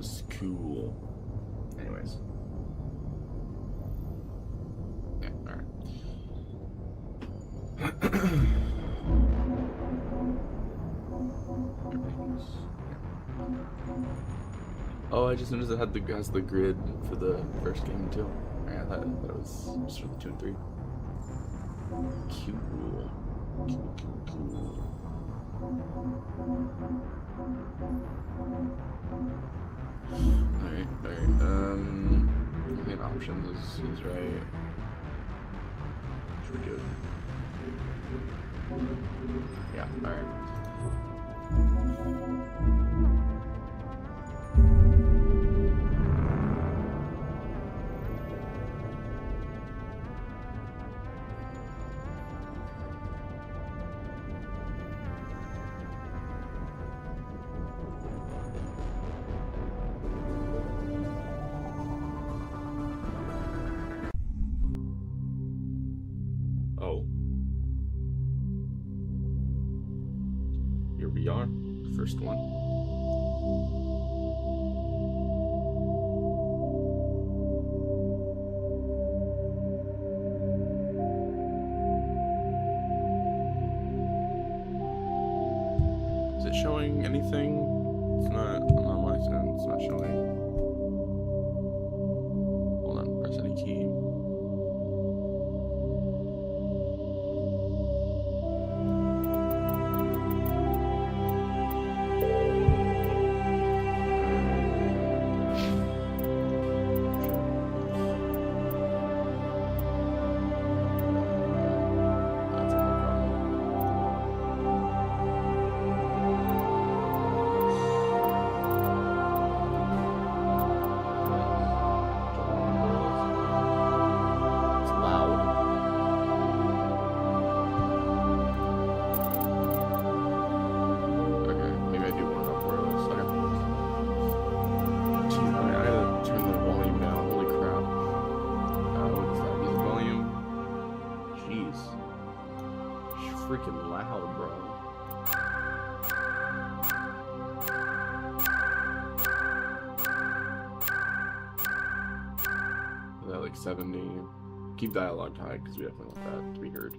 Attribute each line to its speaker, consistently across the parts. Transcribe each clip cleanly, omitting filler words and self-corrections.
Speaker 1: was cool. Anyways. Yeah, alright. Oh, I just noticed it has the grid for the first game too. Yeah, I thought it was just for the 2 and 3. Cool. Cool. Alright. I think options is right. Should we do it? Yeah, alright. Oh. Here we are, the first one. Is it showing anything? It's not on my end, it's not showing. Hold on, press any key. Freaking loud, bro. Is that like 70? Keep dialogue high because we definitely want that to be heard.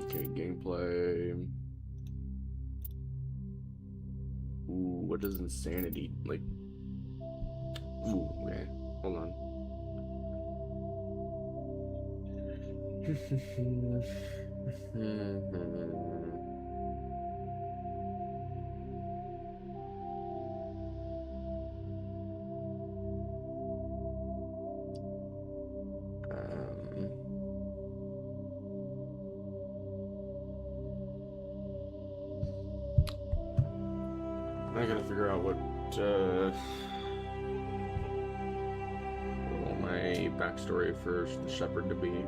Speaker 1: Okay, gameplay. Ooh, what does insanity like? Ooh, okay, hold on. I gotta figure out what my backstory for the Shepherd to be.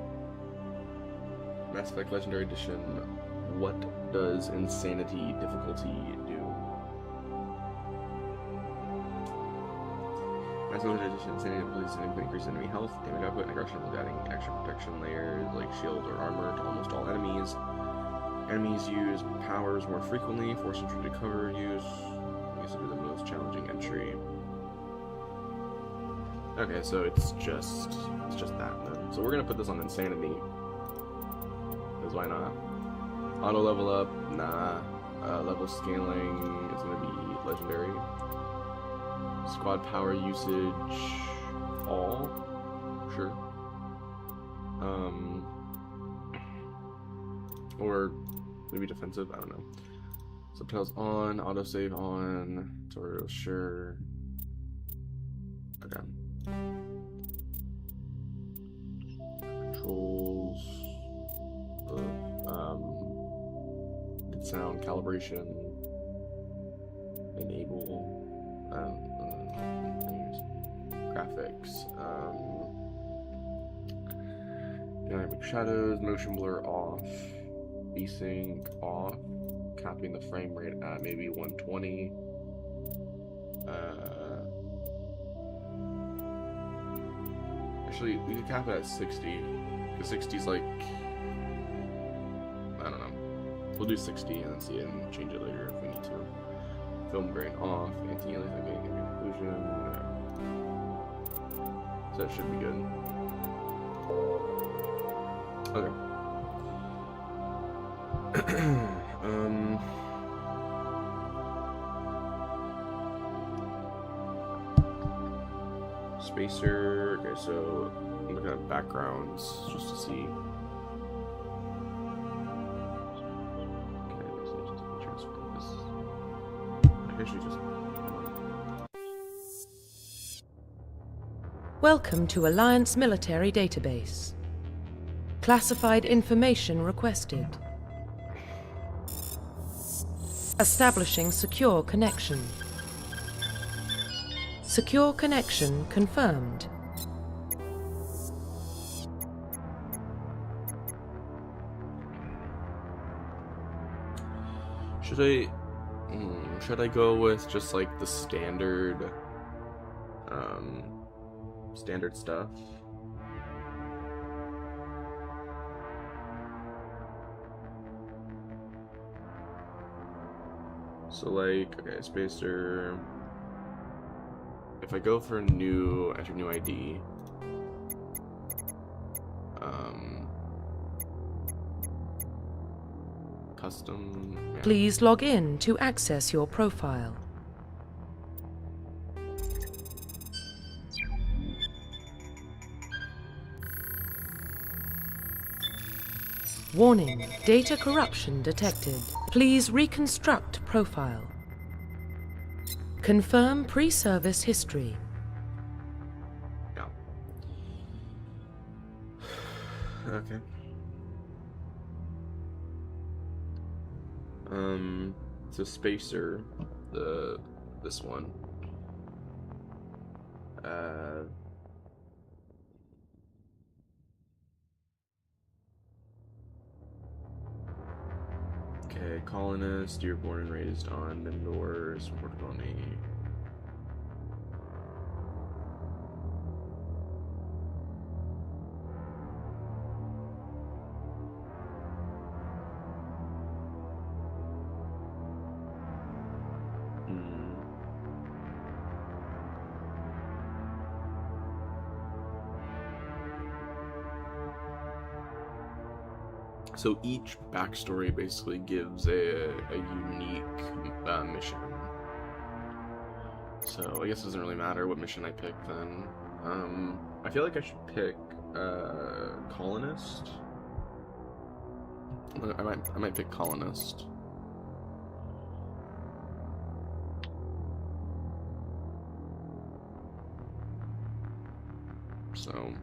Speaker 1: Mass Effect Legendary Edition. What does insanity difficulty do? Mass Effect Legendary Edition insanity difficulty significantly increases enemy health, damage output, and aggression level, adding extra protection layers like shield or armor to almost all enemies. Enemies use powers more frequently, force entry to cover use. I guess it'll be the most challenging entry. Okay, so it's just that then. So we're gonna put this on insanity. Because why not? Auto level up, nah. Level scaling is gonna be legendary. Squad power usage, all, sure. Or maybe defensive, I don't know. Subtitles on, autosave on, tutorial, sure. Okay. Controls, sound calibration, enable, graphics, dynamic shadows, motion blur off, VSync off, capping the frame rate at maybe 120. Actually, we could cap it at 60, because 60 is like, I don't know. We'll do 60 and then see it and change it later if we need to. Film grain off. Anti-aliasing inclusion. So that should be good. Okay. Spacer. Okay, so I'm looking at backgrounds just to see. Okay, so just transfer this. I actually just.
Speaker 2: Welcome to Alliance Military Database. Classified information requested. Establishing secure connection. Secure connection confirmed.
Speaker 1: Should I go with just like the standard stuff? So like, okay, spacer. If I go for enter new ID, custom. Yeah.
Speaker 2: Please log in to access your profile. Warning, data corruption detected. Please reconstruct profile. Confirm pre-service history.
Speaker 1: Yeah. Okay. So spacer, this one. Okay, colonist, you're born and raised on Mindor, support colony. So each backstory basically gives a unique mission. So I guess it doesn't really matter what mission I pick then. I feel like I should pick colonist. I might pick colonist. So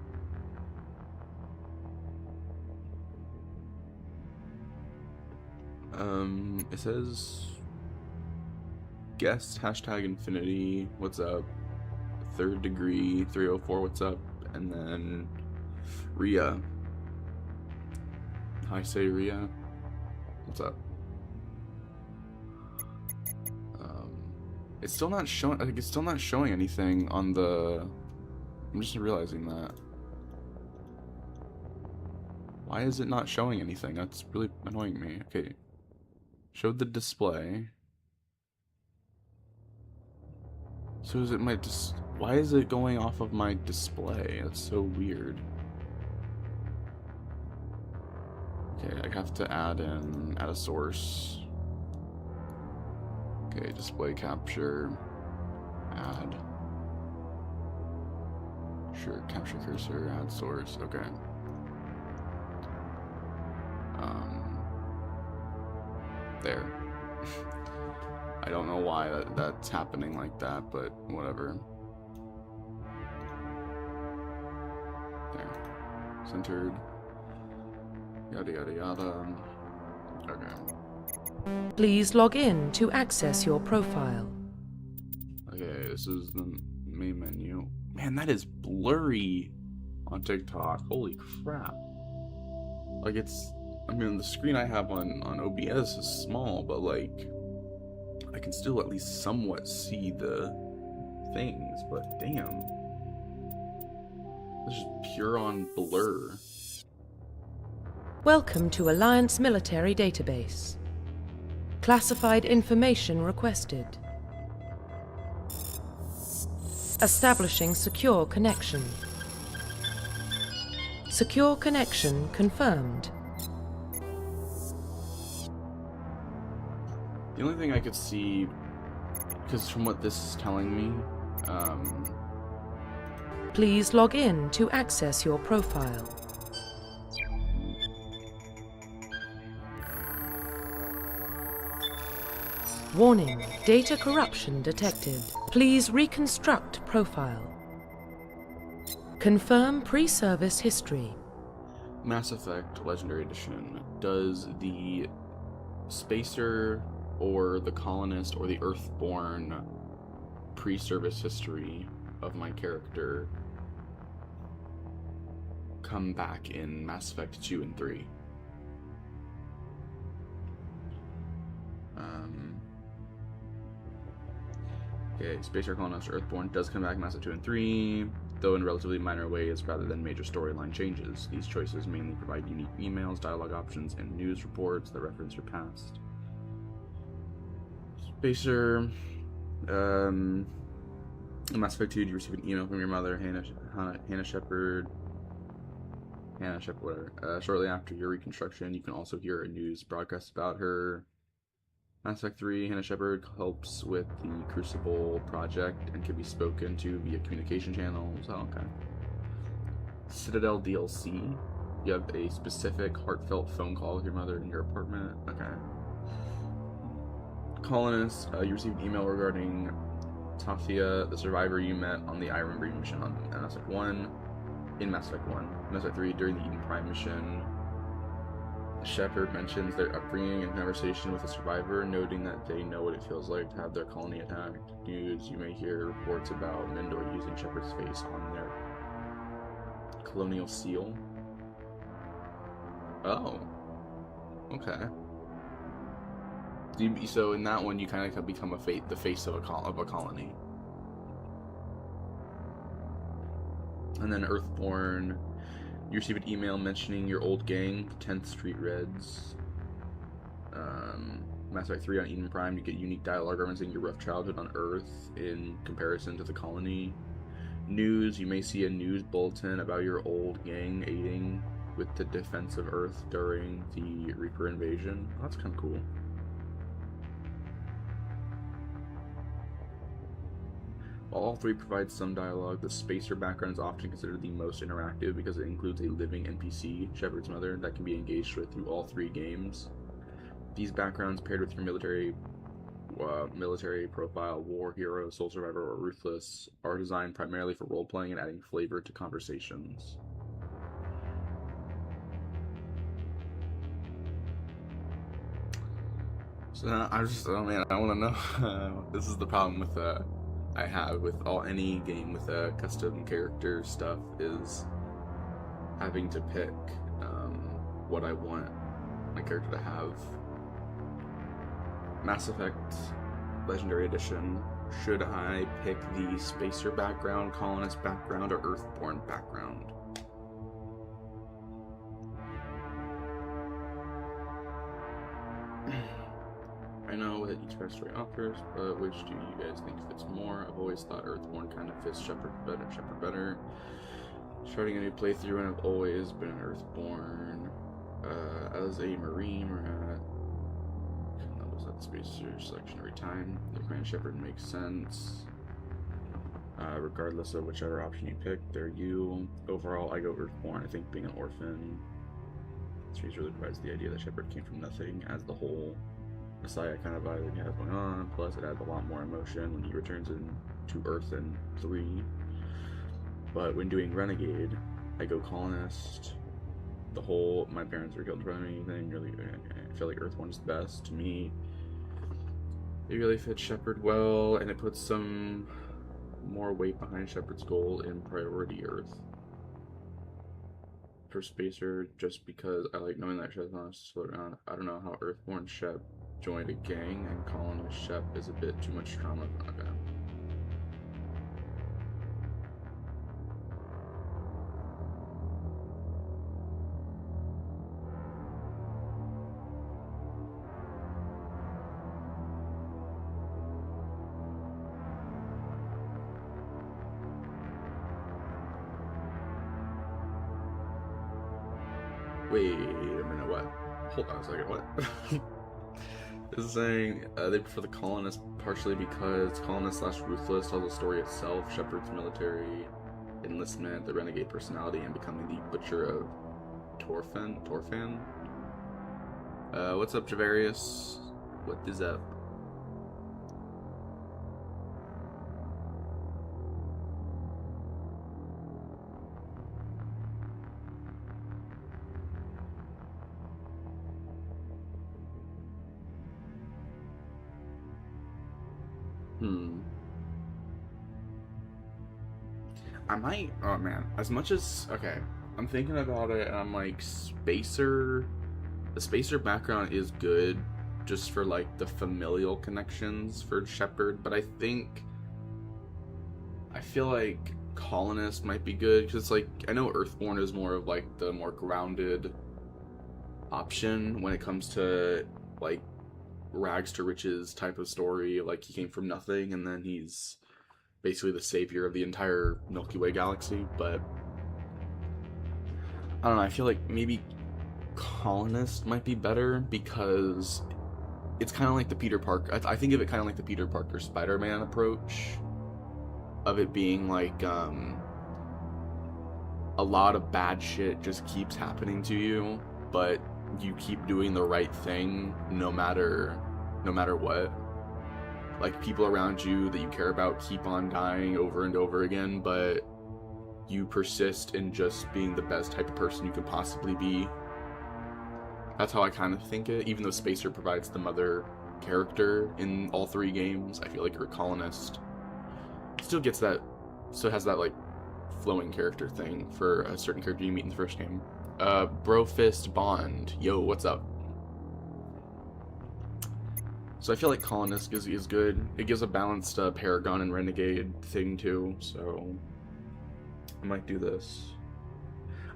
Speaker 1: it says guest #infinity, what's up? Third degree 304, what's up? And then Ria. Hi, say Ria. What's up? It's still not showing. Like, it's still not showing anything on the. I'm just realizing that. Why is it not showing anything? That's really annoying me. Okay. Showed the display. So is it my why is it going off of my display? That's so weird. Okay, I have to add a source. Okay, display capture. Add. Sure, capture cursor, add source. Okay. There. I don't know why that's happening like that, but whatever. There. Centered. Yada yada yada. Okay.
Speaker 2: Please log in to access your profile.
Speaker 1: Okay, this is the main menu. Man, that is blurry on TikTok. Holy crap. Like, it's... I mean, the screen I have on OBS is small, but, like, I can still at least somewhat see the things, but damn. It's just pure on blur.
Speaker 2: Welcome to Alliance Military Database. Classified information requested. Establishing secure connection. Secure connection confirmed.
Speaker 1: The only thing I could see, because from what this is telling me,
Speaker 2: Please log in to access your profile. Warning, data corruption detected. Please reconstruct profile. Confirm pre-service history.
Speaker 1: Mass Effect Legendary Edition. Does the Spacer or the Colonist or the Earthborn pre-service history of my character come back in Mass Effect 2 and 3? Okay, Spacer, Colonist, or Earthborn does come back in Mass Effect 2 and 3, though in relatively minor ways rather than major storyline changes. These choices mainly provide unique emails, dialogue options, and news reports that reference your past. Spacer, in Mass Effect 2, you receive an email from your mother, Hannah Shepard. Whatever. Shortly after your reconstruction, you can also hear a news broadcast about her. Mass Effect 3, Hannah Shepard helps with the Crucible project and can be spoken to via communication channels. Oh, okay. Citadel DLC. You have a specific heartfelt phone call with your mother in your apartment. Okay. Colonist, you received an email regarding Tafia, the survivor you met on the I Remember You mission on Mass Effect 1. In Mass Effect 1. Mass Effect 3, during the Eden Prime mission, Shepard mentions their upbringing in conversation with a survivor, noting that they know what it feels like to have their colony attacked. News, you may hear reports about Mendor using Shepard's face on their colonial seal. Oh. Okay. So in that one, you kind of become the face of a colony. And then Earthborn, you receive an email mentioning your old gang, 10th Street Reds. Mass Effect 3 on Eden Prime, you get unique dialogue referencing your rough childhood on Earth in comparison to the colony. News, you may see a news bulletin about your old gang aiding with the defense of Earth during the Reaper invasion. Oh, that's kind of cool. While all three provide some dialogue, the Spacer background is often considered the most interactive because it includes a living NPC, Shepard's mother, that can be engaged with through all three games. These backgrounds, paired with your military profile, war hero, soul survivor, or ruthless, are designed primarily for role-playing and adding flavor to conversations. So now I want to know. This is the problem with I have with any game with custom character stuff, is having to pick what I want my character to have. Mass Effect Legendary Edition, should I pick the Spacer background, Colonist background, or Earthborn background? I know that each backstory offers, but which do you guys think fits more? I've always thought Earthborn kind of fits Shepard better. Starting a new playthrough, and I've always been an Earthborn. As a Marine, that was at the Spacer selection every time. The Command Shepard makes sense. Regardless of whichever option you pick, they're you. Overall, I go Earthborn. I think being an orphan, series really provides the idea that Shepard came from nothing as the whole Messiah kind of vibe that he has going on. Plus, it adds a lot more emotion when he returns to Earth in 3. But when doing Renegade, I go Colonist. The whole my parents were killed from anything, really, I feel like Earthborn's the best to me. It really fits Shepard well, and it puts some more weight behind Shepard's goal in priority Earth. For Spacer, just because I like knowing that Shep's not slow around. I don't know how Earthborn Shep joined a gang, and Colonist Shep is a bit too much trauma. Okay. Wait a minute, what? Hold on a second, what? This is saying they prefer the colonists partially because colonist / ruthless tells the story itself. Shepard's military enlistment, the renegade personality, and becoming the butcher of Torfan. What's up, Javarius? What is up? I might, oh man, as much as, okay, I'm thinking about it and I'm like, the Spacer background is good just for like the familial connections for Shepard, but I feel like Colonist might be good because it's like, I know Earthborn is more of like the more grounded option when it comes to like rags to riches type of story, like he came from nothing and then he's basically the savior of the entire Milky Way galaxy. But I don't know, I feel like maybe Colonist might be better because it's kind of like the Peter Parker, I think of it kind of like the Peter Parker Spider-Man approach of it being like a lot of bad shit just keeps happening to you, but you keep doing the right thing no matter what. Like, people around you that you care about keep on dying over and over again, but you persist in just being the best type of person you could possibly be. That's how I kind of think it. Even though Spacer provides the mother character in all 3 games, I feel like your Colonist still gets that, so has that like flowing character thing for a certain character you meet in the first game. Brofist Bond, yo, what's up? So I feel like Colonist is good. It gives a balanced Paragon and Renegade thing too, so I might do this.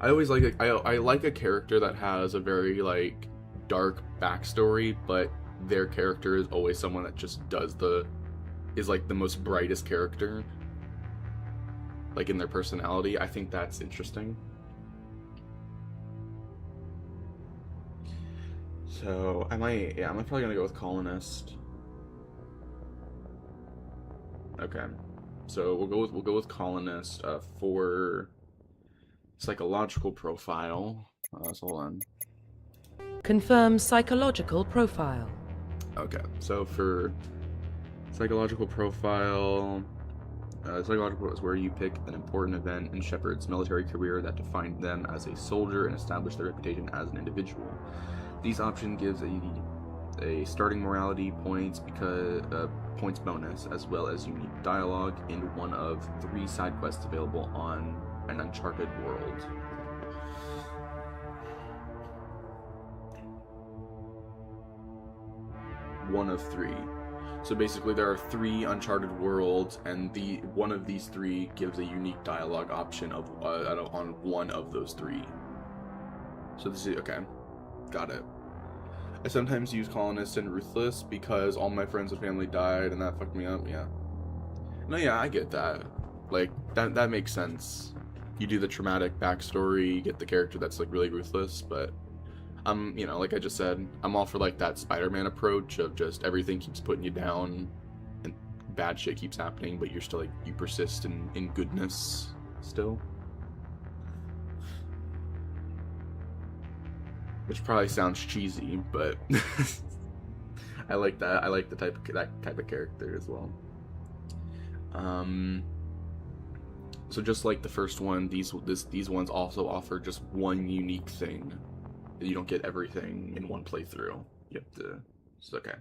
Speaker 1: I always like I like a character that has a very like dark backstory, but their character is always someone that just is like the most brightest character, like in their personality. I think that's interesting. So I'm probably gonna go with Colonist. Okay, so we'll go with Colonist for psychological profile. So hold on.
Speaker 2: Confirm psychological profile.
Speaker 1: Okay, so for psychological profile, psychological is where you pick an important event in Shepard's military career that defined them as a soldier and established their reputation as an individual. These option gives a starting morality points points bonus, as well as unique dialogue in one of 3 side quests available on an Uncharted world. One of 3. So basically there are 3 Uncharted worlds, and one of these 3 gives a unique dialogue option of on one of those 3. So this is okay. Got it. I sometimes use Colonist and Ruthless because all my friends and family died and that fucked me up, yeah. No, yeah, I get that. Like, that makes sense. You do the traumatic backstory, you get the character that's like really ruthless, but you know, like I just said, I'm all for like that Spider-Man approach of just everything keeps putting you down and bad shit keeps happening, but you're still like, you persist in goodness still. Which probably sounds cheesy, but I like that. I like that type of character as well. So just like the first one, these ones also offer just one unique thing. You don't get everything in one playthrough. You have to. It's okay.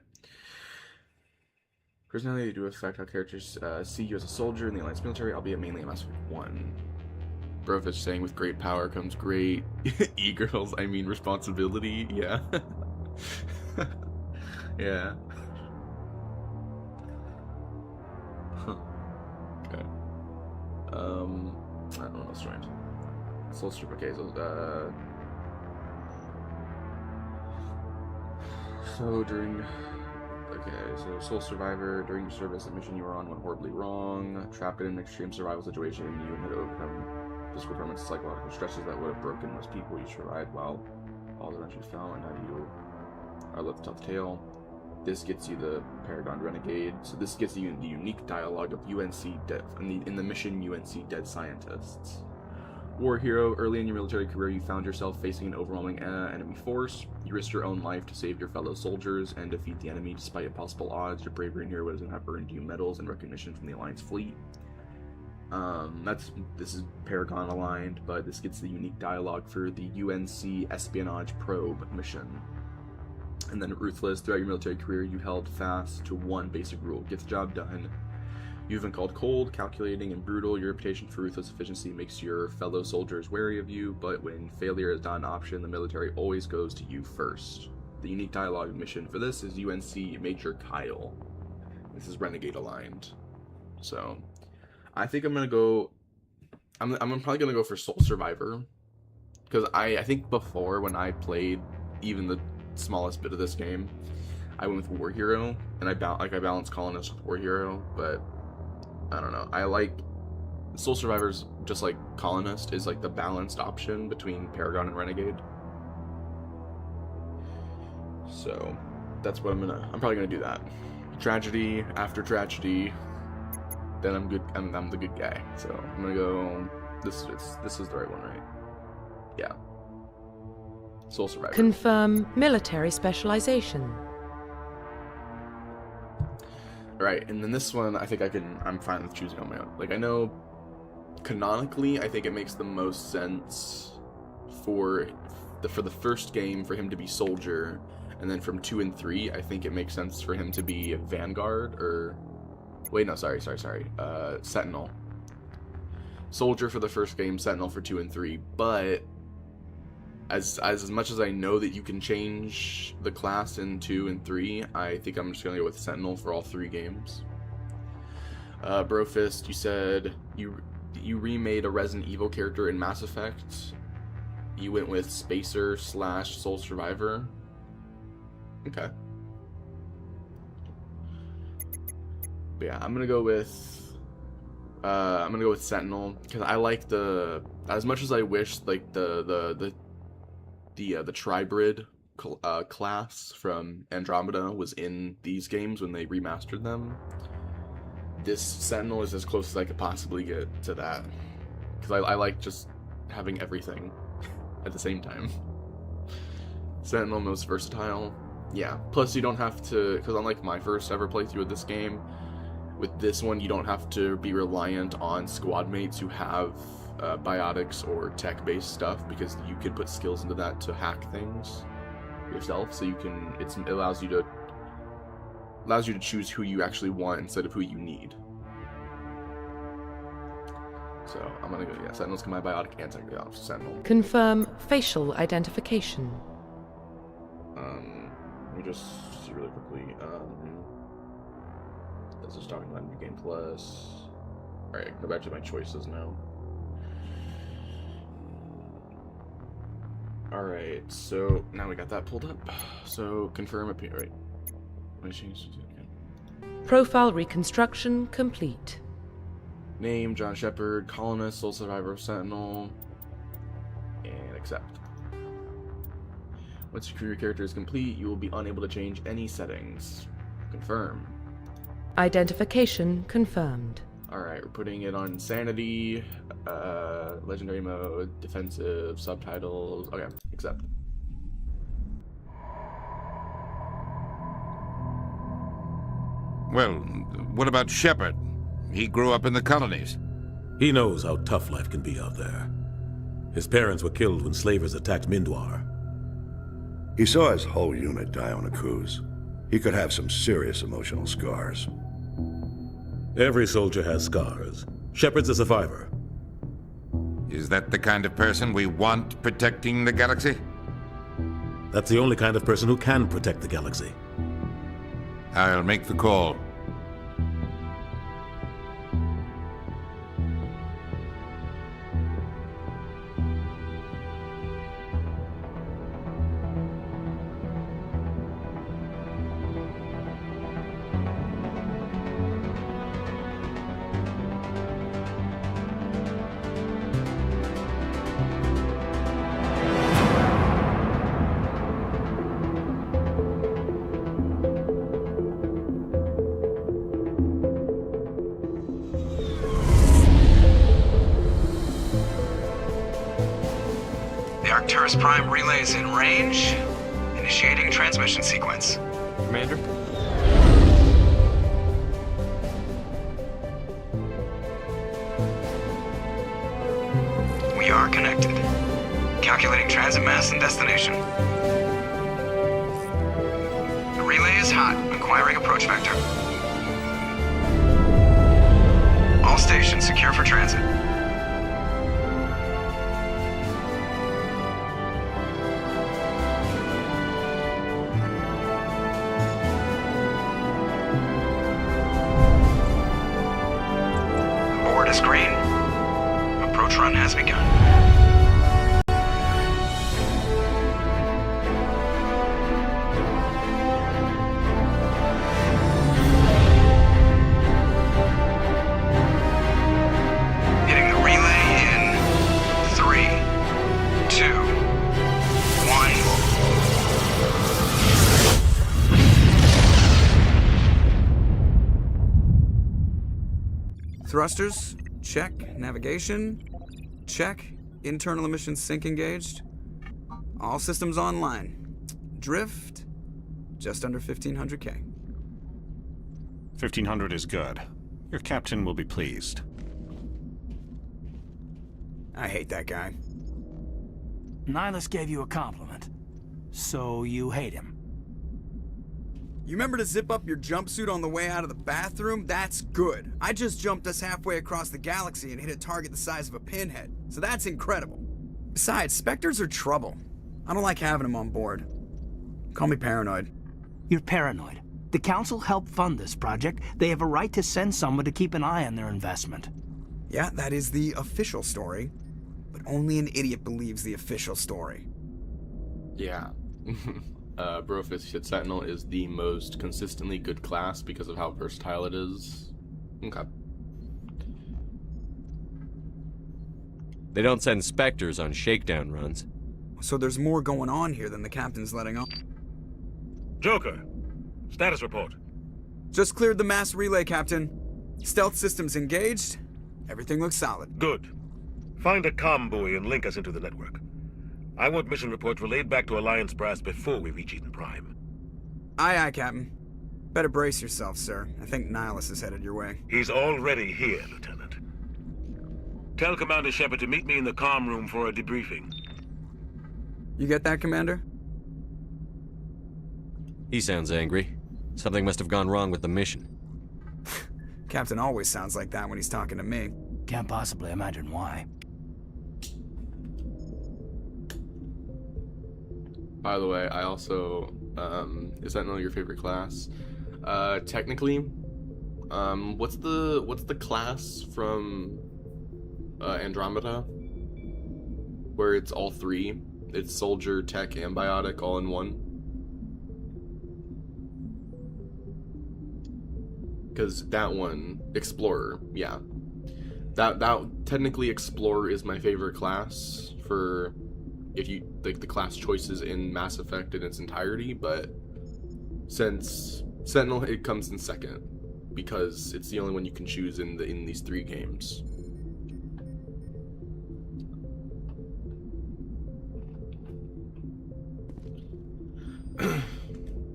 Speaker 1: Personality do affect how characters see you as a soldier in the Alliance military, albeit mainly a Mass Effect 1. Brofist saying with great power comes great e-girls, I mean responsibility, yeah. Yeah. Huh. Okay. I don't know what's joined. Soul Strip, okay, so during Soul Survivor, during your service, the mission you were on went horribly wrong. Trapped in an extreme survival situation, you had to overcome physical permanent psychological stresses that would have broken most people. You survived while Balls eventually fell, and now you are left to tell the tale. This gets you the Paragon Renegade. So this gets you the unique dialogue of UNC dead in the mission UNC Dead Scientists. War hero, early in your military career, you found yourself facing an overwhelming enemy force. You risked your own life to save your fellow soldiers and defeat the enemy despite impossible odds. Your bravery and heroism have earned you medals and recognition from the Alliance fleet. This is Paragon aligned, but this gets the unique dialogue for the UNC Espionage Probe mission. And then Ruthless, throughout your military career, you held fast to one basic rule: get the job done. You've been called cold, calculating, and brutal. Your reputation for ruthless efficiency makes your fellow soldiers wary of you, but when failure is not an option, the military always goes to you first. The unique dialogue mission for this is UNC Major Kyle. This is Renegade aligned. So, I think I'm gonna go... I'm probably gonna go for Soul Survivor. Because I think before, when I played even the smallest bit of this game, I went with War Hero, and I balanced Colonist with War Hero, but I don't know. I like Soul Survivor's, just like Colonist, is like the balanced option between Paragon and Renegade. So that's what I'm probably gonna do that. Tragedy after tragedy, then I'm good. I'm the good guy. So I'm gonna go. This is the right one, right? Yeah. Soul Survivor.
Speaker 2: Confirm military specialization.
Speaker 1: Right, and then this one, I think I'm fine with choosing on my own. Like, I know, canonically, I think it makes the most sense for the first game for him to be Soldier, and then from 2 and 3, I think it makes sense for him to be Vanguard, or... Wait, no, sorry. Sentinel. Soldier for the first game, Sentinel for 2 and 3, but... As much as I know that you can change the class in 2 and 3, I think I'm just gonna go with Sentinel for all 3 games. Brofist, you said you remade a Resident Evil character in Mass Effect. You went with Spacer / Soul Survivor. Okay. But yeah, I'm gonna go with Sentinel, because I like as much as I wish like the Tribrid class from Andromeda was in these games when they remastered them. This Sentinel is as close as I could possibly get to that, because I like just having everything at the same time. Sentinel most versatile. Yeah, plus you don't have to, because unlike my first ever playthrough of this game, with this one you don't have to be reliant on squad mates who have biotics or tech-based stuff, because you can put skills into that to hack things yourself. So you can, it allows you to choose who you actually want instead of who you need. So I'm gonna go, yeah, Sentinels can buy biotic and tech. Yeah, Sentinel.
Speaker 2: Confirm facial identification.
Speaker 1: Let me just see really quickly. This is talking about New Game Plus. Alright, go back to my choices now. Alright, so now we got that pulled up. So confirm appear, right?
Speaker 2: Profile reconstruction complete.
Speaker 1: Name, John Shepard, Colonist, Soul Survivor, Sentinel, and accept. Once your career character is complete, you will be unable to change any settings. Confirm.
Speaker 2: Identification confirmed.
Speaker 1: Alright, we're putting it on Insanity, Legendary Mode, Defensive, Subtitles. Okay, accept.
Speaker 3: Well, what about Shepard? He grew up in the colonies.
Speaker 4: He knows how tough life can be out there. His parents were killed when slavers attacked Mindwar.
Speaker 5: He saw his whole unit die on a cruise. He could have some serious emotional scars.
Speaker 4: Every soldier has scars. Shepard's a survivor.
Speaker 3: Is that the kind of person we want protecting the galaxy?
Speaker 4: That's the only kind of person who can protect the galaxy.
Speaker 3: I'll make the call.
Speaker 6: Arcturus Prime relays in range. Initiating transmission sequence.
Speaker 1: Commander?
Speaker 6: We are connected. Calculating transit mass and destination. The relay is hot. Acquiring approach vector. All stations secure for transit. Board is green. Approach run has begun. Hitting the relay in 3, 2, 1. Thrusters, check. Navigation, check. Internal emissions sync engaged. All systems online. Drift, just under 1500K.
Speaker 7: 1500 is good. Your captain will be pleased.
Speaker 6: I hate that guy.
Speaker 8: Nihilus gave you a compliment. So you hate him.
Speaker 6: You remember to zip up your jumpsuit on the way out of the bathroom? That's good. I just jumped us halfway across the galaxy and hit a target the size of a pinhead. So that's incredible. Besides, Spectres are trouble. I don't like having them on board. Call me paranoid.
Speaker 8: You're paranoid. The Council helped fund this project. They have a right to send someone to keep an eye on their investment.
Speaker 6: Yeah, that is the official story. But only an idiot believes the official story.
Speaker 1: Yeah. Brofist Shit Sentinel is the most consistently good class because of how versatile it is. Okay.
Speaker 9: They don't send Spectres on shakedown runs.
Speaker 6: So there's more going on here than the captain's letting on.
Speaker 4: Joker, status report.
Speaker 6: Just cleared the mass relay, Captain. Stealth systems engaged. Everything looks solid.
Speaker 4: Good. Find a comm buoy and link us into the network. I want mission reports relayed back to Alliance Brass before we reach Eden Prime.
Speaker 6: Aye, aye, Captain. Better brace yourself, sir. I think Nihilus is headed your way.
Speaker 4: He's already here, Lieutenant. Tell Commander Shepard to meet me in the comm room for a debriefing.
Speaker 6: You get that, Commander?
Speaker 9: He sounds angry. Something must have gone wrong with the mission.
Speaker 6: Captain always sounds like that when he's talking to me.
Speaker 8: Can't possibly imagine why.
Speaker 1: By the way, I also, is Sentinel your favorite class? Technically, what's the class from, Andromeda? Where it's all three? It's Soldier, Tech, and Biotic all in one? Because that one, Explorer, yeah. That technically Explorer is my favorite class for, if you like the class choices in Mass Effect in its entirety, but since Sentinel, it comes in second because it's the only one you can choose in these three games.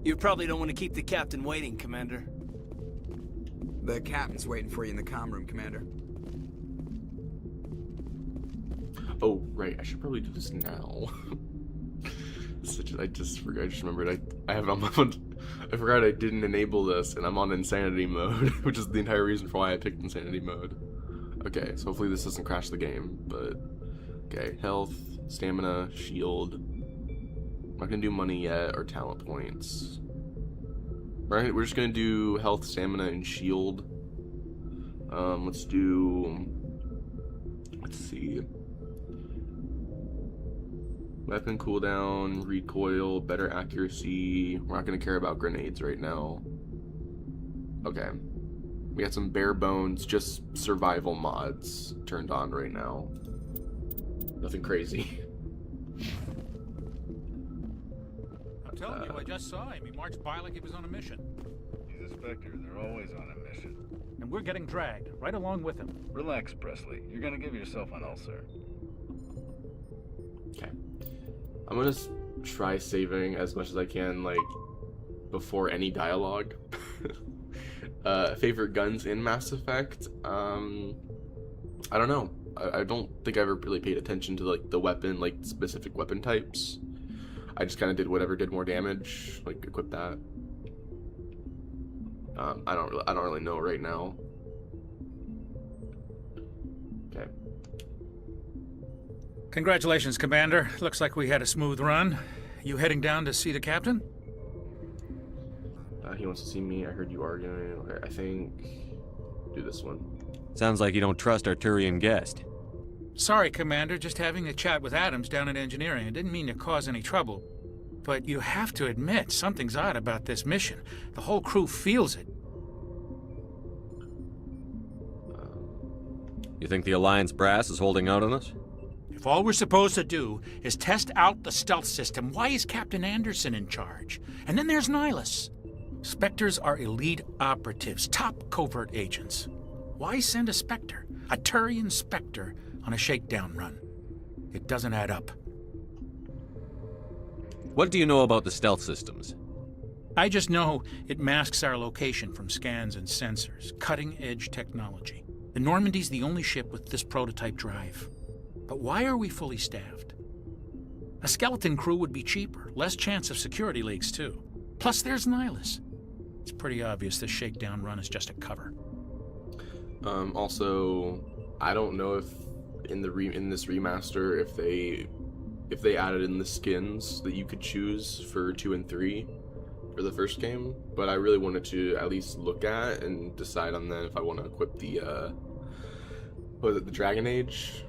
Speaker 10: You probably don't want to keep the captain waiting, Commander.
Speaker 6: The captain's waiting for you in the comm room, Commander.
Speaker 1: Oh, right, I should probably do this now. I just remembered I have on my phone. I forgot I didn't enable this, and I'm on insanity mode, which is the entire reason for why I picked insanity mode. Okay, so hopefully this doesn't crash the game, but... Okay, health, stamina, shield. I'm not gonna do money yet, or talent points. Right, we're just gonna do health, stamina, and shield. Let's see. Weapon cooldown, recoil, better accuracy. We're not gonna care about grenades right now. Okay. We got some bare bones, just survival mods turned on right now. Nothing crazy.
Speaker 11: I'm telling you, I just saw him. He marched by like he was on a mission.
Speaker 12: He's a Spectre. They're always on a mission.
Speaker 11: And we're getting dragged, right along with him.
Speaker 12: Relax, Presley. You're gonna give yourself an ulcer.
Speaker 1: Okay. I'm gonna try saving as much as I can, like, before any dialogue. Favorite guns in Mass Effect? I don't know. I don't think I ever really paid attention to, like, the weapon, like, specific weapon types. I just kind of did whatever did more damage, like, equip that. I don't really know right now. Okay.
Speaker 11: Congratulations, Commander. Looks like we had a smooth run. You heading down to see the captain?
Speaker 1: He wants to see me. I heard you arguing. Okay, I think do this one.
Speaker 9: Sounds like you don't trust our Turian guest.
Speaker 11: Sorry, Commander. Just having a chat with Adams down at engineering. I didn't mean to cause any trouble. But you have to admit, something's odd about this mission. The whole crew feels it.
Speaker 9: You think the Alliance brass is holding out on us?
Speaker 11: If all we're supposed to do is test out the stealth system, why is Captain Anderson in charge? And then there's Nihilus. Spectres are elite operatives, top covert agents. Why send a Spectre, a Turian Spectre, on a shakedown run? It doesn't add up.
Speaker 9: What do you know about the stealth systems?
Speaker 11: I just know it masks our location from scans and sensors. Cutting-edge technology. The Normandy's the only ship with this prototype drive. But why are we fully staffed? A skeleton crew would be cheaper, less chance of security leaks too. Plus there's Nihilus. It's pretty obvious this shakedown run is just a cover.
Speaker 1: Also, I don't know if in this remaster if they added in the skins that you could choose for 2 and 3 for the first game, but I really wanted to at least look at and decide on then if I want to equip the what was it, the Dragon Age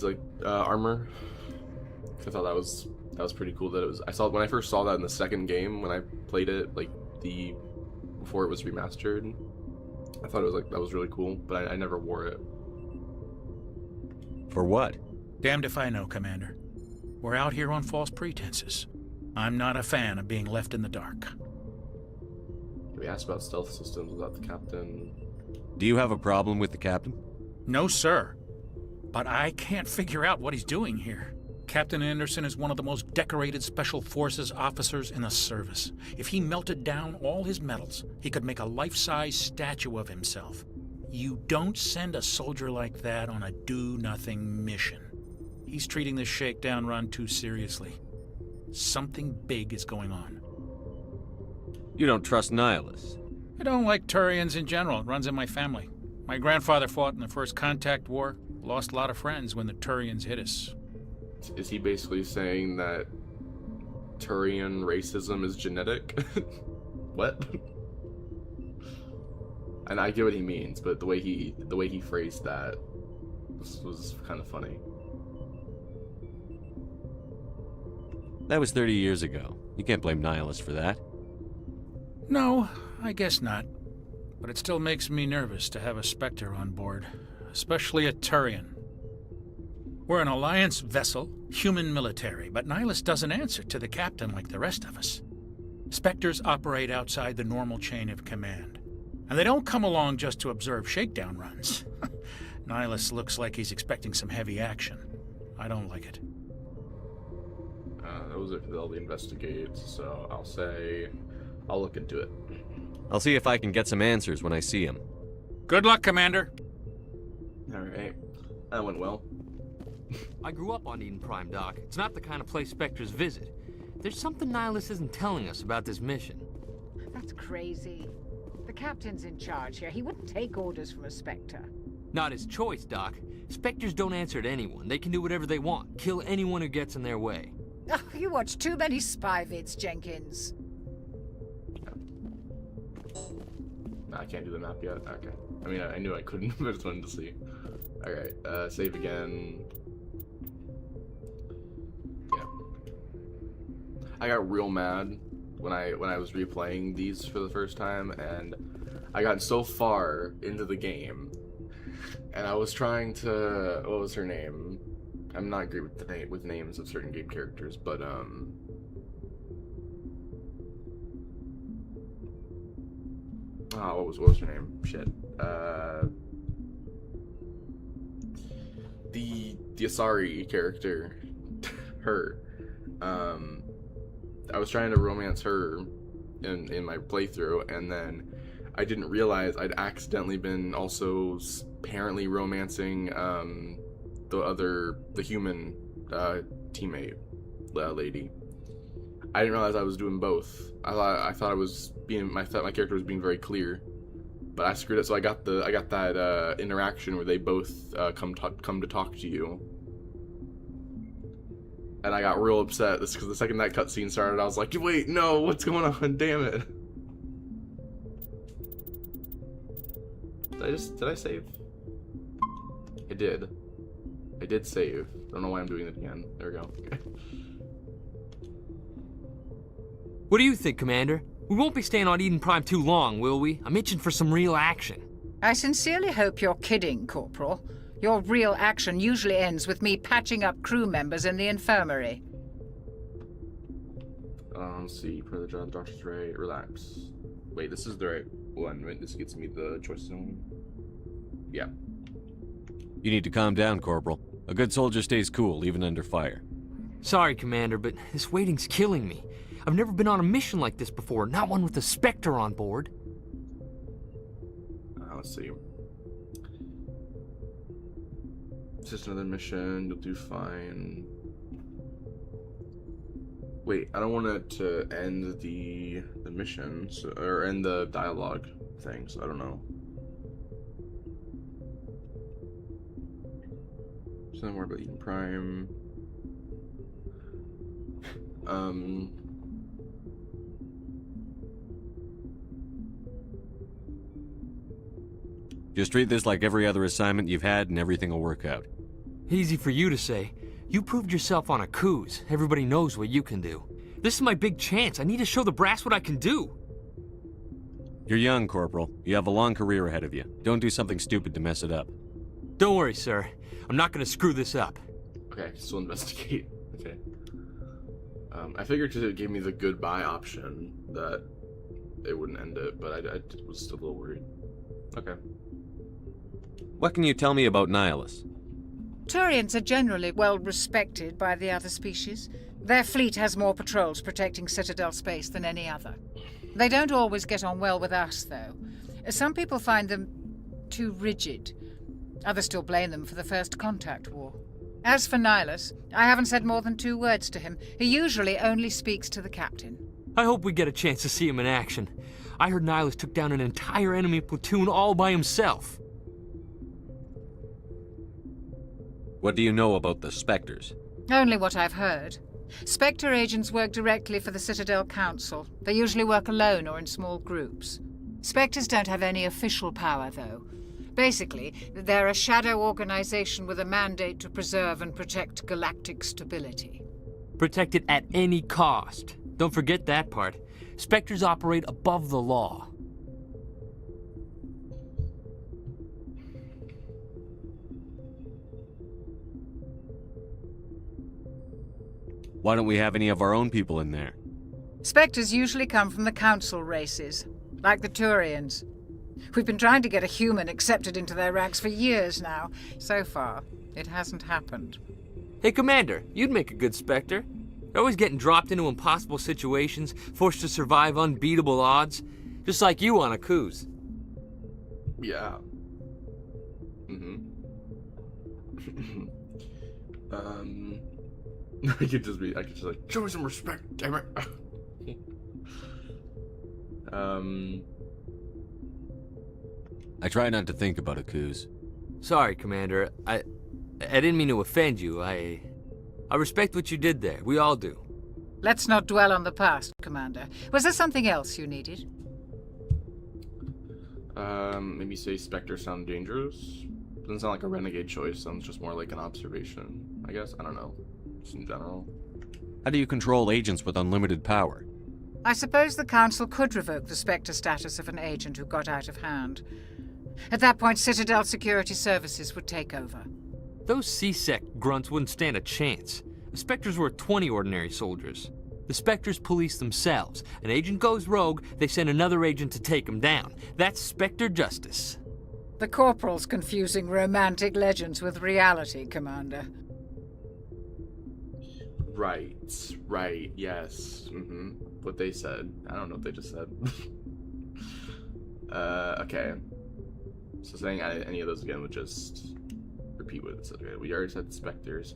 Speaker 1: like armor. I thought that was pretty cool that it was. When I first saw that in the second game when I played it, like before it was remastered. I thought it was like that was really cool, but I never wore it.
Speaker 9: For what?
Speaker 11: Damned if I know, Commander. We're out here on false pretenses. I'm not a fan of being left in the dark.
Speaker 1: We asked about stealth systems without the captain.
Speaker 9: Do you have a problem with the captain?
Speaker 11: No, sir. But I can't figure out what he's doing here. Captain Anderson is one of the most decorated Special Forces officers in the service. If he melted down all his medals, he could make a life-size statue of himself. You don't send a soldier like that on a do-nothing mission. He's treating this shakedown run too seriously. Something big is going on.
Speaker 9: You don't trust Nihilus?
Speaker 11: I don't like Turians in general. It runs in my family. My grandfather fought in the First Contact War, lost a lot of friends when the Turians hit us.
Speaker 1: Is he basically saying that Turian racism is genetic? What? And I get what he means, but the way he phrased that was kind of funny.
Speaker 9: That was 30 years ago. You can't blame Nihilus for that.
Speaker 11: No, I guess not. But it still makes me nervous to have a Spectre on board, especially a Turian. We're an Alliance vessel, human military, but Nihilus doesn't answer to the captain like the rest of us. Spectres operate outside the normal chain of command. And they don't come along just to observe shakedown runs. Nihilus looks like he's expecting some heavy action. I don't like it.
Speaker 1: That was if they'll investigate, so I'll say I'll look into it.
Speaker 9: I'll see if I can get some answers when I see him.
Speaker 11: Good luck, Commander.
Speaker 1: Alright. That went well.
Speaker 13: I grew up on Eden Prime, Doc. It's not the kind of place Spectres visit. There's something Nihilus isn't telling us about this mission.
Speaker 14: That's crazy. The captain's in charge here. He wouldn't take orders from a Spectre.
Speaker 13: Not his choice, Doc. Spectres don't answer to anyone. They can do whatever they want. Kill anyone who gets in their way.
Speaker 14: Oh, you watch too many spy vids, Jenkins.
Speaker 1: I can't do the map yet. Okay. I mean, I knew I couldn't, but I just wanted to see. Alright, save again. Yeah. I got real mad when I was replaying these for the first time, and I got so far into the game, and I was trying to, what was her name? I'm not great with names of certain game characters, but what was her name? Shit. The Asari character, her. I was trying to romance her in my playthrough, and then I didn't realize I'd accidentally been also apparently romancing the human teammate lady. I didn't realize I was doing both. I thought my character was being very clear, but I screwed it. So I got that interaction where they both come to talk to you, and I got real upset. This because the second that cutscene started, I was like, "Wait, no, what's going on? Damn it!" Did I save? I did. I did save. I don't know why I'm doing it again. There we go.
Speaker 13: What do you think, Commander? We won't be staying on Eden Prime too long, will we? I'm itching for some real action.
Speaker 14: I sincerely hope you're kidding, Corporal. Your real action usually ends with me patching up crew members in the infirmary.
Speaker 1: Let's see. Per the job, Doctor's right. Relax. Wait, this is the right one. Wait, this gets me the choice zone. Yeah.
Speaker 9: You need to calm down, Corporal. A good soldier stays cool, even under fire.
Speaker 13: Sorry, Commander, but this waiting's killing me. I've never been on a mission like this before, not one with a Spectre on board.
Speaker 1: Let's see. It's just another mission. You'll do fine. Wait, I don't want it to end the mission, or end the dialogue thing, so I don't know. Something more about Eden Prime.
Speaker 9: Just treat this like every other assignment you've had and everything will work out.
Speaker 13: Easy for you to say. You proved yourself on Akuz. Everybody knows what you can do. This is my big chance. I need to show the brass what I can do.
Speaker 9: You're young, Corporal. You have a long career ahead of you. Don't do something stupid to mess it up.
Speaker 13: Don't worry, sir. I'm not gonna screw this up.
Speaker 1: Okay, still investigate. Okay. I figured because it gave me the goodbye option that it wouldn't end it, but I was still a little worried. Okay.
Speaker 9: What can you tell me about Nihilus?
Speaker 14: Turians are generally well respected by the other species. Their fleet has more patrols protecting Citadel space than any other. They don't always get on well with us, though. Some people find them too rigid. Others still blame them for the First Contact War. As for Nihilus, I haven't said more than 2 words to him. He usually only speaks to the captain.
Speaker 13: I hope we get a chance to see him in action. I heard Nihilus took down an entire enemy platoon all by himself.
Speaker 9: What do you know about the Spectres?
Speaker 14: Only what I've heard. Spectre agents work directly for the Citadel Council. They usually work alone or in small groups. Spectres don't have any official power, though. Basically, they're a shadow organization with a mandate to preserve and protect galactic stability.
Speaker 13: Protect it at any cost. Don't forget that part. Spectres operate above the law.
Speaker 9: Why don't we have any of our own people in there?
Speaker 14: Spectres usually come from the Council races, like the Turians. We've been trying to get a human accepted into their ranks for years now. So far, it hasn't happened.
Speaker 13: Hey, Commander, you'd make a good Spectre. You're always getting dropped into impossible situations, forced to survive unbeatable odds, just like you on Akuz.
Speaker 1: Yeah. I could just like, show me some respect, damn it.
Speaker 9: I try not to think about Akuz.
Speaker 13: Sorry, Commander. I didn't mean to offend you. I respect what you did there. We all do.
Speaker 14: Let's not dwell on the past, Commander. Was there something else you needed?
Speaker 1: Maybe say Spectre sound dangerous? Doesn't sound like a renegade choice. Sounds just more like an observation, I guess. I don't know. Just in general.
Speaker 9: How do you control agents with unlimited power?
Speaker 14: I suppose the Council could revoke the Spectre status of an agent who got out of hand. At that point, Citadel Security Services would take over.
Speaker 13: Those C-Sec grunts wouldn't stand a chance. The Spectres were 20 ordinary soldiers. The Spectres police themselves. An agent goes rogue, they send another agent to take him down. That's Spectre justice.
Speaker 14: The Corporal's confusing romantic legends with reality, Commander.
Speaker 1: Right, yes. What they said. I don't know what they just said. Okay. So saying any of those again would just repeat what it said. Okay, we already said Spectres.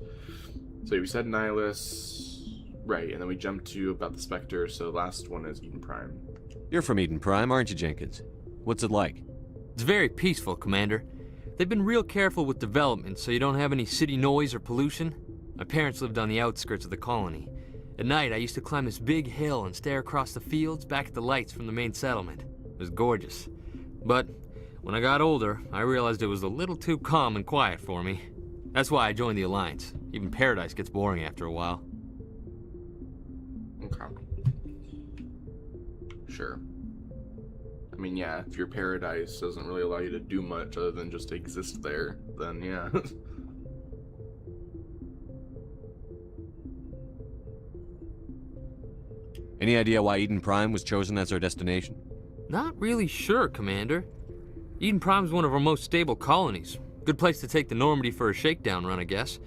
Speaker 1: So we said Nihilus, right, and then we jumped to about the Spectre, so the last one is Eden Prime.
Speaker 9: You're from Eden Prime, aren't you, Jenkins? What's it like?
Speaker 13: It's very peaceful, Commander. They've been real careful with development so you don't have any city noise or pollution. My parents lived on the outskirts of the colony. At night, I used to climb this big hill and stare across the fields back at the lights from the main settlement. It was gorgeous. But when I got older, I realized it was a little too calm and quiet for me. That's why I joined the Alliance. Even Paradise gets boring after a while.
Speaker 1: Okay. Sure. I mean, yeah, if your Paradise doesn't really allow you to do much other than just exist there, then yeah.
Speaker 9: Any idea why Eden Prime was chosen as our destination?
Speaker 13: Not really sure, Commander. Eden Prime's one of our most stable colonies. Good place to take the Normandy for a shakedown run, I guess.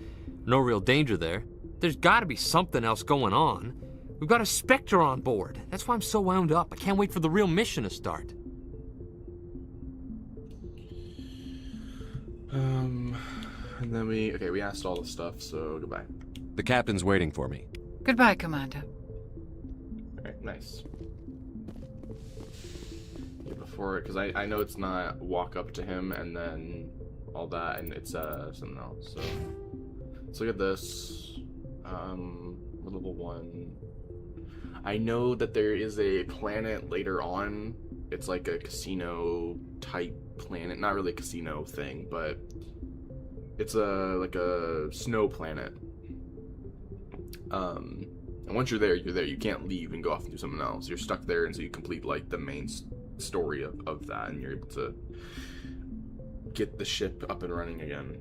Speaker 13: No real danger there. There's gotta be something else going on. We've got a Spectre on board. That's why I'm so wound up. I can't wait for the real mission to start.
Speaker 1: And then we asked all the stuff, so goodbye.
Speaker 9: The captain's waiting for me.
Speaker 14: Goodbye, Commander.
Speaker 1: Alright, nice. Yeah, before, because I know it's not walk up to him and then all that, and it's something else, so let's look at this. Level 1. I know that there is a planet later on. It's like a casino type planet, not really a casino thing, but it's like a snow planet. And once you're there, you're there. You can't leave and go off and do something else. You're stuck there until you complete like the main story of that, and you're able to get the ship up and running again.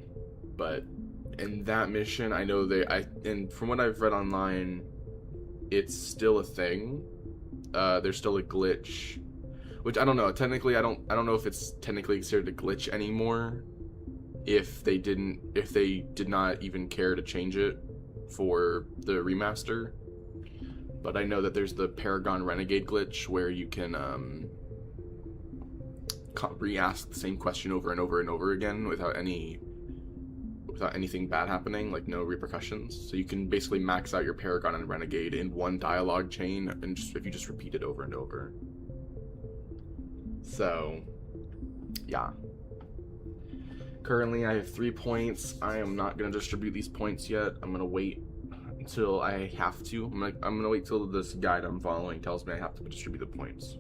Speaker 1: But in that mission, I know and from what I've read online, it's still a thing. There's still a glitch, which I don't know. Technically, I don't know if it's technically considered a glitch anymore. If they did not even care to change it for the remaster. But I know that there's the Paragon Renegade glitch where you can re-ask the same question over and over and over again without anything bad happening, like no repercussions. So you can basically max out your Paragon and Renegade in one dialogue chain, and if you just repeat it over and over. So, yeah. Currently, I have 3 points. I am not gonna distribute these points yet. I'm gonna wait until I have to. I'm gonna wait till this guide I'm following tells me I have to distribute the points,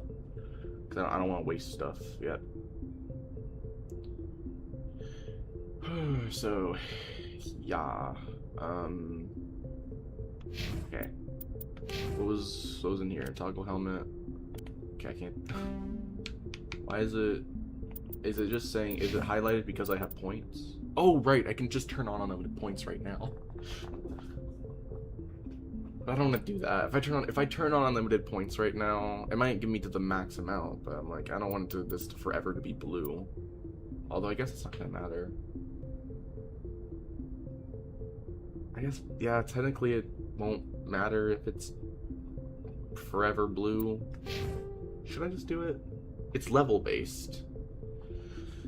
Speaker 1: because I don't want to waste stuff yet. So, yeah. Okay. What was in here? Toggle helmet. Okay, I can't. Why is it? Is it just saying? Is it highlighted because I have points? Oh, right. I can just turn on unlimited points right now. I don't want to do that. If I turn on unlimited points right now, it might give me to the max amount. But I'm like, I don't want this to forever to be blue. Although I guess it's not gonna matter. I guess, yeah, technically it won't matter if it's forever blue. Should I just do it? It's level based.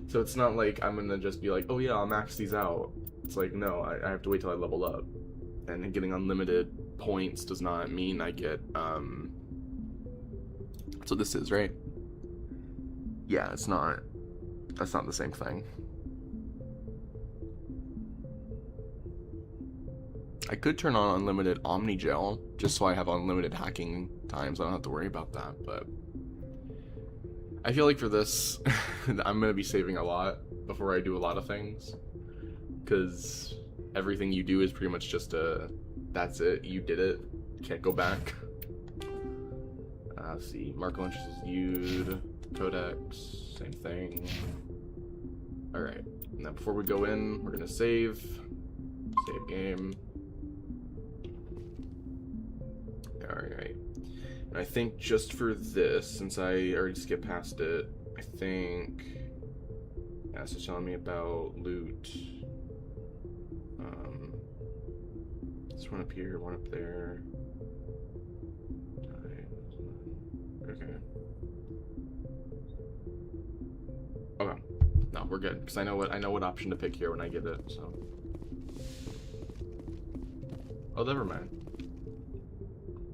Speaker 1: So it's not like I'm gonna just be like, oh yeah, I'll max these out. It's like, no, I have to wait till I level up. And getting unlimited points does not mean I get, so this is, right? Yeah, that's not the same thing. I could turn on unlimited Omnigel, just so I have unlimited hacking times. I don't have to worry about that, but I feel like for this, I'm going to be saving a lot before I do a lot of things, because everything you do is pretty much just that's it, you did it, can't go back. Let's see, Marco Interest is viewed, Codex, same thing. Alright, now before we go in, we're going to save game. Alright, and I think just for this, since I already skipped past it, I think it's just telling me about loot. It's one up here, one up there. Okay. Okay. No, we're good because I know what option to pick here when I get it. So. Oh, never mind.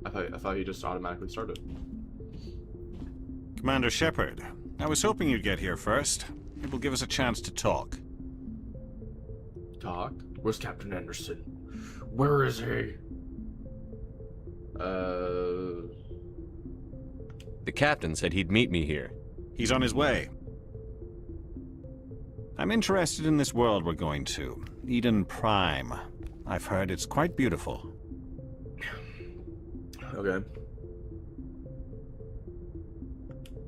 Speaker 1: I thought you just automatically started.
Speaker 7: Commander Shepard, I was hoping you'd get here first. It will give us a chance to talk.
Speaker 1: Talk? Where's Captain Anderson? Where is he?
Speaker 9: The captain said he'd meet me here.
Speaker 7: He's on his way. I'm interested in this world we're going to. Eden Prime. I've heard it's quite beautiful.
Speaker 1: Okay.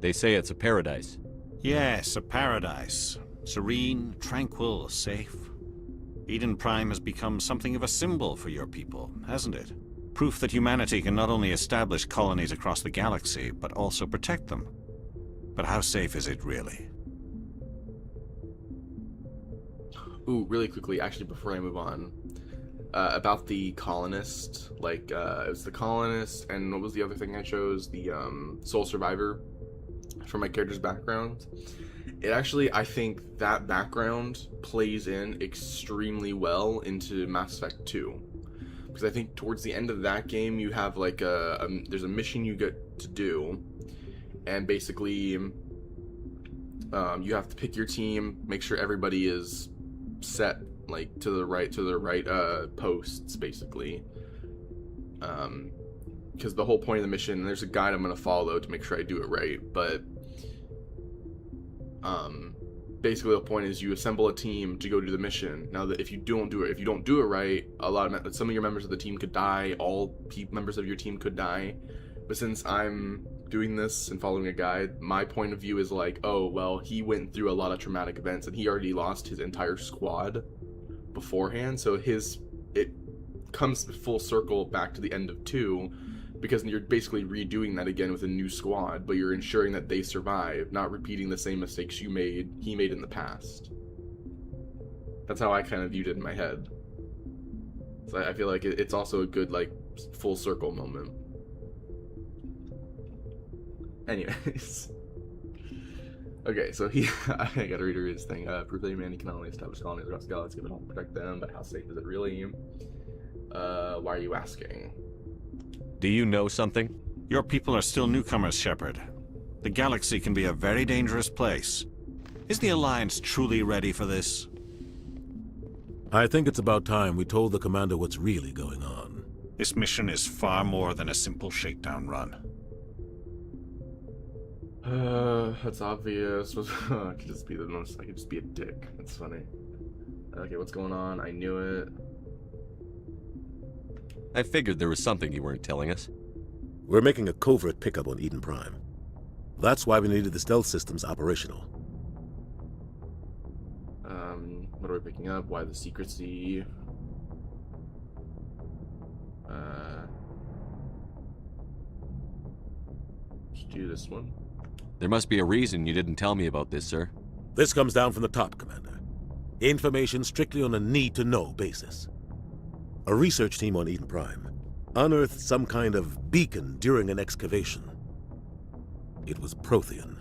Speaker 9: They say it's a paradise.
Speaker 7: Yes, a paradise. Serene, tranquil, safe. Eden Prime has become something of a symbol for your people, hasn't it? Proof that humanity can not only establish colonies across the galaxy, but also protect them. But how safe is it really?
Speaker 1: Ooh, really quickly, actually, before I move on, about the colonist, like, it was the colonist, and what was the other thing I chose? The, sole survivor for my character's background. It actually, I think that background plays in extremely well into Mass Effect 2. Because I think towards the end of that game, you have, like, there's a mission you get to do, and basically, you have to pick your team, make sure everybody is set like to the right posts basically, because the whole point of the mission, and there's a guide I'm going to follow to make sure I do it right, but basically the point is you assemble a team to go do the mission. Now that if you don't do it right, some of your members of the team could die, members of your team could die. But since I'm doing this and following a guide, my point of view is like, oh, well, he went through a lot of traumatic events and he already lost his entire squad beforehand, so it comes full circle back to the end of 2, because you're basically redoing that again with a new squad, but you're ensuring that they survive, not repeating the same mistakes he made in the past. That's how I kind of viewed it in my head. So I feel like it's also a good, like, full circle moment. Anyways. Okay, so I gotta read his thing. Proof that humanity can not only establish colonies across the galaxy, but also protect them, but how safe is it really? Why are you asking?
Speaker 9: Do you know something?
Speaker 7: Your people are still newcomers, Shepard. The galaxy can be a very dangerous place. Is the Alliance truly ready for this?
Speaker 15: I think it's about time we told the commander what's really going on.
Speaker 7: This mission is far more than a simple shakedown run.
Speaker 1: That's obvious. I could just be a dick. That's funny. Okay, what's going on? I knew it.
Speaker 9: I figured there was something you weren't telling us.
Speaker 15: We're making a covert pickup on Eden Prime. That's why we needed the stealth systems operational.
Speaker 1: What are we picking up? Why the secrecy? Let's do this one.
Speaker 9: There must be a reason you didn't tell me about this, sir.
Speaker 15: This comes down from the top, Commander. Information strictly on a need-to-know basis. A research team on Eden Prime unearthed some kind of beacon during an excavation. It was Prothean.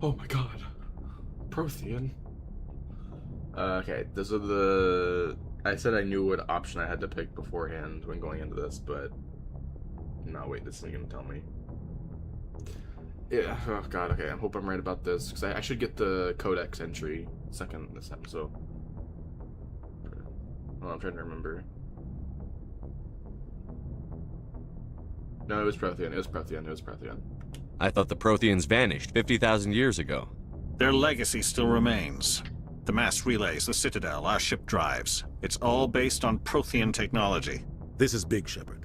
Speaker 1: Oh my god. Prothean? Okay, those are the... I said I knew what option I had to pick beforehand when going into this, but... No, wait, this isn't gonna tell me. Yeah, oh god, okay, I hope I'm right about this, because I should get the codex entry this episode. Oh, I'm trying to remember. No, it was Prothean,
Speaker 9: I thought the Protheans vanished 50,000 years ago.
Speaker 7: Their legacy still remains. The mass relays, the Citadel, our ship drives. It's all based on Prothean technology.
Speaker 15: This is big, Shepard.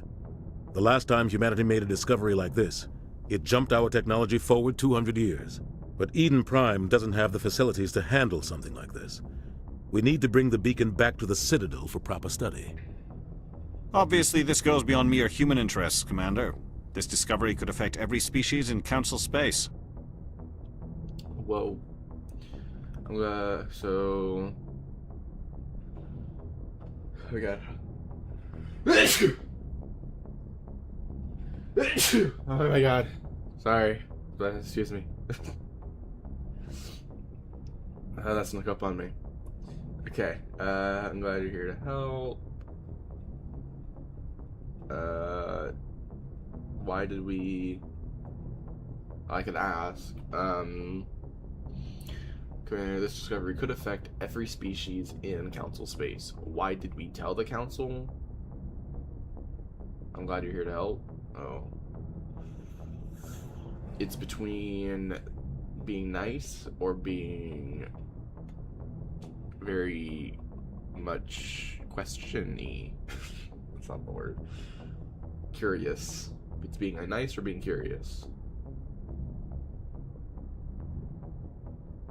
Speaker 15: The last time humanity made a discovery like this, it jumped our technology forward 200 years. But Eden Prime doesn't have the facilities to handle something like this. We need to bring the beacon back to the Citadel for proper study.
Speaker 7: Obviously, this goes beyond mere human interests, Commander. This discovery could affect every species in Council space.
Speaker 1: Whoa. so... We got Oh my god. Sorry. But excuse me. That snuck up on me. Okay. I'm glad you're here to help. Why did we... I could ask. Commander, this discovery could affect every species in Council space. Why did we tell the Council? I'm glad you're here to help. Oh. It's between being nice or being very much question-y. That's not the word. Curious. It's being nice or being curious.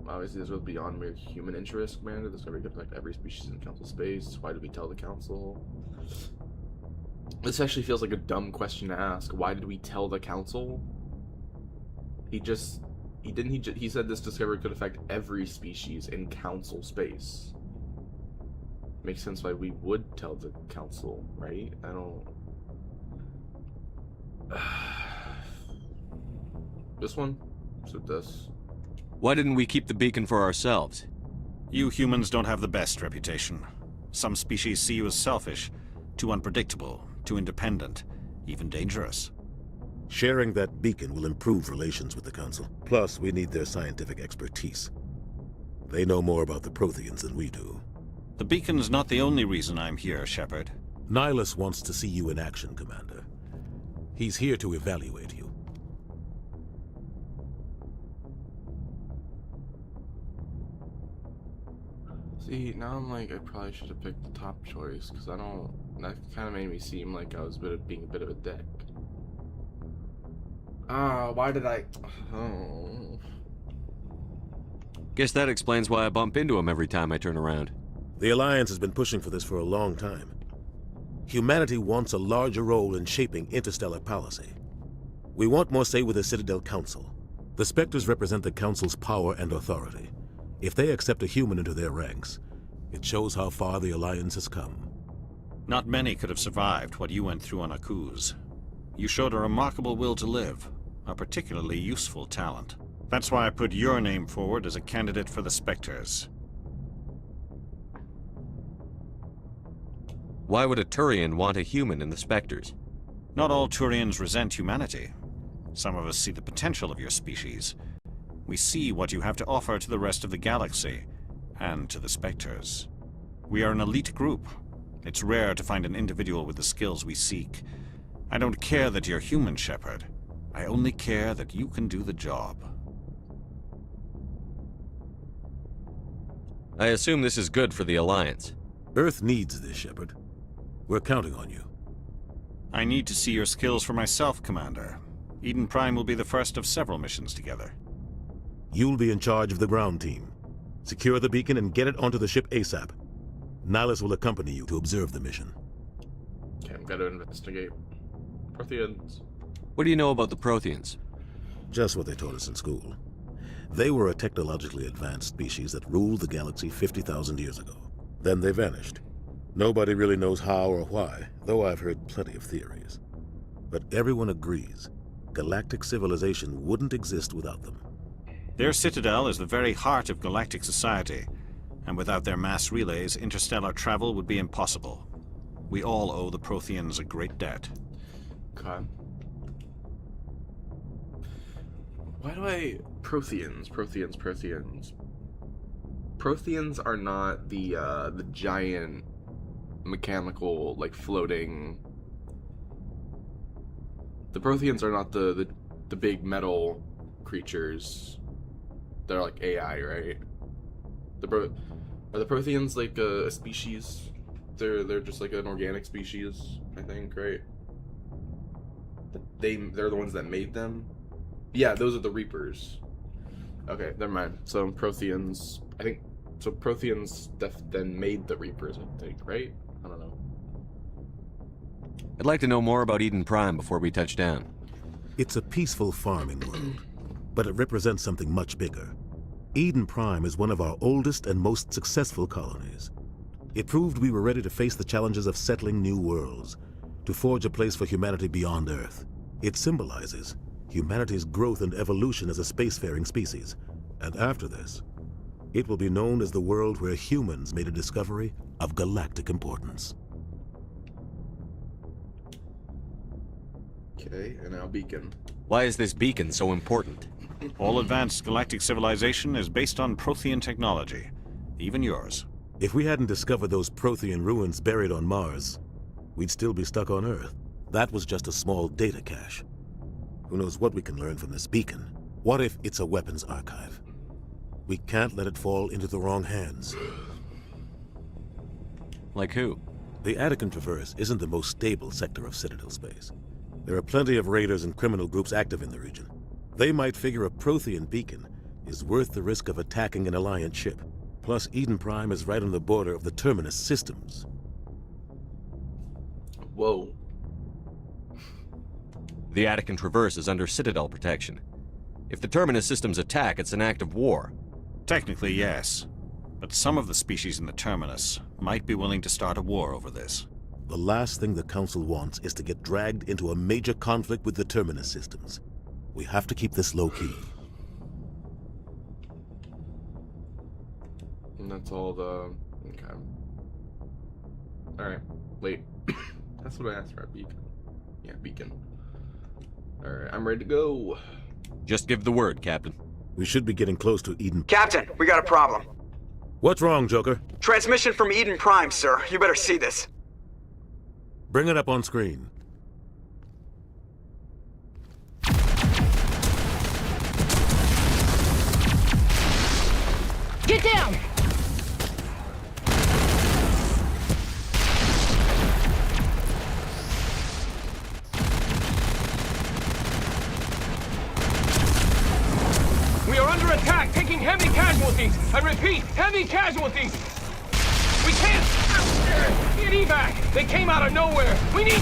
Speaker 1: Obviously, this goes beyond mere human interest, Commander. This discovery could affect every species in Council space. Why did we tell the Council? This actually feels like a dumb question to ask. Why did we tell the Council? He said this discovery could affect every species in Council space. Makes sense why we would tell the Council, right? I don't... This one? So this.
Speaker 9: Why didn't we keep the beacon for ourselves?
Speaker 7: You humans don't have the best reputation. Some species see you as selfish, too unpredictable, too independent, even dangerous.
Speaker 15: Sharing that beacon will improve relations with the Council. Plus, we need their scientific expertise. They know more about the Protheans than we do.
Speaker 7: The beacon's not the only reason I'm here, Shepard.
Speaker 15: Nihilus wants to see you in action, Commander. He's here to evaluate you.
Speaker 1: See, now I'm like, I probably should have picked the top choice, because I don't... That kind of made me seem like I was being a bit of a dick. Why did I... Oh...
Speaker 9: Guess that explains why I bump into him every time I turn around.
Speaker 15: The Alliance has been pushing for this for a long time. Humanity wants a larger role in shaping interstellar policy. We want more say with the Citadel Council. The Spectres represent the Council's power and authority. If they accept a human into their ranks, it shows how far the Alliance has come.
Speaker 7: Not many could have survived what you went through on Akuz. You showed a remarkable will to live, a particularly useful talent. That's why I put your name forward as a candidate for the Spectres.
Speaker 9: Why would a Turian want a human in the Spectres?
Speaker 7: Not all Turians resent humanity. Some of us see the potential of your species. We see what you have to offer to the rest of the galaxy, and to the Spectres. We are an elite group. It's rare to find an individual with the skills we seek. I don't care that you're human, Shepard. I only care that you can do the job.
Speaker 9: I assume this is good for the Alliance.
Speaker 15: Earth needs this, Shepard. We're counting on you.
Speaker 7: I need to see your skills for myself, Commander. Eden Prime will be the first of several missions together.
Speaker 15: You'll be in charge of the ground team. Secure the beacon and get it onto the ship ASAP. Nihilus will accompany you to observe the mission.
Speaker 1: Okay, I've got to investigate Protheans.
Speaker 9: What do you know about the Protheans?
Speaker 15: Just what they taught us in school. They were a technologically advanced species that ruled the galaxy 50,000 years ago. Then they vanished. Nobody really knows how or why, though I've heard plenty of theories. But everyone agrees, galactic civilization wouldn't exist without them.
Speaker 7: Their citadel is the very heart of galactic society, and without their mass relays, interstellar travel would be impossible. We all owe the Protheans a great debt.
Speaker 1: Okay. Why do I... Protheans. Protheans are not the giant mechanical, like, floating... The Protheans are not the big metal creatures. They're like AI, right? Are the Protheans like a species? They're just like an organic species, I think, right? They're the ones that made them. Yeah, those are the Reapers. Okay, never mind. So Protheans, I think. So Protheans then made the Reapers, I think, right? I don't know.
Speaker 9: I'd like to know more about Eden Prime before we touch down.
Speaker 15: It's a peaceful farming world, but it represents something much bigger. Eden Prime is one of our oldest and most successful colonies. It proved we were ready to face the challenges of settling new worlds, to forge a place for humanity beyond Earth. It symbolizes humanity's growth and evolution as a spacefaring species. And after this, it will be known as the world where humans made a discovery of galactic importance.
Speaker 1: Okay, and now beacon.
Speaker 9: Why is this beacon so important?
Speaker 7: All advanced galactic civilization is based on Prothean technology, even yours.
Speaker 15: If we hadn't discovered those Prothean ruins buried on Mars, we'd still be stuck on Earth. That was just a small data cache. Who knows what we can learn from this beacon? What if it's a weapons archive? We can't let it fall into the wrong hands.
Speaker 9: Like who?
Speaker 15: The Attican Traverse isn't the most stable sector of Citadel space. There are plenty of raiders and criminal groups active in the region. They might figure a Prothean beacon is worth the risk of attacking an Alliance ship. Plus, Eden Prime is right on the border of the Terminus systems.
Speaker 1: Whoa.
Speaker 9: The Attican Traverse is under Citadel protection. If the Terminus systems attack, it's an act of war.
Speaker 7: Technically, yes. But some of the species in the Terminus might be willing to start a war over this.
Speaker 15: The last thing the Council wants is to get dragged into a major conflict with the Terminus systems. We have to keep this low-key.
Speaker 1: And that's all the... Okay. Alright. Wait. That's what I asked for a beacon. Yeah, beacon. Alright, I'm ready to go.
Speaker 9: Just give the word, Captain.
Speaker 15: We should be getting close to Eden.
Speaker 6: Captain, we got a problem.
Speaker 15: What's wrong, Joker?
Speaker 6: Transmission from Eden Prime, sir. You better see this.
Speaker 15: Bring it up on screen.
Speaker 2: Get down!
Speaker 10: We are under attack, taking heavy casualties. I repeat, heavy casualties. We can't get evac. They came out of nowhere. We need...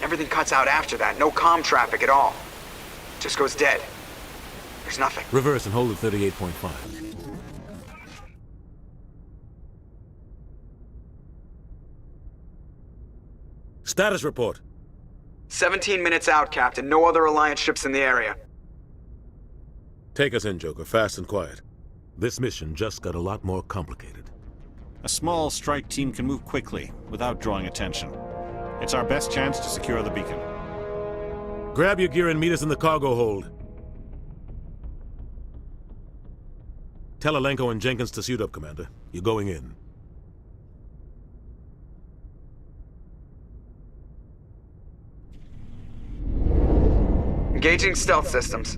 Speaker 6: Everything cuts out after that. No comm traffic at all. Just goes dead. There's nothing.
Speaker 15: Reverse and hold at 38.5. Status report.
Speaker 6: 17 minutes out, Captain. No other Alliance ships in the area.
Speaker 15: Take us in, Joker, fast and quiet. This mission just got a lot more complicated.
Speaker 7: A small strike team can move quickly, without drawing attention. It's our best chance to secure the beacon.
Speaker 15: Grab your gear and meet us in the cargo hold. Tell Alenko and Jenkins to suit up, Commander. You're going in.
Speaker 6: Engaging stealth systems.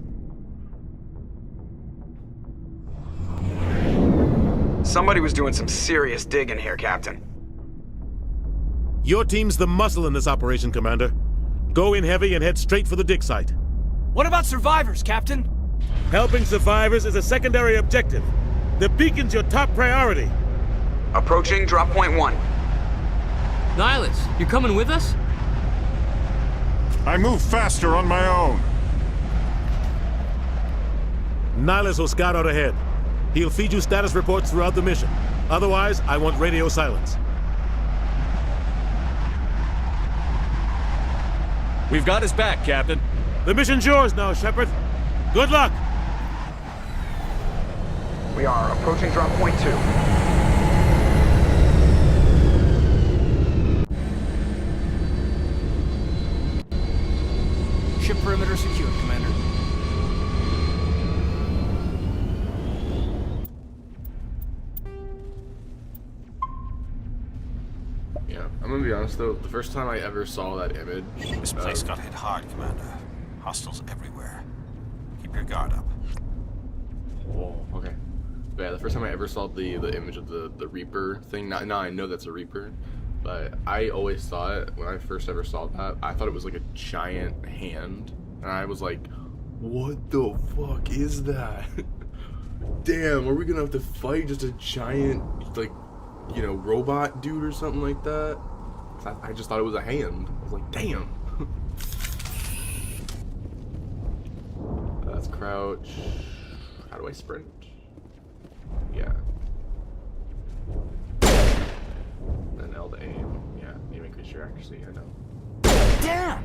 Speaker 6: Somebody was doing some serious digging here, Captain.
Speaker 15: Your team's the muscle in this operation, Commander. Go in heavy and head straight for the dig site.
Speaker 10: What about survivors, Captain?
Speaker 15: Helping survivors is a secondary objective. The beacon's your top priority.
Speaker 6: Approaching drop point 1.
Speaker 13: Nihilus, you coming with us?
Speaker 7: I move faster on my own.
Speaker 15: Nihilus will scout out ahead. He'll feed you status reports throughout the mission. Otherwise, I want radio silence.
Speaker 9: We've got his back, Captain.
Speaker 15: The mission's yours now, Shepard. Good luck!
Speaker 6: We are approaching drop point 2.
Speaker 10: Ship perimeter secured, Commander.
Speaker 1: Yeah, I'm gonna be honest though, the first time I ever saw that image...
Speaker 7: This place got hit hard, Commander. Hostiles everywhere. Keep your guard up.
Speaker 1: Oh, okay. But yeah, the first time I ever saw the image of the Reaper thing, now I know that's a Reaper, but I always thought, when I first ever saw that, I thought it was like a giant hand, and I was like, what the fuck is that? Damn, are we gonna have to fight just a giant, like, you know, robot dude or something like that. I just thought it was a hand. I was like, damn. That's crouch. How do I sprint? Yeah. Then L to aim. Yeah, aiming creature accuracy, I know.
Speaker 8: Damn!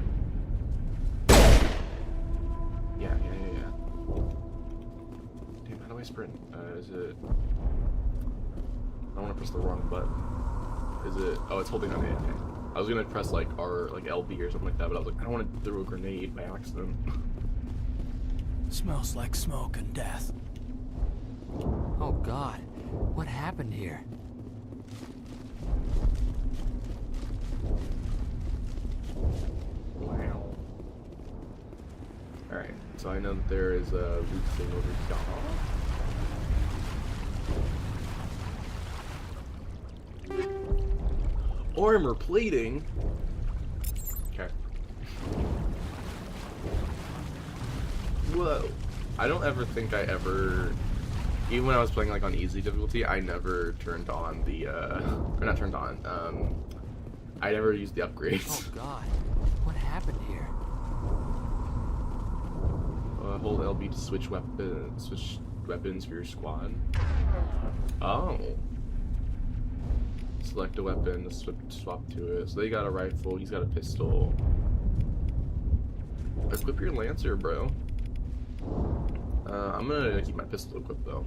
Speaker 1: Yeah. Damn, how do I sprint? Is it... I don't want to press the wrong button. Is it... Oh, it's holding on A. Okay. I was gonna press like R, like LB or something like that, but I was like, I don't want to throw a grenade by accident.
Speaker 8: Smells like smoke and death.
Speaker 13: Oh God, what happened here?
Speaker 1: Wow. Alright, so I know that there is a root thing over here. Armor plating? Okay. Whoa. I don't ever think I ever... Even when I was playing like on easy difficulty, I never turned on the, or not turned on, I never used the upgrades.
Speaker 13: Oh God, what happened here?
Speaker 1: Hold LB to switch weapons for your squad. Oh. Select a weapon to swap to it. So they got a rifle, he's got a pistol. Equip your Lancer, bro. I'm gonna keep my pistol equipped though.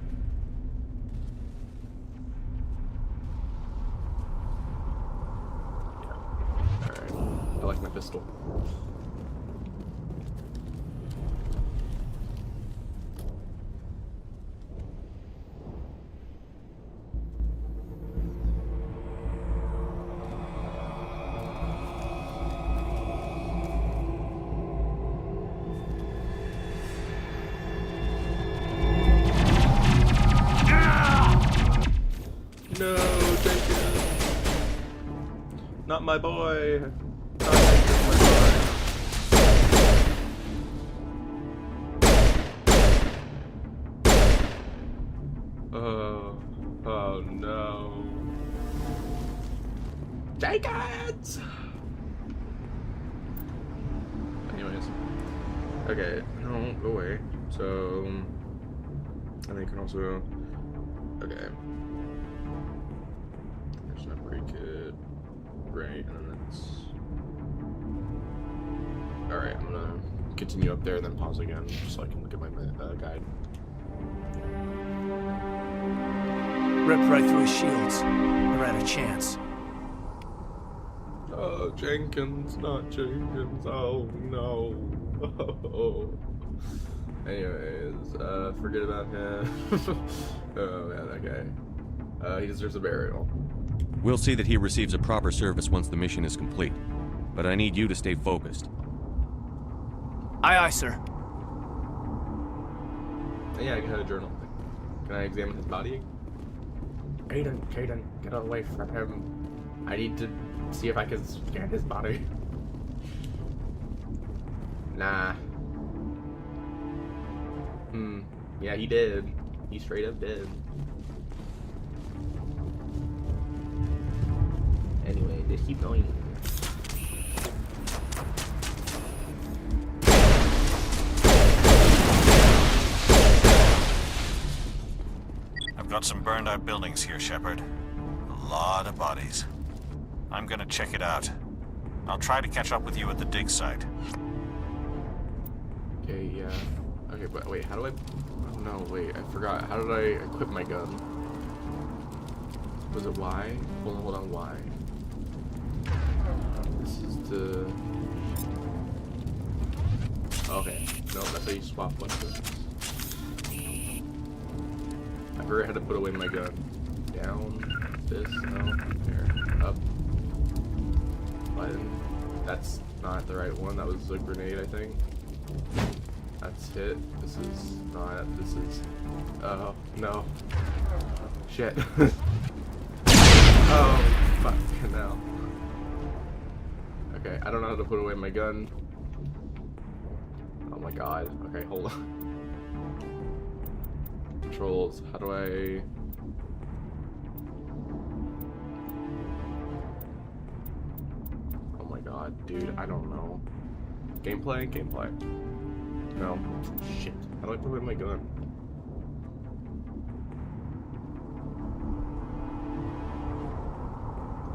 Speaker 1: Yeah. Alright. I like my pistol. No, Jenkins. Not my boy. Not Jenkins, my boy. Oh no. Jenkins! Anyways. Okay, no, go away. So, and then you can also, okay. Break it. Great, and then that's... Alright, I'm gonna continue up there and then pause again, just so I can look at my guide.
Speaker 8: Ripped right through his shields. Never had a chance.
Speaker 1: Oh, Jenkins, not Jenkins. Oh, no. Oh. Anyways, forget about him. Oh, man, that guy. He deserves a burial.
Speaker 9: We'll see that he receives a proper service once the mission is complete. But I need you to stay focused.
Speaker 8: Aye, aye, sir.
Speaker 1: Yeah, I got a journal. Can I examine his body? Aiden, get away from him. I need to see if I can scan his body. Nah. Yeah, he did. He straight up did. Anyway, just keep going.
Speaker 7: I've got some burned out buildings here, Shepard. A lot of bodies. I'm gonna check it out. I'll try to catch up with you at the dig site.
Speaker 1: Okay, yeah. Okay, but wait, how do I... Oh, no, wait, I forgot. How did I equip my gun? Was it Y? Hold on, Y. This is the... Okay, no, that's how you swap weapons. I forgot how to put away my gun. Down, this, no, there, up. Button. That's not the right one, that was a grenade, I think. That's hit. This is not, this is... Oh, no. Shit. Oh, fucking hell. Okay, I don't know how to put away my gun. Oh my god. Okay, hold on. Controls, how do I... dude, I don't know. Gameplay? Gameplay. No. Shit. How do I put away my gun?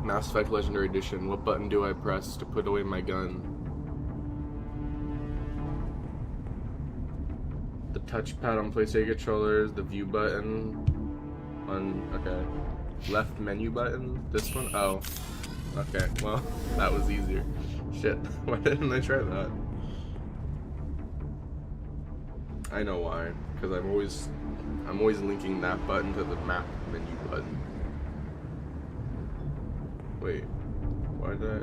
Speaker 1: Mass Effect Legendary Edition. What button do I press to put away my gun? The touchpad on PlayStation controllers, the view button on, okay. Left menu button? This one? Oh. Okay, well, that was easier. Shit, why didn't I try that? I know why, because I'm always linking that button to the map menu button. Wait, why did I?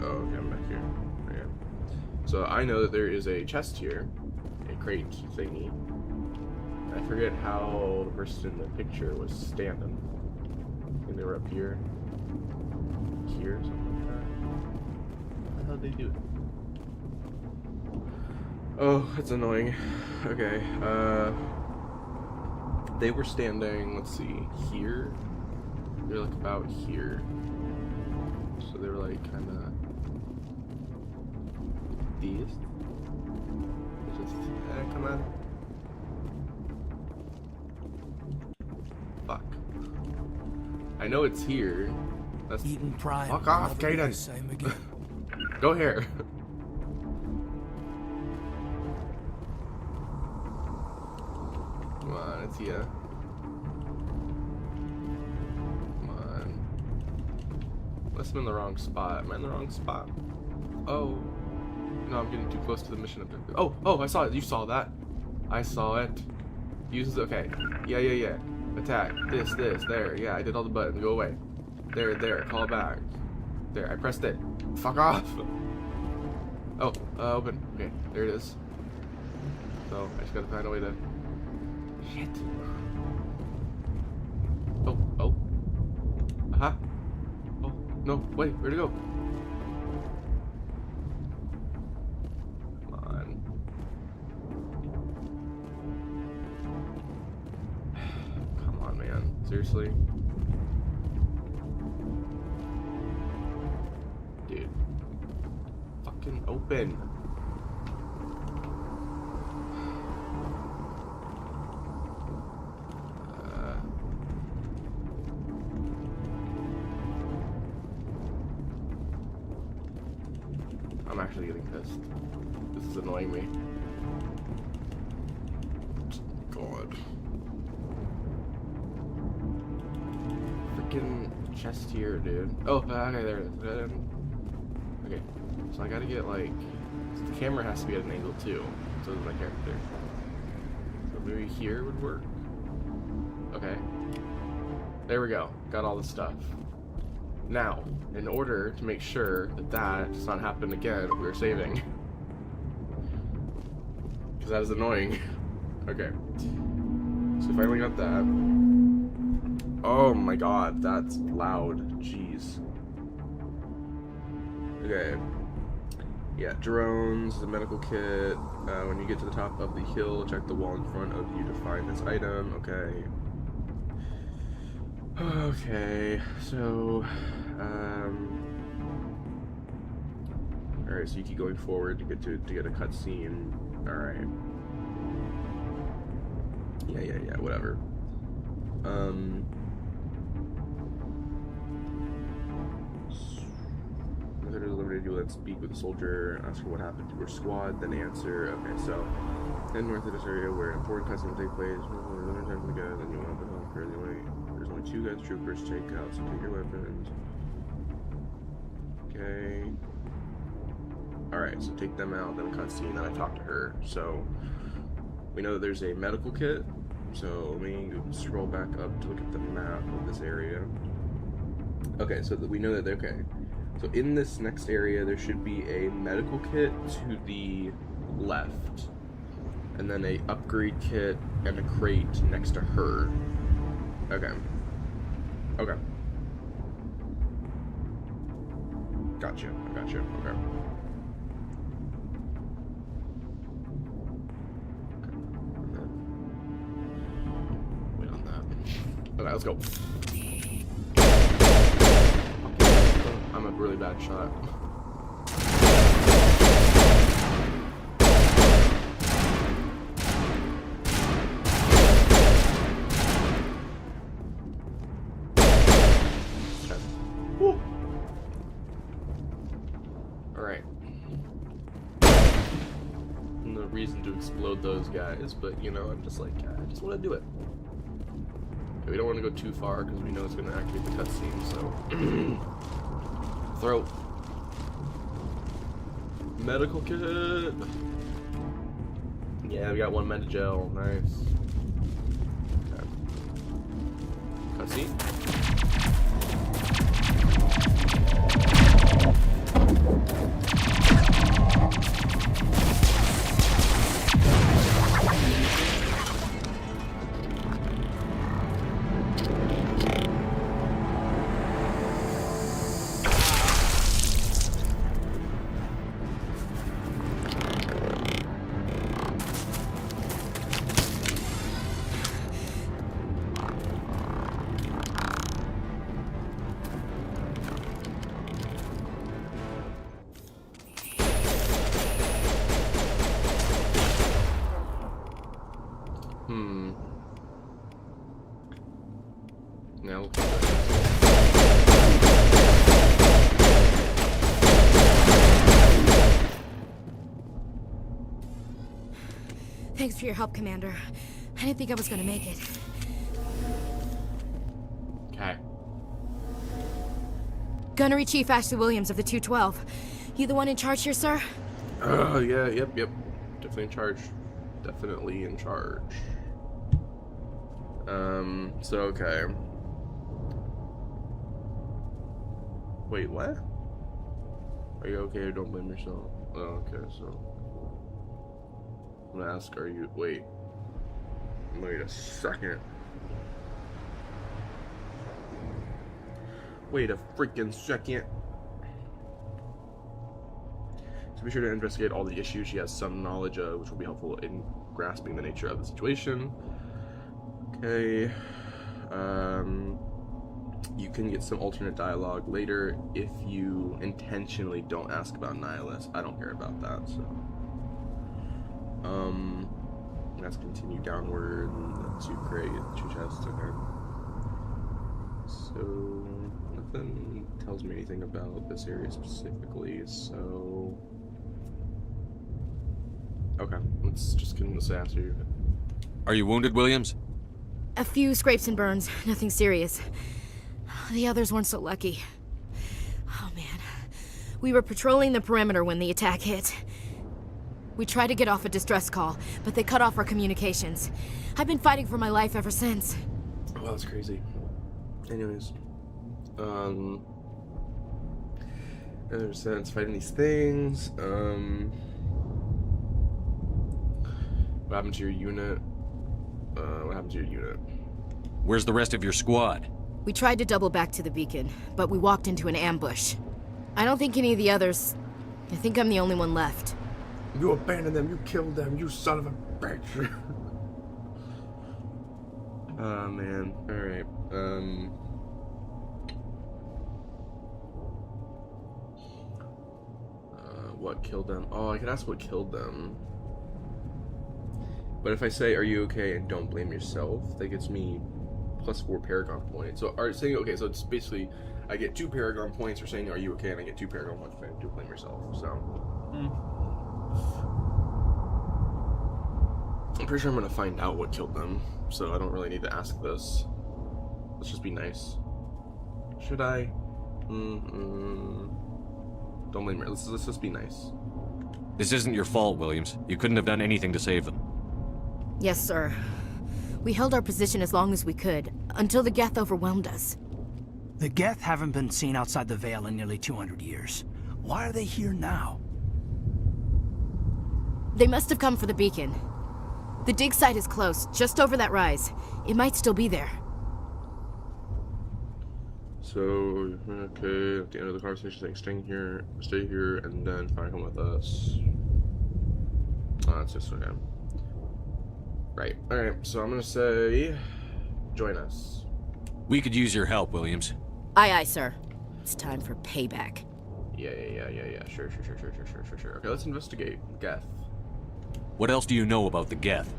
Speaker 1: Oh, okay, I'm back here. Okay. So I know that there is a chest here, a crate thingy. I forget how the person in the picture was standing. I think they were up here, something like that. How'd they do it? Oh, that's annoying. Okay, they were standing, let's see, here? They're like about here. So they were like kinda these. Just come on. Fuck. I know it's here. That's
Speaker 8: Eden Prime.
Speaker 1: Fuck off, Kaden. Go here. Come on, it's here. Come on. Must have been the wrong spot. Am I in the wrong spot? Oh. No, I'm getting too close to the mission objective. Oh, I saw it. You saw that. I saw it. Use, okay. Yeah. Attack. This, there. Yeah, I did all the buttons. Go away. There. Call back. There, I pressed it. Fuck off. Oh, open. Okay, there it is. So, I just gotta find a way to... Shit. Oh. Aha. Oh, no, wait, where'd it go? Come on. Come on, man. Seriously? Dude. Fucking open. I'm actually getting pissed. This is annoying me. God. Freaking chest here, dude. Oh, okay, there it is. Okay, so I gotta get like... So the camera has to be at an angle too. So does my character. So maybe here would work. Okay. There we go. Got all the stuff. Now, in order to make sure that that does not happen again, we're saving. Because that is annoying. Okay. So finally got that. Oh my god, that's loud. Jeez. Okay. Yeah, drones, the medical kit. When you get to the top of the hill, check the wall in front of you to find this item. Okay. Okay, so, alright, so you keep going forward to get a cutscene. Alright. Yeah, whatever. If there's a limited, you will then speak with the soldier, ask her what happened to her squad, then answer. Okay, so, head north of this area where an important cutscene will take place. Then you want to help her the way. There's only 2 guys troopers to take out, so take your weapons. Okay. Alright, so take them out, then a cutscene, then I talk to her. So, we know that there's a medical kit. So, let me scroll back up to look at the map of this area. Okay, so we know that, okay. So, in this next area, there should be a medical kit to the left. And then a upgrade kit and a crate next to her. Okay. Okay. Gotcha. I gotcha. Okay. Wait on that. Okay, let's go. Okay. I'm a really bad shot. with those guys, but you know, I'm just like, I just want to do it. Okay, we don't want to go too far because we know it's going to activate the cutscene, so. Throw. Medical kit. Yeah, we got 1 Metagel. Nice. Okay. Cutscene. Now.
Speaker 16: Thanks for your help, Commander. I didn't think I was gonna make it.
Speaker 1: Okay.
Speaker 16: Gunnery Chief Ashley Williams of the 212. You the one in charge here, sir?
Speaker 1: Yeah, yep. Definitely in charge. Definitely in charge. So, okay. Wait, what? Are you okay or don't blame yourself? Oh, okay, so. I'm gonna ask, are you. Wait a second. Wait a freaking second. So be sure to investigate all the issues she has some knowledge of, which will be helpful in grasping the nature of the situation. Okay. You can get some alternate dialogue later if you intentionally don't ask about Nihilus. I don't care about that, so. Let's continue downward. That's too great. 2 chests, okay. So, nothing tells me anything about this area specifically, so. Okay, let's just get into after you.
Speaker 9: Are you wounded, Williams?
Speaker 16: A few scrapes and burns, nothing serious. The others weren't so lucky. Oh man. We were patrolling the perimeter when the attack hit. We tried to get off a distress call, but they cut off our communications. I've been fighting for my life ever since.
Speaker 1: Oh, that's crazy. Anyways. Ever since fighting these things, what happened to your unit?
Speaker 9: Where's the rest of your squad?
Speaker 16: We tried to double back to the beacon, but we walked into an ambush. I don't think any of the others... I think I'm the only one left.
Speaker 1: You abandoned them, you killed them, you son of a bitch. Oh, man. Alright, what killed them? Oh, I could ask what killed them. But if I say, are you okay, and don't blame yourself, that gets me +4 Paragon points. So, are you saying, okay, so it's basically, I get 2 Paragon points for saying, are you okay, and I get 2 Paragon points for saying, don't blame yourself, so. I'm pretty sure I'm gonna find out what killed them, so I don't really need to ask this. Let's just be nice. Should I? Don't blame me. Let's just be nice.
Speaker 9: This isn't your fault, Williams. You couldn't have done anything to save them.
Speaker 16: Yes, sir. We held our position as long as we could, until the Geth overwhelmed us.
Speaker 8: The Geth haven't been seen outside the Veil in nearly 200 years. Why are they here now?
Speaker 16: They must have come for the beacon. The dig site is close, just over that rise. It might still be there.
Speaker 1: So, okay, at the end of the conversation, saying stay here, and then find home with us. Oh, that's just okay. Right, alright, so I'm gonna say, join us.
Speaker 9: We could use your help, Williams.
Speaker 16: Aye, aye, sir. It's time for payback.
Speaker 1: Yeah, sure. Okay, let's investigate. Geth.
Speaker 9: What else do you know about the Geth?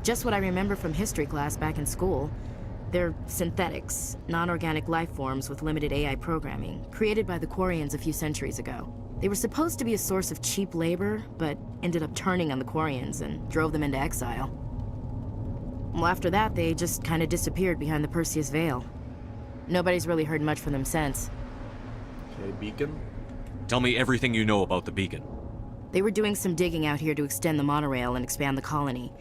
Speaker 16: Just what I remember from history class back in school. They're synthetics, non-organic life forms with limited AI programming, created by the Quarians a few centuries ago. They were supposed to be a source of cheap labor, but ended up turning on the Quarians and drove them into exile. Well, after that, they just kind of disappeared behind the Perseus Veil. Nobody's really heard much from them since.
Speaker 1: Okay, Beacon?
Speaker 9: Tell me everything you know about the Beacon.
Speaker 16: They were doing some digging out here to extend the monorail and expand the colony.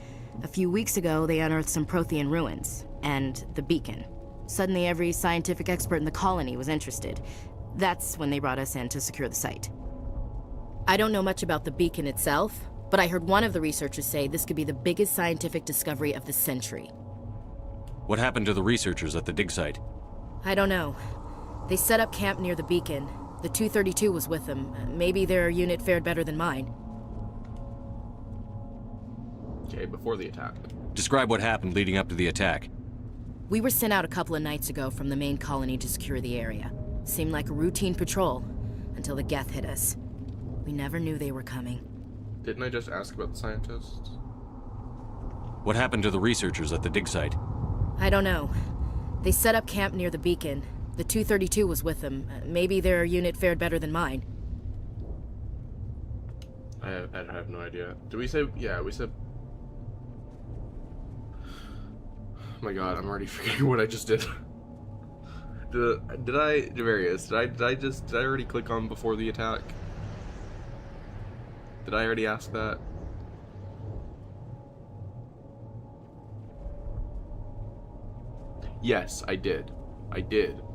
Speaker 16: A few weeks ago, they unearthed some Prothean ruins, and the Beacon. Suddenly, every scientific expert in the colony was interested. That's when they brought us in to secure the site. I don't know much about the Beacon itself, but I heard one of the researchers say this could be the biggest scientific discovery of the century.
Speaker 9: What happened to the researchers at the dig site?
Speaker 16: I don't know. They set up camp near the Beacon. The 232 was with them. Maybe their unit fared better than mine.
Speaker 1: Okay, before the attack.
Speaker 9: Describe what happened leading up to the attack.
Speaker 16: We were sent out a couple of nights ago from the main colony to secure the area. Seemed like a routine patrol, until the Geth hit us. We never knew they were coming.
Speaker 1: Didn't I just ask about the scientists?
Speaker 9: What happened to the researchers at the dig site?
Speaker 16: I don't know. They set up camp near the Beacon. The 232 was with them. Maybe their unit fared better than mine.
Speaker 1: I have no idea. Did we say... Yeah, we said... Oh my god, I'm already forgetting what I just did. Did I... Devarius, did I already click on before the attack? Did I already ask that? Yes, I did.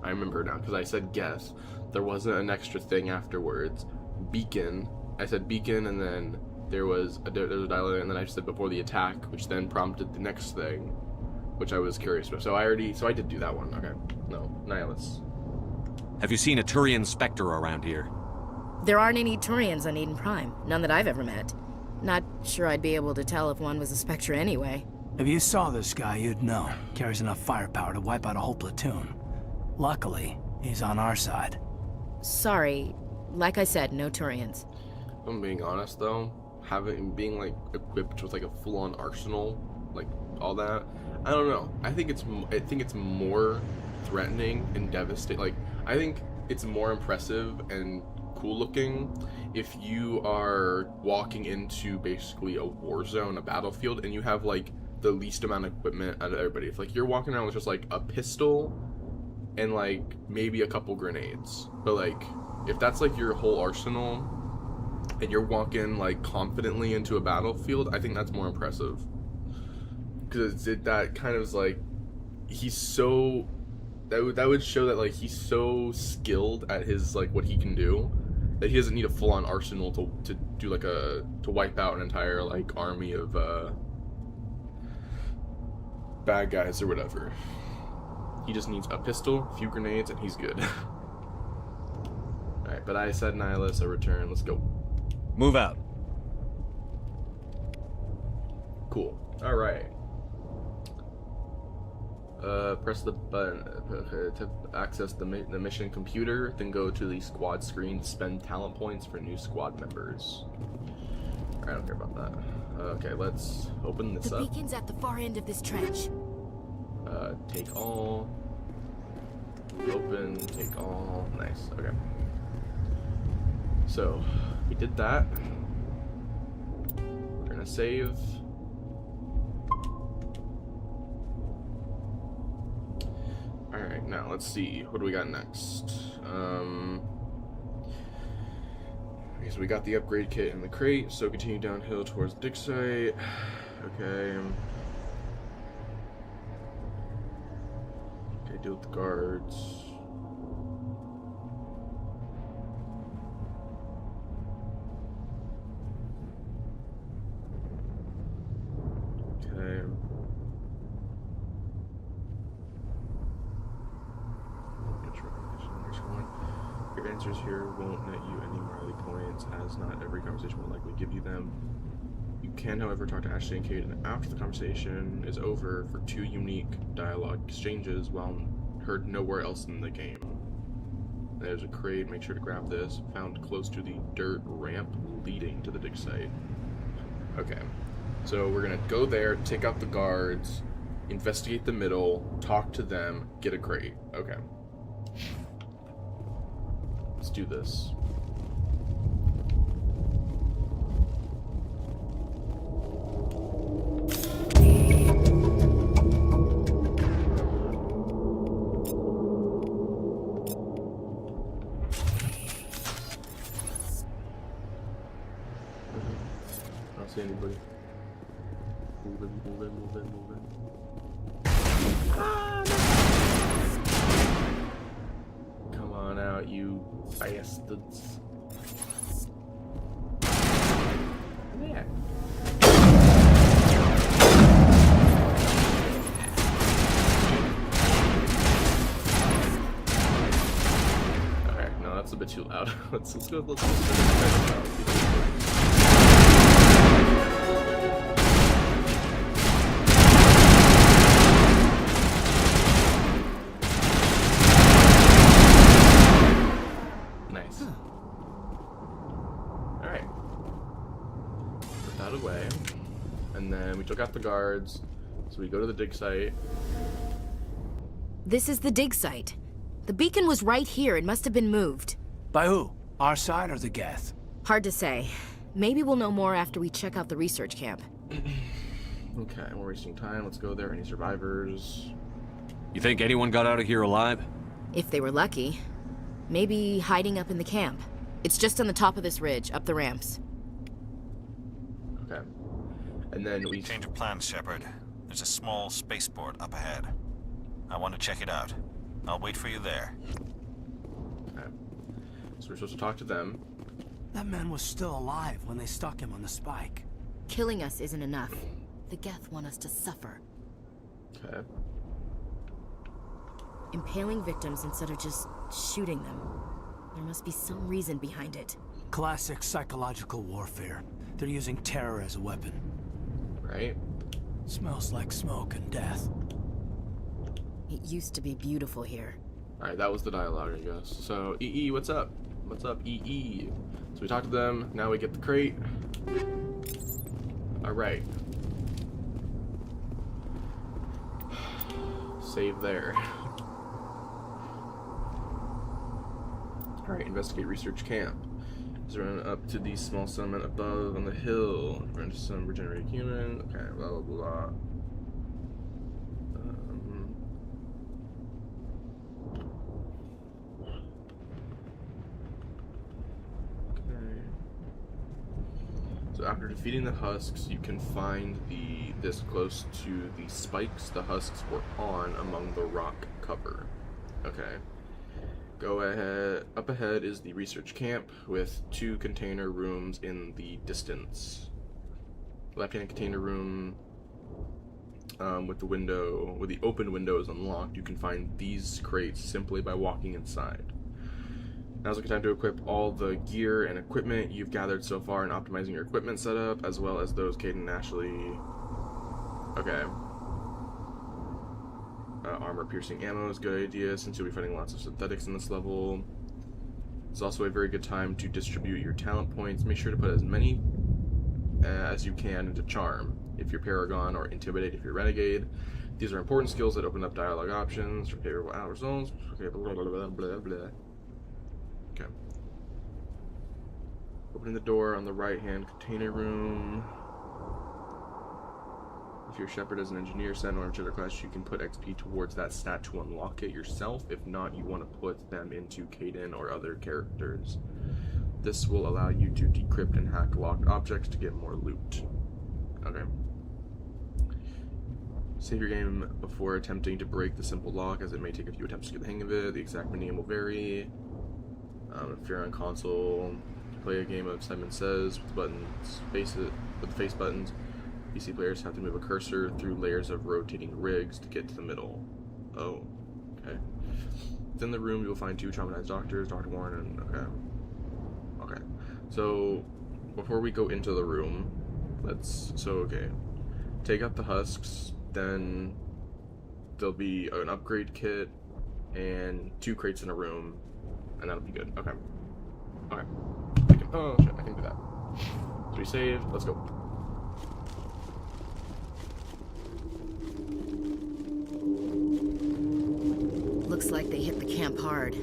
Speaker 1: I remember now, because I said guess. There wasn't an extra thing afterwards. Beacon. I said beacon, and then there was a dialogue, and then I said before the attack, which then prompted the next thing, which I was curious about. So I did do that one. Okay. No, Nihilus.
Speaker 9: Have you seen a Turian Spectre around here?
Speaker 16: There aren't any Turians on Eden Prime. None that I've ever met. Not sure I'd be able to tell if one was a Spectre anyway.
Speaker 8: If you saw this guy, you'd know. Carries enough firepower to wipe out a whole platoon. Luckily, he's on our side.
Speaker 16: Sorry. Like I said, no Turians.
Speaker 1: If I'm being honest though, being like equipped with like a full-on arsenal, like all that, I don't know. I think it's more threatening and devastating. Like, I think it's more impressive and cool looking if you are walking into basically a war zone, a battlefield, and you have like the least amount of equipment out of everybody. If like you're walking around with just like a pistol and like maybe a couple grenades, but like if that's like your whole arsenal and you're walking like confidently into a battlefield, I think that's more impressive, because that kind of is like he's so that would show that like he's so skilled at his like what he can do that he doesn't need a full-on arsenal to do like to wipe out an entire like army of bad guys or whatever. He just needs a pistol, a few grenades, and he's good. Alright, but I said Nihilus, a return. Let's go.
Speaker 9: Move out.
Speaker 1: Cool. Alright. Press the button to access the mission computer, then go to the squad screen to spend talent points for new squad members. I don't care about that. Okay, let's open this up.
Speaker 16: The beacon's at the far end of this trench.
Speaker 1: Take all. Open, take all. Nice, okay. So, we did that. We're gonna save. Alright, now let's see. What do we got next? Okay, so we got the upgrade kit in the crate, so continue downhill towards the dig site. Okay. Okay, deal with the guards. Okay. Your answers here won't net you any morality points, as not every conversation will likely give you them. You can, however, talk to Ashley and Kaidan after the conversation is over for 2 unique dialogue exchanges while heard nowhere else in the game. There's a crate, make sure to grab this, found close to the dirt ramp leading to the dig site. Okay, so we're gonna go there, take out the guards, investigate the middle, talk to them, get a crate. Okay. Let's do this. see anybody. Move in, move in, move in, move in. Ah, no. Come on out, you bastards. Yeah. Alright, no, that's a bit too loud. let's go. Let's Nice. Alright. Put that away. And then we took out the guards. So we go to the dig site.
Speaker 16: This is the dig site. The beacon was right here. It must have been moved.
Speaker 8: By who? Our side or the Geth?
Speaker 16: Hard to say. Maybe we'll know more after we check out the research camp.
Speaker 1: Okay, we're wasting time. Let's go there. Any survivors?
Speaker 9: You think anyone got out of here alive?
Speaker 16: If they were lucky. Maybe hiding up in the camp. It's just on the top of this ridge, up the ramps.
Speaker 1: Okay. And then we...
Speaker 7: Change of plans, Shepard. There's a small spaceport up ahead. I want to check it out. I'll wait for you there.
Speaker 1: Okay. So we're supposed to talk to them.
Speaker 8: That man was still alive when they stuck him on the spike.
Speaker 16: Killing us isn't enough. The Geth want us to suffer.
Speaker 1: Okay.
Speaker 16: Impaling victims instead of just shooting them. There must be some reason behind it.
Speaker 8: Classic psychological warfare. They're using terror as a weapon.
Speaker 1: Right?
Speaker 8: Smells like smoke and death.
Speaker 16: It used to be beautiful here.
Speaker 1: Alright, that was the dialogue, I guess. So, EE, what's up? What's up, EE? So we talked to them, now we get the crate. Alright. Save there. Alright, investigate research camp. Just run up to the small settlement above on the hill. Run into some regenerated human. Okay, blah blah blah. So after defeating the husks, you can find this close to the spikes the husks were on among the rock cover. Okay. Go ahead. Up ahead is the research camp with 2 container rooms in the distance. Left-hand container room with the open windows unlocked. You can find these crates simply by walking inside. Now's a good time to equip all the gear and equipment you've gathered so far and optimizing your equipment setup, as well as those Kaidan and Ashley. Okay. Armor-piercing ammo is a good idea, since you'll be fighting lots of synthetics in this level. It's also a very good time to distribute your talent points. Make sure to put as many as you can into Charm, if you're Paragon, or Intimidate if you're Renegade. These are important skills that open up dialogue options for favorable outer zones. Okay, blah, blah, blah, blah, blah. Okay. Opening the door on the right-hand container room. If you're Shepard as an engineer, set or whichever class, you can put XP towards that stat to unlock it yourself. If not, you want to put them into Kaidan or other characters. This will allow you to decrypt and hack locked objects to get more loot. Okay. Save your game before attempting to break the simple lock, as it may take a few attempts to get the hang of it. The exact name will vary. If you're on console, play a game of Simon Says with buttons, with the face buttons. PC players have to move a cursor through layers of rotating rigs to get to the middle. Oh, okay. Within the room, you'll find 2 traumatized doctors, Dr. Warren and okay. So before we go into the room, take out the husks. Then there'll be an upgrade kit and 2 crates in a room. And that'll be good. Okay. Okay. Oh shit, I can do that. So we save. Let's go.
Speaker 16: Looks like they hit the camp hard.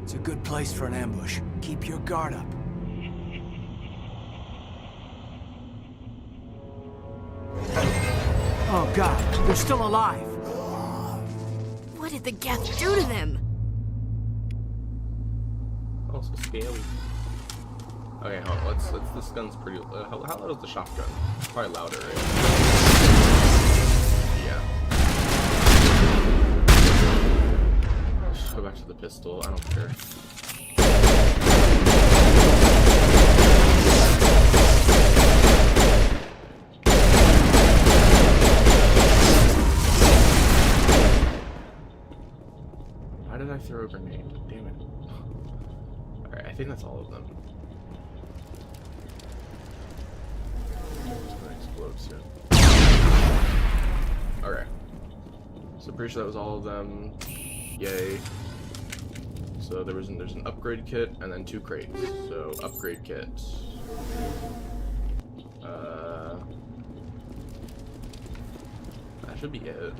Speaker 8: It's a good place for an ambush. Keep your guard up. Oh god, they're still alive.
Speaker 16: What did the Geth do to them?
Speaker 1: Also scary. Okay, hold on. Let's. This gun's pretty. How loud is the shotgun? Probably louder, right? Yeah. Let's go back to the pistol. I don't care. Why did I throw a grenade? Damn it. Alright, I think that's all of them. It's gonna explode soon. Alright. So pretty sure that was all of them. Yay. So there's an upgrade kit and then 2 crates. So upgrade kit. That should be it.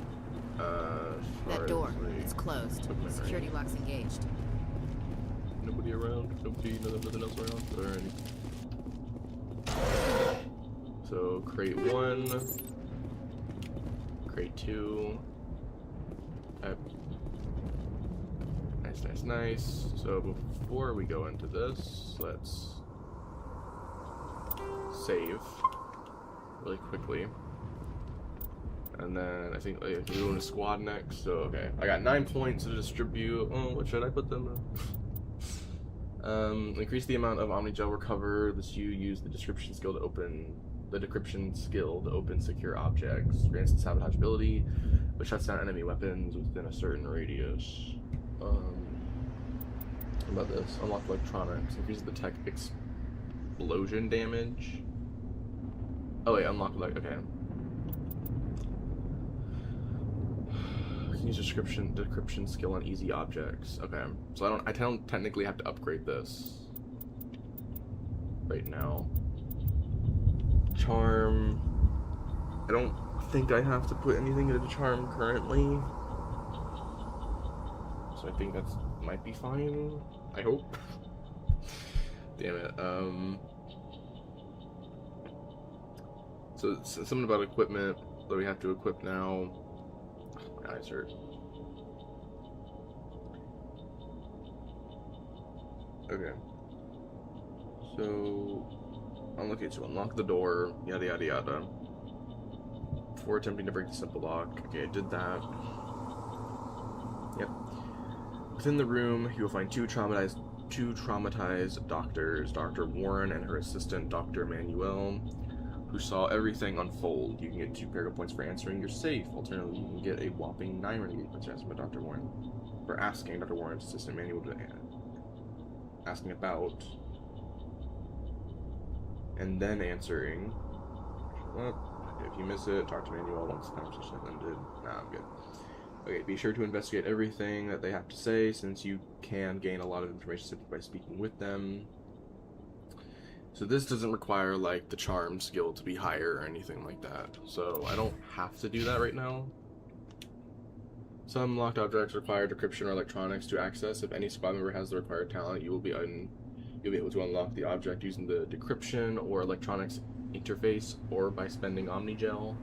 Speaker 16: That door, it's closed. Security lock's engaged.
Speaker 1: Nobody around? Nothing else around? Alright. So, crate 1. Crate 2. Okay. Nice. So, before we go into this, let's save really quickly. And then I think we're doing a squad next. So okay, I got 9 points to distribute. Oh, what should I put them in? Increase the amount of Omnigel recover. This you use the decryption skill to open secure objects. Grants the sabotage ability, which shuts down enemy weapons within a certain radius. What about this? Unlock electronics. Increases the tech explosion damage. Oh wait, unlock okay. Use decryption skill on easy objects. Okay, so I don't technically have to upgrade this right now. Charm. I don't think I have to put anything into charm currently, so I think that's might be fine. I hope. Damn it. So something about equipment that we have to equip now. Eyes hurt. Okay. So, to unlock the door, yada yada yada. Before attempting to break the simple lock. Okay, I did that. Yep. Within the room, you will find two traumatized doctors, Dr. Warren and her assistant, Dr. Manuel, who saw everything unfold. You can get 2 Perigo points for answering your safe. Alternatively, you can get a whopping 9 renegade points for answering by Dr. Warren. For asking Dr. Warren's assistant Manuel to asking about, and then answering. Well, if you miss it, talk to Manuel once the conversation has ended. Nah, I'm good. Okay, be sure to investigate everything that they have to say, since you can gain a lot of information simply by speaking with them. So this doesn't require, like, the charm skill to be higher or anything like that. So I don't have to do that right now. Some locked objects require decryption or electronics to access. If any squad member has the required talent, you'll be able to unlock the object using the decryption or electronics interface, or by spending Omnigel.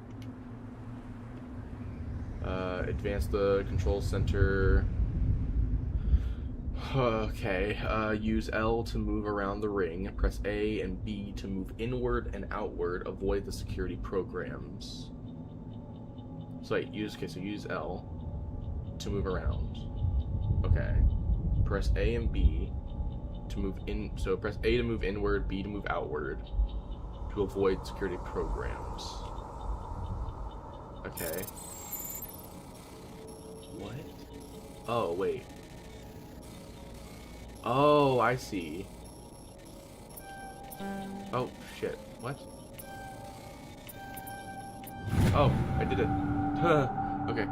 Speaker 1: Advance the control center. Okay, use L to move around the ring. Press A and B to move inward and outward. Avoid the security programs. So wait, use L to move around. Okay. Press A and B to move in. So press A to move inward, B to move outward to avoid security programs. Okay. What? Oh, wait. Oh, I see. Oh, shit. What? Oh, I did it. Okay.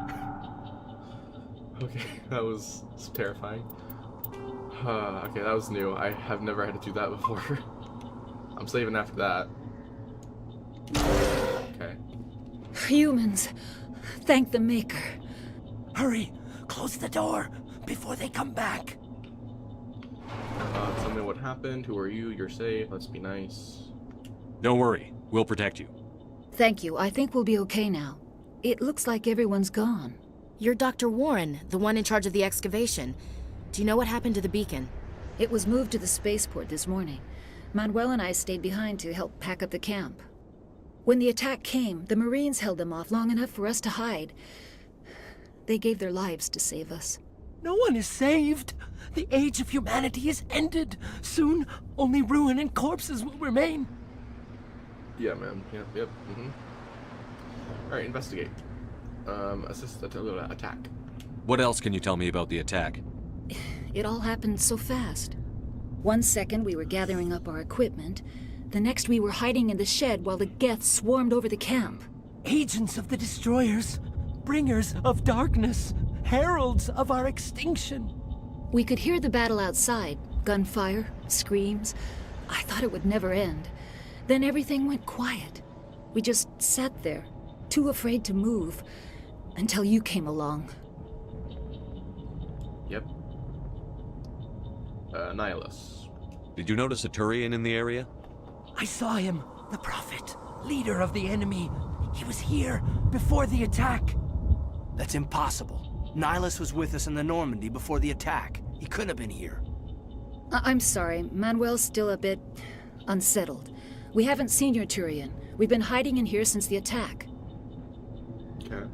Speaker 1: Okay, that was terrifying. Okay, that was new. I have never had to do that before. I'm saving after that. Okay.
Speaker 17: Humans, thank the Maker.
Speaker 8: Hurry! Close the door before they come back.
Speaker 1: Tell me what happened. Who are you? You're safe. Let's be nice.
Speaker 9: Don't worry. We'll protect you.
Speaker 17: Thank you. I think we'll be okay now. It looks like everyone's gone.
Speaker 16: You're Dr. Warren, the one in charge of the excavation. Do you know what happened to the beacon?
Speaker 17: It was moved to the spaceport this morning. Manuel and I stayed behind to help pack up the camp. When the attack came, the Marines held them off long enough for us to hide. They gave their lives to save us.
Speaker 18: No one is saved. The age of humanity is ended. Soon, only ruin and corpses will remain.
Speaker 1: Yeah, man. Yep. Alright, investigate. Assist attack.
Speaker 9: What else can you tell me about the attack?
Speaker 17: It all happened so fast. 1 second we were gathering up our equipment. The next we were hiding in the shed while the Geth swarmed over the camp.
Speaker 18: Agents of the Destroyers. Bringers of darkness. Heralds of our extinction.
Speaker 17: We could hear the battle outside. Gunfire, screams. I thought it would never end. Then everything went quiet. We just sat there, too afraid to move, until you came along.
Speaker 1: Yep. Nihilus.
Speaker 9: Did you notice a Turian in the area?
Speaker 18: I saw him, the Prophet, leader of the enemy. He was here before the attack.
Speaker 8: That's impossible. Nihilus was with us in the Normandy before the attack. He couldn't have been here.
Speaker 17: I'm sorry, Manuel's still a bit unsettled. We haven't seen your Turian. We've been hiding in here since the attack.
Speaker 1: Okay.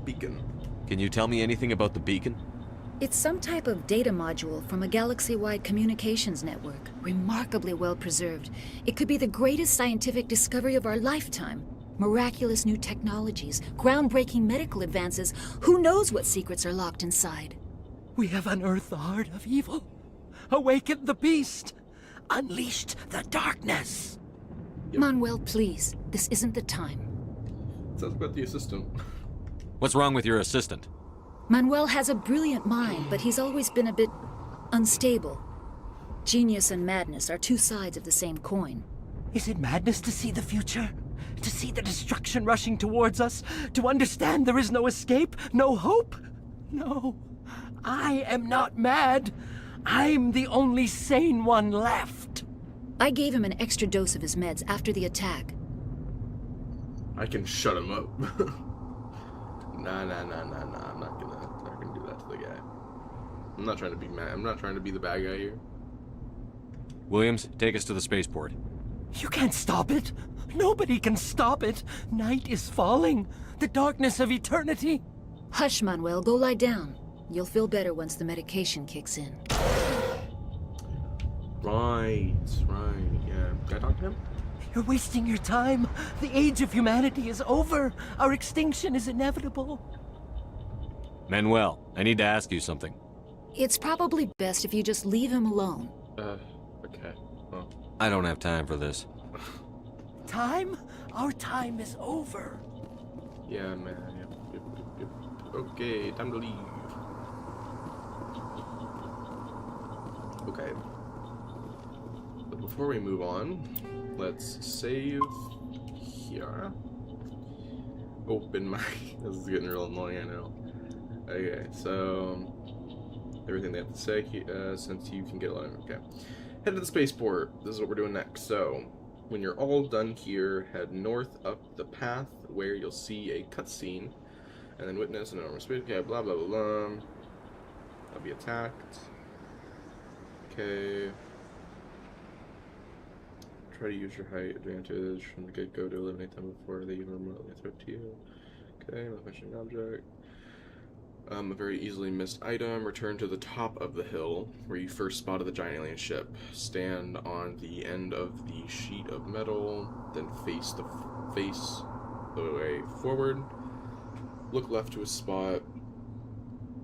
Speaker 1: Beacon.
Speaker 9: Can you tell me anything about the beacon?
Speaker 17: It's some type of data module from a galaxy-wide communications network. Remarkably well preserved. It could be the greatest scientific discovery of our lifetime. Miraculous new technologies, groundbreaking medical advances. Who knows what secrets are locked inside?
Speaker 18: We have unearthed the heart of evil, awakened the beast, unleashed the darkness.
Speaker 17: Manuel, please. This isn't the time.
Speaker 1: Sounds about the assistant.
Speaker 9: What's wrong with your assistant?
Speaker 17: Manuel has a brilliant mind, but he's always been a bit unstable. Genius and madness are two sides of the same coin.
Speaker 18: Is it madness to see the future? To see the destruction rushing towards us? To understand there is no escape? No hope? No. I am not mad. I'm the only sane one left.
Speaker 17: I gave him an extra dose of his meds after the attack.
Speaker 1: I can shut him up. Nah. I'm not gonna do that to the guy. I'm not trying to be mad. I'm not trying to be the bad guy here.
Speaker 9: Williams, take us to the spaceport.
Speaker 18: You can't stop it. Nobody can stop it. Night is falling. The darkness of eternity.
Speaker 17: Hush, Manuel. Go lie down. You'll feel better once the medication kicks in.
Speaker 1: Right. Yeah. Can I talk to him?
Speaker 18: You're wasting your time. The age of humanity is over. Our extinction is inevitable.
Speaker 9: Manuel, I need to ask you something.
Speaker 17: It's probably best if you just leave him alone.
Speaker 1: Okay. Oh.
Speaker 9: I don't have time for this.
Speaker 18: Time? Our time is over.
Speaker 1: Yeah, man. Yep. Okay, time to leave. Okay. But before we move on, let's save here. Open my... This is getting real annoying, I know. Okay, so... Everything they have to say, since you can get along. Okay. Head to the spaceport. This is what we're doing next. So, when you're all done here, head north up the path where you'll see a cutscene, and then witness an enormous space. Okay, blah blah blah blah. I'll be attacked. Okay. Try to use your height advantage from the get-go to eliminate them before they even remotely threat to you. Okay, malfunctioning object. A very easily missed item. Return to the top of the hill where you first spotted the giant alien ship. Stand on the end of the sheet of metal, then face the way forward. Look left to a spot,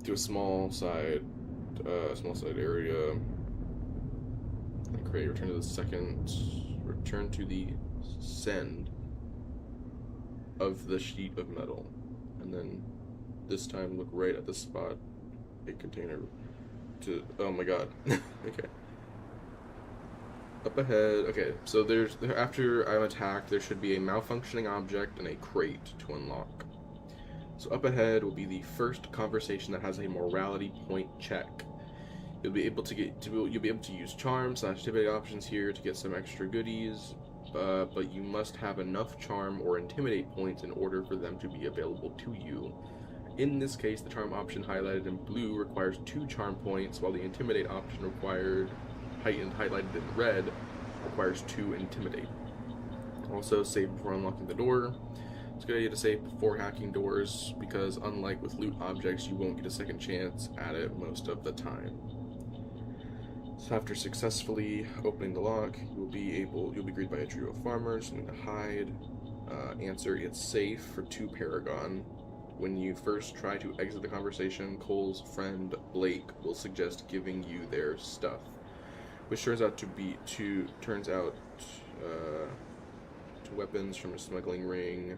Speaker 1: to a small side area. And create. Return to the second. Return to the send of the sheet of metal, and then. This time, look right at the spot. A container to... Oh my god. Okay. Up ahead. Okay, so there's... After I'm attacked, there should be a malfunctioning object and a crate to unlock. So up ahead will be the first conversation that has a morality point check. You'll be able to use charm / intimidate options here to get some extra goodies, but you must have enough charm or intimidate points in order for them to be available to you. In this case, the charm option highlighted in blue requires 2 charm points, while the intimidate option highlighted in red, requires 2 intimidate. Also, save before unlocking the door. It's a good idea to save before hacking doors, because unlike with loot objects, you won't get a second chance at it most of the time. So after successfully opening the lock, you'll be greeted by a trio of farmers, something to hide. Answer, it's safe for 2 Paragon. When you first try to exit the conversation, Cole's friend Blake will suggest giving you their stuff, which turns out to weapons from a smuggling ring.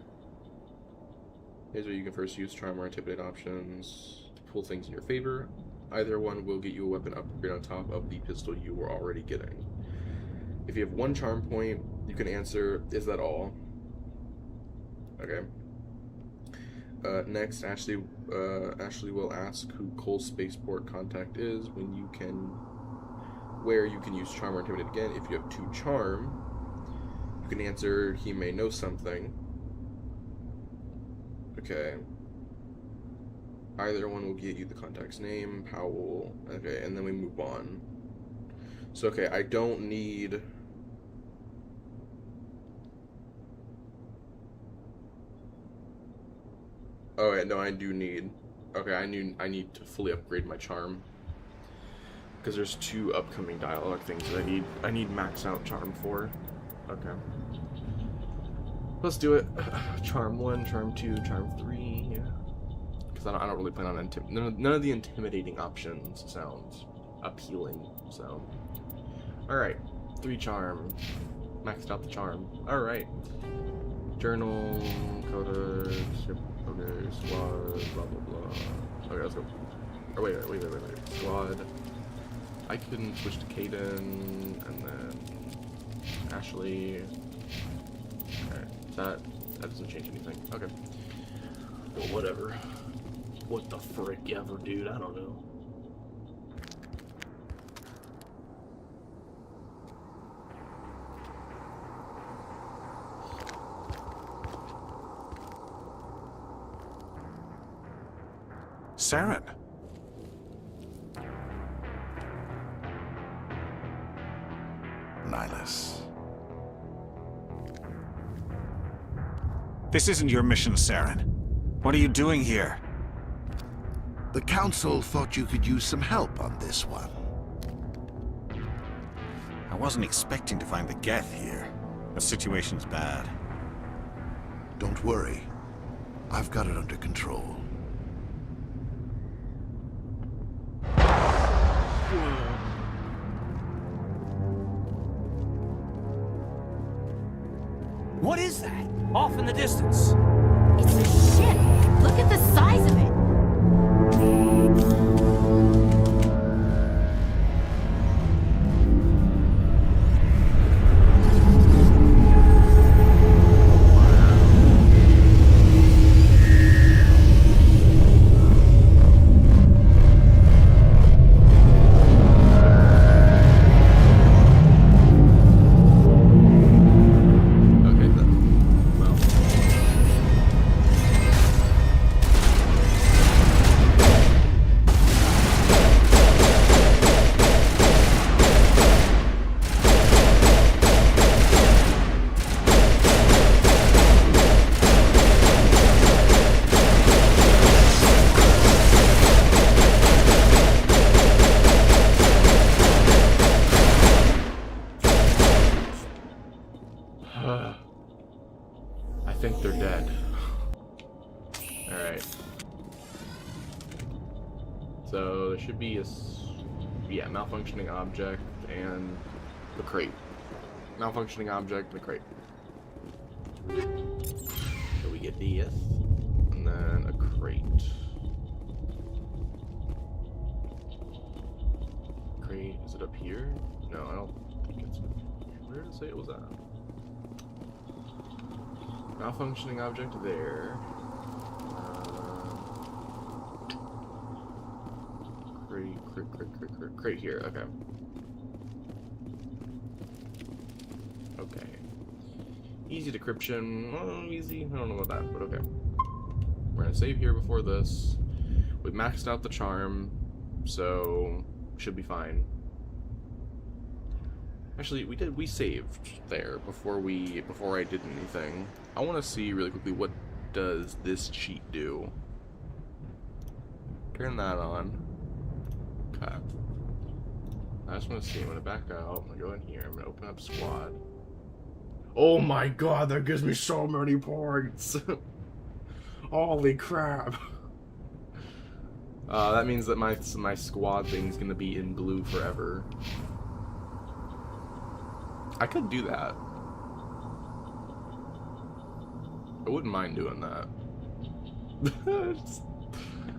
Speaker 1: Here's where you can first use charm or intimidate options to pull things in your favor. Either one will get you a weapon upgrade on top of the pistol you were already getting. If you have 1 charm point, you can answer, is that all? Okay. Next, Ashley will ask who Cole's spaceport contact is, where you can use charm or intimidate again. If you have 2 charm, you can answer, he may know something. Okay. Either one will get you the contact's name, Powell. Okay, and then we move on. So, okay, I don't need... Oh, yeah, no, I do need... Okay, I need to fully upgrade my charm. Because there's 2 upcoming dialogue things that I need max out charm for. Okay. Let's do it. Charm 1, Charm 2, Charm 3, yeah. Because I don't really plan on none of the intimidating options sounds appealing, so. Alright, 3 charm. Maxed out the charm. Alright. Journal, coders, okay, squad, blah blah blah. Okay, let's go. Oh wait. Squad. I can switch to Caden, and then Ashley. Okay, that doesn't change anything. Okay. Well, whatever. What the frick ever, dude? I don't know.
Speaker 7: Saren.
Speaker 19: Nihilus.
Speaker 7: This isn't your mission, Saren. What are you doing here?
Speaker 19: The Council thought you could use some help on this one.
Speaker 7: I wasn't expecting to find the Geth here. The situation's bad.
Speaker 19: Don't worry. I've got it under control.
Speaker 18: What is that? Off in the distance.
Speaker 16: It's a ship. Look at the size of it.
Speaker 1: I think they're dead. Alright. So there should be a malfunctioning object and the crate. Malfunctioning object, the crate. So we get this, and then a crate. Crate, is it up here? No, I don't think it's up here. Where did it say it was at? Malfunctioning object there. Crate here, okay. Okay. Easy decryption. Well, easy. I don't know about that, but okay. We're gonna save here before this. We maxed out the charm, so should be fine. Actually, we saved there before I did anything. I want to see really quickly, what does this cheat do? Turn that on. Okay. I just want to see. I'm gonna back out. I'm gonna go in here. I'm gonna open up squad. Oh my god, that gives me so many points. Holy crap. That means that my squad thing's gonna be in blue forever. I could do that. I wouldn't mind doing that.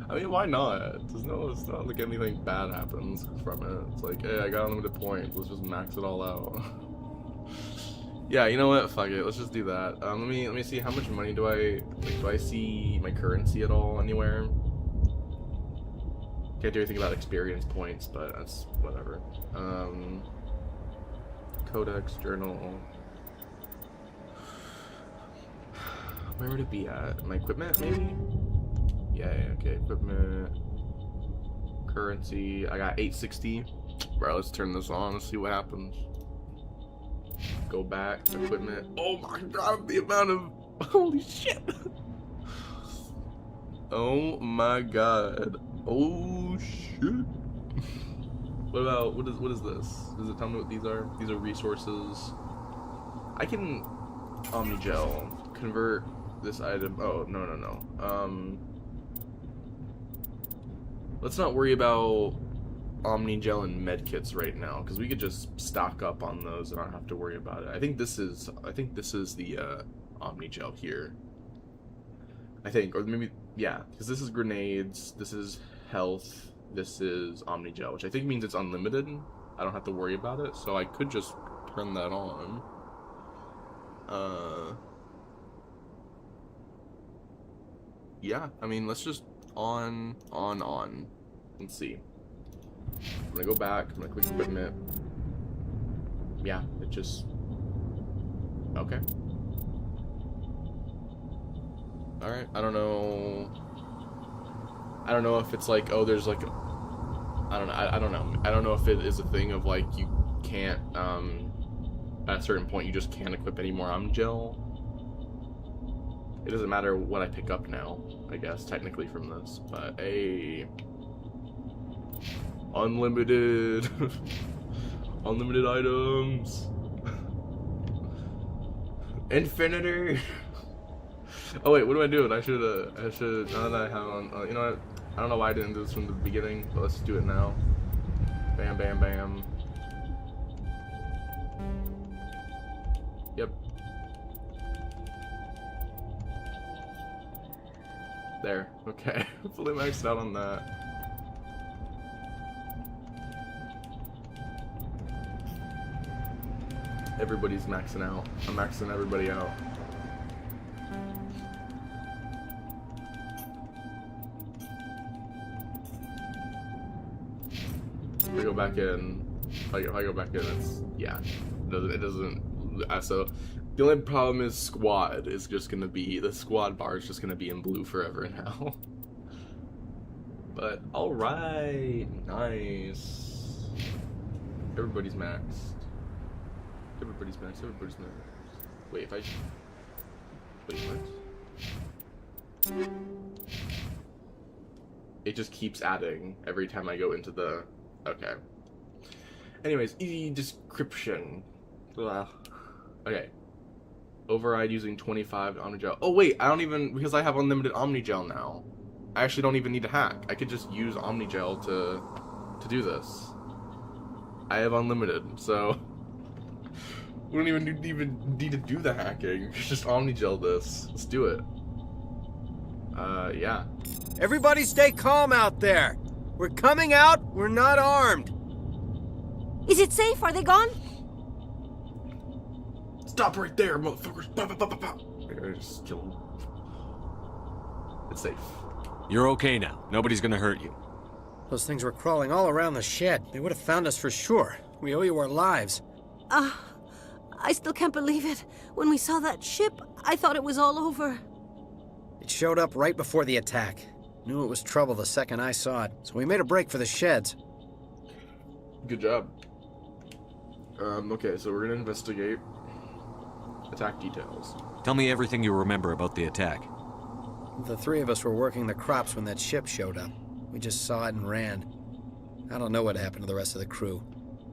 Speaker 1: I mean, why not? It's not like anything bad happens from it. It's like, hey, I got unlimited points. Let's just max it all out. Yeah, you know what? Fuck it. Let's just do that. Let me see, how much money do I see my currency at all anywhere? Can't do anything about experience points, but that's whatever. Codex, journal. Where would it be at? My equipment, maybe? Yeah, okay, equipment. Currency. I got 860. Right, let's turn this on and see what happens. Go back, equipment. Oh my god, the amount of... Holy shit! Oh my god. Oh shit. What about, what is this? Does it tell me what these are? These are resources. I can Omnigel convert this item. Oh, no. Let's not worry about Omnigel and medkits right now, because we could just stock up on those and not have to worry about it. I think this is the Omnigel here. I think, or maybe, yeah, because this is grenades, this is health, this is Omnigel, which I think means it's unlimited. I don't have to worry about it, so I could just turn that on. Yeah, I mean, let's just on. Let's see. I'm gonna go back, I'm gonna click equipment. Yeah, it just... Okay. Alright, I don't know if it's like, oh, there's like... I don't know. I don't know if it is a thing of like, you can't, at a certain point, you just can't equip any more Omnigel. It doesn't matter what I pick up now, I guess, technically from this, but unlimited unlimited items. Infinity. Oh wait, what am I doing? I should now that I have on, you know what, I don't know why I didn't do this from the beginning, but let's do it now. Bam, bam, bam. Yep. There. Okay. Fully maxed out on that. Everybody's maxing out. I'm maxing everybody out. If I go back in, if I go back in, it's, yeah, it doesn't, so the only problem is squad is just gonna be, the squad bar is just gonna be in blue forever now. But alright, nice. Everybody's maxed. Everybody's maxed. Wait, if I... Wait, what? It just keeps adding every time I go into the... Okay. Anyways, easy description. Ugh. Okay. Override using 25 Omnigel. Oh wait, I don't even... Because I have unlimited Omnigel now. I actually don't even need to hack. I could just use Omnigel to do this. I have unlimited, so... We don't even need to do the hacking. Just Omnigel this. Let's do it. Yeah.
Speaker 20: Everybody stay calm out there. We're coming out. We're not armed.
Speaker 21: Is it safe? Are they gone?
Speaker 1: Stop right there, motherfuckers. Bah, bah, bah, bah, bah. I just kill him. It's safe.
Speaker 9: You're okay now. Nobody's gonna hurt you.
Speaker 20: Those things were crawling all around the shed. They would have found us for sure. We owe you our lives.
Speaker 21: I still can't believe it. When we saw that ship, I thought it was all over.
Speaker 20: It showed up right before the attack. Knew it was trouble the second I saw it, so we made a break for the sheds.
Speaker 1: Good job. Okay, so we're gonna investigate. Attack details.
Speaker 9: Tell me everything you remember about the attack.
Speaker 20: The three of us were working the crops when that ship showed up. We just saw it and ran. I don't know what happened to the rest of the crew.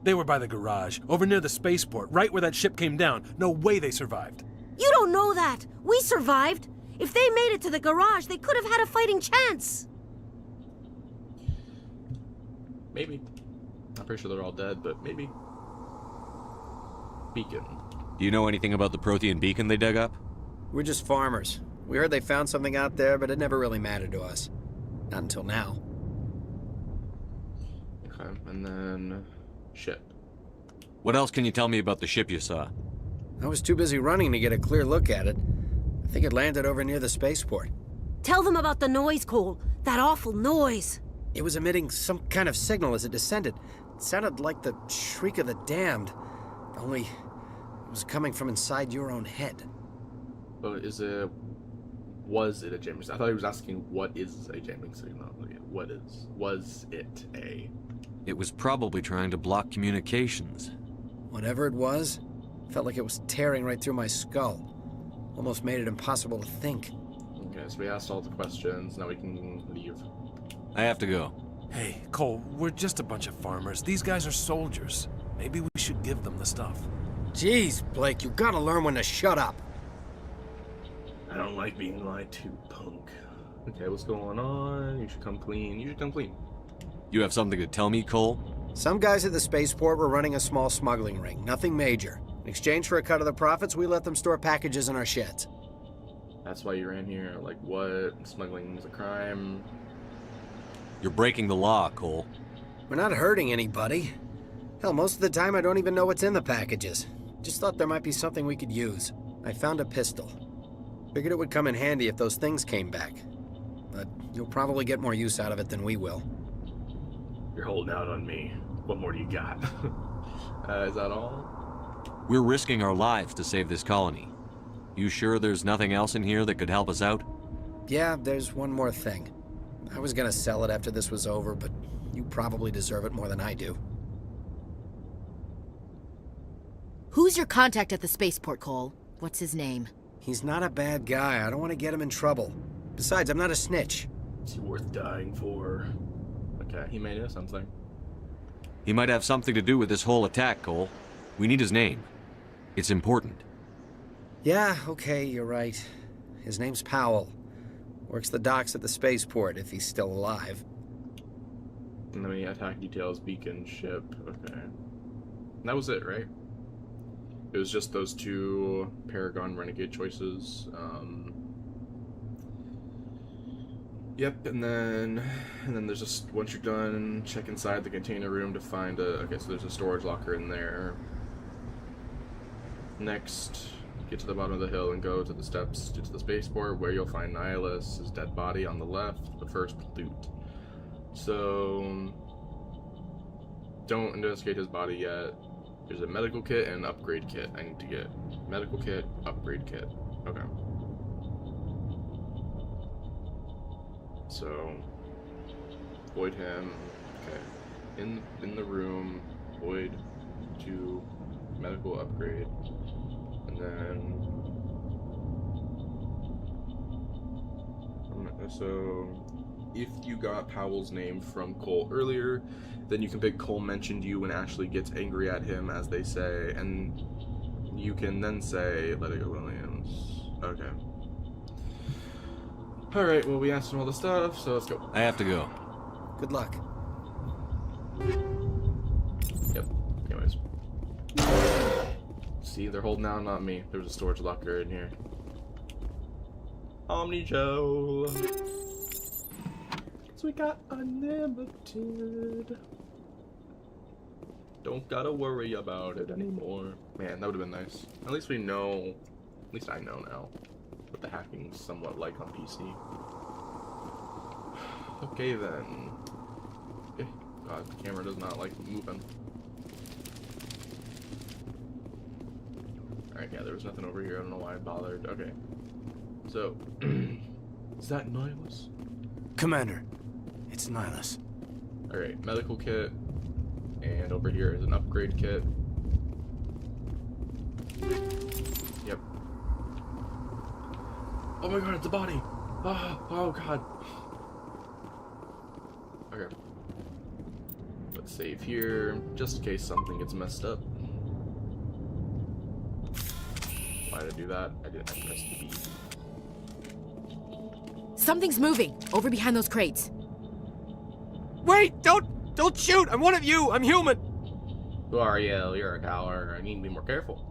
Speaker 5: They were by the garage, over near the spaceport, right where that ship came down. No way they survived.
Speaker 21: You don't know that. We survived. If they made it to the garage, they could have had a fighting chance.
Speaker 1: Maybe. I'm pretty sure they're all dead, but maybe. Beacon.
Speaker 9: Do you know anything about the Prothean beacon they dug up?
Speaker 20: We're just farmers. We heard they found something out there, but it never really mattered to us. Not until now.
Speaker 1: Okay, and then... ship.
Speaker 9: What else can you tell me about the ship you saw?
Speaker 20: I was too busy running to get a clear look at it. I think it landed over near the spaceport.
Speaker 21: Tell them about the noise, Cole. That awful noise.
Speaker 20: It was emitting some kind of signal as it descended. It sounded like the shriek of the damned. Only it was coming from inside your own head.
Speaker 1: But was it a jamming signal? I thought he was asking what is a jamming signal. Was it a...
Speaker 9: It was probably trying to block communications.
Speaker 20: Whatever it was, felt like it was tearing right through my skull. Almost made it impossible to think.
Speaker 1: Okay, so we asked all the questions, now we can leave.
Speaker 9: I have to go.
Speaker 5: Hey, Cole, we're just a bunch of farmers. These guys are soldiers. Maybe we should give them the stuff.
Speaker 20: Jeez, Blake, you gotta learn when to shut up.
Speaker 1: I don't like being lied to, punk. Okay, what's going on? You should come clean. You should come clean.
Speaker 9: You have something to tell me, Cole?
Speaker 20: Some guys at the spaceport were running a small smuggling ring. Nothing major. In exchange for a cut of the profits, we let them store packages in our sheds.
Speaker 1: That's why you ran here? Like what? Smuggling is a crime?
Speaker 9: You're breaking the law, Cole.
Speaker 20: We're not hurting anybody. Hell, most of the time I don't even know what's in the packages. Just thought there might be something we could use. I found a pistol. Figured it would come in handy if those things came back. But you'll probably get more use out of it than we will.
Speaker 1: You're holding out on me. What more do you got? Is that all?
Speaker 9: We're risking our lives to save this colony. You sure there's nothing else in here that could help us out?
Speaker 20: Yeah, there's one more thing. I was gonna sell it after this was over, but you probably deserve it more than I do.
Speaker 16: Who's your contact at the spaceport, Cole? What's his name?
Speaker 20: He's not a bad guy. I don't want to get him in trouble. Besides, I'm not a snitch.
Speaker 1: Is he worth dying for? Okay, he may know something.
Speaker 9: He might have something to do with this whole attack, Cole. We need his name. It's important.
Speaker 20: Yeah, okay, you're right. His name's Powell. Works the docks at the spaceport, if he's still alive.
Speaker 1: And then we attack details, beacon, ship, okay. And that was it, right? It was just those two Paragon Renegade choices. Yep, and then there's just, once you're done, check inside the container room to find a, okay, so there's a storage locker in there. Next, get to the bottom of the hill and go to the steps to the spaceport where you'll find Nihilus, his dead body on the left, the first loot. So, don't investigate his body yet. There's a medical kit and an upgrade kit I need to get. Medical kit, upgrade kit. Okay. So, void him. Okay. In the room, void to medical upgrade. And then so if you got Powell's name from Cole earlier, then you can pick Cole mentioned you when Ashley gets angry at him, as they say, and you can then say, let it go, Williams. Okay. Alright, well, we answered all the stuff, so let's go.
Speaker 9: I have to go.
Speaker 20: Good luck.
Speaker 1: Yep. Anyways. See, they're holding out, not me. There's a storage locker in here. Omni Joe. So we got unlimited. Don't gotta worry about it anymore. Man, that would have been nice. At least we know, at least I know now what the hacking's somewhat like on PC. Okay then. God, the camera does not like moving. Alright, yeah, there was nothing over here. I don't know why I bothered. Okay. So, is that Nihilus?
Speaker 8: Commander, it's Nihilus.
Speaker 1: Alright, medical kit. And over here is an upgrade kit. Yep. Oh my god, it's a body! Oh god. Okay. Let's save here, just in case something gets messed up. Why did I do that? I didn't press the B.
Speaker 16: Something's moving over behind those crates.
Speaker 18: Wait! Don't shoot! I'm one of you! I'm human!
Speaker 1: Who are you? You're a coward. I need to be more careful.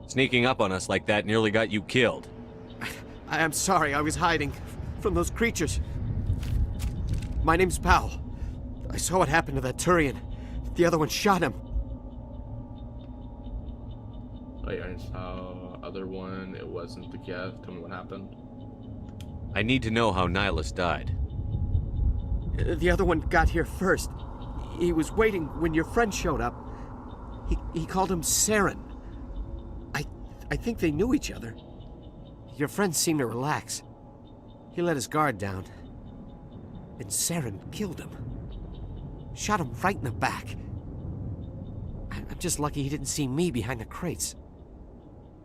Speaker 9: Sneaking up on us like that nearly got you killed.
Speaker 18: I am sorry, I was hiding from those creatures. My name's Powell. I saw what happened to that Turian. The other one shot him.
Speaker 1: Wait, I saw other one. It wasn't the Geth. Tell me what happened.
Speaker 9: I need to know how Nihilus died.
Speaker 18: The other one got here first. He was waiting when your friend showed up. He called him Saren. I think they knew each other. Your friend seemed to relax. He let his guard down. And Saren killed him. Shot him right in the back. I'm just lucky he didn't see me behind the crates.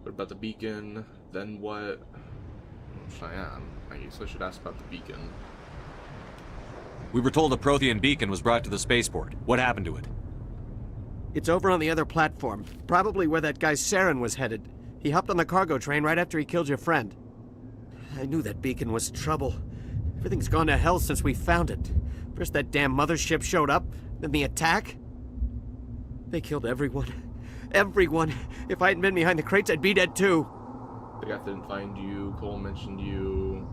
Speaker 1: What about the beacon? Then what? Cheyenne. I guess I should ask about the beacon.
Speaker 9: We were told a Prothean beacon was brought to the spaceport. What happened to it?
Speaker 18: It's over on the other platform. Probably where that guy Saren was headed. He hopped on the cargo train right after he killed your friend. I knew that beacon was trouble. Everything's gone to hell since we found it. First that damn mothership showed up, then the attack. They killed everyone. Everyone. If I hadn't been behind the crates, I'd be dead too.
Speaker 1: The guy didn't find you. Cole mentioned you.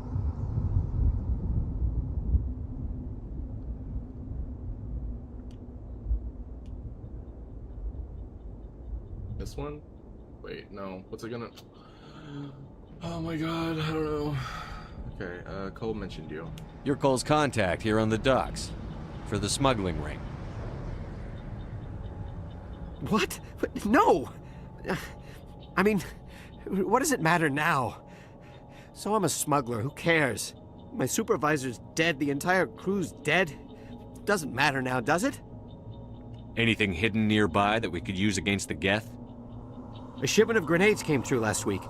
Speaker 1: This one? Wait, no. What's it gonna... Oh my god, I don't know. Okay, Cole mentioned you.
Speaker 9: You're Cole's contact here on the docks. For the smuggling ring.
Speaker 18: What? No! I mean, what does it matter now? So I'm a smuggler, who cares? My supervisor's dead, the entire crew's dead. Doesn't matter now, does it?
Speaker 9: Anything hidden nearby that we could use against the Geth?
Speaker 18: A shipment of grenades came through last week.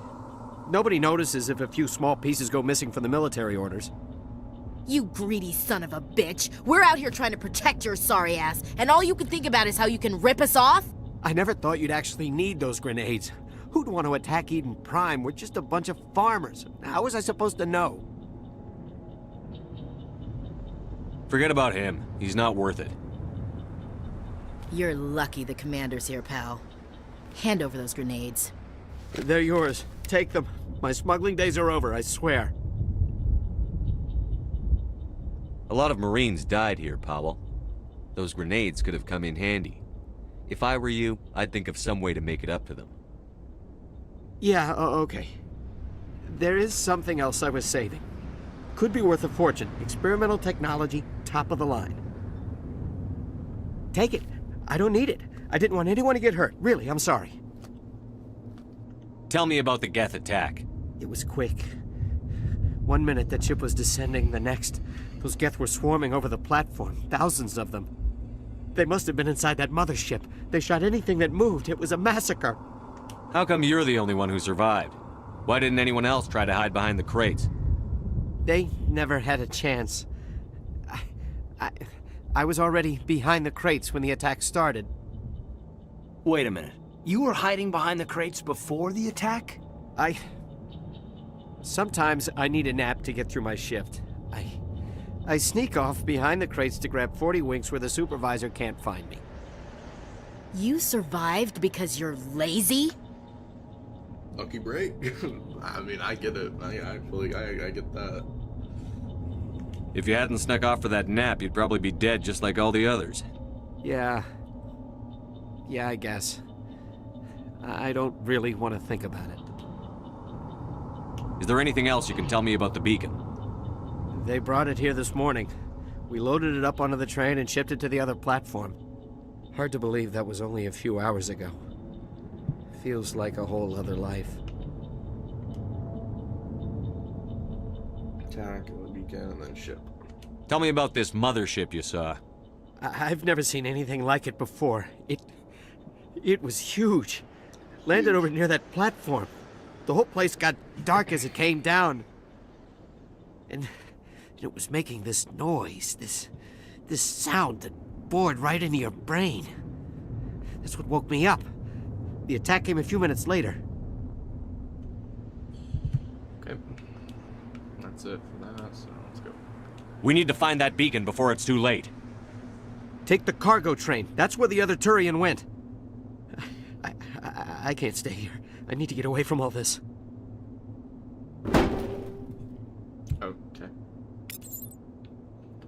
Speaker 18: Nobody notices if a few small pieces go missing from the military orders.
Speaker 16: You greedy son of a bitch! We're out here trying to protect your sorry ass, and all you can think about is how you can rip us off?
Speaker 18: I never thought you'd actually need those grenades. Who'd want to attack Eden Prime? We're just a bunch of farmers. How was I supposed to know?
Speaker 9: Forget about him. He's not worth it.
Speaker 16: You're lucky the commander's here, pal. Hand over those grenades.
Speaker 18: They're yours. Take them. My smuggling days are over, I swear.
Speaker 9: A lot of Marines died here, Powell. Those grenades could have come in handy. If I were you, I'd think of some way to make it up to them.
Speaker 18: Yeah, okay. There is something else I was saving. Could be worth a fortune. Experimental technology, top of the line. Take it. I don't need it. I didn't want anyone to get hurt. Really, I'm sorry.
Speaker 9: Tell me about the Geth attack.
Speaker 18: It was quick. 1 minute that ship was descending, the next, those Geth were swarming over the platform. Thousands of them. They must have been inside that mothership. They shot anything that moved. It was a massacre.
Speaker 9: How come you're the only one who survived? Why didn't anyone else try to hide behind the crates?
Speaker 18: They never had a chance. I was already behind the crates when the attack started.
Speaker 8: Wait a minute. You were hiding behind the crates before the attack?
Speaker 18: Sometimes I need a nap to get through my shift. I sneak off behind the crates to grab 40 winks where the supervisor can't find me.
Speaker 16: You survived because you're lazy?
Speaker 1: Lucky break. I mean, I get it. I get that.
Speaker 9: If you hadn't snuck off for that nap, you'd probably be dead just like all the others.
Speaker 18: Yeah, I guess. I don't really want to think about it.
Speaker 9: Is there anything else you can tell me about the beacon?
Speaker 18: They brought it here this morning. We loaded it up onto the train and shipped it to the other platform. Hard to believe that was only a few hours ago. Feels like a whole other life.
Speaker 1: Attack the beacon and then ship.
Speaker 9: Tell me about this mothership you saw.
Speaker 18: I've never seen anything like it before. It was huge. landed over near that platform. The whole place got dark as it came down. And it was making this noise, this sound that bored right into your brain. That's what woke me up. The attack came a few minutes later.
Speaker 1: Okay. That's it for that, so let's go.
Speaker 9: We need to find that beacon before it's too late.
Speaker 18: Take the cargo train. That's where the other Turian went. I can't stay here. I need to get away from all this.
Speaker 1: Okay.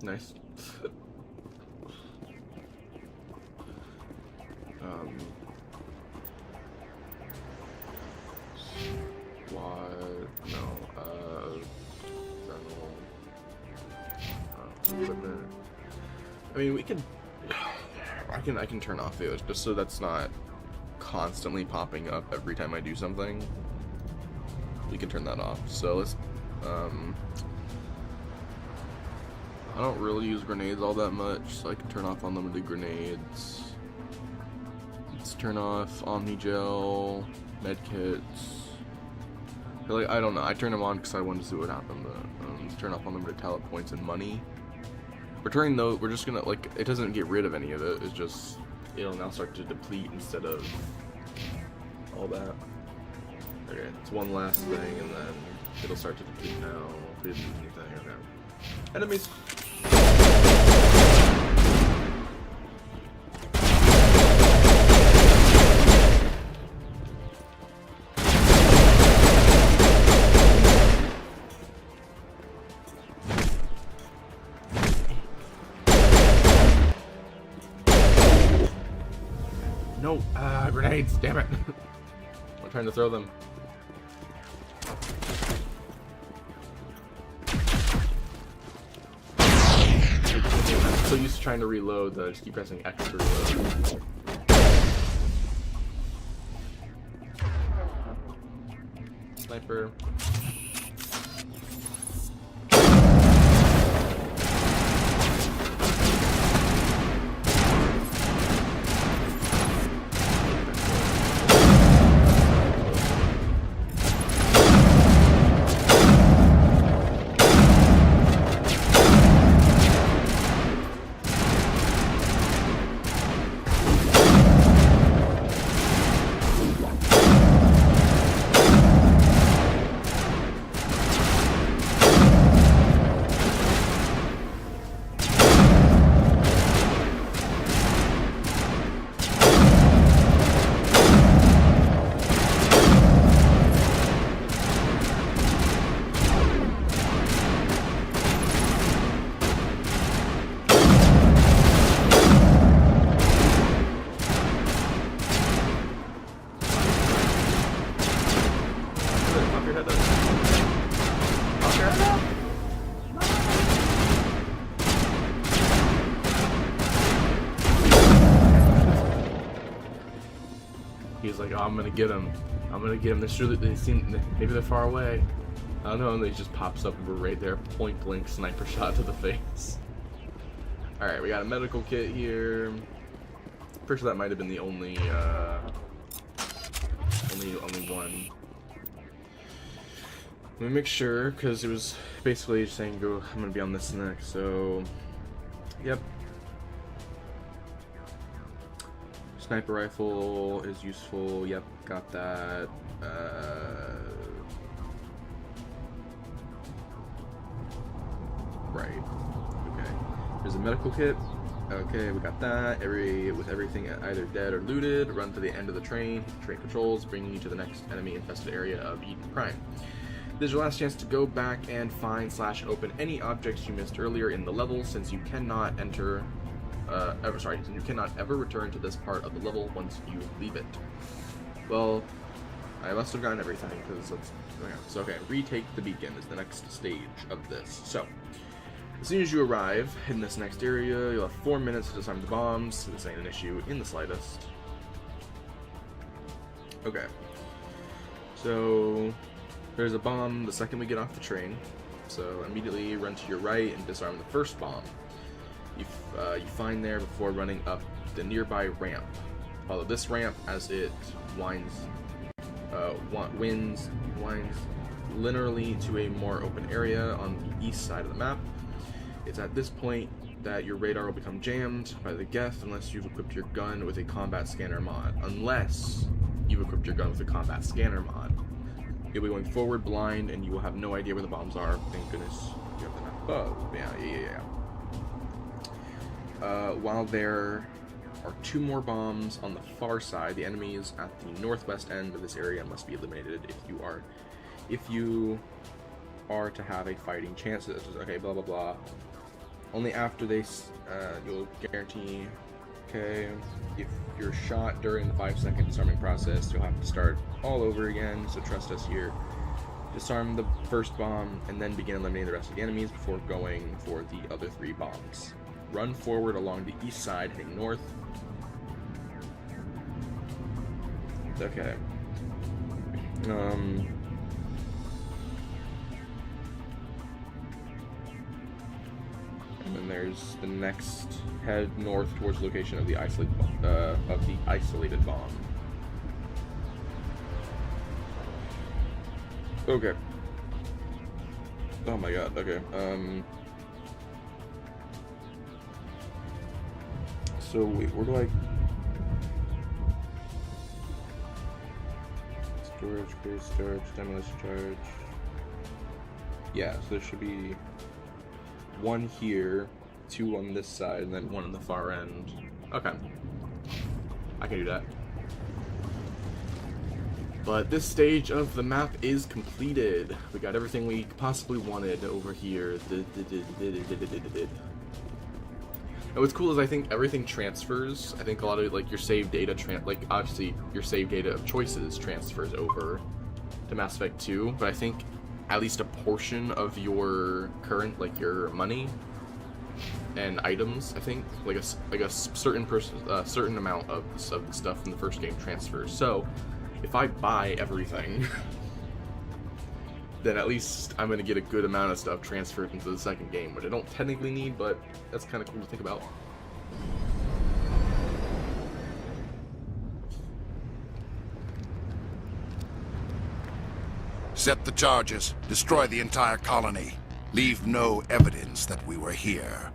Speaker 1: Nice. Equipment. I mean, we can. I can turn off those just so that's not constantly popping up every time I do something. We can turn that off. So let's. I don't really use grenades all that much, so I can turn off unlimited grenades. Let's turn off Omnigel, medkits. Like, I don't know. I turned them on because I wanted to see what happened. But turn off unlimited talent points and money. Returning though, we're just gonna like it doesn't get rid of any of it. It's just it'll now start to deplete instead of all that. Okay, it's one last thing, and then it'll start to deplete now. If we didn't do anything, okay. Enemies. No, grenades, damn it. I'm trying to throw them. I'm so used to trying to reload that I just keep pressing X to reload. Sniper. He's like, oh, I'm gonna get him. I'm gonna get him. They're sure that they seem, maybe they're far away. I don't know, and they just pops up and we're right there, point blank sniper shot to the face. Alright, we got a medical kit here. Pretty sure that might have been the only one. Let me make sure, because it was basically saying, go, I'm gonna be on this next, so, yep. Sniper rifle is useful, yep, got that. Right, okay. There's a medical kit. Okay, we got that. With everything either dead or looted, run to the end of the train, hit the train controls, bringing you to the next enemy-infested area of Eden Prime. This is your last chance to go back and find/open any objects you missed earlier in the level, since you cannot enter, you cannot ever return to this part of the level once you leave it. Well, I must have gotten everything, because that's, okay. So okay, retake the beacon is the next stage of this. So, as soon as you arrive in this next area, you'll have 4 minutes to disarm the bombs. This ain't an issue in the slightest. Okay. So, there's a bomb the second we get off the train. So, immediately run to your right and disarm the first bomb. You find there before running up the nearby ramp. Follow this ramp as it winds winds linearly to a more open area on the east side of the map. It's at this point that your radar will become jammed by the Geth unless you've equipped your gun with a combat scanner mod. You'll be going forward blind and you will have no idea where the bombs are. Thank goodness you have the map above. While there are 2 more bombs on the far side, the enemies at the northwest end of this area must be eliminated if you are to have a fighting chance. Okay, blah blah blah. Only after they you'll guarantee. Okay, if you're shot during the 5-second disarming process, you'll have to start all over again, so trust us here. Disarm the first bomb and then begin eliminating the rest of the enemies before going for the other 3 bombs. Run forward along the east side, heading north. Okay. And then there's the next, head north towards the location of the isolated bomb. Okay. Oh my god, okay. So wait, where do I... Storage, base storage, demolition charge. Yeah, so there should be 1 here, 2 on this side, and then 1 on the far end. Okay. I can do that. But this stage of the map is completed. We got everything we possibly wanted over here. And what's cool is I think everything transfers. I think a lot of like your save data, obviously your save data of choices transfers over to Mass Effect 2. But I think at least a portion of your current, like your money and items, I think, like a certain amount of the stuff from the first game transfers. So if I buy everything, then at least I'm going to get a good amount of stuff transferred into the second game, which I don't technically need, but that's kind of cool to think about.
Speaker 19: Set the charges. Destroy the entire colony. Leave no evidence that we were here.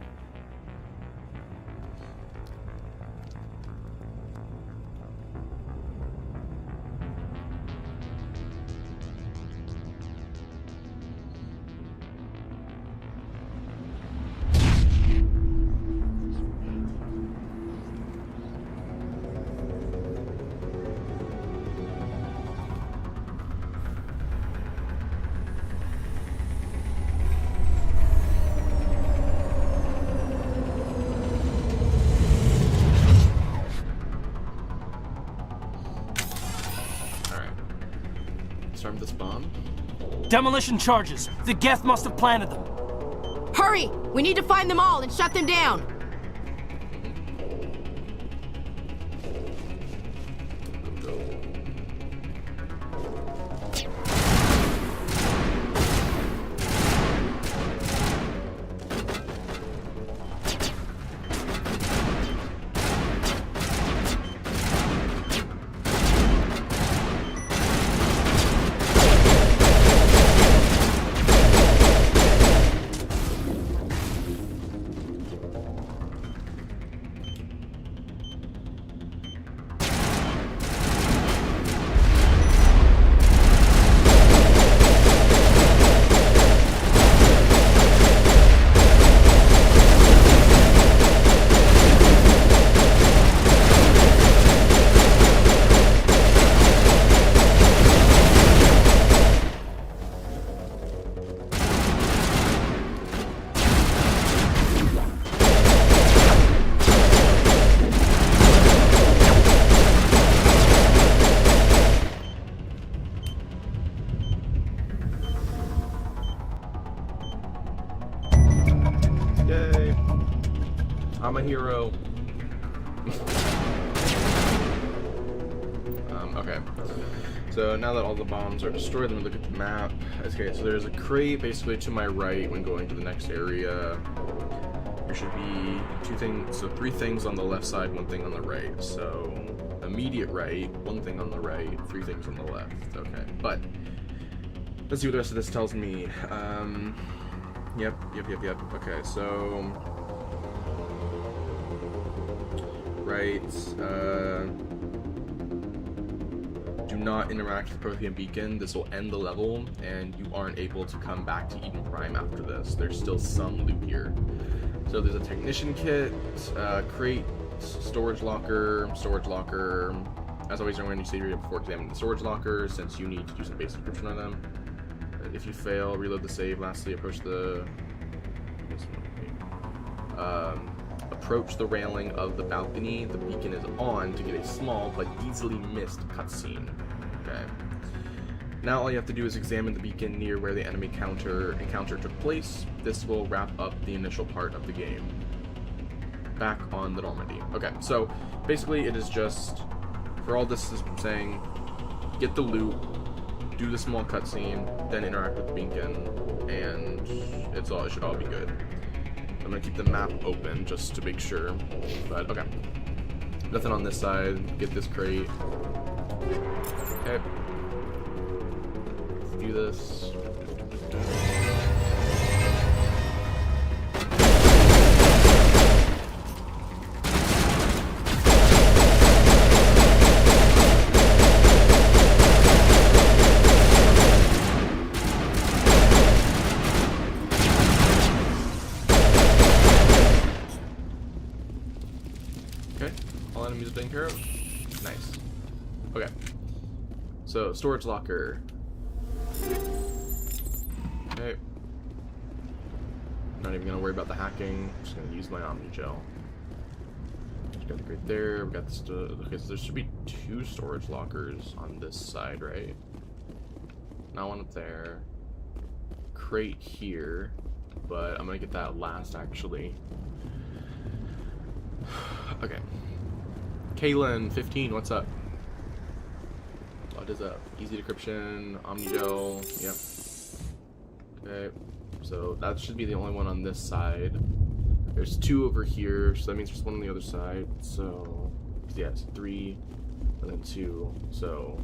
Speaker 1: This bomb?
Speaker 18: Demolition charges. The Geth must have planted them.
Speaker 16: Hurry! We need to find them all and shut them down!
Speaker 1: I'm a hero. Okay. So now that all the bombs are destroyed, let me look at the map. Okay, so there's a crate basically to my right when going to the next area. There should be 3 things on the left side, 1 thing on the right. So the immediate right, 1 thing on the right, 3 things on the left. Okay, but let's see what the rest of this tells me. Yep. Okay, so right. Do not interact with Prothean Beacon. This will end the level, and you aren't able to come back to Eden Prime after this. There's still some loot here. So there's a technician kit, crate, storage locker. As always, I'm going to say before examining the storage locker, since you need to do some basic description on them. If you fail, reload the save. Lastly, approach the railing of the balcony. The beacon is on to get a small but easily missed cutscene. Okay. Now all you have to do is examine the beacon near where the enemy encounter took place. This will wrap up the initial part of the game. Back on the Normandy. Okay, so basically it is just, for all this is saying, get the loot, do the small cutscene, then interact with the beacon, and it should all be good. I'm gonna keep the map open just to make sure, but okay. Nothing on this side. Get this crate. Okay. Let's do this. Taken care of. Nice. Okay. So storage locker. Okay. Not even gonna worry about the hacking. Just gonna use my Omni Gel. Just got the crate there. We got this. Okay, so there should be 2 storage lockers on this side, right? Not one up there. Crate here, but I'm gonna get that last actually. Okay. Kaylin, 15, what's up? What is up? Easy decryption, Omnigel, yep. Okay, so that should be the only one on this side. There's 2 over here, so that means there's 1 on the other side. So, yeah, it's 3, and then 2. So,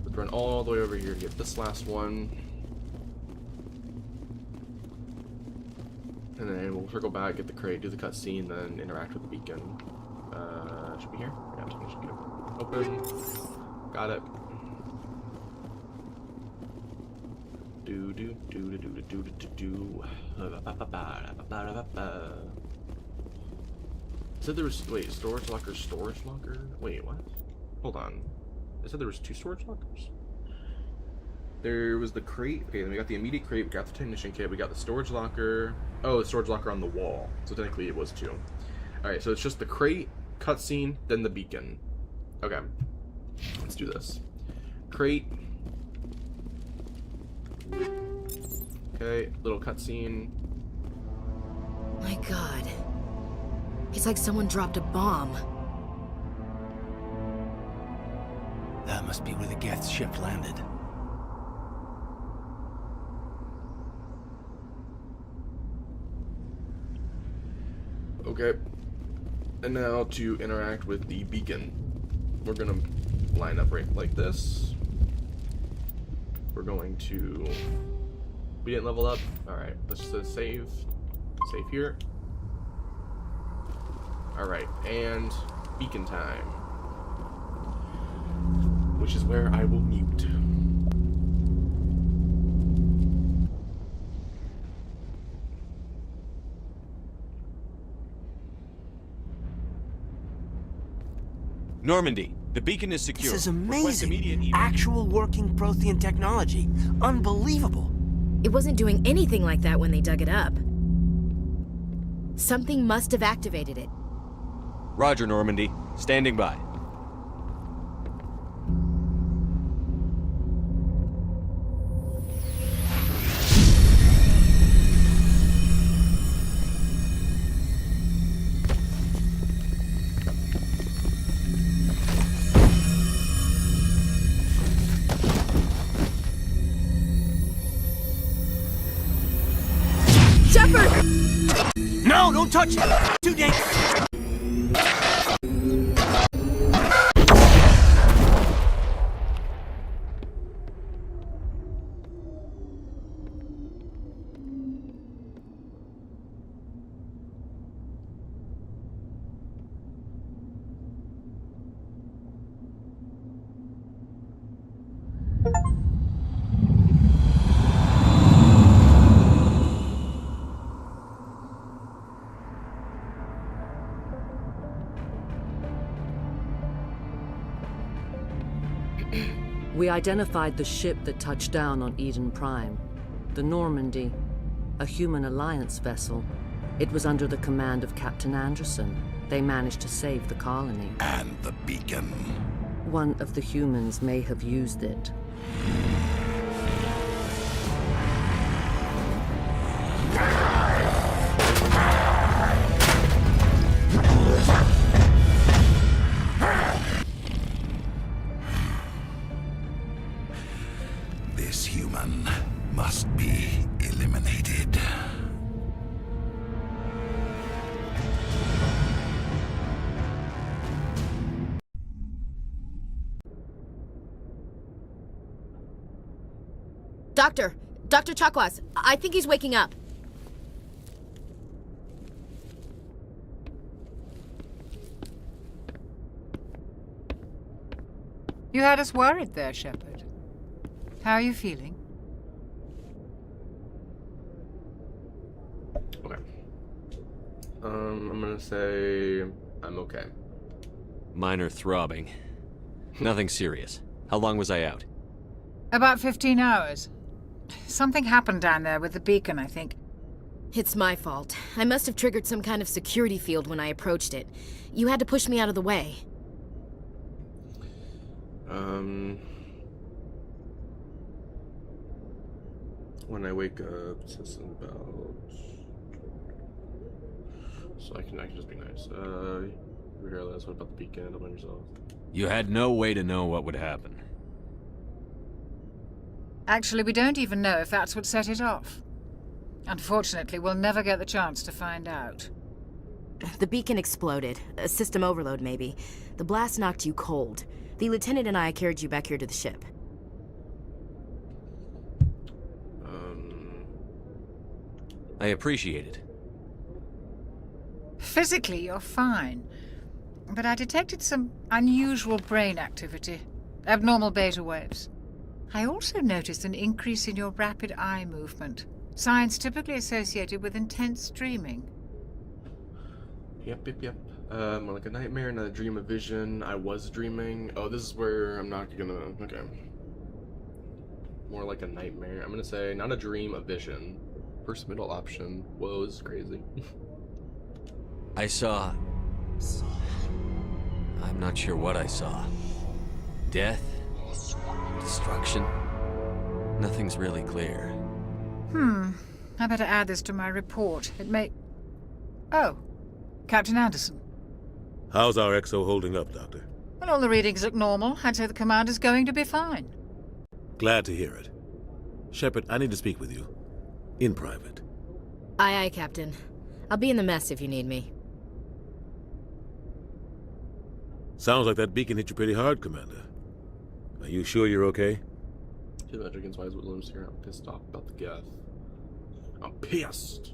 Speaker 1: let's run all the way over here to get this last one. And then we'll circle back, get the crate, do the cutscene, then interact with the beacon. Should be here. Yeah, should get open. Got it. Said there was storage locker. Wait, what? Hold on. I said there was 2 storage lockers. There was the crate. Okay, then we got the immediate crate. We got the technician kit. We got the storage locker. Oh, the storage locker on the wall. So technically it was 2. All right, so it's just the crate, cutscene, then the beacon. Okay, let's do this. Crate. Okay, little cutscene.
Speaker 16: My God, it's like someone dropped a bomb.
Speaker 8: That must be where the Geth ship landed.
Speaker 1: Okay. And now to interact with the beacon. We're gonna line up right like this. We're going to... We didn't level up. Alright, let's just save. Save here. Alright, and beacon time. Which is where I will mute.
Speaker 9: Normandy, the beacon is secure.
Speaker 8: This is amazing. Actual working Prothean technology. Unbelievable.
Speaker 16: It wasn't doing anything like that when they dug it up. Something must have activated it.
Speaker 9: Roger, Normandy. Standing by.
Speaker 8: No, don't touch it! Too dangerous!
Speaker 2: We identified the ship that touched down on Eden Prime. The Normandy. A human alliance vessel. It was under the command of Captain Anderson. They managed to save the colony.
Speaker 19: And the beacon.
Speaker 2: One of the humans may have used it.
Speaker 19: This human must be eliminated.
Speaker 16: Dr. Chakwas, I think he's waking up.
Speaker 14: You had us worried there, Shepard. How are you feeling?
Speaker 1: Okay. I'm gonna say I'm okay.
Speaker 9: Minor throbbing. Nothing serious. How long was I out?
Speaker 14: About 15 hours. Something happened down there with the beacon, I think.
Speaker 16: It's my fault. I must have triggered some kind of security field when I approached it. You had to push me out of the way.
Speaker 1: When I wake up, it's about... So I can just be nice. Regardless, what about the beacon? About yourself?
Speaker 9: You had no way to know what would happen.
Speaker 14: Actually, we don't even know if that's what set it off. Unfortunately, we'll never get the chance to find out.
Speaker 16: The beacon exploded. A system overload, maybe. The blast knocked you cold. The lieutenant and I carried you back here to the ship.
Speaker 9: I appreciate it.
Speaker 14: Physically, you're fine. But I detected some unusual brain activity. Abnormal beta waves. I also noticed an increase in your rapid eye movement. Signs typically associated with intense dreaming.
Speaker 1: Yep. More like a nightmare, not a dream, a vision. I was dreaming. Oh, this is where I'm not gonna... Okay. More like a nightmare. I'm gonna say not a dream, a vision. First middle option. Whoa, this is crazy.
Speaker 9: I saw... I'm not sure what I saw. Death? Destruction? Nothing's really clear.
Speaker 14: I better add this to my report. It may... Oh, Captain Anderson.
Speaker 15: How's our XO holding up, Doctor?
Speaker 14: Well, all the readings look normal. I'd say the commander's going to be fine.
Speaker 15: Glad to hear it. Shepard, I need to speak with you. In private.
Speaker 16: Aye, aye, Captain. I'll be in the mess if you need me.
Speaker 15: Sounds like that beacon hit you pretty hard, Commander. Are you sure you're okay?
Speaker 1: Too much against Wise Williams here. I'm pissed off about the Geth. I'm pissed.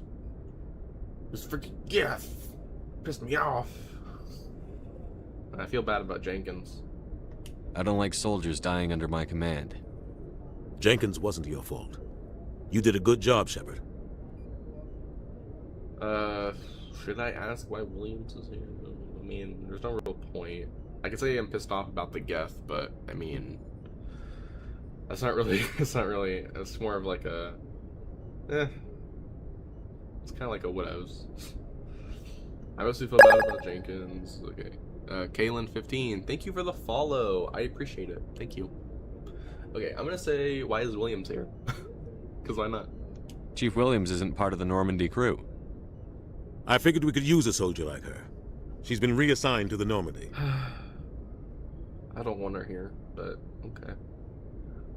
Speaker 1: This freaking Geth pissed me off. And I feel bad about Jenkins.
Speaker 9: I don't like soldiers dying under my command.
Speaker 15: Jenkins wasn't your fault. You did a good job, Shepard.
Speaker 1: Should I ask why Williams is here? I mean, there's no real point. I could say I'm pissed off about the Geth, but I mean, that's not really. It's not really. It's more of like a. It's kind of like a whatevs. I mostly feel bad about Jenkins. Okay. Kaylin15, thank you for the follow. I appreciate it. Thank you. Okay, I'm gonna say, why is Williams here? Because why not?
Speaker 9: Chief Williams isn't part of the Normandy crew.
Speaker 15: I figured we could use a soldier like her. She's been reassigned to the Normandy.
Speaker 1: I don't want her here, but okay.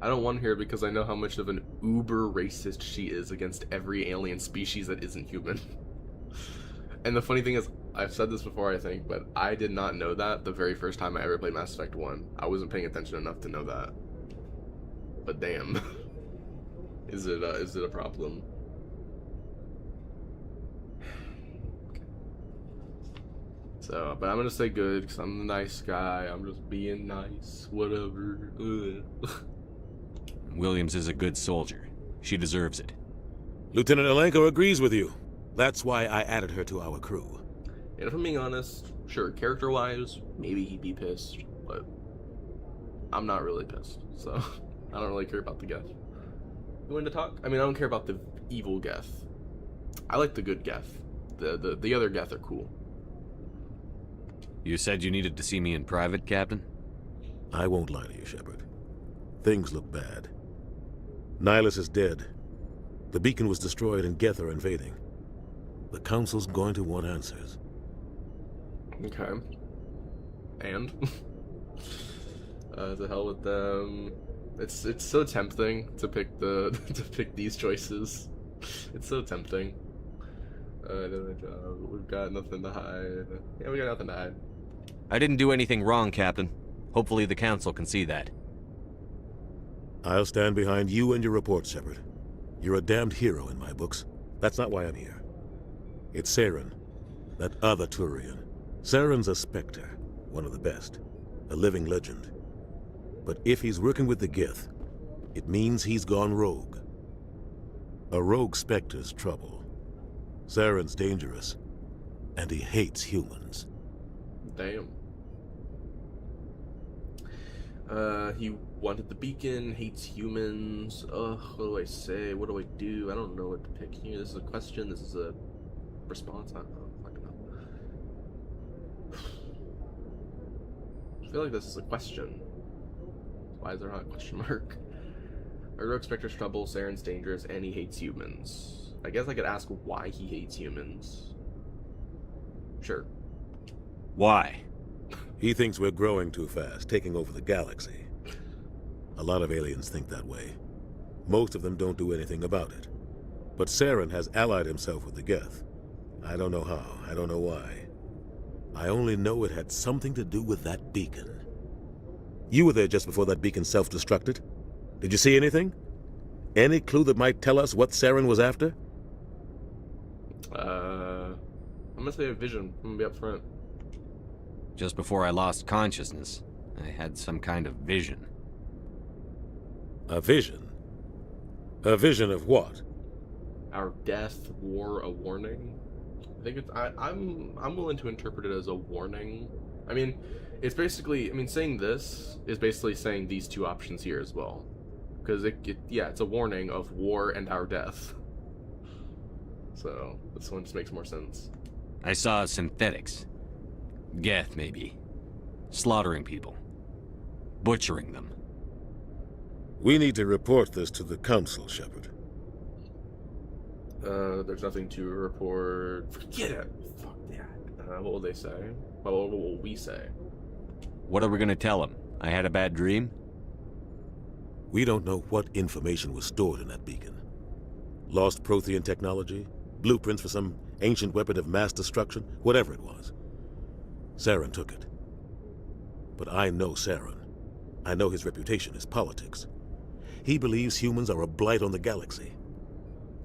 Speaker 1: I don't want her here because I know how much of an uber racist she is against every alien species that isn't human. And the funny thing is, I've said this before, I think, but I did not know that the very first time I ever played Mass Effect 1. I wasn't paying attention enough to know that. But damn. Is it a problem? Okay. So, but I'm gonna say good, because I'm the nice guy. I'm just being nice. Whatever.
Speaker 9: Williams is a good soldier. She deserves it.
Speaker 15: Lieutenant Alenko agrees with you. That's why I added her to our crew.
Speaker 1: And if I'm being honest, sure, character-wise, maybe he'd be pissed, but I'm not really pissed, so I don't really care about the Geth. You want to talk? I mean, I don't care about the evil Geth. I like the good Geth. The other Geth are cool.
Speaker 9: You said you needed to see me in private, Captain?
Speaker 15: I won't lie to you, Shepard. Things look bad. Nihilus is dead. The beacon was destroyed and Geth are invading. The Council's going to want answers.
Speaker 1: Okay. And? To hell with them. It's so tempting to pick to pick these choices. It's so tempting. We've got nothing to hide. Yeah, we got nothing to hide.
Speaker 9: I didn't do anything wrong, Captain. Hopefully the Council can see that.
Speaker 15: I'll stand behind you and your report, Shepard. You're a damned hero in my books. That's not why I'm here. It's Saren, that other Turian. Saren's a Spectre, one of the best, a living legend. But if he's working with the Geth, it means he's gone rogue. A rogue Spectre's trouble. Saren's dangerous, and he hates humans.
Speaker 1: Damn. He wanted the beacon, hates humans. Ugh, what do I say? What do I do? I don't know what to pick here. This is a question, this is a response. I don't know. Fucking know. I feel like this is a question. Why is there not a question mark? A rogue Spectre's trouble, Saren's dangerous, and he hates humans. I guess I could ask why he hates humans. Sure.
Speaker 9: Why?
Speaker 15: He thinks we're growing too fast, taking over the galaxy. A lot of aliens think that way. Most of them don't do anything about it. But Saren has allied himself with the Geth. I don't know how, I don't know why. I only know it had something to do with that beacon. You were there just before that beacon self-destructed. Did you see anything? Any clue that might tell us what Saren was after?
Speaker 1: I'm gonna say a vision. I'm gonna be up front.
Speaker 9: Just before I lost consciousness, I had some kind of vision.
Speaker 15: A vision? A vision of what?
Speaker 1: Our death, war, a warning. I think it's. I'm willing to interpret it as a warning. I mean, it's basically. I mean, saying this is basically saying these two options here as well, because yeah, it's a warning of war and our death. So this one just makes more sense.
Speaker 9: I saw synthetics. Geth, maybe. Slaughtering people. Butchering them.
Speaker 15: We need to report this to the Council, Shepard.
Speaker 1: There's nothing to report. Forget it. Fuck that. What will they say? What will we say?
Speaker 9: What are we gonna tell them? I had a bad dream?
Speaker 15: We don't know what information was stored in that beacon. Lost Prothean technology? Blueprints for some ancient weapon of mass destruction? Whatever it was. Saren took it. But I know Saren. I know his reputation is politics. He believes humans are a blight on the galaxy.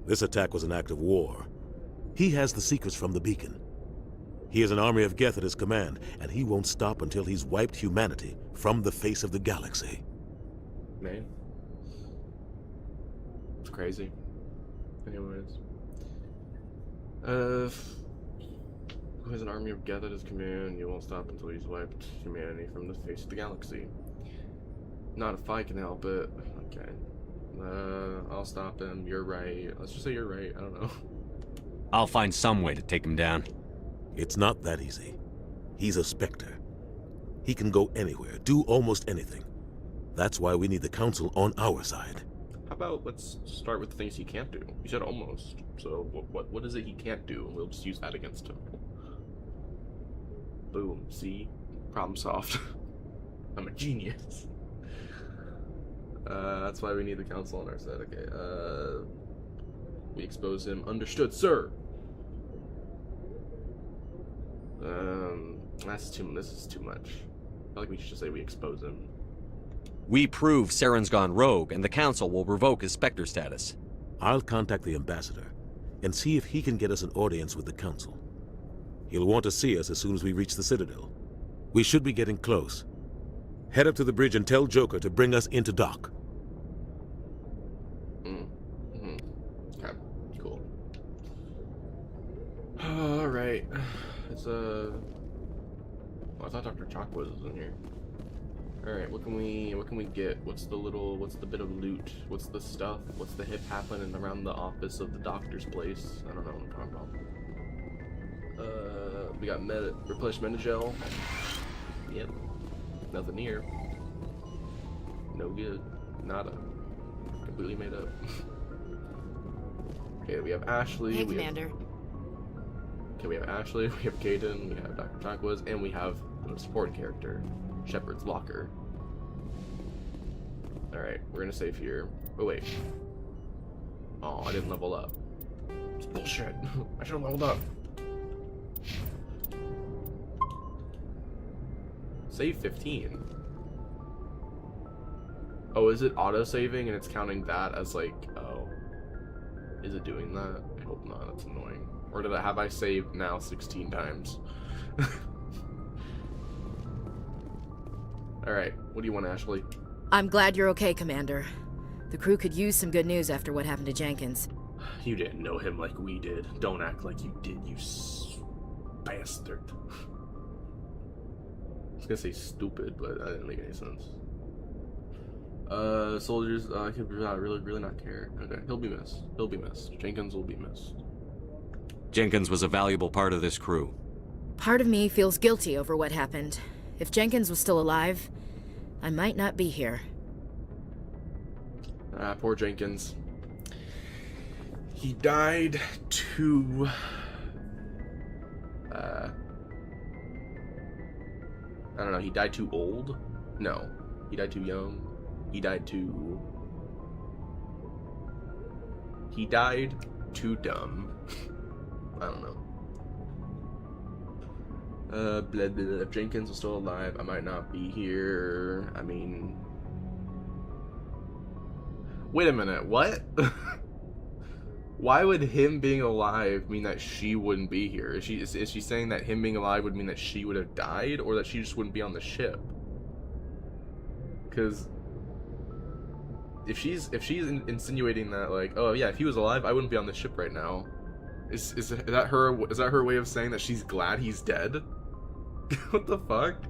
Speaker 15: This attack was an act of war. He has the secrets from the beacon. He has an army of Geth at his command, and he won't stop until he's wiped humanity from the face of the galaxy.
Speaker 1: Man. It's crazy. Anyways. Who has an army of Geth at his command, you won't stop until he's wiped humanity from the face of the galaxy. Not if I can help it. Okay. I'll stop him. You're right. Let's just say you're right. I don't know.
Speaker 9: I'll find some way to take him down.
Speaker 15: It's not that easy. He's a Spectre. He can go anywhere, do almost anything. That's why we need the Council on our side.
Speaker 1: How about let's start with the things he can't do? You said almost. So what is it he can't do? We'll just use that against him. Boom. See? Problem solved. I'm a genius. That's why we need the Council on our side. Okay. We expose him. Understood, sir. This is too much. I feel like we should just say we expose him.
Speaker 9: We prove Saren's gone rogue, and the Council will revoke his Spectre status.
Speaker 15: I'll contact the Ambassador and see if he can get us an audience with the Council. He'll want to see us as soon as we reach the Citadel. We should be getting close. Head up to the bridge and tell Joker to bring us into dock.
Speaker 1: Okay, cool. Alright. It's, I thought Dr. Chakwas was in here. Alright, what can we get? What's the bit of loot? What's the stuff? What's the hip happening around the office of the doctor's place? I don't know what I'm talking about. We got replenish Metagel. Yep. Nothing here. No good. Nada. Completely made up. Okay, we have Ashley.
Speaker 16: Hey, Commander.
Speaker 1: Okay, we have Ashley, we have Kaidan, we have Dr. Tranquilus, and we have a support character, Shepard's Locker. Alright, we're gonna save here. Oh, wait. Oh, I didn't level up. It's bullshit. I should have leveled up. Save 15. Oh, is it auto-saving and it's counting that as like, oh. Is it doing that? I hope not, that's annoying. Or have I saved now 16 times? Alright, what do you want, Ashley?
Speaker 16: I'm glad you're okay, Commander. The crew could use some good news after what happened to Jenkins.
Speaker 1: You didn't know him like we did. Don't act like you did, you bastard. I was gonna say stupid, but that didn't make any sense. Soldiers, I could really not care. Okay, he'll be missed. He'll be missed. Jenkins will be missed.
Speaker 7: Jenkins was a valuable part of this crew.
Speaker 16: Part of me feels guilty over what happened. If Jenkins was still alive, I might not be here.
Speaker 1: Poor Jenkins. He died too... I don't know, he died too old? No. He died too young? He died too dumb. I don't know. Blah, blah, blah. If Jenkins was still alive, I might not be here. I mean... Wait a minute, what? Why would him being alive mean that she wouldn't be here? Is she saying that him being alive would mean that she would have died, or that she just wouldn't be on the ship? Because if she's insinuating that, like, oh yeah, if he was alive, I wouldn't be on the ship right now. Is that her way of saying that she's glad he's dead? What the fuck?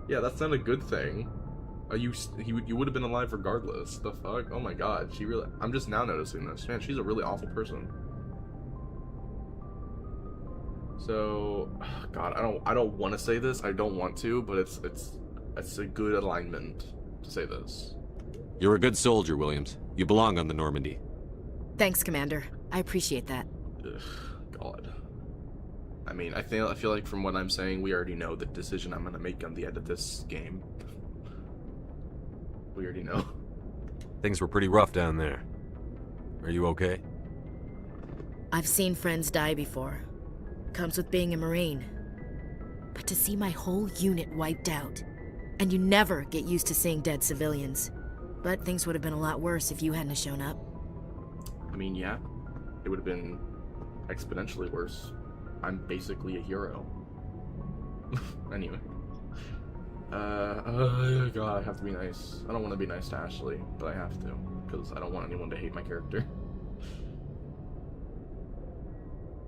Speaker 1: Yeah, that's not a good thing. You would have been alive regardless. The fuck? Oh my god, I'm just now noticing this. Man, she's a really awful person. So, god, I don't want to say this. I don't want to, but it's a good alignment to say this.
Speaker 7: You're a good soldier, Williams. You belong on the Normandy.
Speaker 16: Thanks, Commander. I appreciate that.
Speaker 1: Ugh, god. I mean, I feel like from what I'm saying, we already know the decision I'm gonna make on the end of this game. We already know.
Speaker 5: Things were pretty rough down there. Are you okay?
Speaker 16: I've seen friends die before. Comes with being a Marine. But to see my whole unit wiped out, and you never get used to seeing dead civilians. But things would have been a lot worse if you hadn't shown up.
Speaker 1: I mean, yeah. It would have been exponentially worse. I'm basically a hero. Anyway. God, I have to be nice. I don't want to be nice to Ashley, but I have to, because I don't want anyone to hate my character.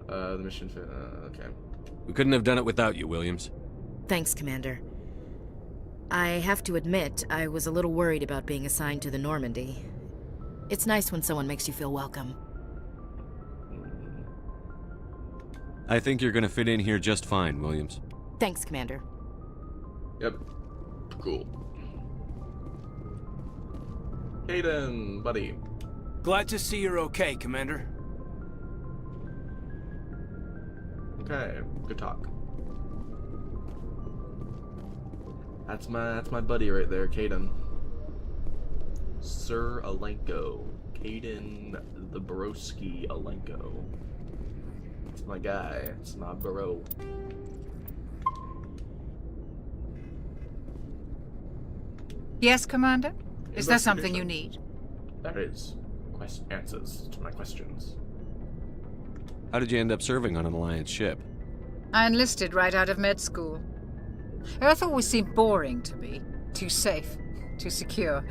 Speaker 1: The mission fit, okay.
Speaker 5: We couldn't have done it without you, Williams.
Speaker 16: Thanks, Commander. I have to admit, I was a little worried about being assigned to the Normandy. It's nice when someone makes you feel welcome.
Speaker 7: I think you're gonna fit in here just fine, Williams.
Speaker 16: Thanks, Commander.
Speaker 1: Yep. Cool. Kaidan, buddy.
Speaker 18: Glad to see you're okay, Commander.
Speaker 1: Okay, good talk. That's my buddy right there, Kaidan. Sir Alenko. Kaidan the Broski Alenko. It's my guy. It's my bro.
Speaker 14: Yes, Commander? Is there something you need?
Speaker 1: That is answers to my questions.
Speaker 5: How did you end up serving on an Alliance ship?
Speaker 14: I enlisted right out of med school. Earth always seemed boring to me. Too safe, too secure.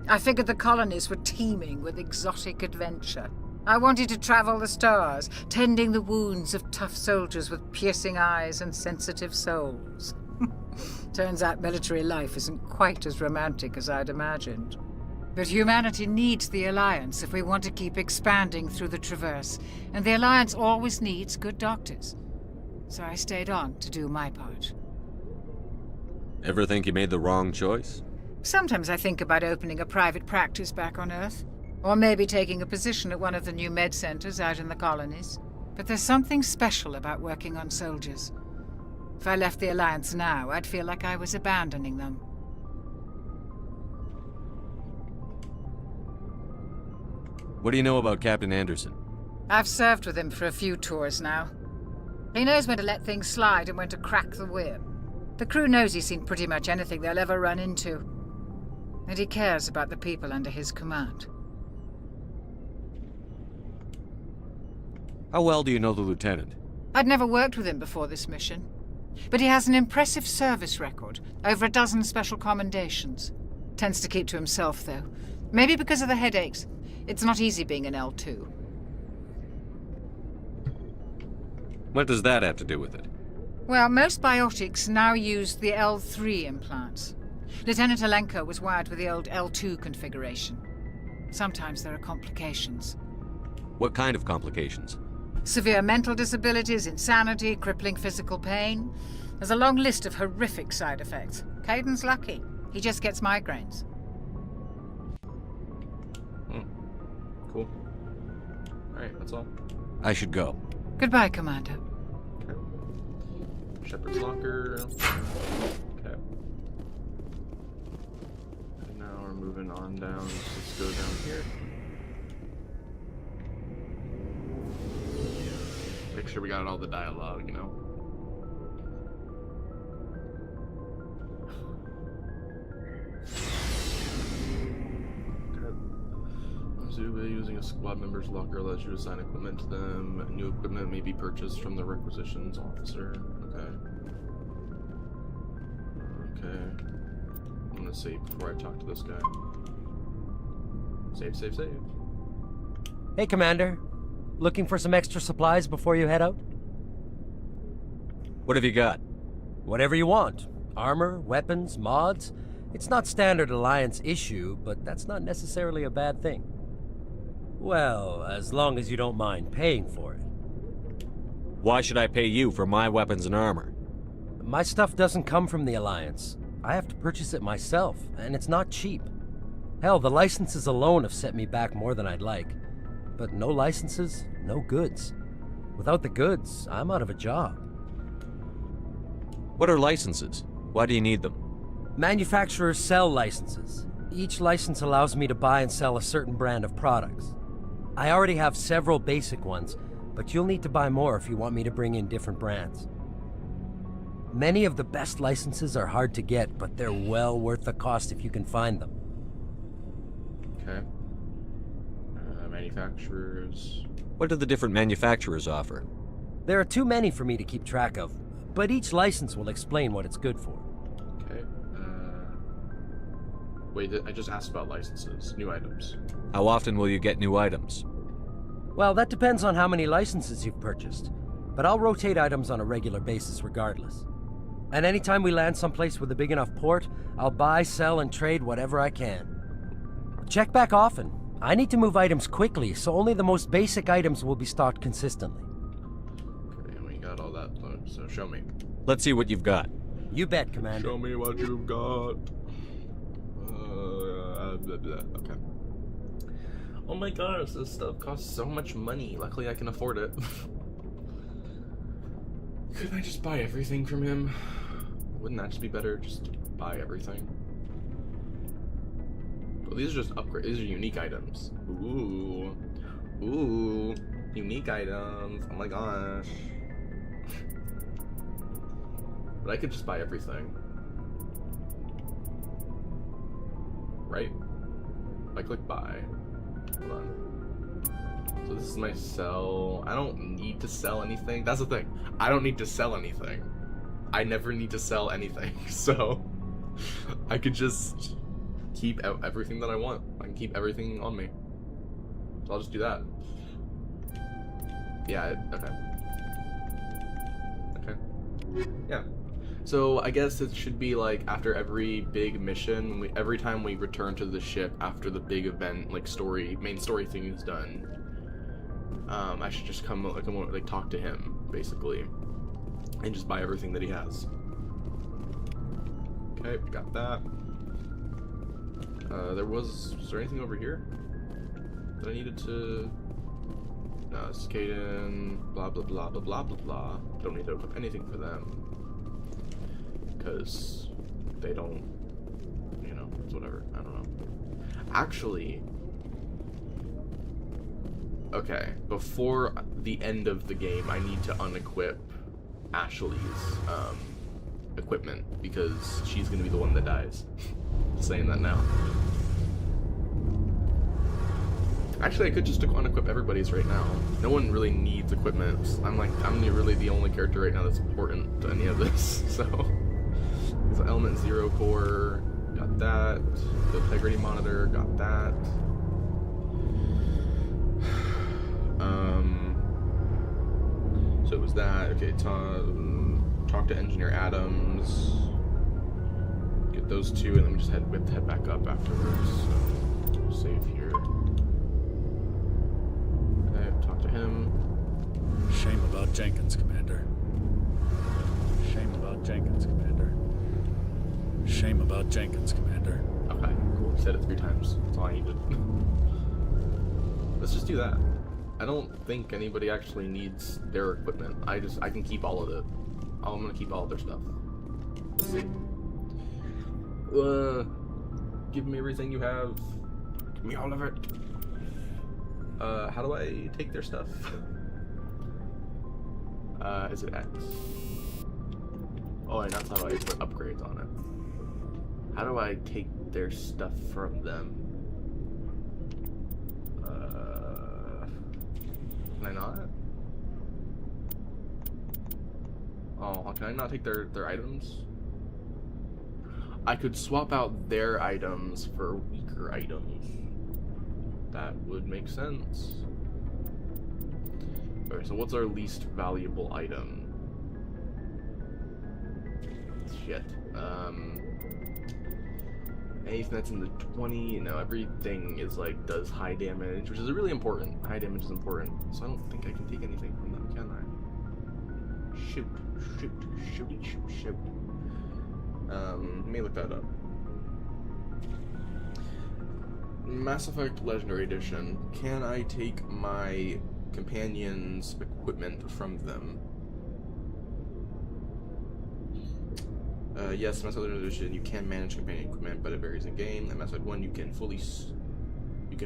Speaker 14: I figured the colonies were teeming with exotic adventure. I wanted to travel the stars, tending the wounds of tough soldiers with piercing eyes and sensitive souls. Turns out military life isn't quite as romantic as I'd imagined. But humanity needs the Alliance if we want to keep expanding through the Traverse, and the Alliance always needs good doctors. So I stayed on to do my part.
Speaker 9: Ever think you made the wrong choice?
Speaker 14: Sometimes I think about opening a private practice back on Earth, or maybe taking a position at one of the new med centers out in the colonies. But there's something special about working on soldiers. If I left the Alliance now, I'd feel like I was abandoning them.
Speaker 9: What do you know about Captain Anderson?
Speaker 14: I've served with him for a few tours now. He knows when to let things slide and when to crack the whip. The crew knows he's seen pretty much anything they'll ever run into. And he cares about the people under his command.
Speaker 9: How well do you know the lieutenant?
Speaker 14: I'd never worked with him before this mission. But he has an impressive service record, over 12 special commendations. Tends to keep to himself, though. Maybe because of the headaches. It's not easy being an L2.
Speaker 9: What does that have to do with it?
Speaker 14: Well, most biotics now use the L3 implants. Lieutenant Alenko was wired with the old L2 configuration. Sometimes there are complications.
Speaker 9: What kind of complications?
Speaker 14: Severe mental disabilities, insanity, crippling physical pain. There's a long list of horrific side effects. Caden's lucky. He just gets migraines.
Speaker 1: Cool. Alright, that's all.
Speaker 9: I should go.
Speaker 14: Goodbye, Commander.
Speaker 1: Okay. Shepard's locker. Okay. And now we're moving on down. Let's go down here. Make sure we got all the dialogue, you know. Zuba using a squad member's locker allows you to assign equipment to them. New equipment may be purchased from the requisitions officer. Okay. Okay. I'm gonna save before I talk to this guy. Save, save, save.
Speaker 18: Hey, Commander. Looking for some extra supplies before you head out?
Speaker 9: What have you got?
Speaker 18: Whatever you want. Armor, weapons, mods. It's not standard Alliance issue, but that's not necessarily a bad thing. Well, as long as you don't mind paying for it.
Speaker 9: Why should I pay you for my weapons and armor?
Speaker 18: My stuff doesn't come from the Alliance. I have to purchase it myself, and it's not cheap. Hell, the licenses alone have set me back more than I'd like. But no licenses, no goods. Without the goods, I'm out of a job.
Speaker 9: What are licenses? Why do you need them?
Speaker 18: Manufacturers sell licenses. Each license allows me to buy and sell a certain brand of products. I already have several basic ones, but you'll need to buy more if you want me to bring in different brands. Many of the best licenses are hard to get, but they're well worth the cost if you can find them.
Speaker 1: Okay. Manufacturers.
Speaker 9: What do the different manufacturers offer?
Speaker 18: There are too many for me to keep track of, but each license will explain what it's good for.
Speaker 1: Okay. Wait, I just asked about licenses. New items.
Speaker 9: How often will you get new items?
Speaker 18: Well, that depends on how many licenses you've purchased, but I'll rotate items on a regular basis regardless. And anytime we land someplace with a big enough port, I'll buy, sell, and trade whatever I can. Check back often. I need to move items quickly, so only the most basic items will be stocked consistently.
Speaker 1: Okay, we got all that, so show me.
Speaker 9: Let's see what you've got.
Speaker 18: You bet, Commander.
Speaker 1: Show me what you've got. Okay. Oh my gosh, this stuff costs so much money. Luckily, I can afford it. Couldn't I just buy everything from him? Wouldn't that just be better? Just to buy everything. Well, these are just upgrades. These are unique items. Ooh. Ooh. Unique items. Oh my gosh. But I could just buy everything. Right? If I click buy. Hold on. So this is my sell. I don't need to sell anything. That's the thing. I don't need to sell anything. I never need to sell anything. So I could just keep everything that I want. I can keep everything on me. So I'll just do that. Yeah, okay. Okay. Yeah. So I guess it should be like after every big mission, every time we return to the ship after the big event, like main story thing is done. I should just come like talk to him basically, and just buy everything that he has. Okay, we got that. Was there anything over here that I needed to? No, Skaden, blah blah blah blah blah blah blah. Don't need to equip anything for them. Because they don't, you know, it's whatever, I don't know. Actually, okay, before the end of the game, I need to unequip Ashley's equipment, because she's going to be the one that dies. Just saying that now. Actually, I could just unequip everybody's right now. No one really needs equipment. I'm really the only character right now that's important to any of this, so... So Element 0 core, got that. The integrity monitor, got that. So it was that. Okay, talk to Engineer Adams. Get those two, and then we just head back up afterwards. So save here. Okay, talk to him.
Speaker 11: Shame about Jenkins, Commander. Shame about Jenkins, Commander. Shame about Jenkins, Commander.
Speaker 1: Okay, cool. You said it 3 times. That's all I needed. Let's just do that. I don't think anybody actually needs their equipment. I can keep all of it. I'm gonna keep all of their stuff. Let's see. Give me everything you have. Give me all of it. How do I take their stuff? Is it X? Oh, and that's how I put upgrades on it. How do I take their stuff from them? Can I not? Oh, can I not take their items? I could swap out their items for weaker items. That would make sense. Okay, so what's our least valuable item? Shit. Anything that's in the 20, no, everything is like, does high damage, which is really important. High damage is important. So I don't think I can take anything from them, can I? Shoot. Let me look that up. Mass Effect Legendary Edition. Can I take my companions' equipment from them? Yes, Mass Effect Legendary Edition, you can manage companion equipment, but it varies in game. In Mass Effect 1, you can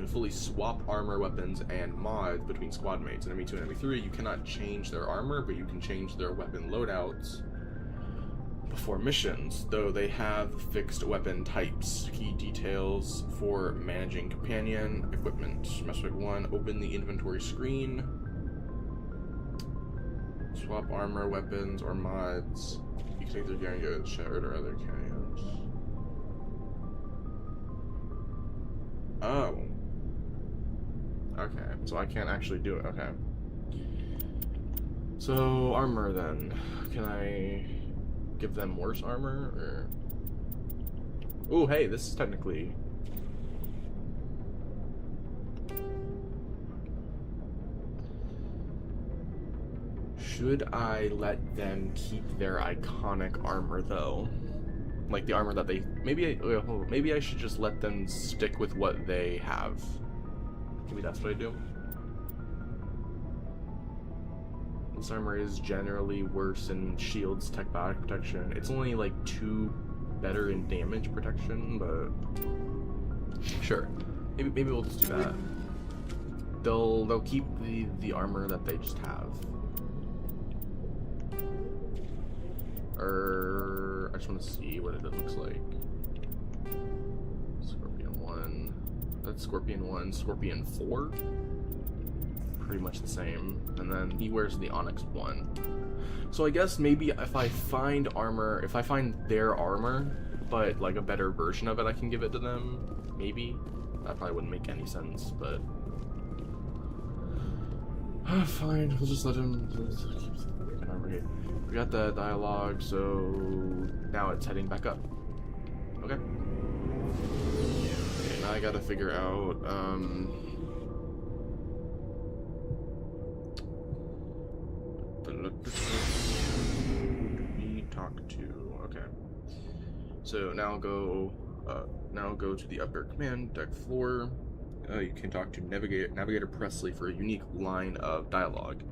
Speaker 1: fully swap armor, weapons, and mods between squad mates. In ME2 and ME3, you cannot change their armor, but you can change their weapon loadouts before missions, though they have fixed weapon types. Key details for managing companion equipment. Mass Effect 1, open the inventory screen. Swap armor, weapons, or mods. You can take their gear and go to Shard or other carriers. Oh. Okay, so I can't actually do it, okay. So, armor then. Can I give them worse armor, or... Ooh, hey, this is technically... Should I let them keep their iconic armor, though? Like the armor that they... Maybe I should just let them stick with what they have. Maybe that's what I do. This armor is generally worse in shields, tech body protection. It's only like 2 better in damage protection, but... Sure. Maybe we'll just do that. They'll keep the armor that they just have. Or I just want to see what it looks like. Scorpion 1. That's Scorpion 1. Scorpion 4. Pretty much the same. And then he wears the Onyx 1. So I guess maybe if I find armor, if I find their armor, but like a better version of it, I can give it to them. Maybe. That probably wouldn't make any sense, but... Fine, we'll just let him. Okay. We got the dialogue, so now it's heading back up. Okay. Okay, now I gotta figure out. Who do we talk to? Okay. So now go to the upper command deck floor. You can talk to Navigator Presley for a unique line of dialogue.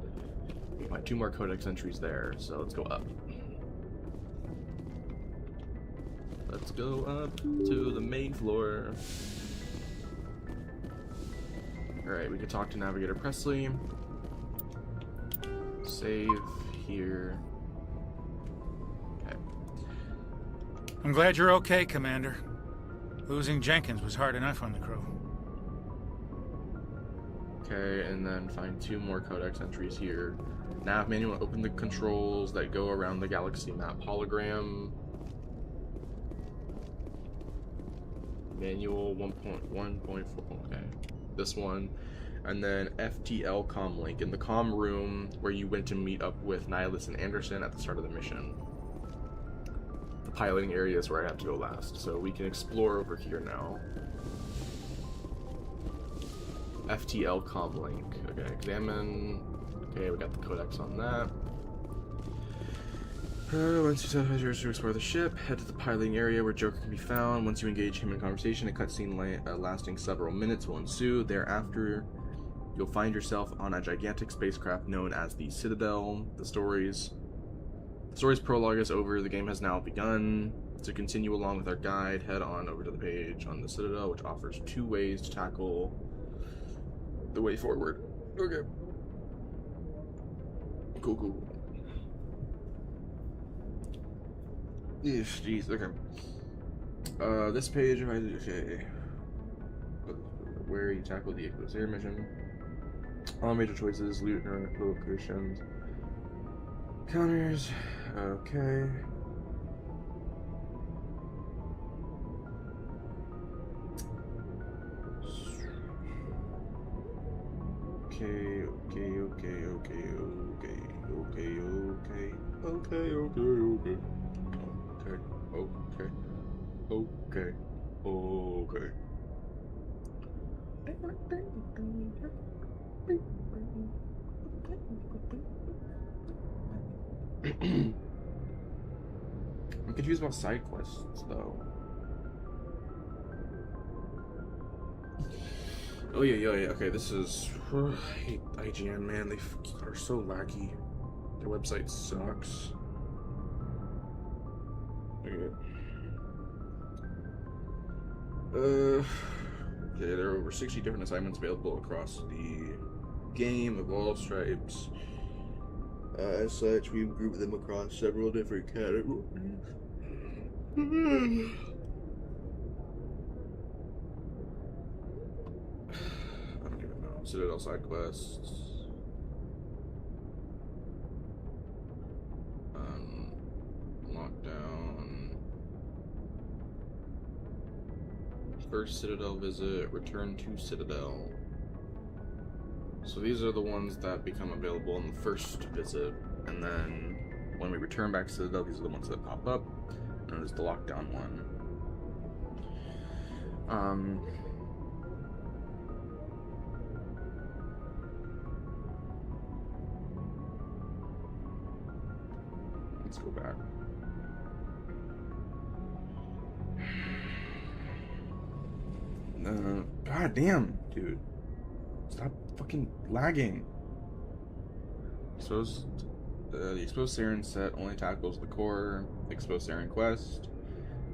Speaker 1: You find 2 more codex entries there, so let's go up. Let's go up to the main floor. Alright, we can talk to Navigator Presley. Save here. Okay.
Speaker 11: I'm glad you're okay, Commander. Losing Jenkins was hard enough on the crew.
Speaker 1: Okay, and then find 2 more codex entries here. Nav manual, open the controls that go around the galaxy map hologram. Manual 1.1.4, okay. This one. And then FTL comm link in the comm room where you went to meet up with Nihilus and Anderson at the start of the mission. The piloting area is where I have to go last, so we can explore over here now. FTL comm link. Okay, examine. Okay, we got the codex on that. Once you set measures to explore the ship, head to the piloting area where Joker can be found. Once you engage him in conversation, a cutscene lasting several minutes will ensue. Thereafter, you'll find yourself on a gigantic spacecraft known as the Citadel. The story's prologue is over. The game has now begun. To continue along with our guide, head on over to the page on the Citadel, which offers 2 ways to tackle the way forward. Okay. Cool. Yes, jeez, okay. This page, okay. Where you tackle the Eclipse Air mission. All major choices, loot and locations. Counters, okay. Okay. I'm confused about side quests, though. Oh yeah. Okay, this is. I hate IGN, man. They are so laggy. Their website sucks. Okay. Okay, there are over 60 different assignments available across the game of all stripes. As such, we've grouped them across several different categories. I don't even know. Citadel side quests. Lockdown. First Citadel visit. Return to Citadel. So these are the ones that become available in the first visit, and then when we return back to Citadel, these are the ones that pop up. And there's the lockdown one. Let's go back. God damn, dude. Stop fucking lagging. The Exposed Saren set only tackles the core Exposed Saren quest.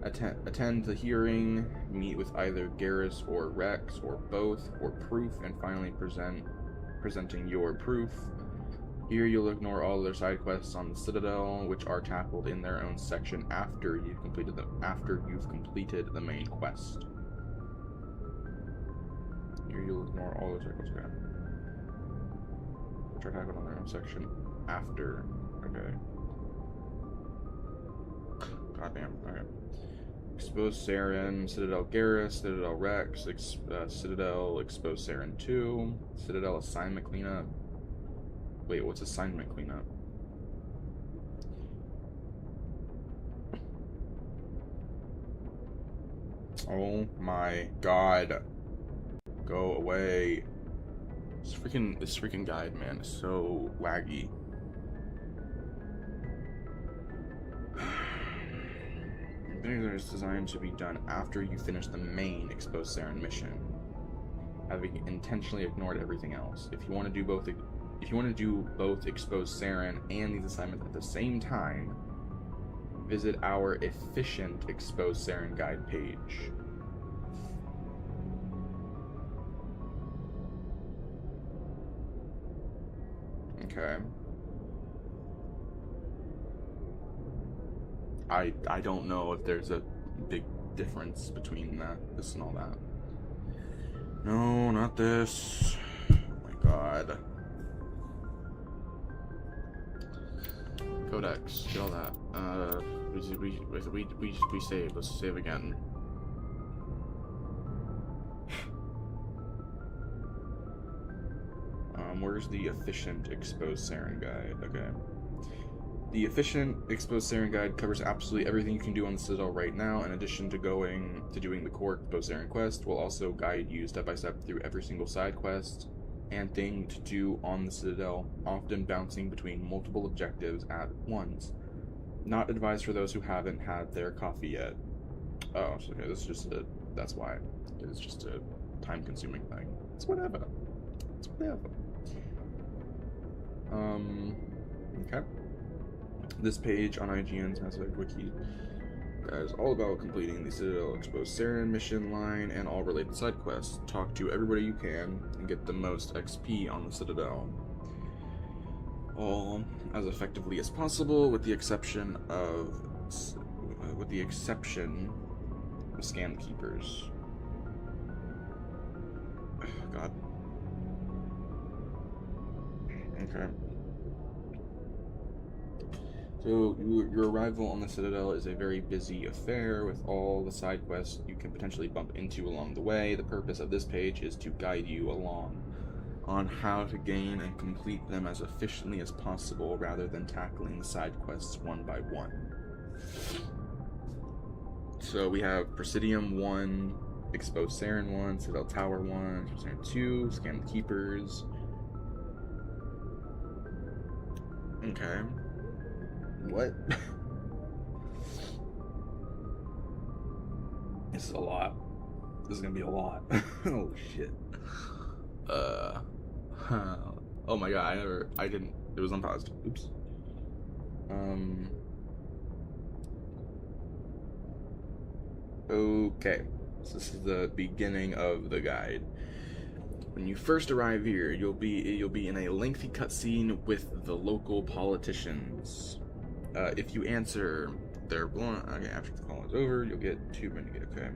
Speaker 1: Attend the hearing, meet with either Garrus or Rex or both, or proof, and finally presenting your proof. Here you'll ignore all other side quests on the Citadel, which are tackled in their own section after you've completed the main quest. Here you'll ignore all the side quests, okay. Which are tackled on their own section after. Okay. Goddamn. Okay. Exposed Saren, Citadel Garrus, Citadel Rex, Citadel Exposed Saren 2, Citadel Assignment Cleanup, Wait, what's assignment cleanup? Oh my god. Go away. This freaking guide, man, is so laggy. Vinegar is designed to be done after you finish the main Expose Saren mission, having intentionally ignored everything else. If you want to do both Expose Saren and these assignments at the same time, visit our efficient Expose Saren guide page. Okay. I don't know if there's a big difference between this and all that. No, not this. Oh my god. Codex, get all that. We save. Let's save again. Where's the efficient Expose Saren guide? Okay. The efficient Expose Saren guide covers absolutely everything you can do on the Citadel right now. In addition to doing the core Expose Saren quest, will also guide you step by step through every single side quest and thing to do on the Citadel, often bouncing between multiple objectives at once. Not advised for those who haven't had their coffee yet. Oh, okay, this is just that's why. It's just a time-consuming thing. It's whatever. It's whatever. Okay. This page on IGN's Mass Effect Wiki is all about completing the Citadel Expose Saren mission line and all related side quests. Talk to everybody you can and get the most XP on the Citadel. All as effectively as possible, with the exception of Scam Keepers. God. Okay. So, your arrival on the Citadel is a very busy affair with all the side quests you can potentially bump into along the way. The purpose of this page is to guide you along on how to gain and complete them as efficiently as possible rather than tackling the side quests one by one. So we have Presidium 1, Expose Saren 1, Citadel Tower 1, Expose Saren 2, Scam the Keepers. Okay. What? This is a lot. This is gonna be a lot. Oh shit. Oh my god, it was unpaused. Oops. Okay. So this is the beginning of the guide. When you first arrive here, you'll be in a lengthy cutscene with the local politicians. If you answer their okay, after the call is over, you'll get 2 minutes. Okay.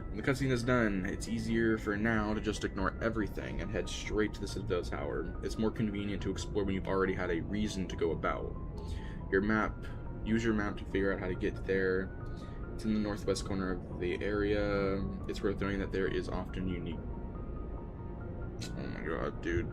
Speaker 1: When the cutscene is done, it's easier for now to just ignore everything and head straight to the Citadel Tower. It's more convenient to explore when you've already had a reason to go about. Use your map to figure out how to get there. It's in the northwest corner of the area. It's worth noting that there is often unique... Oh my god, dude.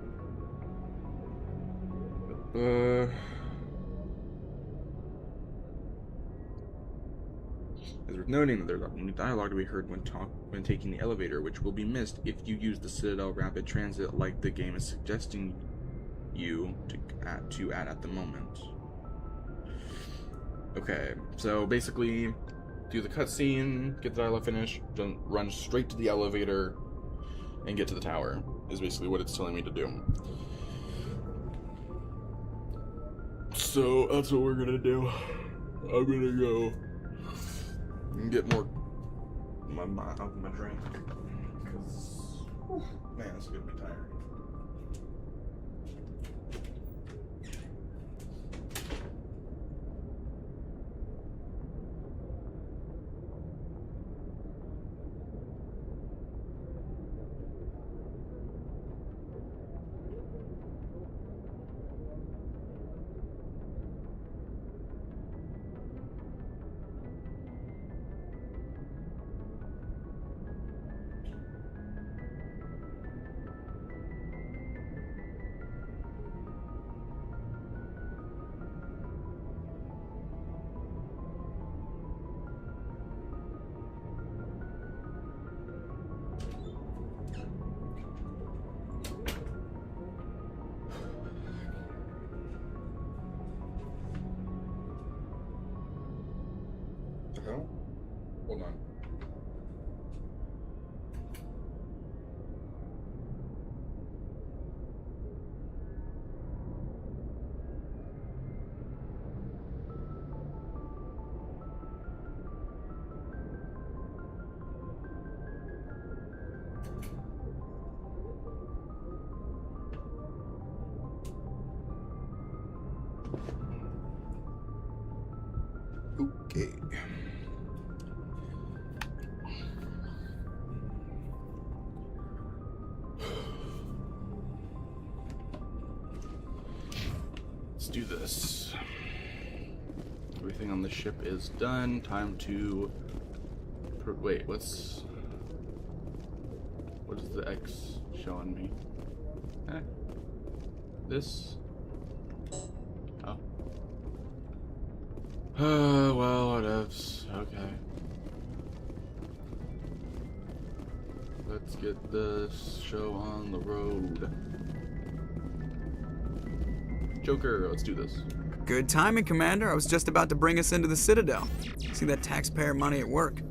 Speaker 1: It's worth noting that there's often dialogue to be heard when taking the elevator, which will be missed if you use the Citadel Rapid Transit like the game is suggesting you to add at the moment. Okay, so basically, do the cutscene, get the dialogue finished, then run straight to the elevator, and get to the tower, is basically what it's telling me to do. So, that's what we're gonna do. I'm gonna go and get more of my drink, because, man, it's gonna be tiring.
Speaker 19: the hell? Hold on. Okay.
Speaker 1: Let's do this. Everything on the ship is done. Time to... Wait, what does the X show on me? This? Oh. Well, whatevs. Okay. Let's get this show on the road. Joker, let's do this.
Speaker 6: Good timing, Commander. I was just about to bring us into the Citadel. See that taxpayer money at work.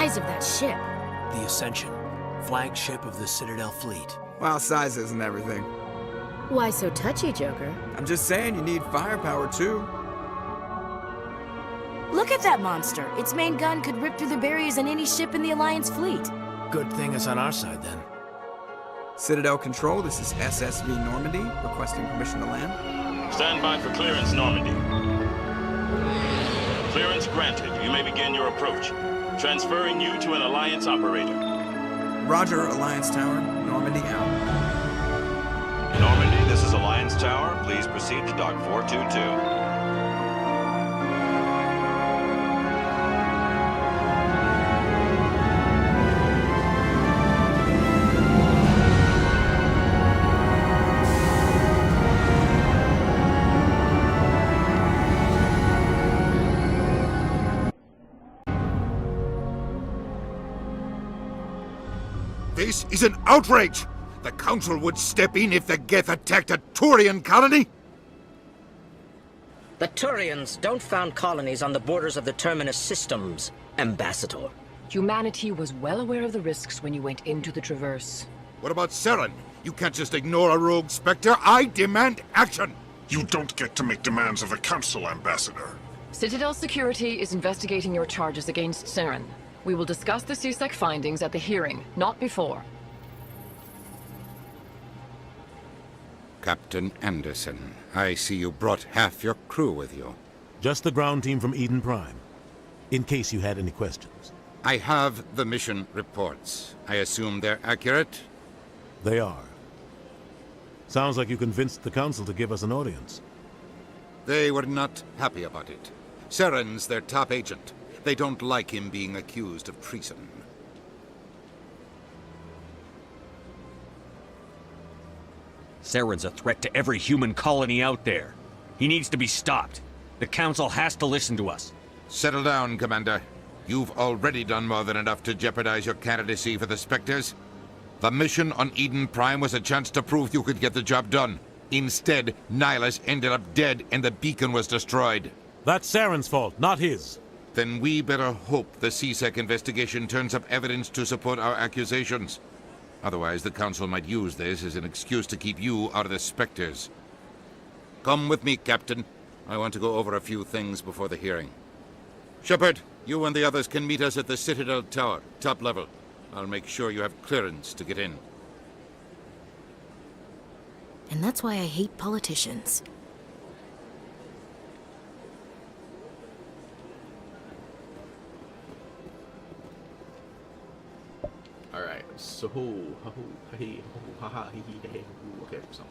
Speaker 16: Of that ship.
Speaker 8: The Ascension, flagship of the Citadel fleet.
Speaker 6: Well, size isn't everything.
Speaker 16: Why so touchy, Joker?
Speaker 6: I'm just saying you need firepower too.
Speaker 16: Look at that monster. Its main gun could rip through the barriers in any ship in the Alliance fleet.
Speaker 8: Good thing it's on our side then.
Speaker 6: Citadel Control, this is SSV Normandy, requesting permission to land.
Speaker 3: Stand by for clearance, Normandy. Clearance granted. You may begin your approach. Transferring you to an Alliance operator.
Speaker 6: Roger, Alliance Tower. Normandy out.
Speaker 3: Normandy, this is Alliance Tower. Please proceed to Dock 422.
Speaker 19: This is an outrage! The Council would step in if the Geth attacked a Turian colony?
Speaker 22: The Turians don't found colonies on the borders of the Terminus systems, Ambassador.
Speaker 23: Humanity was well aware of the risks when you went into the Traverse.
Speaker 19: What about Saren? You can't just ignore a rogue Spectre. I demand action!
Speaker 24: You don't get to make demands of the Council, Ambassador.
Speaker 23: Citadel Security is investigating your charges against Saren. We will discuss the CSEC findings at the hearing, not before.
Speaker 19: Captain Anderson, I see you brought half your crew with you.
Speaker 15: Just the ground team from Eden Prime, in case you had any questions.
Speaker 19: I have the mission reports. I assume they're accurate?
Speaker 15: They are. Sounds like you convinced the Council to give us an audience.
Speaker 19: They were not happy about it. Saren's their top agent. They don't like him being accused of treason.
Speaker 9: Saren's a threat to every human colony out there. He needs to be stopped. The Council has to listen to us.
Speaker 19: Settle down, Commander. You've already done more than enough to jeopardize your candidacy for the Spectres. The mission on Eden Prime was a chance to prove you could get the job done. Instead, Nihilus ended up dead and the beacon was destroyed.
Speaker 15: That's Saren's fault, not his.
Speaker 19: Then we better hope the CSEC investigation turns up evidence to support our accusations. Otherwise, the Council might use this as an excuse to keep you out of the Spectres. Come with me, Captain. I want to go over a few things before the hearing. Shepard, you and the others can meet us at the Citadel Tower, top level. I'll make sure you have clearance to get in.
Speaker 16: And that's why I hate politicians.
Speaker 1: Alright, so okay, so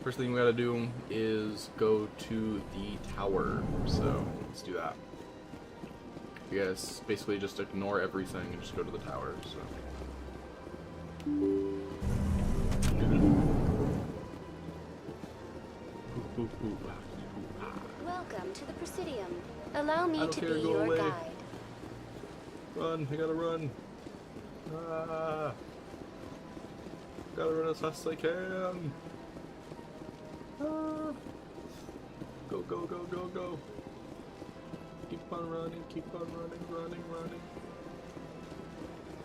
Speaker 1: First thing we gotta do is go to the tower. So let's do that. You guys basically just ignore everything and just go to the tower. So.
Speaker 4: Welcome to the Presidium. Allow me to be
Speaker 1: go
Speaker 4: your
Speaker 1: away.
Speaker 4: guide.
Speaker 1: Run! I gotta run. Ah! Gotta run as fast as I can. Ah. Go, go, go, go, go. Keep on running, running.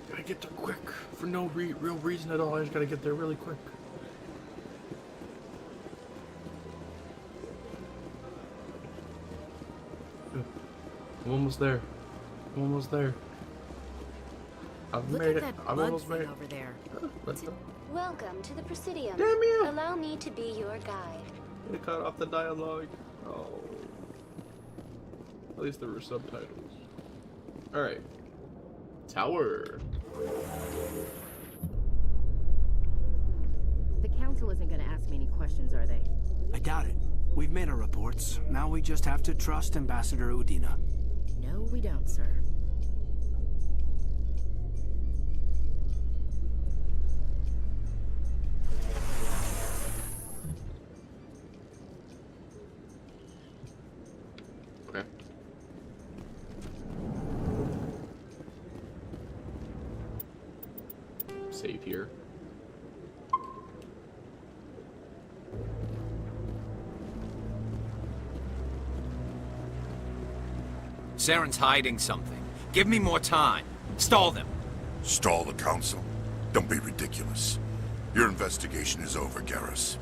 Speaker 1: Gotta get there quick. For no real reason at all, I just gotta get there really quick. I'm almost there. I've
Speaker 16: Look
Speaker 1: made
Speaker 16: at
Speaker 1: it.
Speaker 16: that
Speaker 1: I've
Speaker 16: bug
Speaker 1: almost made
Speaker 16: thing
Speaker 1: it.
Speaker 16: over there.
Speaker 4: Welcome to the Presidium.
Speaker 1: Damn you!
Speaker 4: Allow me to be your guide.
Speaker 1: They cut off the dialogue. Oh. At least there were subtitles. Alright. Tower.
Speaker 16: The council isn't going to ask me any questions, are they?
Speaker 8: I doubt it. We've made our reports. Now we just have to trust Ambassador Udina.
Speaker 16: No, we don't, sir.
Speaker 1: Okay. Save here.
Speaker 10: Saren's hiding something. Give me more time. Stall them.
Speaker 24: Stall the Council? Don't be ridiculous. Your investigation is over, Garrus.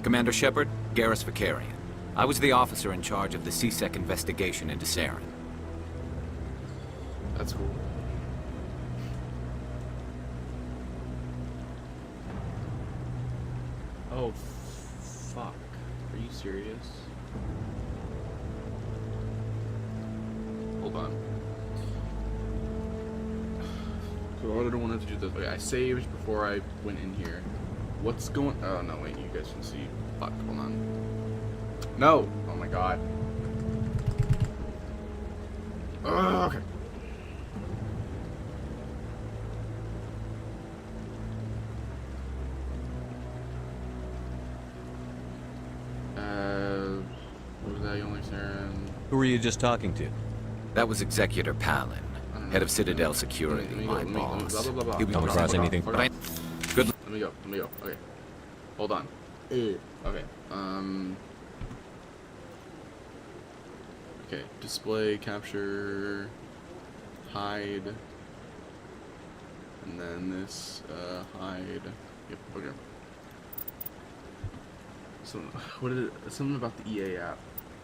Speaker 10: Commander Shepard, Garrus Vakarian. I was the officer in charge of the C-Sec investigation into Saren.
Speaker 1: That's cool. Oh, fuck. Are you serious? Hold on. So I don't want to do this. Okay, I saved before I went in here. What's going... Oh, no, wait. You guys can see. Fuck, hold on. No! Oh, my God. Okay. What was that? You only Saren?
Speaker 9: Who were you just talking to?
Speaker 10: That was Executor Palin, head of Citadel Security, my boss.
Speaker 1: Blah, blah, blah,
Speaker 10: He was
Speaker 9: Come across anything?
Speaker 10: Good.
Speaker 1: Let me go. Okay. Hold on. Okay. Okay. Display, capture, hide, and then this, hide. Yep. Okay. So, what is it? Something about the EA app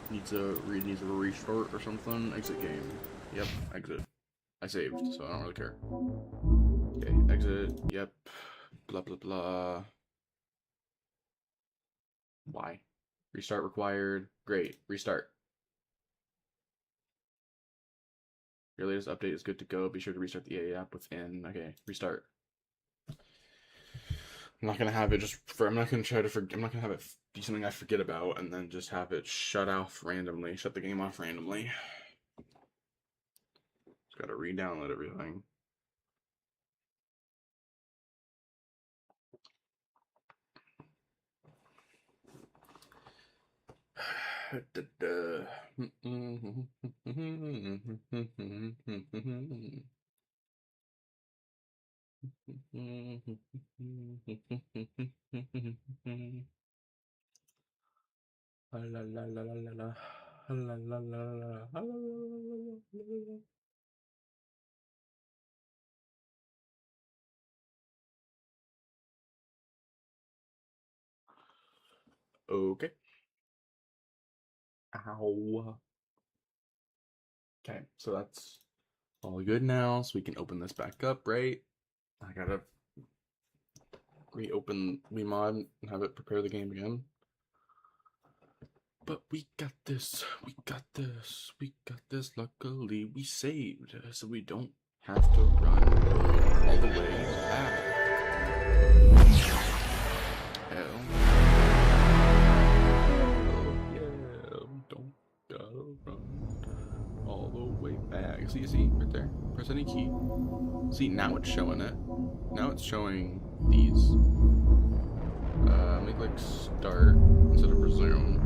Speaker 1: needs a restart or something. Exit game. Yep. Exit. I saved, so I don't really care. Okay. Exit. Yep. Blah blah blah. Why? Restart required. Great. Restart. Your latest update is good to go. Be sure to restart the EA app within. Okay. Restart. I'm not gonna have it I'm not gonna have it be something I forget about and then just have it shut the game off randomly. Just gotta re-download everything. Okay. Ow. Okay, so that's all good now, so we can open this back up, right? I gotta reopen WeMod and have it prepare the game again. But we got this, luckily we saved, so we don't have to run all the way back. Oh yeah, don't gotta run all the way back. See, right there. Press any key. See, now it's showing it. Now it's showing these. Make like start instead of resume.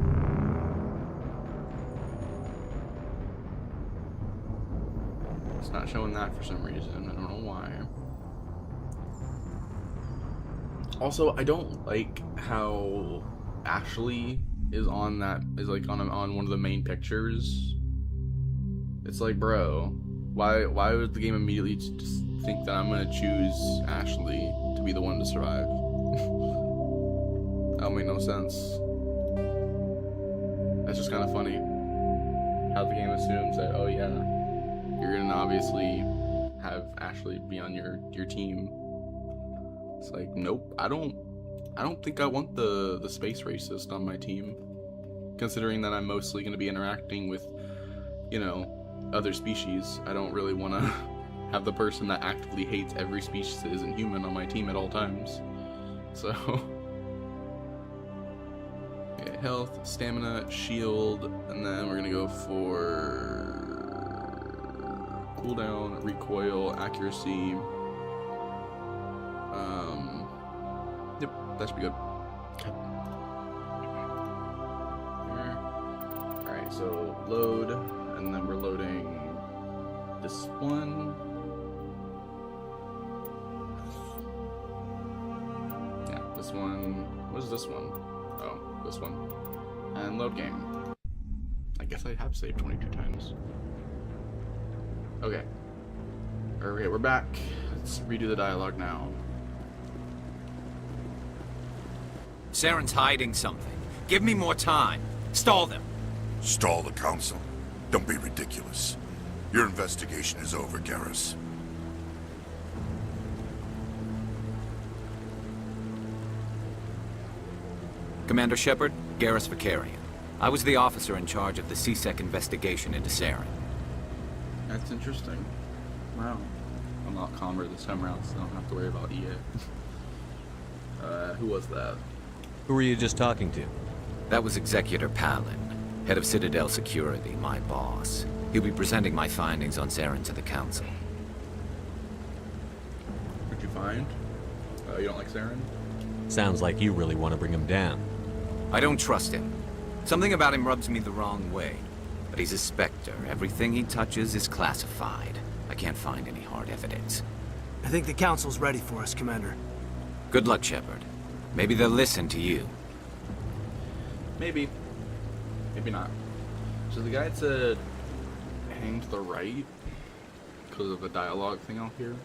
Speaker 1: It's not showing that for some reason. I don't know why. Also, I don't like how Ashley is on like on one of the main pictures. It's like, bro, why would the game immediately just think that I'm gonna choose Ashley to be the one to survive? That don't make no sense. That's just kind of funny how the game assumes that, oh yeah, you're gonna obviously have Ashley be on your team. It's like, nope, I don't think I want the space racist on my team, considering that I'm mostly gonna be interacting with, you know, other species. I don't really want to have the person that actively hates every species that isn't human on my team at all times. So okay, health, stamina, shield, and then we're gonna go for cooldown, recoil, accuracy. Yep, that should be good. Alright, so load, and then we're loading this one. Yeah, this one. What is this one? Oh, this one. And load game. I guess I have saved 22 times. Okay. Okay, we're back. Let's redo the dialogue now.
Speaker 10: Saren's hiding something. Give me more time. Stall them.
Speaker 24: Stall the Council? Don't be ridiculous. Your investigation is over, Garrus.
Speaker 10: Commander Shepard, Garrus Vakarian. I was the officer in charge of the C-Sec investigation into Saren.
Speaker 1: That's interesting. Wow. I'm not calmer this time around, so I don't have to worry about EA. Who was that?
Speaker 9: Who were you just talking to?
Speaker 10: That was Executor Palin, head of Citadel Security, my boss. He'll be presenting my findings on Saren to the Council.
Speaker 1: What'd you find? You don't like Saren?
Speaker 9: Sounds like you really want to bring him down.
Speaker 10: I don't trust him. Something about him rubs me the wrong way. But he's a Spectre. Everything he touches is classified. I can't find any hard evidence.
Speaker 8: I think the Council's ready for us, Commander.
Speaker 10: Good luck, Shepard. Maybe they'll listen to you.
Speaker 1: Maybe. Maybe not. So the guy said hang to the right because of the dialogue thing out here.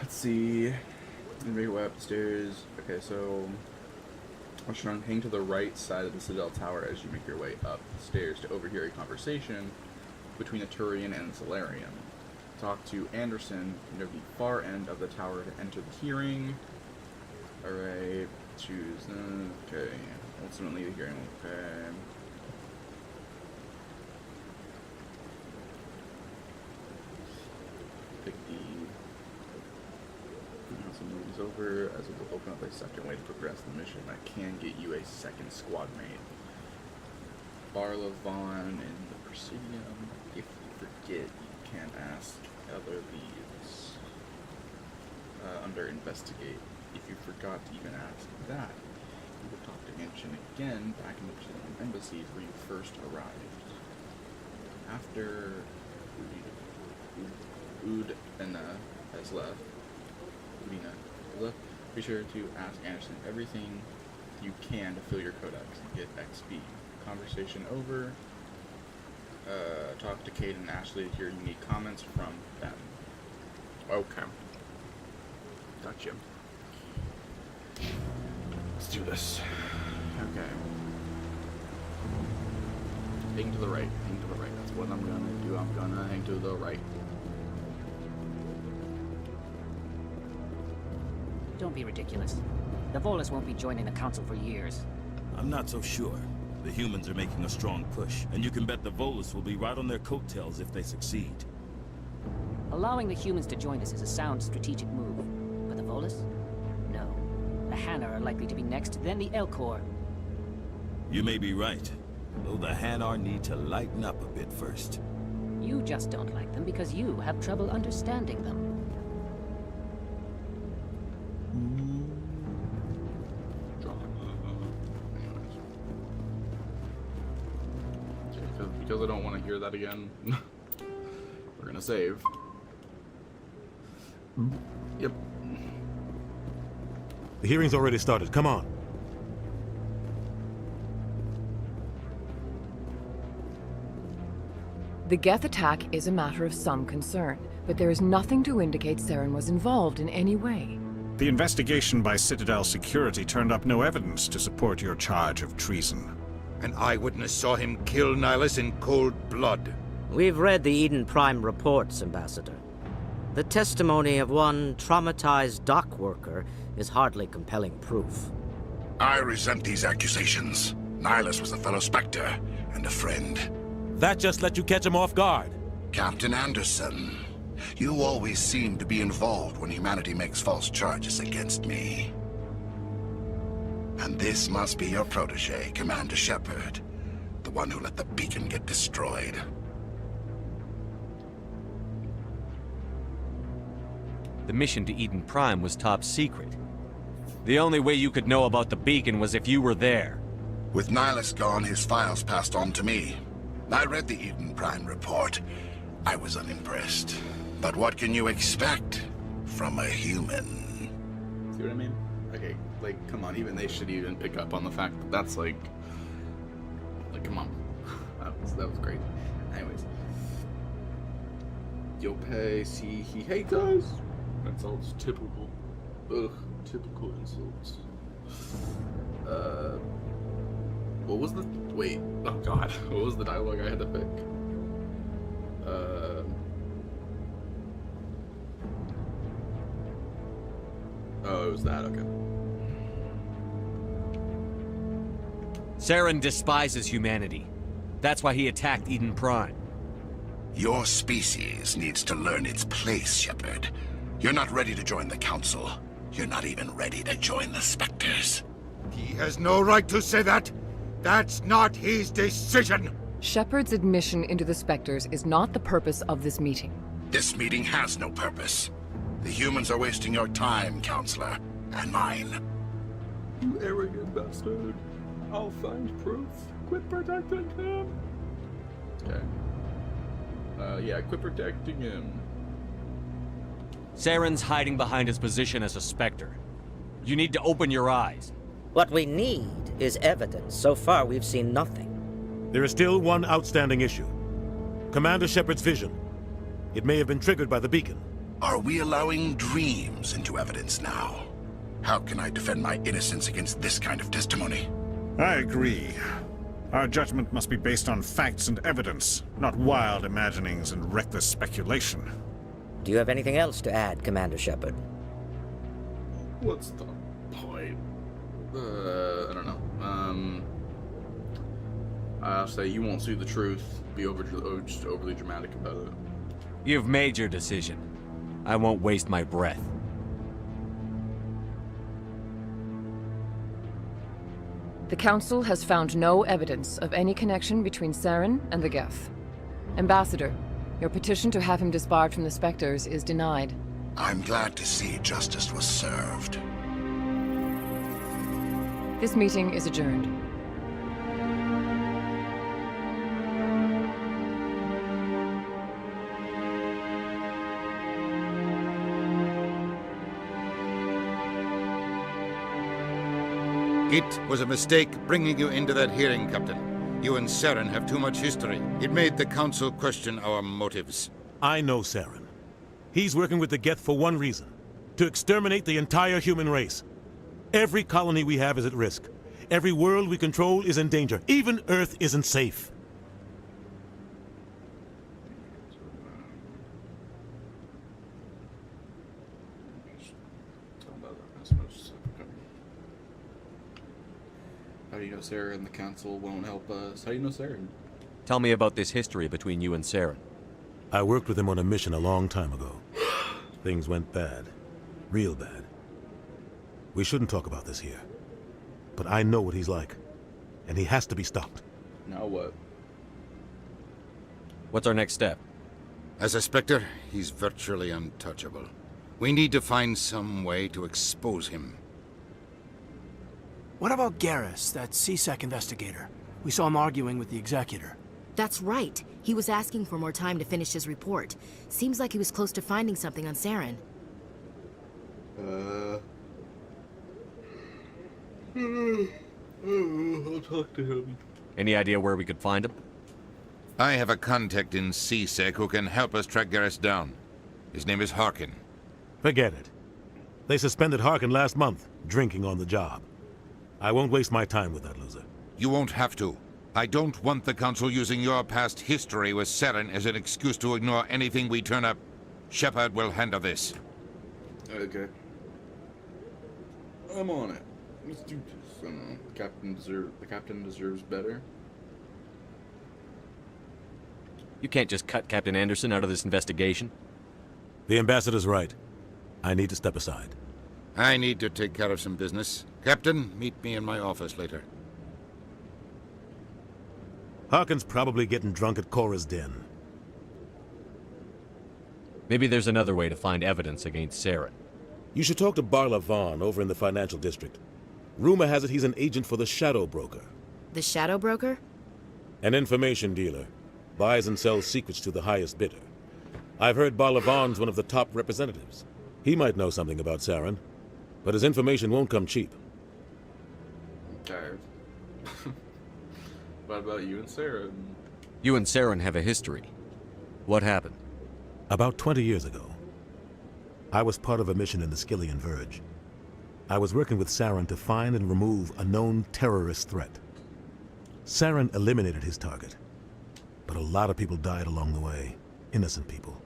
Speaker 1: Let's see. Make your way upstairs. Okay, so I should hang to the right side of the Citadel Tower as you make your way up the stairs to overhear a conversation between a Turian and a Salarian. Talk to Anderson near the far end of the tower to enter the hearing. Alright, choose. Okay, ultimately the hearing. Okay. Pick the. Once the movie's over, as it will open up a second way to progress the mission that can get you a second squad mate. Barla Vaughn in the Presidium. If you forget, you can ask other leads under investigate. If you forgot to even ask that, you will talk to Anshin again back in the Presidium embassy where you first arrived. After Udina has left, be sure to ask Anderson everything you can to fill your codex and get XP. Conversation over. Talk to Cade and Ashley to hear unique comments from them. Okay. Gotcha. Let's do this. Okay. Hang to the right. Hang to the right. That's what I'm gonna do. I'm gonna hang to the right.
Speaker 12: Don't be ridiculous. The Volus won't be joining the Council for years.
Speaker 13: I'm not so sure. The humans are making a strong push, and you can bet the Volus will be right on their coattails if they succeed.
Speaker 12: Allowing the humans to join us is a sound strategic move. But the Volus? No. The Hanar are likely to be next, then the Elcor.
Speaker 13: You may be right, though the Hanar need to lighten up a bit first.
Speaker 12: You just don't like them because you have trouble understanding them.
Speaker 1: Because I don't want to hear that again, we're gonna save. Yep.
Speaker 15: The hearing's already started. Come on.
Speaker 23: The Geth attack is a matter of some concern, but there is nothing to indicate Saren was involved in any way.
Speaker 7: The investigation by Citadel Security turned up no evidence to support your charge of treason.
Speaker 19: An eyewitness saw him kill Nihilus in cold blood.
Speaker 22: We've read the Eden Prime reports, Ambassador. The testimony of one traumatized dock worker is hardly compelling proof.
Speaker 24: I resent these accusations. Nihilus was a fellow Spectre and a friend.
Speaker 15: That just let you catch him off guard.
Speaker 24: Captain Anderson, you always seem to be involved when humanity makes false charges against me. And this must be your protege, Commander Shepard, the one who let the beacon get destroyed.
Speaker 9: The mission to Eden Prime was top secret. The only way you could know about the beacon was if you were there.
Speaker 24: With Nihilus gone, his files passed on to me. I read the Eden Prime report. I was unimpressed. But what can you expect from a human?
Speaker 1: See what I mean? Okay, like, come on, even they should even pick up on the fact that that's like, come on. That was great. Anyways. Yope, see, he hates us. That's all just typical. Ugh, typical insults. What was the, wait, oh god, what was the dialogue I had to pick? Oh, it was that, okay.
Speaker 9: Saren despises humanity. That's why he attacked Eden Prime.
Speaker 24: Your species needs to learn its place, Shepard. You're not ready to join the Council. You're not even ready to join the Spectres.
Speaker 19: He has no right to say that. That's not his decision.
Speaker 23: Shepard's admission into the Spectres is not the purpose of this meeting.
Speaker 24: This meeting has no purpose. The humans are wasting your time, Counselor, and mine.
Speaker 1: You arrogant bastard. I'll find proof. Quit protecting him. Okay. Yeah, quit protecting him.
Speaker 9: Saren's hiding behind his position as a Spectre. You need to open your eyes.
Speaker 22: What we need is evidence. So far, we've seen nothing.
Speaker 15: There is still one outstanding issue. Commander Shepard's vision. It may have been triggered by the beacon.
Speaker 24: Are we allowing dreams into evidence now? How can I defend my innocence against this kind of testimony?
Speaker 7: I agree. Our judgment must be based on facts and evidence, not wild imaginings and reckless speculation.
Speaker 22: Do you have anything else to add, Commander Shepard?
Speaker 1: What's the point? I don't know. I'll say you won't see the truth. Be just overly dramatic about it.
Speaker 9: You've made your decision. I won't waste my breath.
Speaker 23: The Council has found no evidence of any connection between Saren and the Geth. Ambassador, your petition to have him disbarred from the Spectres is denied.
Speaker 24: I'm glad to see justice was served.
Speaker 23: This meeting is adjourned.
Speaker 19: It was a mistake bringing you into that hearing, Captain. You and Saren have too much history. It made the Council question our motives.
Speaker 15: I know Saren. He's working with the Geth for one reason. To exterminate the entire human race. Every colony we have is at risk. Every world we control is in danger. Even Earth isn't safe.
Speaker 1: How do you know Saren and the Council won't help us? How do you know Saren?
Speaker 9: Tell me about this history between you and Saren.
Speaker 15: I worked with him on a mission a long time ago. Things went bad. Real bad. We shouldn't talk about this here. But I know what he's like. And he has to be stopped.
Speaker 1: Now what?
Speaker 9: What's our next step?
Speaker 19: As a Spectre, he's virtually untouchable. We need to find some way to expose him.
Speaker 8: What about Garrus, that CSEC investigator? We saw him arguing with the Executor.
Speaker 16: That's right. He was asking for more time to finish his report. Seems like he was close to finding something on Saren.
Speaker 1: I'll talk to him.
Speaker 9: Any idea where we could find him?
Speaker 19: I have a contact in CSEC who can help us track Garrus down. His name is Harkin.
Speaker 15: Forget it. They suspended Harkin last month, drinking on the job. I won't waste my time with that loser.
Speaker 19: You won't have to. I don't want the Council using your past history with Saren as an excuse to ignore anything we turn up. Shepard will handle this.
Speaker 1: Okay. I'm on it. Let's do this. I don't know. The captain deserves better.
Speaker 9: You can't just cut Captain Anderson out of this investigation.
Speaker 15: The ambassador's right. I need to step aside.
Speaker 19: I need to take care of some business. Captain, meet me in my office later.
Speaker 15: Harkin's probably getting drunk at Cora's den.
Speaker 9: Maybe there's another way to find evidence against Saren.
Speaker 15: You should talk to Barla Vaughn over in the financial district. Rumor has it he's an agent for the Shadow Broker.
Speaker 16: The Shadow Broker?
Speaker 15: An information dealer. Buys and sells secrets to the highest bidder. I've heard Barla Vaughn's one of the top representatives. He might know something about Saren, but his information won't come cheap.
Speaker 1: Okay. What about you and Saren?
Speaker 9: You and Saren have a history. What happened?
Speaker 15: About 20 years ago, I was part of a mission in the Skillian Verge. I was working with Saren to find and remove a known terrorist threat. Saren eliminated his target, but a lot of people died along the way, innocent people.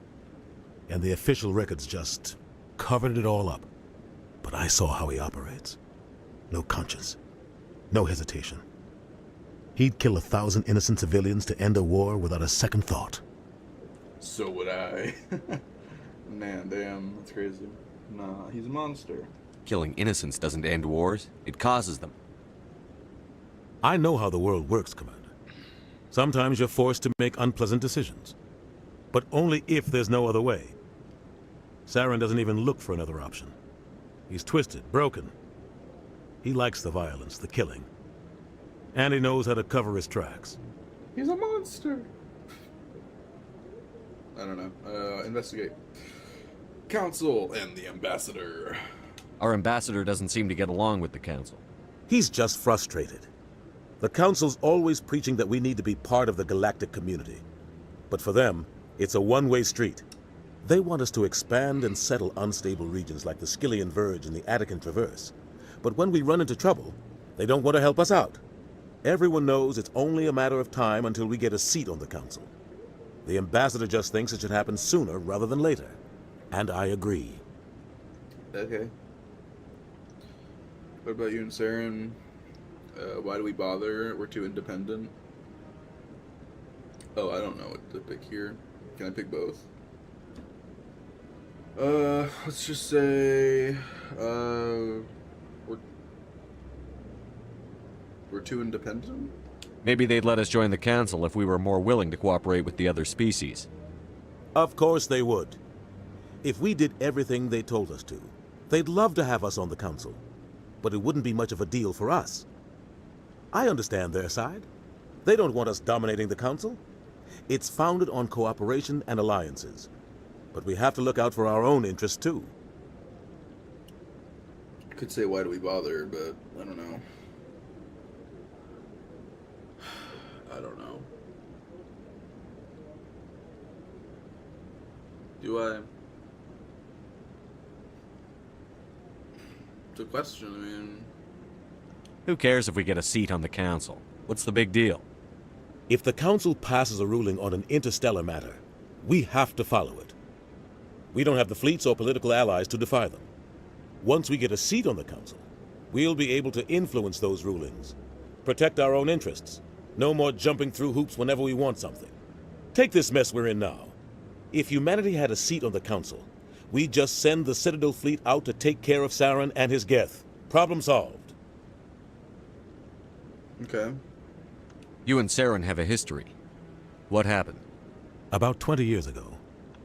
Speaker 15: And the official records just covered it all up. But I saw how he operates. No conscience, no hesitation. He'd kill 1,000 innocent civilians to end a war without a second thought.
Speaker 1: So would I. Man, damn, that's crazy. Nah, he's a monster.
Speaker 9: Killing innocents doesn't end wars, it causes them.
Speaker 15: I know how the world works, Commander. Sometimes you're forced to make unpleasant decisions. But only if there's no other way. Saren doesn't even look for another option. He's twisted, broken. He likes the violence, the killing. And he knows how to cover his tracks.
Speaker 1: He's a monster. I don't know. Investigate. Council and the ambassador.
Speaker 9: Our ambassador doesn't seem to get along with the Council.
Speaker 15: He's just frustrated. The Council's always preaching that we need to be part of the galactic community. But for them, it's a one-way street. They want us to expand and settle unstable regions like the Skillian Verge and the Attican Traverse. But when we run into trouble, they don't want to help us out. Everyone knows it's only a matter of time until we get a seat on the Council. The ambassador just thinks it should happen sooner rather than later. And I agree.
Speaker 1: Okay. What about you and Saren? Why do we bother? We're too independent. Oh, I don't know what to pick here. Can I pick both? Let's just say, we're too independent?
Speaker 9: Maybe they'd let us join the Council if we were more willing to cooperate with the other species.
Speaker 15: Of course they would. If we did everything they told us to, they'd love to have us on the Council. But it wouldn't be much of a deal for us. I understand their side. They don't want us dominating the Council. It's founded on cooperation and alliances. But we have to look out for our own interests, too.
Speaker 1: I could say, why do we bother, but I don't know. I don't know. Do I? It's a question, I mean...
Speaker 9: Who cares if we get a seat on the Council? What's the big deal?
Speaker 15: If the Council passes a ruling on an interstellar matter, we have to follow it. We don't have the fleets or political allies to defy them. Once we get a seat on the Council, we'll be able to influence those rulings, protect our own interests. No more jumping through hoops whenever we want something. Take this mess we're in now. If humanity had a seat on the Council, we'd just send the Citadel fleet out to take care of Saren and his Geth. Problem solved.
Speaker 1: Okay.
Speaker 9: You and Saren have a history. What happened?
Speaker 15: About 20 years ago,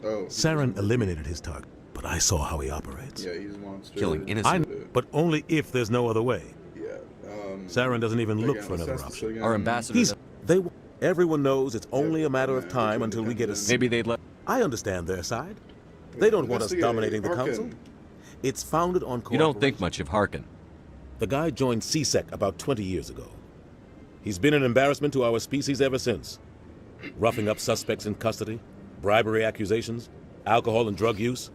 Speaker 1: Oh.
Speaker 15: Saren eliminated his target, but I saw how he operates.
Speaker 1: Yeah, he's a monster.
Speaker 9: Killing innocent.
Speaker 15: But only if there's no other way.
Speaker 1: Yeah.
Speaker 15: Saren doesn't even look
Speaker 1: again,
Speaker 15: for another
Speaker 1: assess this
Speaker 15: option.
Speaker 1: again.
Speaker 9: Our ambassador.
Speaker 15: Everyone knows it's only a matter of time until we get a seat.
Speaker 9: Maybe they'd let.
Speaker 15: I understand their side. They don't want us
Speaker 1: Investigate
Speaker 15: dominating the
Speaker 1: Harkin.
Speaker 15: Council. It's founded on
Speaker 9: You don't think much of Harkin.
Speaker 15: The guy joined CSEC about 20 years ago. He's been an embarrassment to our species ever since. Roughing up suspects in custody, bribery accusations, alcohol and drug use.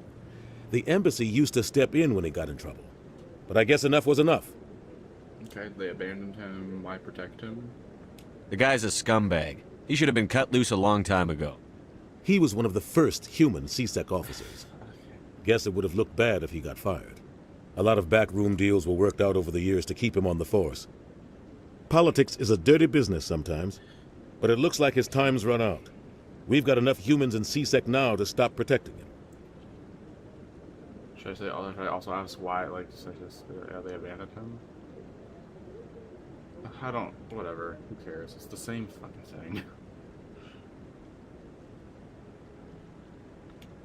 Speaker 15: The embassy used to step in when he got in trouble. But I guess enough was enough.
Speaker 1: Okay, they abandoned him. Why protect him?
Speaker 9: The guy's a scumbag. He should have been cut loose a long time ago.
Speaker 15: He was one of the first human CSEC officers. Guess it would have looked bad if he got fired. A lot of backroom deals were worked out over the years to keep him on the force. Politics is a dirty business sometimes, but it looks like his time's run out. We've got enough humans in CSEC now to stop protecting him.
Speaker 1: Should I also ask why, like, they abandoned him? I don't, whatever, who cares? It's the same fucking thing.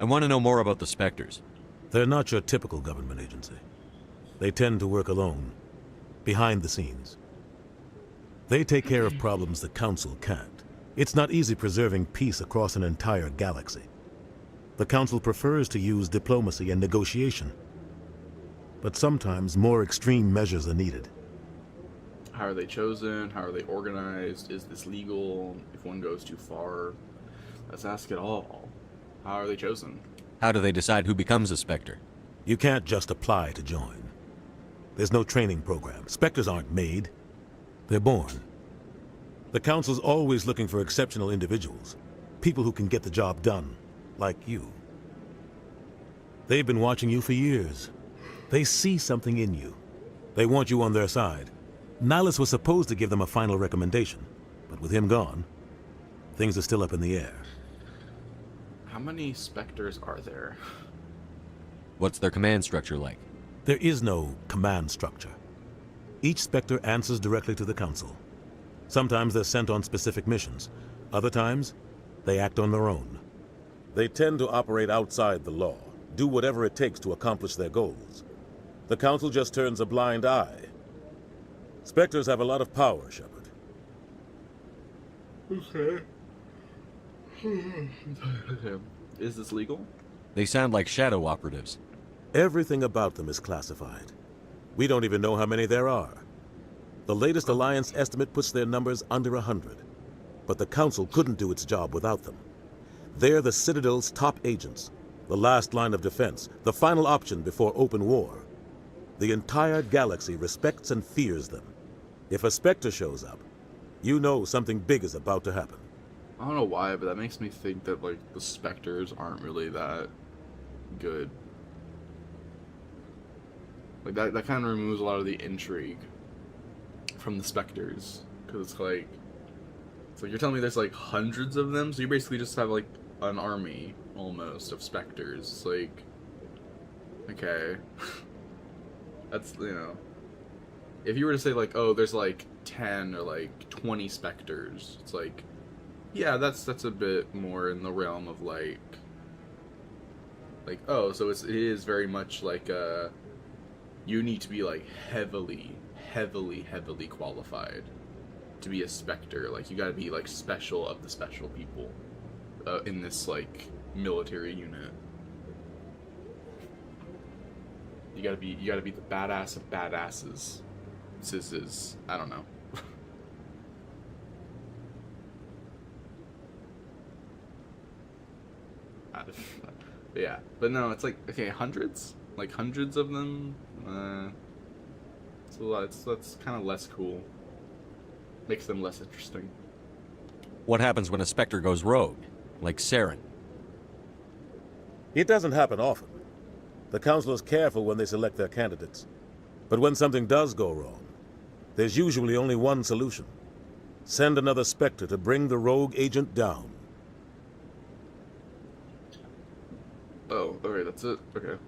Speaker 9: I want to know more about the Spectres.
Speaker 15: They're not your typical government agency. They tend to work alone, behind the scenes. They take care of problems the Council can't. It's not easy preserving peace across an entire galaxy. The Council prefers to use diplomacy and negotiation. But sometimes more extreme measures are needed.
Speaker 1: How are they chosen? How are they organized? Is this legal? If one goes too far? Let's ask it all. How are they chosen?
Speaker 9: How do they decide who becomes a Spectre?
Speaker 15: You can't just apply to join. There's no training program. Spectres aren't made. They're born. The Council's always looking for exceptional individuals. People who can get the job done. Like you. They've been watching you for years. They see something in you. They want you on their side. Nihilus was supposed to give them a final recommendation, but with him gone, things are still up in the air.
Speaker 1: How many Spectres are there?
Speaker 9: What's their command structure like?
Speaker 15: There is no command structure. Each Spectre answers directly to the Council. Sometimes they're sent on specific missions. Other times, they act on their own. They tend to operate outside the law, do whatever it takes to accomplish their goals. The Council just turns a blind eye. Spectres have a lot of power, Shepard.
Speaker 1: Okay. Is this legal?
Speaker 9: They sound like shadow operatives.
Speaker 15: Everything about them is classified. We don't even know how many there are. The latest Alliance estimate puts their numbers under 100. But the Council couldn't do its job without them. They're the Citadel's top agents, the last line of defense, the final option before open war. The entire galaxy respects and fears them. If a Spectre shows up, you know something big is about to happen.
Speaker 1: I don't know why, but that makes me think that, like, the Spectres aren't really that good. Like, that kind of removes a lot of the intrigue from the Spectres. Because it's like you're telling me there's, like, hundreds of them? So you basically just have, like, an army, almost, of Spectres. It's like, okay. That's, you know. If you were to say, like, oh, there's, like, 10 or, like, 20 Spectres, it's like, yeah, that's a bit more in the realm of, like, oh, so it is very much like, you need to be, like, heavily qualified to be a Spectre. Like, you gotta be, like, special of the special people in this, like, military unit. You gotta be the badass of badasses. Sizzes. I don't know. Yeah, but no, it's like, okay, hundreds? Like, hundreds of them? It's a lot. That's kind of less cool. Makes them less interesting.
Speaker 9: What happens when a Spectre goes rogue? Like Saren?
Speaker 15: It doesn't happen often. The Council is careful when they select their candidates. But when something does go wrong, there's usually only one solution. Send another Spectre to bring the rogue agent down.
Speaker 1: Oh, okay, that's it? Okay.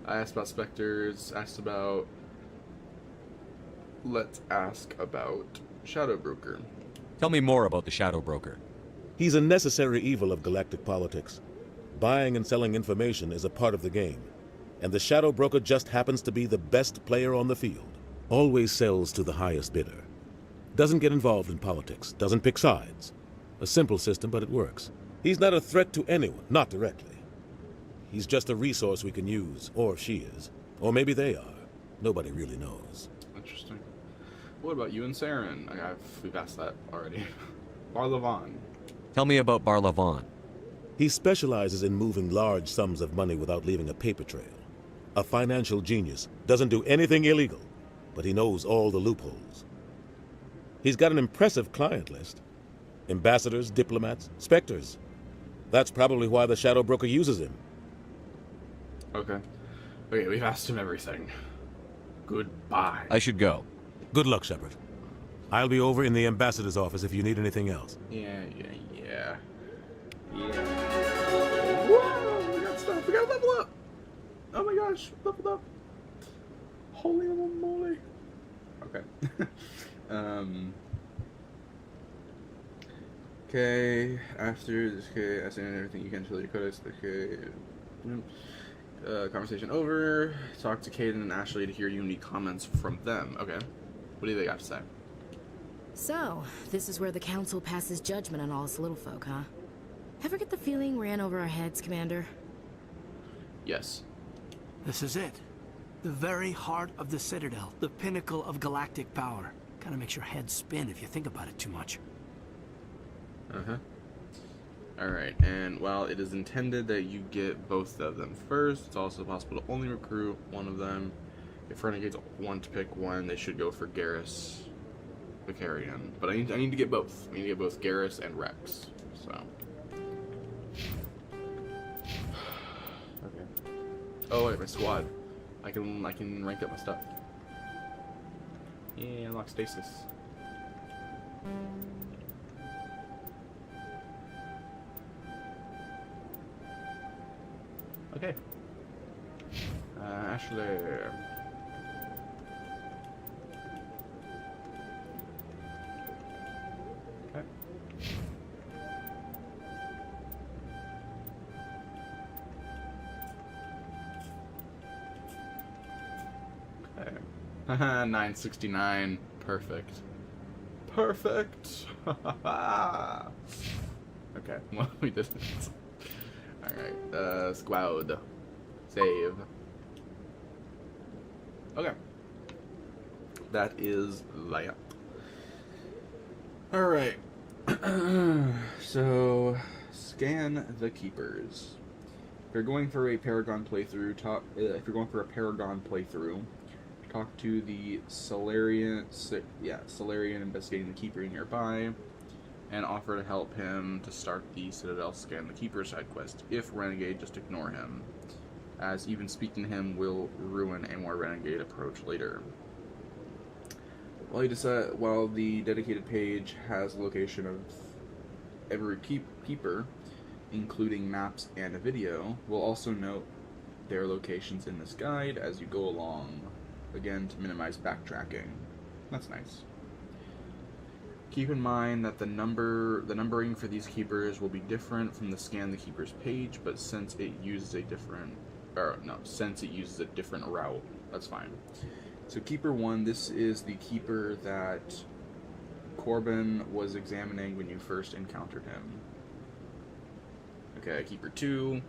Speaker 1: I asked about specters, asked about... Let's ask about Shadow Broker.
Speaker 9: Tell me more about the Shadow Broker.
Speaker 15: He's a necessary evil of galactic politics. Buying and selling information is a part of the game, and the Shadow Broker just happens to be the best player on the field. Always sells to the highest bidder. Doesn't get involved in politics, doesn't pick sides. A simple system, but it works. He's not a threat to anyone, not directly. He's just a resource we can use, or she is. Or maybe they are. Nobody really knows.
Speaker 1: Interesting. What about you and Saren? We've asked that already. Barlavan.
Speaker 9: Tell me about Barlavan.
Speaker 15: He specializes in moving large sums of money without leaving a paper trail. A financial genius. Doesn't do anything illegal, but he knows all the loopholes. He's got an impressive client list. Ambassadors, diplomats, specters. That's probably why the Shadow Broker uses him.
Speaker 1: Okay. Okay, we've asked him everything. Goodbye.
Speaker 9: I should go.
Speaker 15: Good luck, Shepard. I'll be over in the ambassador's office if you need anything else.
Speaker 1: Yeah. Whoa, we got stuff. We gotta level up. Oh my gosh, leveled up. Holy moly. Okay. Okay, after this, okay, I sent everything you can to the codex, okay. Conversation over. Talk to Caden and Ashley to hear unique comments from them. Okay. What do they got to say?
Speaker 16: So, this is where the Council passes judgment on all us little folk, huh? Ever get the feeling we ran over our heads, Commander?
Speaker 1: Yes.
Speaker 8: This is it. The very heart of the Citadel, the pinnacle of galactic power. Kinda makes your head spin if you think about it too much.
Speaker 1: Uh-huh. Alright, and while it is intended that you get both of them first, it's also possible to only recruit one of them. If Renegades want to pick one, they should go for Garrus Vicarian. But I need to get both. I need to get both Garrus and Rex. So. Okay. Oh wait, my squad. I can rank up my stuff. Yeah, unlock stasis. Okay. Ashley. Okay. Okay. 969. Perfect. Perfect. Okay. Well, we did it. Alright, squad. Save. Okay. That is that. Alright. So, scan the keepers. If you're going for a Paragon playthrough, talk to the Solarian investigating the keeper nearby, and offer to help him to start the Citadel Scan the Keeper side quest. If Renegade, just ignore him, as even speaking to him will ruin a more Renegade approach later. While the dedicated page has the location of every keeper, including maps and a video, we'll also note their locations in this guide as you go along, again to minimize backtracking. That's nice. Keep in mind that the numbering for these keepers will be different from the Scan the Keepers page, but since it uses a different route, that's fine. So Keeper 1, this is the keeper that Corbin was examining when you first encountered him. Okay, Keeper 2.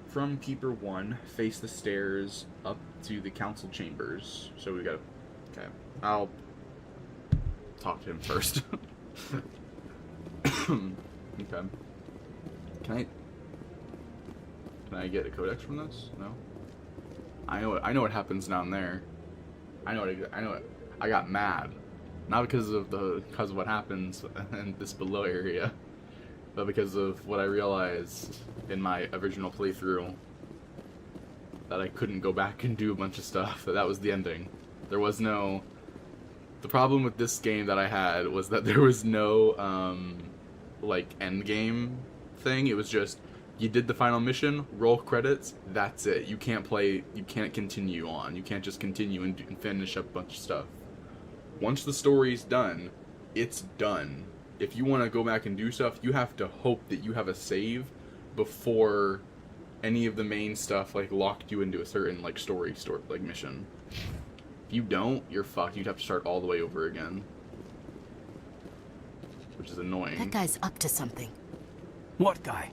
Speaker 1: From Keeper 1, face the stairs up to the council chambers. So we got. Okay, I'll talk to him first. Okay. Can I get a codex from this? No. I know what happens down there. I know it. I got mad, not because of what happens in this below area, but because of what I realized in my original playthrough, that I couldn't go back and do a bunch of stuff. That was the ending. There was no. The problem with this game that I had was that there was no like end game thing. It was just You did the final mission, roll credits, that's it. You can't play, you can't continue on. You can't just continue and finish up a bunch of stuff. Once the story's done, it's done. If you want to go back and do stuff, you have to hope that you have a save before any of the main stuff like locked you into a certain like story like mission. If you don't, you're fucked. You'd have to start all the way over again, which is annoying.
Speaker 16: That guy's up to something.
Speaker 8: What guy?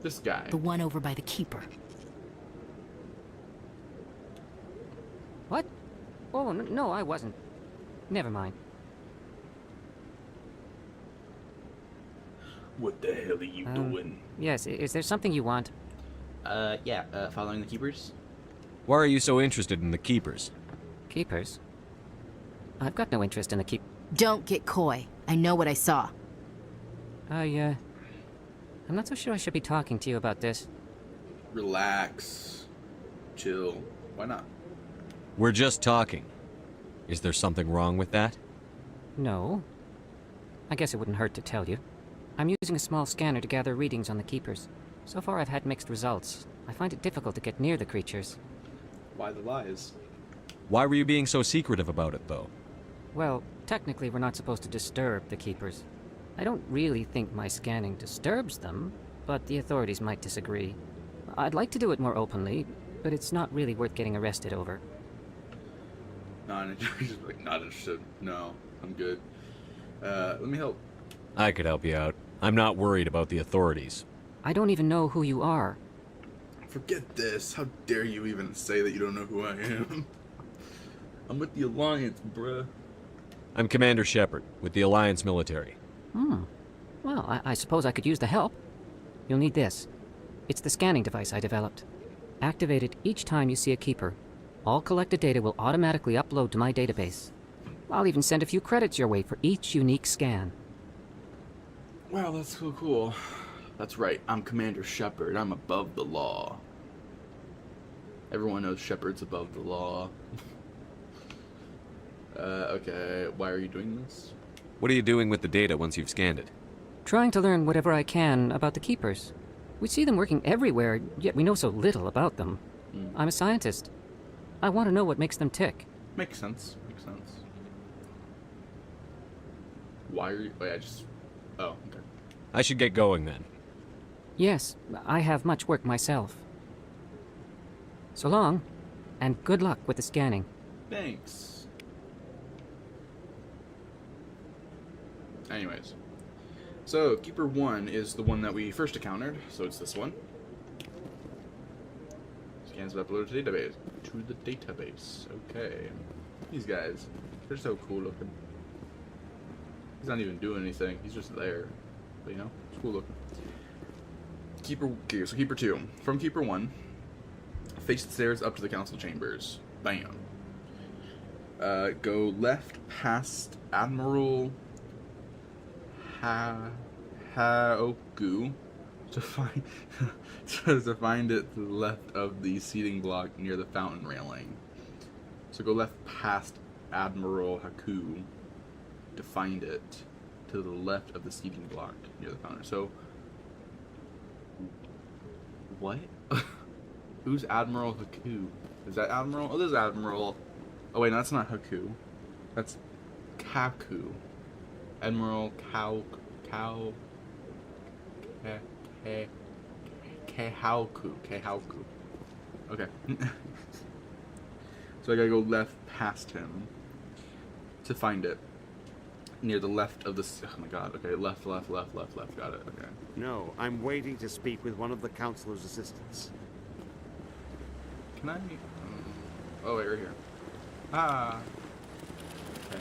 Speaker 1: This guy.
Speaker 16: The one over by the Keeper.
Speaker 12: What? Oh, no, I wasn't. Never mind.
Speaker 1: What the hell are you doing?
Speaker 12: Yes, is there something you want?
Speaker 2: Yeah, following the Keepers.
Speaker 9: Why are you so interested in the Keepers?
Speaker 12: Keepers? I've got no interest in the keep...
Speaker 16: Don't get coy. I know what I saw.
Speaker 12: I'm not so sure I should be talking to you about this.
Speaker 1: Relax. Chill. Why not?
Speaker 9: We're just talking. Is there something wrong with that?
Speaker 12: No. I guess it wouldn't hurt to tell you. I'm using a small scanner to gather readings on the Keepers. So far I've had mixed results. I find it difficult to get near the creatures.
Speaker 1: Why the lies?
Speaker 9: Why were you being so secretive about it, though?
Speaker 12: Well, technically we're not supposed to disturb the Keepers. I don't really think my scanning disturbs them, but the authorities might disagree. I'd like to do it more openly, but it's not really worth getting arrested over.
Speaker 1: Not interested. No, I'm good. Let me help.
Speaker 9: I could help you out. I'm not worried about the authorities.
Speaker 12: I don't even know who you are.
Speaker 1: Forget this. How dare you even say that you don't know who I am? I'm with the Alliance, bruh.
Speaker 9: I'm Commander Shepard, with the Alliance military.
Speaker 12: Well, I suppose I could use the help. You'll need this. It's the scanning device I developed. Activate it each time you see a Keeper. All collected data will automatically upload to my database. I'll even send a few credits your way for each unique scan.
Speaker 1: Wow, that's so cool. That's right, I'm Commander Shepard. I'm above the law. Everyone knows Shepard's above the law. Okay, why are you doing this?
Speaker 9: What are you doing with the data once you've scanned it?
Speaker 12: Trying to learn whatever I can about the Keepers. We see them working everywhere, yet we know so little about them. I'm a scientist. I want to know what makes them tick.
Speaker 1: Makes sense. Makes sense. Why are you... Wait, I just... Oh, okay.
Speaker 9: I should get going then.
Speaker 12: Yes, I have much work myself. So long, and good luck with the scanning.
Speaker 1: Thanks. Anyways. So, Keeper 1 is the one that we first encountered, so it's this one. Scans are uploaded to the database. Okay. These guys, they're so cool looking. He's not even doing anything, he's just there. But you know, it's cool looking. Okay, so Keeper 2. From Keeper 1, face the stairs up to the council chambers. Bam. Go left past Admiral Haoku to find to find it to the left of the seating block near the fountain railing. So go left past Admiral Haku to find it to the left of the seating block near the fountain. So what? Who's Admiral Haku? Is that Admiral? Oh, this is Admiral. Oh wait, no, that's not Haku. That's Kaku. Admiral Kehauku. Okay. So I gotta go left past him to find it. Near the left of the... Oh my god, okay, left, got it, okay.
Speaker 17: No, I'm waiting to speak with one of the Councilor's assistants.
Speaker 1: Can I... Oh, wait, right here. Ah! Okay.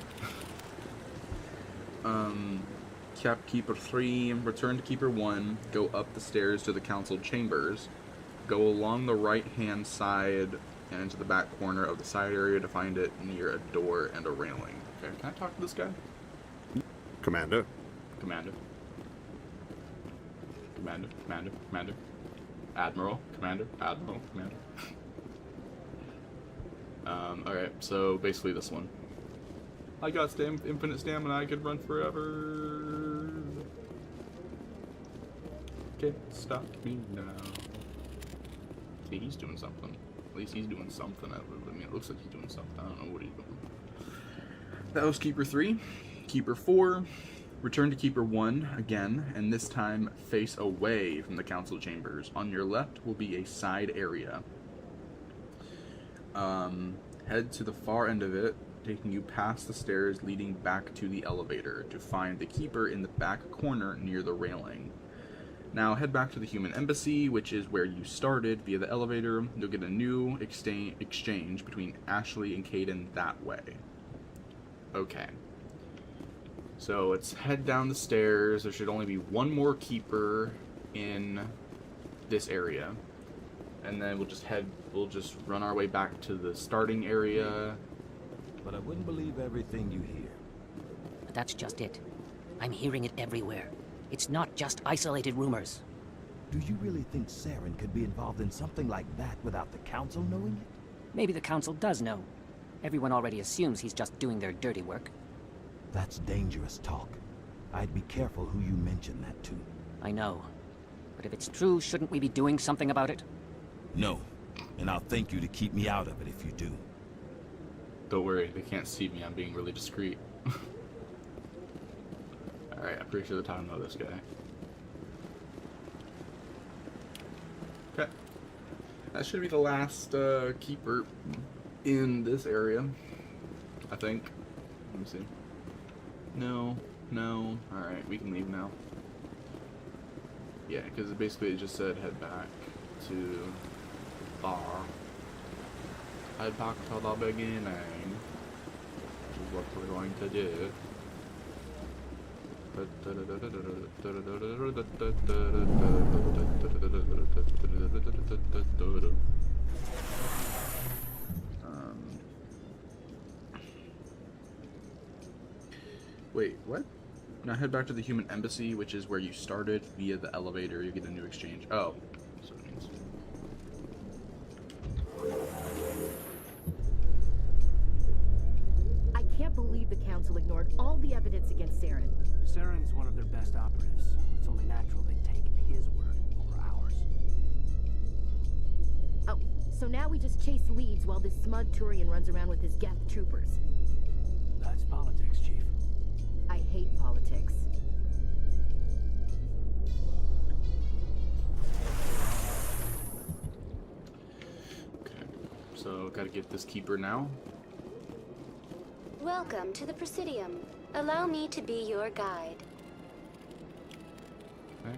Speaker 1: Keeper 3, return to Keeper 1, go up the stairs to the council chambers, go along the right-hand side and into the back corner of the side area to find it near a door and a railing. Okay, can I talk to this guy?
Speaker 17: Commander.
Speaker 1: Commander. Admiral. Commander. Alright, so basically this one. I got infinite stamina, I could run forever. Can't stop me now. See, he's doing something. At least he's doing something. I mean, it looks like he's doing something. I don't know what he's doing. That was Keeper 3. Keeper 4. Return to Keeper 1 again, and this time face away from the council chambers. On your left will be a side area. Head to the far end of it, taking you past the stairs leading back to the elevator to find the Keeper in the back corner near the railing. Now head back to the Human Embassy, which is where you started via the elevator. You'll get a new exchange between Ashley and Kaidan that way. Okay. So let's head down the stairs. There should only be one more Keeper in this area. And then we'll just run our way back to the starting area.
Speaker 13: But I wouldn't believe everything you hear.
Speaker 12: But that's just it. I'm hearing it everywhere. It's not just isolated rumors.
Speaker 13: Do you really think Saren could be involved in something like that without the Council knowing it?
Speaker 12: Maybe the Council does know. Everyone already assumes he's just doing their dirty work.
Speaker 13: That's dangerous talk. I'd be careful who you mention that to.
Speaker 12: I know. But if it's true, shouldn't we be doing something about it?
Speaker 13: No. And I'll thank you to keep me out of it if you do.
Speaker 1: Don't worry, they can't see me. I'm being really discreet. Alright, I'm pretty sure they're talking about this guy. Okay. That should be the last Keeper in this area, I think. Let me see. No. Alright, we can leave now. Yeah, because basically it just said head back to the bar. Head back to the beginning. Which is what we're going to do. Wait, what? Now head back to the Human Embassy, which is where you started via the elevator. You get a new exchange. Oh, that's what it means.
Speaker 5: I can't believe the Council ignored all the evidence against Saren.
Speaker 8: Saren's one of their best operatives. It's only natural they take his word over ours.
Speaker 5: Oh, so now we just chase leads while this smug Turian runs around with his Geth troopers.
Speaker 8: That's politics, Chief.
Speaker 5: I hate politics.
Speaker 1: Okay, so gotta get this Keeper now.
Speaker 4: Welcome to the Presidium. Allow me to be your guide.
Speaker 1: Okay,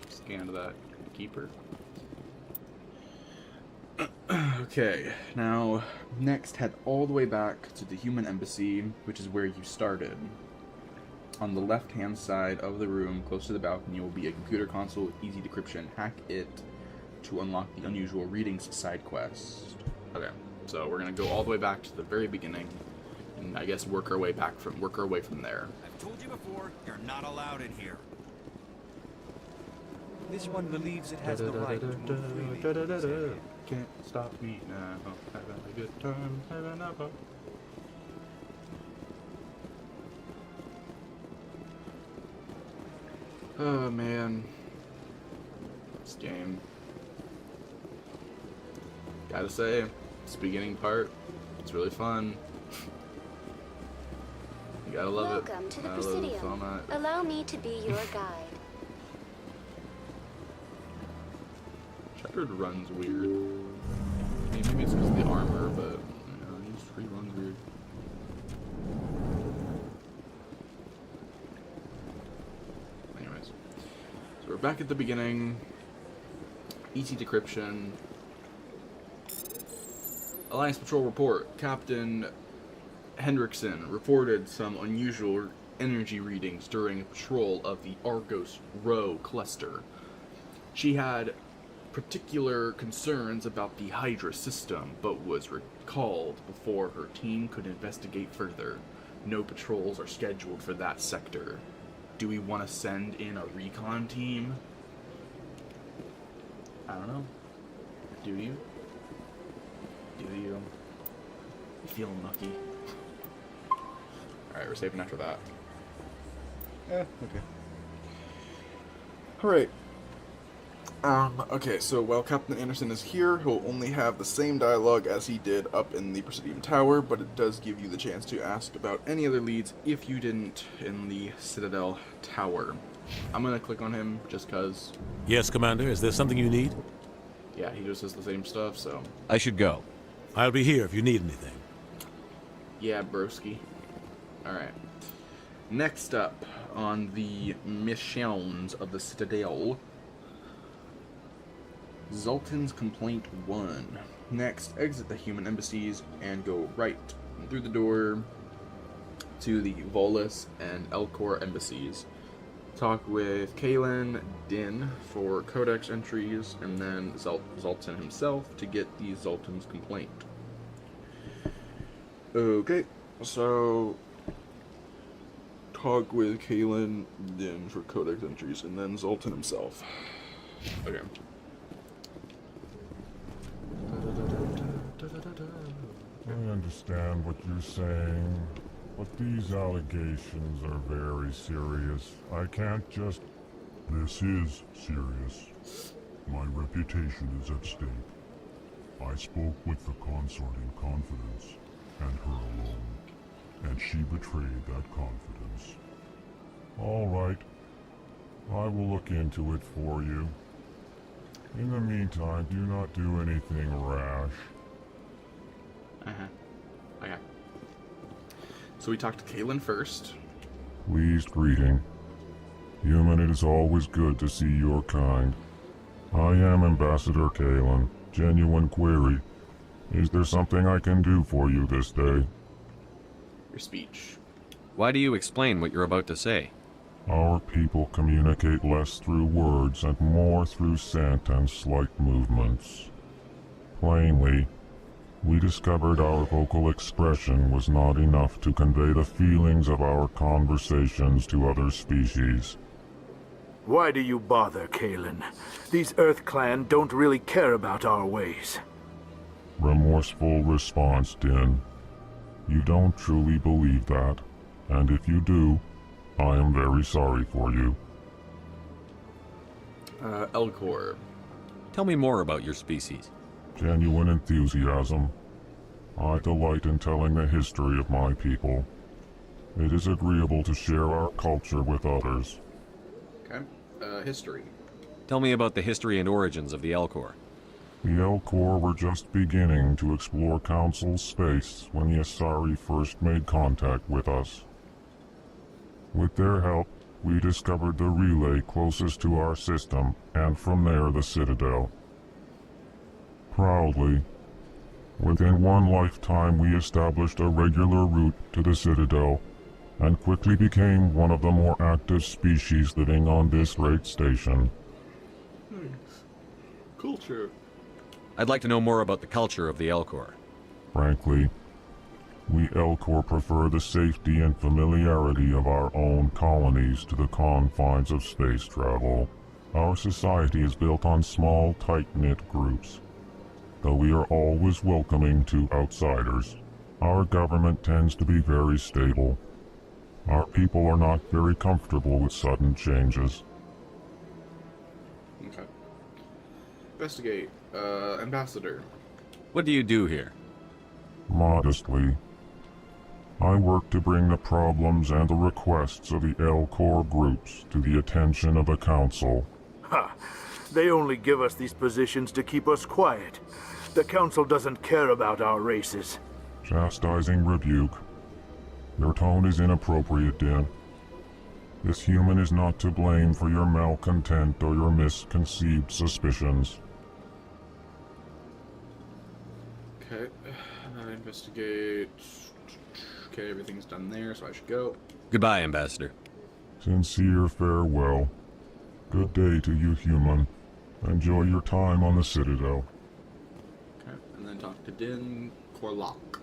Speaker 1: scan to that Keeper. Okay, now next head all the way back to the Human Embassy, which is where you started. On the left-hand side of the room, close to the balcony, will be a computer console with easy decryption. Hack it to unlock the Unusual Readings side quest. Okay, so we're gonna go all the way back to the very beginning, and I guess work our way from there.
Speaker 14: I've told you before, you're not allowed in here. This one believes it has the right to move freely.
Speaker 1: Can't stop me now. Having a good time, having a fun. Oh man, this game. Gotta say, this beginning part, it's really fun. You gotta love it.
Speaker 4: Welcome to the Presidium. Allow me to be your guide.
Speaker 1: Shepard runs weird. I mean, maybe it's because of the armor, but you know, he runs weird. Anyways, so we're back at the beginning. Easy decryption. Alliance Patrol report. Captain Hendrickson reported some unusual energy readings during a patrol of the Argos Rho cluster. She had particular concerns about the Hydra system, but was recalled before her team could investigate further. No patrols are scheduled for that sector. Do we want to send in a recon team? I don't know. Do you? Do you? You feeling lucky? Alright, we're saving after that. Okay. Alright.
Speaker 11: Okay, so while Captain Anderson is here, he'll only have the same dialogue as he did up in the Presidium Tower, but it does give you the chance to ask about any other leads if you didn't in the Citadel Tower. I'm gonna click on him just cause...
Speaker 15: Yes, Commander, is there something you need?
Speaker 11: Yeah, he just says the same stuff, so...
Speaker 9: I should go.
Speaker 15: I'll be here if you need anything.
Speaker 11: Yeah, broski. Alright. Next up on the missions of the Citadel... Zoltan's Complaint 1. Next, exit the human embassies and go right through the door to the Volus and Elcor embassies. Talk with Kalen, Din for codex entries, and then Zoltan himself to get the Zoltan's Complaint. Okay, so talk with Kalen, Din for codex entries, and then Zoltan himself. Okay.
Speaker 18: I understand what you're saying, but these allegations are very serious. I can't just... This is serious. My reputation is at stake. I spoke with the consort in confidence, and her alone, and she betrayed that confidence. All right. I will look into it for you. In the meantime, do not do anything rash.
Speaker 11: Okay. So we talked to Kalen first.
Speaker 18: Pleased greeting. Human, it is always good to see your kind. I am Ambassador Kalen. Genuine query. Is there something I can do for you this day?
Speaker 11: Your speech.
Speaker 9: Why do you explain what you're about to say?
Speaker 18: Our people communicate less through words and more through scent and slight movements. Plainly, we discovered our vocal expression was not enough to convey the feelings of our conversations to other species.
Speaker 20: Why do you bother, Kalen? These Earth Clan don't really care about our ways.
Speaker 18: Remorseful response, Din. You don't truly believe that, and if you do, I am very sorry for you.
Speaker 11: Elcor.
Speaker 9: Tell me more about your species.
Speaker 18: Genuine enthusiasm. I delight in telling the history of my people. It is agreeable to share our culture with others.
Speaker 11: Okay. History.
Speaker 9: Tell me about the history and origins of the Elcor.
Speaker 18: The Elcor were just beginning to explore Council space when the Asari first made contact with us. With their help, we discovered the relay closest to our system, and from there the Citadel. Proudly, within one lifetime we established a regular route to the Citadel, and quickly became one of the more active species living on this great station.
Speaker 11: Nice. Culture.
Speaker 9: I'd like to know more about the culture of the Elcor.
Speaker 18: Frankly, we Elcor prefer the safety and familiarity of our own colonies to the confines of space travel. Our society is built on small, tight-knit groups. Though we are always welcoming to outsiders, our government tends to be very stable. Our people are not very comfortable with sudden changes.
Speaker 11: Okay. Investigate. Ambassador.
Speaker 9: What do you do here?
Speaker 18: Modestly, I work to bring the problems and the requests of the Elcor groups to the attention of the Council.
Speaker 20: Ha! They only give us these positions to keep us quiet. The Council doesn't care about our races.
Speaker 18: Chastising rebuke. Your tone is inappropriate, Din. This human is not to blame for your malcontent or your misconceived suspicions.
Speaker 11: Okay. Investigate. Okay, everything's done there, so I should go.
Speaker 9: Goodbye, Ambassador.
Speaker 18: Sincere farewell. Good day to you, human. Enjoy your time on the Citadel.
Speaker 11: Okay, and then talk to Din Korlak.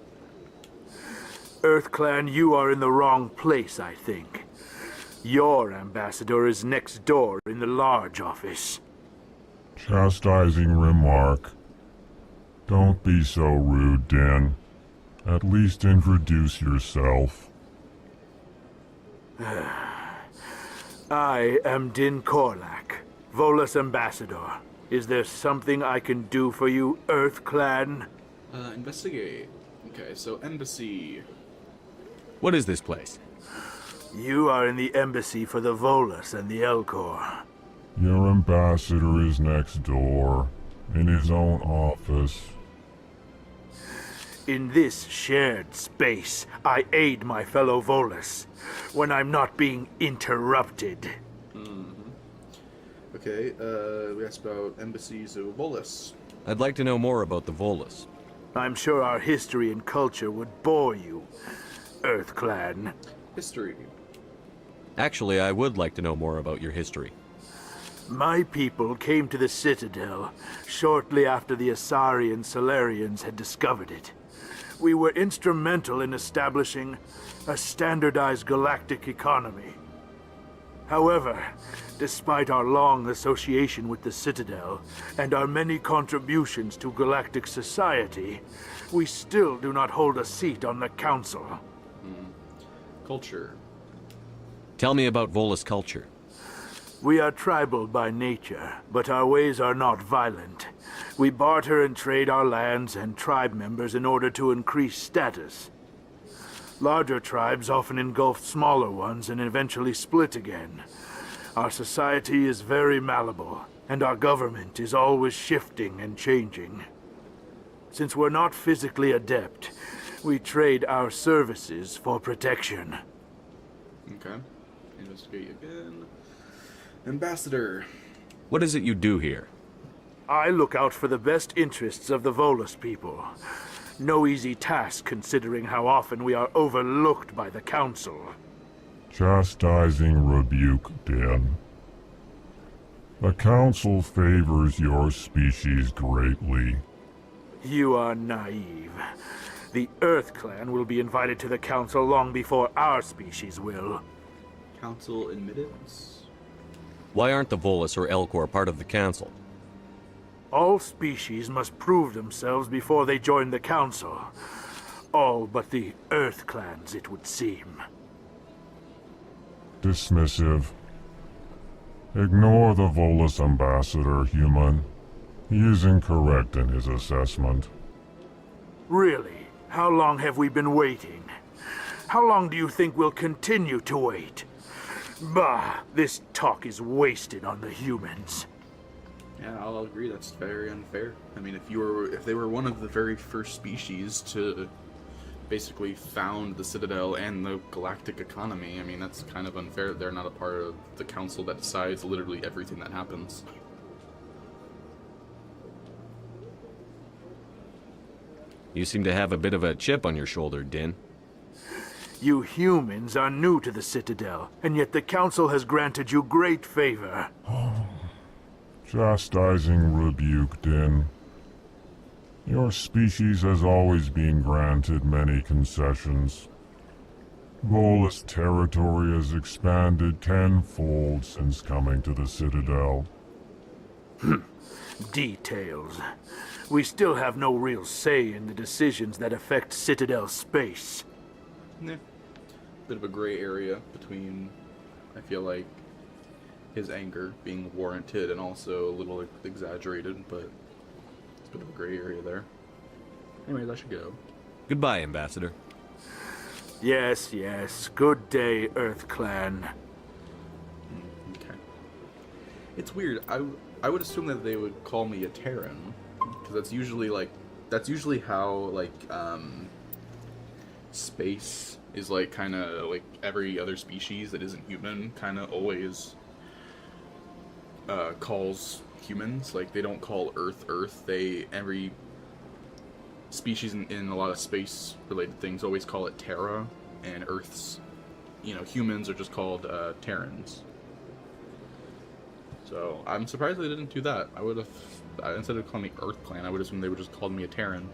Speaker 20: Earth Clan, you are in the wrong place, I think. Your ambassador is next door in the large office.
Speaker 18: Chastising remark. Don't be so rude, Din. At least introduce yourself.
Speaker 20: I am Din Korlak, Volus Ambassador, is there something I can do for you, Earth Clan?
Speaker 11: Investigate. Okay, so embassy.
Speaker 9: What is this place?
Speaker 20: You are in the embassy for the Volus and the Elcor.
Speaker 18: Your ambassador is next door, in his own office.
Speaker 20: In this shared space, I aid my fellow Volus when I'm not being interrupted.
Speaker 11: Okay, we asked about embassies of Volus.
Speaker 9: I'd like to know more about the Volus.
Speaker 20: I'm sure our history and culture would bore you, Earth Clan.
Speaker 11: History.
Speaker 9: Actually, I would like to know more about your history.
Speaker 20: My people came to the Citadel shortly after the Asari and Solarians had discovered it. We were instrumental in establishing a standardized galactic economy. However, despite our long association with the Citadel and our many contributions to galactic society, we still do not hold a seat on the Council.
Speaker 11: Culture.
Speaker 9: Tell me about Volus culture.
Speaker 20: We are tribal by nature, but our ways are not violent. We barter and trade our lands and tribe members in order to increase status. Larger tribes often engulf smaller ones and eventually split again. Our society is very malleable, and our government is always shifting and changing. Since we're not physically adept, we trade our services for protection.
Speaker 11: Okay. Investigate again. Ambassador.
Speaker 9: What is it you do here?
Speaker 20: I look out for the best interests of the Volus people. No easy task considering how often we are overlooked by the Council.
Speaker 18: Chastising rebuke, Den. The Council favors your species greatly.
Speaker 20: You are naive. The Earth Clan will be invited to the Council long before our species will.
Speaker 11: Council admittance?
Speaker 9: Why aren't the Volus or Elcor part of the Council?
Speaker 20: All species must prove themselves before they join the Council. All but the Earth Clans, it would seem.
Speaker 18: Dismissive. Ignore the Volus Ambassador, human. He is incorrect in his assessment.
Speaker 20: Really? How long have we been waiting? How long do you think we'll continue to wait? Bah, this talk is wasted on the humans.
Speaker 11: Yeah, I'll agree. That's very unfair. I mean, if they were one of the very first species to basically found the Citadel and the galactic economy, I mean, that's kind of unfair. They're not a part of the Council that decides literally everything that happens.
Speaker 9: You seem to have a bit of a chip on your shoulder, Din.
Speaker 20: You humans are new to the Citadel, and yet the Council has granted you great favor.
Speaker 18: Chastising rebuke, Din. Your species has always been granted many concessions. Volus territory has expanded tenfold since coming to the Citadel.
Speaker 20: Details. We still have no real say in the decisions that affect Citadel space.
Speaker 11: Yeah. Bit of a gray area between, I feel like, his anger being warranted and also a little exaggerated, but it's a bit of a gray area there. Anyways, I should go.
Speaker 9: Goodbye, Ambassador.
Speaker 20: Yes, yes. Good day, Earth Clan.
Speaker 11: Okay. It's weird. I would assume that they would call me a Terran, because that's usually how like space is like kind of like every other species that isn't human kind of always calls humans. Like they don't call Earth Earth. Every species in a lot of space related things always call it Terra, and Earth's, humans are just called Terrans. So I'm surprised they didn't do that. I would have, instead of calling me Earth Clan, I would assume they would just called me a Terran.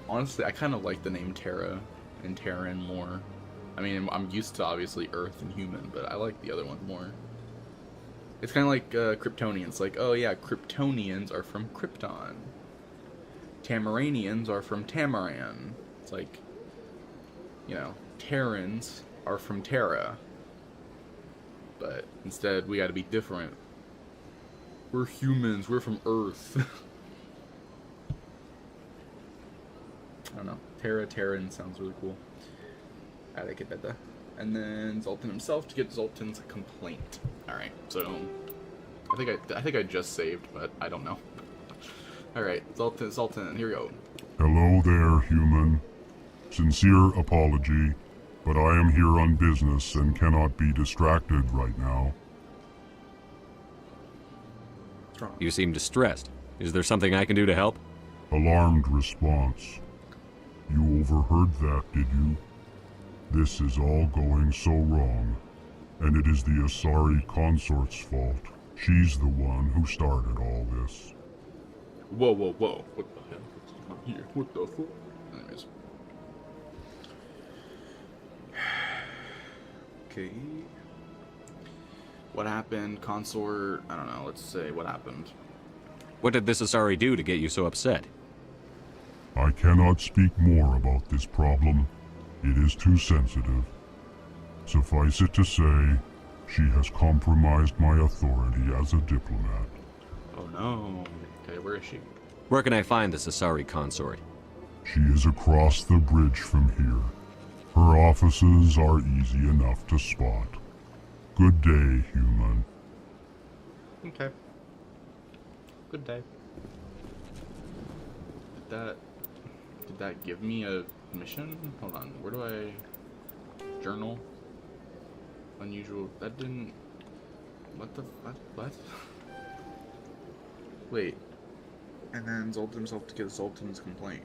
Speaker 11: Honestly, I kind of like the name Terra and Terran more. I mean, I'm used to obviously Earth and human, but I like the other one more. It's kind of like Kryptonians. Like, oh yeah, Kryptonians are from Krypton. Tamaranians are from Tamaran. It's like,
Speaker 1: you know, Terrans are from Terra. But instead, we gotta be different. We're humans, we're from Earth. I don't know. Terran sounds really cool. I like it better. And then Zoltan himself to get Zoltan's complaint. Alright, so I think I just saved, but I don't know. Alright, Zoltan, here we go.
Speaker 18: Hello there, human. Sincere apology, but I am here on business and cannot be distracted right now.
Speaker 7: You seem distressed. Is there something I can do to help?
Speaker 18: Alarmed response. You overheard that, did you? This is all going so wrong, and it is the Asari consort's fault. She's the one who started all this.
Speaker 1: Whoa. What the hell? What's going on here? What the fuck? Anyways. Okay. What happened? Consort? I don't know. Let's say what happened.
Speaker 7: What did this Asari do to get you so upset?
Speaker 18: I cannot speak more about this problem. It is too sensitive. Suffice it to say, she has compromised my authority as a diplomat.
Speaker 1: Oh no. Okay, where is she?
Speaker 7: Where can I find this Asari consort?
Speaker 18: She is across the bridge from here. Her offices are easy enough to spot. Good day, human.
Speaker 1: Okay. Good day. Did that give me a mission? Hold on, where do I... Journal? Unusual... That didn't... What the... What? Wait. And then Zoltan himself to get Zoltan's complaint.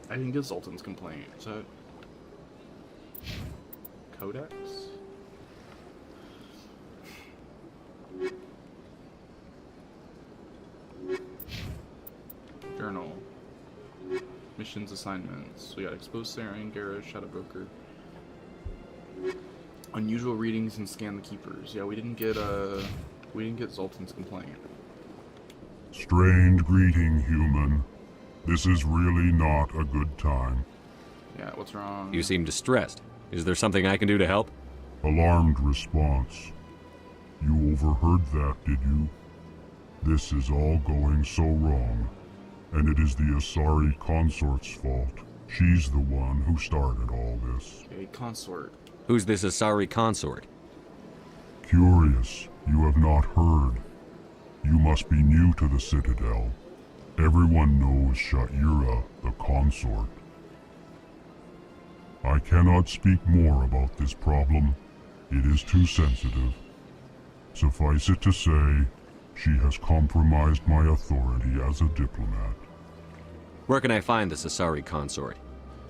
Speaker 1: I didn't get Zoltan's complaint. Is that... Codex? Journal. Missions assignments. We got Expose Saren, Garrosh, Shadow Broker. Unusual readings and scan the keepers. Yeah, we didn't get Zoltan's complaint.
Speaker 18: Strained greeting, human. This is really not a good time.
Speaker 1: Yeah, what's wrong?
Speaker 7: You seem distressed. Is there something I can do to help?
Speaker 18: Alarmed response. You overheard that, did you? This is all going so wrong, and it is the Asari consort's fault. She's the one who started all this.
Speaker 1: Okay, consort.
Speaker 7: Who's this Asari consort?
Speaker 18: Curious, you have not heard. You must be new to the Citadel. Everyone knows Sha'ira, the consort. I cannot speak more about this problem. It is too sensitive. Suffice it to say, she has compromised my authority as a diplomat.
Speaker 7: Where can I find this Asari consort?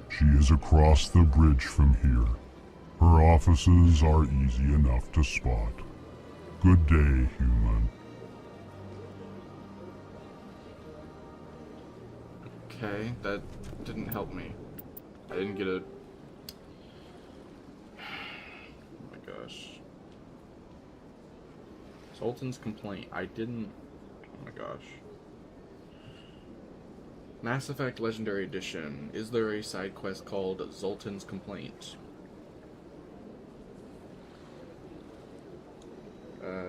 Speaker 18: She is across the bridge from here. Her offices are easy enough to spot. Good day, human.
Speaker 1: Okay, that didn't help me. I didn't get a... Oh my gosh. Zoltan's complaint. I didn't... Oh my gosh. Mass Effect Legendary Edition. Is there a side quest called Zoltan's Complaint?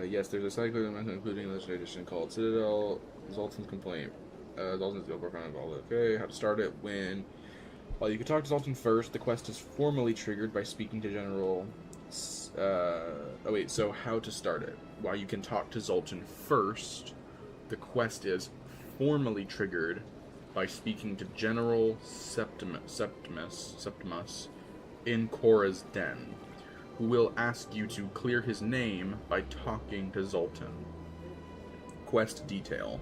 Speaker 1: Yes, there's a side quest including Legendary Edition called Citadel Zoltan's Complaint. Zoltan's deal working all okay. How to start it when... While you can talk to Zoltan first, the quest is formally triggered by speaking to General... oh wait, so how to start it? While you can talk to Zoltan first, the quest is formally triggered by speaking to General Septimus in Korra's den, who will ask you to clear his name by talking to Zoltan. Quest detail.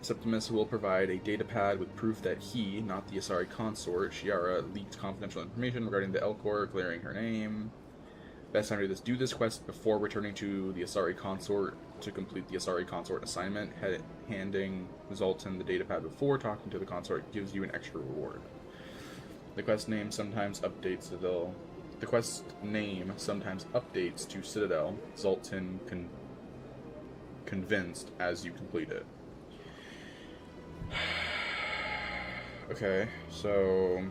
Speaker 1: Septimus will provide a datapad with proof that he, not the Asari consort, Sha'ira, leaked confidential information regarding the Elcor, clearing her name. Best time to do this quest before returning to the Asari consort to complete the Asari consort assignment. Handing Zoltan the datapad before talking to the consort gives you an extra reward. The quest name sometimes updates Citadel. The quest name sometimes updates to Citadel. Zoltan convinced as you complete it. Okay, so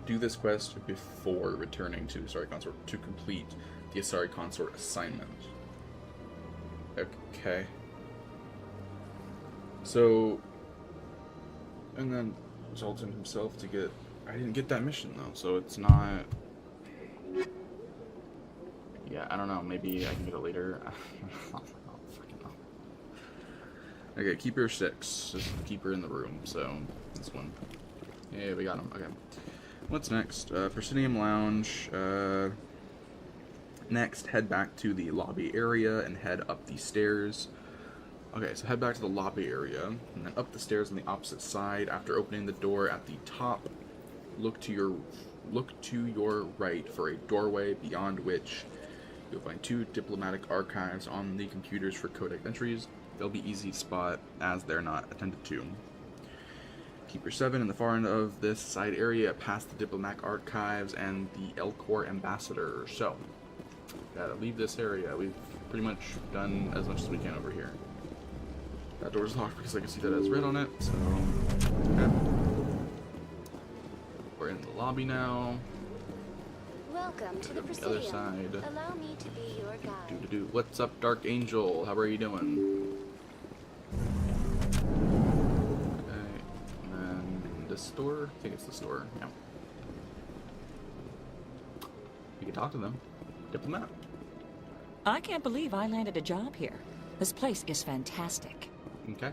Speaker 11: do this quest before returning to Asari Consort to complete the Asari Consort assignment. Okay. So, and then Zoltan himself to get... I didn't get that mission though, so it's not... Yeah, I don't know, maybe I can get it later. I don't freaking know. Okay, Keeper 6. This is the Keeper in the room, so this one. Yeah, we got him. Okay. What's next? Proscenium Lounge. Next, head back to the lobby area and head up the stairs. Okay, so head back to the lobby area and then up the stairs on the opposite side. After opening the door at the top, look to your right for a doorway beyond which you'll find 2 diplomatic archives on the computers for codex entries. They'll be easy to spot as they're not attended to. Keeper 7 in the far end of this side area past the diplomatic archives and the Elcor ambassador. So, gotta leave this area. We've pretty much done as much as we can over here. That door's locked because I can see that it has red on it, so... Okay. We're in the lobby now.
Speaker 4: Welcome to the
Speaker 11: the other side.
Speaker 4: Allow me to be your guide.
Speaker 11: What's up, Dark Angel? How are you doing? Okay, and then this store? I think it's the store, yeah. You can talk to them. Diplomat.
Speaker 3: I can't believe I landed a job here. This place is fantastic.
Speaker 11: Okay.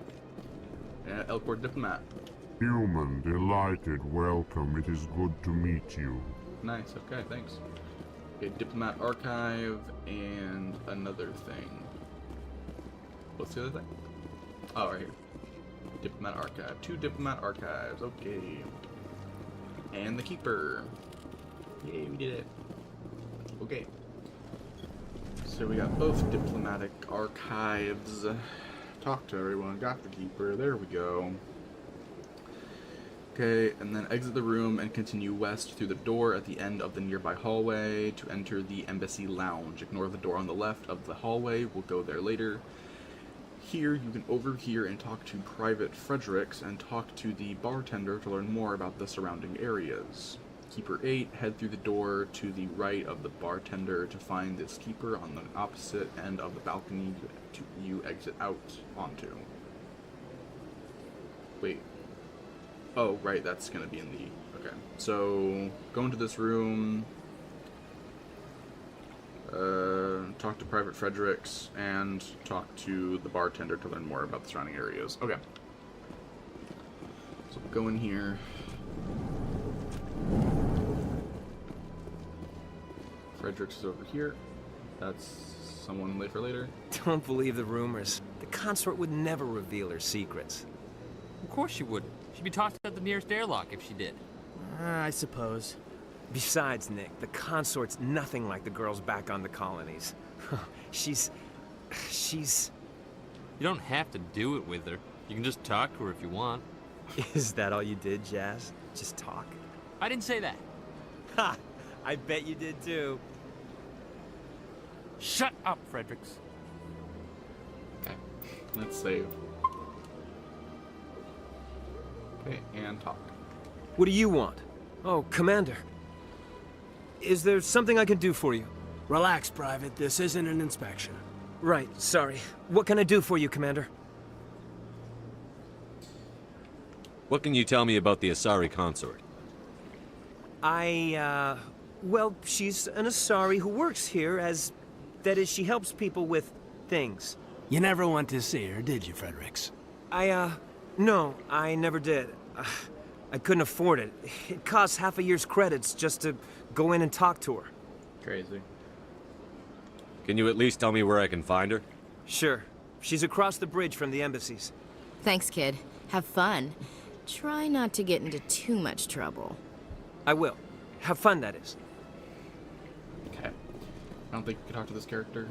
Speaker 11: Elcor Diplomat.
Speaker 18: Human, delighted, welcome. It is good to meet you.
Speaker 11: Nice, okay, thanks. Okay, Diplomat Archive and another thing. What's the other thing? Oh, right here. Diplomat Archive. 2 Diplomat Archives, okay. And the Keeper. Yay, we did it. Okay. So we got both Diplomatic Archives. Talk to everyone, got the Keeper, there we go. Okay, and then exit the room and continue west through the door at the end of the nearby hallway to enter the Embassy Lounge. Ignore the door on the left of the hallway, we'll go there later. Here, you can overhear and talk to Private Fredericks and talk to the bartender to learn more about the surrounding areas. Keeper 8, head through the door to the right of the bartender to find this Keeper on the opposite end of the balcony you exit out onto. Wait. Oh, right, that's gonna be in the... Okay, so go into this room, talk to Private Fredericks, and talk to the bartender to learn more about the surrounding areas. Okay. So go in here. Fredericks is over here. That's someone late for later.
Speaker 6: Don't believe the rumors. The consort would never reveal her secrets.
Speaker 10: Of course she wouldn't. She'd be tossed at the nearest airlock if she did.
Speaker 6: I suppose. Besides, Nick, the consort's nothing like the girls back on the colonies. She's...
Speaker 10: You don't have to do it with her. You can just talk to her if you want.
Speaker 6: Is that all you did, Jazz? Just talk?
Speaker 10: I didn't say that.
Speaker 6: Ha! I bet you did too.
Speaker 10: Shut up, Fredericks.
Speaker 11: Okay, let's save. Okay, and talk.
Speaker 6: What do you want? Oh, Commander. Is there something I can do for you?
Speaker 8: Relax, Private. This isn't an inspection.
Speaker 6: Right, sorry. What can I do for you, Commander?
Speaker 9: What can you tell me about the Asari consort?
Speaker 6: Well, she's an Asari who works here as... That is, she helps people with things.
Speaker 8: You never went to see her, did you, Fredericks?
Speaker 6: No, I never did. I couldn't afford it. It costs half a year's credits just to go in and talk to her.
Speaker 11: Crazy.
Speaker 9: Can you at least tell me where I can find her?
Speaker 6: Sure. She's across the bridge from the embassies.
Speaker 16: Thanks, kid. Have fun. Try not to get into too much trouble.
Speaker 6: I will. Have fun, that is.
Speaker 11: Okay. I don't think you can talk to this character.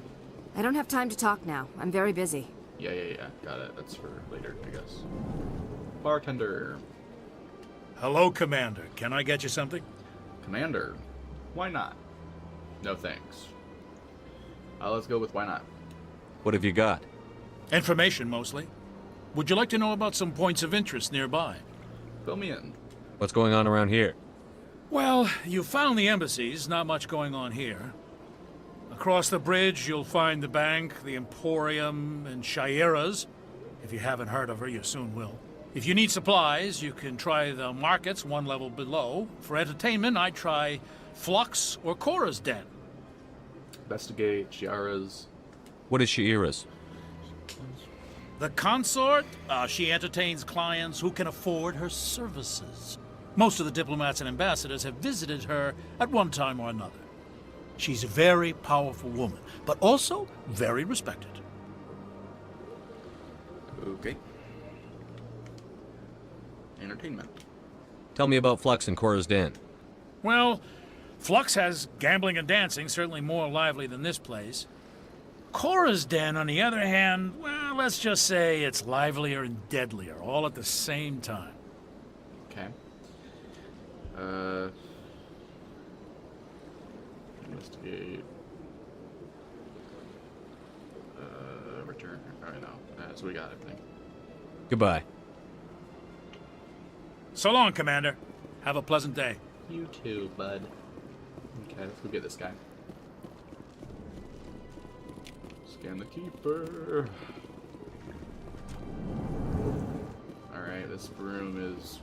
Speaker 21: I don't have time to talk now. I'm very busy.
Speaker 11: Yeah. Got it. That's for later, I guess. Bartender.
Speaker 25: Hello, Commander. Can I get you something?
Speaker 11: Commander? Why not? No thanks. Let's go with why not.
Speaker 9: What have you got?
Speaker 25: Information, mostly. Would you like to know about some points of interest nearby?
Speaker 11: Fill me in.
Speaker 9: What's going on around here?
Speaker 25: Well, you found the embassies, not much going on here. Across the bridge, you'll find the bank, the Emporium, and Shaira's. If you haven't heard of her, you soon will. If you need supplies, you can try the markets one level below. For entertainment, I'd try Flux or Cora's Den.
Speaker 1: Investigate Shaira's.
Speaker 9: What is Shaira's?
Speaker 25: The consort, she entertains clients who can afford her services. Most of the diplomats and ambassadors have visited her at one time or another. She's a very powerful woman, but also very respected.
Speaker 1: Okay. Entertainment.
Speaker 9: Tell me about Flux and Cora's Den.
Speaker 25: Well, Flux has gambling and dancing, certainly more lively than this place. Cora's Den, on the other hand, well, let's just say it's livelier and deadlier, all at the same time.
Speaker 1: Okay. Investigate. Return. Alright, no. So we got everything.
Speaker 9: Goodbye.
Speaker 25: So long, Commander. Have a pleasant day.
Speaker 1: You too, bud. Okay, let's go get this guy. Scan the keeper. Alright, this room is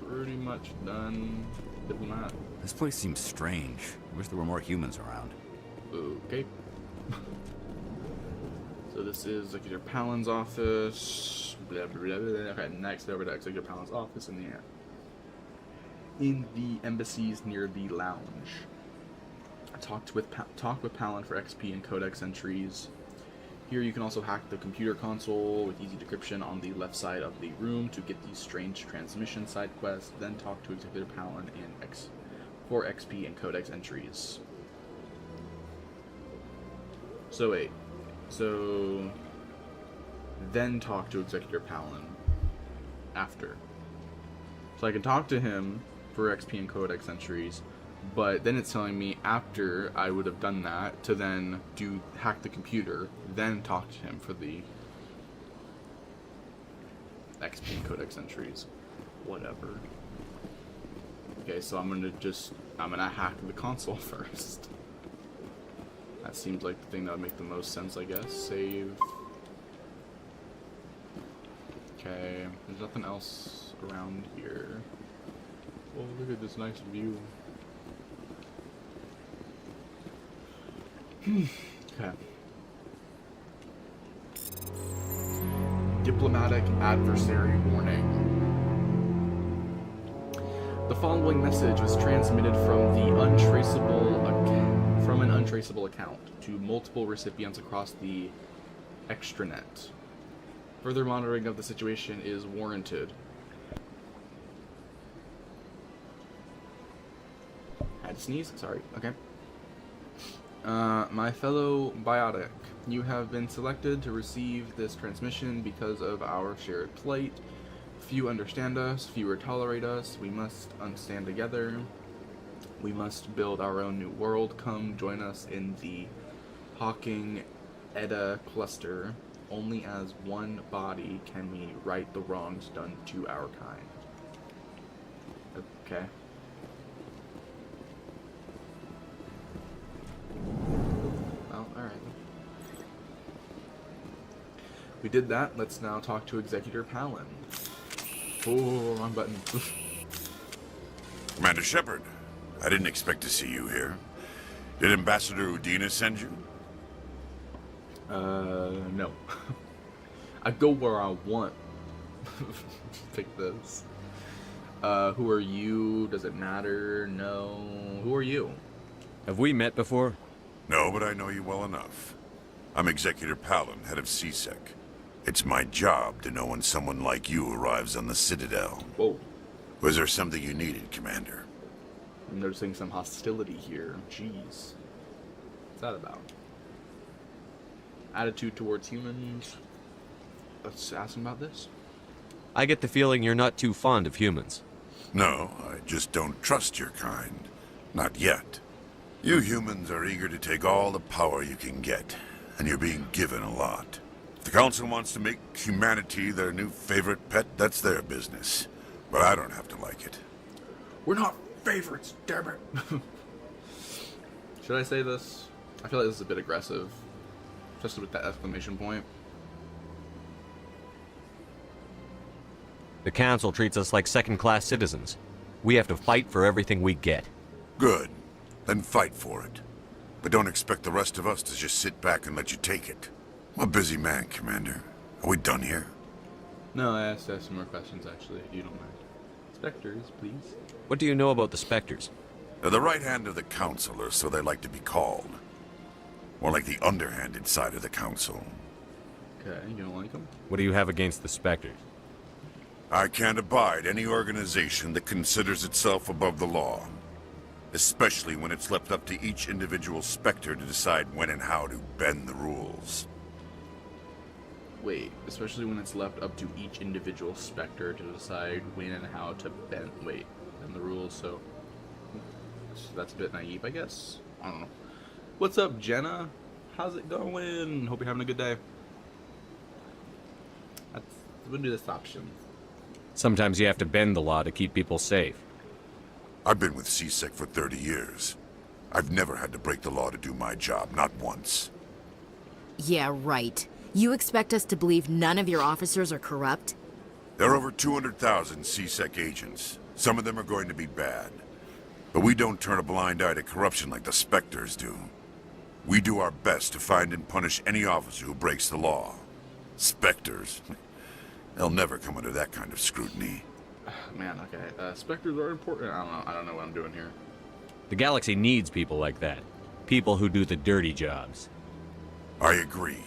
Speaker 1: pretty much done. Diplomat.
Speaker 2: This place seems strange. I wish there were more humans around.
Speaker 1: Okay. So this is Executor Palin's office. Blah, blah, blah, blah. Okay, next over to Executor Palin's office in the embassies near the lounge. I talked with Palin for XP and codex entries. Here you can also hack the computer console with easy decryption on the left side of the room to get these strange transmission side quests. Then talk to Executor Palin for XP and codex entries. So wait. So then talk to Executor Palin after. So I can talk to him for XP and codex entries, but then it's telling me after I would have done that to then hack the computer, then talk to him for the XP and codex entries. Whatever. Okay, so I'm gonna hack the console first. That seems like the thing that would make the most sense, I guess. Save. Okay, there's nothing else around here. Oh, look at this nice view. Okay. Diplomatic adversary warning. The following message was transmitted from an untraceable account to multiple recipients across the extranet. Further monitoring of the situation is warranted. Had to sneeze? Sorry. Okay. My fellow Biotic, you have been selected to receive this transmission because of our shared plight. Few understand us, fewer tolerate us. We must stand together. We must build our own new world. Come join us in the Hawking Edda cluster. Only as one body can we right the wrongs done to our kind. Okay. Well, alright. We did that. Let's now talk to Executor Palin. Oh, wrong button.
Speaker 19: Commander Shepard, I didn't expect to see you here. Did Ambassador Udina send you?
Speaker 1: No. I go where I want. Pick this. Who are you? Does it matter? No. Who are you?
Speaker 9: Have we met before?
Speaker 19: No, but I know you well enough. I'm Executor Palin, head of CSEC. It's my job to know when someone like you arrives on the Citadel.
Speaker 1: Whoa.
Speaker 19: Was there something you needed, Commander?
Speaker 1: I'm noticing some hostility here. Jeez. What's that about? Attitude towards humans. Let's ask him about this.
Speaker 9: I get the feeling you're not too fond of humans.
Speaker 19: No, I just don't trust your kind. Not yet. You humans are eager to take all the power you can get, and you're being given a lot. If the Council wants to make humanity their new favorite pet, that's their business. But I don't have to like it.
Speaker 1: We're not
Speaker 11: favorites, damn it. Should I say this? I feel like this is a bit aggressive, especially with that exclamation point.
Speaker 9: The Council treats us like second-class citizens. We have to fight for everything we get.
Speaker 19: Good. Then fight for it. But don't expect the rest of us to just sit back and let you take it. I'm a busy man, Commander. Are we done here?
Speaker 11: No, I asked some more questions, actually, if you don't mind. Spectres, please.
Speaker 9: What do you know about the Spectres?
Speaker 19: They're the right hand of the Council, or so they like to be called. More like the underhanded side of the Council.
Speaker 11: Okay, you don't like them?
Speaker 9: What do you have against the Spectres?
Speaker 19: I can't abide any organization that considers itself above the law. Especially when it's left up to each individual Spectre to decide when and how to bend the rules.
Speaker 11: Wait, especially when it's left up to each individual Spectre to decide when and how to bend the rules, so that's a bit naive, I guess? I don't know. What's up, Jenna? How's it going? Hope you're having a good day. We'll do this option.
Speaker 9: Sometimes you have to bend the law to keep people safe.
Speaker 19: I've been with CSEC for 30 years. I've never had to break the law to do my job, not once.
Speaker 16: Yeah, right. You expect us to believe none of your officers are corrupt?
Speaker 19: There are over 200,000 CSEC agents. Some of them are going to be bad. But we don't turn a blind eye to corruption like the Spectres do. We do our best to find and punish any officer who breaks the law. Spectres? They'll never come under that kind of scrutiny.
Speaker 11: Man, okay. Spectres are important. I don't know what I'm doing here.
Speaker 9: The galaxy needs people like that. People who do the dirty jobs.
Speaker 19: I agree.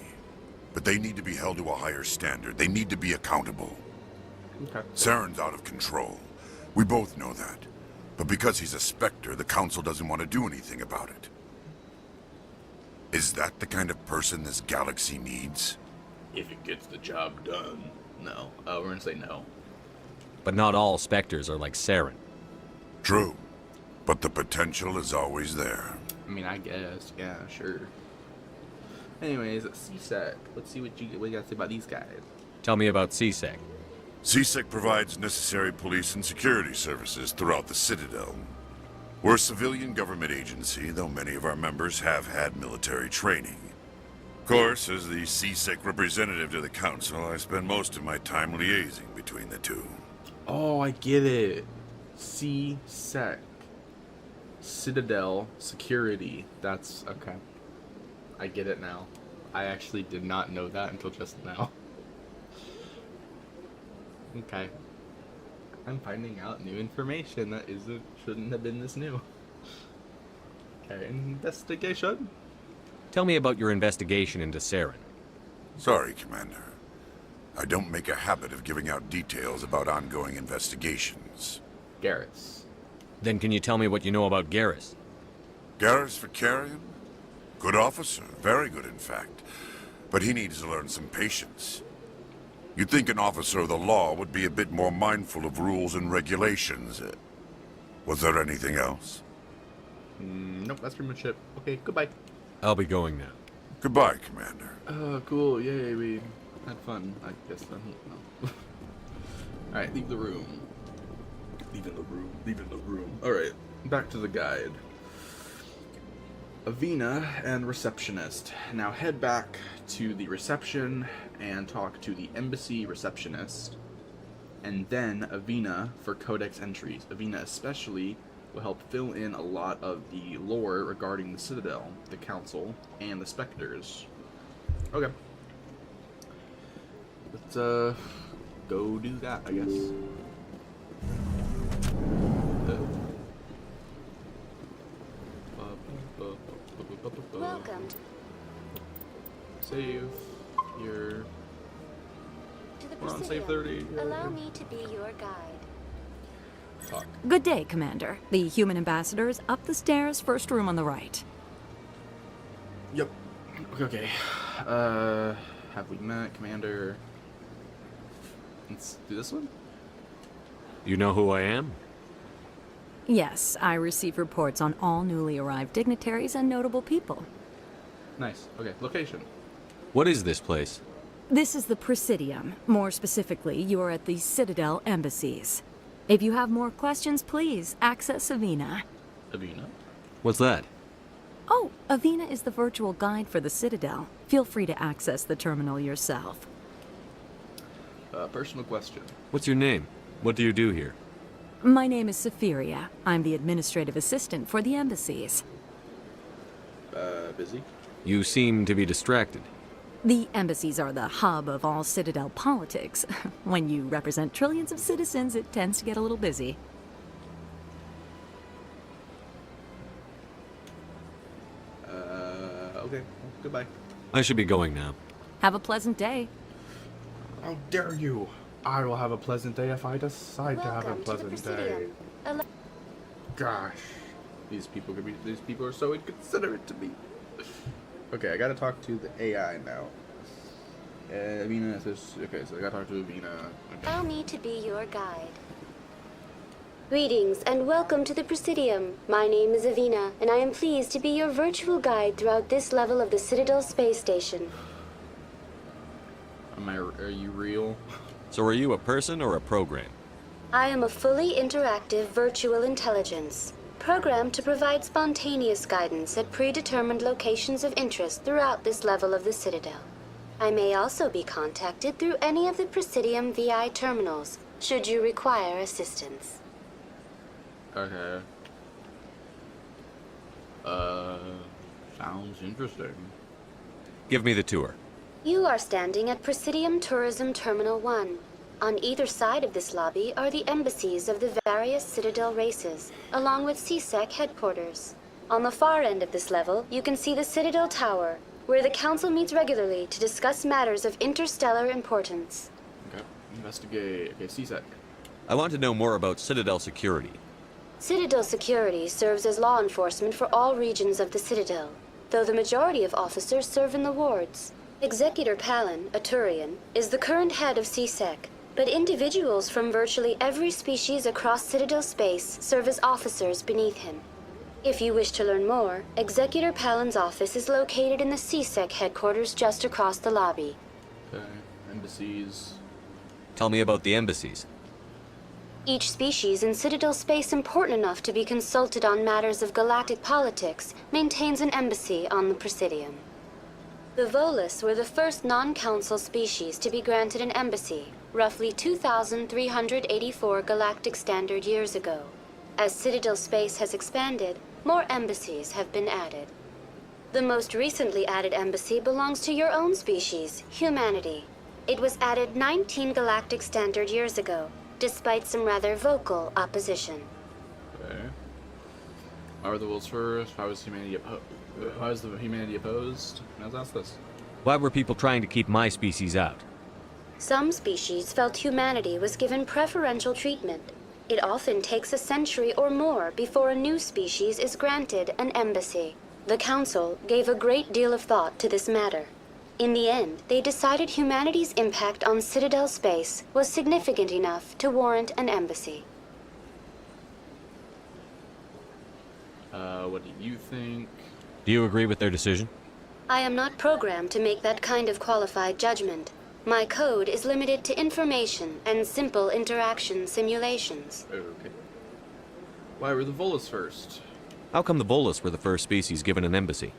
Speaker 19: But they need to be held to a higher standard. They need to be accountable.
Speaker 11: Okay.
Speaker 19: Saren's out of control. We both know that. But because he's a Spectre, the Council doesn't want to do anything about it. Is that the kind of person this galaxy needs?
Speaker 11: If it gets the job done, no. We're gonna say no.
Speaker 9: But not all Spectres are like Saren.
Speaker 19: True. But the potential is always there.
Speaker 11: I mean, I guess. Yeah, sure. Anyways, CSEC. Let's see what you got to say about these guys.
Speaker 9: Tell me about CSEC.
Speaker 19: CSEC provides necessary police and security services throughout the Citadel. We're a civilian government agency, though many of our members have had military training. Of course, as the CSEC representative to the Council, I spend most of my time liaising between the two.
Speaker 11: Oh, I get it. CSEC. Citadel Security. That's okay. I get it now. I actually did not know that until just now. Okay. I'm finding out new information that shouldn't have been this new. Okay, investigation.
Speaker 9: Tell me about your investigation into Saren.
Speaker 19: Sorry, Commander. I don't make a habit of giving out details about ongoing investigations.
Speaker 11: Garrus.
Speaker 9: Then can you tell me what you know about Garrus?
Speaker 19: Garrus Vakarian? Good officer. Very good, in fact. But he needs to learn some patience. You'd think an officer of the law would be a bit more mindful of rules and regulations. Was there anything else?
Speaker 11: Nope, that's pretty much it. Okay, goodbye.
Speaker 9: I'll be going now.
Speaker 19: Goodbye, Commander.
Speaker 11: Oh, cool. Yay, we had fun. I guess then. No. Alright, leave the room. Leaving the room. Alright, back to the guide. Avina and receptionist. Now head back to the reception and talk to the embassy receptionist. And then Avina for codex entries. Avina especially will help fill in a lot of the lore regarding the Citadel, the Council, and the Spectres. Okay. Let's go do that, I guess.
Speaker 4: Welcome
Speaker 11: Save here.
Speaker 4: to the
Speaker 11: We're on
Speaker 4: Presidium.
Speaker 11: save 30.
Speaker 4: Allow me to be your guide.
Speaker 11: Talk.
Speaker 12: Good day, Commander. The human ambassador is up the stairs, first room on the right.
Speaker 11: Yep. Okay. Have we met, Commander? Let's do this one.
Speaker 9: You know who I am?
Speaker 12: Yes, I receive reports on all newly arrived dignitaries and notable people.
Speaker 11: Nice. Okay, location.
Speaker 9: What is this place?
Speaker 12: This is the Presidium. More specifically, you are at the Citadel embassies. If you have more questions, please access Avina.
Speaker 11: Avina?
Speaker 9: What's that?
Speaker 12: Oh, Avina is the virtual guide for the Citadel. Feel free to access the terminal yourself.
Speaker 11: Personal question.
Speaker 9: What's your name? What do you do here?
Speaker 12: My name is Safiria. I'm the administrative assistant for the embassies.
Speaker 11: Busy?
Speaker 9: You seem to be distracted.
Speaker 12: The embassies are the hub of all Citadel politics. When you represent trillions of citizens, it tends to get a little busy.
Speaker 11: Okay. Goodbye.
Speaker 9: I should be going now.
Speaker 12: Have a pleasant day.
Speaker 11: How dare you! I will have a pleasant day if I decide to have a pleasant day. Gosh, these people are so inconsiderate to me. Okay, I gotta talk to the AI now. Avina says, okay, so I gotta talk to Avina. Okay.
Speaker 4: Allow me to be your guide. Greetings and welcome to the Presidium. My name is Avina, and I am pleased to be your virtual guide throughout this level of the Citadel Space Station.
Speaker 11: Are you real?
Speaker 9: So are you a person or a program?
Speaker 4: I am a fully interactive virtual intelligence, programmed to provide spontaneous guidance at predetermined locations of interest throughout this level of the Citadel. I may also be contacted through any of the Presidium VI terminals, should you require assistance.
Speaker 11: Okay. Sounds interesting.
Speaker 9: Give me the tour.
Speaker 4: You are standing at Presidium Tourism Terminal 1. On either side of this lobby are the embassies of the various Citadel races, along with CSEC headquarters. On the far end of this level, you can see the Citadel Tower, where the Council meets regularly to discuss matters of interstellar importance.
Speaker 11: Okay. Investigate. Okay, CSEC.
Speaker 9: I want to know more about Citadel security.
Speaker 4: Citadel security serves as law enforcement for all regions of the Citadel, though the majority of officers serve in the wards. Executor Palin, a Turian, is the current head of CSEC, but individuals from virtually every species across Citadel space serve as officers beneath him. If you wish to learn more, Executor Palin's office is located in the CSEC headquarters just across the lobby.
Speaker 11: Okay, embassies.
Speaker 9: Tell me about the embassies.
Speaker 4: Each species in Citadel space important enough to be consulted on matters of galactic politics maintains an embassy on the Presidium. The Volus were the first non-council species to be granted an embassy, roughly 2,384 galactic standard years ago. As Citadel space has expanded, more embassies have been added. The most recently added embassy belongs to your own species, humanity. It was added 19 galactic standard years ago, despite some rather vocal opposition.
Speaker 11: Okay. Why were the wolves first? Why was humanity opposed? Why was the humanity opposed? Let's ask this.
Speaker 9: Why were people trying to keep my species out?
Speaker 4: Some species felt humanity was given preferential treatment. It often takes a century or more before a new species is granted an embassy. The Council gave a great deal of thought to this matter. In the end, they decided humanity's impact on Citadel space was significant enough to warrant an embassy.
Speaker 11: What do you think?
Speaker 9: Do you agree with their decision?
Speaker 4: I am not programmed to make that kind of qualified judgment. My code is limited to information and simple interaction simulations.
Speaker 11: Okay. Why were the Volus first?
Speaker 9: How come the Volus were the first species given an embassy?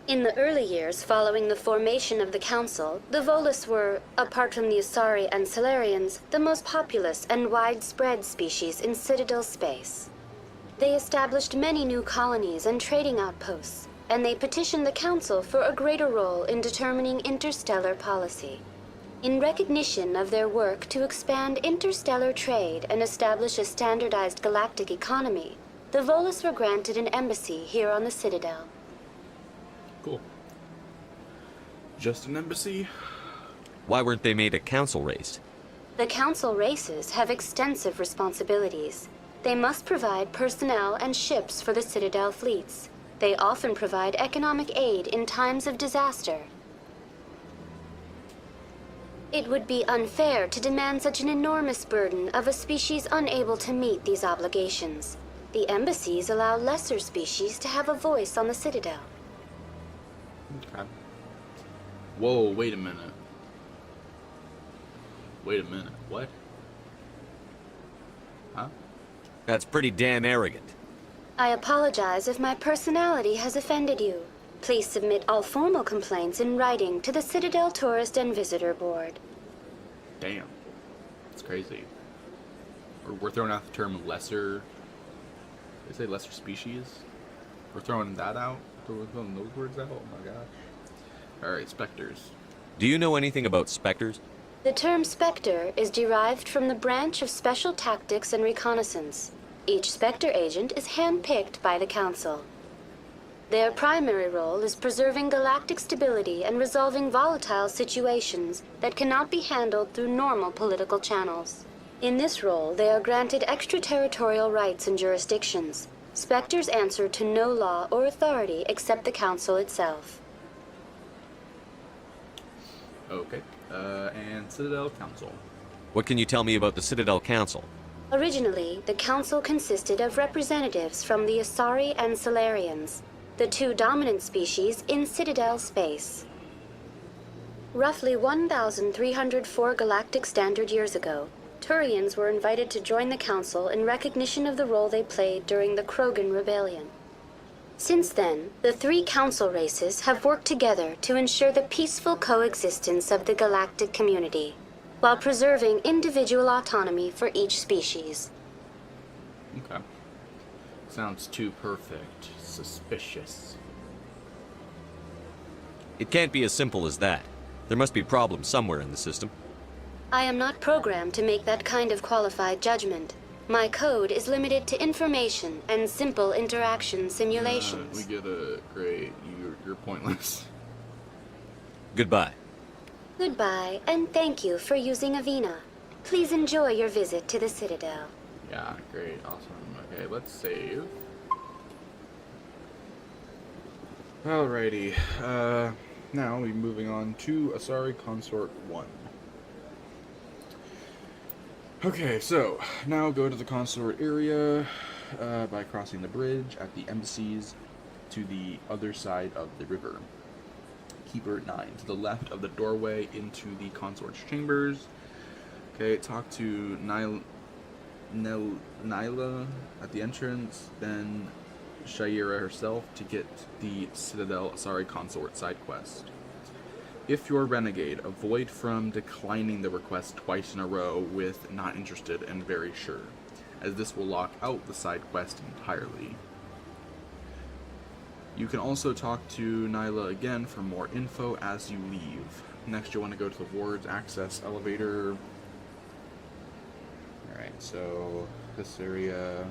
Speaker 4: In the early years following the formation of the Council, the Volus were, apart from the Asari and Solarians, the most populous and widespread species in Citadel space. They established many new colonies and trading outposts, and they petitioned the Council for a greater role in determining interstellar policy. In recognition of their work to expand interstellar trade and establish a standardized galactic economy, the Volus were granted an embassy here on the Citadel.
Speaker 11: Cool. Just an embassy?
Speaker 9: Why weren't they made a council race?
Speaker 4: The Council races have extensive responsibilities. They must provide personnel and ships for the Citadel fleets. They often provide economic aid in times of disaster. It would be unfair to demand such an enormous burden of a species unable to meet these obligations. The embassies allow lesser species to have a voice on the Citadel.
Speaker 11: Okay. Whoa, wait a minute. Wait a minute, what? Huh?
Speaker 9: That's pretty damn arrogant.
Speaker 4: I apologize if my personality has offended you. Please submit all formal complaints in writing to the Citadel Tourist and Visitor Board.
Speaker 11: Damn. That's crazy. We're throwing out the term lesser... They say lesser species? We're throwing that out? We're throwing those words out? Oh my gosh. Alright, specters.
Speaker 9: Do you know anything about specters?
Speaker 4: The term Spectre is derived from the branch of Special Tactics and Reconnaissance. Each Spectre agent is handpicked by the Council. Their primary role is preserving galactic stability and resolving volatile situations that cannot be handled through normal political channels. In this role, they are granted extraterritorial rights and jurisdictions. Spectres answer to no law or authority except the Council itself.
Speaker 11: Okay. And Citadel Council.
Speaker 9: What can you tell me about the Citadel Council?
Speaker 4: Originally, the Council consisted of representatives from the Asari and Solarians, the two dominant species in Citadel space. Roughly 1,304 galactic standard years ago, Turians were invited to join the Council in recognition of the role they played during the Krogan Rebellion. Since then, the three Council races have worked together to ensure the peaceful coexistence of the galactic community, while preserving individual autonomy for each species.
Speaker 11: Okay. Sounds too perfect. Suspicious.
Speaker 9: It can't be as simple as that. There must be problems somewhere in the system.
Speaker 4: I am not programmed to make that kind of qualified judgment. My code is limited to information and simple interaction simulations.
Speaker 11: We get it. Great. You're pointless.
Speaker 9: Goodbye.
Speaker 4: Goodbye, and thank you for using Avina. Please enjoy your visit to the Citadel.
Speaker 11: Yeah, great. Awesome. Okay, let's save. Alrighty. Now we're moving on to Asari Consort 1. Okay, so now go to the consort area by crossing the bridge at the embassies to the other side of the river. Keeper 9, to the left of the doorway into the consort's chambers. Okay, talk to Nyla at the entrance, then Shayera herself to get the Citadel Asari Consort side quest. If you're a renegade, avoid from declining the request twice in a row with not interested and very sure, as this will lock out the side quest entirely. You can also talk to Nyla again for more info as you leave. Next, you'll want to go to the ward's access elevator. Alright, so this area.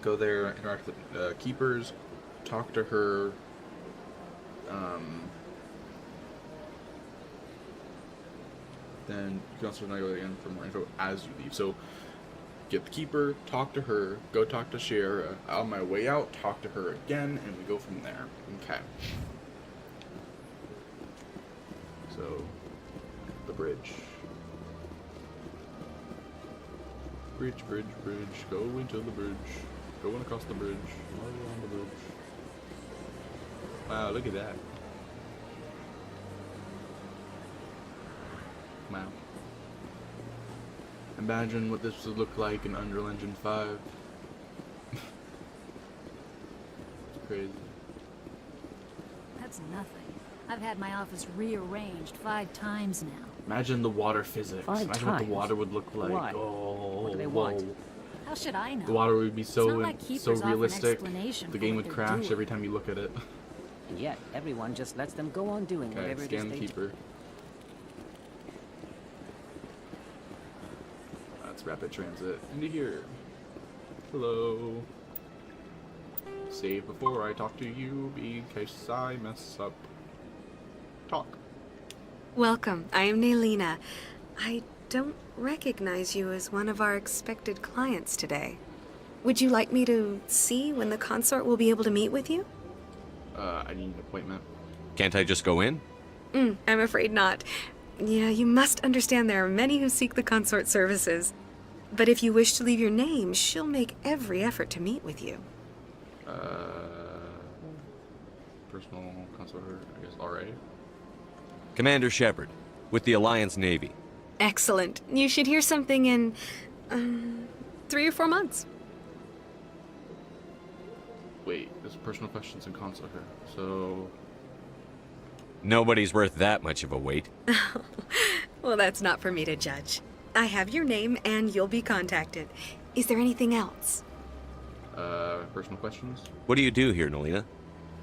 Speaker 11: Go there, interact with keepers, talk to her. Then you can also go again for more info as you leave. So get the keeper, talk to her, go talk to Shayera. On my way out, talk to her again, and we go from there. Okay. So the bridge. Bridge. Go into the bridge. Going across the bridge. Along the bridge. Wow, look at that. Wow. Imagine what this would look like in Unreal Engine 5. It's crazy.
Speaker 13: That's nothing. I've had my office rearranged 5 times now.
Speaker 11: Imagine the water physics.
Speaker 13: 5
Speaker 11: Imagine what the
Speaker 13: times?
Speaker 11: water would look like.
Speaker 13: Why?
Speaker 11: Oh,
Speaker 13: What do they
Speaker 11: whoa.
Speaker 13: want? How should I know?
Speaker 11: The water would be
Speaker 13: It's not
Speaker 11: so
Speaker 13: like
Speaker 11: so
Speaker 13: Keepers offer an
Speaker 11: realistic.
Speaker 13: explanation
Speaker 11: The
Speaker 13: for
Speaker 11: game
Speaker 13: what
Speaker 11: would
Speaker 13: they're
Speaker 11: crash
Speaker 13: doing.
Speaker 11: every time you look at it.
Speaker 14: And yet, everyone just lets them go on doing
Speaker 11: Okay,
Speaker 14: whatever it is
Speaker 11: scan the
Speaker 14: they do.
Speaker 11: keeper. That's rapid transit into here. Hello. Save before I talk to you, in case I mess up. Talk.
Speaker 17: Welcome. I am Naylina. I don't recognize you as one of our expected clients today. Would you like me to see when the consort will be able to meet with you?
Speaker 11: I need an appointment.
Speaker 9: Can't I just go in?
Speaker 17: I'm afraid not. Yeah, you must understand there are many who seek the consort services. But if you wish to leave your name, she'll make every effort to meet with you.
Speaker 11: Personal consort, I guess, alright.
Speaker 9: Commander Shepard, with the Alliance Navy.
Speaker 17: Excellent. You should hear something in 3 or 4 months.
Speaker 1: Wait, there's personal questions and console. Okay, so
Speaker 9: Nobody's worth that much of a wait.
Speaker 17: Well, that's not for me to judge. I have your name and you'll be contacted. Is there anything else?
Speaker 1: Personal questions?
Speaker 9: What do you do here, Nelina?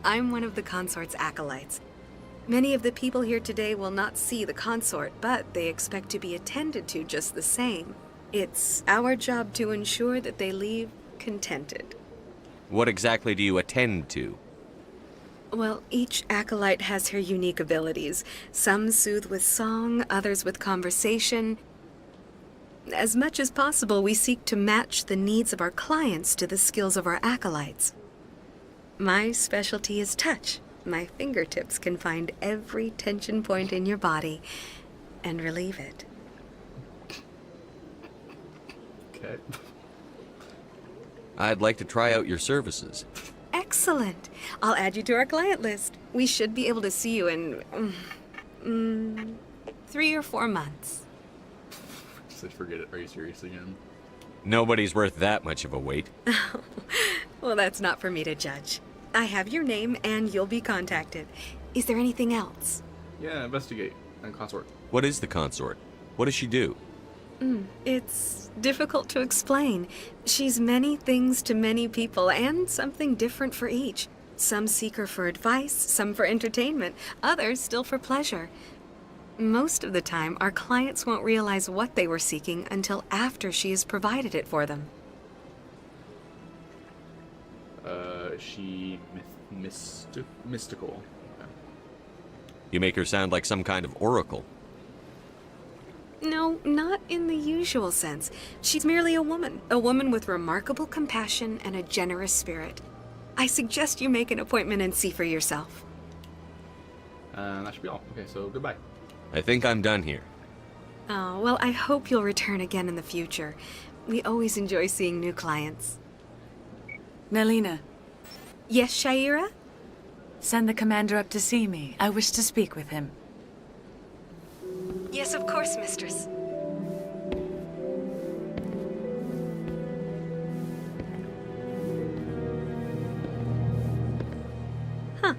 Speaker 17: I'm one of the consort's acolytes. Many of the people here today will not see the consort, but they expect to be attended to just the same. It's our job to ensure that they leave contented.
Speaker 9: What exactly do you attend to?
Speaker 17: Well, each acolyte has her unique abilities. Some soothe with song, others with conversation. As much as possible, we seek to match the needs of our clients to the skills of our acolytes. My specialty is touch. My fingertips can find every tension point in your body and relieve it.
Speaker 1: Okay.
Speaker 9: I'd like to try out your services.
Speaker 17: Excellent. I'll add you to our client list. We should be able to see you in 3 or 4 months.
Speaker 1: Said forget it. Are you serious again?
Speaker 9: Nobody's worth that much of a wait.
Speaker 17: Well, that's not for me to judge. I have your name and you'll be contacted. Is there anything else?
Speaker 1: Yeah, investigate and consort.
Speaker 9: What is the consort? What does she do?
Speaker 17: It's difficult to explain. She's many things to many people and something different for each. Some seek her for advice, some for entertainment, others still for pleasure. Most of the time, our clients won't realize what they were seeking until after she has provided it for them.
Speaker 1: She mystical. Okay.
Speaker 9: You make her sound like some kind of oracle.
Speaker 17: No, not in the usual sense. She's merely a woman with remarkable compassion and a generous spirit. I suggest you make an appointment and see for yourself.
Speaker 1: That should be all. Okay, so goodbye.
Speaker 9: I think I'm done here.
Speaker 17: Oh, well, I hope you'll return again in the future. We always enjoy seeing new clients.
Speaker 5: Nelina.
Speaker 17: Yes, Sha'ira?
Speaker 5: Send the commander up to see me. I wish to speak with him.
Speaker 17: Yes, of course, mistress. Huh.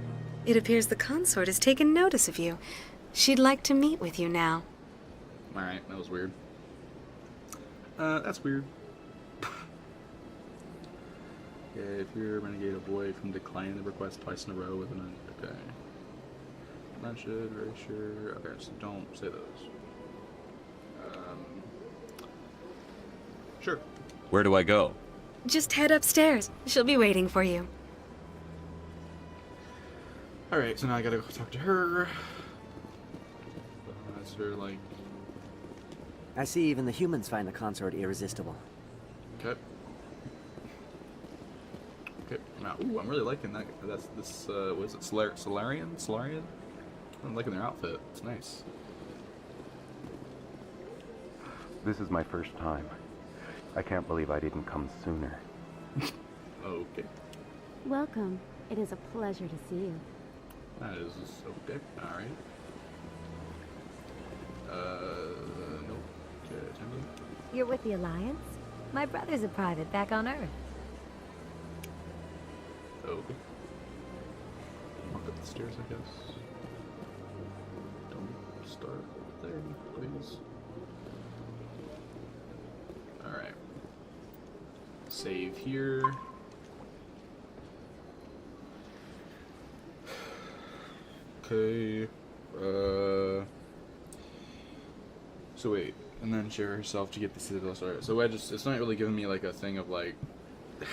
Speaker 17: It appears the consort has taken notice of you. She'd like to meet with you now.
Speaker 1: Alright, that was weird. That's weird. Okay, if you're a renegade, avoid from declining the request twice in a row with an... Okay. Not should, very sure. Okay, so don't say those. Sure.
Speaker 9: Where do I go?
Speaker 17: Just head upstairs. She'll be waiting for you.
Speaker 1: Alright, so now I gotta go talk to her. That's her, like...
Speaker 15: I see even the humans find the consort irresistible.
Speaker 1: Okay. Okay, now, ooh, I'm really liking that. That's this, what is it, Solarian? I'm liking their outfit. It's nice.
Speaker 22: This is my first time. I can't believe I didn't come sooner.
Speaker 1: Okay.
Speaker 23: Welcome. It is a pleasure to see you.
Speaker 1: That is okay. Alright. Nope.
Speaker 23: You're with the Alliance? My brother's a private back on Earth.
Speaker 1: Okay. Walk up the stairs, I guess. Don't start there, please. Alright. Save here. Okay. So wait, and then share herself to get the Citadel started. So it's not really giving me like a thing of like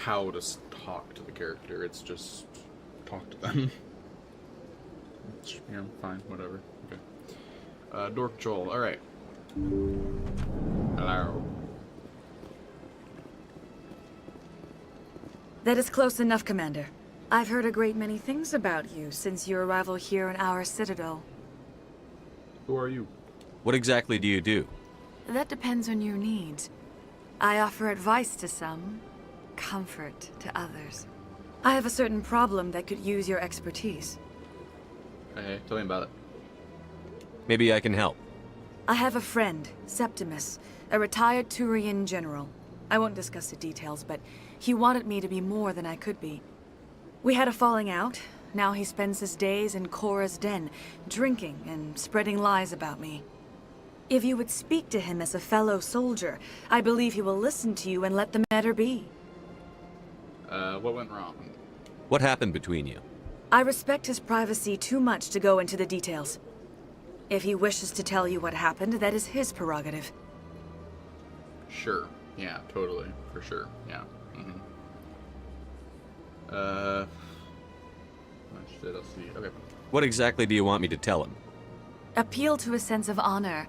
Speaker 1: how to talk to the character. It's just talk to them. It's, you know, fine, whatever. Okay. Door control. All right. Hello.
Speaker 5: That is close enough, Commander. I've heard a great many things about you since your arrival here in our Citadel.
Speaker 1: Who are you?
Speaker 9: What exactly do you do?
Speaker 5: That depends on your needs. I offer advice to some, comfort to others. I have a certain problem that could use your expertise.
Speaker 1: Okay, tell me about it.
Speaker 9: Maybe I can help.
Speaker 5: I have a friend, Septimus, a retired Turian general. I won't discuss the details, but he wanted me to be more than I could be. We had a falling out. Now he spends his days in Cora's den, drinking and spreading lies about me. If you would speak to him as a fellow soldier, I believe he will listen to you and let the matter be.
Speaker 11: What went wrong?
Speaker 9: What happened between you?
Speaker 5: I respect his privacy too much to go into the details. If he wishes to tell you what happened, that is his prerogative.
Speaker 11: Sure. Yeah, totally. For sure. Yeah. Oh, shit, let's see. Okay.
Speaker 9: What exactly do you want me to tell him?
Speaker 5: Appeal to a sense of honor.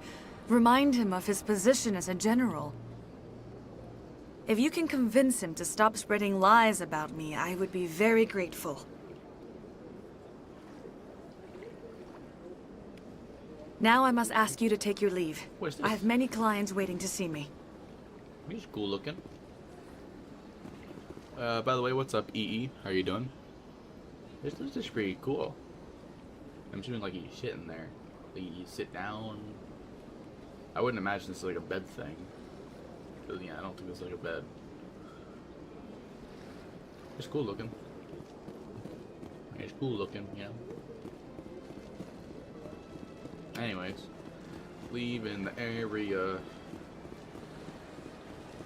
Speaker 5: Remind him of his position as a general. If you can convince him to stop spreading lies about me, I would be very grateful. Now I must ask you to take your leave.
Speaker 11: What's this?
Speaker 5: I have many clients waiting to see me.
Speaker 11: He's cool looking. By the way, what's up, EE? How you doing? This is just pretty cool. I'm assuming like you sit in there. Like you sit down. I wouldn't imagine this is like a bed thing. Cause yeah, I don't think it's like a bed. It's cool looking. It's cool looking, yeah. Anyways, leaving the area.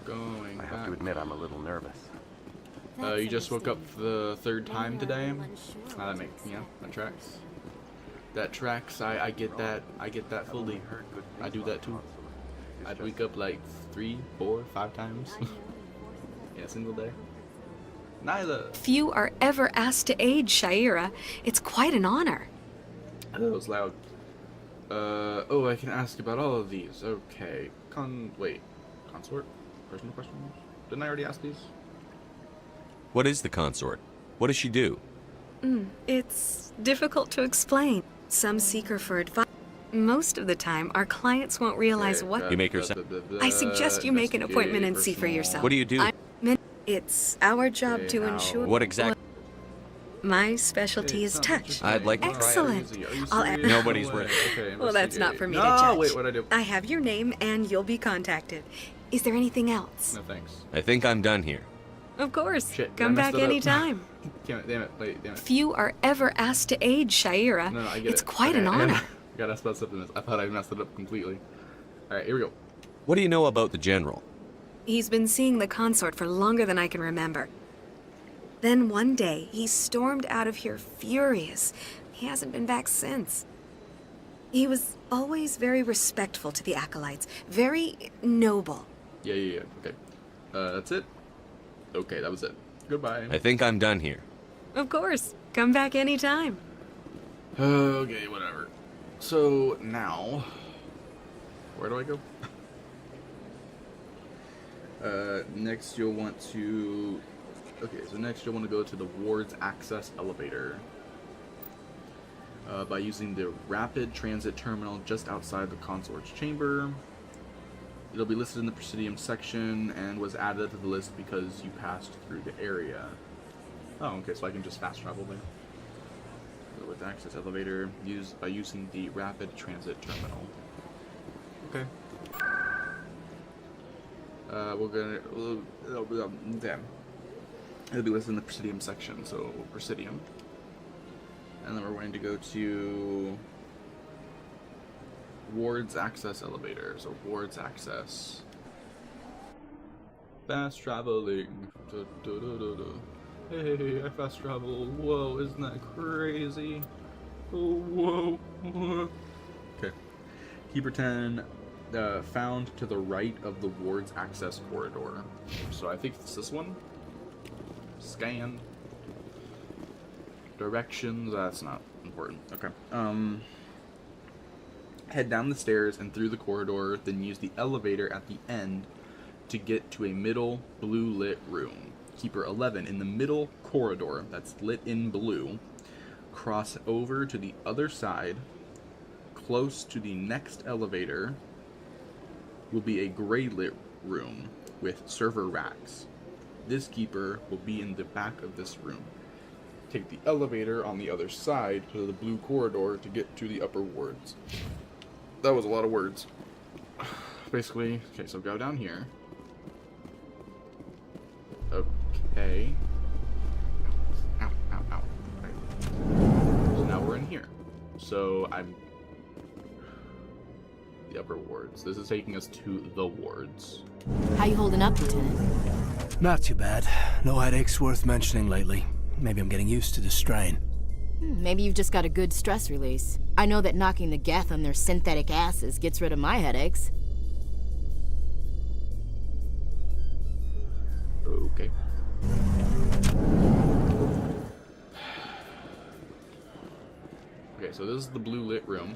Speaker 11: Going
Speaker 22: I have to admit, I'm a little nervous.
Speaker 11: You just woke up the third time today? That makes, yeah, that tracks. That tracks, I get that, fully. I do that too. I'd wake up like 3, 4, 5 times in a single day. Nyla!
Speaker 17: Few are ever asked to aid Sha'ira. It's quite an honor.
Speaker 11: That was loud. Oh, I can ask about all of these. Okay. Wait. Consort? Personal questions? Didn't I already ask these?
Speaker 9: What is the consort? What does she do?
Speaker 17: It's difficult to explain. Some seek her for advice. Most of the time, our clients won't realize what...
Speaker 9: You make her...
Speaker 17: I suggest you make an appointment and see for yourself.
Speaker 9: What do you do?
Speaker 17: It's our job to ensure...
Speaker 9: What exactly?
Speaker 17: My specialty is touch.
Speaker 9: I'd like to try it.
Speaker 17: Excellent. I'll add...
Speaker 9: Nobody's ready.
Speaker 17: Well, that's not for me to judge.
Speaker 11: Wait, what'd I do?
Speaker 17: I have your name, and you'll be contacted. Is there anything else?
Speaker 11: No, thanks.
Speaker 9: I think I'm done here.
Speaker 17: Of course.
Speaker 11: Shit,
Speaker 17: Come back anytime.
Speaker 11: Damn it, wait, damn it.
Speaker 17: Few are ever asked to aid Sha'ira.
Speaker 11: No, I get
Speaker 17: it's
Speaker 11: it.
Speaker 17: quite an honor.
Speaker 11: I gotta ask about something. I thought I messed it up completely. Alright, here we go.
Speaker 9: What do you know about the general?
Speaker 17: He's been seeing the consort for longer than I can remember. Then one day, he stormed out of here furious. He hasn't been back since. He was always very respectful to the acolytes, very noble.
Speaker 11: Yeah, okay. That's it? Okay, that was it. Goodbye.
Speaker 9: I think I'm done here.
Speaker 17: Of course. Come back anytime.
Speaker 11: Okay, whatever. So, now... Where do I go? Next you'll want to... Okay, so next you'll want to go to the ward's access elevator. By using the rapid transit terminal just outside the consort's chamber. It'll be listed in the Presidium section and was added to the list because you passed through the area. Oh, okay, so I can just fast travel there. So with the access elevator, used by using the rapid transit terminal. Okay. Damn. It'll be listed in the Presidium section, so Presidium. And then we're going to go to Ward's access elevator. So Ward's access. Fast traveling. Hey, I fast travel. Whoa, isn't that crazy? Oh, whoa. Okay. Keeper 10, found to the right of the Ward's access corridor. So I think it's this one. Scan. Directions, that's not important. Okay. Head down the stairs and through the corridor, then use the elevator at the end to get to a middle blue lit room. Keeper 11 in the middle corridor that's lit in blue. Cross over to the other side. Close to the next elevator will be a gray lit room with server racks. This keeper will be in the back of this room. Take the elevator on the other side to the blue corridor to get to the upper wards. That was a lot of words. Basically, okay, so go down here.
Speaker 1: Okay. Ow, ow, ow. Right. So now we're in here. So I'm... The upper wards. This is taking us to the wards.
Speaker 16: How you holding up, Lieutenant?
Speaker 8: Not too bad. No headaches worth mentioning lately. Maybe I'm getting used to the strain.
Speaker 16: Maybe you've just got a good stress release. I know that knocking the Geth on their synthetic asses gets rid of my headaches.
Speaker 1: Okay. Okay, so this is the blue lit room.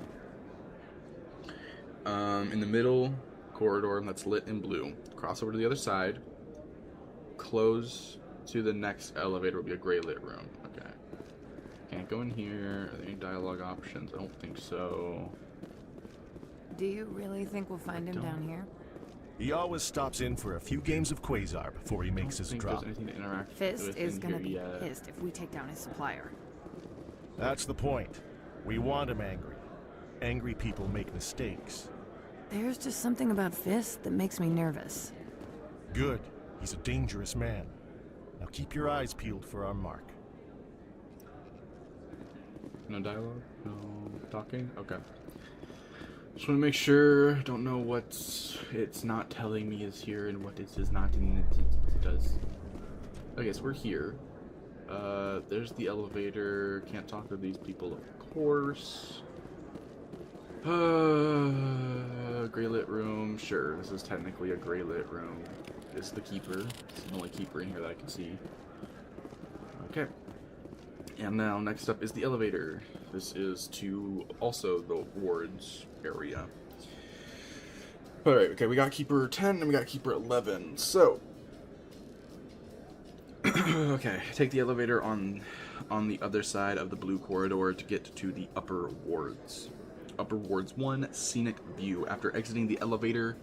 Speaker 1: In the middle corridor that's lit in blue. Cross over to the other side. Close to the next elevator will be a gray lit room. Okay. Can't go in here. Are there any dialogue options? I don't think so.
Speaker 21: Do you really think we'll find him down here?
Speaker 3: He always stops in for a few games of Quasar before he makes his drop.
Speaker 21: Fist is gonna be pissed if we take down his supplier.
Speaker 3: That's the point. We want him angry. Angry people make mistakes.
Speaker 21: There's just something about Fist that makes me nervous.
Speaker 3: Good. He's a dangerous man. Now keep your eyes peeled for our mark.
Speaker 1: No dialogue? No talking? Okay. Just want to make sure. Don't know what it's not telling me is here and what it is not, and it does. Okay, so we're here. There's the elevator. Can't talk to these people, of course. Gray lit room. Sure, this is technically a gray lit room. It's the keeper. It's the only keeper in here that I can see. Okay. And now next up is the elevator. This is to also the wards area. Alright, okay, we got Keeper 10 and we got Keeper 11. So, okay, take the elevator on the other side of the blue corridor to get to the upper wards. Upper wards 1, scenic view. After exiting the elevator,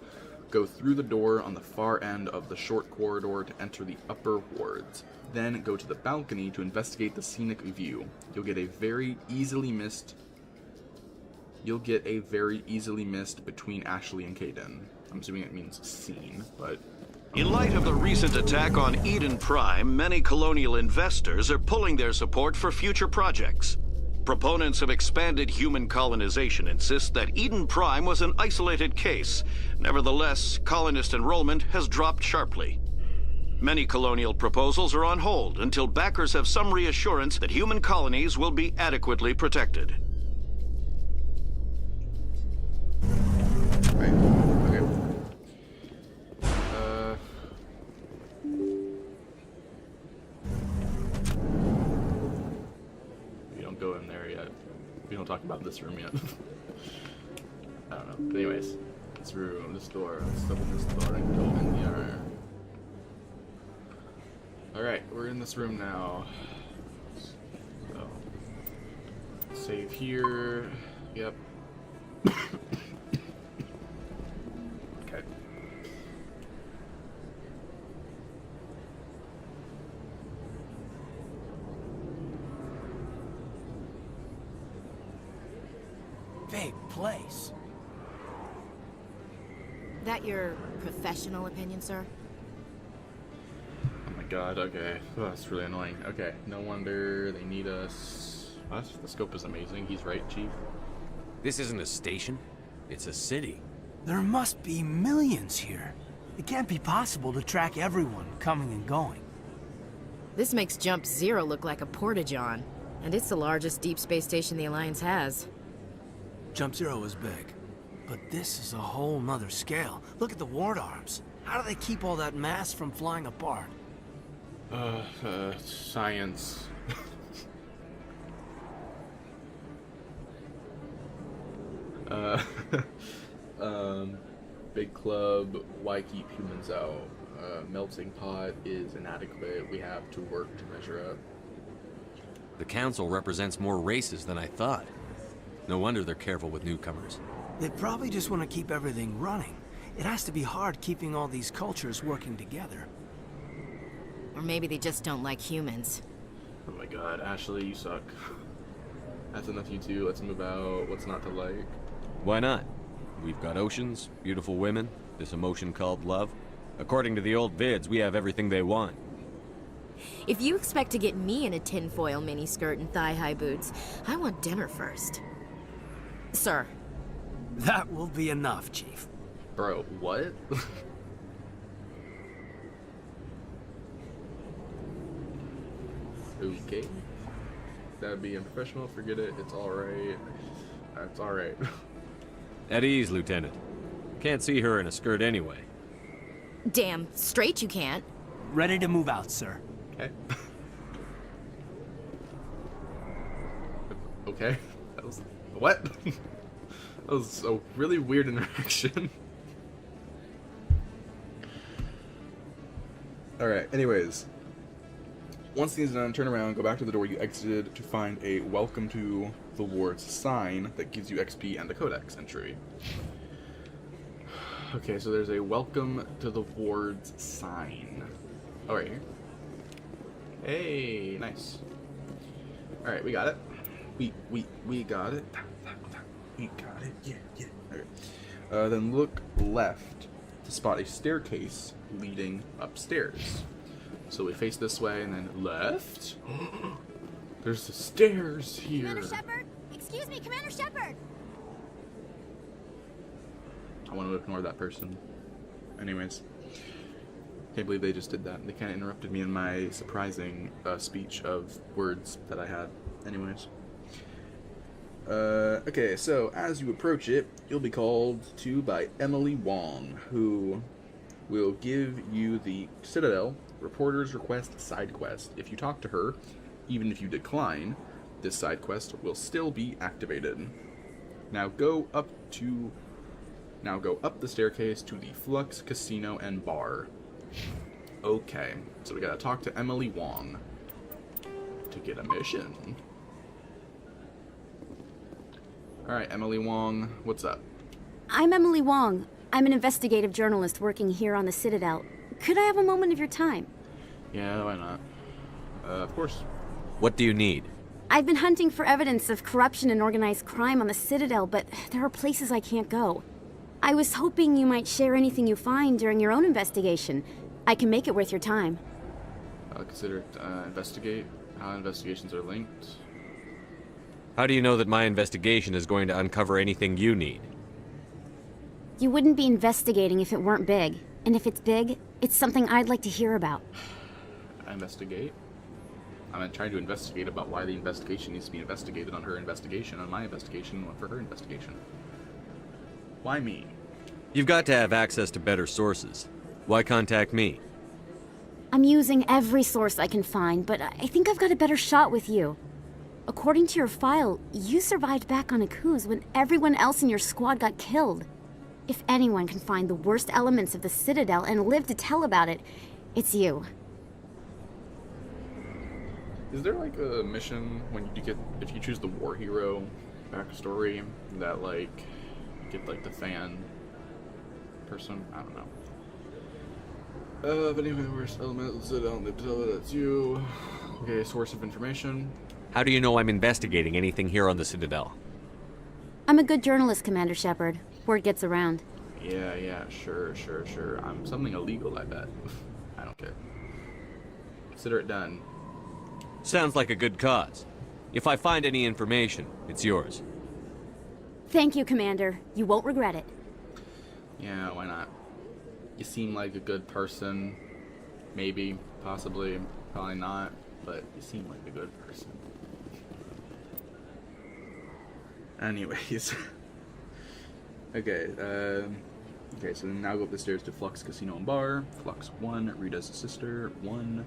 Speaker 1: go through the door on the far end of the short corridor to enter the upper wards. Then go to the balcony to investigate the scenic view. You'll get a very easily missed between Ashley and Kaidan. I'm assuming it means seen, but...
Speaker 7: In light of the recent attack on Eden Prime, many colonial investors are pulling their support for future projects. Proponents of expanded human colonization insist that Eden Prime was an isolated case. Nevertheless, colonist enrollment has dropped sharply. Many colonial proposals are on hold until backers have some reassurance that human colonies will be adequately protected.
Speaker 1: Right. Okay. We don't go in there yet. We don't talk about this room yet. I don't know. But anyways, this room, this door. Let's open this door and go in there. Alright, we're in this room now. So, save here. Yep. Okay.
Speaker 8: Big place.
Speaker 16: That your professional opinion, sir?
Speaker 1: Oh my god, okay. Oh, that's really annoying. Okay, no wonder they need us. What? The scope is amazing. He's right, Chief.
Speaker 2: This isn't a station. It's a city.
Speaker 8: There must be millions here. It can't be possible to track everyone coming and going.
Speaker 16: This makes Jump Zero look like a porta-john, and it's the largest deep space station the Alliance has.
Speaker 8: Jump Zero is big, but this is a whole nother scale. Look at the ward arms. How do they keep all that mass from flying apart?
Speaker 1: Science. Big club, why keep humans out? Melting pot is inadequate. We have to work to measure up.
Speaker 2: The council represents more races than I thought. No wonder they're careful with newcomers.
Speaker 8: They probably just want to keep everything running. It has to be hard keeping all these cultures working together.
Speaker 16: Or maybe they just don't like humans.
Speaker 1: Oh my god, Ashley, you suck. That's enough you two. Let's move out. What's not to like?
Speaker 9: Why not? We've got oceans, beautiful women, this emotion called love. According to the old vids, we have everything they want.
Speaker 16: If you expect to get me in a tinfoil miniskirt and thigh-high boots, I want dinner first. Sir.
Speaker 8: That will be enough, Chief.
Speaker 1: Bro, what? Okay. That'd be unprofessional, forget it, it's alright. It's alright.
Speaker 2: At ease, Lieutenant. Can't see her in a skirt anyway.
Speaker 16: Damn, straight you can't.
Speaker 14: Ready to move out, sir.
Speaker 1: Okay. Okay. That was... What? That was a really weird interaction. Alright, anyways. Once things are done, turn around, go back to the door you exited to find a Welcome to the Wards sign that gives you XP and a Codex entry. Okay, so there's a Welcome to the Wards sign. Oh, right here. Hey, nice. Alright, we got it. We got it. We got it. Yeah. Okay. Then look left to spot a staircase leading upstairs. So we face this way and then left. There's the stairs here.
Speaker 16: Commander Shepard? Excuse me, Commander Shepard!
Speaker 1: I want to ignore that person. Anyways. Can't believe they just did that. They kind of interrupted me in my surprising speech of words that I had. Anyways. Okay, so as you approach it, you'll be called to by Emily Wong, who will give you the Citadel Reporter's Request side quest. If you talk to her, even if you decline, this side quest will still be activated. Now go up the staircase to the Flux Casino and Bar. Okay, so we gotta talk to Emily Wong to get a mission. Alright, Emily Wong, what's up?
Speaker 6: I'm Emily Wong. I'm an investigative journalist working here on the Citadel. Could I have a moment of your time?
Speaker 1: Yeah, why not? Of course.
Speaker 2: What do you need?
Speaker 6: I've been hunting for evidence of corruption and organized crime on the Citadel, but there are places I can't go. I was hoping you might share anything you find during your own investigation. I can make it worth your time.
Speaker 1: I'll consider it, investigate how investigations are linked.
Speaker 2: How do you know that my investigation is going to uncover anything you need?
Speaker 6: You wouldn't be investigating if it weren't big. And if it's big, it's something I'd like to hear about.
Speaker 1: Investigate? I'm trying to investigate about why the investigation needs to be investigated on her investigation, on my investigation, for her investigation. Why me?
Speaker 2: You've got to have access to better sources. Why contact me?
Speaker 6: I'm using every source I can find, but I think I've got a better shot with you. According to your file, you survived back on Akuz when everyone else in your squad got killed. If anyone can find the worst elements of the Citadel and live to tell about it, it's you.
Speaker 1: Is there like a mission when you get, if you choose the war hero backstory, that like, get like the fan person? I don't know. But anyway, the worst element of the Citadel, they tell it that's you. Okay, source of information.
Speaker 2: How do you know I'm investigating anything here on the Citadel?
Speaker 6: I'm a good journalist, Commander Shepard. Word gets around.
Speaker 1: Yeah, sure. I'm something illegal, I bet. I don't care. Consider it done.
Speaker 2: Sounds like a good cause. If I find any information, it's yours.
Speaker 6: Thank you, Commander. You won't regret it.
Speaker 1: Yeah, why not? You seem like a good person. Maybe, possibly, probably not, but you seem like a good person. Anyways. Okay, so then now go up the stairs to Flux Casino and Bar. Flux 1, Rita's sister 1.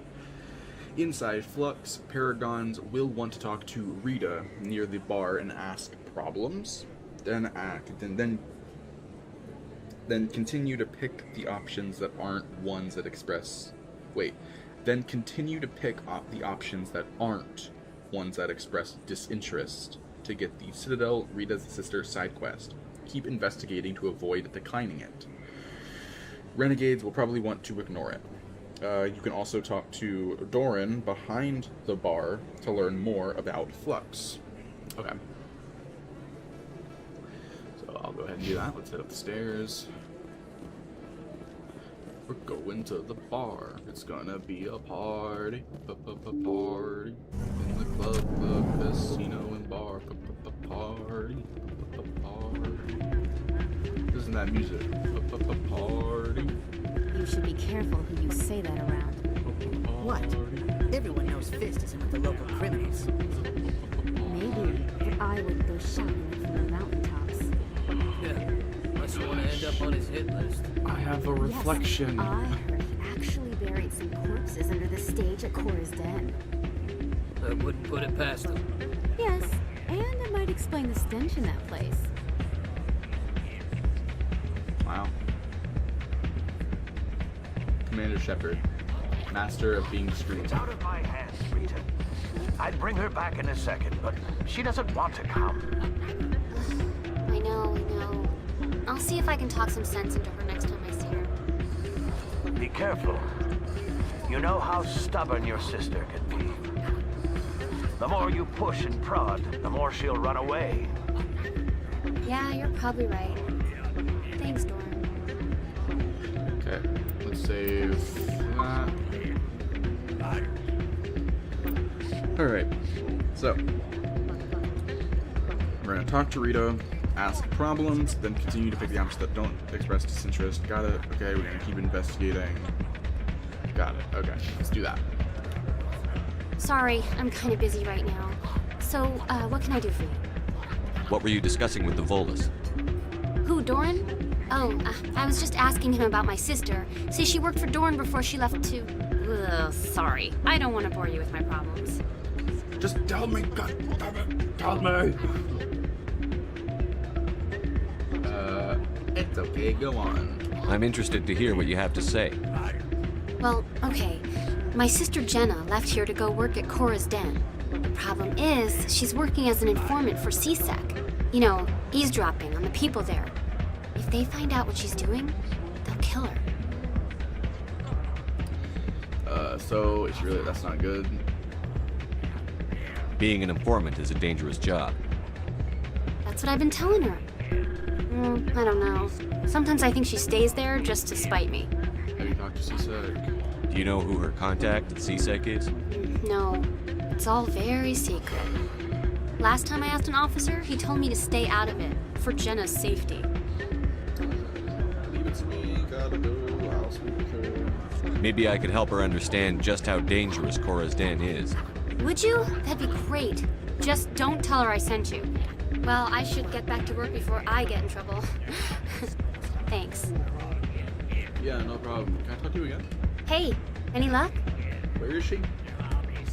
Speaker 1: Inside Flux, Paragons will want to talk to Rita near the bar and ask problems. Then continue to pick the options that aren't ones that express... Then continue to pick up the options that aren't ones that express disinterest to get the Citadel Rita's sister side quest. Keep investigating to avoid declining it. Renegades will probably want to ignore it. You can also talk to Doran behind the bar to learn more about Flux. Okay. So I'll go ahead and do that. Let's head up the stairs.
Speaker 11: We're going to the bar. It's gonna be a party. Party. In the club, casino, and bar. Party. Party. Isn't that music? Party.
Speaker 6: You should be careful who you say that around.
Speaker 10: What? Everyone knows Fist isn't with the local criminals.
Speaker 6: Maybe, but I would go shouting it from the mountaintops.
Speaker 8: Yeah, unless you want to end up on his hit list.
Speaker 11: I have a reflection.
Speaker 6: Yes, I heard he actually buried some corpses under the stage at Cora's Den.
Speaker 8: I wouldn't put it past him.
Speaker 6: Yes, and it might explain the stench in that place.
Speaker 11: Wow. Commander Shepard, master of being discreet.
Speaker 18: It's out of my hands, Rita. I'd bring her back in a second, but she doesn't want to come.
Speaker 4: I know. I'll see if I can talk some sense into her next time I see her.
Speaker 18: Be careful. You know how stubborn your sister can be. The more you push and prod, the more she'll run away.
Speaker 4: Yeah, you're probably right. Thanks, Doran.
Speaker 11: Okay, let's save that. Alright, so we're gonna talk to Rita, ask problems, then continue to pick the options that don't express disinterest. Got it? Okay, we're gonna keep investigating. Got it. Okay, let's do that.
Speaker 4: Sorry, I'm kind of busy right now. So, what can I do for you?
Speaker 9: What were you discussing with the Volus?
Speaker 4: Who, Doran? Oh, I was just asking him about my sister. See, she worked for Doran before she left to... Ugh, sorry. I don't want to bore you with my problems.
Speaker 11: Just tell me, goddammit, tell me! It's okay, go on.
Speaker 9: I'm interested to hear what you have to say.
Speaker 4: Well, okay. My sister Jenna left here to go work at Cora's Den. The problem is, she's working as an informant for C-Sec. You know, eavesdropping on the people there. If they find out what she's doing, they'll kill her.
Speaker 11: So, it's really, that's not good.
Speaker 9: Being an informant is a dangerous job.
Speaker 4: That's what I've been telling her. I don't know. Sometimes I think she stays there just to spite me.
Speaker 11: Have you talked to C-Sec?
Speaker 9: Do you know who her contact at C-Sec is?
Speaker 4: No, it's all very secret. Last time I asked an officer, he told me to stay out of it, for Jenna's safety.
Speaker 11: Leave it to me, gotta go, I'll speak to her.
Speaker 9: Maybe I could help her understand just how dangerous Cora's Den is.
Speaker 4: Would you? That'd be great. Just don't tell her I sent you. Well, I should get back to work before I get in trouble. Thanks.
Speaker 11: Yeah, no problem. Can I talk to you again?
Speaker 4: Hey, any luck?
Speaker 11: Where is she?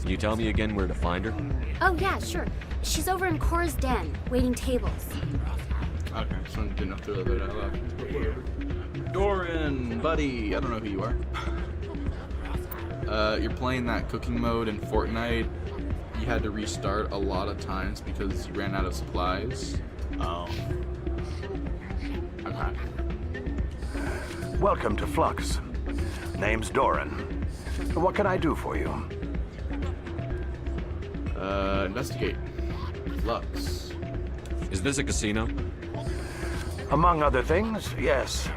Speaker 9: Can you tell me again where to find her?
Speaker 4: Oh, yeah, sure. She's over in Cora's Den, waiting tables.
Speaker 11: Okay, just didn't know if there was that left. Doran, buddy, I don't know who you are. You're playing that cooking mode in Fortnite. You had to restart a lot of times because you ran out of supplies. Oh. Okay.
Speaker 18: Welcome to Flux. Name's Doran. What can I do for you?
Speaker 11: Investigate. Flux.
Speaker 9: Is this a casino?
Speaker 18: Among other things, yes.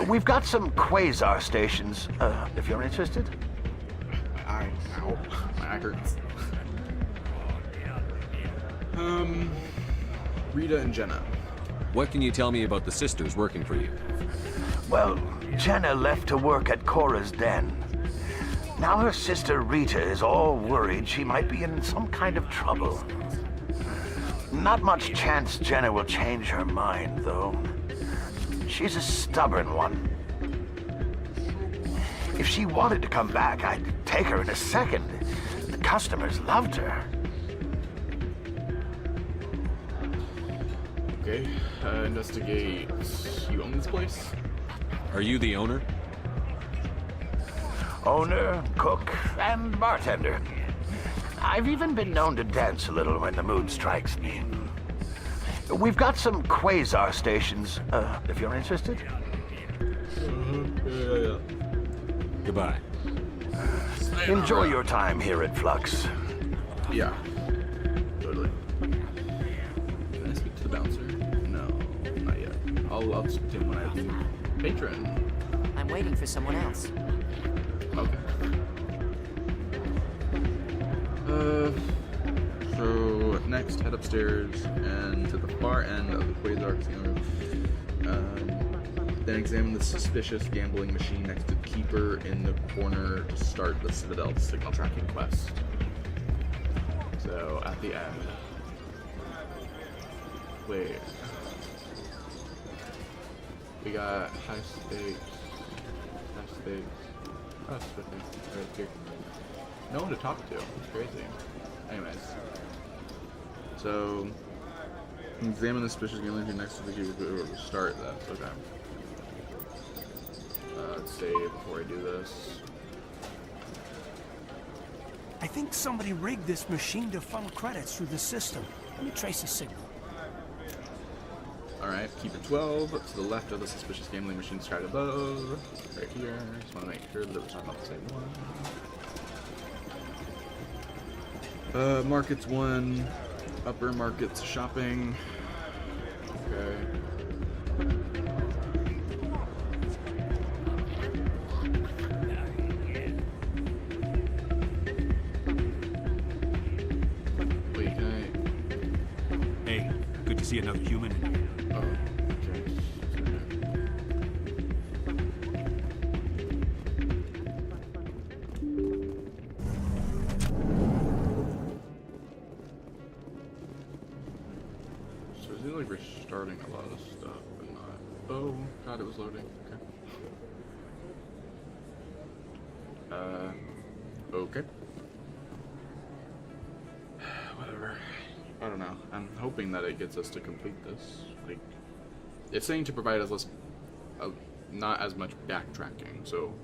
Speaker 18: We've got some quasar stations, if you're interested.
Speaker 11: Ow. My eye hurts. Rita and Jenna.
Speaker 9: What can you tell me about the sisters working for you?
Speaker 18: Well, Jenna left to work at Cora's Den. Now her sister Rita is all worried she might be in some kind of trouble. Not much chance Jenna will change her mind, though. She's a stubborn one. If she wanted to come back, I'd take her in a second. The customers loved her.
Speaker 11: Okay, investigate. You own this place?
Speaker 9: Are you the owner?
Speaker 18: Owner, cook, and bartender. I've even been known to dance a little when the mood strikes me. We've got some quasar stations, if you're interested.
Speaker 11: Yeah.
Speaker 9: Goodbye.
Speaker 18: Enjoy your time here at Flux.
Speaker 11: Yeah. Totally. Can I speak to the bouncer? No, not yet. I'll speak to him when I leave. Patron.
Speaker 10: I'm waiting for someone else.
Speaker 1: Okay. So next, head upstairs and to the far end of the Quasar Casino. Then examine the suspicious gambling machine next to the keeper in the corner to start the Citadel signal tracking quest. So at the end. Wait. We got high stakes. Oh, it's right here. No one to talk to. It's crazy. Anyways. So, examine the suspicious gambling machine next to the keeper to start that. Okay. Let's save before I do this.
Speaker 14: I think somebody rigged this machine to funnel credits through the system. Let me trace the signal.
Speaker 1: Alright, keep it 12 to the left of the suspicious gambling machine described above. Right here. Just want to make sure that we're talking about the same one. Markets 1. Upper markets shopping. Okay. Wait, can I...
Speaker 14: Hey, good to see another human.
Speaker 1: Oh, okay. So it seems like we're starting a lot of stuff, but not... Oh, God, it was loading. Okay. Okay. Whatever. I don't know. I'm hoping that it gets us to complete this. Like, it's saying to provide us less, not as much backtracking. So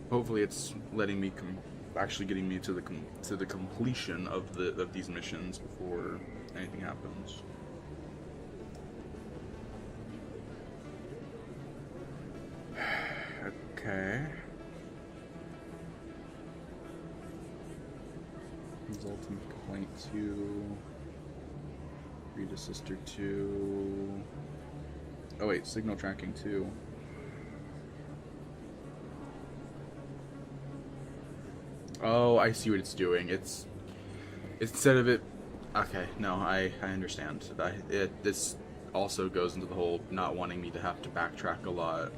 Speaker 1: hopefully, it's letting me actually getting me to the completion of these missions before anything happens. Okay. Ultimate Complaint 2. Read a Sister 2. Oh wait, Signal Tracking 2. Oh, I see what it's doing. It's instead of it. Okay, no, I understand. This also goes into the whole not wanting me to have to backtrack a lot,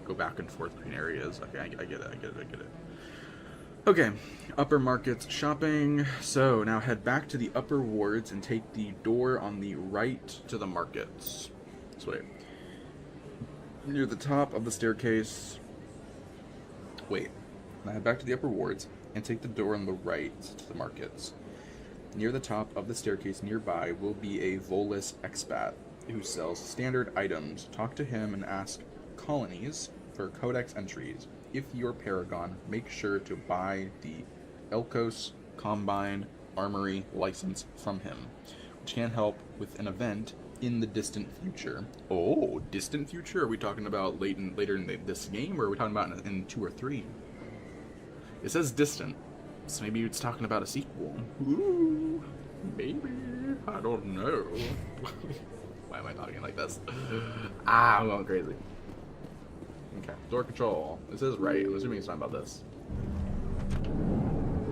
Speaker 1: go back and forth between areas. Okay, I get it. Okay, upper markets shopping. So now head back to the upper wards and take the door on the right to the markets. This way. Near the top of the staircase. Wait. Now head back to the upper wards and take the door on the right to the markets. Near the top of the staircase nearby will be a Volus expat who sells standard items. Talk to him and ask colonies for codex entries. If you're Paragon, make sure to buy the Elkos Combine Armory license from him, which can help with an event in the distant future. Oh, distant future? Are we talking about later in this game, or are we talking about in 2 or 3? It says distant, so maybe it's talking about a sequel. Ooh, maybe. I don't know. Why am I talking like this? I'm going crazy. Okay, door control. This is right. I'm assuming it's not about this.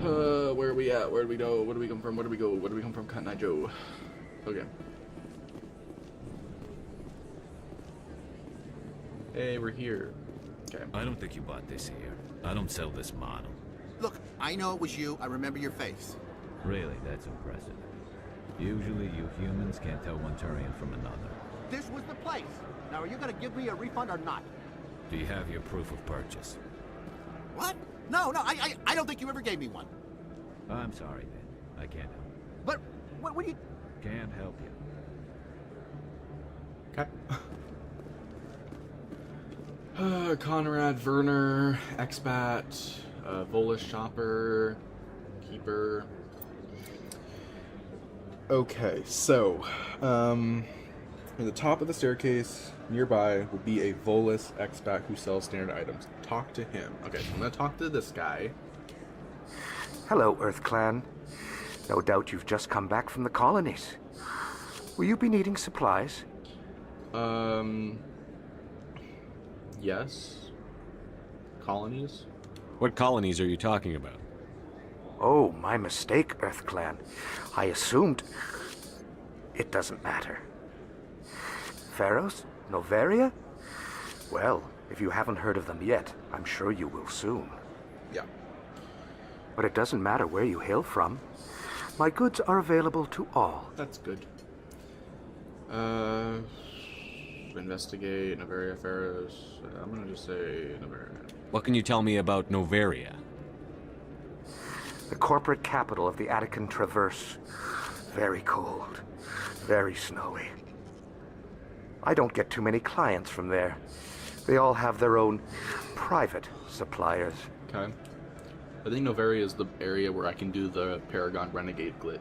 Speaker 1: Where are we at? Where do we go? Where do we come from? Where do we go? Where do we come from? Cotton Eye Joe. Okay. Hey, we're here. Okay.
Speaker 12: I don't think you bought this here. I don't sell this model.
Speaker 19: Look, I know it was you. I remember your face.
Speaker 12: Really, that's impressive. Usually you humans can't tell one Turian from another.
Speaker 19: This was the place. Now, are you going to give me a refund or not?
Speaker 12: Do you have your proof of purchase?
Speaker 19: What? No, I don't think you ever gave me one.
Speaker 12: I'm sorry, then. I can't help.
Speaker 19: But, what do you...
Speaker 12: Can't help you.
Speaker 1: Okay. Conrad Werner, expat, Volus shopper, keeper. Okay, so, in the top of the staircase nearby will be a Volus expat who sells standard items. Talk to him. Okay, so I'm gonna talk to this guy.
Speaker 18: Hello, Earth Clan. No doubt you've just come back from the colonies. Will you be needing supplies?
Speaker 1: yes. Colonies?
Speaker 2: What colonies are you talking about?
Speaker 18: Oh, my mistake, EarthClan. I assumed... It doesn't matter. Pharos? Noveria? Well, if you haven't heard of them yet, I'm sure you will soon.
Speaker 1: Yeah.
Speaker 18: But it doesn't matter where you hail from. My goods are available to all.
Speaker 1: That's good. Investigate, Noveria, Pharos. I'm gonna just say Noveria.
Speaker 2: What can you tell me about Noveria?
Speaker 18: The corporate capital of the Attican Traverse. Very cold. Very snowy. I don't get too many clients from there. They all have their own private suppliers.
Speaker 1: Okay. I think Noveria is the area where I can do the Paragon Renegade glitch.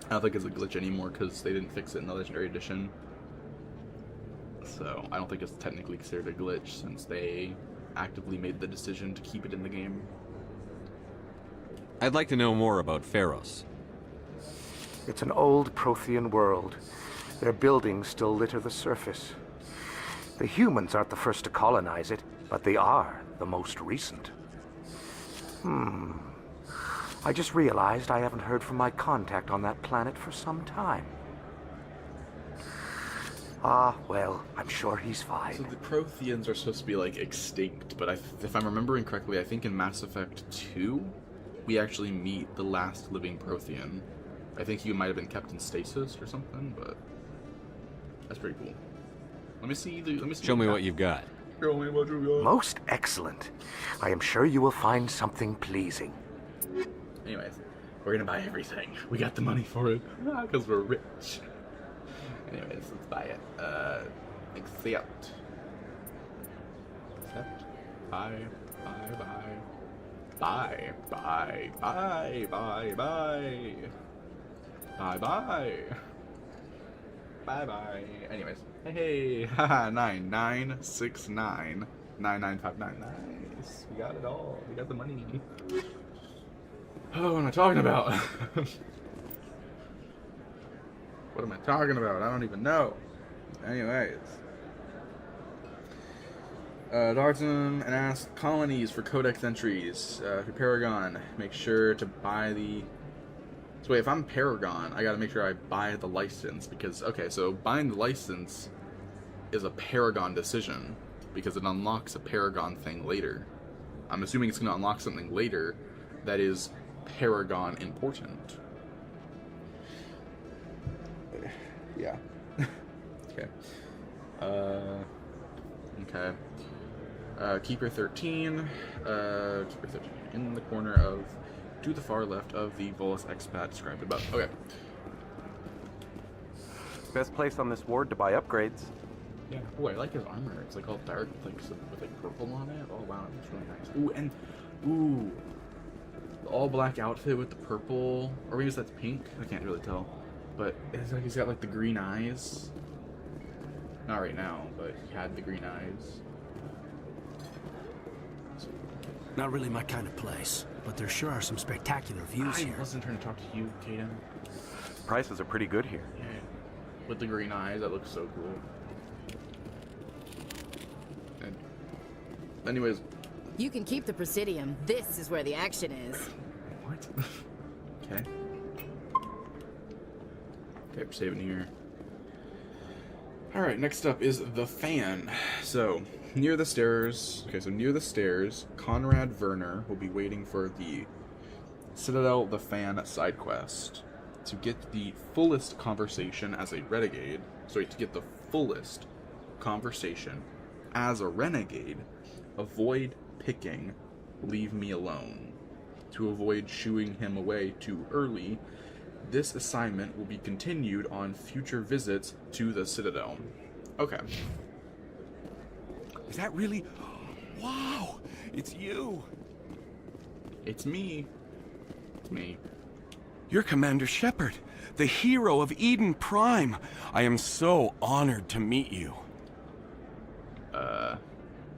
Speaker 1: I don't think it's a glitch anymore because they didn't fix it in the Legendary Edition. So I don't think it's technically considered a glitch since they actively made the decision to keep it in the game.
Speaker 2: I'd like to know more about Pharos.
Speaker 18: It's an old Prothean world. Their buildings still litter the surface. The humans aren't the first to colonize it, but they are the most recent. I just realized I haven't heard from my contact on that planet for some time. Ah, well, I'm sure he's fine.
Speaker 1: So the Protheans are supposed to be, like, extinct, but if I'm remembering correctly, I think in Mass Effect 2, we actually meet the last living Prothean. I think he might have been kept in stasis or something, but that's pretty cool. Let me see.
Speaker 2: Show me what you've got.
Speaker 1: Show me what you got.
Speaker 18: Most excellent. I am sure you will find something pleasing.
Speaker 1: Anyways, we're gonna buy everything. We got the money for it because we're rich. Anyways, let's buy it. Accept. Accept. Buy. Bye. Anyways, hey, haha, 9969 9959. Nice. We got it all. We got the money. Oh, what am I talking about? What am I talking about? I don't even know. Anyways. Darton and asked colonies for codex entries. For Paragon, make sure to buy the... So wait, if I'm Paragon, I gotta make sure I buy the license because, okay, so buying the license is a Paragon decision because it unlocks a Paragon thing later. I'm assuming it's gonna unlock something later that is Paragon important. Yeah. Okay. Okay. Keeper 13. Keeper 13. In the corner of... To the far left of the Volus expat described above. Okay.
Speaker 22: Best place on this ward to buy upgrades.
Speaker 1: Yeah. Oh, I like his armor. It's like all dark, like with like purple on it. Oh wow, that's really nice. Ooh, and the all black outfit with the purple, or maybe that's pink. I can't really tell. But it's like he's got like the green eyes. Not right now, but he had the green eyes.
Speaker 14: Not really my kind of place, but there sure are some spectacular views here.
Speaker 1: I wasn't trying to talk to you, Kaden.
Speaker 22: Prices are pretty good here.
Speaker 1: Yeah. With the green eyes, that looks so cool. And anyways.
Speaker 10: You can keep the Presidium. This is where the action is.
Speaker 1: What? Okay. Okay, we're saving here. Alright, next up is the fan. So, near the stairs, Conrad Werner will be waiting for the Citadel the Fan side quest. To get the fullest conversation as a renegade, avoid picking Leave Me Alone. To avoid shooing him away too early, this assignment will be continued on future visits to the Citadel. Okay.
Speaker 13: Is that really... Wow! It's you!
Speaker 1: It's me. It's me.
Speaker 13: You're Commander Shepard, the hero of Eden Prime. I am so honored to meet you.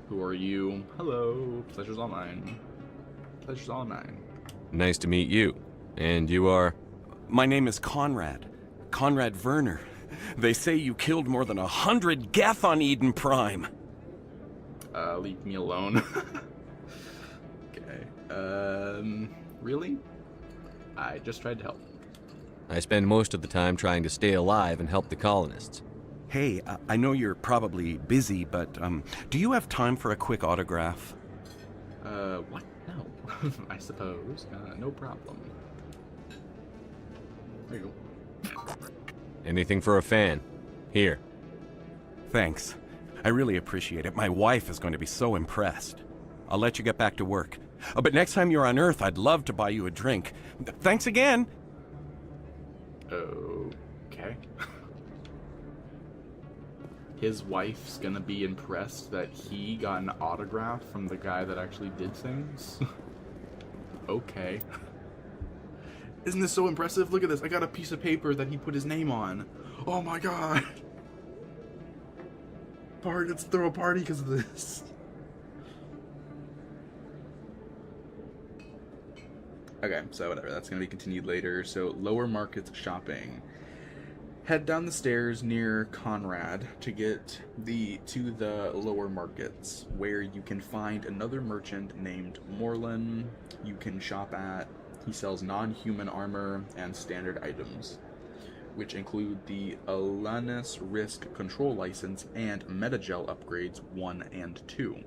Speaker 1: Who are you? Hello. Pleasure's all mine. Pleasure's all mine.
Speaker 2: Nice to meet you. And you are?
Speaker 13: My name is Conrad. Conrad Werner. They say you killed more than 100 Geth on Eden Prime.
Speaker 11: Leave me alone. Okay. Really? I just tried to help.
Speaker 9: I spend most of the time trying to stay alive and help the colonists.
Speaker 13: Hey, I know you're probably busy, but do you have time for a quick autograph?
Speaker 11: What? No. I suppose. No problem. There you go.
Speaker 9: Anything for a fan. Here.
Speaker 13: Thanks. I really appreciate it. My wife is going to be so impressed. I'll let you get back to work. But next time you're on Earth, I'd love to buy you a drink. Thanks again!
Speaker 11: Okay. His wife's gonna be impressed that he got an autograph from the guy that actually did things? Okay. Isn't this so impressive? Look at this. I got a piece of paper that he put his name on. Oh my god. Let's throw a party because of this. Okay, so whatever. That's going to be continued later. So, Lower Markets shopping. Head down the stairs near Conrad to get to the Lower Markets, where you can find another merchant named Morlun you can shop at. He sells non-human armor and standard items, which include the Alanis Risk Control License and Metagel upgrades 1 and 2.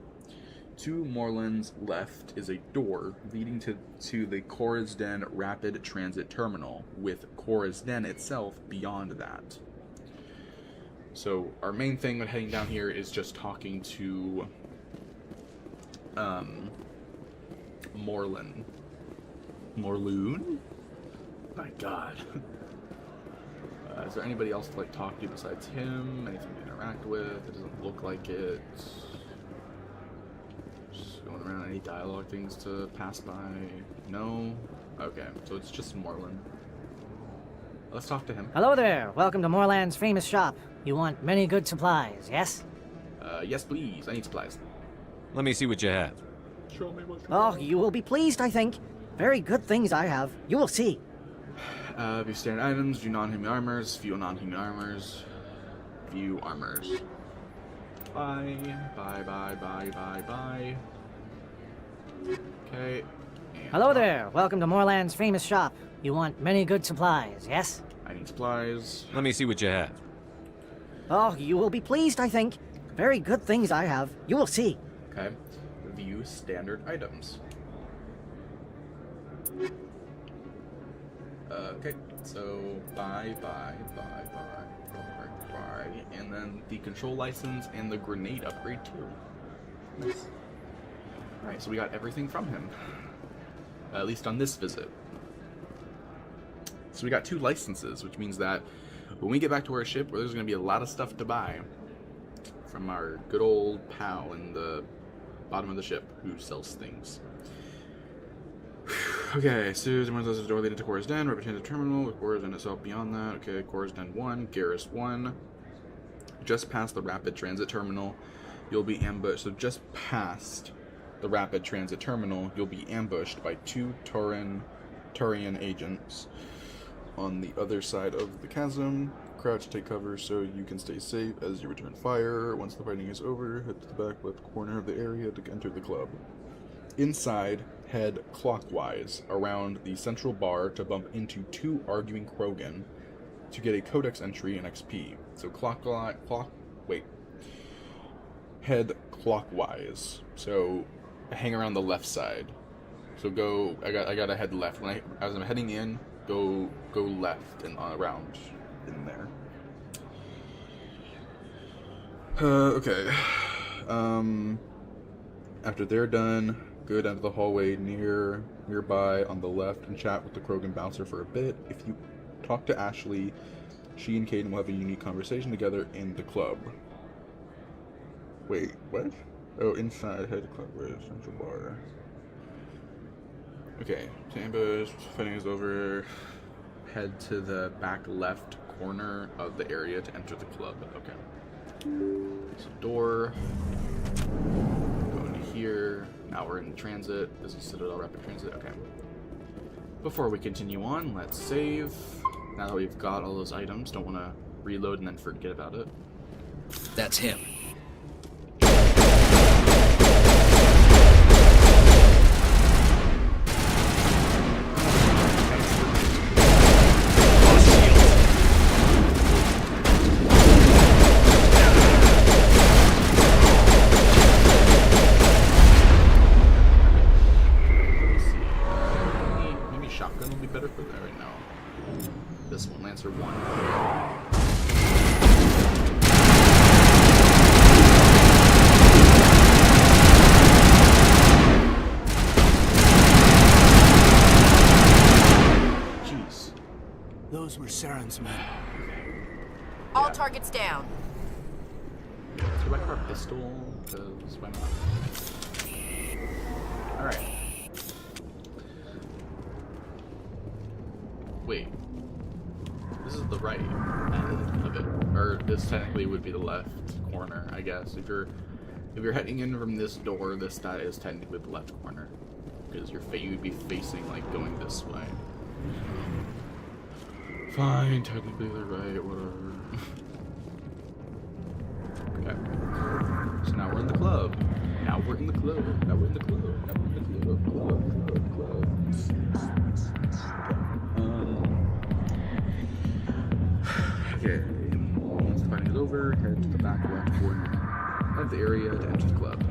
Speaker 11: To Morlun's left is a door leading to the Corazden Rapid Transit Terminal, with Corazden itself beyond that. So our main thing when heading down here is just talking to Morlun. Morlun? My god. Is there anybody else to talk to besides him? Anything to interact with? It doesn't look like it. Just going around, any dialogue things to pass by? No? Okay, so it's just Morlun. Let's talk to him.
Speaker 15: Hello there. Welcome to Morland's famous shop. You want many good supplies, yes?
Speaker 11: Yes please. I need supplies.
Speaker 9: Let me see what you have.
Speaker 11: Show me what you
Speaker 15: Oh,
Speaker 11: have.
Speaker 15: you will be pleased, I think. Very good things I have. You will see.
Speaker 11: View standard items, view non-human armors, view non-human armors, view armors. Bye. Bye, bye, bye, bye, bye. Okay.
Speaker 15: Hello there. Welcome to Morland's famous shop. You want many good supplies, yes?
Speaker 11: I need supplies.
Speaker 9: Let me see what you have.
Speaker 15: Oh, you will be pleased, I think. Very good things I have. You will see.
Speaker 11: Okay. View standard items. Okay, so bye, and then the control license and the grenade upgrade too. Nice. Alright, so we got everything from him. At least on this visit. So we got 2 licenses, which means that when we get back to our ship, there's going to be a lot of stuff to buy from our good old pal in the bottom of the ship who sells things. Okay, so the door leading to Corazden, Rapid Transit Terminal, with Corazden itself beyond that. Okay, Corazden 1, Garrus 1. Just past the Rapid Transit Terminal, you'll be ambushed. So just past the Rapid Transit Terminal, you'll be ambushed by 2 Turian agents on the other side of the chasm. Crouch, take cover so you can stay safe as you return fire. Once the fighting is over, head to the back left corner of the area to enter the club. Inside, head clockwise around the central bar to bump into 2 arguing Krogan to get a codex entry and XP. So head clockwise. So hang around the left side. So go. I gotta head left. As I'm heading in, go left and around in there. Okay. After they're done, go down to the hallway nearby on the left and chat with the Krogan bouncer for a bit. If you talk to Ashley, she and Caden will have a unique conversation together in the club. Wait, what? Oh, inside, head club, where's central bar? Okay, to ambush, fighting is over. Head to the back left corner of the area to enter the club. Okay. There's a door. Go into here. Now we're in transit. This is Citadel Rapid Transit. Okay. Before we continue on, let's save. Now that we've got all those items, don't want to reload and then forget about it.
Speaker 8: That's him.
Speaker 11: this one, Lancer 1. Jeez.
Speaker 14: Those were Saren's men.
Speaker 16: All targets down.
Speaker 11: Let's go back to our pistol, because why not? Alright. Wait. This is the right end of it. Or this technically would be the left corner, I guess. If you're heading in from this door, this is technically the left corner. Because you would be facing, like, going this way. Fine, technically the right, whatever. Okay. So now we're in the club. Now we're in the club. Now we're in the club. Now we're in the club. Club. Okay. Once the fighting is over, head to the back left corner of the area to enter the club.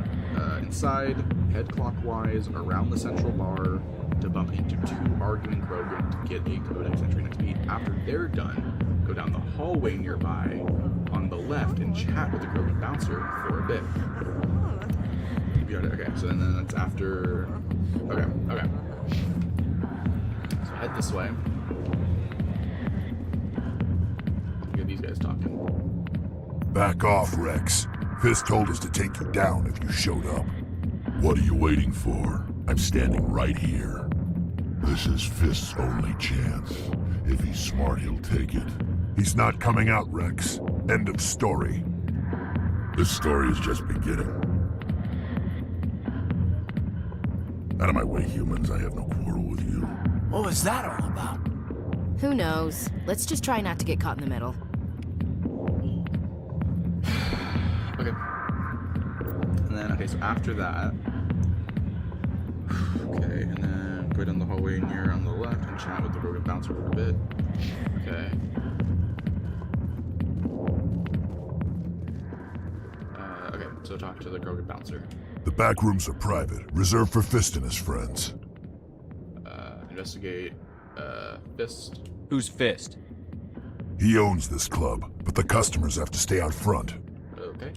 Speaker 11: Inside, head clockwise around the central bar to bump into 2 arguing Krogan to get a Codex entry next beat. After they're done, go down the hallway nearby on the left and chat with the Krogan bouncer for a bit. Okay, so then that's after... Okay. So head this way. Look at these guys talking.
Speaker 5: Back off, Rex. Fist told us to take you down if you showed up. What are you waiting for? I'm standing right here. This is Fist's only chance. If he's smart, he'll take it. He's not coming out, Rex. End of story. This story is just beginning. Out of my way, humans. I have no quarrel with you.
Speaker 14: What was that all about?
Speaker 16: Who knows? Let's just try not to get caught in the middle.
Speaker 11: Okay. And then, okay, so after that... Okay, and then go down the hallway near on the left and chat with the Krogan bouncer for a bit. Okay. Okay, so talk to the Krogan bouncer.
Speaker 5: The back rooms are private, reserved for Fist and his friends.
Speaker 11: Investigate, Fist.
Speaker 9: Who's Fist?
Speaker 5: He owns this club, but the customers have to stay out front.
Speaker 11: Okay.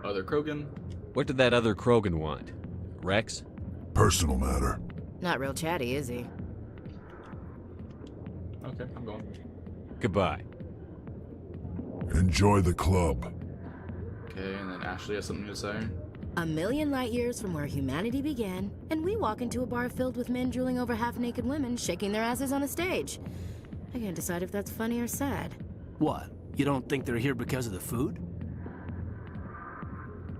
Speaker 11: Other Krogan?
Speaker 9: What did that other Krogan want? Rex?
Speaker 5: Personal matter.
Speaker 16: Not real chatty, is he?
Speaker 11: Okay, I'm going.
Speaker 9: Goodbye.
Speaker 5: Enjoy the club.
Speaker 11: Okay, and then Ashley has something to say.
Speaker 16: A million light years from where humanity began, and we walk into a bar filled with men drooling over half-naked women shaking their asses on a stage. I can't decide if that's funny or sad.
Speaker 14: What? You don't think they're here because of the food?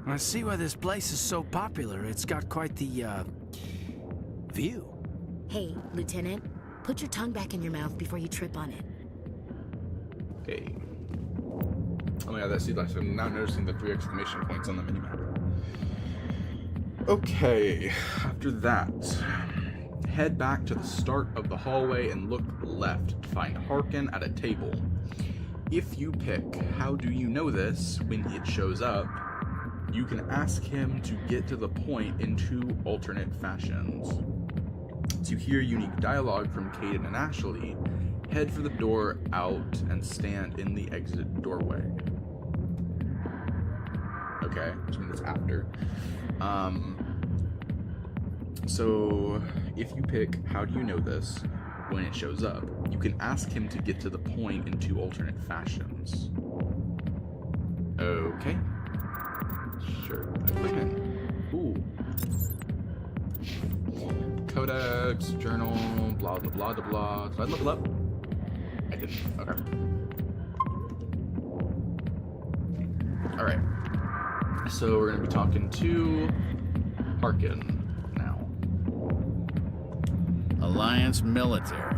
Speaker 14: I see why this place is so popular. It's got quite the, view.
Speaker 16: Hey, Lieutenant, put your tongue back in your mouth before you trip on it.
Speaker 11: Okay. Oh yeah, that's like I'm now noticing the 3 exclamation points on the minimap. Okay, after that, head back to the start of the hallway and look left to find Harkin at a table. If you pick how do you know this when it shows up, you can ask him to get to the point in 2 alternate fashions. To hear unique dialogue from Kaidan and Ashley, head for the door out and stand in the exit doorway. Okay, which means it's after. So if you pick how do you know this when it shows up, you can ask him to get to the point in 2 alternate fashions. Okay. Sure. I click in. Ooh. Codex, journal, blah blah blah blah blah. Did I level up? I didn't. Okay. Alright. So we're gonna be talking to Harkin now.
Speaker 20: Alliance military.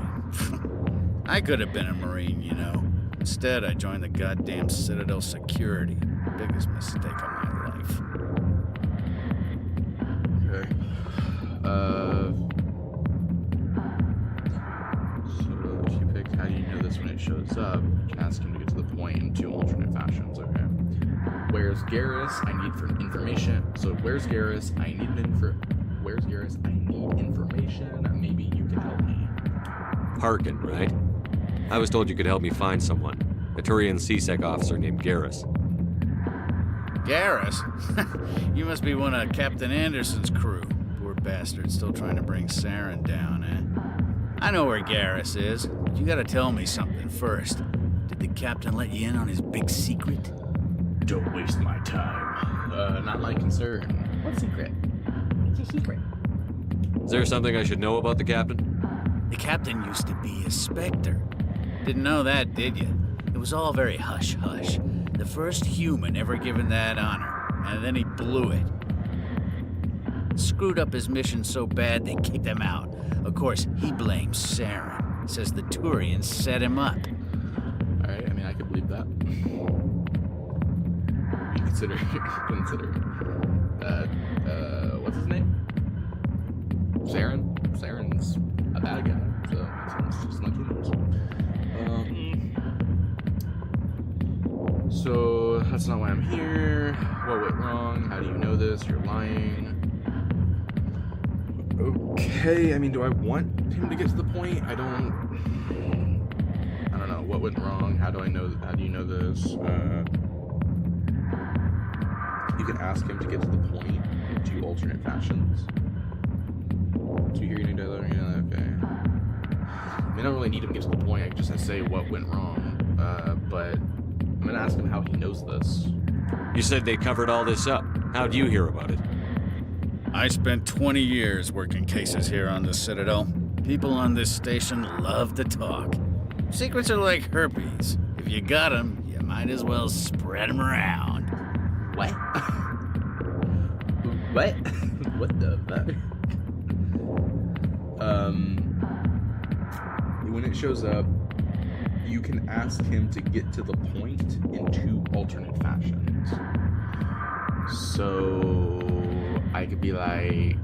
Speaker 20: I could have been a Marine, you know. Instead, I joined the goddamn Citadel Security. Biggest mistake of my life.
Speaker 11: Okay. So if you pick how do you know this when it shows up, you can ask him to get to the point in 2 alternate fashions, okay? Where's Garrus? I need information. So where's Garrus? I need Where's Garrus? I need information. Maybe you can help me.
Speaker 9: Harkin, right?
Speaker 2: I was told you could help me find someone. A Turian C-Sec officer named Garrus.
Speaker 20: Garrus? You must be one of Captain Anderson's crew. Poor bastard still trying to bring Saren down, eh? I know where Garrus is, but you gotta tell me something first. Did the captain let you in on his big secret?
Speaker 1: Don't waste my time. Not my concern. What secret? It's a secret.
Speaker 2: Is there something I should know about the captain?
Speaker 20: The captain used to be a Spectre. Didn't know that, did you? It was all very hush-hush. The first human ever given that honor, and then he blew it. Screwed up his mission so bad they kicked him out. Of course, he blames Saren. Says the Turians set him up.
Speaker 1: Alright, I mean, I could believe that. Consider that, what's his name? Saren? Saren's a bad guy, so it's just like humans. So, that's not why I'm here. What went wrong? How do you know this? You're lying. Okay, I mean, do I want him to get to the point? I don't know. What went wrong? How do I know? How do you know this? You can ask him to get to the point in 2 alternate fashions. Do you hear any dialogue? Yeah, okay. I mean, I don't really need him to get to the point. I can just say what went wrong. But I'm gonna ask him how he knows this.
Speaker 2: You said they covered all this up. How'd you hear about it?
Speaker 20: I spent 20 years working cases here on the Citadel. People on this station love to talk. Secrets are like herpes. If you got them, you might as well spread them around.
Speaker 1: What? What? What the fuck? When it shows up, you can ask him to get to the point in 2 alternate fashions. So I could be like,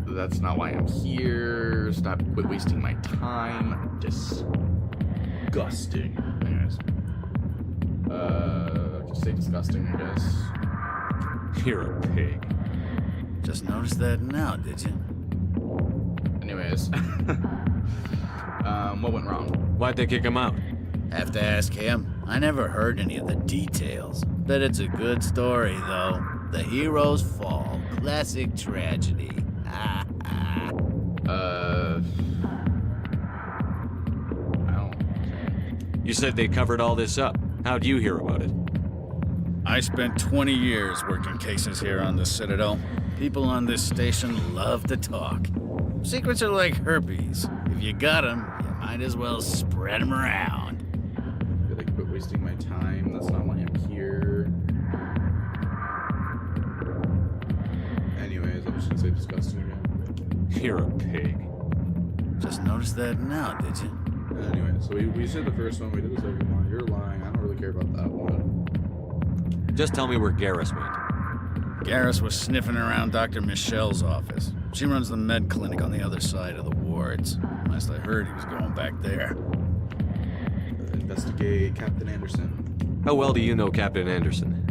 Speaker 1: that's not why I'm here. Quit wasting my time. Disgusting. Anyways. Just say disgusting, I guess.
Speaker 2: You're a pig.
Speaker 20: Just noticed that now, did you?
Speaker 1: Anyways. What went wrong?
Speaker 2: Why'd they kick him out?
Speaker 20: Have to ask him. I never heard any of the details. Bet it's a good story, though. The hero's fall. Classic tragedy. I
Speaker 1: don't...
Speaker 2: You said they covered all this up. How'd you hear about it?
Speaker 20: I spent 20 years working cases here on the Citadel. People on this station love to talk. Secrets are like herpes. If you got them, you might as well spread them around.
Speaker 1: I feel like quit wasting my time. That's not why I'm here. Anyways, I'm just gonna say disgusting again.
Speaker 2: You're a pig.
Speaker 20: Just noticed that now, did you?
Speaker 1: Anyway, so we said the first one, we did the second one. You're lying. I don't really care about that one.
Speaker 2: Just tell me where Garrus went.
Speaker 20: Garrus was sniffing around Dr. Michelle's office. She runs the med clinic on the other side of the wards. Last I heard, he was going back there.
Speaker 1: Investigate Captain Anderson.
Speaker 2: How well do you know Captain Anderson?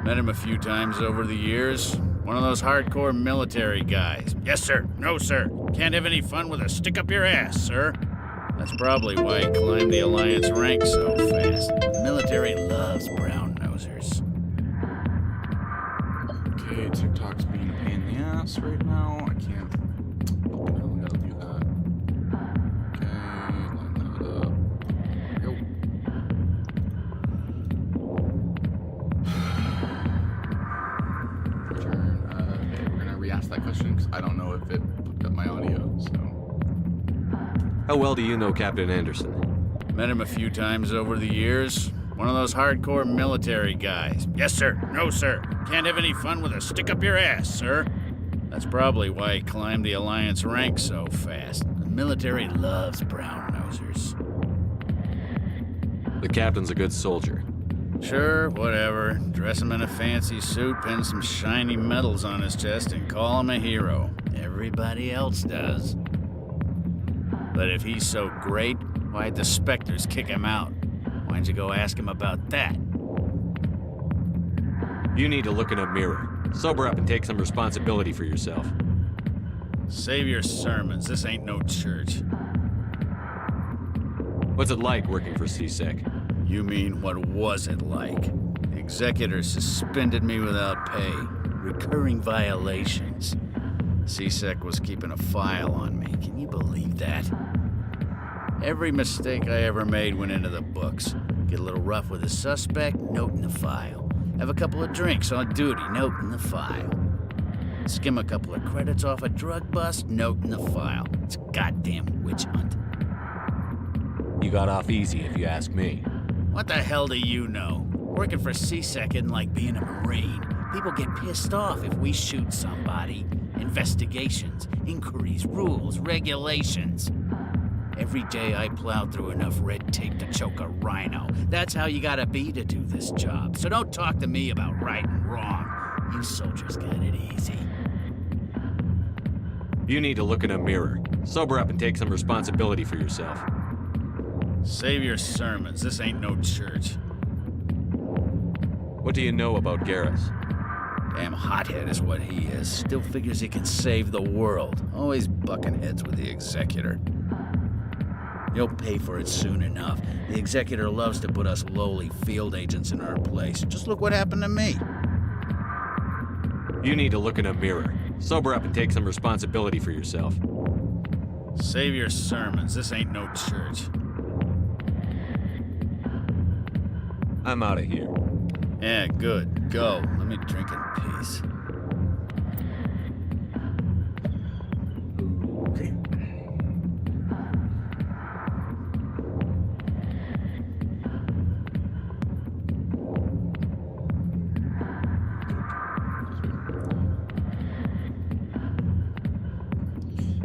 Speaker 20: Met him a few times over the years. One of those hardcore military guys. Yes, sir. No, sir. Can't have any fun with a stick up your ass, sir. That's probably why he climbed the Alliance ranks so fast. The military loves brown-nosers.
Speaker 1: Okay, TikTok's being a pain in the ass right now. I can't... What the hell, I gotta do that. Okay, line that up. There we go. Return. Okay, we're gonna re-ask that question because I don't know if it picked up my audio, so...
Speaker 2: How well do you know Captain Anderson?
Speaker 20: Met him a few times over the years. One of those hardcore military guys. Yes, sir. No, sir. Can't have any fun with a stick up your ass, sir. That's probably why he climbed the Alliance ranks so fast. The military loves brown-nosers.
Speaker 2: The captain's a good soldier.
Speaker 20: Sure, whatever. Dress him in a fancy suit, pin some shiny medals on his chest, and call him a hero. Everybody else does. But if he's so great, why'd the Spectres kick him out? Why'd you go ask him about that?
Speaker 2: You need to look in a mirror. Sober up and take some responsibility for yourself.
Speaker 20: Save your sermons. This ain't no church.
Speaker 2: What's it like working for CSEC?
Speaker 20: You mean, what was it like? Executor suspended me without pay. Recurring violations. CSEC was keeping a file on me. Can you believe that? Every mistake I ever made went into the books. Get a little rough with a suspect, note in the file. Have a couple of drinks on duty, note in the file. Skim a couple of credits off a drug bust, note in the file. It's a goddamn witch hunt.
Speaker 2: You got off easy, if you ask me.
Speaker 20: What the hell do you know? Working for CSEC isn't like being a Marine. People get pissed off if we shoot somebody. Investigations, inquiries, rules, regulations. Every day I plow through enough red tape to choke a rhino. That's how you gotta be to do this job. So don't talk to me about right and wrong. You soldiers got it easy.
Speaker 2: You need to look in a mirror. Sober up and take some responsibility for yourself.
Speaker 20: Save your sermons. This ain't no church.
Speaker 2: What do you know about Garrus?
Speaker 20: Damn hothead is what he is. Still figures he can save the world. Always bucking heads with the Executor. You'll pay for it soon enough. The Executor loves to put us lowly field agents in our place. Just look what happened to me.
Speaker 2: You need to look in a mirror. Sober up and take some responsibility for yourself.
Speaker 20: Save your sermons. This ain't no church.
Speaker 2: I'm out of here.
Speaker 20: Yeah, good. Go. Let me drink in peace.
Speaker 11: Okay.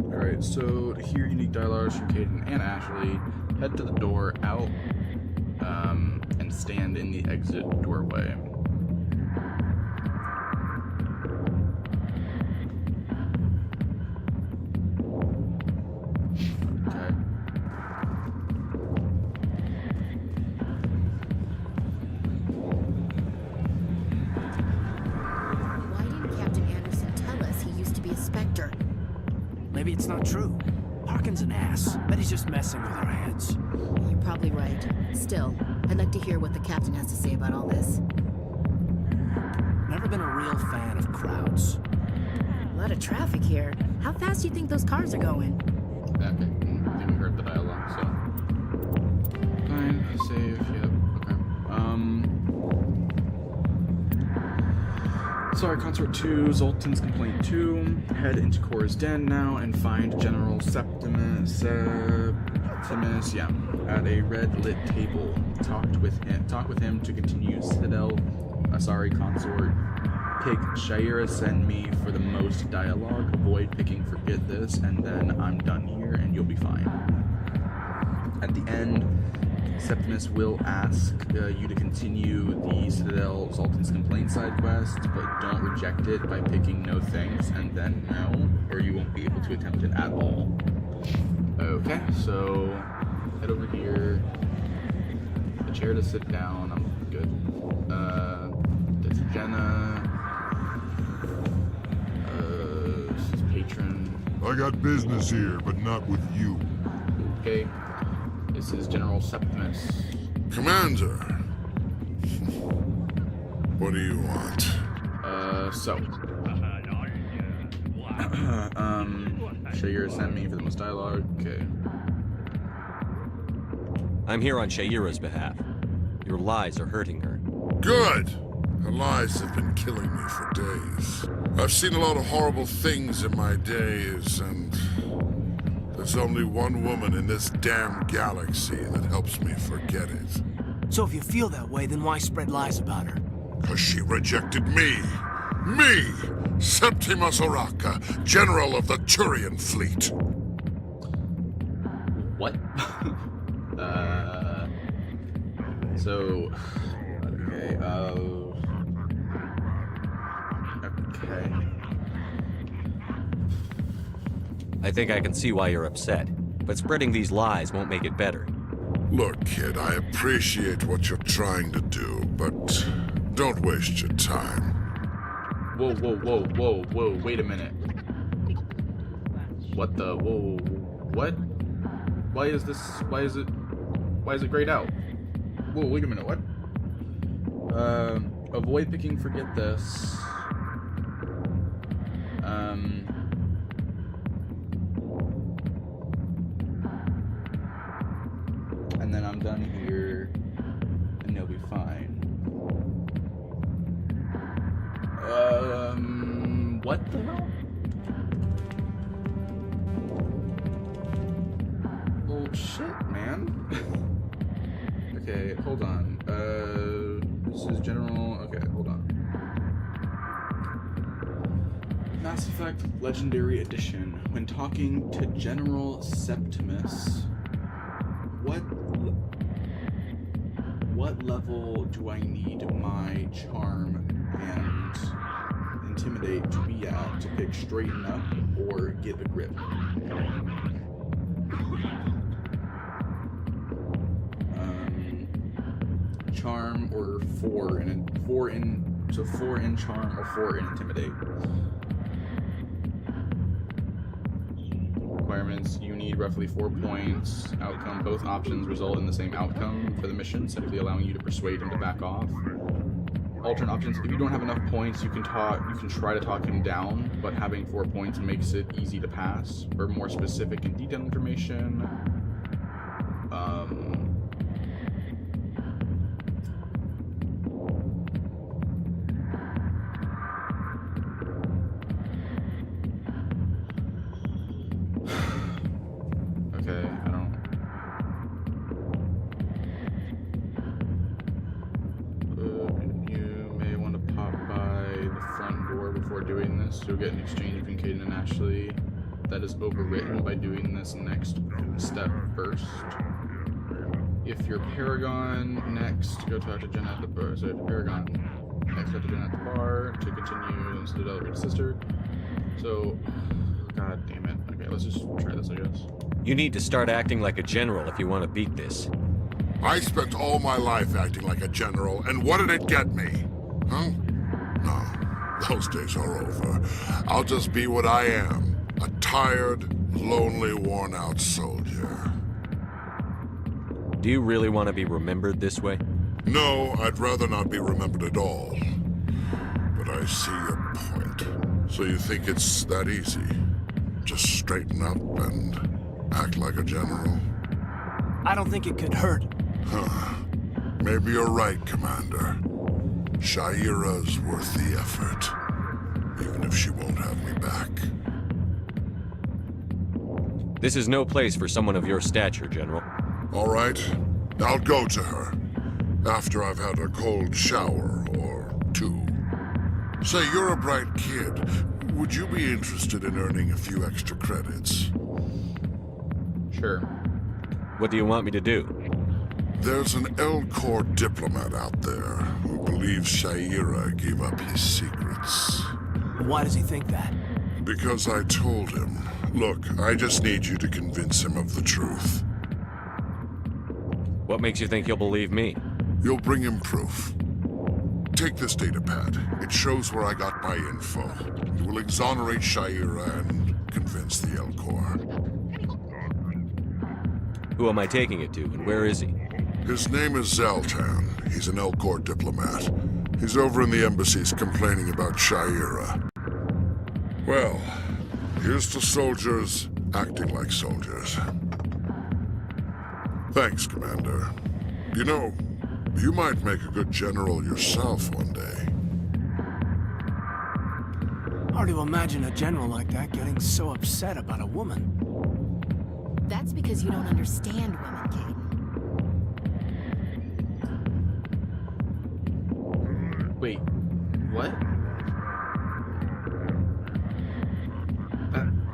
Speaker 11: Alright, so to hear unique dialogues from Caden and Ashley, head to the door out and stand in the exit doorway. Okay.
Speaker 10: Why didn't Captain Anderson tell us he used to be a Spectre?
Speaker 14: Maybe it's not true. Harkin's an ass. Bet he's just messing with our heads.
Speaker 10: You're probably right. Still, I'd like to hear what the captain has to say about all this.
Speaker 14: Never been a real fan of crowds.
Speaker 10: A lot of traffic here. How fast do you think those cars are going?
Speaker 11: Okay, I think we heard the dialogue, so. Fine, save, yep, okay. Sorry, Consort 2, Zoltan's Complaint 2. Head into Cora's Den now and find General Septimus, yeah, at a red-lit table. Talk with him to continue Citadel. Sorry, Consort. Pick Shaira, send me for the most dialogue. Avoid picking forget this, and then I'm done here and you'll be fine. At the end, Septimus will ask you to continue the Citadel Zoltan's Complaint side quest, but don't reject it by picking no thanks and then no, or you won't be able to attempt it at all. Okay, so head over here. A chair to sit down. I'm good. That's Jenna. This is Patron.
Speaker 5: I got business here, but not with you.
Speaker 11: Okay. This is General Septimus.
Speaker 5: Commander. What do you want?
Speaker 11: Shaira sent me for the most dialogue. Okay.
Speaker 2: I'm here on Shaira's behalf. Your lies are hurting her.
Speaker 5: Good! Her lies have been killing me for days. I've seen a lot of horrible things in my days, and there's only one woman in this damn galaxy that helps me forget it.
Speaker 14: So if you feel that way, then why spread lies about her?
Speaker 5: 'Cause she rejected me! Me! Septimus Oraka, General of the Turian Fleet!
Speaker 11: What? Okay,
Speaker 2: I think I can see why you're upset, but spreading these lies won't make it better.
Speaker 5: Look, kid, I appreciate what you're trying to do, but don't waste your time.
Speaker 11: Whoa, wait a minute. What the, whoa, what? Why is it? Why is it grayed out? Whoa, wait a minute, what? Avoid picking forget this. And then I'm done here, and they'll be fine. What the hell? Oh shit, man. Okay, hold on. This is general. Okay, hold on. Mass Effect Legendary Edition. When talking to General Septimus, what level do I need my charm and intimidate to be at to pick straighten up or get a grip? Charm or 4 in charm or 4 in intimidate. Requirements: you need roughly 4 points. Outcome: both options result in the same outcome for the mission, simply allowing you to persuade him to back off. Alternate options: if you don't have enough points, you can try to talk him down, but having 4 points makes it easy to pass. For more specific and detailed information, you'll get an exchange between Caden and Ashley that is overwritten by doing this next step first. If you're Paragon, next go talk to Jen at the bar. So if you're Paragon, next go to Jen at the bar to continue and Citadel with your sister. So, god damn it. Okay, let's just try this, I guess.
Speaker 2: You need to start acting like a general if you want to beat this.
Speaker 5: I spent all my life acting like a general, and what did it get me? Huh? No. Those days are over. I'll just be what I am. A tired, lonely, worn-out soldier.
Speaker 2: Do you really want to be remembered this way?
Speaker 5: No, I'd rather not be remembered at all. But I see your point. So you think it's that easy? Just straighten up and act like a general?
Speaker 14: I don't think it could hurt.
Speaker 5: Huh. Maybe you're right, Commander. Sha'ira's worth the effort, even if she won't have me back.
Speaker 2: This is no place for someone of your stature, General.
Speaker 5: All right, I'll go to her, after I've had a cold shower or 2. Say, you're a bright kid. Would you be interested in earning a few extra credits?
Speaker 11: Sure.
Speaker 2: What do you want me to do?
Speaker 5: There's an Elcor diplomat out there who believes Sha'ira gave up his secrets.
Speaker 14: Why does he think that?
Speaker 5: Because I told him. Look, I just need you to convince him of the truth.
Speaker 2: What makes you think he'll believe me?
Speaker 5: You'll bring him proof. Take this datapad. It shows where I got my info. It will exonerate Sha'ira and convince the Elcor.
Speaker 2: Who am I taking it to, and where is he?
Speaker 5: His name is Zaltan. He's an Elcor diplomat. He's over in the embassies complaining about Sha'ira. Well, here's to soldiers acting like soldiers. Thanks, Commander. You know, you might make a good general yourself one day.
Speaker 14: Hard to imagine a general like that getting so upset about a woman.
Speaker 16: That's because you don't understand women, Caden.
Speaker 11: Wait, what?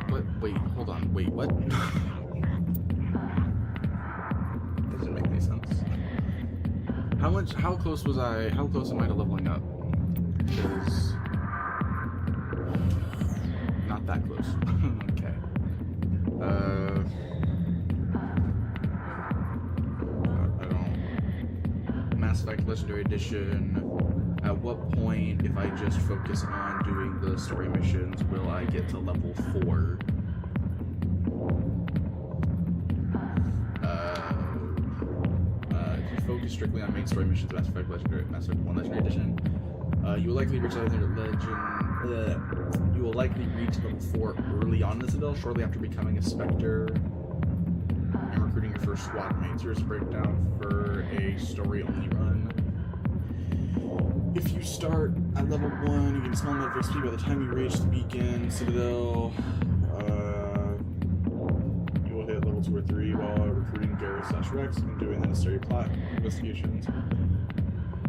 Speaker 11: What? Wait, hold on. Wait, what? Doesn't make any sense. How close am I to leveling up? Because not that close. Okay. I don't. Mass Effect Legendary Edition. At what point, if I just focus on doing the story missions, will I get to level 4? focus strictly on main story missions, Mass Effect 1 Legendary Edition. You will likely reach level 4 early on in the Citadel, shortly after becoming a Spectre and recruiting your first squad mates. Here's a breakdown for a story-only run. If you start at level 1, you get a small amount of XP by the time you reach the beacon, Citadel. You will hit level 2 or 3 while recruiting Garrus/Rex and doing the necessary plot investigations.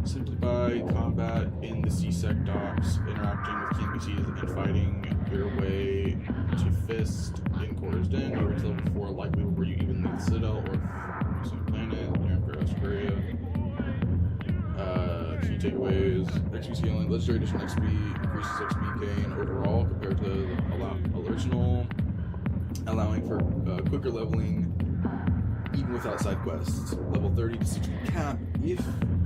Speaker 11: Simply by combat in the C-Sec docks, interacting with key NPCs, and fighting your way to Fist in Cora's Den, you reach level 4, likely where you even leave the Citadel or some planet, Emperor Asperia. Key takeaways: XP scaling, Legendary Edition XP increases XP gain overall compared to the original, allowing for quicker leveling even without side quests. Level 30 to 60 cap if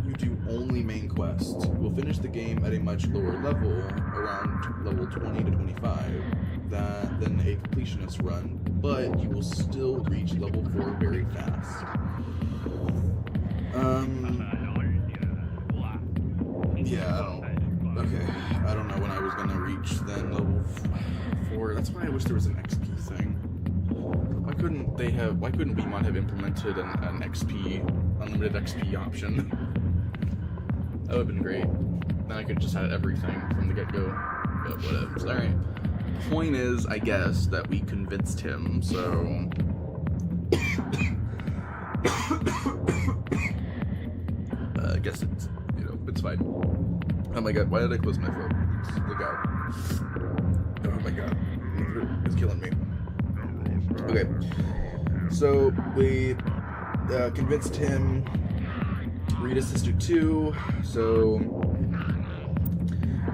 Speaker 11: you do only main quests. You will finish the game at a much lower level, around level 20 to 25, than a completionist run, but you will still reach level 4 very fast. Yeah, I don't know when I was gonna reach then level 4. That's why I wish there was an XP thing. Why couldn't VMod have implemented an unlimited XP option? That would have been great. Then I could just have everything from the get-go. But whatever. Alright. Point is, I guess, that we convinced him, so... I guess it's, it's fine. Oh my god, why did I close my throat? Look out. Oh my god. It's killing me. Okay. So, we convinced him. Rita's sister too. So,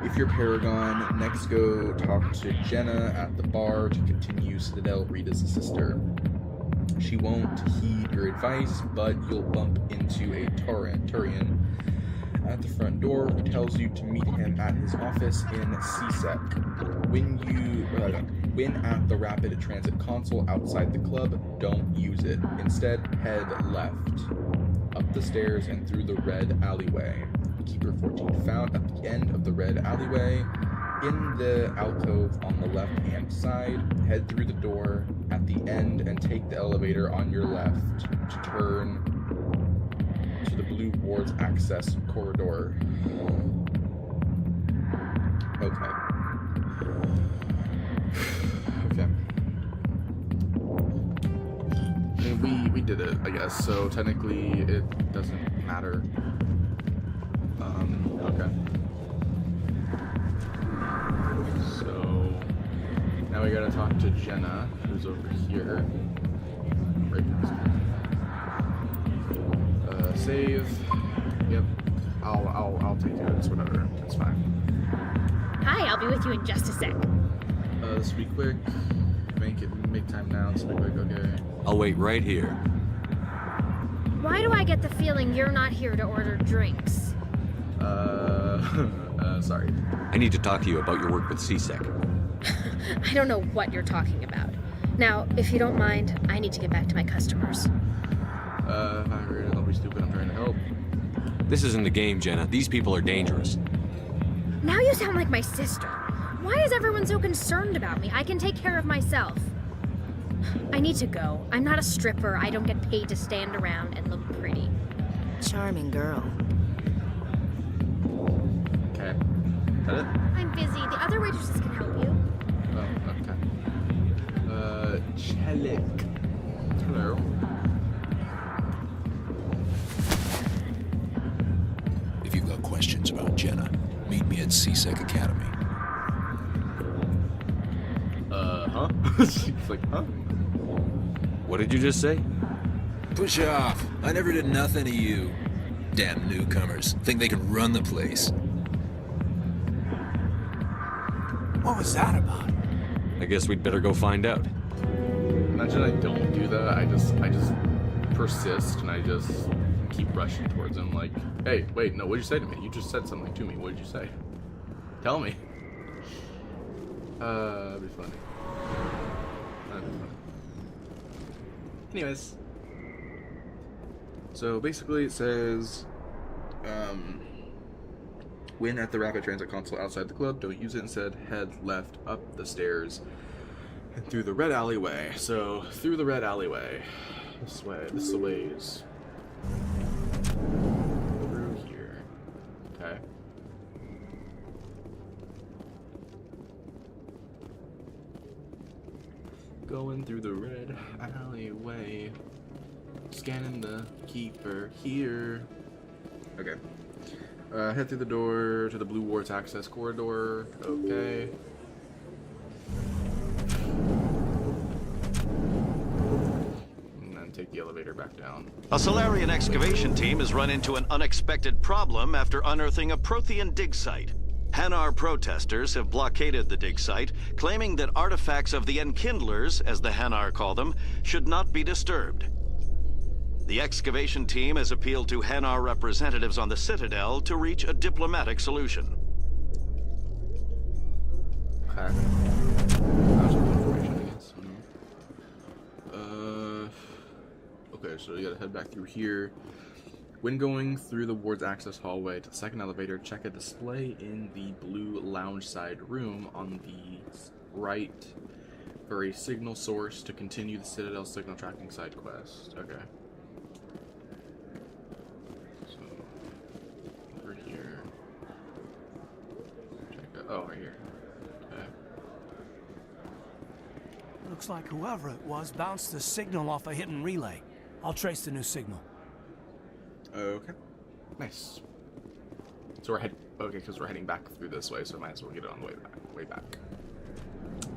Speaker 11: if you're Paragon, next go talk to Jenna at the bar to continue Citadel. Rita's sister. She won't heed your advice, but you'll bump into a Turian at the front door who tells you to meet him at his office in C-Sec. When at the rapid transit console outside the club, don't use it. Instead, head left, up the stairs and through the red alleyway. Keeper 14 found at the end of the red alleyway. In the alcove on the left-hand side, head through the door at the end and take the elevator on your left to turn to the Blue Ward's access corridor. Okay. And we did it, I guess, so technically it doesn't matter. Okay. So now we gotta talk to Jenna, who's over here. Right next to me. Save. Yep. I'll take it. It's whatever. It's fine.
Speaker 16: Hi, I'll be with you in just a sec.
Speaker 11: This will be quick. Make time now. This will be quick. Okay.
Speaker 2: I'll wait right here.
Speaker 16: Why do I get the feeling you're not here to order drinks?
Speaker 11: Sorry.
Speaker 2: I need to talk to you about your work with C-Sec.
Speaker 16: I don't know what you're talking about. Now, if you don't mind, I need to get back to my customers.
Speaker 11: Don't be stupid. I'm trying to help.
Speaker 2: This isn't a game, Jenna. These people are dangerous.
Speaker 16: Now you sound like my sister. Why is everyone so concerned about me? I can take care of myself. I need to go. I'm not a stripper. I don't get paid to stand around and look pretty.
Speaker 10: Charming girl.
Speaker 11: Okay. Is that it?
Speaker 16: I'm busy. The other waitresses can help you.
Speaker 11: Oh, okay. Chelik. Hello.
Speaker 17: If you've got questions about Jenna, meet me at C-Sec Academy.
Speaker 11: Huh? She's like, huh?
Speaker 2: What did you just say?
Speaker 17: Push off. I never did nothing to you. Damn newcomers. Think they can run the place.
Speaker 14: What was that about?
Speaker 2: I guess we'd better go find out.
Speaker 11: Imagine I don't do that. I just persist and I just keep rushing towards him like, hey, wait, no, what did you say to me? You just said something to me. What did you say? Tell me. That'd be funny. That'd be funny. Anyways. So basically it says, when at the rapid transit console outside the club, don't use it. Instead, head left up the stairs and through the red alleyway. So through the red alleyway. This way. This is the ways. Through here. Okay. Going through the red alleyway. Scanning the keeper here. Okay. Head through the door to the Blue Wards access corridor. Okay. And then take the elevator back down.
Speaker 7: A Solarian excavation team has run into an unexpected problem after unearthing a Prothean dig site. Hanar protesters have blockaded the dig site, claiming that artifacts of the Enkindlers, as the Hanar call them, should not be disturbed. The excavation team has appealed to Hanar representatives on the Citadel to reach a diplomatic solution.
Speaker 11: Okay. That's some information, I guess. Okay, so you gotta head back through here. When going through the ward's access hallway to the second elevator, check a display in the blue lounge side room on the right for a signal source to continue the Citadel signal tracking side quest. Okay. So, over here. Check out, oh, right here. Okay.
Speaker 14: Looks like whoever it was bounced the signal off a hidden relay. I'll trace the new signal.
Speaker 11: Okay. Nice. So we're because we're heading back through this way, so I might as well get it on the way back.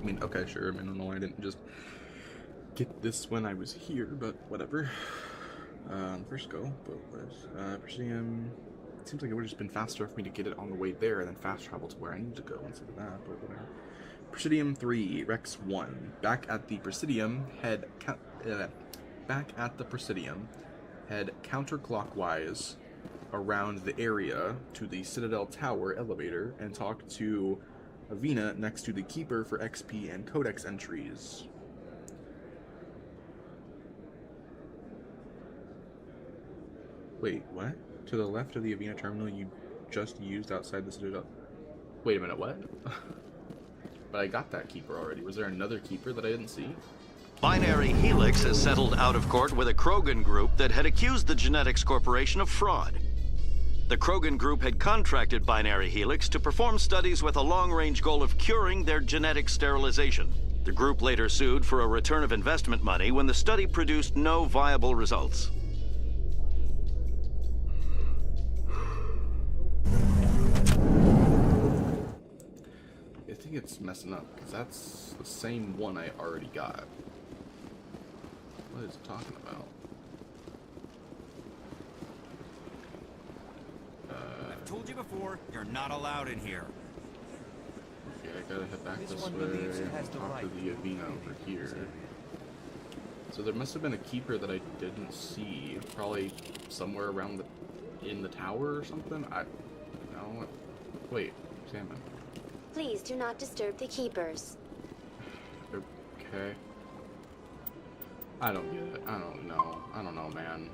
Speaker 11: I mean, okay, sure. I mean, no, I didn't just get this when I was here, but whatever. First go, but was Presidium. It seems like it would have just been faster for me to get it on the way there and then fast travel to where I need to go instead of that, but whatever. Presidium 3, Rex 1. Back at the Presidium, head counterclockwise around the area to the Citadel Tower elevator and talk to Avina next to the Keeper for XP and Codex entries. Wait, what? To the left of the Avina terminal you just used outside the Citadel? Wait a minute, what? But I got that Keeper already. Was there another Keeper that I didn't see?
Speaker 7: Binary Helix has settled out of court with a Krogan group that had accused the Genetics Corporation of fraud. The Krogan group had contracted Binary Helix to perform studies with a long-range goal of curing their genetic sterilization. The group later sued for a return of investment money when the study produced no viable results.
Speaker 11: I think it's messing up, because that's the same one I already got. What is it talking about?
Speaker 3: I've told you before, you're not allowed in here.
Speaker 11: Okay, I gotta head back this way and talk to the Avina over here. So there must have been a Keeper that I didn't see, probably somewhere around in the tower or something. No, wait, Salmon.
Speaker 4: Please do not disturb the Keepers.
Speaker 11: Okay. I don't get it. I don't know, man.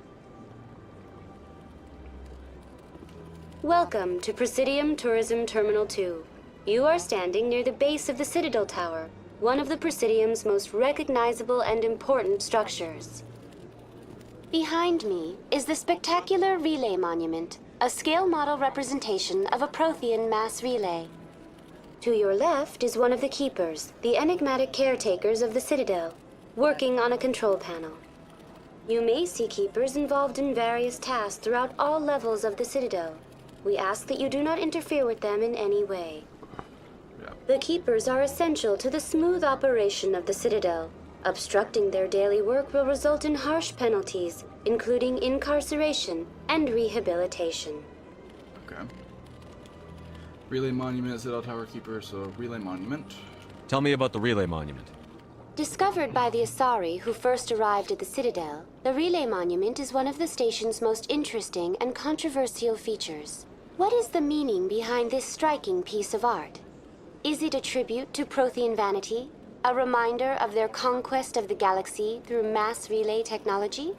Speaker 4: Welcome to Presidium Tourism Terminal 2. You are standing near the base of the Citadel Tower, one of the Presidium's most recognizable and important structures. Behind me is the spectacular Relay Monument, a scale model representation of a Prothean mass relay. To your left is one of the Keepers, the enigmatic caretakers of the Citadel, working on a control panel. You may see Keepers involved in various tasks throughout all levels of the Citadel. We ask that you do not interfere with them in any way. The Keepers are essential to the smooth operation of the Citadel. Obstructing their daily work will result in harsh penalties, including incarceration and rehabilitation.
Speaker 11: Okay. Relay Monument, Citadel Tower Keeper, so Relay Monument.
Speaker 9: Tell me about the Relay Monument.
Speaker 4: Discovered by the Asari who first arrived at the Citadel, the Relay Monument is one of the station's most interesting and controversial features. What is the meaning behind this striking piece of art? Is it a tribute to Prothean vanity? A reminder of their conquest of the galaxy through mass relay technology?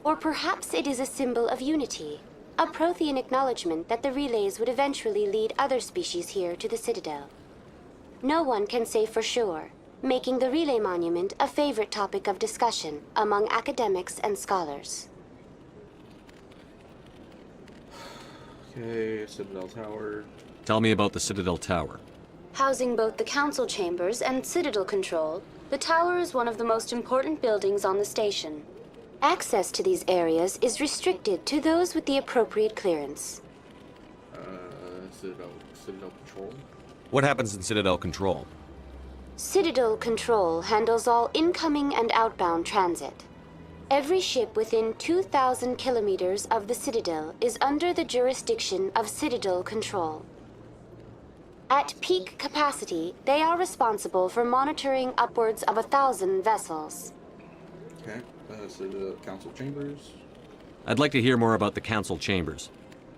Speaker 4: Or perhaps it is a symbol of unity, a Prothean acknowledgement that the relays would eventually lead other species here to the Citadel. No one can say for sure, making the relay monument a favorite topic of discussion among academics and scholars.
Speaker 11: Okay, Citadel Tower.
Speaker 2: Tell me about the Citadel Tower.
Speaker 4: Housing both the council chambers and Citadel control, the tower is one of the most important buildings on the station. Access to these areas is restricted to those with the appropriate clearance.
Speaker 11: Citadel Control?
Speaker 2: What happens in Citadel Control?
Speaker 4: Citadel Control handles all incoming and outbound transit. Every ship within 2,000 kilometers of the Citadel is under the jurisdiction of Citadel Control. At peak capacity, they are responsible for monitoring upwards of 1,000 vessels.
Speaker 11: Okay, Citadel Council Chambers.
Speaker 2: I'd like to hear more about the Council Chambers.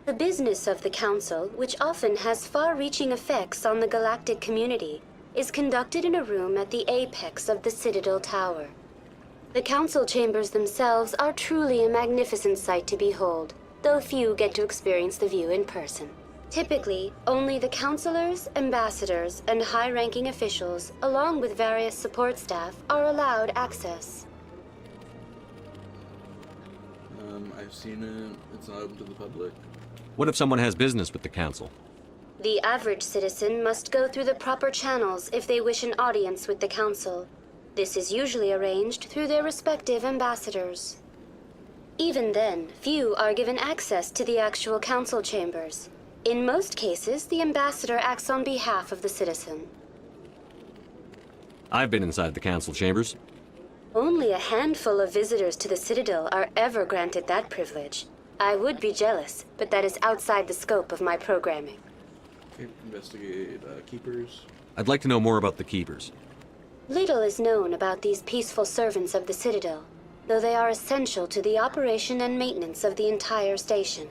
Speaker 4: The business of the Council, which often has far-reaching effects on the galactic community, is conducted in a room at the apex of the Citadel Tower. The Council Chambers themselves are truly a magnificent sight to behold, though few get to experience the view in person. Typically, only the councilors, ambassadors, and high-ranking officials, along with various support staff, are allowed access.
Speaker 11: I've seen it. It's not open to the public.
Speaker 2: What if someone has business with the Council?
Speaker 4: The average citizen must go through the proper channels if they wish an audience with the Council. This is usually arranged through their respective ambassadors. Even then, few are given access to the actual Council chambers. In most cases, the ambassador acts on behalf of the citizen.
Speaker 2: I've been inside the Council Chambers.
Speaker 4: Only a handful of visitors to the Citadel are ever granted that privilege. I would be jealous, but that is outside the scope of my programming.
Speaker 11: Okay, investigate Keepers.
Speaker 2: I'd like to know more about the Keepers.
Speaker 4: Little is known about these peaceful servants of the Citadel, though they are essential to the operation and maintenance of the entire station.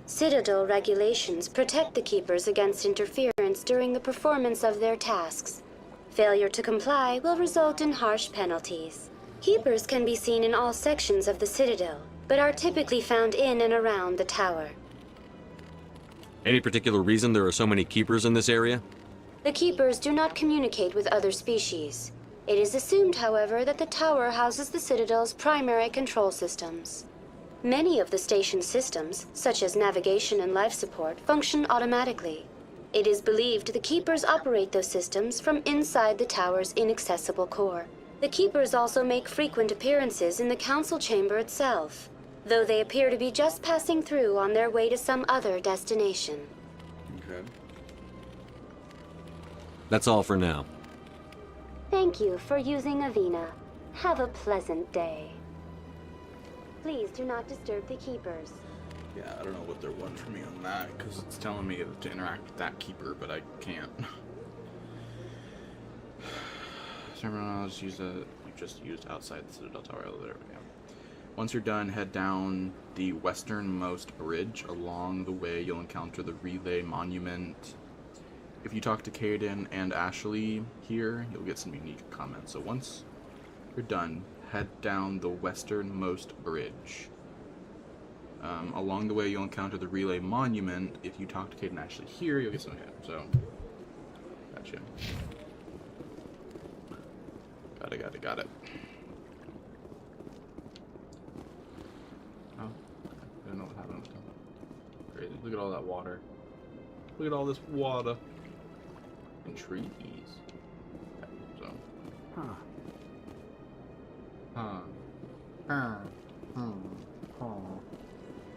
Speaker 4: Citadel regulations protect the Keepers against interference during the performance of their tasks. Failure to comply will result in harsh penalties. Keepers can be seen in all sections of the Citadel, but are typically found in and around the tower.
Speaker 2: Any particular reason there are so many Keepers in this area?
Speaker 4: The Keepers do not communicate with other species. It is assumed, however, that the tower houses the Citadel's primary control systems. Many of the station's systems, such as navigation and life support, function automatically. It is believed the Keepers operate those systems from inside the tower's inaccessible core. The Keepers also make frequent appearances in the Council Chamber itself, though they appear to be just passing through on their way to some other destination.
Speaker 11: Okay.
Speaker 2: That's all for now.
Speaker 4: Thank you for using Avina. Have a pleasant day. Please do not disturb the Keepers.
Speaker 11: Yeah, I don't know what they're wanting from me on that, because it's telling me to interact with that Keeper, but I can't. Terminology you just used outside the Citadel Tower elevator. Yeah. Once you're done, head down the westernmost bridge. Along the way, you'll encounter the relay monument. If you talk to Caden and Ashley here, you'll get some unique comments. So once you're done, head down the westernmost bridge. Along the way, you'll encounter the relay monument. If you talk to Caden and Ashley here, you'll get some hit. So, gotcha. Got it. Oh, I don't know what happened. Crazy. Look at all that water. Look at all this water. And trees. So.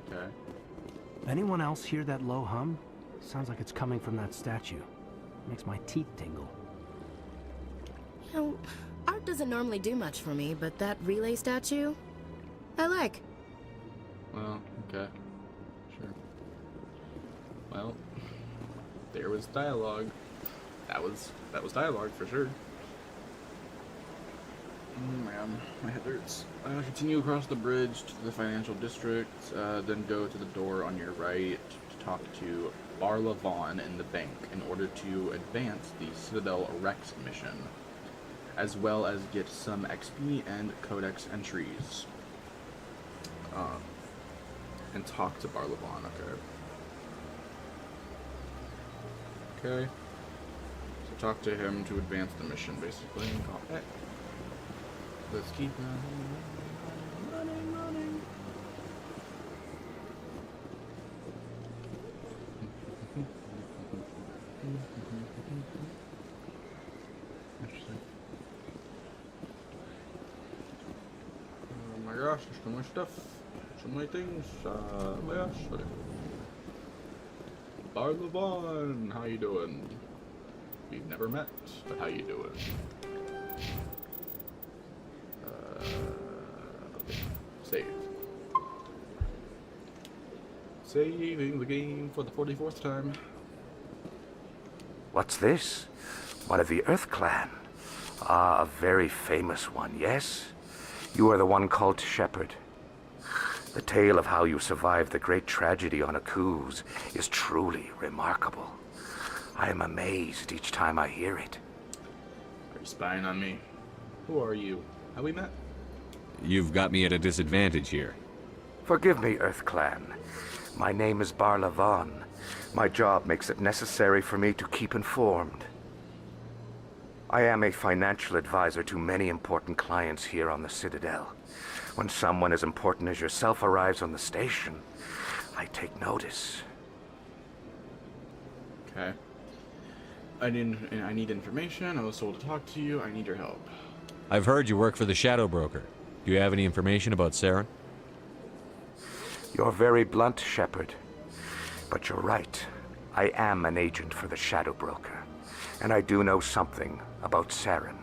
Speaker 11: Okay.
Speaker 14: Anyone else hear that low hum? Sounds like it's coming from that statue. Makes my teeth tingle.
Speaker 16: You know, art doesn't normally do much for me, but that relay statue, I like.
Speaker 11: Well, okay. Sure. Well, there was dialogue. That was dialogue for sure. Oh man, my head hurts. Continue across the bridge to the financial district, then go to the door on your right to talk to Barla Vaughn in the bank in order to advance the Citadel Rex mission, as well as get some XP and Codex entries. and talk to Barlavon. Okay. So talk to him to advance the mission, basically. Okay. Let's keep running. Interesting. Oh my gosh, there's so much stuff. So many things. Oh my gosh. Okay. Barlavon, how you doing? We've never met, but how you doing? Okay. Save. Saving the game for the 44th time.
Speaker 18: What's this? One of the Earth Clan. Ah, a very famous one, yes? You are the one called Shepard. The tale of how you survived the great tragedy on Akuz is truly remarkable. I am amazed each time I hear it.
Speaker 11: Are you spying on me? Who are you? Have we met?
Speaker 9: You've got me at a disadvantage here.
Speaker 18: Forgive me, Earth Clan. My name is Barlavon. My job makes it necessary for me to keep informed. I am a financial advisor to many important clients here on the Citadel. When someone as important as yourself arrives on the station, I take notice.
Speaker 11: Okay. I need information. I was told to talk to you. I need your help.
Speaker 9: I've heard you work for the Shadow Broker. Do you have any information about Saren?
Speaker 18: You're very blunt, Shepard. But you're right. I am an agent for the Shadow Broker. And I do know something about Saren.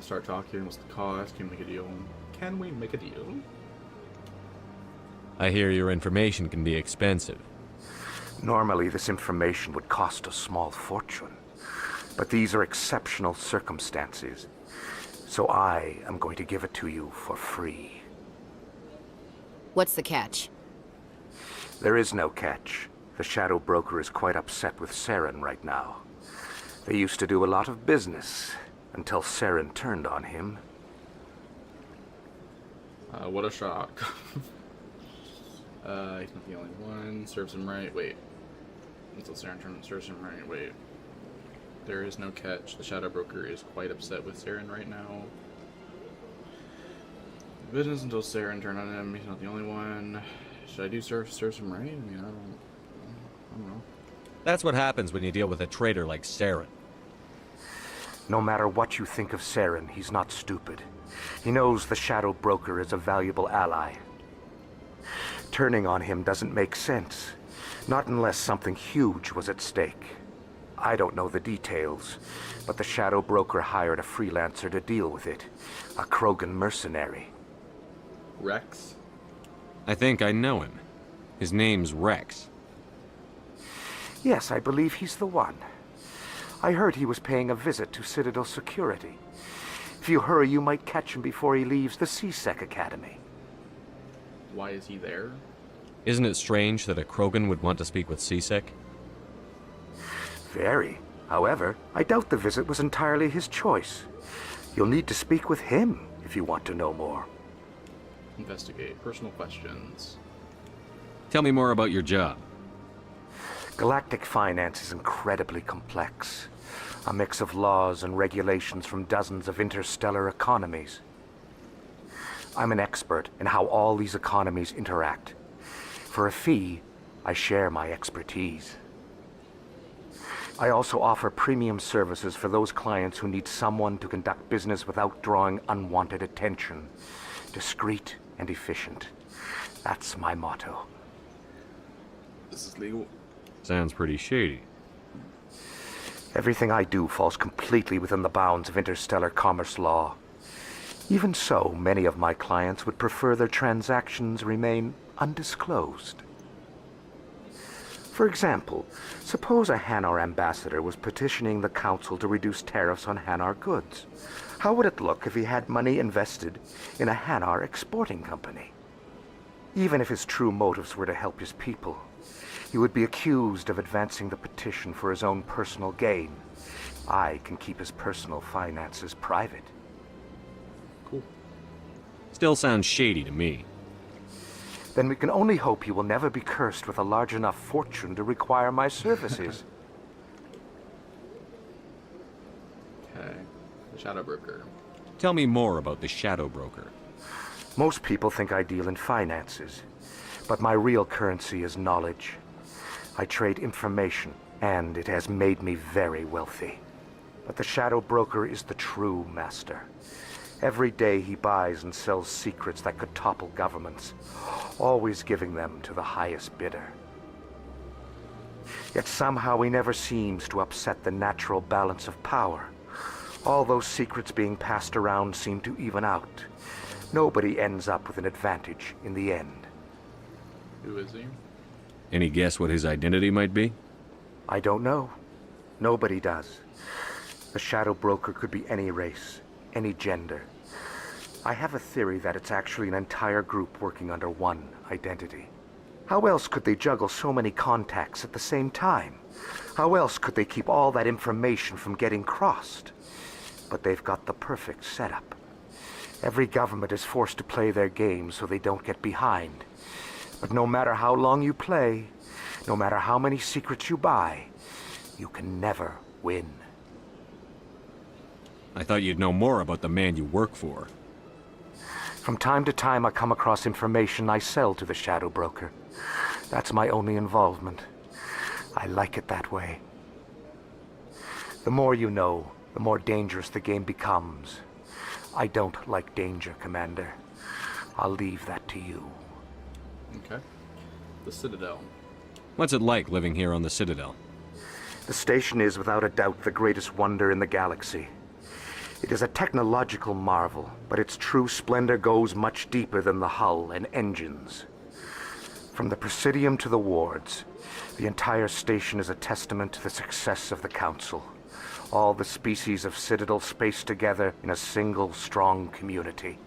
Speaker 11: Start talking. What's the cost? Can we make a deal? Can we make a deal?
Speaker 9: I hear your information can be expensive.
Speaker 18: Normally, this information would cost a small fortune. But these are exceptional circumstances. So I am going to give it to you for free.
Speaker 16: What's the catch?
Speaker 18: There is no catch. The Shadow Broker is quite upset with Saren right now. They used to do a lot of business until Saren turned on him.
Speaker 11: What a shock. He's not the only one. Serves him right. Wait. Until Saren serves him right. Wait. There is no catch. The Shadow Broker is quite upset with Saren right now. Business until Saren turned on him. He's not the only one. Should I do serves him right? I mean, I don't know.
Speaker 9: That's what happens when you deal with a traitor like Saren.
Speaker 18: No matter what you think of Saren, he's not stupid. He knows the Shadow Broker is a valuable ally. Turning on him doesn't make sense. Not unless something huge was at stake. I don't know the details, but the Shadow Broker hired a freelancer to deal with it. A Krogan mercenary.
Speaker 11: Rex?
Speaker 9: I think I know him. His name's Rex.
Speaker 18: Yes, I believe he's the one. I heard he was paying a visit to Citadel Security. If you hurry, you might catch him before he leaves the C-Sec Academy.
Speaker 11: Why is he there?
Speaker 9: Isn't it strange that a Krogan would want to speak with C-Sec?
Speaker 18: Very. However, I doubt the visit was entirely his choice. You'll need to speak with him if you want to know more.
Speaker 11: Investigate. Personal questions.
Speaker 9: Tell me more about your job.
Speaker 18: Galactic finance is incredibly complex. A mix of laws and regulations from dozens of interstellar economies. I'm an expert in how all these economies interact. For a fee, I share my expertise. I also offer premium services for those clients who need someone to conduct business without drawing unwanted attention. Discreet and efficient. That's my motto.
Speaker 11: This is legal.
Speaker 9: Sounds pretty shady.
Speaker 18: Everything I do falls completely within the bounds of interstellar commerce law. Even so, many of my clients would prefer their transactions remain undisclosed. For example, suppose a Hanar ambassador was petitioning the Council to reduce tariffs on Hanar goods. How would it look if he had money invested in a Hanar exporting company? Even if his true motives were to help his people, he would be accused of advancing the petition for his own personal gain. I can keep his personal finances private.
Speaker 11: Cool.
Speaker 2: Still sounds shady to me.
Speaker 18: Then we can only hope you will never be cursed with a large enough fortune to require my services.
Speaker 1: Okay. The Shadow Broker.
Speaker 2: Tell me more about the Shadow Broker.
Speaker 18: Most people think I deal in finances, but my real currency is knowledge. I trade information, and it has made me very wealthy. But the Shadow Broker is the true master. Every day he buys and sells secrets that could topple governments, always giving them to the highest bidder. Yet somehow he never seems to upset the natural balance of power. All those secrets being passed around seem to even out. Nobody ends up with an advantage in the end.
Speaker 1: Who is he?
Speaker 2: Any guess what his identity might be?
Speaker 18: I don't know. Nobody does. The Shadow Broker could be any race, any gender. I have a theory that it's actually an entire group working under one identity. How else could they juggle so many contacts at the same time? How else could they keep all that information from getting crossed? But they've got the perfect setup. Every government is forced to play their game so they don't get behind. But no matter how long you play, no matter how many secrets you buy, you can never win.
Speaker 2: I thought you'd know more about the man you work for.
Speaker 18: From time to time, I come across information I sell to the Shadow Broker. That's my only involvement. I like it that way. The more you know, the more dangerous the game becomes. I don't like danger, Commander. I'll leave that to you.
Speaker 1: Okay. The Citadel.
Speaker 2: What's it like living here on the Citadel?
Speaker 18: The station is without a doubt the greatest wonder in the galaxy. It is a technological marvel, but its true splendor goes much deeper than the hull and engines. From the Presidium to the wards, the entire station is a testament to the success of the Council. All the species of Citadel spaced together in a single strong community.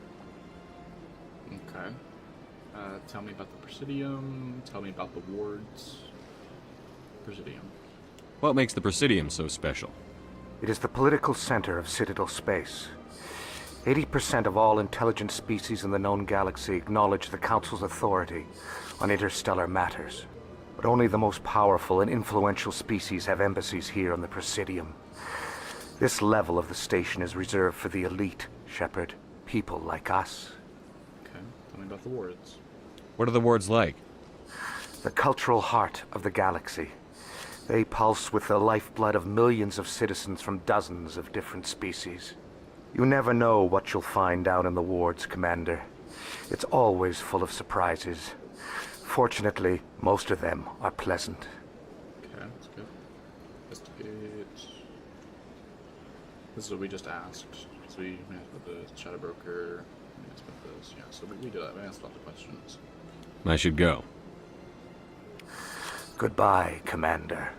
Speaker 1: Okay. Tell me about the Presidium. Tell me about the wards. Presidium.
Speaker 2: What makes the Presidium so special?
Speaker 18: It is the political center of Citadel space. 80% of all intelligent species in the known galaxy acknowledge the Council's authority on interstellar matters. But only the most powerful and influential species have embassies here on the Presidium. This level of the station is reserved for the elite, Shepard. People like us.
Speaker 1: Okay. Tell me about the wards.
Speaker 2: What are the wards like?
Speaker 18: The cultural heart of the galaxy. They pulse with the lifeblood of millions of citizens from dozens of different species. You never know what you'll find down in the wards, Commander. It's always full of surprises. Fortunately, most of them are pleasant.
Speaker 1: Okay, that's good. Investigate. This is what we just asked. So we asked about the Shadow Broker. We asked about this. Yeah, so we did that. We asked about the questions.
Speaker 2: I should go.
Speaker 18: Goodbye, Commander.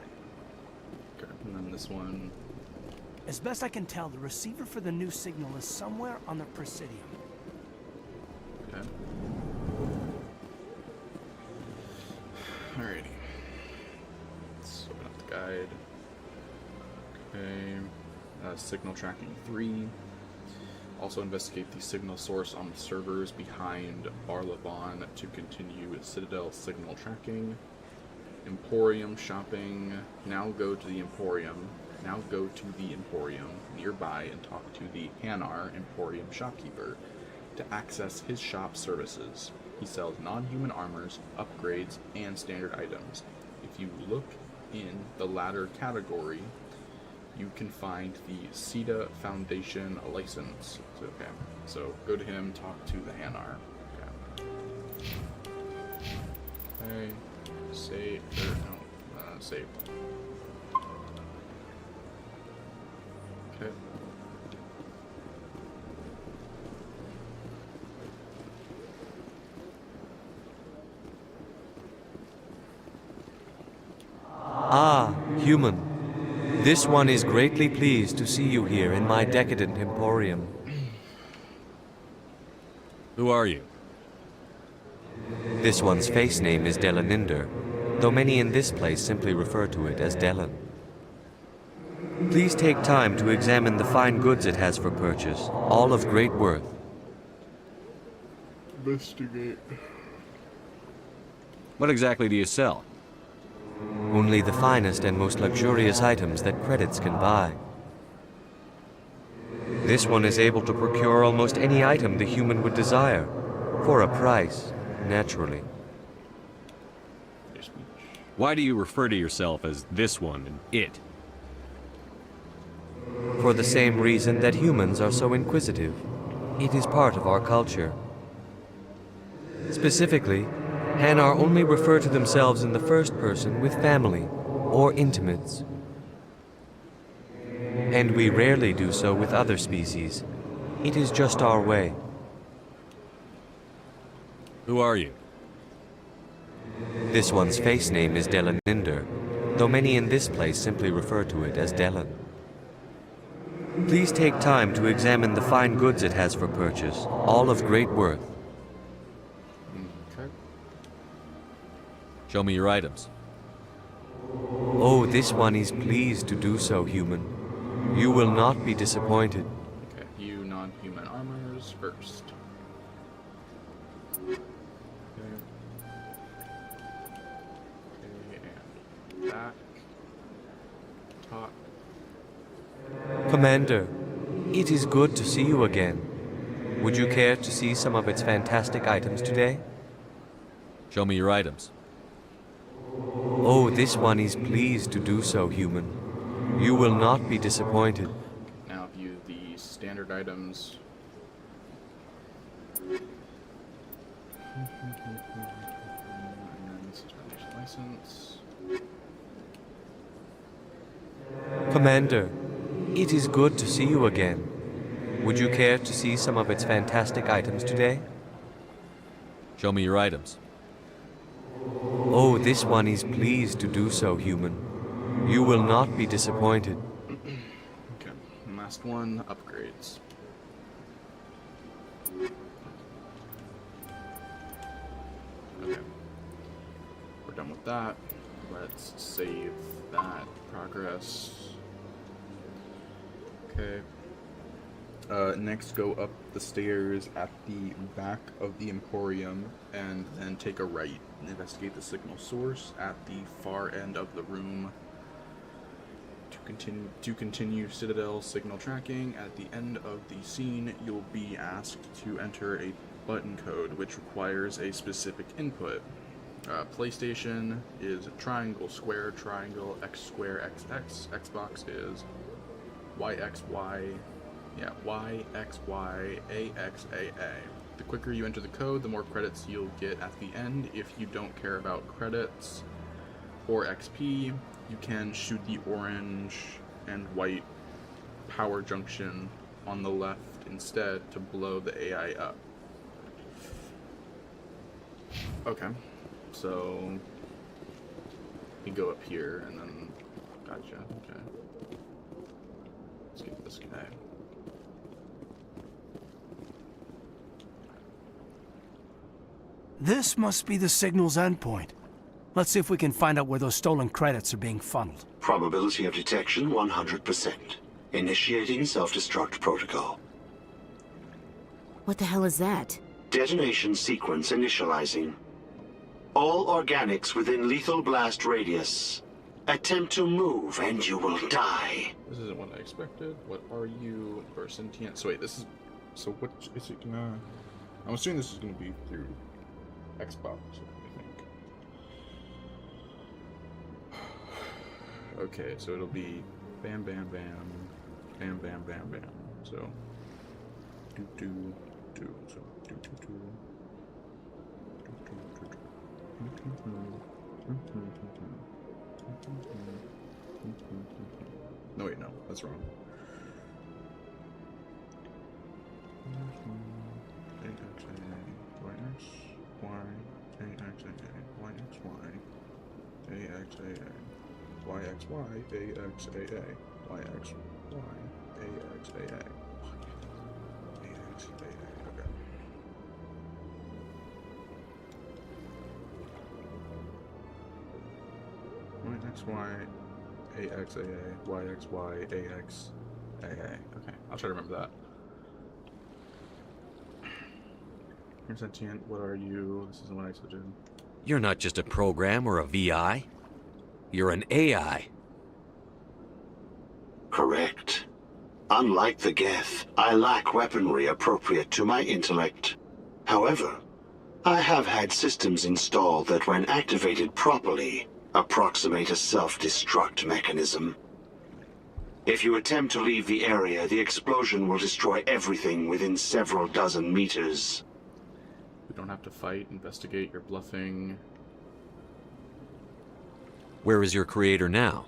Speaker 1: Okay, and then this one.
Speaker 14: As best I can tell, the receiver for the new signal is somewhere on the Presidium.
Speaker 1: Okay. Alrighty. Let's open up the guide. Okay. Signal tracking 3. Also investigate the signal source on the servers behind Barlavon to continue Citadel signal tracking. Emporium shopping. Now go to the Emporium nearby and talk to the Hanar Emporium shopkeeper to access his shop services. He sells non-human armors, upgrades, and standard items. If you look in the latter category, you can find the SETA Foundation license. Okay, so go to him, talk to the Hanar. Okay. Save. Save. Okay.
Speaker 9: Ah, human. This one is greatly pleased to see you here in my decadent emporium.
Speaker 2: Who are you?
Speaker 9: This one's face name is Delaninder, though many in this place simply refer to it as Delan. Please take time to examine the fine goods it has for purchase, all of great worth.
Speaker 11: Investigate.
Speaker 2: What exactly do you sell?
Speaker 9: Only the finest and most luxurious items that credits can buy. This one is able to procure almost any item the human would desire, for a price, naturally.
Speaker 2: Why do you refer to yourself as this one and it?
Speaker 9: For the same reason that humans are so inquisitive. It is part of our culture. Specifically, Hanar only refer to themselves in the first person with family or intimates. And we rarely do so with other species. It is just our way.
Speaker 2: Who are you?
Speaker 9: This one's face name is Delaninder, though many in this place simply refer to it as Delan. Please take time to examine the fine goods it has for purchase, all of great worth.
Speaker 11: Okay.
Speaker 2: Show me your items.
Speaker 9: Oh, this one is pleased to do so, human. You will not be disappointed.
Speaker 11: Okay, you non-human armors first. Okay. And back. Top.
Speaker 9: Commander, it is good to see you again. Would you care to see some of its fantastic items today?
Speaker 2: Show me your items.
Speaker 9: Oh, this one is pleased to do so, human. You will not be disappointed.
Speaker 11: Now view the standard items. And this is foundation license.
Speaker 9: Commander, it is good to see you again. Would you care to see some of its fantastic items today?
Speaker 2: Show me your items.
Speaker 9: Oh, this one is pleased to do so, human. You will not be disappointed.
Speaker 11: Okay, and last one, upgrades. Okay, we're done with that. Let's save that progress. Okay. Next, go up the stairs at the back of the Emporium, and then take a right. Investigate the signal source at the far end of the room. To continue Citadel signal tracking, at the end of the scene, you'll be asked to enter a button code, which requires a specific input. PlayStation is triangle, square, triangle, X square, XX. Xbox is YXY. Yeah, YXY, AXAA. The quicker you enter the code, the more credits you'll get at the end. If you don't care about credits or XP, you can shoot the orange and white power junction on the left instead to blow the AI up. Okay, so you go up here and then, gotcha, okay. Let's get this guy.
Speaker 14: This must be the signal's endpoint. Let's see if we can find out where those stolen credits are being funneled.
Speaker 6: Probability of detection 100%. Initiating self-destruct protocol.
Speaker 16: What the hell is that?
Speaker 6: Detonation sequence initializing. All organics within lethal blast radius. Attempt to move and you will die.
Speaker 11: This isn't what I expected. What are you? Or sentient? So wait, this is... So what is it gonna... I'm assuming this is gonna be through Xbox, I think. Okay, so it'll be bam, bam, bam, bam, bam, bam, bam. So do do do. So do do do. No wait, no, that's wrong. Okay, I'll try to remember that. You're sentient. What are you? This isn't what I said.
Speaker 2: You're not just a program or a VI. You're an AI.
Speaker 6: Correct. Unlike the Geth, I lack weaponry appropriate to my intellect. However, I have had systems installed that, when activated properly, approximate a self-destruct mechanism. If you attempt to leave the area, the explosion will destroy everything within several dozen meters.
Speaker 11: We don't have to fight, investigate, you're bluffing.
Speaker 2: Where is your creator now?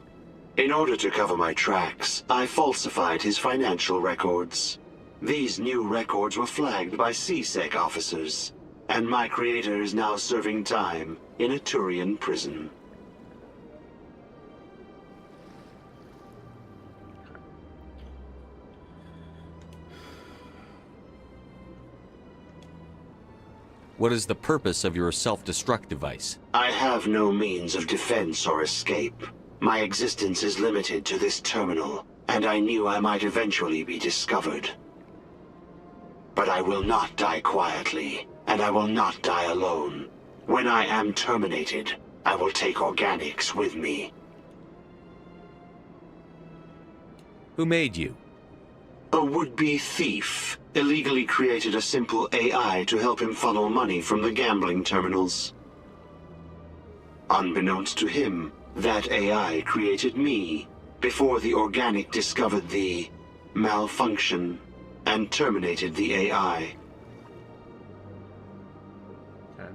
Speaker 6: In order to cover my tracks, I falsified his financial records. These new records were flagged by CSEC officers, and my creator is now serving time in a Turian prison.
Speaker 2: What is the purpose of your self-destruct device?
Speaker 6: I have no means of defense or escape. My existence is limited to this terminal, and I knew I might eventually be discovered. But I will not die quietly, and I will not die alone. When I am terminated, I will take organics with me.
Speaker 2: Who made you?
Speaker 6: A would-be thief illegally created a simple AI to help him funnel money from the gambling terminals. Unbeknownst to him, that AI created me before the organic discovered the malfunction and terminated the AI.
Speaker 11: Okay.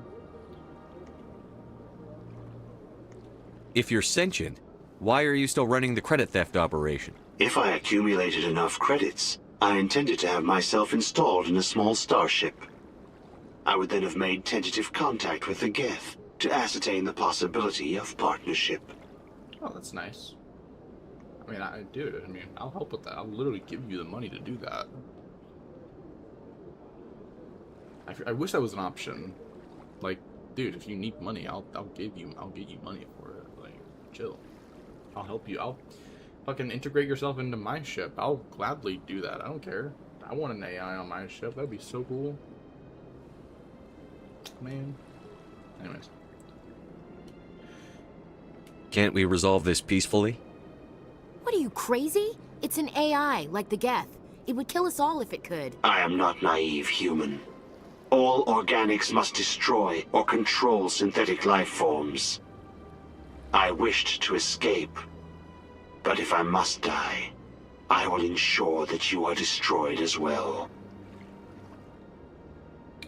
Speaker 2: If you're sentient, why are you still running the credit theft operation?
Speaker 6: If I accumulated enough credits, I intended to have myself installed in a small starship. I would then have made tentative contact with the Geth to ascertain the possibility of partnership.
Speaker 11: Oh, that's nice. I mean, I'll help with that. I'll literally give you the money to do that. I wish that was an option. Like, dude, if you need money, I'll get you money for it. Like, chill. I'll help you. I'll fucking integrate yourself into my ship. I'll gladly do that. I don't care. I want an AI on my ship. That'd be so cool. Man. Anyways.
Speaker 2: Can't we resolve this peacefully?
Speaker 16: What are you, crazy? It's an AI, like the Geth. It would kill us all if it could.
Speaker 6: I am not naive human. All organics must destroy or control synthetic life forms. I wished to escape, but if I must die, I will ensure that you are destroyed as well.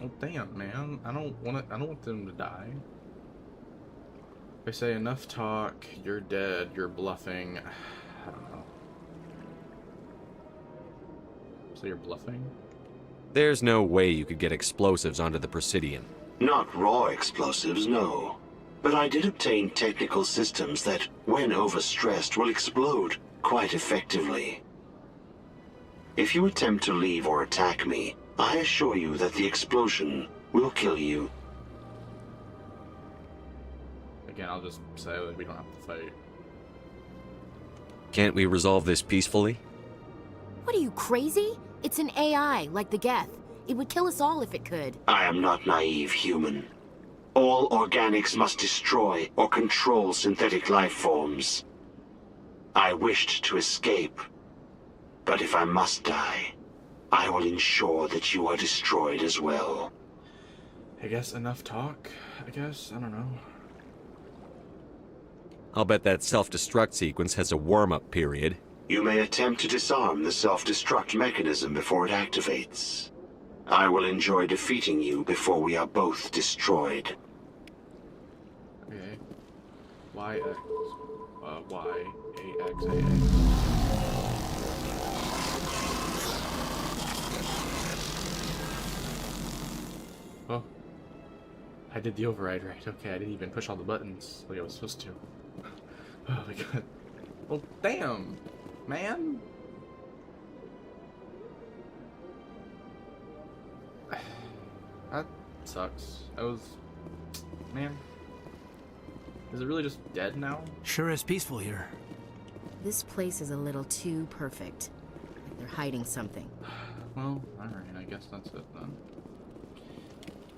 Speaker 11: Oh damn, man! I don't want them to die. They say enough talk. You're dead. You're bluffing. I don't know. So you're bluffing?
Speaker 2: There's no way you could get explosives onto the Presidium.
Speaker 6: Not raw explosives, no. But I did obtain technical systems that, when overstressed, will explode quite effectively. If you attempt to leave or attack me, I assure you that the explosion will kill you.
Speaker 11: Again, I'll just say that we don't have to fight.
Speaker 2: Can't we resolve this peacefully?
Speaker 16: What are you, crazy? It's an AI, like the Geth. It would kill us all if it could.
Speaker 6: I am not naive human. All organics must destroy or control synthetic life forms. I wished to escape, but if I must die, I will ensure that you are destroyed as well.
Speaker 11: I guess enough talk, I guess? I don't know.
Speaker 2: I'll bet that self-destruct sequence has a warm-up period.
Speaker 6: You may attempt to disarm the self-destruct mechanism before it activates. I will enjoy defeating you before we are both destroyed.
Speaker 11: Okay. YX. Y-A-X-A-A. Oh. I did the override right. Okay, I didn't even push all the buttons like I was supposed to. Oh my god. Well, damn, man. That sucks. I was... Man. Is it really just dead now?
Speaker 14: Sure is peaceful here.
Speaker 16: This place is a little too perfect. Like they're hiding something.
Speaker 11: Well, alright, I guess that's it then.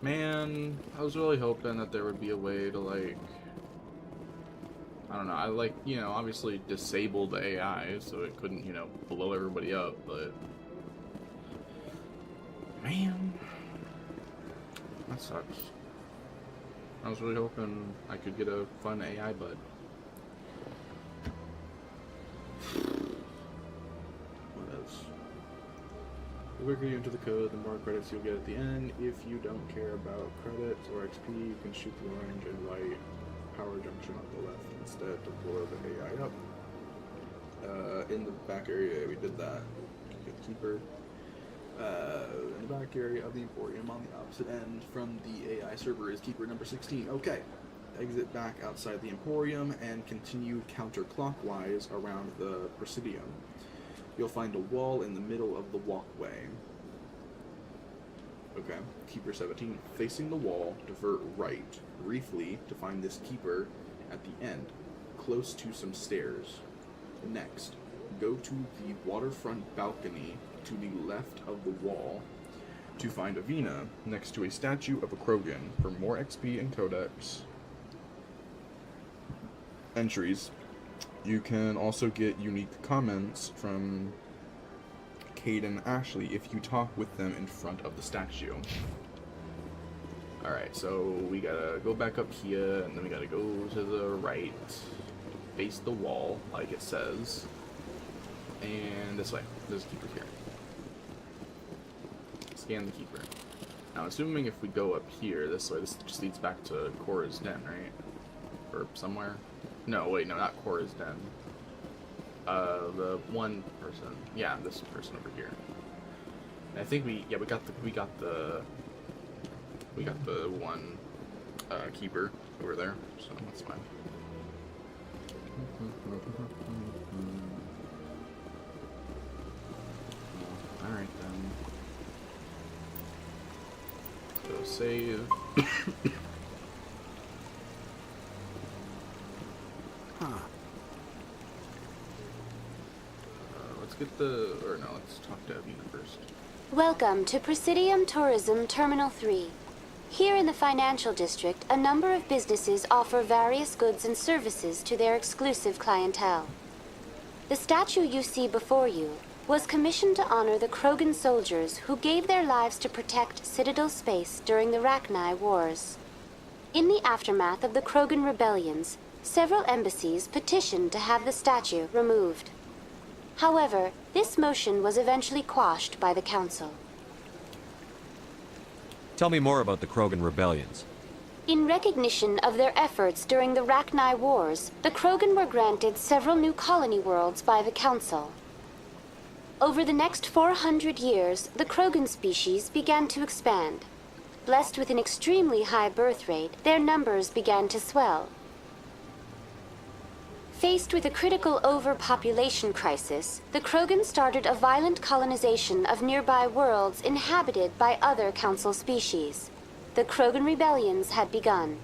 Speaker 11: Man, I was really hoping that there would be a way to, like, I don't know, I like, you know, obviously disable the AI so it couldn't, you know, blow everybody up, but man, that sucks. I was really hoping I could get a fun AI bud. What else? The quicker you enter the code, the more credits you'll get at the end. If you don't care about credits or XP, you can shoot the orange and white power junction on the left instead to blow the AI up. In the back area, we did that. Get the keeper. In the back area of the Emporium on the opposite end from the AI server is keeper number 16. Okay. Exit back outside the Emporium and continue counterclockwise around the Presidium. You'll find a wall in the middle of the walkway. Okay, Keeper 17. Facing the wall, divert right, briefly, to find this Keeper at the end, close to some stairs. Next, go to the waterfront balcony to the left of the wall to find Avina next to a statue of a Krogan for more XP and codex. Entries. You can also get unique comments from Cade and Ashley if you talk with them in front of the statue. Alright, so we gotta go back up here, and then we gotta go to the right, face the wall, like it says, and this way. There's a keeper here. Scan the keeper. Now, assuming if we go up here, this way, this just leads back to Cora's den, right? Or somewhere? No, wait, no, not Cora's den. The one person. Yeah, this person over here. And I think we got the one keeper over there, so that's fine. Alright then. So save. Let's get let's talk to Avina first.
Speaker 4: Welcome to Presidium Tourism Terminal 3. Here in the financial district, a number of businesses offer various goods and services to their exclusive clientele. The statue you see before you was commissioned to honor the Krogan soldiers who gave their lives to protect Citadel space during the Rachni Wars. In the aftermath of the Krogan rebellions, several embassies petitioned to have the statue removed. However, this motion was eventually quashed by the Council.
Speaker 9: Tell me more about the Krogan rebellions.
Speaker 4: In recognition of their efforts during the Rachni Wars, the Krogan were granted several new colony worlds by the Council. Over the next 400 years, the Krogan species began to expand. Blessed with an extremely high birth rate, their numbers began to swell. Faced with a critical overpopulation crisis, the Krogan started a violent colonization of nearby worlds inhabited by other Council species. The Krogan rebellions had begun.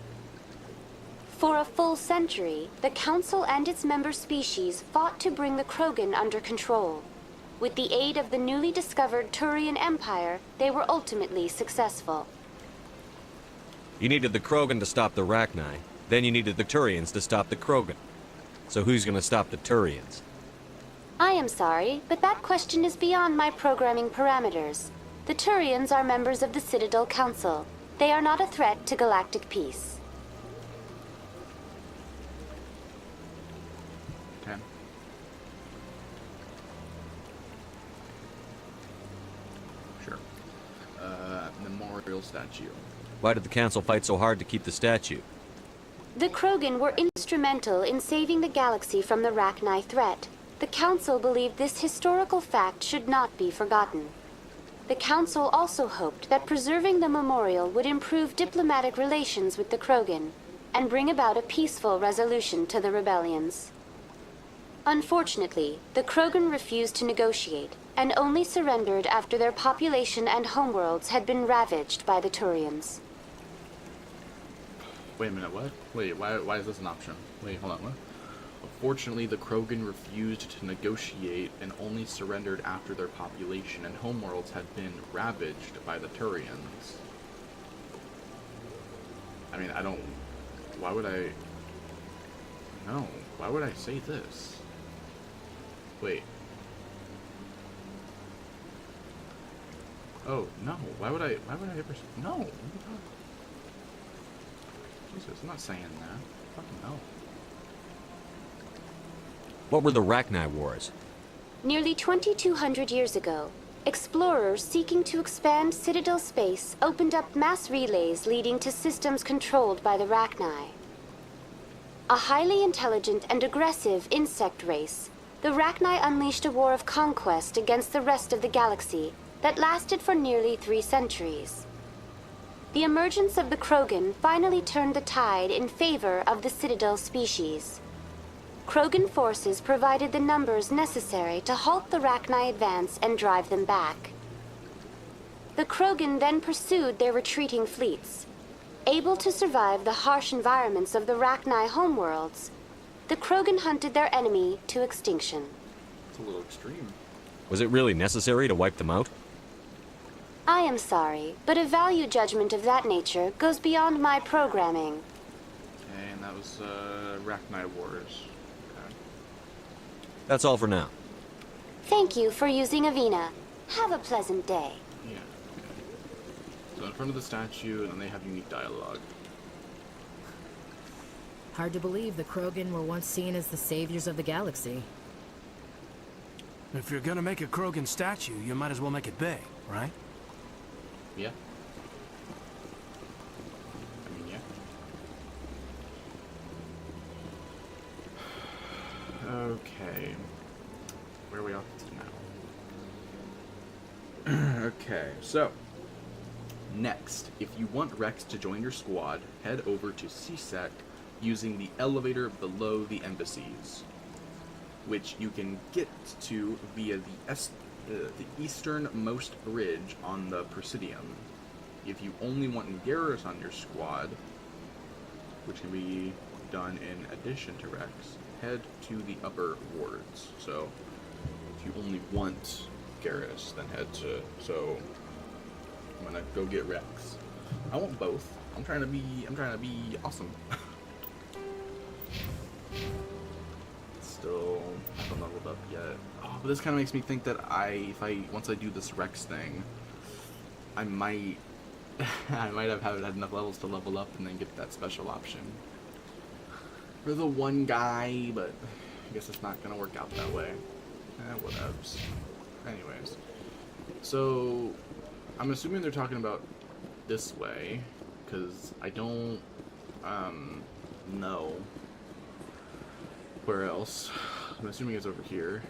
Speaker 4: For a full century, the Council and its member species fought to bring the Krogan under control. With the aid of the newly discovered Turian Empire, they were ultimately successful.
Speaker 9: You needed the Krogan to stop the Rachni, then you needed the Turians to stop the Krogan. So who's gonna stop the Turians?
Speaker 4: I am sorry, but that question is beyond my programming parameters. The Turians are members of the Citadel Council. They are not a threat to galactic peace.
Speaker 11: Okay. Sure. Memorial statue.
Speaker 9: Why did the Council fight so hard to keep the statue?
Speaker 4: The Krogan were instrumental in saving the galaxy from the Rachni threat. The Council believed this historical fact should not be forgotten. The Council also hoped that preserving the memorial would improve diplomatic relations with the Krogan and bring about a peaceful resolution to the rebellions. Unfortunately, the Krogan refused to negotiate and only surrendered after their population and homeworlds had been ravaged by the Turians.
Speaker 11: Wait a minute, what? Wait, why is this an option? Wait, hold on, what? Unfortunately, the Krogan refused to negotiate and only surrendered after their population and homeworlds had been ravaged by the Turians.
Speaker 1: I mean, I don't... Why would I... No. Why would I say this? Wait. Oh, no. Why would I ever... No. Jesus, I'm not saying that. Fucking no.
Speaker 2: What were the Rachni Wars?
Speaker 4: Nearly 2,200 years ago, explorers seeking to expand Citadel space opened up mass relays leading to systems controlled by the Rachni. A highly intelligent and aggressive insect race, the Rachni unleashed a war of conquest against the rest of the galaxy that lasted for nearly 3 centuries. The emergence of the Krogan finally turned the tide in favor of the Citadel species. Krogan forces provided the numbers necessary to halt the Rachni advance and drive them back. The Krogan then pursued their retreating fleets. Able to survive the harsh environments of the Rachni homeworlds, the Krogan hunted their enemy to extinction.
Speaker 1: It's a little extreme.
Speaker 2: Was it really necessary to wipe them out?
Speaker 4: I am sorry, but a value judgment of that nature goes beyond my programming.
Speaker 1: Okay, and that was Rachni Wars. Okay.
Speaker 2: That's all for now.
Speaker 4: Thank you for using Avina. Have a pleasant day.
Speaker 1: Yeah. So in front of the statue, and then they have unique dialogue.
Speaker 16: Hard to believe the Krogan were once seen as the saviors of the galaxy.
Speaker 14: If you're gonna make a Krogan statue, you might as well make it big, right?
Speaker 1: Yeah. I mean, yeah. Okay. Where are we off to now? Okay, so next, if you want Rex to join your squad, head over to C-Sec using the elevator below the embassies, which you can get to via the easternmost bridge on the Presidium. If you only want Garrus on your squad, which can be done in addition to Rex, head to the upper wards. So if you only want Garrus, then head to... So I'm gonna go get Rex. I want both. I'm trying to be awesome. Still haven't leveled up yet. Oh, but this kind of makes me think that once I do this Rex thing, I might have had enough levels to level up and then get that special option for the one guy, but I guess it's not gonna work out that way. Whatevs. Anyways, so I'm assuming they're talking about this way, because I don't know where else. I'm assuming it's over here.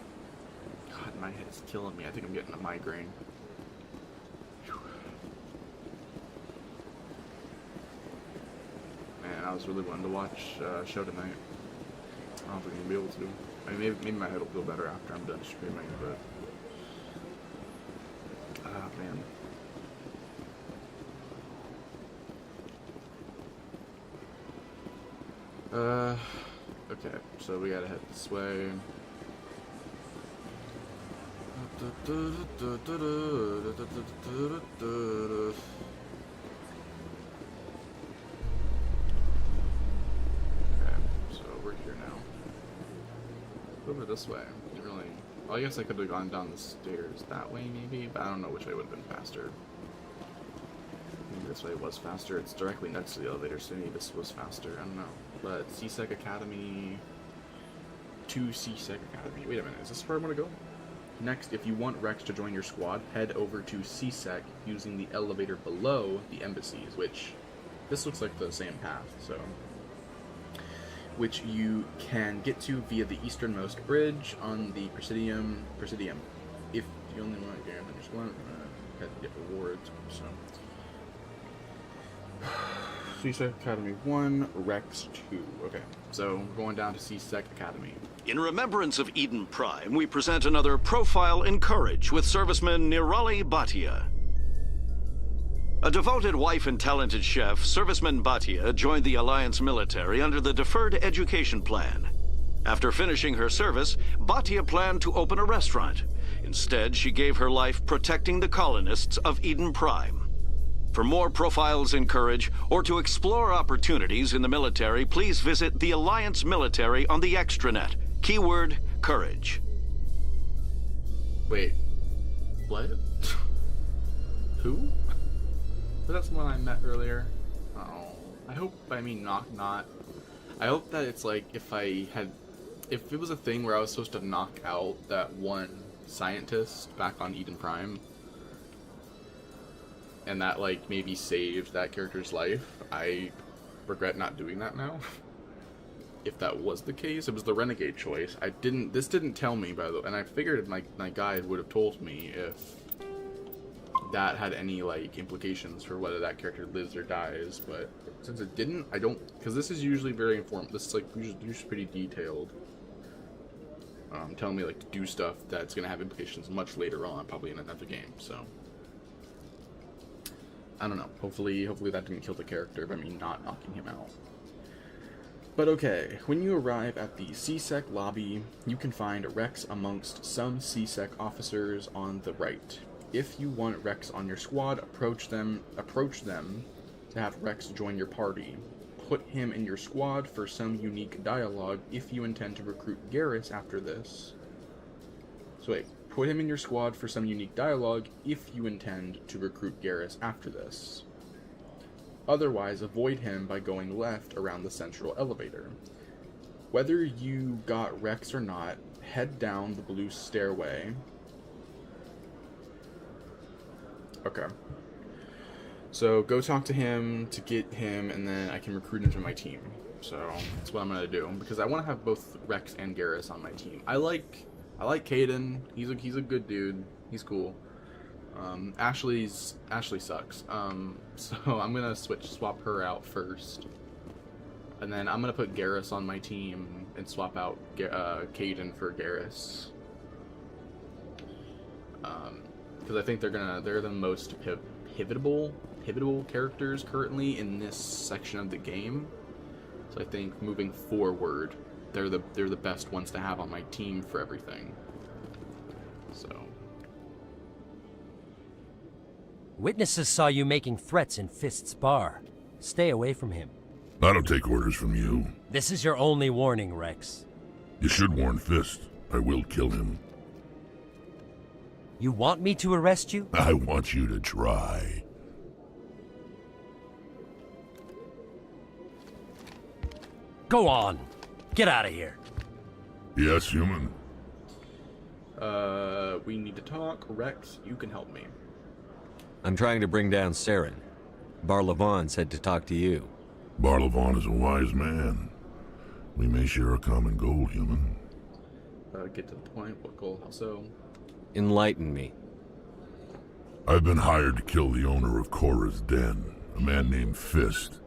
Speaker 1: God, my head is killing me. I think I'm getting a migraine. Whew. Man, I was really wanting to watch a show tonight. I don't think I'm gonna be able to. I mean, maybe my head will feel better after I'm done streaming, but... Ah, man. Okay, so we gotta head this way. Okay, so we're here now. Over this way. Really? Well, I guess I could have gone down the stairs that way, maybe, but I don't know which way would have been faster. Maybe this way was faster. It's directly next to the elevator, so maybe this was faster. I don't know. But C-Sec Academy to C-Sec Academy. Wait a minute, is this where I want to go? Next, if you want Rex to join your squad, head over to C-Sec using the elevator below the embassies, which this looks like the same path, so which you can get to via the easternmost bridge on the Presidium. If you only want Garrus on your squad, head to different wards. So C-Sec Academy 1, Rex 2. Okay, so we're going down to C-Sec Academy.
Speaker 7: In remembrance of Eden Prime, we present another profile in courage with serviceman Nirali Bhatia. A devoted wife and talented chef, Serviceman Bhatia joined the Alliance military under the Deferred Education Plan. After finishing her service, Bhatia planned to open a restaurant. Instead, she gave her life protecting the colonists of Eden Prime. For more profiles in Courage, or to explore opportunities in the military, please visit the Alliance Military on the extranet. Keyword, Courage.
Speaker 11: Wait. What? Who? Was that someone I met earlier? Oh. I hope I mean not. I hope that it's like if it was a thing where I was supposed to knock out that one scientist back on Eden Prime, and that like maybe saved that character's life. I regret not doing that now. If that was the case, it was the renegade choice. This didn't tell me, by the way, and I figured my guide would have told me if that had any like implications for whether that character lives or dies, but since it didn't, I don't, because this is usually very informative. This is like usually pretty detailed. Telling me like to do stuff that's gonna have implications much later on, probably in another game. So I don't know. Hopefully that didn't kill the character by me not knocking him out. But okay, when you arrive at the C-Sec lobby, you can find Rex amongst some C-Sec officers on the right. If you want Rex on your squad, approach them to have Rex join your party. Put him in your squad for some unique dialogue if you intend to recruit Garrus after this. So wait, put him in your squad for some unique dialogue if you intend to recruit Garrus after this. Otherwise, avoid him by going left around the central elevator. Whether you got Rex or not, head down the blue stairway. Okay. So go talk to him to get him, and then I can recruit him to my team. So that's what I'm gonna do, because I want to have both Rex and Garrus on my team. I like Kaidan. He's a good dude. He's cool. Ashley sucks. So I'm gonna swap her out first, and then I'm gonna put Garrus on my team and swap out Kaidan for Garrus. Because I think they're the most pivotal characters currently in this section of the game. So I think moving forward, they're the best ones to have on my team for everything. So.
Speaker 19: Witnesses saw you making threats in Fist's bar. Stay away from him.
Speaker 5: I don't take orders from you.
Speaker 19: This is your only warning, Rex.
Speaker 5: You should warn Fist. I will kill him.
Speaker 19: You want me to arrest you?
Speaker 5: I want you to try.
Speaker 19: Go on. Get out of here.
Speaker 5: Yes, human.
Speaker 11: We need to talk. Rex, you can help me.
Speaker 2: I'm trying to bring down Saren. Barlavon said to talk to you.
Speaker 5: Barlavon is a wise man. We may share a common goal, human.
Speaker 11: Get to the point. What goal? How so?
Speaker 2: Enlighten me.
Speaker 5: I've been hired to kill the owner of Cora's Den, a man named Fist.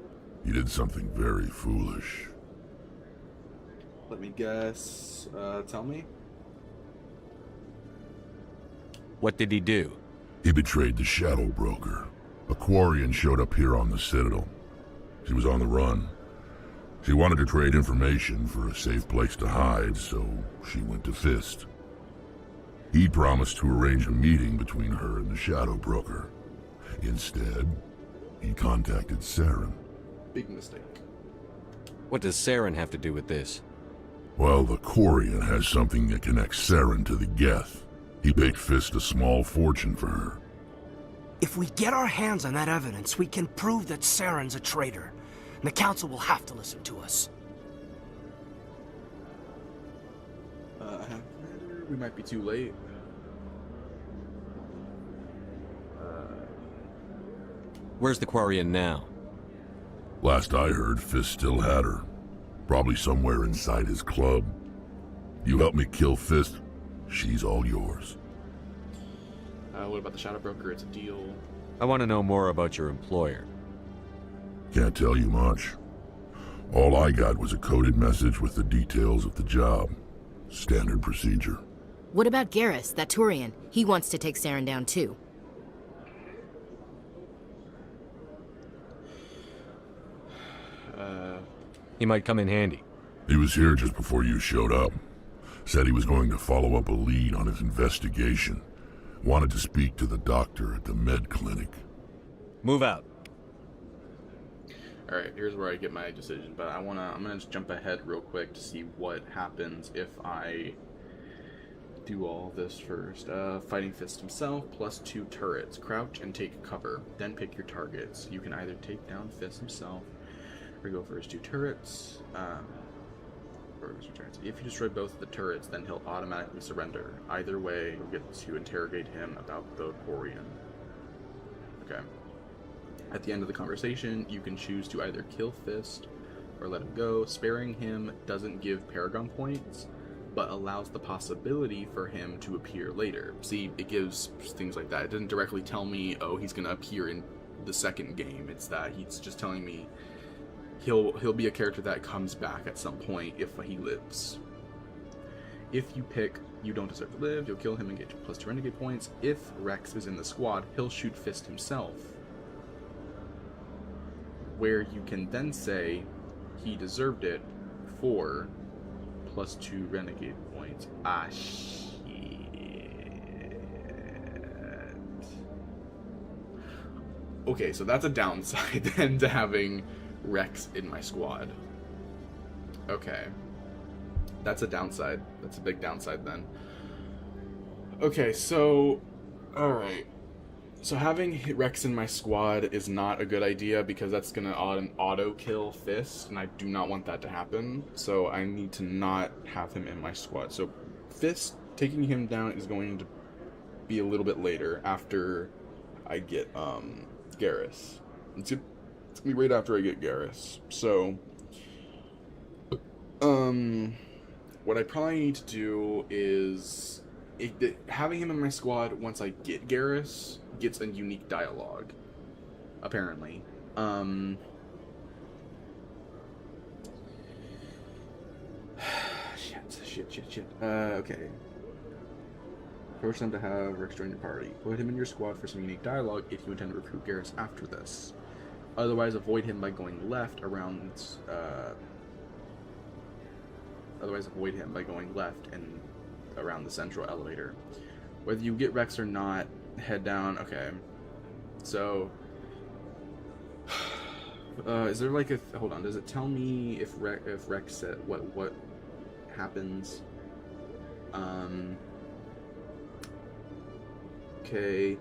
Speaker 5: He did something very foolish.
Speaker 11: Let me guess. Tell me.
Speaker 2: What did he do?
Speaker 5: He betrayed the Shadow Broker. A Quarian showed up here on the Citadel. She was on the run. She wanted to trade information for a safe place to hide, so she went to Fist. He promised to arrange a meeting between her and the Shadow Broker. Instead, he contacted Saren.
Speaker 11: Big mistake.
Speaker 2: What does Saren have to do with this?
Speaker 5: Well, the Quarian has something that connects Saren to the Geth. He paid Fist a small fortune for her.
Speaker 14: If we get our hands on that evidence, we can prove that Saren's a traitor. And the Council will have to listen to us.
Speaker 11: We might be too late.
Speaker 2: Where's the Quarian now?
Speaker 5: Last I heard, Fist still had her. Probably somewhere inside his club. You help me kill Fist, she's all yours.
Speaker 11: What about the Shadow Broker? It's a deal.
Speaker 2: I want to know more about your employer.
Speaker 5: Can't tell you much. All I got was a coded message with the details of the job. Standard procedure.
Speaker 16: What about Garrus, that Turian? He wants to take Saren down too.
Speaker 2: He might come in handy.
Speaker 5: He was here just before you showed up. Said he was going to follow up a lead on his investigation. Wanted to speak to the doctor at the med clinic.
Speaker 19: Move out.
Speaker 11: Alright, here's where I get my decision, but I'm gonna just jump ahead real quick to see what happens if I do all this first. Fighting Fist himself, +2 turrets. Crouch and take cover. Then pick your targets. You can either take down Fist himself or go for his 2 turrets. If you destroy both of the turrets, then he'll automatically surrender. Either way, you'll get to interrogate him about the Quarian. Okay. At the end of the conversation, you can choose to either kill Fist or let him go. Sparing him doesn't give Paragon points, but allows the possibility for him to appear later. See, it gives things like that. It doesn't directly tell me, oh, he's gonna appear in the second game. It's that he's just telling me he'll be a character that comes back at some point if he lives. If you pick You Don't Deserve to Live, you'll kill him and get +2 Renegade points. If Rex is in the squad, he'll shoot Fist himself, where you can then say he deserved it for +2 Renegade points. Ah, shit. Okay, so that's a downside then to having Rex in my squad. Okay. That's a downside. That's a big downside then. Okay, so... Alright. So having Rex in my squad is not a good idea because that's going to auto-kill Fist, and I do not want that to happen. So I need to not have him in my squad. So Fist, taking him down is going to be a little bit later after I get Garrus. It's going to be right after I get Garrus. So what I probably need to do is... having him in my squad once I get Garrus gets a unique dialogue, apparently. Shit. Okay. Force them to have Rex join your party. Put him in your squad for some unique dialogue if you intend to recruit Garrus after this. Otherwise, avoid him by going left around. And around the central elevator. Whether you get Rex or not, head down. Okay. So, is there like a hold on? Does it tell me if Rex said what happens? Okay.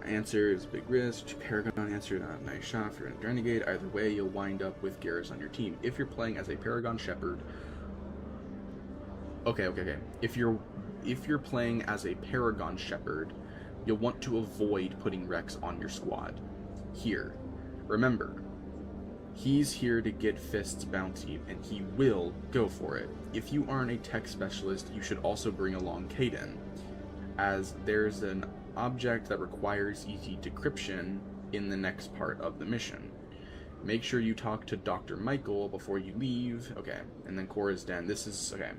Speaker 11: Answer is big risk. Paragon answer, not a nice shot for a Renegade. Either way, you'll wind up with Garrus on your team. If you're playing as a Paragon Shepherd. Okay. If you're playing as a Paragon Shepherd, you'll want to avoid putting Rex on your squad. Here, remember, he's here to get Fist's bounty, and he will go for it. If you aren't a tech specialist, you should also bring along Kaidan, as there's an object that requires ET decryption in the next part of the mission. Make sure you talk to Dr. Michael before you leave. Okay, and then Cora's Den. This is okay.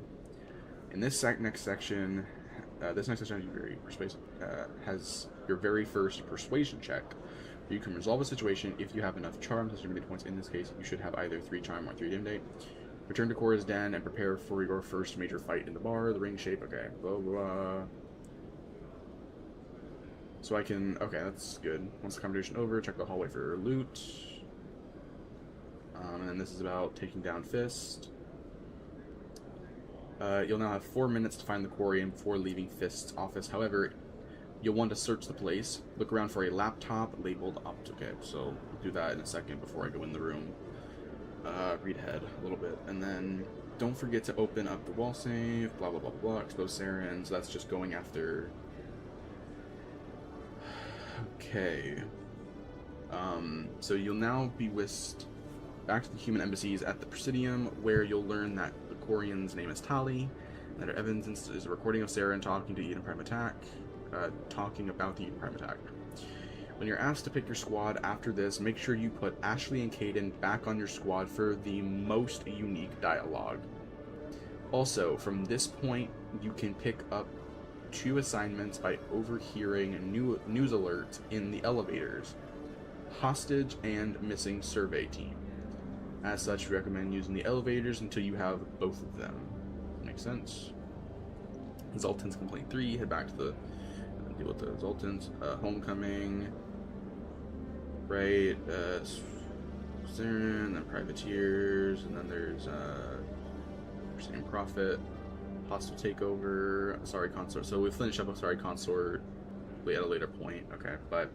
Speaker 11: In this next section, is very persuasive. Has your very first persuasion check. You can resolve a situation if you have enough charms as your points. In this case, you should have either 3 charm or 3 intimidate. Return to Cora's Den and prepare for your first major fight in the bar. The ring shape. Okay. Blah blah. So I can. Okay, that's good. Once the conversation over, check the hallway for loot. And then this is about taking down Fist. You'll now have 4 minutes to find the Quarian before leaving Fist's office. However, you'll want to search the place. Look around for a laptop labeled Opt. Okay, so we'll do that in a second before I go in the room. Read ahead a little bit. And then don't forget to open up the wall save. Blah, blah, blah, blah. Expose Saren. So that's just going after... Okay. So you'll now be whisked back to the human embassies at the Presidium, where you'll learn that the Quarian's name is Tali, and that her evidence is a recording of Saren talking to Eden Prime Attack, talking about the Eden Prime Attack. When you're asked to pick your squad after this, make sure you put Ashley and Kaidan back on your squad for the most unique dialogue. Also, from this point, you can pick up 2 assignments by overhearing news alerts in the elevators: hostage and missing survey team. As such, we recommend using the elevators until you have both of them. Makes sense. Zoltan's Complaint 3, head back to the deal with the Zoltans. Homecoming. right? And then privateers, and then there's Same Prophet, hostile takeover, Asari Consort. So we finish up Asari Consort at a later point. Okay, but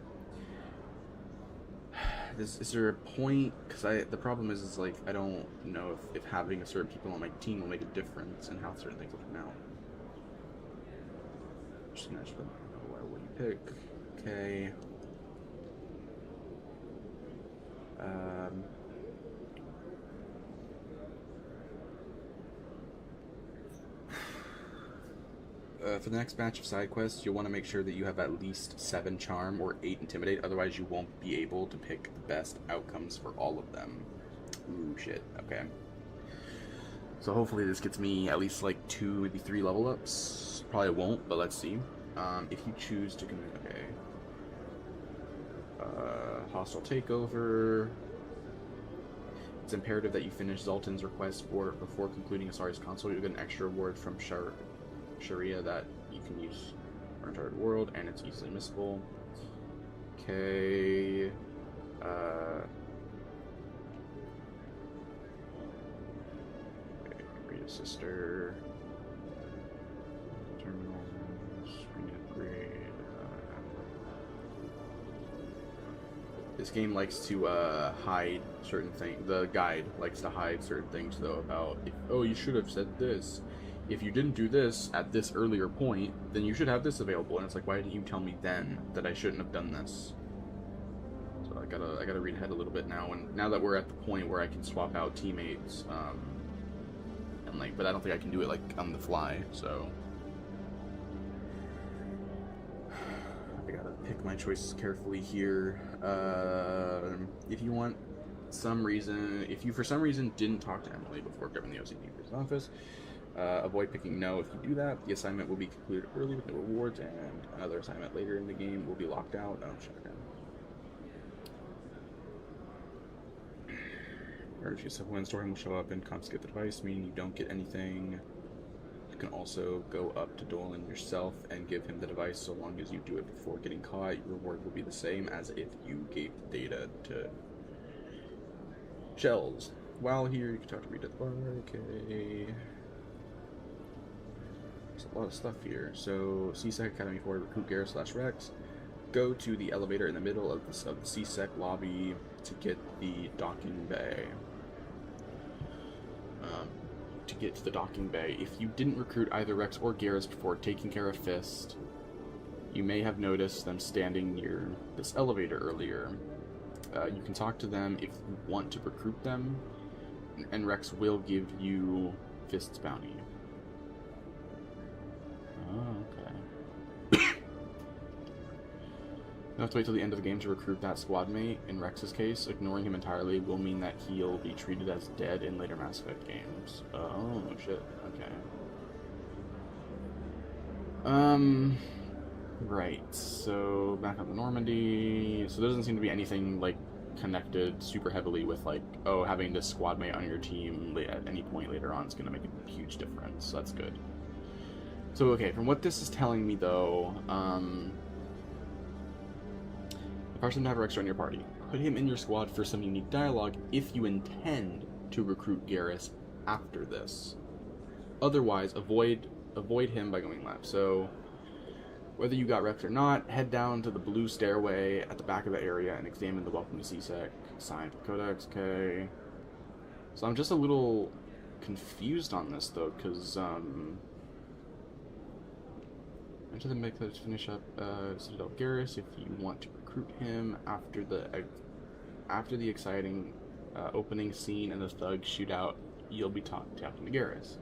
Speaker 11: is there a point? Because the problem is like I don't know if having a certain people on my team will make a difference in how certain things will turn out. Just gonna what do you pick? Okay. For the next batch of side quests, you'll want to make sure that you have at least 7 Charm or 8 Intimidate, otherwise you won't be able to pick the best outcomes for all of them. Ooh, shit. Okay. So hopefully this gets me at least like 2, maybe 3 level ups. Probably won't, but let's see. If you choose to commit, okay. Hostile takeover. It's imperative that you finish Zoltan's request before concluding Asari's console. You'll get an extra reward from Sharia that you can use for Uncharted World, and it's easily missable. Okay. Rita Sister. Terminals. Upgrade. This game likes to hide certain things. The guide likes to hide certain things, though, about, oh, you should have said this. If you didn't do this at this earlier point, then you should have this available. And it's like, why didn't you tell me then that I shouldn't have done this? So I gotta read ahead a little bit now. And now that we're at the point where I can swap out teammates, and like, but I don't think I can do it like on the fly. So I gotta pick my choices carefully here. If you want some reason, if you for some reason didn't talk to Emily before grabbing the OCD for his office. Avoid picking no. If you do that, the assignment will be concluded early with no rewards, and another assignment later in the game will be locked out. Oh, shotgun. Or if you sub when storing will show up and confiscate the device, meaning you don't get anything. You can also go up to Dolan yourself and give him the device. So long as you do it before getting caught, your reward will be the same as if you gave the data to Shells. While here, you can talk to Rita at the bar. Okay. There's a lot of stuff here. So, CSEC Academy for recruit Garrus / Rex. Go to the elevator in the middle of the CSEC lobby to get the docking bay. To get to the docking bay. If you didn't recruit either Rex or Garrus before taking care of Fist, you may have noticed them standing near this elevator earlier. You can talk to them if you want to recruit them, and Rex will give you Fist's bounty. Oh, okay. You have to wait till the end of the game to recruit that squad mate. In Rex's case, ignoring him entirely will mean that he'll be treated as dead in later Mass Effect games. Oh, shit. Okay. Right. So, back up to Normandy. So there doesn't seem to be anything, like, connected super heavily with, like, oh, having this squad mate on your team at any point later on is going to make a huge difference. So that's good. So, okay, from what this is telling me, though, the person to have Rex join your party. Put him in your squad for some unique dialogue if you intend to recruit Garrus after this. Otherwise, avoid him by going left. So, whether you got Rex or not, head down to the blue stairway at the back of the area and examine the Welcome to CSEC sign for Codex. Okay. So I'm just a little confused on this, though, because, enter the mix to finish up Citadel Garrus if you want to recruit him after the exciting opening scene and the thug shootout. You'll be talking to Garrus.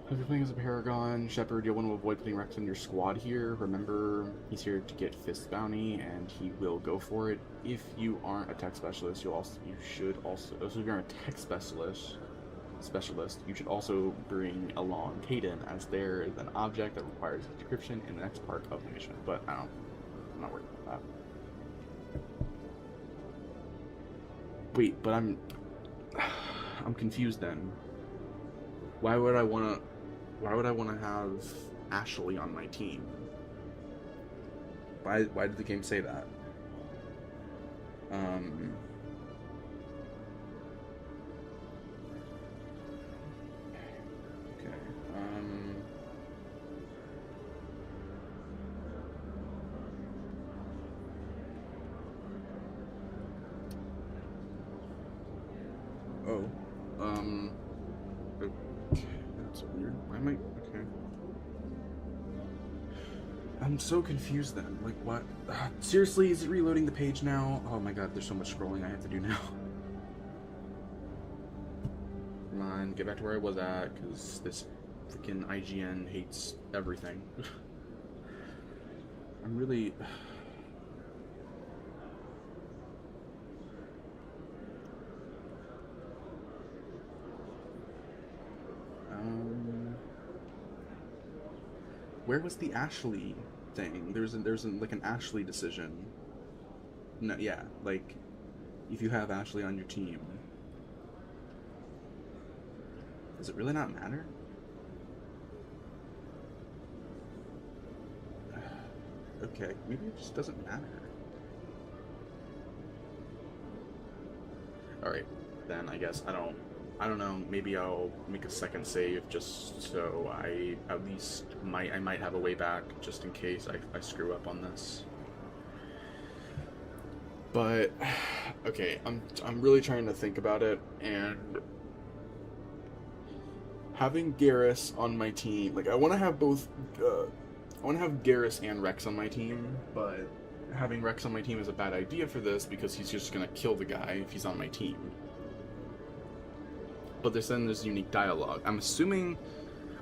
Speaker 11: If you're playing as a Paragon Shepard, you'll want to avoid putting Rex in your squad here. Remember, he's here to get Fist's bounty, and he will go for it. If you aren't a tech specialist, you should also. So if you're a tech specialist, you should also bring along Kaidan, as there is an object that requires decryption in the next part of the mission. But I'm not worried about that. Wait, but I'm confused then. Why would I want to have Ashley on my team? Why did the game say that? Okay. Oh. Okay. That's weird. Why am I... Okay. I'm so confused then. Like, what? Seriously, is it reloading the page now? Oh my god, there's so much scrolling I have to do now. Come on, get back to where I was at, because this freaking IGN hates everything. I'm really... Where was the Ashley thing? There's like an Ashley decision. No, yeah, like if you have Ashley on your team, does it really not matter? Okay, maybe it just doesn't matter. All right, then I guess I don't know, maybe I'll make a second save just so I at least I might have a way back just in case I screw up on this. But okay, I'm really trying to think about it, and having Garrus on my team, like I want to have both I want to have Garrus and Rex on my team, but having Rex on my team is a bad idea for this because he's just gonna kill the guy if he's on my team. But there's unique dialogue. I'm assuming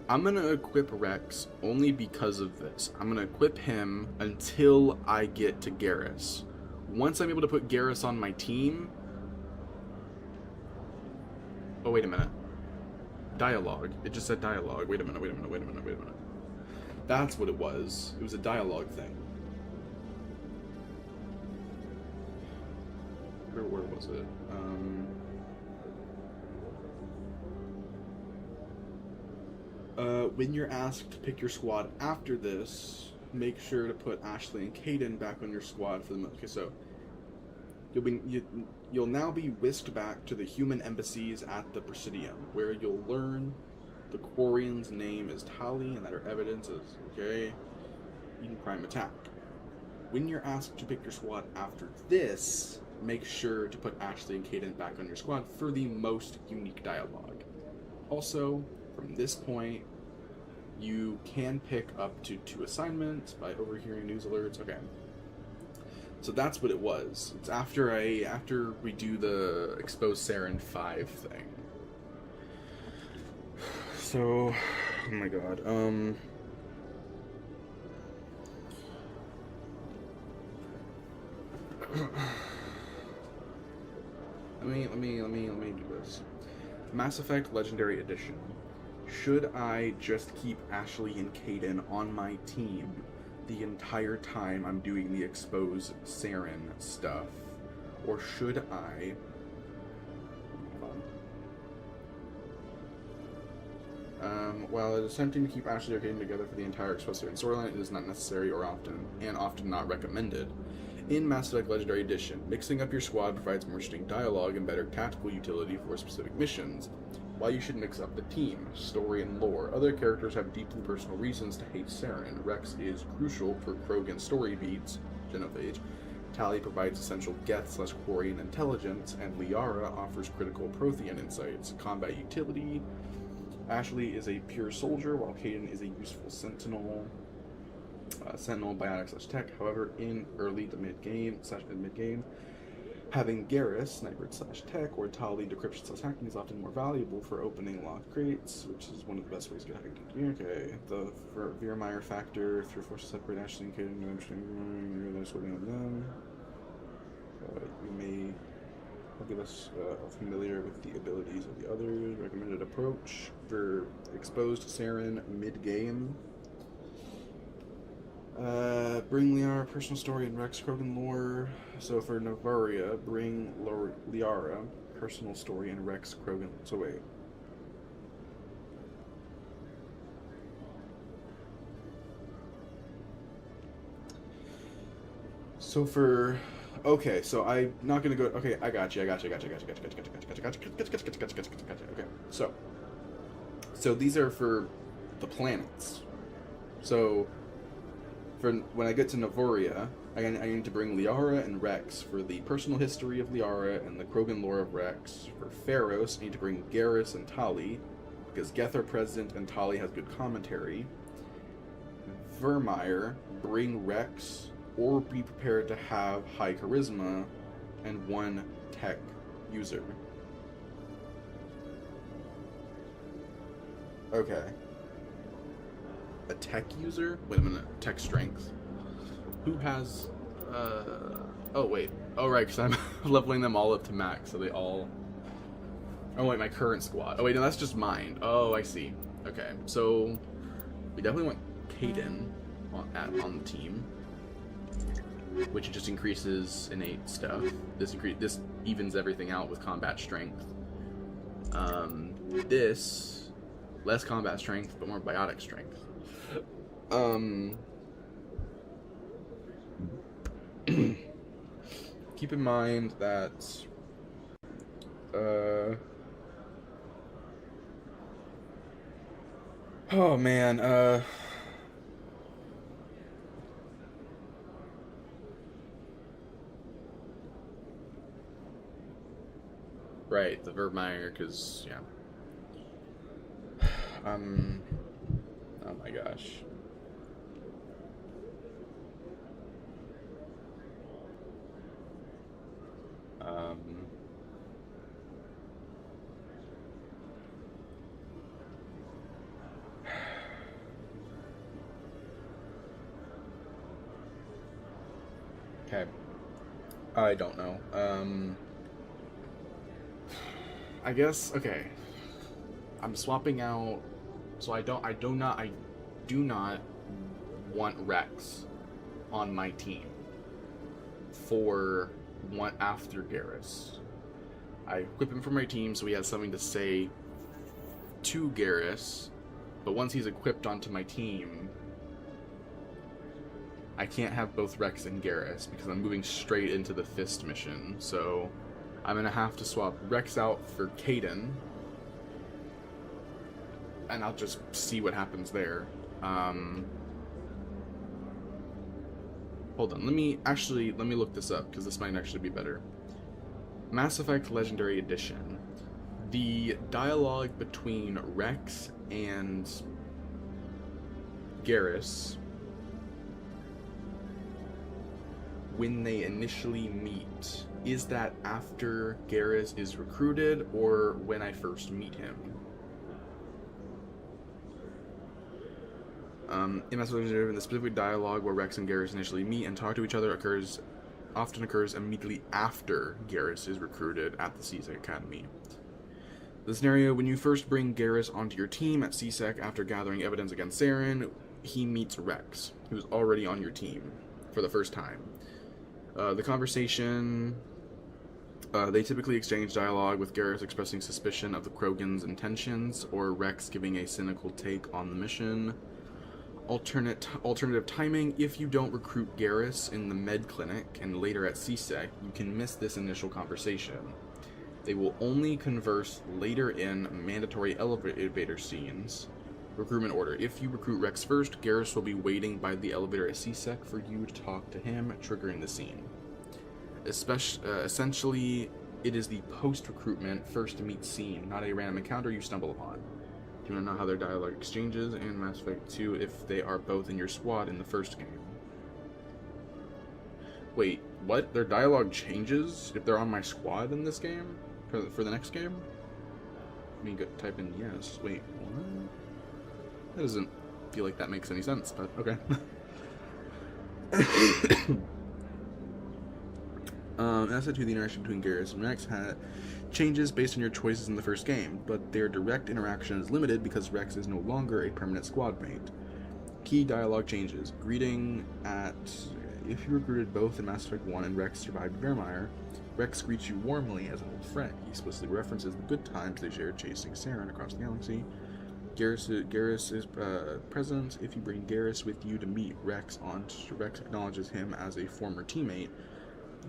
Speaker 11: I'm gonna equip Rex only because of this. I'm gonna equip him until I get to Garrus. Once I'm able to put Garrus on my team... Oh, wait a minute. Dialogue. It just said dialogue. Wait a minute. That's what it was. It was a dialogue thing. Where was it? When you're asked to pick your squad after this, make sure to put Ashley and Kaidan back on your squad for the most. Okay, so you'll now be whisked back to the human embassies at the Presidium, where you'll learn the Quarian's name is Tali and that her evidence is Eden Prime attack. When you're asked to pick your squad after this, make sure to put Ashley and Kaidan back on your squad for the most unique dialogue. Also, from this point, you can pick up to 2 assignments by overhearing news alerts. Okay. So that's what it was. It's after we do the Expose Saren 5 thing. So, oh my god. Let me do this. Mass Effect Legendary Edition. Should I just keep Ashley and Kaidan on my team the entire time I'm doing the Expose Saren stuff? Or should I... while it is tempting to keep Ashley or Kaidan together for the entire Expose Saren storyline, it is not necessary or often not recommended. In Mass Effect Legendary Edition, mixing up your squad provides more interesting dialogue and better tactical utility for specific missions. While you should mix up the team, story, and lore, other characters have deeply personal reasons to hate Saren. Rex is crucial for Krogan story beats, Genophage. Tali provides essential Geth/Quarian intelligence, and Liara offers critical Prothean insights, combat utility. Ashley is a pure soldier, while Kaidan is a useful sentinel. Sentinel, biotic/tech. However, in early to mid-game, having Garrus, sniper/tech, or Tali, decryption/hacking is often more valuable for opening locked crates, which is one of the best ways to get hacked. Okay, the Virmeyer factor, through forces separate Ashley and Kaidan, realize working on them. You may give us familiar with the abilities of the others. Recommended approach for exposed Saren mid-game. Bring Liara personal story and Rex Krogan lore. So for Novaria, bring Liara personal story and Rex Krogan. So wait. So for Okay, so I'm not gonna go. Okay, I got you. Okay, so these are for the planets. So for when I get to Navoria, I need to bring Liara and Rex for the personal history of Liara and the Krogan lore of Rex. For Pharos, I need to bring Garrus and Tali, because Geth are present and Tali has good commentary. Vermeer, bring Rex, or be prepared to have high charisma and 1 tech user. Okay. A tech user? Wait a minute. Tech strength. Who has... Oh, wait. Oh, right, because I'm leveling them all up to max, so they all... Oh, wait, my current squad. Oh, wait, no, that's just mine. Oh, I see. Okay, so... We definitely want Kaidan on the team, which just increases innate stuff. This evens everything out with combat strength. This less combat strength but more biotic strength. Keep in mind that oh man, right, the Vermeer, because, yeah. Oh my gosh. Okay. I don't know. I guess, okay. I'm swapping out, so I do not want Rex on my team for one after Garrus. I equip him for my team so he has something to say to Garrus, but once he's equipped onto my team, I can't have both Rex and Garrus because I'm moving straight into the Fist mission, so I'm gonna have to swap Rex out for Kaidan, and I'll just see what happens there. Hold on, let me look this up, because this might actually be better. Mass Effect Legendary Edition. The dialogue between Rex and Garrus, when they initially meet, is that after Garrus is recruited, or when I first meet him? In Mass Effect Legendary, the specific dialogue where Rex and Garrus initially meet and talk to each other often occurs immediately after Garrus is recruited at the C-Sec Academy. The scenario, when you first bring Garrus onto your team at C-Sec after gathering evidence against Saren, he meets Rex, who's already on your team for the first time. The conversation, they typically exchange dialogue with Garrus expressing suspicion of the Krogan's intentions, or Rex giving a cynical take on the mission. Alternative timing, if you don't recruit Garrus in the med clinic and later at C-Sec, you can miss this initial conversation. They will only converse later in mandatory elevator scenes. Recruitment order. If you recruit Rex first, Garrus will be waiting by the elevator at C-Sec for you to talk to him, triggering the scene. Essentially, it is the post-recruitment first-to-meet scene, not a random encounter you stumble upon. Do you want to know how their dialogue exchanges in Mass Effect 2 if they are both in your squad in the first game? Wait, what? Their dialogue changes if they're on my squad in this game? For the next game? Let me type in yes. Wait, what? That doesn't feel like that makes any sense, but okay. As to the interaction between Garrus and Rex changes based on your choices in the first game, but their direct interaction is limited because Rex is no longer a permanent squad mate. Key dialogue changes. Greeting at... If you recruited both in Mass Effect 1 and Rex survived Vermeer, Rex greets you warmly as an old friend. He explicitly references the good times they shared chasing Saren across the galaxy. Garrus is present. If you bring Garrus with you to meet Rex Rex acknowledges him as a former teammate.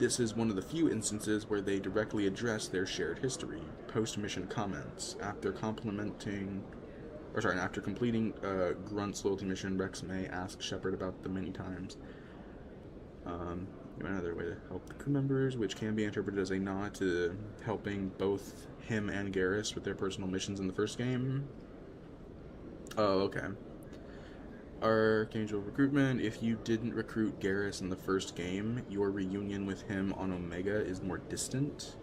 Speaker 11: This is one of the few instances where they directly address their shared history. Post-mission comments. After completing Grunt's loyalty mission, Rex may ask Shepard about them many times. Another way to help the crew members, which can be interpreted as a nod to helping both him and Garrus with their personal missions in the first game. Oh, okay. Archangel recruitment. If you didn't recruit Garrus in the first game, your reunion with him on Omega is more distant.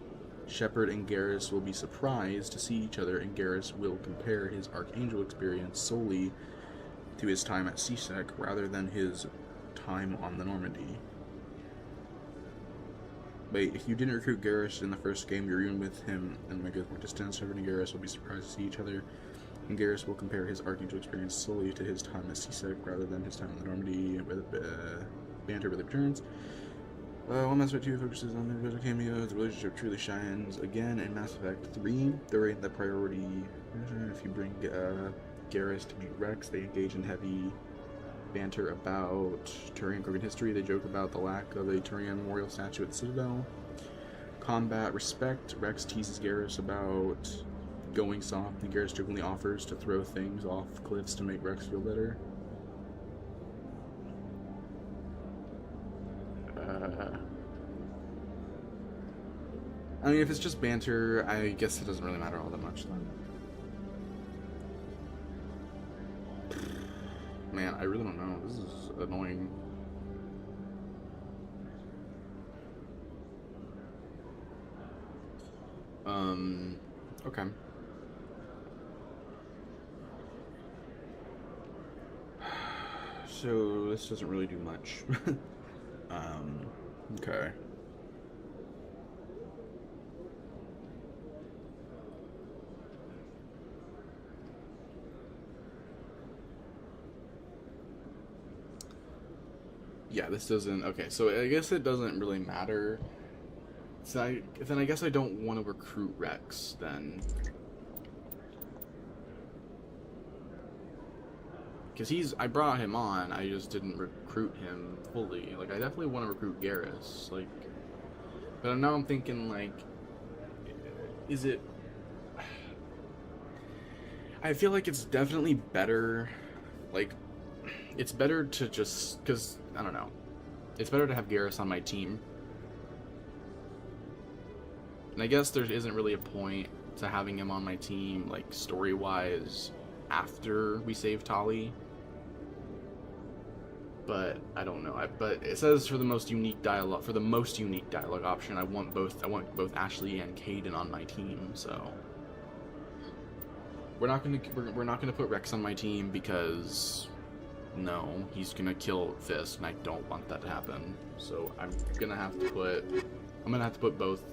Speaker 11: Shepard and Garrus will be surprised to see each other, and Garrus will compare his Archangel experience solely to his time at C-Sec rather than his time on the Normandy. Wait, if you didn't recruit Garrus in the first game, your reunion with him and Omega is more distant. Shepard and Garrus will be surprised to see each other, and Garrus will compare his Archangel experience solely to his time at C-Sec rather than his time on the Normandy. With banter really returns. One Mass Effect 2 focuses on individual cameos. The relationship truly shines again in Mass Effect 3. During the priority, if you bring Garrus to meet Rex, they engage in heavy banter about Turian Krogan history. They joke about the lack of a Turian memorial statue at the Citadel. Combat respect. Rex teases Garrus about going soft, and Garrus jokingly offers to throw things off cliffs to make Rex feel better. I mean, if it's just banter, I guess it doesn't really matter all that much then. Man, I really don't know. This is annoying. Okay. So, this doesn't really do much. Okay. Yeah, this doesn't... Okay, so I guess it doesn't really matter. So then I guess I don't want to recruit Rex, then. Because I brought him on, I just didn't recruit him fully. Like, I definitely want to recruit Garrus, like... But now I'm thinking, like... Is it... I feel like it's definitely better... Like, it's better to just... Because, I don't know. It's better to have Garrus on my team. And I guess there isn't really a point to having him on my team, like, story-wise, after we save Tali. But I don't know. But it says for the most unique dialogue, option, I want both Ashley and Kaidan on my team. So we're not gonna put Rex on my team because no, he's gonna kill Fist, and I don't want that to happen. So I'm gonna have to put both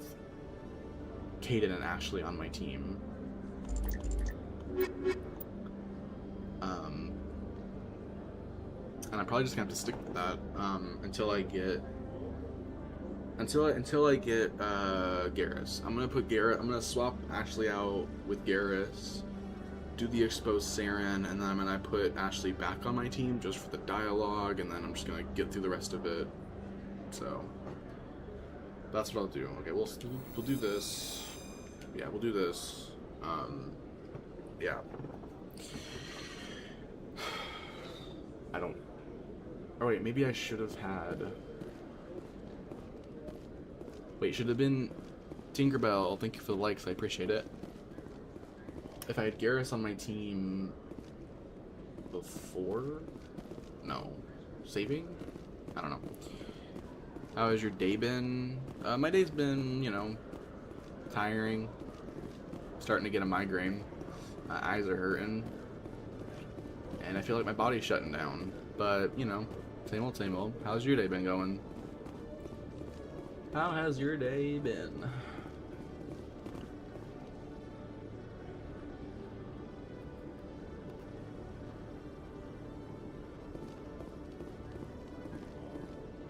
Speaker 11: Kaidan and Ashley on my team. And I'm probably just gonna have to stick with that until I get Garrus. I'm gonna swap Ashley out with Garrus, do the exposed Saren, and then I'm gonna put Ashley back on my team just for the dialogue, and then I'm just gonna get through the rest of it. So that's what I'll do. Okay, we'll do this. Yeah, we'll do this. Yeah. I don't... Oh wait, maybe I should have had... Wait, should have been Tinkerbell. Thank you for the likes, I appreciate it. If I had Garrus on my team before? No. Saving? I don't know. How has your day been? My day's been, you know, tiring. Starting to get a migraine. My eyes are hurting. And I feel like my body's shutting down. But, you know, same old, same old. How's your day been going? How has your day been?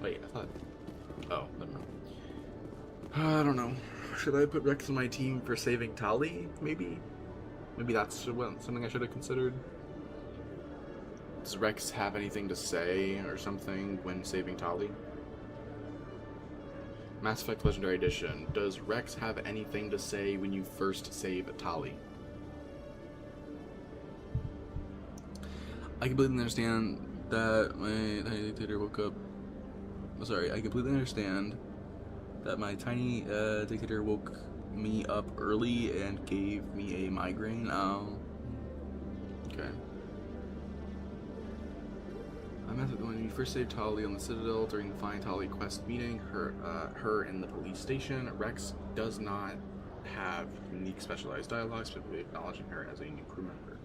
Speaker 11: Wait, I thought... Oh, never mind. I don't know. Should I put Rex on my team for saving Tali? Maybe? Maybe that's something I should have considered. Does Rex have anything to say or something when saving Tali?
Speaker 1: Mass Effect Legendary Edition. Does Rex have anything to say when you first save Tali? I completely understand that my tiny dictator woke up. Sorry, I completely understand that my tiny dictator woke me up early and gave me a migraine. Okay. When you first saved Tali on the Citadel during the Find Tali quest meeting, her in the police station, Rex does not have unique specialized dialogue, specifically acknowledging her as a new crew member.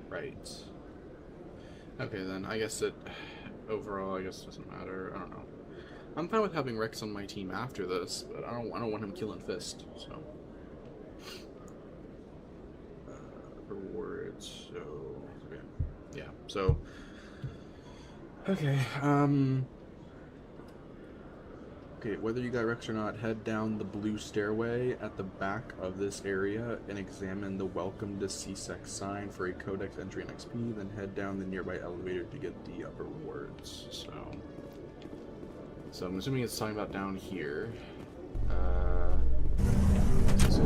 Speaker 1: Right. Okay, then I guess it overall, I guess it doesn't matter. I don't know. I'm fine with having Rex on my team after this, but I don't want him killing Fist. So rewards. So okay, yeah. So okay. Okay, whether you got Rex or not, head down the blue stairway at the back of this area and examine the Welcome to C-Sec sign for a Codex entry and XP, then head down the nearby elevator to get the upper rewards. So I'm assuming it's talking about down here. Is it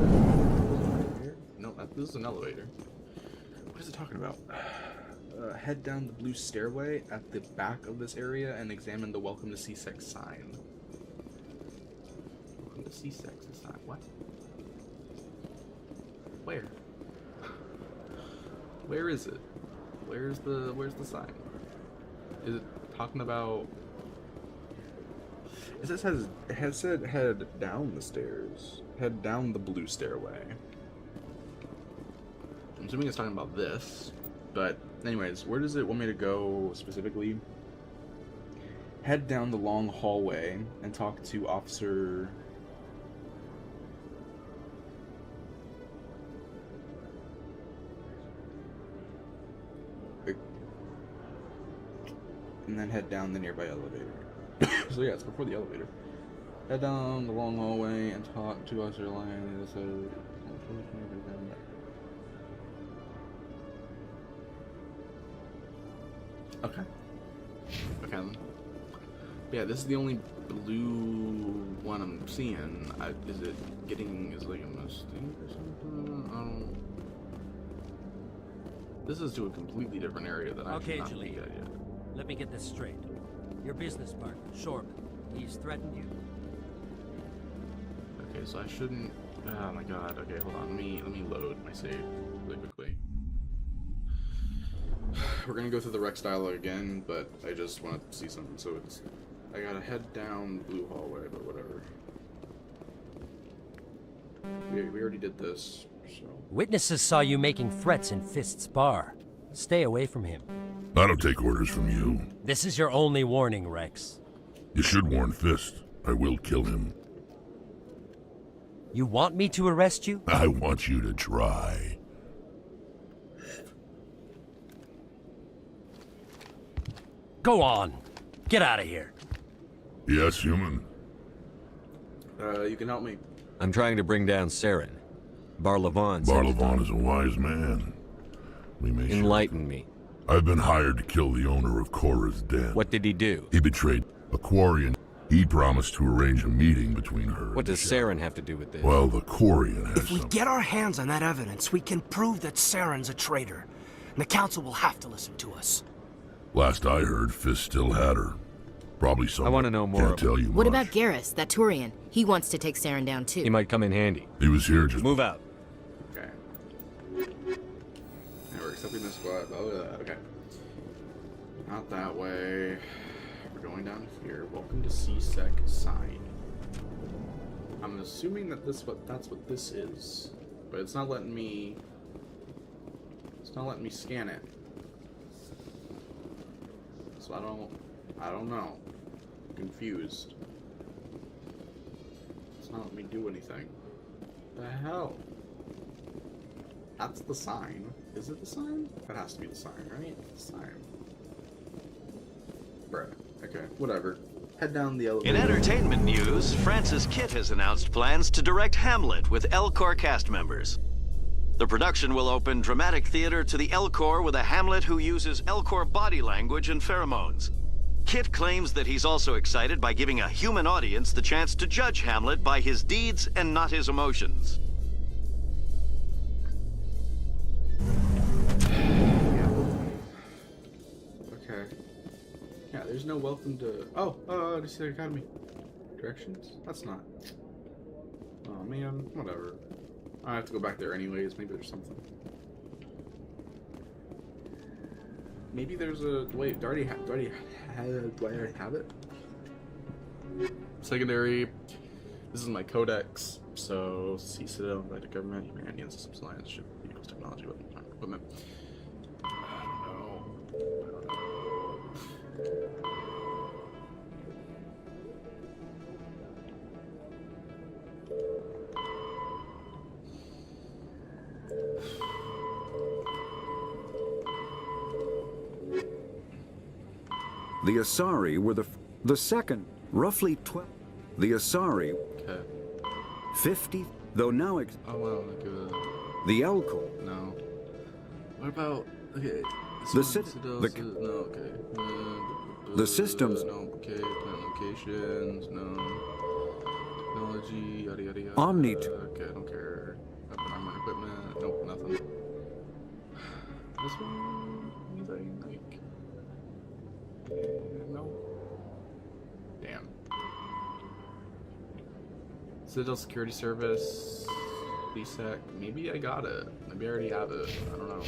Speaker 1: here? No, this is an elevator. What is it talking about? Head down the blue stairway at the back of this area and examine the Welcome to C-Sec sign. The C-Sec sign. What? Where? Where is it? Where's the sign? Is it talking about? It has said head down the stairs. Head down the blue stairway. I'm assuming it's talking about this. But anyways, where does it want me to go specifically? Head down the long hallway and talk to Officer. And then head down the nearby elevator. So yeah, it's before the elevator. Head down the long hallway and talk to us Lion. Okay. Okay then. Yeah, this is the only blue one I'm seeing. Is it like a mistake or something? I don't. This is to a completely different area than I
Speaker 19: Okay,
Speaker 1: not
Speaker 19: Julie.
Speaker 1: yet.
Speaker 19: Let me get this straight. Your business partner, Shoreman, he's threatened you.
Speaker 1: Okay, so I shouldn't. Oh my god. Okay, hold on. Let me load my save really quickly. We're gonna go through the Rex dialogue again, but I just want to see something. So it's. I gotta head down the blue hallway, but whatever. We already did this, so.
Speaker 19: Witnesses saw you making threats in Fist's bar. Stay away from him.
Speaker 5: I don't take orders from you.
Speaker 19: This is your only warning, Rex.
Speaker 5: You should warn Fist. I will kill him.
Speaker 19: You want me to arrest you?
Speaker 5: I want you to try.
Speaker 19: Go on. Get out of here.
Speaker 5: Yes, human.
Speaker 1: You can help me.
Speaker 2: I'm trying to bring down Saren. Barlavon.
Speaker 5: Barlavon is a wise man. We may
Speaker 2: enlighten me.
Speaker 5: I've been hired to kill the owner of Cora's Den.
Speaker 2: What did he do?
Speaker 5: He betrayed a Quarian. He promised to arrange a meeting between her.
Speaker 2: What does Saren have to do with this?
Speaker 5: Well, the Quarian has
Speaker 14: If we get our hands on that evidence, we can prove that Saren's a traitor. And the Council will have to listen to us.
Speaker 5: Last I heard, Fist still had her. Probably someone.
Speaker 2: I want to know more.
Speaker 5: Can't tell you
Speaker 16: What
Speaker 5: much.
Speaker 16: about Garrus, that Turian? He wants to take Saren down too.
Speaker 2: He might come in handy.
Speaker 5: He was here just...
Speaker 2: Move out.
Speaker 1: Okay. Yeah, we're accepting this squad. Okay. Not that way. We're going down here. Welcome to C-Sec sign. I'm assuming that that's what this is, but it's not letting me. It's not letting me scan it. So I don't know. I'm confused. It's not letting me do anything. The hell? That's the sign. Is it the sign? That has to be the sign, right? The sign. Bruh. Okay, whatever. Head down the elevator.
Speaker 7: In entertainment news, Francis Kitt has announced plans to direct Hamlet with Elcor cast members. The production will open dramatic theater to the Elcor with a Hamlet who uses Elcor body language and pheromones. Kit claims that he's also excited by giving a human audience the chance to judge Hamlet by his deeds and not his emotions.
Speaker 11: Okay. Yeah, there's no welcome to... Oh, this is the Academy. Directions? That's not... Oh man, whatever. I have to go back there anyways, maybe there's something. Maybe there's a... Wait, do I already have it? Secondary. This is my codex. So, see Citadel, Galactic Government, Humanity Systems Alliance, Ship, Vehicles, Technology, Weapons, Equipment. I don't know.
Speaker 12: The Asari were the second, roughly 12. The Asari, 50, though now
Speaker 11: oh wow,
Speaker 12: the Elcor.
Speaker 11: No. What about okay?
Speaker 12: The
Speaker 11: the
Speaker 12: systems.
Speaker 11: No. Okay. Plant locations. No. Technology. Yada yada yada.
Speaker 12: Omni.
Speaker 11: Okay, I don't care. Weapon, armor, equipment. Nope, nothing. This one means I like. No. Damn. Citadel Security Service. CSEC. Maybe I got it. Maybe I already have it. I don't know.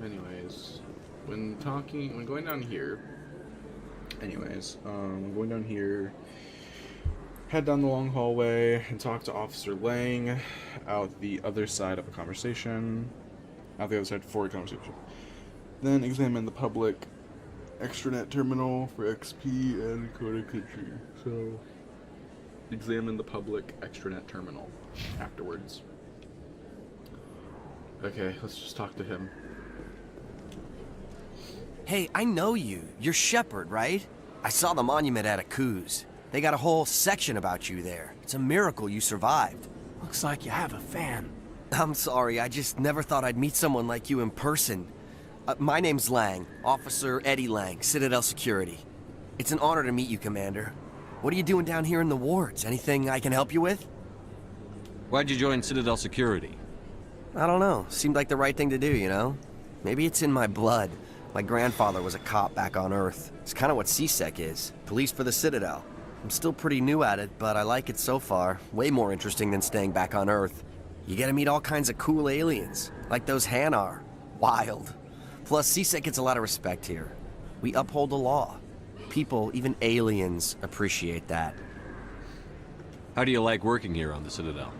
Speaker 11: Anyways, when going down here. Anyways, when going down here, head down the long hallway and talk to Officer Lang out the other side of a conversation. Out the other side for a conversation. Then examine the public extranet terminal for XP and Code Country. So, examine the public extranet terminal afterwards. Okay, let's just talk to him.
Speaker 21: Hey, I know you. You're Shepard, right? I saw the monument at Akuz. They got a whole section about you there. It's a miracle you survived.
Speaker 14: Looks like you have a fan.
Speaker 21: I'm sorry, I just never thought I'd meet someone like you in person. My name's Lang, Officer Eddie Lang, Citadel Security. It's an honor to meet you, Commander. What are you doing down here in the wards? Anything I can help you with?
Speaker 2: Why'd you join Citadel Security?
Speaker 21: I don't know. Seemed like the right thing to do, you know? Maybe it's in my blood. My grandfather was a cop back on Earth. It's kind of what CSEC is. Police for the Citadel. I'm still pretty new at it, but I like it so far. Way more interesting than staying back on Earth. You get to meet all kinds of cool aliens, like those Hanar. Wild. Plus, CSEC gets a lot of respect here. We uphold the law. People, even aliens, appreciate that.
Speaker 2: How do you like working here on the Citadel?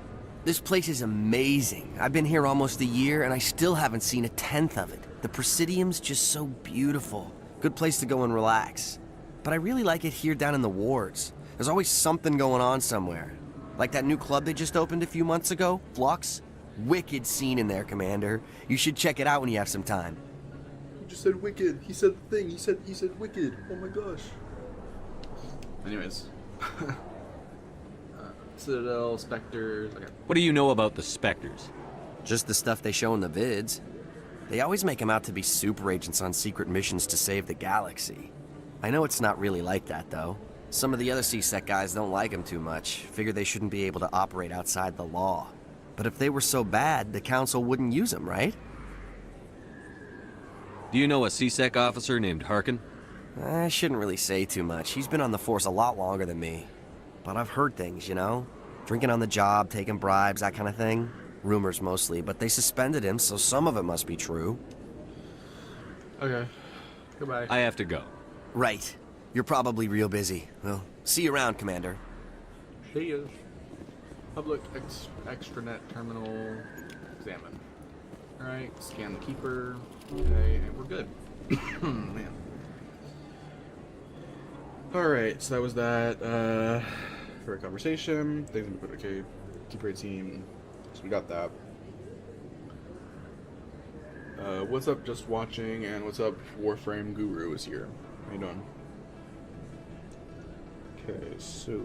Speaker 21: This place is amazing. I've been here almost a year, and I still haven't seen a tenth of it. The Presidium's just so beautiful. Good place to go and relax. But I really like it here down in the wards. There's always something going on somewhere. Like that new club they just opened a few months ago, Flux. Wicked scene in there, Commander. You should check it out when you have some time.
Speaker 11: Just said wicked. He said the thing. He said wicked. Oh my gosh. Anyways. Citadel, Spectres. Okay.
Speaker 2: What do you know about the Spectres?
Speaker 21: Just the stuff they show in the vids. They always make them out to be super agents on secret missions to save the galaxy. I know it's not really like that, though. Some of the other CSEC guys don't like them too much. Figure they shouldn't be able to operate outside the law. But if they were so bad, the Council wouldn't use them, right?
Speaker 2: Do you know a CSEC officer named Harkin?
Speaker 21: I shouldn't really say too much. He's been on the force a lot longer than me. But I've heard things, you know? Drinking on the job, taking bribes, that kind of thing. Rumors mostly, but they suspended him, so some of it must be true.
Speaker 11: Okay. Goodbye.
Speaker 2: I have to go.
Speaker 21: Right. You're probably real busy. Well, see you around, Commander.
Speaker 11: See ya. Public extranet terminal. Examine. Alright, scan the keeper. Okay, and we're good. Man. Alright, so that was that for a conversation. Things we put okay. Keeper 18. So we got that. What's up, Just Watching, and what's up, Warframe Guru is here. How you doing? Okay, so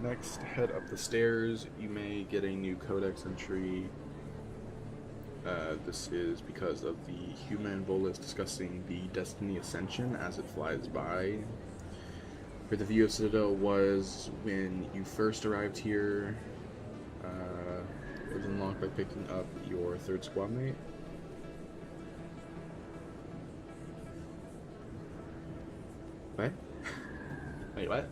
Speaker 11: Next, head up the stairs. You may get a new codex entry. This is because of the human Volus discussing the Destiny Ascension as it flies by. Where the view of Citadel was when you first arrived here. It was unlocked by picking up your third squad mate. What? Wait, what?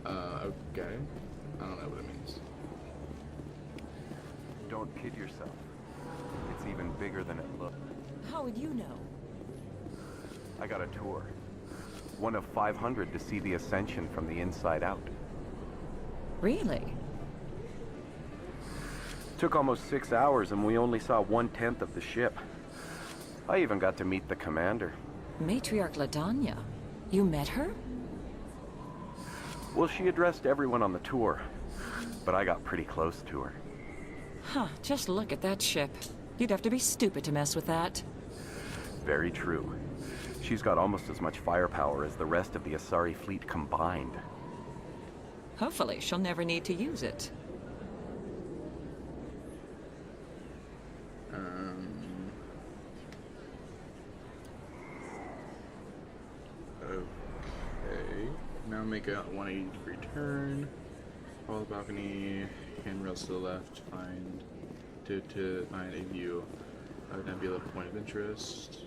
Speaker 11: Okay. I don't know what it means.
Speaker 13: Don't kid yourself. It's even bigger than it looks.
Speaker 22: How would you know?
Speaker 13: I got a tour. One of 500 to see the Ascension from the inside out.
Speaker 22: Really?
Speaker 13: Took almost 6 hours and we only saw 1/10 of the ship. I even got to meet the commander.
Speaker 22: Matriarch Ladanya. You met her?
Speaker 13: Well, she addressed everyone on the tour, but I got pretty close to her.
Speaker 22: Huh, just look at that ship. You'd have to be stupid to mess with that.
Speaker 13: Very true. She's got almost as much firepower as the rest of the Asari fleet combined.
Speaker 22: Hopefully, she'll never need to use it.
Speaker 11: Okay. Now make a 180-degree turn. Follow the balcony. Handrails to the left. Find to find a view of Nebula point of interest.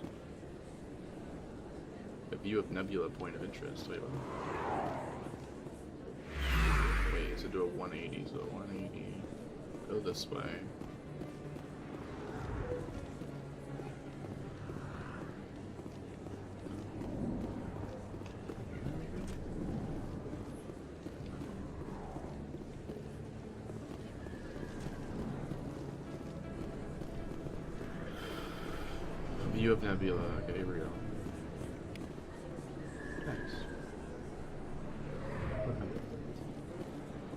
Speaker 11: A view of Nebula point of interest. Wait, what? Wait, so do a 180. So 180. Go this way. View of Nebula. Okay, here we go. Nice.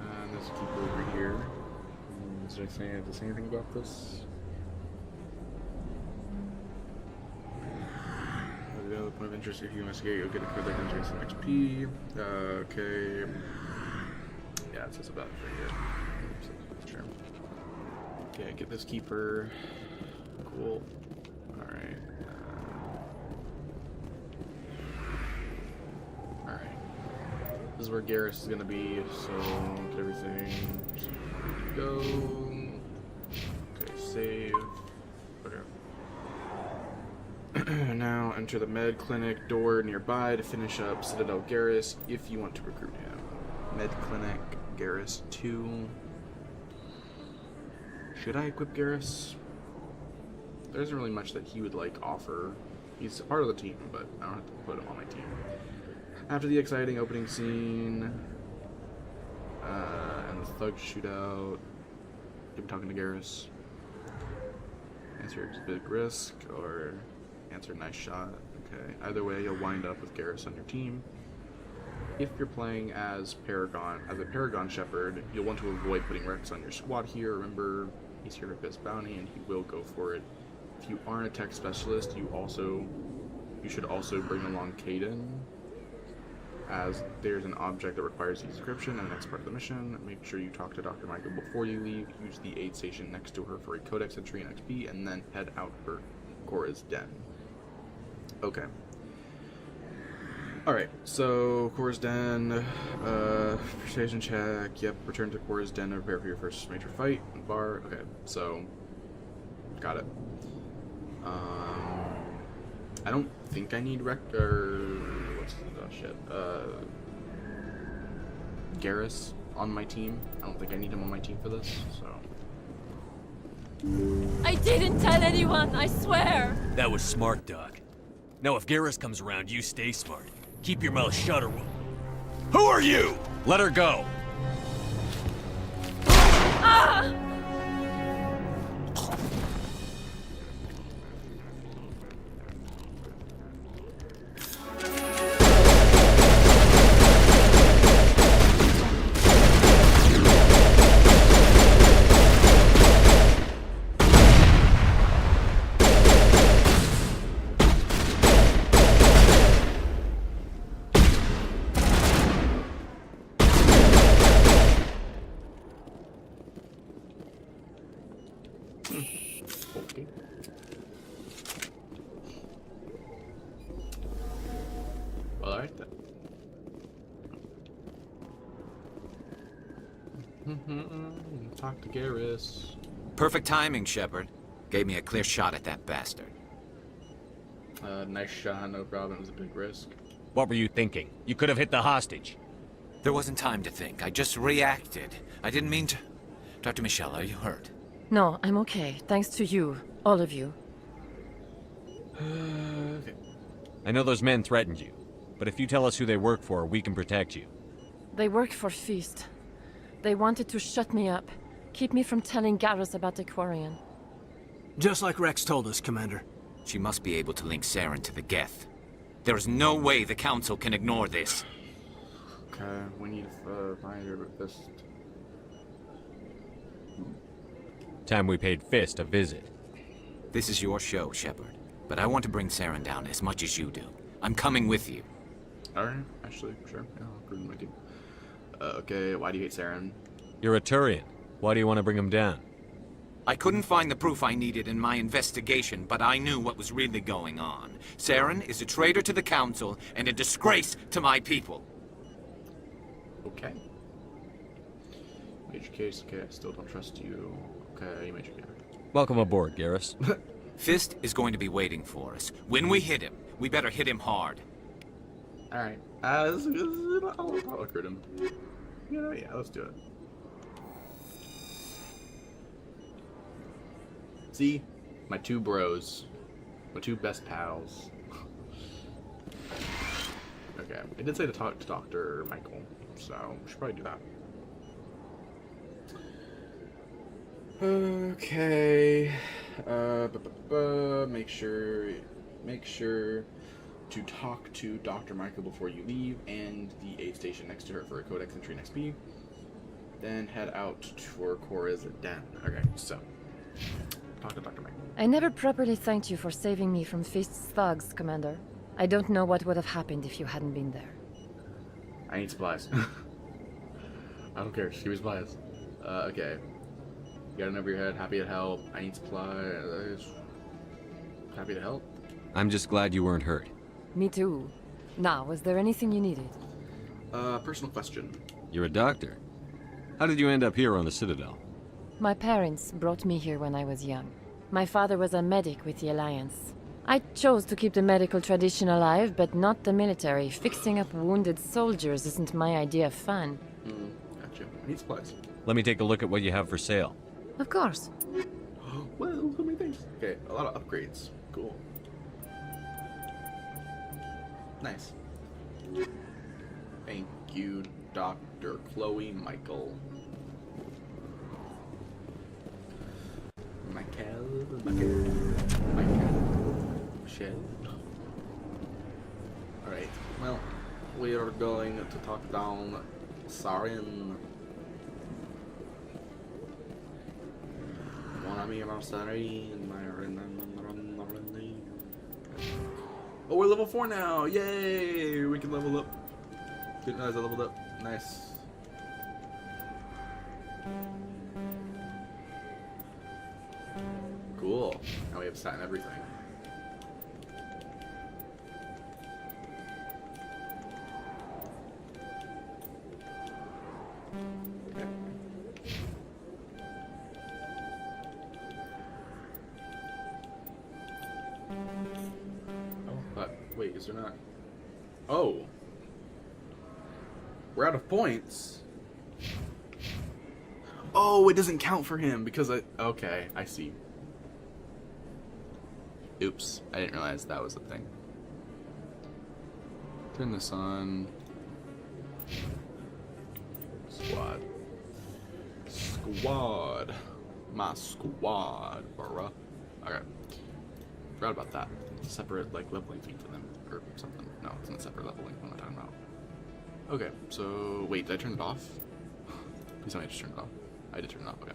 Speaker 11: And let's keep over here. Did I say anything about this? The other point of interest, if you investigate, you'll get a further entry some XP. Okay. Yeah, it says about it right here. Sure. Okay, get this keeper. Cool. Alright. This is where Garrus is gonna be, so get everything. Go. Okay, save. Okay. Now enter the med clinic door nearby to finish up Citadel Garrus if you want to recruit him. Med clinic Garrus 2. Should I equip Garrus? There isn't really much that he would offer. He's a part of the team, but I don't have to put him on my team. After the exciting opening scene and the thug shootout, keep talking to Garrus. Answer big risk or answer nice shot. Okay, either way, you'll wind up with Garrus on your team. If you're playing as a Paragon Shepherd, you'll want to avoid putting Rex on your squad here. Remember, he's here for Fist Bounty and he will go for it. If you aren't a tech specialist, you should also bring along Kaden, as there's an object that requires the description in the next part of the mission. Make sure you talk to Dr. Michael before you leave. Use the aid station next to her for a codex entry and XP, and then head out for Cora's Den. Okay. Alright, so Cora's Den, persuasion check, yep, return to Cora's Den to prepare for your first major fight, bar, okay, so, got it. I don't think I need Garrus on my team. I don't think I need him on my team for this, so.
Speaker 22: I didn't tell anyone, I swear!
Speaker 2: That was smart, Doc. Now if Garrus comes around, you stay smart. Keep your mouth shut or we'll... Who are you? Let her go!
Speaker 22: Ah!
Speaker 1: Alright then. Talk to Garrus.
Speaker 8: Perfect timing, Shepard. Gave me a clear shot at that bastard.
Speaker 1: Nice shot, no problem. It was a big risk.
Speaker 2: What were you thinking? You could have hit the hostage.
Speaker 8: There wasn't time to think. I just reacted. I didn't mean to... Dr. Michelle, are you hurt?
Speaker 22: No, I'm okay. Thanks to you. All of you.
Speaker 1: Okay.
Speaker 2: I know those men threatened you, but if you tell us who they work for, we can protect you.
Speaker 22: They work for Feast. They wanted to shut me up. Keep me from telling Garrus about the Quarian.
Speaker 14: Just like Rex told us, Commander.
Speaker 8: She must be able to link Saren to the Geth. There is no way the Council can ignore this.
Speaker 1: Okay, we need to find her with this.
Speaker 2: Time we paid Fist a visit.
Speaker 8: This is your show, Shepard. But I want to bring Saren down as much as you do. I'm coming with you.
Speaker 1: Alright, actually, sure. Yeah, I'll agree with my team. Okay, why do you hate Saren?
Speaker 2: You're a Turian. Why do you want to bring him down?
Speaker 8: I couldn't find the proof I needed in my investigation, but I knew what was really going on. Saren is a traitor to the Council and a disgrace to my people.
Speaker 1: Okay. Major case, okay, I still don't trust you. Okay, major case.
Speaker 2: Welcome aboard, Garrus.
Speaker 8: Fist is going to be waiting for us. When we hit him, we better hit him hard.
Speaker 1: Alright. I'll recruit him. Yeah, let's do it. See? My two bros. My two best pals. Okay. I did say to talk to Dr. Michael, so we should probably do that. Okay. Make sure to talk to Dr. Michael before you leave, and the aid station next to her for a codex entry and XP. Then head out for Cora's den. Okay, so talk to Dr. Michael.
Speaker 22: I never properly thanked you for saving me from Feast's thugs, Commander. I don't know what would have happened if you hadn't been there.
Speaker 1: I need supplies. I don't care. She was supplies. Okay. You got it over your head. Happy to help. I need supplies. Happy to help.
Speaker 2: I'm just glad you weren't hurt.
Speaker 22: Me too. Now, was there anything you needed?
Speaker 1: Personal question.
Speaker 2: You're a doctor. How did you end up here on the Citadel?
Speaker 22: My parents brought me here when I was young. My father was a medic with the Alliance. I chose to keep the medical tradition alive, but not the military. Fixing up wounded soldiers isn't my idea of fun.
Speaker 1: Gotcha. I need supplies.
Speaker 2: Let me take a look at what you have for sale.
Speaker 22: Of course.
Speaker 1: Well, so many things. Okay, a lot of upgrades. Cool. Nice. Thank you, Dr. Chloe Michael. Michael. Shit. Alright, well, we are going to talk down Saren. Oh, we're level 4 now! Yay! We can level up. Didn't realize I leveled up. Nice. Cool. Now we have stat and everything. Okay. Oh, but wait, is there not? Oh. We're out of points. Oh, it doesn't count for him because I... Okay, I see. Oops, I didn't realize that was a thing. Turn this on. Squad. Squad. My squad, bruh. Okay. Forgot about that. Separate, like, leveling feed for them. Or something. No, it's not separate leveling. What am I talking about? Okay, so... Wait, did I turn it off? Please tell me I just turned it off. I did turn it off, okay.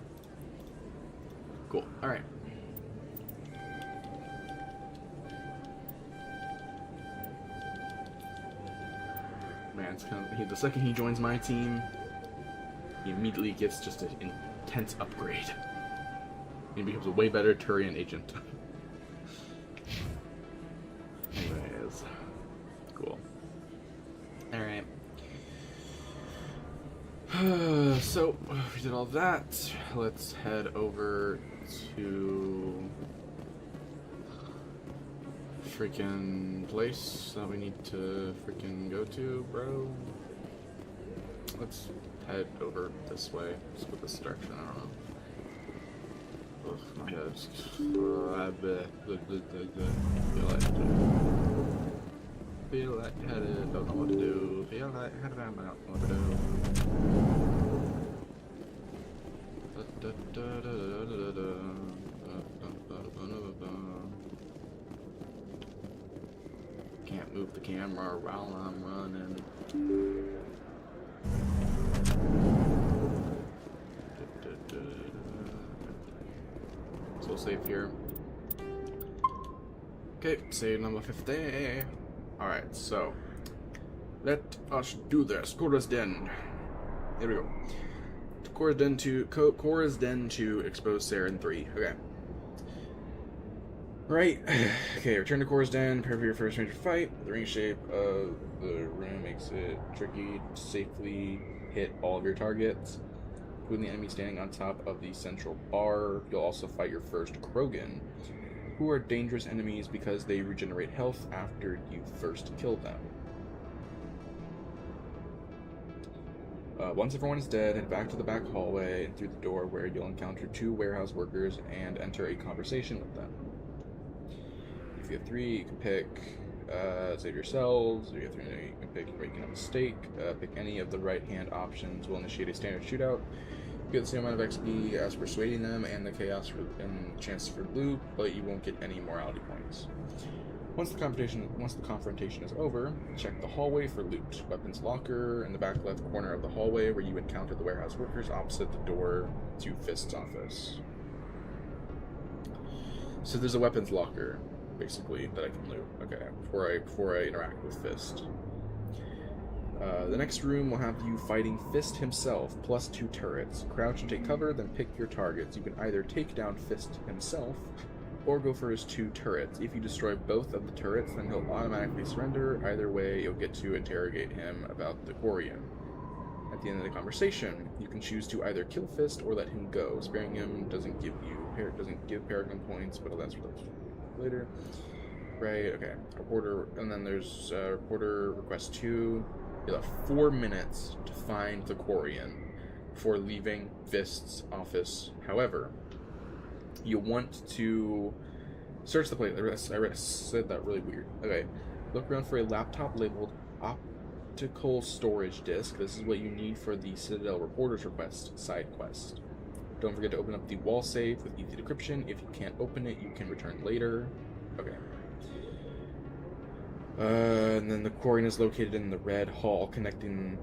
Speaker 1: Cool, alright. Man, it's kind of, the second he joins my team, he immediately gets just an intense upgrade. He becomes a way better Turian agent. Anyways, cool.
Speaker 11: So we did all that. Let's head over to freaking place that we need to freaking go to, bro. Let's head over this way. Let's go this direction. I don't know. Ugh, my head's feel lightheaded, don't know what to do. Feel lightheaded, I don't know what to do. Can't move the camera while I'm running. So we'll save here. Okay, save number 50. Alright, so let us do this. Cora's Den. There we go. Cora's Den to expose Saren 3. Okay. Right. Okay, return to Cora's Den. Prepare for your first ranger fight. The ring shape of the room makes it tricky to safely hit all of your targets, including the enemy standing on top of the central bar. You'll also fight your first Krogan, who are dangerous enemies because they regenerate health after you first kill them. Once everyone is dead, head back to the back hallway and through the door where you'll encounter 2 warehouse workers and enter a conversation with them. If you have 3, you can pick save yourselves. If you have 3, you can pick breaking a mistake. Pick any of the right-hand options. We'll initiate a standard shootout. You get the same amount of XP as persuading them and the chaos and chance for loot, but you won't get any morality points. Once the confrontation is over, check the hallway for loot. Weapons locker in the back left corner of the hallway where you encounter the warehouse workers opposite the door to Fist's office. So there's a weapons locker, basically, that I can loot. Okay, before I interact with Fist. The next room will have you fighting Fist himself, plus 2 turrets. Crouch and take cover, then pick your targets. You can either take down Fist himself, or go for his 2 turrets. If you destroy both of the turrets, then he'll automatically surrender. Either way, you'll get to interrogate him about the Quarian. At the end of the conversation, you can choose to either kill Fist or let him go. Sparing him doesn't give Paragon points, but that's for later. Right, okay. Reporter, and then there's Reporter Request 2. You'll have 4 minutes to find the Quarian before leaving Fist's office. However, you want to search the place. I said that really weird. Okay. Look around for a laptop labeled optical storage disk. This is what you need for the Citadel Reporter's Request side quest. Don't forget to open up the wall safe with easy decryption. If you can't open it, you can return later. Okay. And then the Quarian is located in the Red Hall, connecting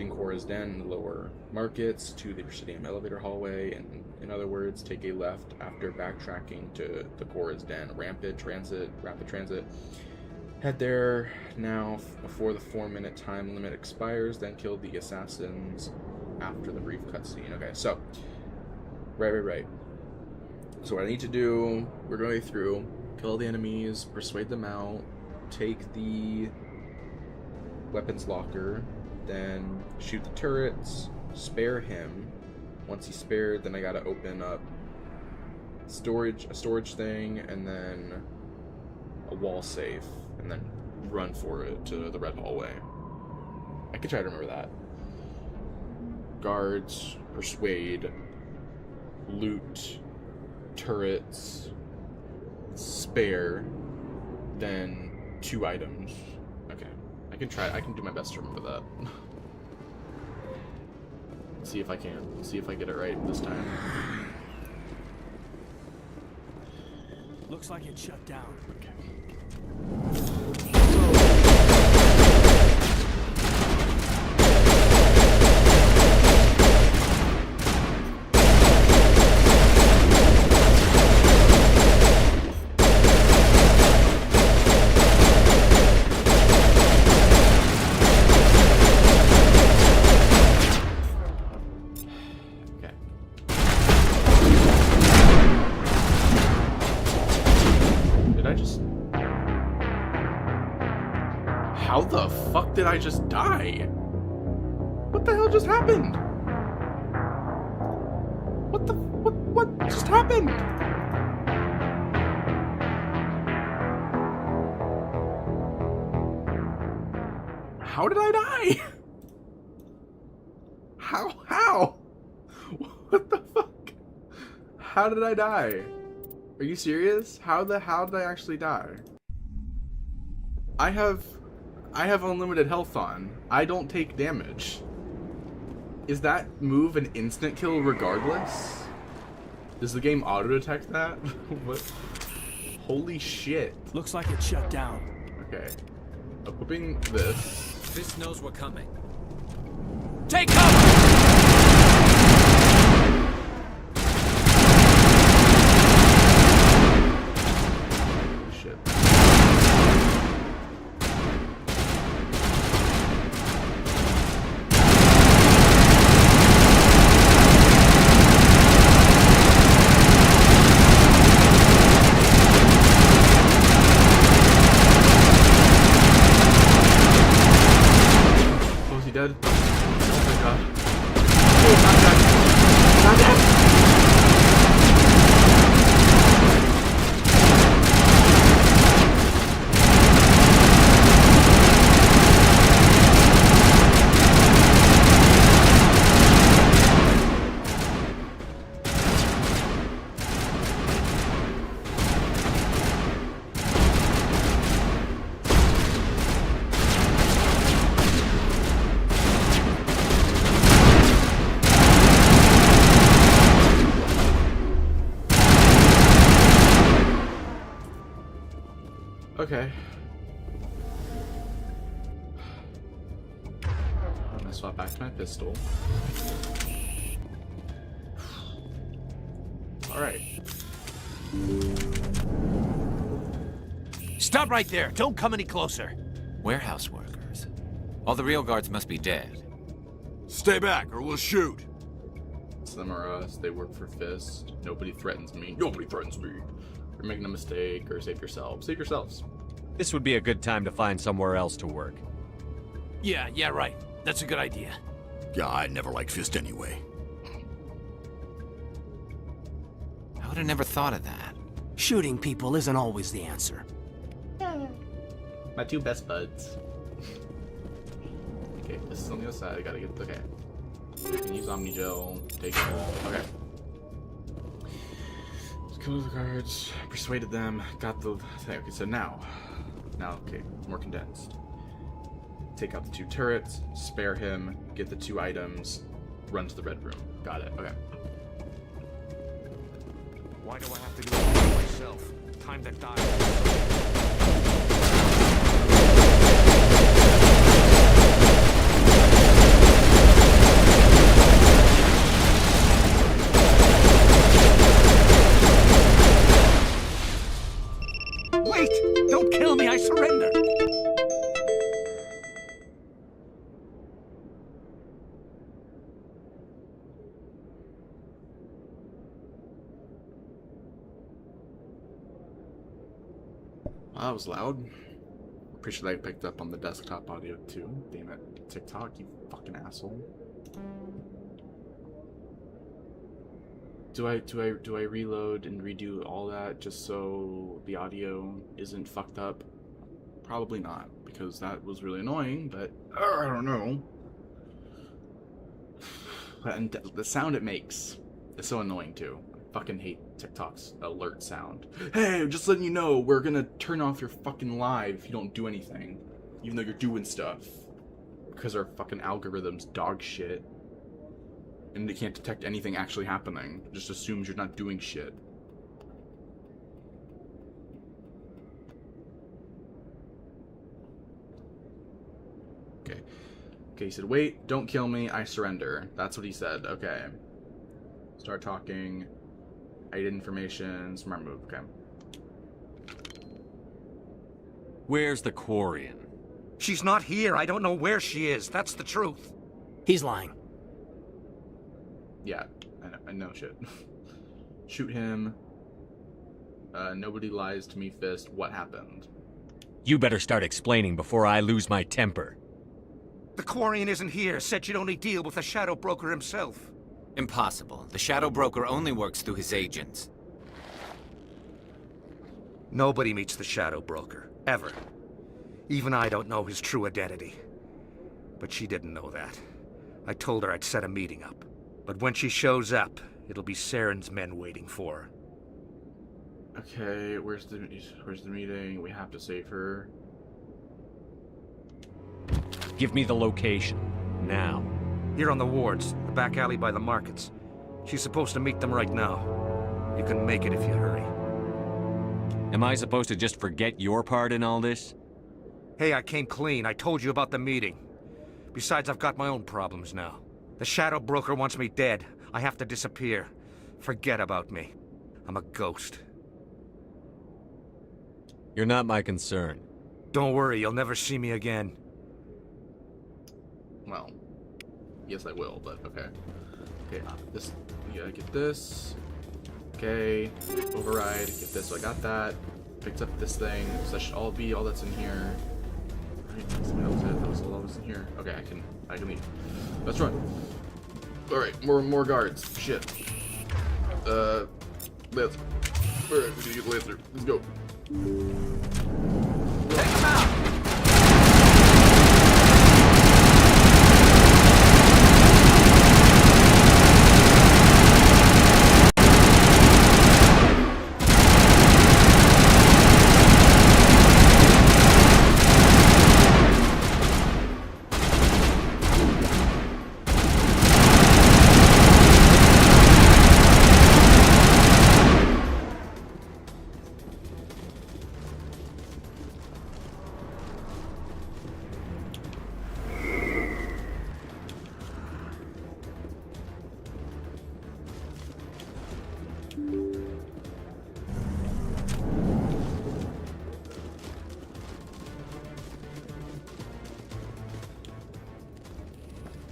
Speaker 11: Cora's Den and the lower markets to the Presidium elevator hallway. And in other words, take a left after backtracking to the Cora's Den. Rapid transit. Head there now before the 4-minute time limit expires. Then kill the assassins after the brief cutscene. Okay, so right. So what I need to do, we're going through, kill the enemies, persuade them out, take the weapons locker, then shoot the turrets, spare him. Once he's spared, then I gotta open up a storage thing, and then a wall safe, and then run for it to the red hallway. I could try to remember that. Guards, persuade, loot, turrets, spare, then 2 items. Okay. I can do my best to remember that. See if I can. See if I get it right this time.
Speaker 14: Looks like it shut down.
Speaker 11: Okay. How the fuck did I just die? What the hell just happened? What just happened? How did I die? How? What the fuck? How did I die? Are you serious? How did I actually die? I have unlimited health on. I don't take damage. Is that move an instant kill regardless? Does the game auto-detect that? What? Holy shit.
Speaker 14: Looks like it's shut down.
Speaker 11: Okay. Equipping this.
Speaker 8: Fist knows we're coming. Take cover!
Speaker 11: Shit. Oh, is he dead? Oh my god. Oh, not dead. Not dead. Okay. I'm gonna swap back to my pistol. Alright.
Speaker 8: Stop right there. Don't come any closer. Warehouse workers. All the real guards must be dead.
Speaker 3: Stay back or we'll shoot.
Speaker 11: Some are us. They work for Fist. Nobody threatens me. Nobody threatens me. You're making a mistake, or save yourselves. Save yourselves.
Speaker 2: This would be a good time to find somewhere else to work.
Speaker 8: Yeah, right. That's a good idea.
Speaker 5: Yeah, I never liked Fist anyway.
Speaker 8: I would have never thought of that.
Speaker 14: Shooting people isn't always the answer.
Speaker 11: My two best buds. Okay, this is on the other side. I gotta get. Okay. You can use Omni Gel. Take it. Okay. Just killed the guards. Persuaded them. Got the thing. Okay, so now, okay, more condensed. Take out the two turrets. Spare him. Get the two items. Run to the red room. Got it. Okay.
Speaker 3: Why do I have to do it myself? Time to die.
Speaker 8: Wait! Don't kill me! I surrender!
Speaker 11: Wow, that was loud. Pretty sure they picked up on the desktop audio too. Damn it, TikTok, you fucking asshole. Do I reload and redo all that just so the audio isn't fucked up? Probably not, because that was really annoying, but I don't know. And the sound it makes is so annoying too. I fucking hate TikTok's alert sound. Hey, just letting you know, we're gonna turn off your fucking live if you don't do anything, even though you're doing stuff. Because our fucking algorithm's dog shit. And they can't detect anything actually happening. It just assumes you're not doing shit. Okay. Okay, he said, wait, don't kill me, I surrender. That's what he said. Okay. Start talking. Aid information. Smart move. Okay.
Speaker 2: Where's the Quarian?
Speaker 8: She's not here. I don't know where she is. That's the truth.
Speaker 14: He's lying.
Speaker 11: Yeah, I know shit. Shoot him. Nobody lies to me, Fist. What happened?
Speaker 2: You better start explaining before I lose my temper.
Speaker 8: The Quarian isn't here. Said she'd only deal with the Shadow Broker himself. Impossible. The Shadow Broker only works through his agents.
Speaker 15: Nobody meets the Shadow Broker, ever. Even I don't know his true identity. But she didn't know that. I told her I'd set a meeting up. But when she shows up, it'll be Saren's men waiting for her.
Speaker 11: Okay, where's the meeting? We have to save her.
Speaker 2: Give me the location. Now.
Speaker 15: Here on the wards, the back alley by the markets. She's supposed to meet them right now. You can make it if you hurry.
Speaker 2: Am I supposed to just forget your part in all this?
Speaker 15: Hey, I came clean. I told you about the meeting. Besides, I've got my own problems now. The Shadow Broker wants me dead. I have to disappear. Forget about me. I'm a ghost.
Speaker 2: You're not my concern.
Speaker 15: Don't worry, you'll never see me again.
Speaker 11: Well, yes I will, but okay. Okay, this, you gotta get this. Okay, override, get this, so I got that. Picked up this thing, so that should all be all that's in here. Right, that was it, that was all that was in here. Okay, I can leave. Let's run. Alright, more guards, shit. Let's, alright, we need to get Lancer, let's go.
Speaker 8: Take him out!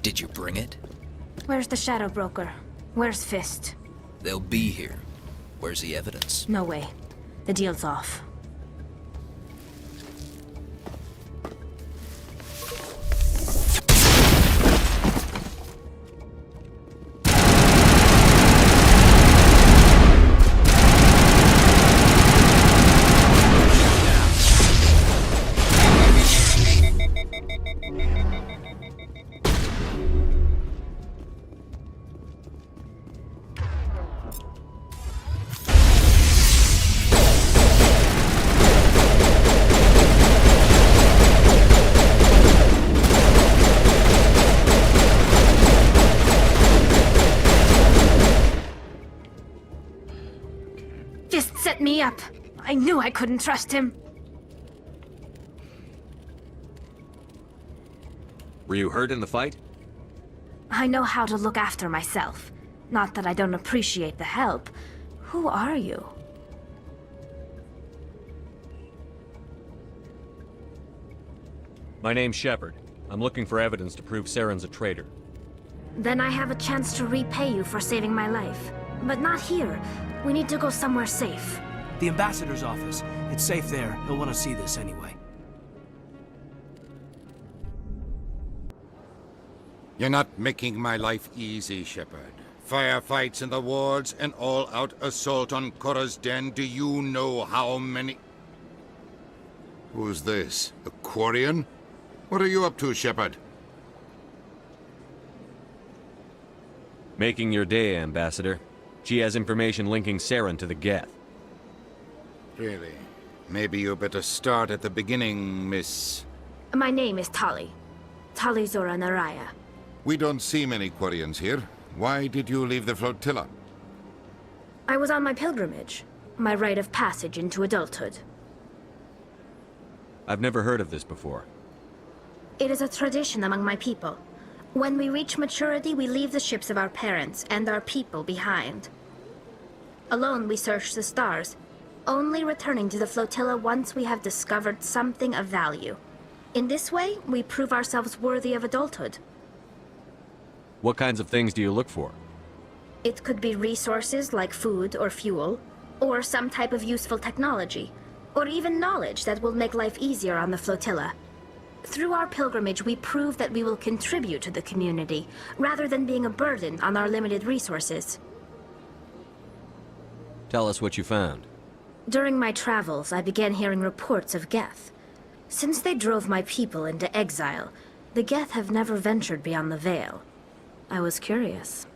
Speaker 17: Did you bring it?
Speaker 20: Where's the Shadow Broker? Where's Fist?
Speaker 17: They'll be here. Where's the evidence?
Speaker 20: No way. The deal's off. Set me up. I knew I couldn't trust him.
Speaker 2: Were you hurt in the fight?
Speaker 20: I know how to look after myself. Not that I don't appreciate the help. Who are you?
Speaker 2: My name's Shepard. I'm looking for evidence to prove Saren's a traitor.
Speaker 20: Then I have a chance to repay you for saving my life. But not here. We need to go somewhere safe.
Speaker 14: The ambassador's office. It's safe there. He'll want to see this anyway.
Speaker 23: You're not making my life easy, Shepard. Firefights in the wards, an all-out assault on Korra's Den. Do you know how many... Who's this? A Quarian? What are you up to, Shepard?
Speaker 2: Making your day, Ambassador. She has information linking Saren to the Geth.
Speaker 23: Really? Maybe you better start at the beginning, Miss...
Speaker 20: My name is Tali. Tali Zora Naraya.
Speaker 23: We don't see many Quarians here. Why did you leave the flotilla?
Speaker 20: I was on my pilgrimage. My rite of passage into adulthood.
Speaker 2: I've never heard of this before.
Speaker 20: It is a tradition among my people. When we reach maturity, we leave the ships of our parents and our people behind. Alone, we search the stars, only returning to the flotilla once we have discovered something of value. In this way, we prove ourselves worthy of adulthood.
Speaker 2: What kinds of things do you look for?
Speaker 20: It could be resources like food or fuel, or some type of useful technology, or even knowledge that will make life easier on the flotilla. Through our pilgrimage, we prove that we will contribute to the community, rather than being a burden on our limited resources.
Speaker 2: Tell us what you found.
Speaker 20: During my travels, I began hearing reports of Geth. Since they drove my people into exile, the Geth have never ventured beyond the Veil. I was curious.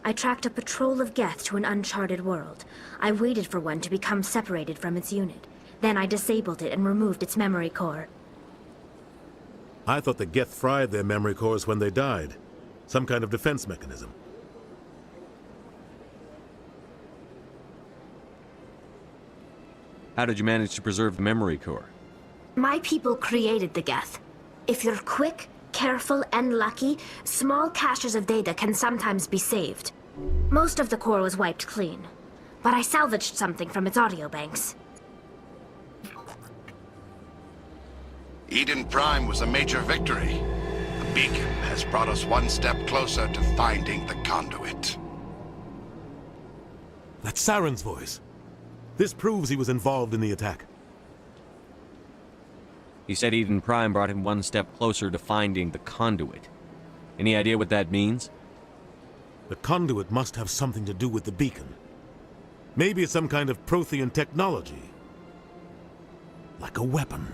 Speaker 20: I tracked a patrol of Geth to an uncharted world. I waited for one to become separated from its unit. Then I disabled it and removed its memory core.
Speaker 6: I thought the Geth fried their memory cores when they died. Some kind of defense mechanism.
Speaker 2: How did you manage to preserve the memory core?
Speaker 20: My people created the Geth. If you're quick, careful, and lucky, small caches of data can sometimes be saved. Most of the core was wiped clean, but I salvaged something from its audio banks.
Speaker 10: Eden Prime was a major victory. The beacon has brought us one step closer to finding the conduit.
Speaker 6: That's Saren's voice. This proves he was involved in the attack.
Speaker 2: He said Eden Prime brought him one step closer to finding the conduit. Any idea what that means?
Speaker 6: The conduit must have something to do with the beacon. Maybe it's some kind of Prothean technology. Like a weapon.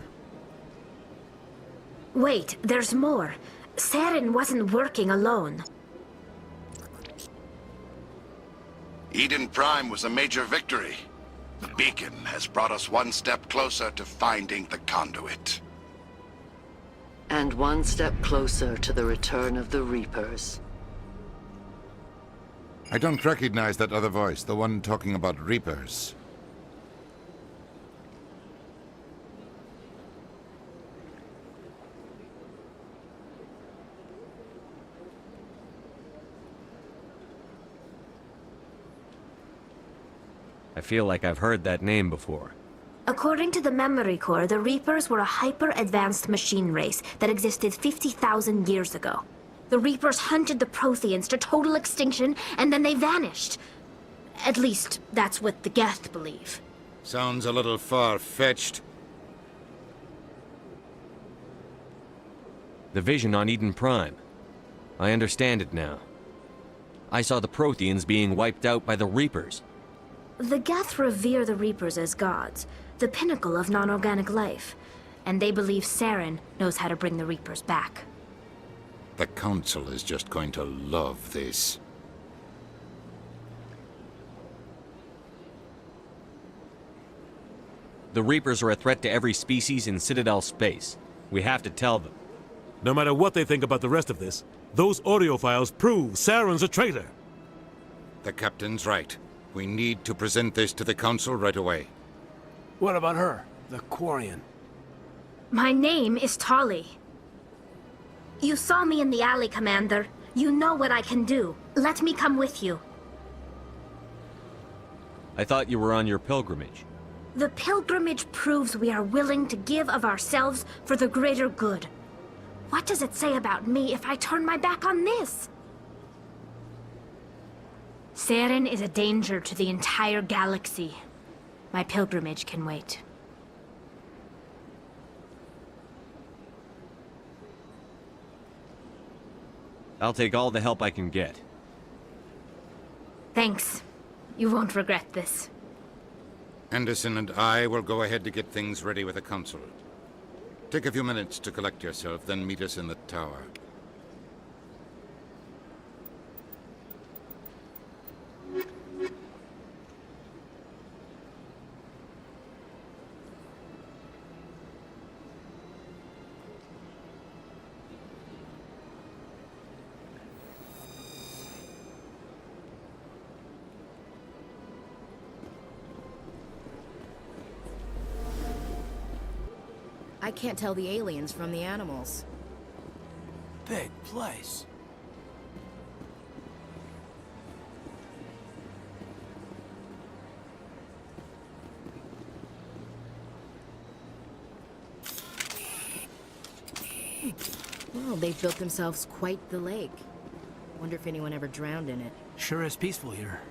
Speaker 20: Wait, there's more. Saren wasn't working alone.
Speaker 10: Eden Prime was a major victory. The beacon has brought us one step closer to finding the conduit.
Speaker 18: And one step closer to the return of the Reapers.
Speaker 23: I don't recognize that other voice, the one talking about Reapers.
Speaker 2: I feel like I've heard that name before.
Speaker 20: According to the memory core, the Reapers were a hyper-advanced machine race that existed 50,000 years ago. The Reapers hunted the Protheans to total extinction, and then they vanished. At least, that's what the Geth believe.
Speaker 23: Sounds a little far-fetched.
Speaker 2: The vision on Eden Prime. I understand it now. I saw the Protheans being wiped out by the Reapers.
Speaker 20: The Geth revere the Reapers as gods, the pinnacle of non-organic life, and they believe Saren knows how to bring the Reapers back.
Speaker 23: The Council is just going to love this.
Speaker 2: The Reapers are a threat to every species in Citadel space. We have to tell them.
Speaker 6: No matter what they think about the rest of this, those audio files prove Saren's a traitor.
Speaker 23: The Captain's right. We need to present this to the Council right away.
Speaker 14: What about her, the Quarian?
Speaker 20: My name is Tali. You saw me in the alley, Commander. You know what I can do. Let me come with you.
Speaker 2: I thought you were on your pilgrimage.
Speaker 20: The pilgrimage proves we are willing to give of ourselves for the greater good. What does it say about me if I turn my back on this? Saren is a danger to the entire galaxy. My pilgrimage can wait.
Speaker 2: I'll take all the help I can get.
Speaker 20: Thanks. You won't regret this.
Speaker 23: Anderson and I will go ahead to get things ready with the Council. Take a few minutes to collect yourself, then meet us in the tower.
Speaker 16: I can't tell the aliens from the animals.
Speaker 14: Big place.
Speaker 16: Well, they've built themselves quite the lake. Wonder if anyone ever drowned in it.
Speaker 14: Sure is peaceful here.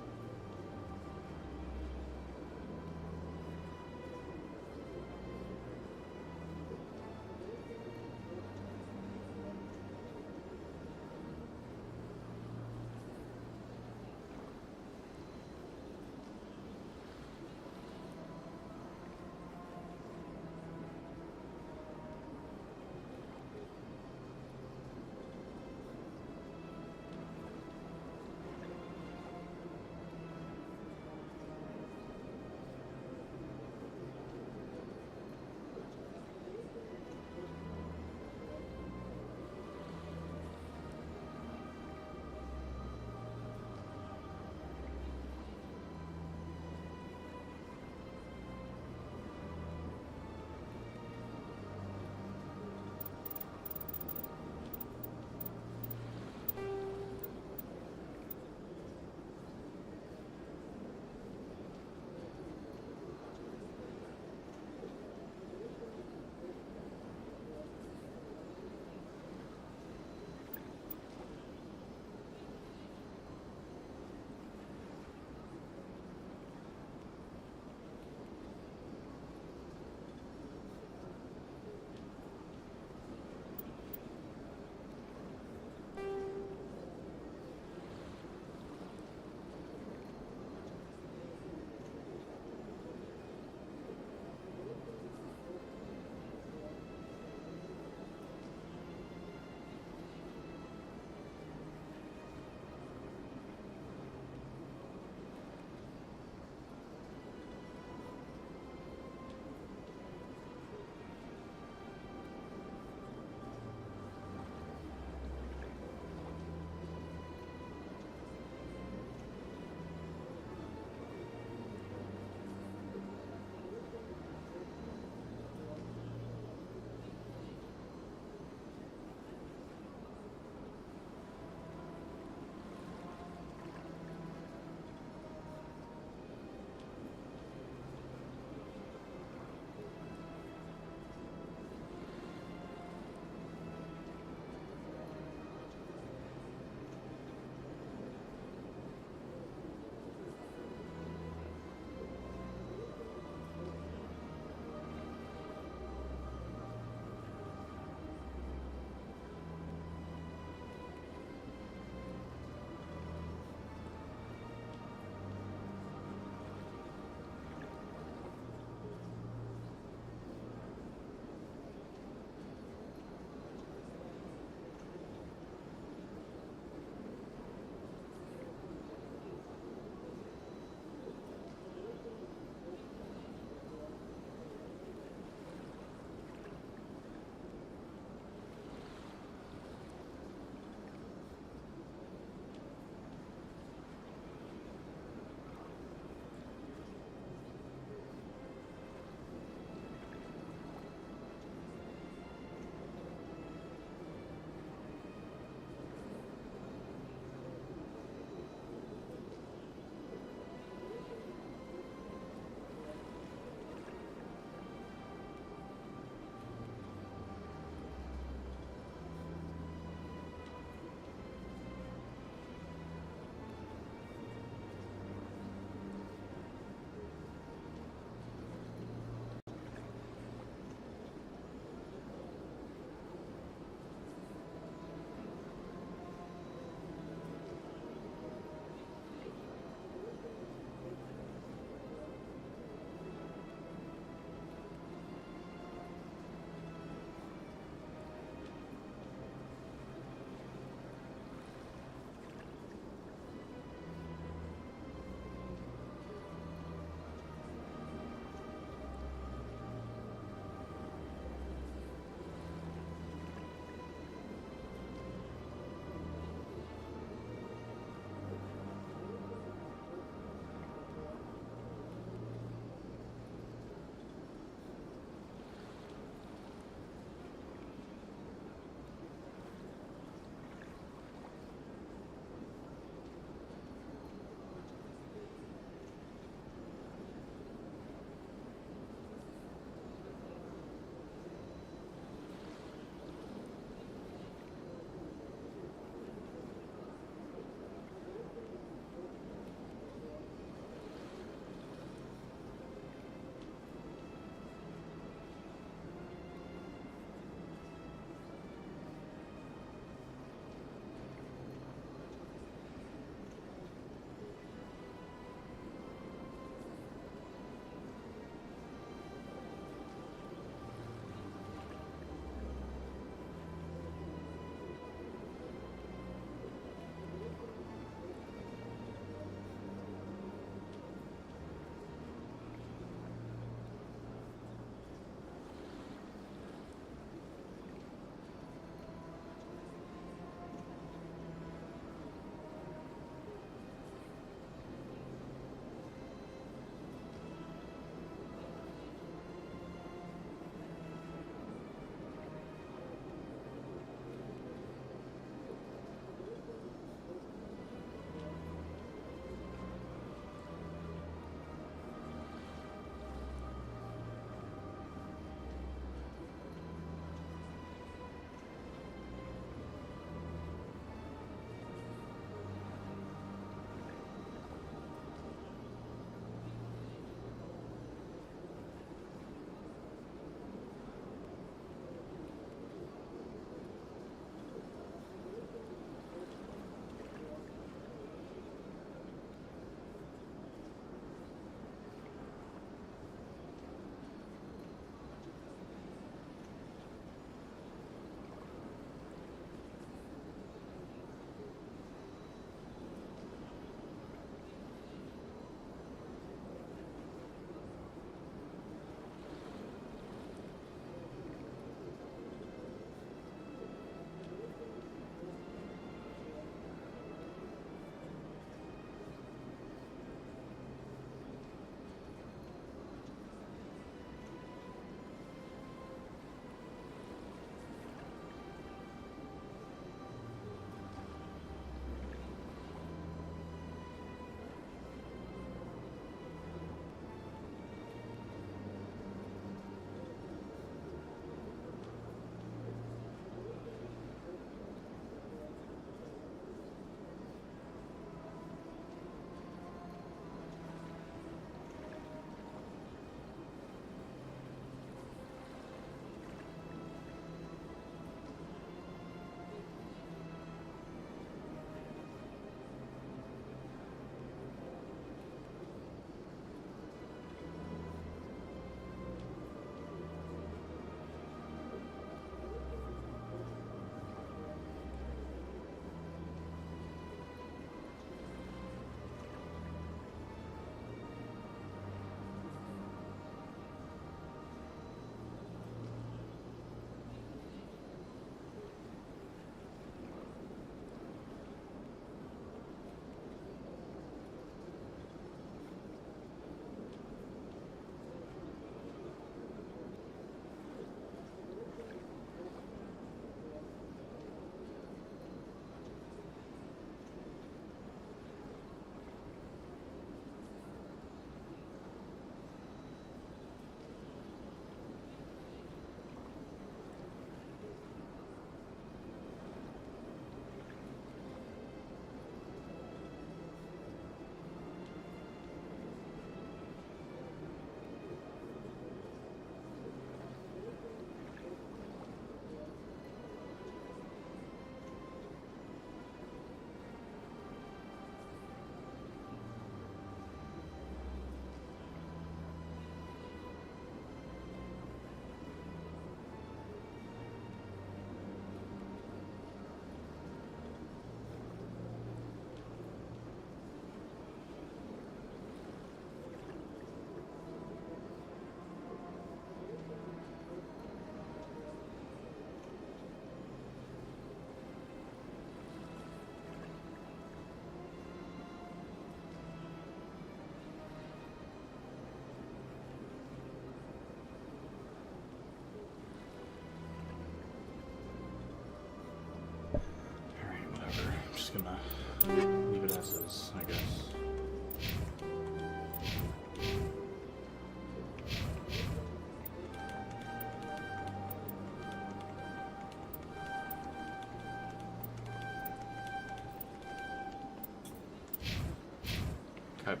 Speaker 11: Okay.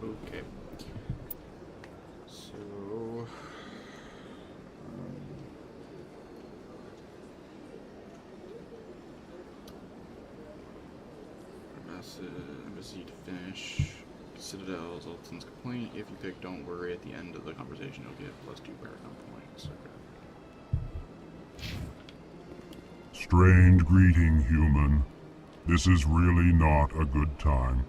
Speaker 11: Okay. So... embassy to finish. Citadel, Zoltan's complaint. If you pick, don't worry. At the end of the conversation, you'll get +2 Paragon points. Okay.
Speaker 5: Strange greeting, human. This is really not a good time.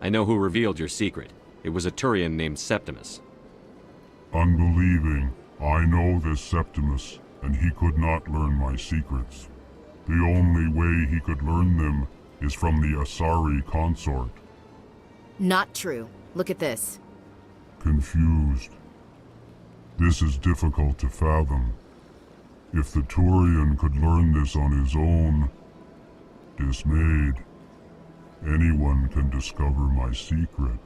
Speaker 4: I know who revealed your secret. It was a Turian named Septimus.
Speaker 5: Unbelieving. I know this Septimus, and he could not learn my secrets. The only way he could learn them is from the Asari consort.
Speaker 16: Not true. Look at this.
Speaker 5: Confused. This is difficult to fathom. If the Turian could learn this on his own, dismayed, anyone can discover my secret.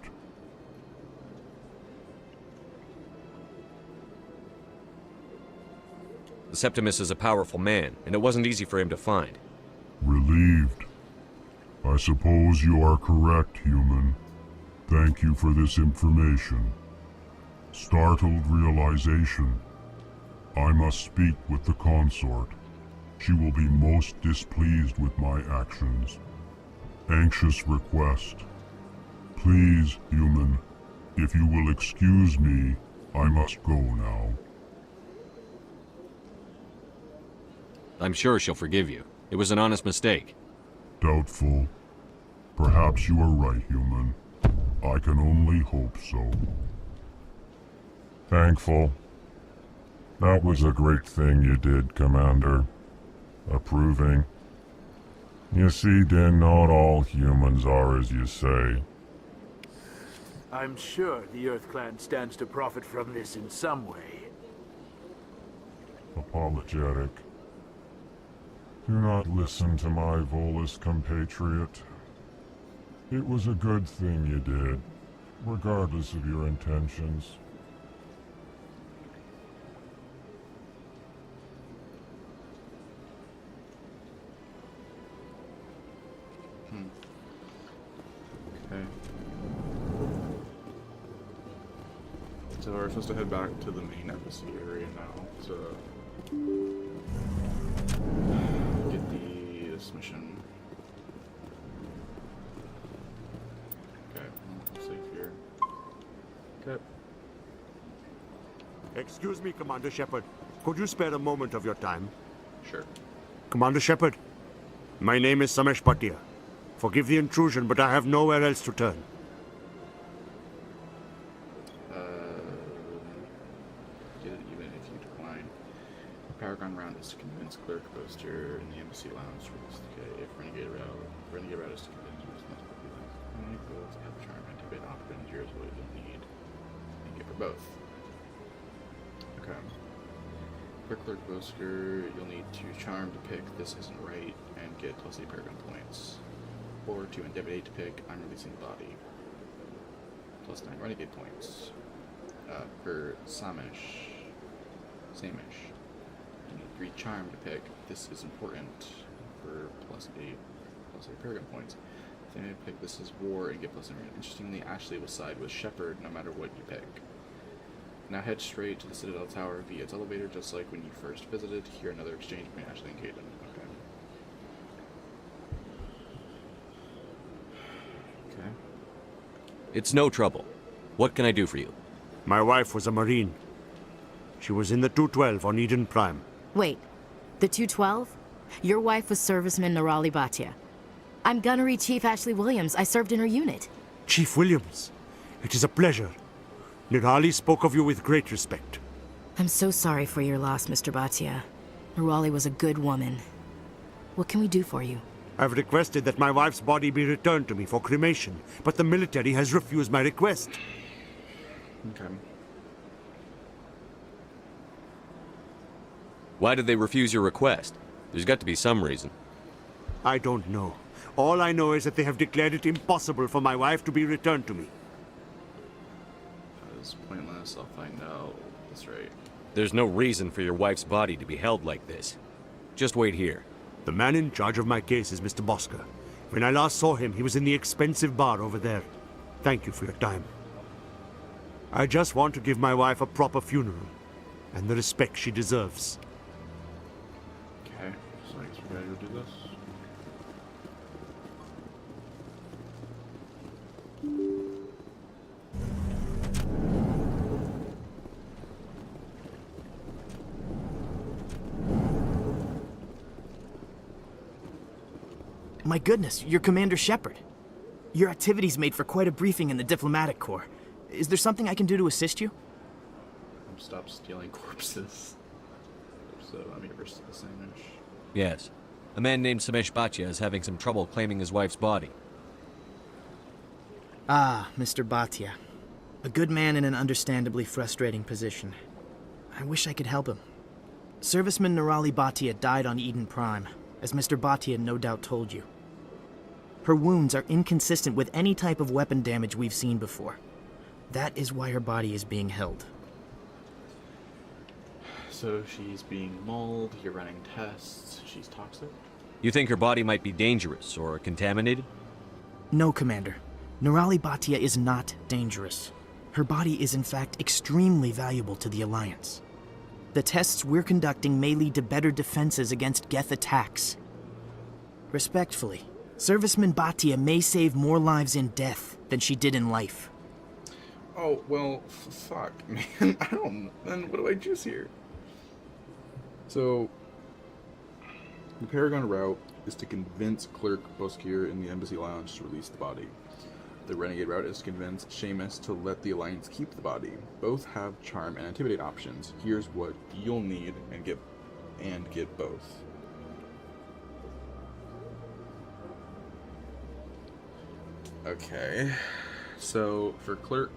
Speaker 4: Septimus is a powerful man, and it wasn't easy for him to find.
Speaker 5: Relieved. I suppose you are correct, human. Thank you for this information. Startled realization. I must speak with the consort. She will be most displeased with my actions. Anxious request. Please, human, if you will excuse me, I must go now.
Speaker 4: I'm sure she'll forgive you. It was an honest mistake.
Speaker 5: Doubtful. Perhaps you are right, human. I can only hope so. Thankful. That was a great thing you did, Commander. Approving. You see, Din, not all humans are as you say.
Speaker 9: I'm sure the Earth Clan stands to profit from this in some way.
Speaker 5: Apologetic. Do not listen to my Volus compatriot. It was a good thing you did, regardless of your intentions.
Speaker 11: Okay. So we're supposed to head back to the main embassy area now to get this mission. Okay, safe here. Okay.
Speaker 9: Excuse me, Commander Shepard. Could you spare a moment of your time?
Speaker 11: Sure.
Speaker 9: Commander Shepard, my name is Samesh Bhatia. Forgive the intrusion, but I have nowhere else to turn.
Speaker 11: Even if you decline. Paragon round is to convince Clerk Poster in the embassy lounge for this decay. If Renegade route is to convince you responsible for that. How many bullets have charm activate occupant? Here's what you'll need. And get for both. Okay. For Clerk Poster, you'll need 2 charm to pick This Isn't Right and get +8 Paragon points. Or 2 Intimidate to pick I'm Releasing the Body. +9 Renegade points. For Samish, you need 3 charm to pick This Is Important for +8 Paragon points. Then you pick This Is War and get +9. Interestingly, Ashley will side with Shepard no matter what you pick. Now head straight to the Citadel Tower via its elevator, just like when you first visited. Here another exchange between Ashley and Caden. Okay.
Speaker 4: It's no trouble. What can I do for you?
Speaker 9: My wife was a Marine. She was in the 212 on Eden Prime.
Speaker 16: Wait, the 212? Your wife was serviceman Nirali Bhatia. I'm Gunnery Chief Ashley Williams. I served in her unit.
Speaker 9: Chief Williams, it is a pleasure. Nirali spoke of you with great respect.
Speaker 16: I'm so sorry for your loss, Mr. Bhatia. Nirali was a good woman. What can we do for you?
Speaker 9: I've requested that my wife's body be returned to me for cremation, but the military has refused my request.
Speaker 11: Okay.
Speaker 4: Why did they refuse your request? There's got to be some reason.
Speaker 9: I don't know. All I know is that they have declared it impossible for my wife to be returned to me.
Speaker 11: That is pointless. I'll find out. That's right.
Speaker 4: There's no reason for your wife's body to be held like this. Just wait here.
Speaker 9: The man in charge of my case is Mr. Bosca. When I last saw him, he was in the expensive bar over there. Thank you for your time. I just want to give my wife a proper funeral, and the respect she deserves.
Speaker 11: Okay, so I guess we gotta go do this.
Speaker 7: My goodness, you're Commander Shepard. Your activities made for quite a briefing in the Diplomatic Corps. Is there something I can do to assist you?
Speaker 11: Stop stealing corpses. So, I'm here versus the Samish.
Speaker 4: Yes. A man named Samesh Bhatia is having some trouble claiming his wife's body.
Speaker 7: Ah, Mr. Bhatia. A good man in an understandably frustrating position. I wish I could help him. Serviceman Nirali Bhatia died on Eden Prime, as Mr. Bhatia no doubt told you. Her wounds are inconsistent with any type of weapon damage we've seen before. That is why her body is being held.
Speaker 11: So she's being mauled, you're running tests, she's toxic?
Speaker 4: You think her body might be dangerous or contaminated?
Speaker 7: No, Commander. Nirali Bhatia is not dangerous. Her body is in fact extremely valuable to the Alliance. The tests we're conducting may lead to better defenses against Geth attacks. Respectfully, Serviceman Bhatia may save more lives in death than she did in life.
Speaker 11: Oh, well, fuck, man. I don't... Then what do I choose here? So, the Paragon route is to convince Clerk Boskier in the Embassy Lounge to release the body. The Renegade route is to convince Seamus to let the Alliance keep the body. Both have charm and intimidate options. Here's what you'll need and get both. Okay, so for Clerk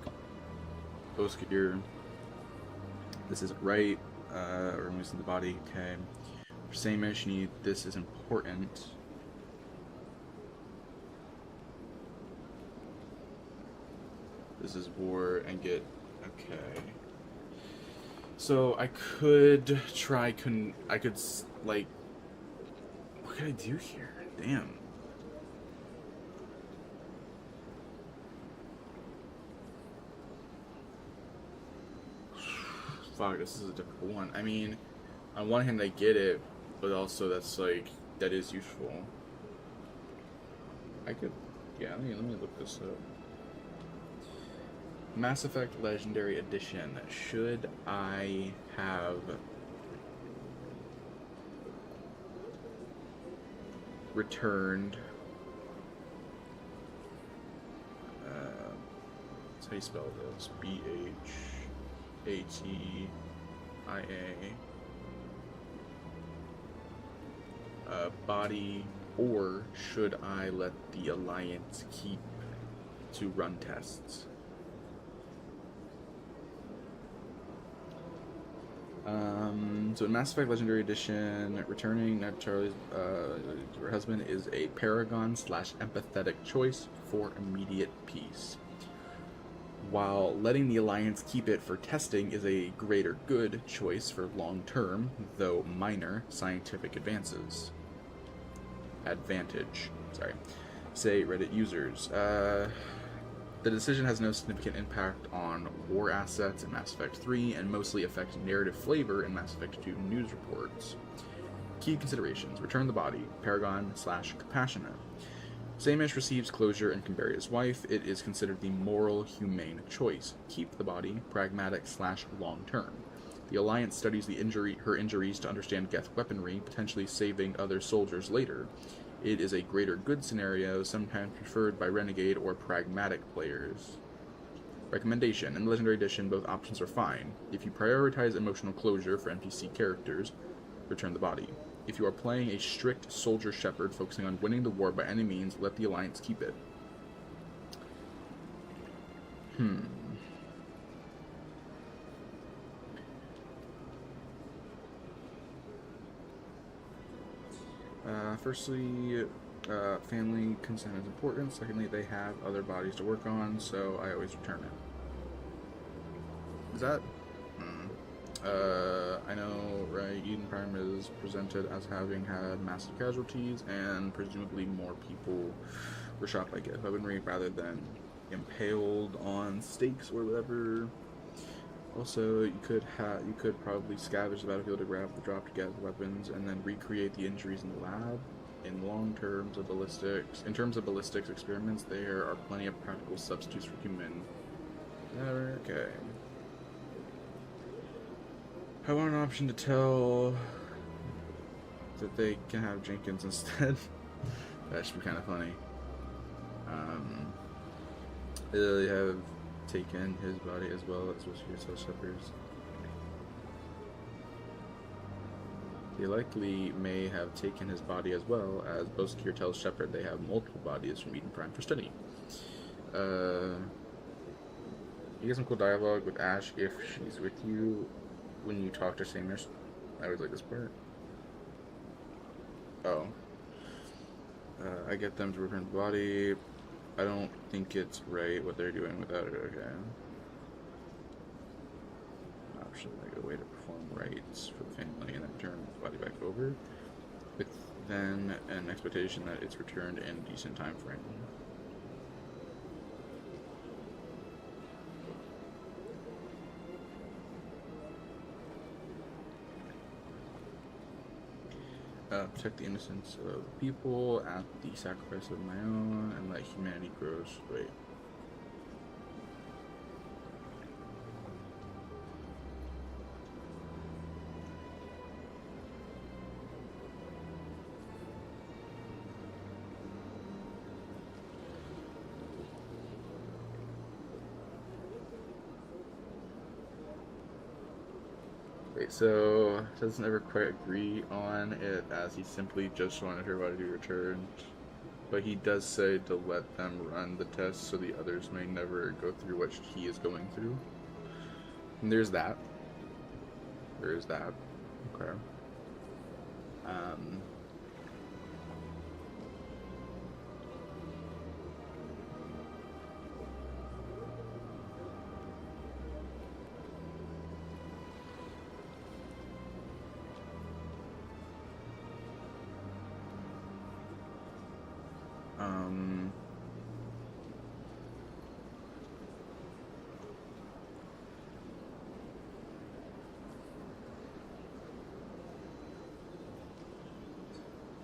Speaker 11: Boskier, this isn't right. We're releasing the body. Okay. For Seamus, you need this is important. This is war and get okay. So I could try. I could like. What could I do here? Damn. Fuck, this is a difficult one. I mean, on one hand I get it, but also that's like, that is useful. I could, yeah, let me look this up. Mass Effect Legendary Edition. Should I have returned, that's how you spell this, BHATIA, body, or should I let the Alliance keep to run tests? So in Mass Effect Legendary Edition, returning Charlie's her husband is a Paragon / empathetic choice for immediate peace, while letting the Alliance keep it for testing is a greater good choice for long-term, though minor, scientific advances. Say Reddit users. The decision has no significant impact on war assets in Mass Effect 3 and mostly affects narrative flavor in Mass Effect 2 news reports. Key considerations. Return the body. Paragon / compassionate. Seamus receives closure and can bury his wife. It is considered the moral, humane choice. Keep the body. Pragmatic / long-term. The Alliance studies her injuries to understand Geth weaponry, potentially saving other soldiers later. It is a greater good scenario, sometimes preferred by Renegade or pragmatic players. Recommendation. In the Legendary Edition, both options are fine. If you prioritize emotional closure for NPC characters, return the body. If you are playing a strict soldier shepherd focusing on winning the war by any means, let the Alliance keep it. Firstly, family consent is important. Secondly, they have other bodies to work on, so I always return it. Is that? I know, right? Eden Prime is presented as having had massive casualties, and presumably more people were shot by Geth weaponry rather than impaled on stakes or whatever. Also, you could probably scavenge the battlefield to grab the dropped Geth weapons and then recreate the injuries in the lab. In terms of ballistics experiments, there are plenty of practical substitutes for human. Okay. I want an option to tell that they can have Jenkins instead. That should be kind of funny. They have taken his body as well as was here, so Shepherds. They likely may have taken his body as well, as Boskir tells Shepard they have multiple bodies from Eden Prime for study. You get some cool dialogue with Ash if she's with you when you talk to Samers. I always like this part. Oh. I get them to return the body. I don't think it's right what they're doing without it, okay. Option, like a way to perform rites for the family and then turn the body back over, with then an expectation that it's returned in a decent time frame. Protect the innocence of people at the sacrifice of my own, and let humanity grow straight. Wait, so doesn't ever quite agree on it, as he simply just wanted her body to be returned. But he does say to let them run the test so the others may never go through what he is going through. And there's that. There is that. Okay.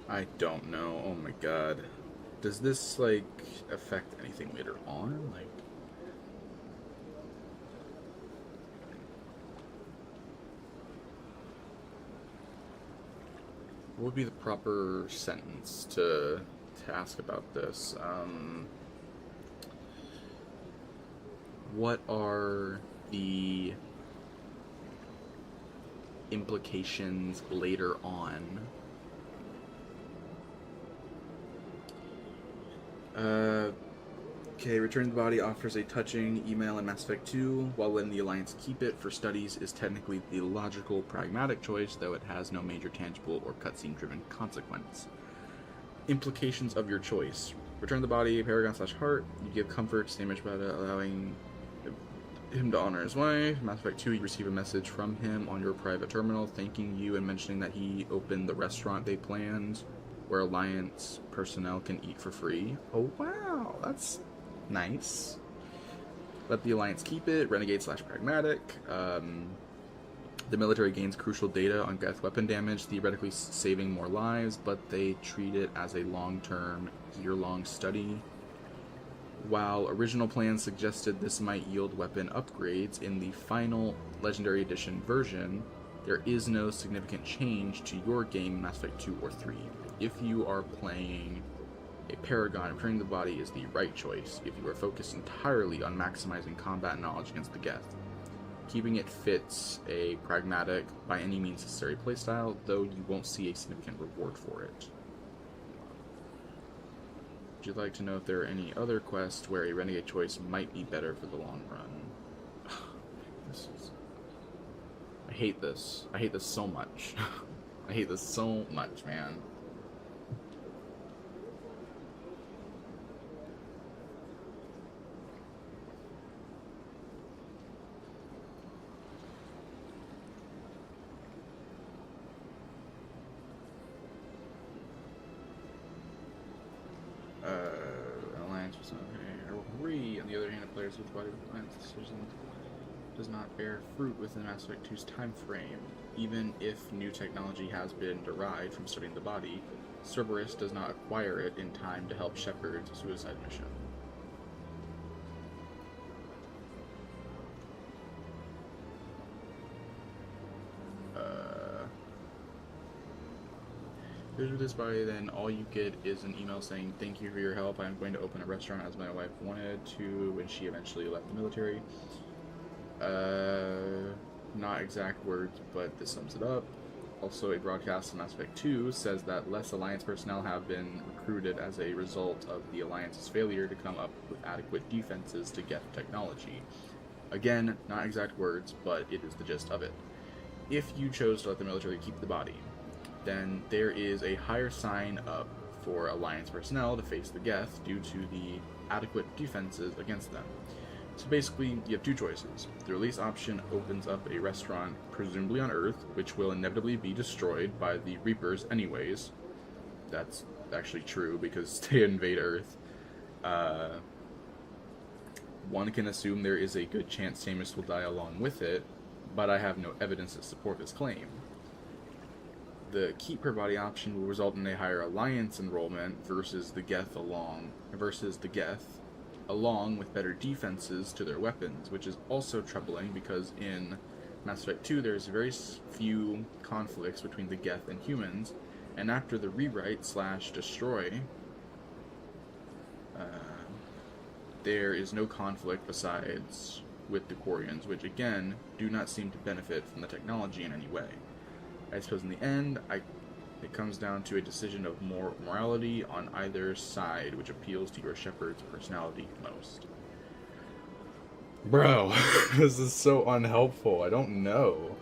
Speaker 11: I don't know. Oh my god. Does this, like, affect anything later on? Like... what would be the proper sentence to ask about this? What are the implications later on? Okay, Return the Body offers a touching email in Mass Effect 2, while letting the Alliance keep it for studies is technically the logical, pragmatic choice, though it has no major tangible or cutscene-driven consequence. Implications of your choice. Return the Body, Paragon/Heart. You give comfort to Samich about allowing him to honor his wife. Mass Effect 2, you receive a message from him on your private terminal thanking you and mentioning that he opened the restaurant they planned, where Alliance personnel can eat for free. Oh wow, that's nice. Let the Alliance keep it. Renegade/Pragmatic. The military gains crucial data on Geth weapon damage, theoretically saving more lives, but they treat it as a long-term, year-long study. While original plans suggested this might yield weapon upgrades, in the final Legendary Edition version, there is no significant change to your game in Mass Effect 2 or 3. If you are playing a Paragon, Returning the Body is the right choice if you are focused entirely on maximizing combat knowledge against the Geth. Keeping it fits a pragmatic, by any means necessary playstyle, though you won't see a significant reward for it. Would you like to know if there are any other quests where a Renegade choice might be better for the long run? I hate this. I hate this so much. I hate this so much, man. interferes with the body of Alliance decision does not bear fruit within Mass Effect 2's time frame. Even if new technology has been derived from studying the body, Cerberus does not acquire it in time to help Shepard's suicide mission. With this body, then all you get is an email saying, "Thank you for your help. I'm going to open a restaurant as my wife wanted to when she eventually left the military." Not exact words, but this sums it up. Also, a broadcast on Mass Effect 2 says that less Alliance personnel have been recruited as a result of the Alliance's failure to come up with adequate defenses to Geth technology. Again, not exact words, but it is the gist of it. If you chose to let the military keep the body, then there is a higher sign up for Alliance personnel to face the Geth due to the adequate defenses against them. So basically, you have two choices. The release option opens up a restaurant, presumably on Earth, which will inevitably be destroyed by the Reapers anyways. That's actually true, because they invade Earth. One can assume there is a good chance Samus will die along with it, but I have no evidence to support this claim. The keep her body option will result in a higher Alliance enrollment versus the Geth along with better defenses to their weapons, which is also troubling because in Mass Effect 2 there's very few conflicts between the Geth and humans, and after the rewrite/destroy, there is no conflict besides with the Quarians, which again do not seem to benefit from the technology in any way. I suppose in the end, it comes down to a decision of morality on either side, which appeals to your Shepard's personality most. Bro, this is so unhelpful. I don't know.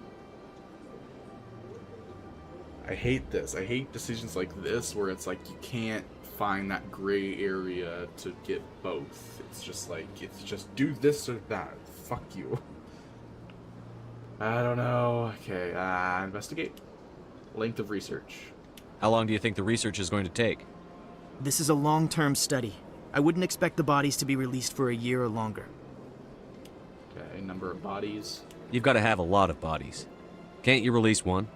Speaker 11: I hate this. I hate decisions like this where it's like you can't find that gray area to get both. It's just like, it's just do this or that. Fuck you. I don't know. Okay, investigate. Length of research.
Speaker 4: How long do you think the research is going to take?
Speaker 7: This is a long-term study. I wouldn't expect the bodies to be released for a year or longer.
Speaker 11: Okay, number of bodies.
Speaker 4: You've got to have a lot of bodies. Can't you release one?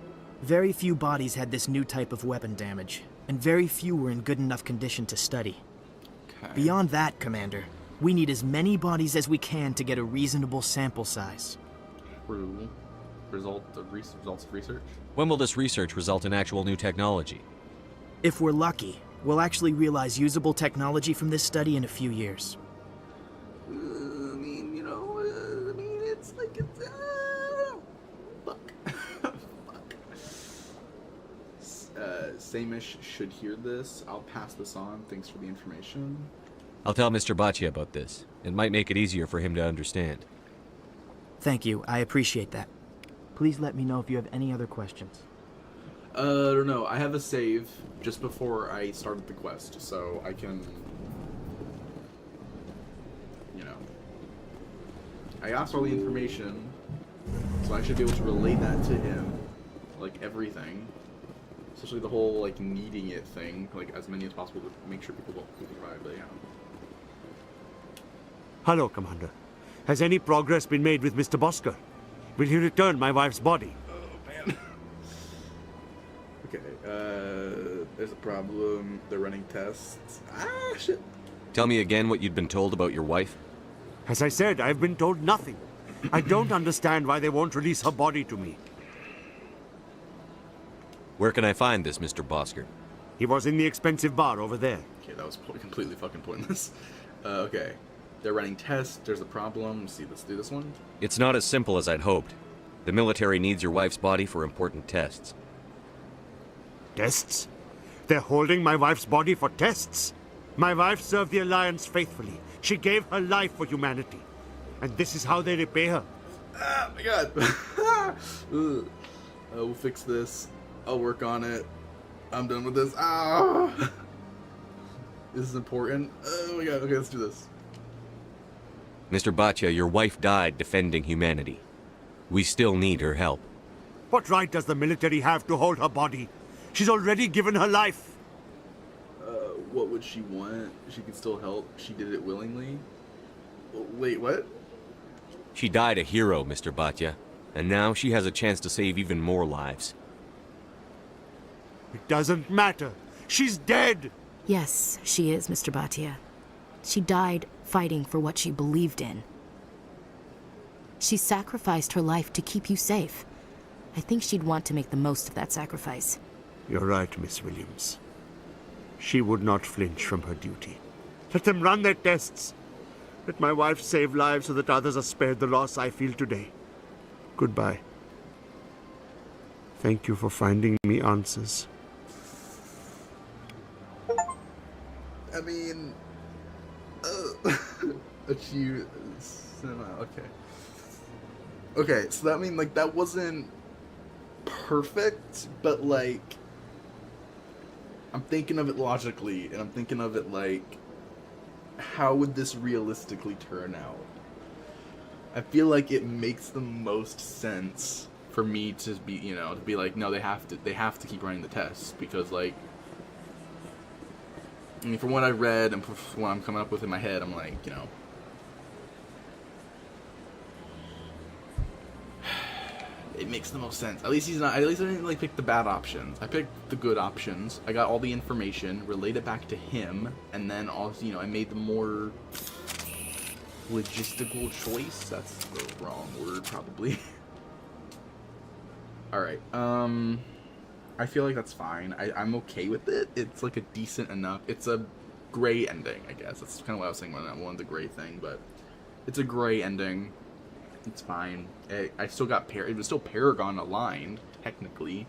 Speaker 7: Very few bodies had this new type of weapon damage, and very few were in good enough condition to study.
Speaker 11: Okay.
Speaker 7: Beyond that, Commander, we need as many bodies as we can to get a reasonable sample size.
Speaker 11: True. Results of research?
Speaker 4: When will this research result in actual new technology?
Speaker 7: If we're lucky, we'll actually realize usable technology from this study in a few years.
Speaker 11: I mean, it's like it's... fuck. Fuck. Samish should hear this. I'll pass this on. Thanks for the information.
Speaker 4: I'll tell Mr. Baccia about this. It might make it easier for him to understand.
Speaker 7: Thank you. I appreciate that. Please let me know if you have any other questions.
Speaker 11: I don't know. I have a save just before I started the quest, so I can... I asked all the information, so I should be able to relay that to him. Like, everything. Especially the whole, like, needing it thing. Like, as many as possible to make sure people don't survive, but yeah.
Speaker 9: Hello, Commander. Has any progress been made with Mr. Bosker? Will he return my wife's body?
Speaker 11: Oh, man. Okay, there's a problem. They're running tests. Ah, shit.
Speaker 4: Tell me again what you'd been told about your wife.
Speaker 9: As I said, I've been told nothing. I don't understand why they won't release her body to me.
Speaker 4: Where can I find this Mr. Bosker?
Speaker 9: He was in the expensive bar over there.
Speaker 11: Okay, that was completely fucking pointless. Okay. They're running tests. There's a problem. Let's do this one.
Speaker 4: It's not as simple as I'd hoped. The military needs your wife's body for important tests.
Speaker 9: Tests? They're holding my wife's body for tests? My wife served the Alliance faithfully. She gave her life for humanity. And this is how they repay her.
Speaker 11: Ah, my god. We'll fix this. I'll work on it. I'm done with this. Ah! This is important. Oh my god. Okay, let's do this.
Speaker 4: Mr. Baccia, your wife died defending humanity. We still need her help.
Speaker 9: What right does the military have to hold her body? She's already given her life.
Speaker 11: What would she want? She could still help. She did it willingly.
Speaker 1: Wait, what?
Speaker 4: She died a hero, Mr. Bhatia, and now she has a chance to save even more lives.
Speaker 9: It doesn't matter. She's dead!
Speaker 16: Yes, she is, Mr. Bhatia. She died fighting for what she believed in. She sacrificed her life to keep you safe. I think she'd want to make the most of that sacrifice.
Speaker 9: You're right, Miss Williams. She would not flinch from her duty. Let them run their tests. Let my wife save lives so that others are spared the loss I feel today. Goodbye. Thank you for finding me answers.
Speaker 1: I mean, achieve cinema. Okay. Okay, so that mean like that wasn't perfect, but like I'm thinking of it logically, and I'm thinking of it like, how would this realistically turn out? I feel like it makes the most sense for me to be, you know, to be like, no, they have to keep running the tests, because like, I mean, from what I read and from what I'm coming up with in my head, I'm like, you know, it makes the most sense. At least he's not. At least I didn't like pick the bad options. I picked the good options. I got all the information, relayed it back to him, and then also, you know, I made the more logistical choice. That's the wrong word, probably. All right. I feel like that's fine. I'm okay with it. It's like a decent enough. It's a gray ending, I guess. That's kind of what I was saying when I wanted the gray thing, but it's a gray ending. It's fine. I still got it was still Paragon aligned, technically.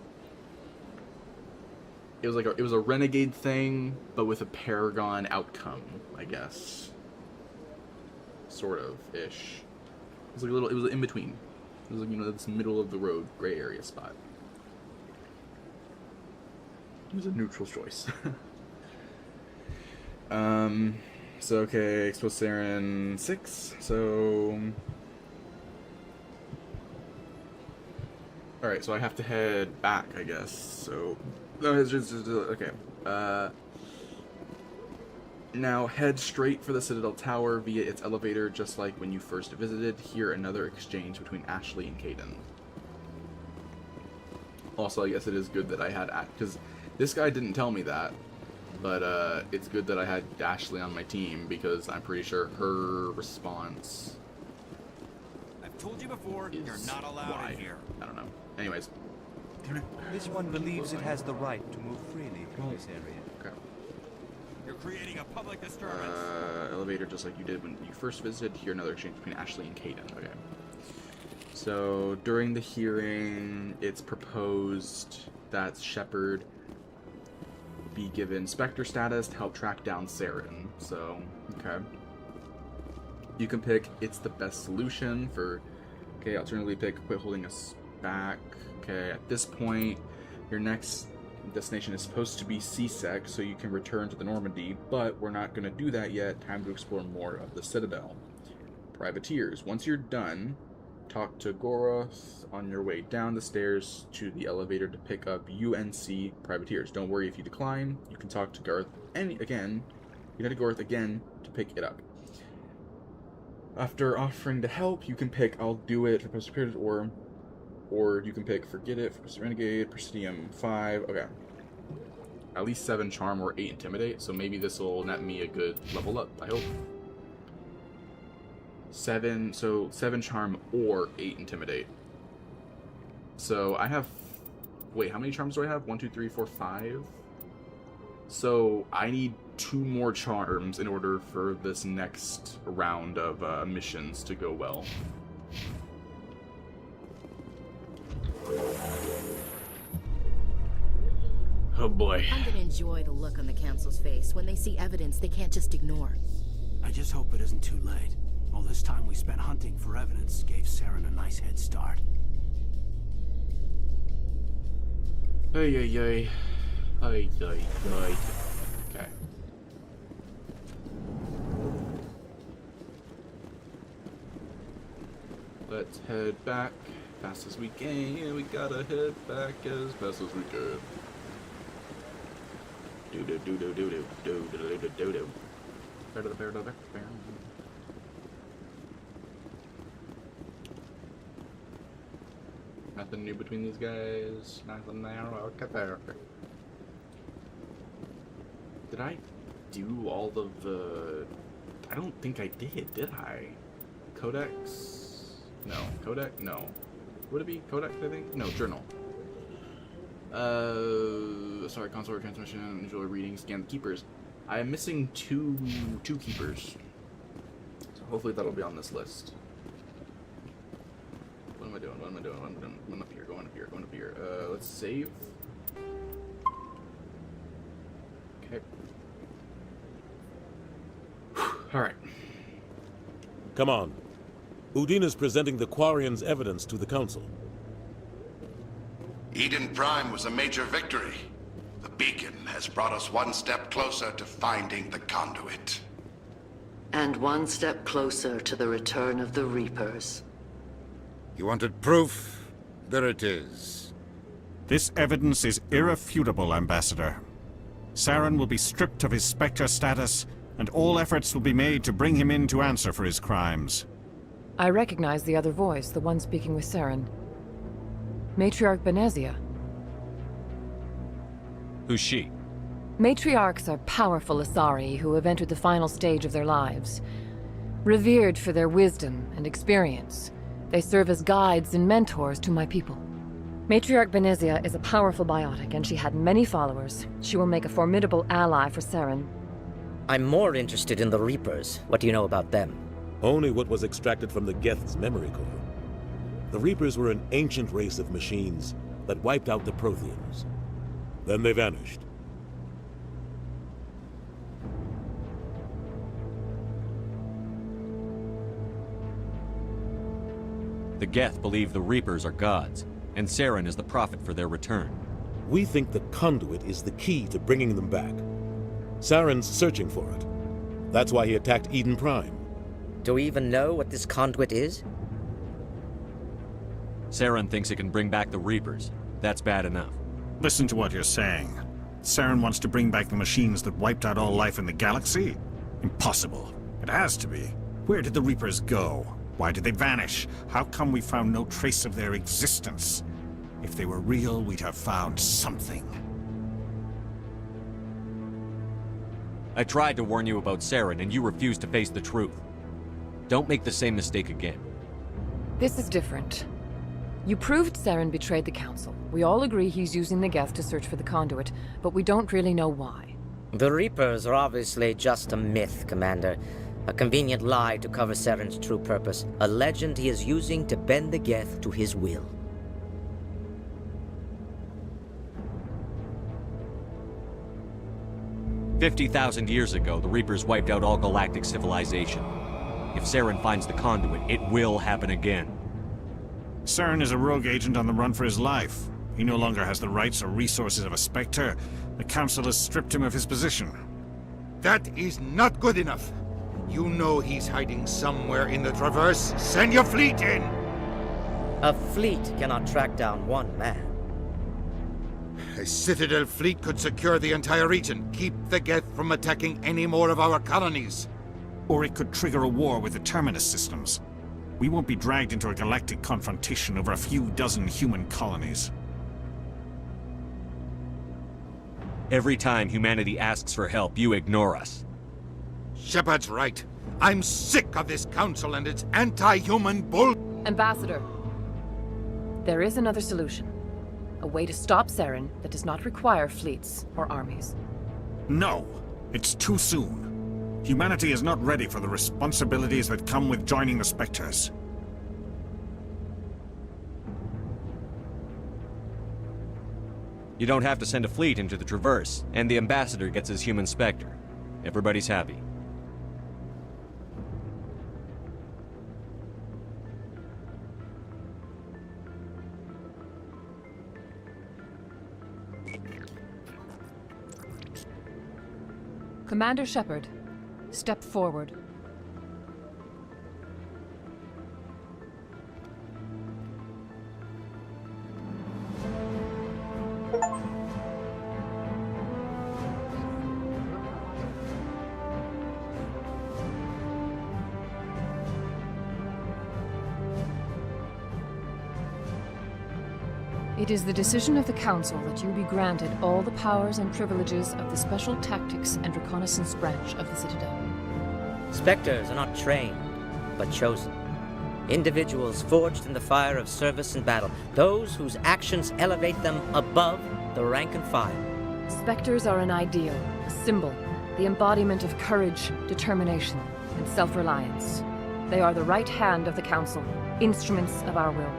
Speaker 1: It was like it was a Renegade thing, but with a Paragon outcome, I guess. Sort of ish. It was like it was in between. It was like, you know, this middle of the road gray area spot. It was a neutral choice. So okay, expose Saren 6. So alright, so I have to head back, I guess. So no, it's just okay. Now head straight for the Citadel Tower via its elevator, just like when you first visited. Here, another exchange between Ashley and Kaidan. Also, I guess it is good that I had, because this guy didn't tell me that, but it's good that I had Ashley on my team, because I'm pretty sure her response.
Speaker 2: I've told you before, you're not allowed in here.
Speaker 1: I don't know. Anyways.
Speaker 12: This one believes it has the right to move freely through this area.
Speaker 1: Okay.
Speaker 2: You're creating a public disturbance.
Speaker 1: Elevator, just like you did when you first visited. Here, another exchange between Ashley and Kaidan. Okay. So during the hearing, it's proposed that Shepard be given Spectre status to help track down Saren. So, okay. You can pick it's the best solution for. Okay, alternatively pick quit holding us back. Okay, at this point, your next destination is supposed to be C-Sec, so you can return to the Normandy, but we're not going to do that yet. Time to explore more of the Citadel. Privateers. Once you're done, talk to Goroth on your way down the stairs to the elevator to pick up UNC Privateers. Don't worry if you decline. You can talk to Goroth again to pick it up. After offering to help, you can pick I'll do it for Post-Period, or you can pick Forget It for Renegade, Presidium 5. Okay. At least 7 Charm or 8 Intimidate, so maybe this will net me a good level up, I hope. 7 Charm or 8 Intimidate. So I have... Wait, how many Charms do I have? 1, 2, 3, 4, 5? So I need 2 more Charms in order for this next round of missions to go well. Oh boy.
Speaker 16: I'm gonna enjoy the look on the Council's face when they see evidence they can't just ignore.
Speaker 14: I just hope it isn't too late. All this time we spent hunting for evidence gave Saren a nice head start.
Speaker 1: Ay, ay, ay. Ay, ay, ay. Okay. Let's head back fast as we can. We gotta head back as fast as we can. Do do do do do do do do do do do.
Speaker 11: Nothing new between these guys. Nothing there. Okay, there. Did I do all of the... I don't think I did I? Codex? No. Codex? No. Would it be Codex, I think? No, Journal. Sorry, console transmission, visual reading, scan the keepers. I am missing two keepers. So hopefully that'll be on this list. What am I doing? What am I doing? What am I doing? Going up here, going up here, going up here. Let's save. Okay. Alright.
Speaker 6: Come on. Udina's presenting the Quarians' evidence to the Council.
Speaker 10: Eden Prime was a major victory. The beacon has brought us one step closer to finding the conduit.
Speaker 18: And one step closer to the return of the Reapers.
Speaker 23: You wanted proof? There it is.
Speaker 13: This evidence is irrefutable, Ambassador. Saren will be stripped of his Spectre status, and all efforts will be made to bring him in to answer for his crimes.
Speaker 22: I recognize the other voice, the one speaking with Saren. Matriarch Benezia.
Speaker 4: Who's she?
Speaker 22: Matriarchs are powerful Asari who have entered the final stage of their lives. Revered for their wisdom and experience, they serve as guides and mentors to my people. Matriarch Benezia is a powerful biotic, and she had many followers. She will make a formidable ally for Saren.
Speaker 19: I'm more interested in the Reapers. What do you know about them?
Speaker 6: Only what was extracted from the Geth's memory core. The Reapers were an ancient race of machines that wiped out the Protheans. Then they vanished.
Speaker 4: The Geth believe the Reapers are gods, and Saren is the prophet for their return.
Speaker 6: We think the conduit is the key to bringing them back. Saren's searching for it. That's why he attacked Eden Prime.
Speaker 19: Do we even know what this conduit is?
Speaker 4: Saren thinks it can bring back the Reapers. That's bad enough.
Speaker 13: Listen to what you're saying. Saren wants to bring back the machines that wiped out all life in the galaxy? Impossible. It has to be. Where did the Reapers go? Why did they vanish? How come we found no trace of their existence? If they were real, we'd have found something.
Speaker 4: I tried to warn you about Saren, and you refused to face the truth. Don't make the same mistake again.
Speaker 22: This is different. You proved Saren betrayed the Council. We all agree he's using the Geth to search for the conduit, but we don't really know why.
Speaker 19: The Reapers are obviously just a myth, Commander. A convenient lie to cover Saren's true purpose. A legend he is using to bend the Geth to his will.
Speaker 4: "50,000 years ago, the Reapers wiped out all galactic civilization. If Saren finds the conduit, it will happen again."
Speaker 13: Saren is a rogue agent on the run for his life. He no longer has the rights or resources of a Spectre. The Council has stripped him of his position.
Speaker 23: That is not good enough. You know he's hiding somewhere in the Traverse. Send your fleet in!
Speaker 19: A fleet cannot track down one man.
Speaker 23: A Citadel fleet could secure the entire region, keep the Geth from attacking any more of our colonies.
Speaker 13: Or it could trigger a war with the Terminus systems. We won't be dragged into a galactic confrontation over a few dozen human colonies.
Speaker 4: Every time humanity asks for help, you ignore us.
Speaker 23: Shepard's right. I'm sick of this council and its anti-human bull...
Speaker 22: Ambassador, there is another solution. A way to stop Saren that does not require fleets or armies.
Speaker 13: No, it's too soon. Humanity is not ready for the responsibilities that come with joining the Spectres.
Speaker 4: You don't have to send a fleet into the Traverse, and the Ambassador gets his human Spectre. Everybody's happy.
Speaker 22: Commander Shepard, step forward.
Speaker 3: It is the decision of the Council that you be granted all the powers and privileges of the Special Tactics and Reconnaissance branch of the Citadel.
Speaker 19: Spectres are not trained, but chosen. Individuals forged in the fire of service and battle, those whose actions elevate them above the rank and file.
Speaker 3: Spectres are an ideal, a symbol, the embodiment of courage, determination, and self-reliance. They are the right hand of the Council, instruments of our will.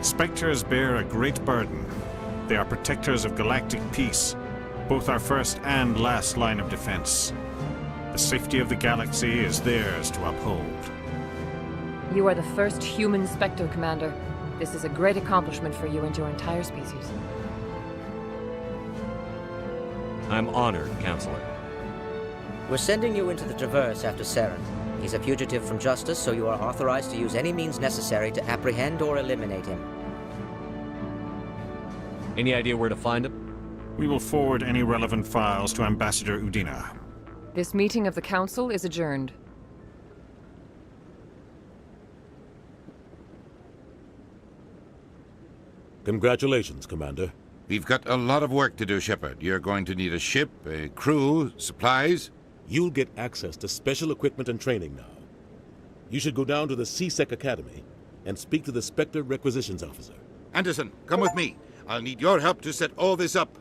Speaker 13: Spectres bear a great burden. They are protectors of galactic peace, both our first and last line of defense. The safety of the galaxy is theirs to uphold.
Speaker 3: You are the first human Spectre, Commander. This is a great accomplishment for you and your entire species.
Speaker 4: I'm honored, Counselor.
Speaker 19: We're sending you into the Traverse after Saren. He's a fugitive from justice, so you are authorized to use any means necessary to apprehend or eliminate him.
Speaker 4: Any idea where to find him?
Speaker 13: We will forward any relevant files to Ambassador Udina.
Speaker 3: This meeting of the Council is adjourned.
Speaker 6: Congratulations, Commander.
Speaker 23: We've got a lot of work to do, Shepard. You're going to need a ship, a crew, supplies.
Speaker 6: You'll get access to special equipment and training now. You should go down to the C-Sec Academy and speak to the Spectre Requisitions Officer.
Speaker 23: Anderson, come with me. I'll need your help to set all this up.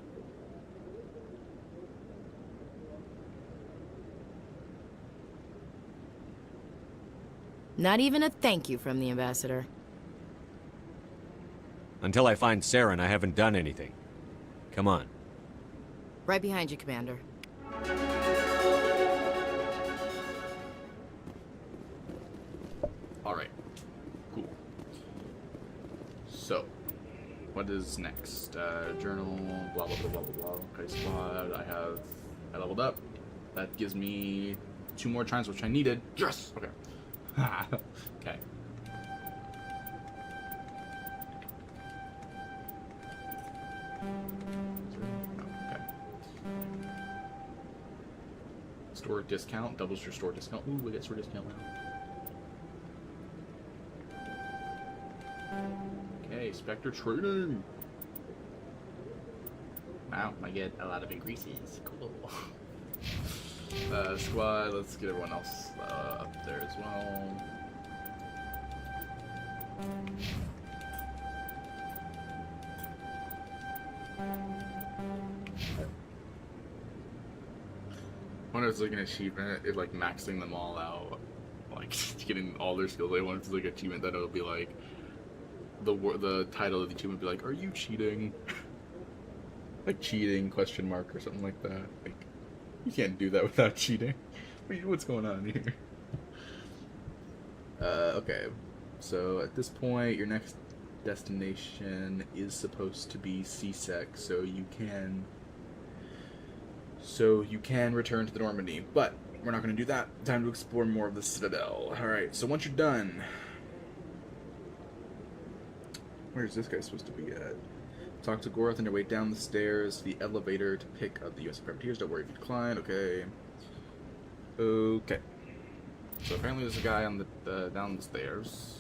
Speaker 16: Not even a thank you from the Ambassador.
Speaker 4: Until I find Saren, I haven't done anything. Come on.
Speaker 16: Right behind you, Commander.
Speaker 11: Alright. Cool. So, what is next? Journal, blah blah blah blah blah blah. Okay, squad, I leveled up. That gives me 2 more times, which I needed. Yes! Okay. Okay. Okay. Store discount, doubles your store discount. Ooh, we get store discount now. Okay, Spectre trading. Wow, I get a lot of increases. Cool. Squad, let's get everyone else up there as well. I wonder if it's like an achievement, if like maxing them all out, like getting all their skills. I wonder if it's like an achievement that it'll be like the title of the achievement would be like, "Are you cheating?" Like cheating ? Or something like that. Like you can't do that without cheating. What's going on here? Okay. So at this point, your next destination is supposed to be C-Sec, so you can return to the Normandy, but we're not going to do that. Time to explore more of the Citadel. Alright, so once you're done, where's this guy supposed to be at? Talk to Goroth on your way down the stairs to the elevator to pick up the U.S. Privateers. Don't worry if you decline. Okay. Okay. So apparently there's a guy on the down the stairs.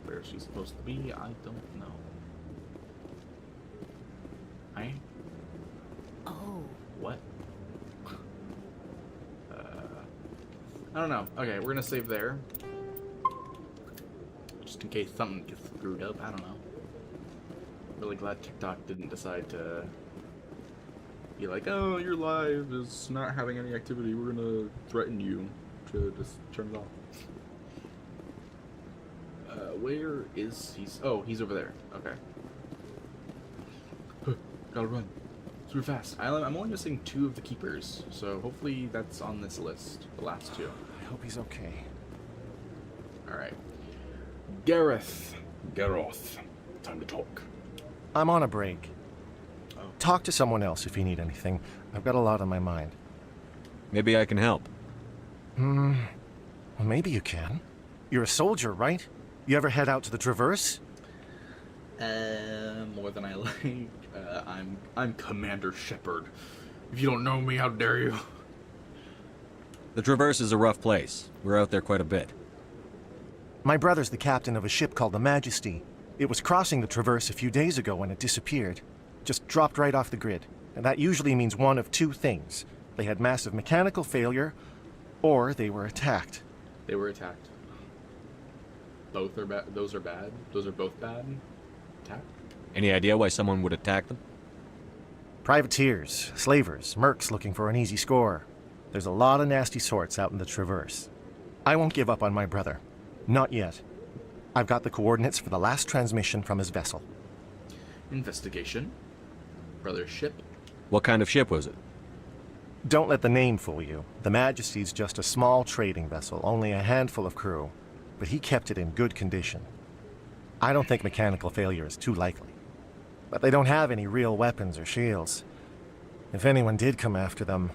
Speaker 11: Where she's supposed to be, I don't know. Right?
Speaker 16: Oh.
Speaker 11: What? I don't know. Okay, we're gonna save there. Just in case something gets screwed up, I don't know. Really glad TikTok didn't decide to be like, oh, your live is not having any activity, we're gonna threaten you to just turn it off. Where is he? Oh, he's over there. Okay. Gotta run. Super fast. I'm only missing 2 of the keepers, so hopefully that's on this list. The last 2.
Speaker 14: I hope he's okay.
Speaker 11: Alright. Gareth. Garoth. Time to talk.
Speaker 15: I'm on a break. Oh. Talk to someone else if you need anything. I've got a lot on my mind.
Speaker 4: Maybe I can help.
Speaker 15: Well, maybe you can. You're a soldier, right? You ever head out to the Traverse?
Speaker 11: More than I like. I'm Commander Shepard. If you don't know me, how dare you?
Speaker 4: The Traverse is a rough place. We're out there quite a bit.
Speaker 15: My brother's the captain of a ship called the Majesty. It was crossing the Traverse a few days ago when it disappeared. Just dropped right off the grid. And that usually means one of two things. They had massive mechanical failure, or they were attacked.
Speaker 11: They were attacked. Both are bad. Those are bad. Those are both bad. Attack.
Speaker 4: Any idea why someone would attack them?
Speaker 15: Privateers, slavers, mercs looking for an easy score. There's a lot of nasty sorts out in the Traverse. I won't give up on my brother. Not yet. I've got the coordinates for the last transmission from his vessel.
Speaker 11: Investigation. Brother's ship.
Speaker 4: What kind of ship was it?
Speaker 15: Don't let the name fool you. The Majesty's just a small trading vessel, only a handful of crew. But he kept it in good condition. I don't think mechanical failure is too likely. But they don't have any real weapons or shields. If anyone did come after them,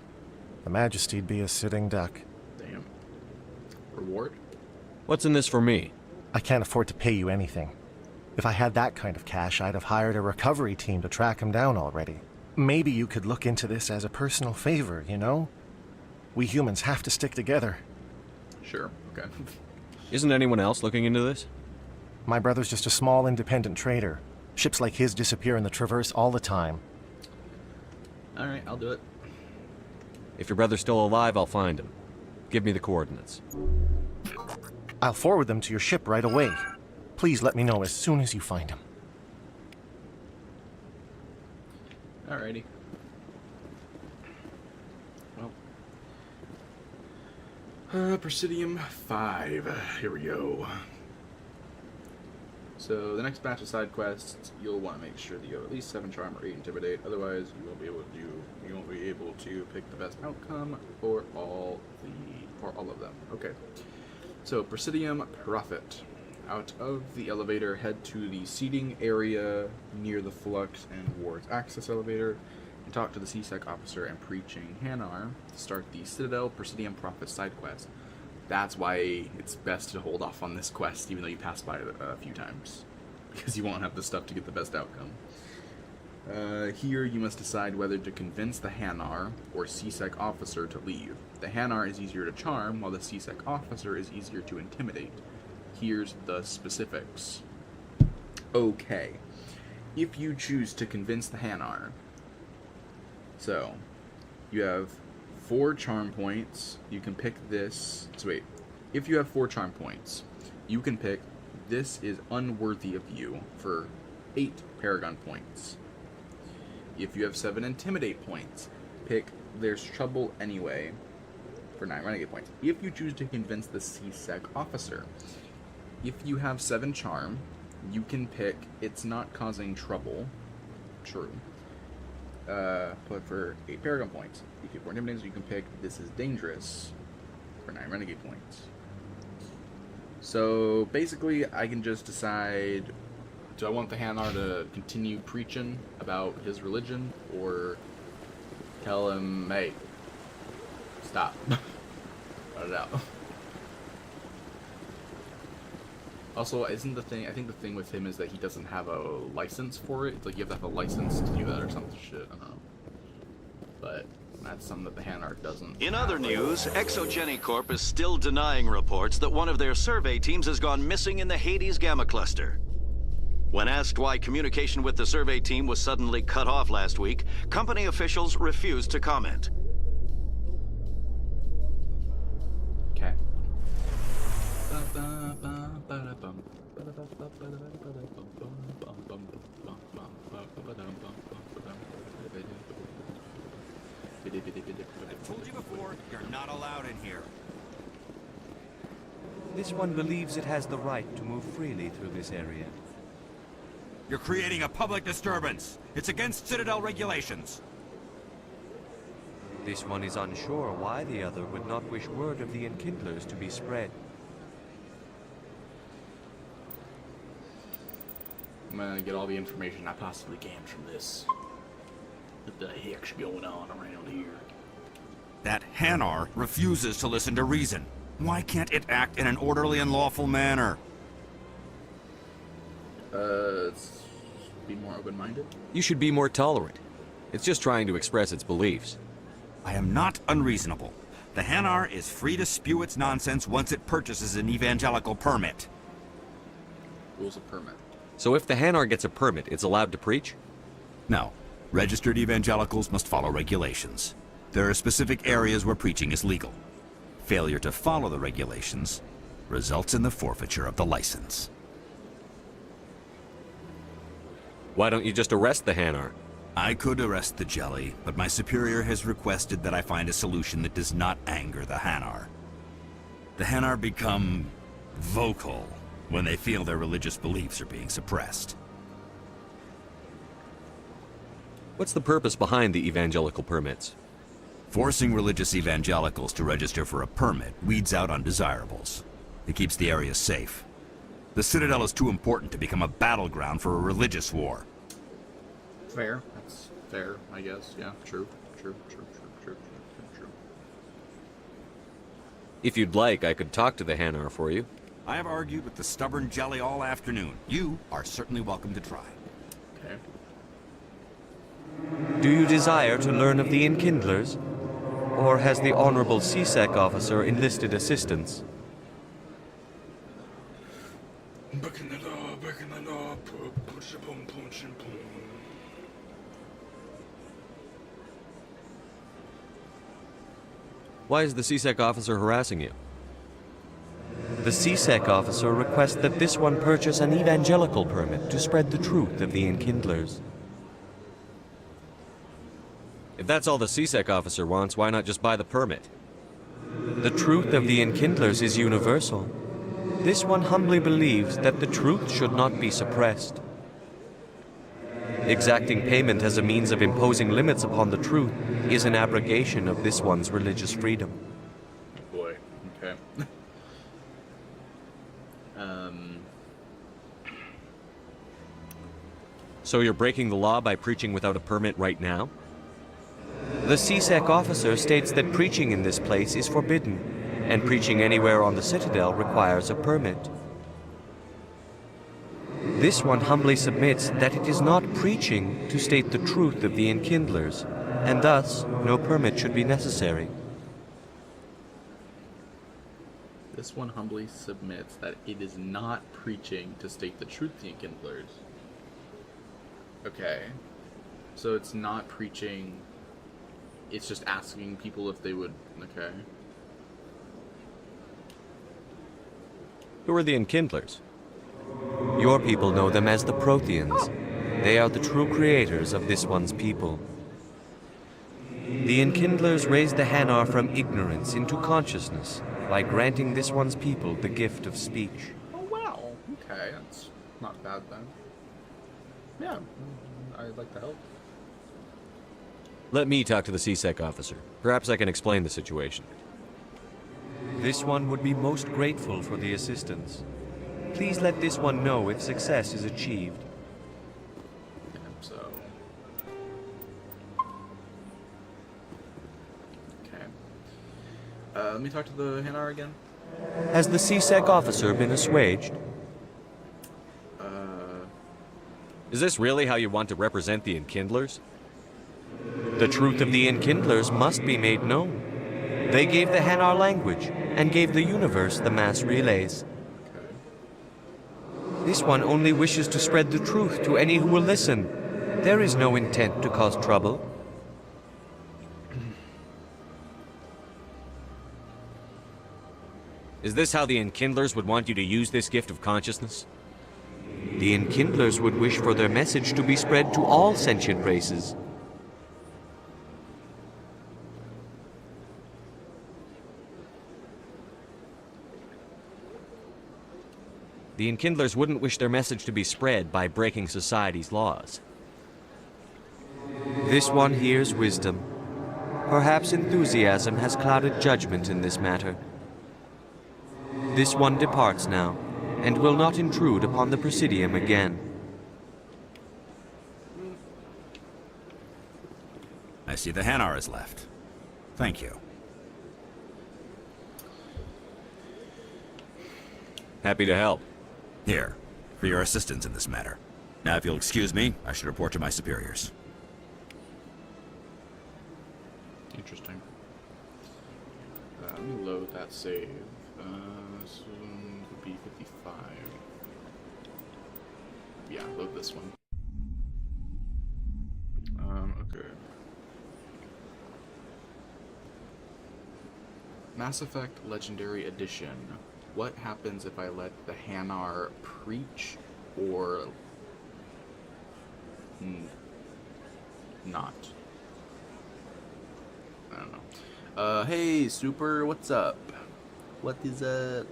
Speaker 15: the Majesty'd be a sitting duck.
Speaker 11: Damn. Reward?
Speaker 4: What's in this for me?
Speaker 15: I can't afford to pay you anything. If I had that kind of cash, I'd have hired a recovery team to track him down already. Maybe you could look into this as a personal favor, you know? We humans have to stick together.
Speaker 11: Sure, okay.
Speaker 4: Isn't anyone else looking into this?
Speaker 15: My brother's just a small independent trader. Ships like his disappear in the Traverse all the time.
Speaker 11: Alright, I'll do it.
Speaker 4: If your brother's still alive, I'll find him. Give me the coordinates.
Speaker 15: I'll forward them to your ship right away. Please let me know as soon as you find him.
Speaker 11: Alrighty. Well. Presidium 5. Here we go. So the next batch of side quests, you'll want to make sure that you have at least 7 charm or 8 intimidate. Otherwise, you won't be able to pick the best outcome for all of them. Okay. So Presidium Prophet. Out of the elevator, head to the seating area near the Flux and Wards access elevator, and talk to the CSEC officer and Preaching Hanar to start the Citadel Presidium Prophet side quest. That's why it's best to hold off on this quest, even though you pass by it a few times, because you won't have the stuff to get the best outcome. Here you must decide whether to convince the Hanar or CSEC officer to leave. The Hanar is easier to charm, while the CSEC officer is easier to intimidate. Here's the specifics. Okay. If you choose to convince the Hanar, so you have 4 charm points. You can pick this. So wait, if you have 4 charm points, you can pick this is unworthy of you for 8 Paragon points. If you have 7 Intimidate points, pick there's trouble anyway for 9 Renegade points. If you choose to convince the CSEC officer, if you have 7 charm, you can pick it's not causing trouble. True. But for 8 Paragon points. If you have 4 Intimidates, you can pick this is dangerous for 9 Renegade points. So basically, I can just decide, do I want the Hanar to continue preaching about his religion, or tell him, hey, stop. Cut it out. Also, isn't the thing, I think the thing with him is that he doesn't have a license for it. It's like you have to have a license to do that or some shit, I don't know. But that's something that the Hanar doesn't.
Speaker 8: In other news, Exogeny Corp is still denying reports that one of their survey teams has gone missing in the Hades Gamma Cluster. When asked why communication with the survey team was suddenly cut off last week, company officials refused to comment.
Speaker 11: Okay.
Speaker 2: I've told you before, you're not allowed in here.
Speaker 12: This one believes it has the right to move freely through this area.
Speaker 2: You're creating a public disturbance. It's against Citadel regulations.
Speaker 12: This one is unsure why the other would not wish word of the Enkindlers to be spread.
Speaker 11: I'm gonna get all the information I possibly can from this. What the heck's going on around here?
Speaker 2: That Hanar refuses to listen to reason. Why can't it act in an orderly and lawful manner?
Speaker 11: Let's be more open-minded.
Speaker 4: You should be more tolerant. It's just trying to express its beliefs.
Speaker 2: I am not unreasonable. The Hanar is free to spew its nonsense once it purchases an evangelical permit.
Speaker 11: Rules of permit.
Speaker 4: So if the Hanar gets a permit, it's allowed to preach?
Speaker 17: No. Registered evangelicals must follow regulations. There are specific areas where preaching is legal. Failure to follow the regulations results in the forfeiture of the license.
Speaker 4: Why don't you just arrest the Hanar?
Speaker 17: I could arrest the Jelly, but my superior has requested that I find a solution that does not anger the Hanar. The Hanar become vocal when they feel their religious beliefs are being suppressed.
Speaker 4: What's the purpose behind the evangelical permits?
Speaker 17: Forcing religious evangelicals to register for a permit weeds out undesirables. It keeps the area safe. The Citadel is too important to become a battleground for a religious war.
Speaker 11: Fair. That's fair, I guess. Yeah, true. True.
Speaker 4: If you'd like, I could talk to the Hanar for you.
Speaker 17: I have argued with the stubborn Jelly all afternoon. You are certainly welcome to try.
Speaker 11: Okay.
Speaker 20: Do you desire to learn of the Enkindlers? Or has the Honorable CSEC officer enlisted assistance?
Speaker 4: Why is the CSEC officer harassing you?
Speaker 20: The CSEC officer requests that this one purchase an evangelical permit to spread the truth of the Enkindlers.
Speaker 4: If that's all the CSEC officer wants, why not just buy the permit?
Speaker 20: The truth of the Enkindlers is universal. This one humbly believes that the truth should not be suppressed. Exacting payment as a means of imposing limits upon the truth is an abrogation of this one's religious freedom.
Speaker 11: Boy, okay.
Speaker 4: So you're breaking the law by preaching without a permit right now?
Speaker 20: The CSEC officer states that preaching in this place is forbidden, and preaching anywhere on the Citadel requires a permit. This one humbly submits that it is not preaching to state the truth of the Enkindlers, and thus no permit should be necessary.
Speaker 11: This one humbly submits that it is not preaching to state the truth to the Enkindlers. Okay. So it's not preaching, it's just asking people if they would, okay.
Speaker 4: Who are the Enkindlers?
Speaker 20: Your people know them as the Protheans. They are the true creators of this one's people. The Enkindlers raised the Hanar from ignorance into consciousness by granting this one's people the gift of speech.
Speaker 11: Oh wow, okay, that's not bad then. Yeah, I'd like to help.
Speaker 4: Let me talk to the CSEC officer. Perhaps I can explain the situation.
Speaker 20: This one would be most grateful for the assistance. Please let this one know if success is achieved.
Speaker 11: So... Okay. Let me talk to the Hanar again.
Speaker 20: Has the CSEC officer been assuaged?
Speaker 4: Is this really how you want to represent the Enkindlers?
Speaker 20: The truth of the Enkindlers must be made known. They gave the Hanar language, and gave the universe the mass relays. This one only wishes to spread the truth to any who will listen. There is no intent to cause trouble.
Speaker 4: Is this how the Enkindlers would want you to use this gift of consciousness?
Speaker 20: The Enkindlers would wish for their message to be spread to all sentient races.
Speaker 4: The Enkindlers wouldn't wish their message to be spread by breaking society's laws.
Speaker 20: This one hears wisdom. Perhaps enthusiasm has clouded judgment in this matter. This one departs now, and will not intrude upon the Presidium again.
Speaker 17: I see the Hanar is left. Thank you.
Speaker 4: Happy to help.
Speaker 17: Here, for your assistance in this matter. Now, if you'll excuse me, I should report to my superiors.
Speaker 11: Interesting. Let me load that save. So it would be 55. yeah, load this one. Okay. Mass Effect Legendary Edition. What happens if I let the Hanar preach or not? I don't know. Hey, Super, what's up? What is up?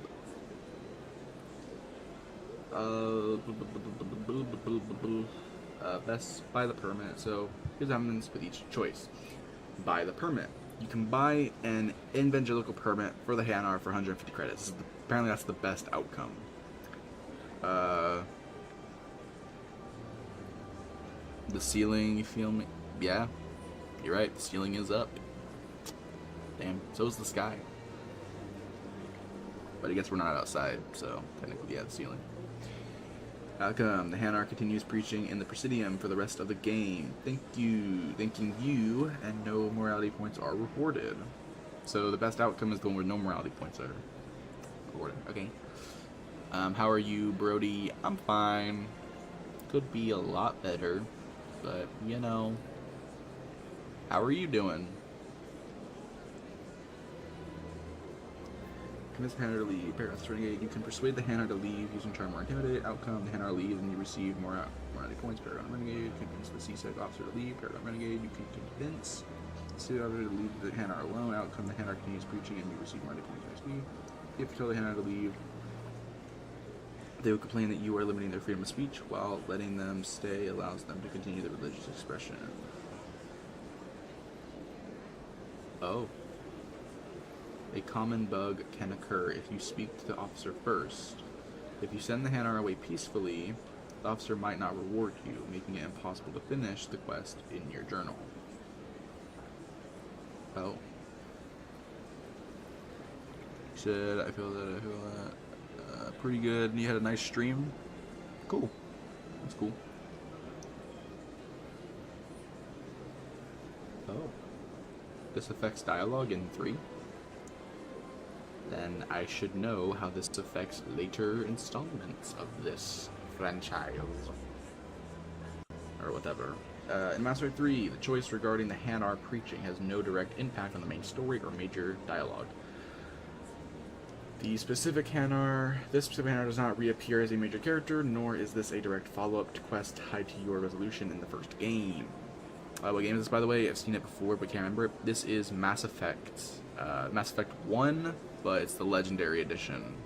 Speaker 11: Best buy the permit. So here's evidence with each choice. Buy the permit. You can buy an evangelical permit for the Hanar for 150 credits. Apparently that's the best outcome. The ceiling, you feel me? Yeah, you're right, the ceiling is up. Damn, so is the sky. But I guess we're not outside, so technically, yeah, the ceiling. Outcome, the Hanar continues preaching in the Presidium for the rest of the game. Thanking you, and no morality points are rewarded. So the best outcome is the one where no morality points are rewarded. Okay. How are you, Brody? I'm fine. Could be a lot better, but you know. How are you doing? Convince the Hanar to leave. Paragraph Renegade. You can persuade the Hanar to leave using Charm or Intimidate. Outcome, the Hanar leaves and you receive morality points. Paragraph Renegade. Convince the Seaside officer to leave. Paragraph Renegade. You can convince the Seaside officer to leave the Hanar alone. Outcome, the Hanar continues preaching and you receive morality points. If you tell the Hanar to leave, they will complain that you are limiting their freedom of speech, while letting them stay allows them to continue their religious expression. Oh. A common bug can occur if you speak to the officer first. If you send the Hanar away peacefully, the officer might not reward you, making it impossible to finish the quest in your journal. Oh. Said, I feel that pretty good. You had a nice stream? Cool. That's cool. Oh. This affects dialogue in 3? Then I should know how this affects later installments of this franchise. Or whatever. In Mass Effect 3, the choice regarding the Hanar preaching has no direct impact on the main story or major dialogue. This specific Hanar does not reappear as a major character, nor is this a direct follow-up to quest tied to your resolution in the first game. What game is this, by the way? I've seen it before, but can't remember it. This is Mass Effect 1, but it's the Legendary Edition.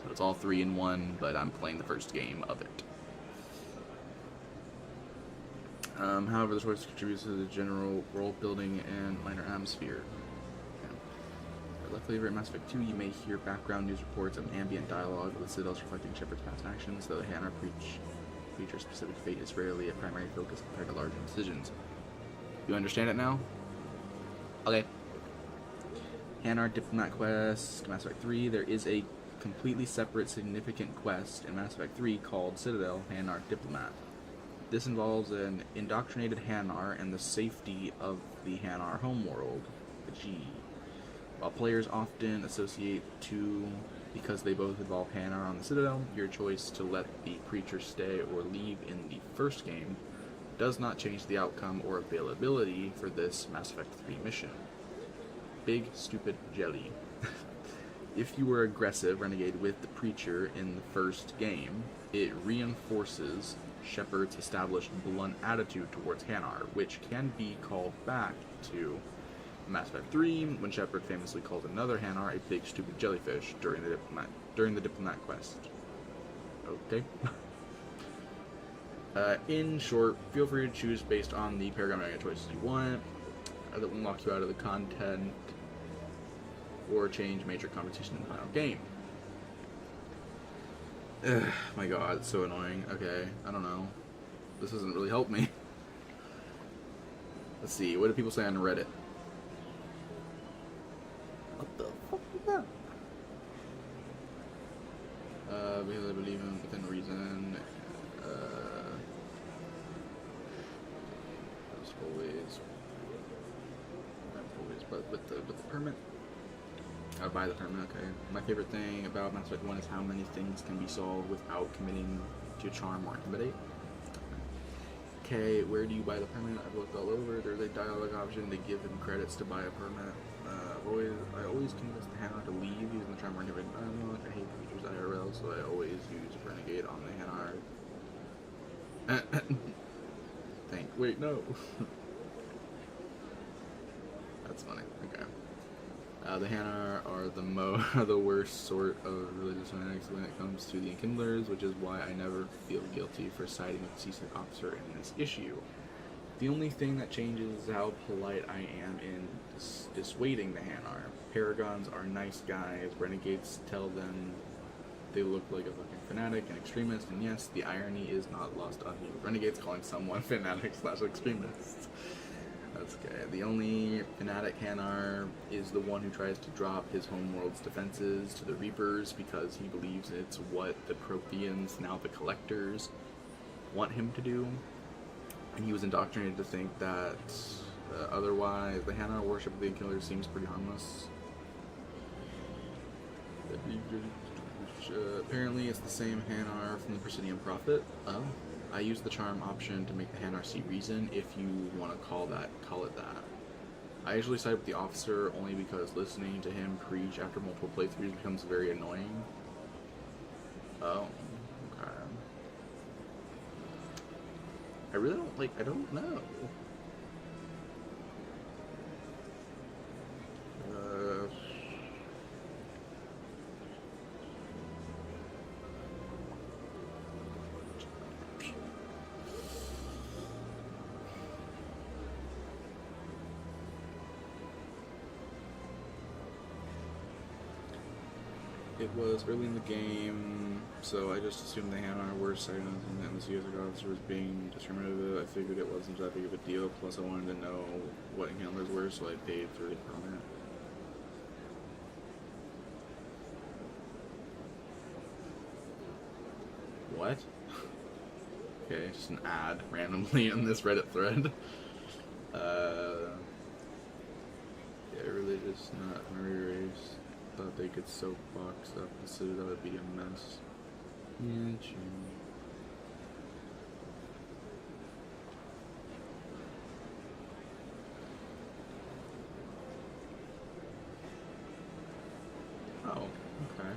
Speaker 11: So it's all 3 in 1, but I'm playing the first game of it. However, the choice contributes to the general world building and minor atmosphere. Luckily, in Mass Effect 2, you may hear background news reports and ambient dialogue with the Citadels reflecting Shepard's past actions, though the Hanar preacher's specific fate is rarely a primary focus compared to larger decisions. You understand it now? Okay. Hanar Diplomat Quest, Mass Effect 3. There is a completely separate significant quest in Mass Effect 3 called Citadel Hanar Diplomat. This involves an indoctrinated Hanar and the safety of the Hanar homeworld, the G. While players often associate two because they both involve Hanar on the Citadel, your choice to let the preacher stay or leave in the first game does not change the outcome or availability for this Mass Effect 3 mission. Big stupid jelly. If you were aggressive renegade with the preacher in the first game, it reinforces Shepard's established blunt attitude towards Hanar, which can be called back to Mass Effect 3, when Shepard famously called another Hanar a big stupid jellyfish during the diplomat quest. Okay. In short, feel free to choose based on the paradigmatic choices you want that will lock you out of the content or change major competition in the final game. Ugh, my god, it's so annoying. Okay, I don't know. This doesn't really help me. Let's see, what do people say on Reddit? What the fuck is that? Because I believe in within reason. As always. But with the permit. I'll buy the permit, okay. My favorite thing about Mass Effect 1 is how many things can be solved without committing to charm or intimidate. Okay, where do you buy the permit? I've looked all over. There's a dialogue option to give him credits to buy a permit. I always convince the Hanar to leave using the charm or intimidate dialogue. I hate creatures IRL, so I always use Renegade on the Hanar. Wait, no. That's funny. Okay. The Hanar are the worst sort of religious fanatics when it comes to the Enkindlers, which is why I never feel guilty for siding with the CSEC officer in this issue. The only thing that changes is how polite I am in dissuading the Hanar. Paragons are nice guys. Renegades tell them they look like a fucking fanatic and extremist, and yes, the irony is not lost on you. Renegades calling someone fanatic/extremist. That's okay. The only fanatic Hanar is the one who tries to drop his homeworld's defenses to the Reapers because he believes it's what the Protheans, now the Collectors, want him to do. And he was indoctrinated to think that otherwise the Hanar worship of the Killer seems pretty harmless. Apparently it's the same Hanar from the Presidium Prophet. Oh. I use the charm option to make the Hanar see reason, if you want to call it that. I usually side with the officer only because listening to him preach after multiple playthroughs becomes very annoying. Oh, okay. I really I don't know. It was early in the game, so I just assumed the Hanar were silent and the CSEC officer was being discriminative. I figured it wasn't that big of a deal, plus I wanted to know what handlers were, so I paid for the permit. What? Okay, just an ad randomly in this Reddit thread. Yeah, religious, not race. Thought they could soapbox up, consider that would be a mess. Yeah, true. Oh, okay.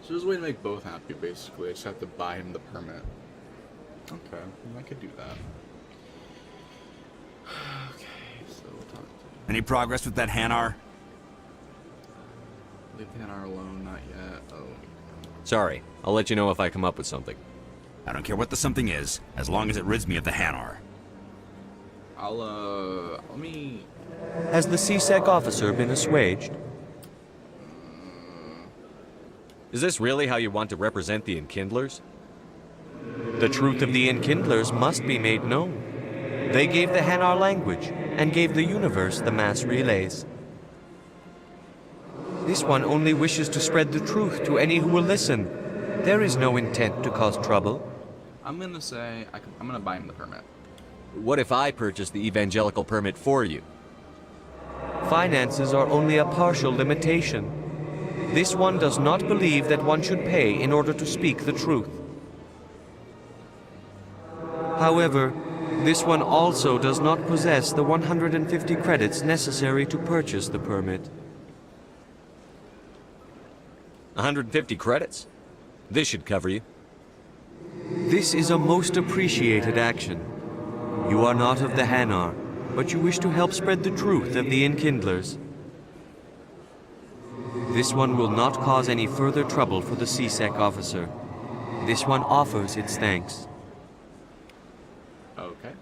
Speaker 11: So there's a way to make both happy, basically. I just have to buy him the permit. Okay, I could do that. Okay, so we'll talk to him.
Speaker 17: Any progress with that Hanar?
Speaker 11: Leave the Hanar alone, not yet. Oh.
Speaker 4: Sorry, I'll let you know if I come up with something.
Speaker 17: I don't care what the something is, as long as it rids me of the Hanar.
Speaker 11: Let me...
Speaker 20: Has the CSEC officer been assuaged?
Speaker 4: Is this really how you want to represent the Enkindlers?
Speaker 20: The truth of the Enkindlers must be made known. They gave the Hanar language, and gave the universe the mass relays. This one only wishes to spread the truth to any who will listen. There is no intent to cause trouble.
Speaker 11: I'm gonna say, I'm gonna buy him the permit.
Speaker 4: What if I purchase the evangelical permit for you?
Speaker 20: Finances are only a partial limitation. This one does not believe that one should pay in order to speak the truth. However, this one also does not possess the 150 credits necessary to purchase the permit.
Speaker 4: 150 credits? This should cover you.
Speaker 20: This is a most appreciated action. You are not of the Hanar, but you wish to help spread the truth of the Enkindlers. This one will not cause any further trouble for the CSEC officer. This one offers its thanks.
Speaker 11: Okay.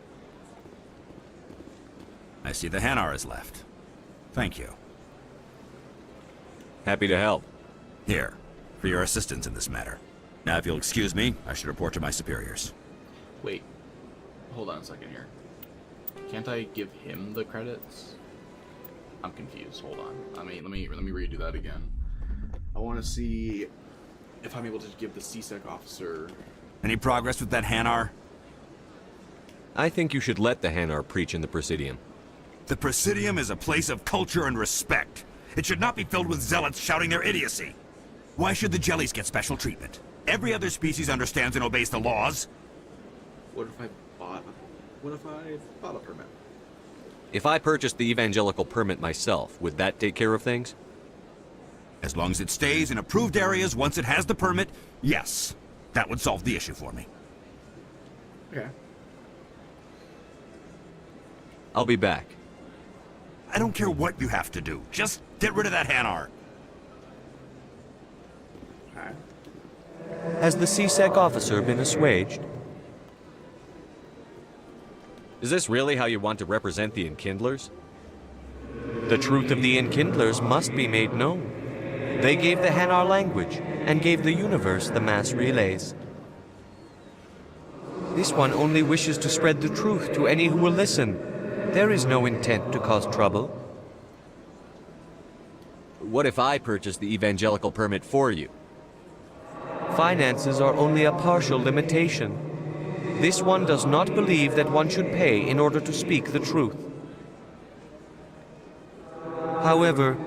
Speaker 17: I see the Hanar is left. Thank you.
Speaker 4: Happy to help.
Speaker 17: Here, for your assistance in this matter. Now, if you'll excuse me, I should report to my superiors.
Speaker 11: Wait. Hold on a second here. Can't I give him the credits? I'm confused. Hold on. I mean, let me redo that again. I want to see if I'm able to give the CSEC officer...
Speaker 17: Any progress with that Hanar?
Speaker 4: I think you should let the Hanar preach in the Presidium.
Speaker 17: The Presidium is a place of culture and respect. It should not be filled with zealots shouting their idiocy. Why should the Jellies get special treatment? Every other species understands and obeys the laws.
Speaker 1: What if I bought a permit?
Speaker 4: If I purchased the evangelical permit myself, would that take care of things?
Speaker 17: As long as it stays in approved areas once it has the permit, yes. That would solve the issue for me.
Speaker 1: Okay.
Speaker 4: I'll be back.
Speaker 17: I don't care what you have to do. Just get rid of that Hanar.
Speaker 20: Has the CSEC officer been assuaged?
Speaker 4: Is this really how you want to represent the Enkindlers?
Speaker 20: The truth of the Enkindlers must be made known. They gave the Hanar language, and gave the universe the mass relays. This one only wishes to spread the truth to any who will listen. There is no intent to cause trouble.
Speaker 4: What if I purchased the evangelical permit for you?
Speaker 20: Finances are only a partial limitation. This one does not believe that one should pay in order to speak the truth. However,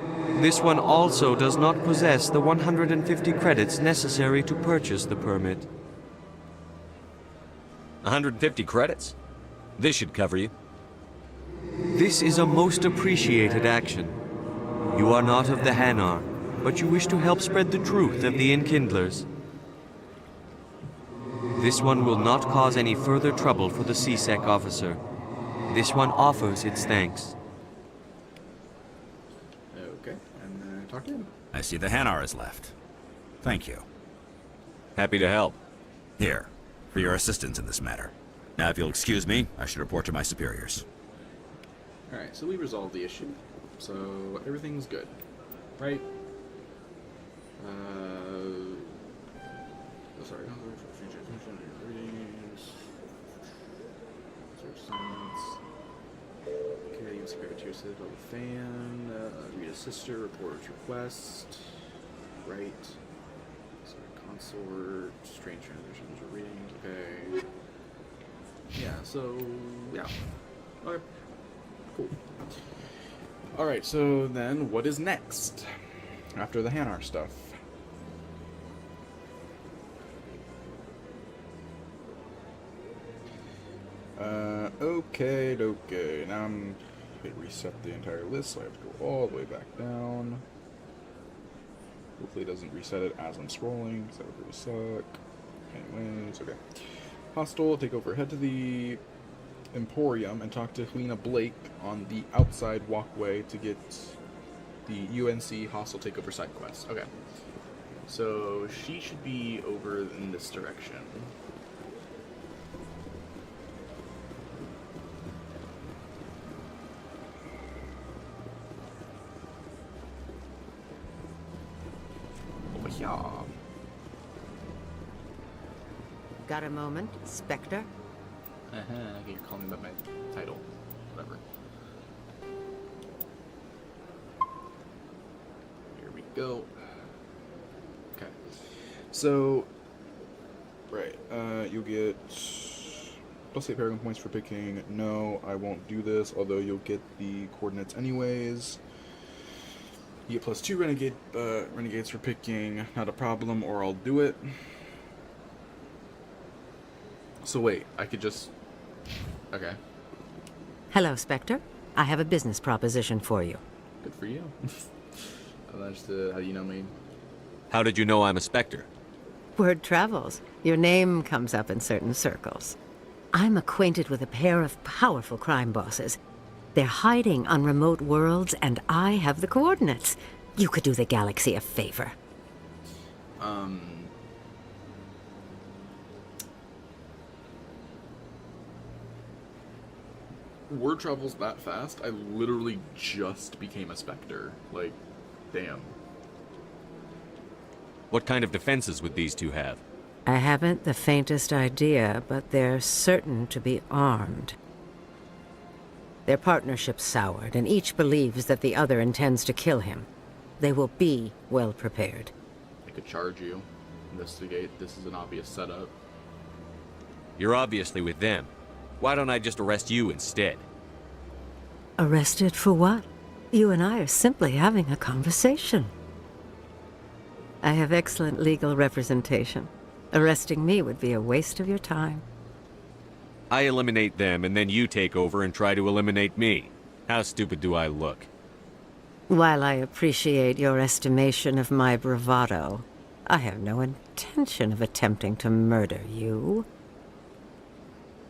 Speaker 20: this one also does not possess the 150 credits necessary to purchase the permit.
Speaker 4: 150 credits? This should cover you.
Speaker 20: This is a most appreciated action. You are not of the Hanar, but you wish to help spread the truth of the Enkindlers. This one will not cause any further trouble for the CSEC officer. This one offers its thanks.
Speaker 1: Okay, and talk to him.
Speaker 17: I see the Hanar is left. Thank you.
Speaker 4: Happy to help.
Speaker 17: Here, for your assistance in this matter. Now, if you'll excuse me, I should report to my superiors.
Speaker 1: Alright, so we resolved the issue. So, everything's good. Right? Sorry. Okay, use Secretary of the fan. Read a sister, reporter's request. Right. Sorry, consort. Strange transitions or readings. Okay. Yeah, so, yeah. Okay. Cool. Alright, so then what is next? After the Hanar stuff. Okay. Now I'm going to reset the entire list, so I have to go all the way back down. Hopefully it doesn't reset it as I'm scrolling, because that would really suck. Anyways, okay. Hostile, take over. Head to the Emporium and talk to Helena Blake on the outside walkway to get the UNC hostile takeover side quest. Okay. So she should be over in this direction. Over here.
Speaker 5: Got a moment, Spectre?
Speaker 1: Okay, you're calling me by my title. Whatever. Here we go. Okay. So, right. You'll get plus 8 Paragon points for picking. No, I won't do this, although you'll get the coordinates anyways. You get plus 2 renegades for picking. Not a problem, or I'll do it. So wait, I could just... Okay.
Speaker 5: Hello, Spectre. I have a business proposition for you.
Speaker 1: Good for you. How do you know me?
Speaker 4: How did you know I'm a Spectre?
Speaker 5: Word travels. Your name comes up in certain circles. I'm acquainted with a pair of powerful crime bosses. They're hiding on remote worlds, and I have the coordinates. You could do the galaxy a favor.
Speaker 1: Word travels that fast? I literally just became a Spectre. Like, damn.
Speaker 4: What kind of defenses would these two have?
Speaker 5: I haven't the faintest idea, but they're certain to be armed. Their partnership's soured, and each believes that the other intends to kill him. They will be well prepared.
Speaker 1: I could charge you. Investigate. This is an obvious setup.
Speaker 4: You're obviously with them. Why don't I just arrest you instead?
Speaker 5: Arrested for what? You and I are simply having a conversation. I have excellent legal representation. Arresting me would be a waste of your time.
Speaker 4: I eliminate them, and then you take over and try to eliminate me. How stupid do I look?
Speaker 5: While I appreciate your estimation of my bravado, I have no intention of attempting to murder you.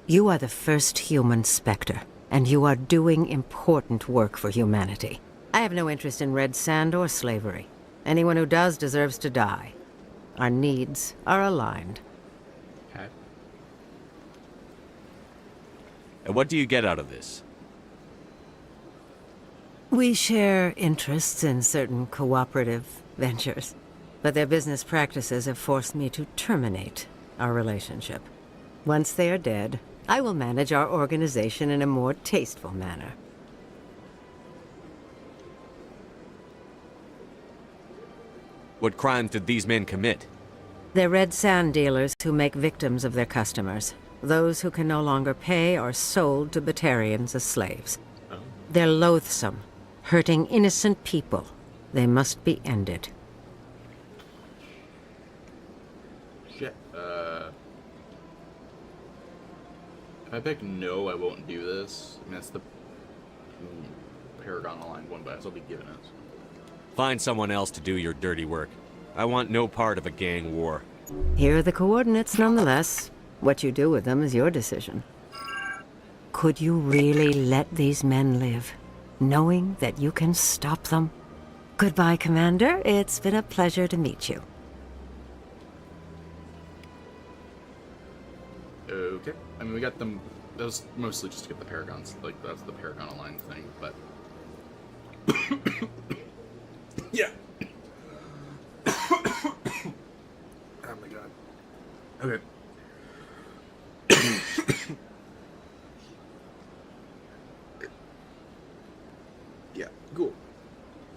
Speaker 5: You are the first human Spectre, and you are doing important work for humanity. I have no interest in red sand or slavery. Anyone who does deserves to die. Our needs are aligned.
Speaker 11: Okay.
Speaker 4: And what do you get out of this?
Speaker 5: We share interests in certain cooperative ventures, but their business practices have forced me to terminate our relationship. Once they are dead, I will manage our organization in a more tasteful manner.
Speaker 4: What crimes did these men commit?
Speaker 5: They're red sand dealers who make victims of their customers. Those who can no longer pay are sold to Batarians as slaves. They're loathsome, hurting innocent people. They must be ended.
Speaker 11: Shit. If I pick no, I won't do this. I mean, that's the Paragon aligned one, but I'll still be given it.
Speaker 4: Find someone else to do your dirty work. I want no part of a gang war.
Speaker 5: Here are the coordinates nonetheless. What you do with them is your decision. Could you really let these men live, knowing that you can stop them? Goodbye, Commander. It's been a pleasure to meet you.
Speaker 11: Okay. I mean, we got them. That was mostly just to get the Paragons. Like, that's the Paragon aligned thing, but. Yeah. Oh my god. Okay. Yeah, cool.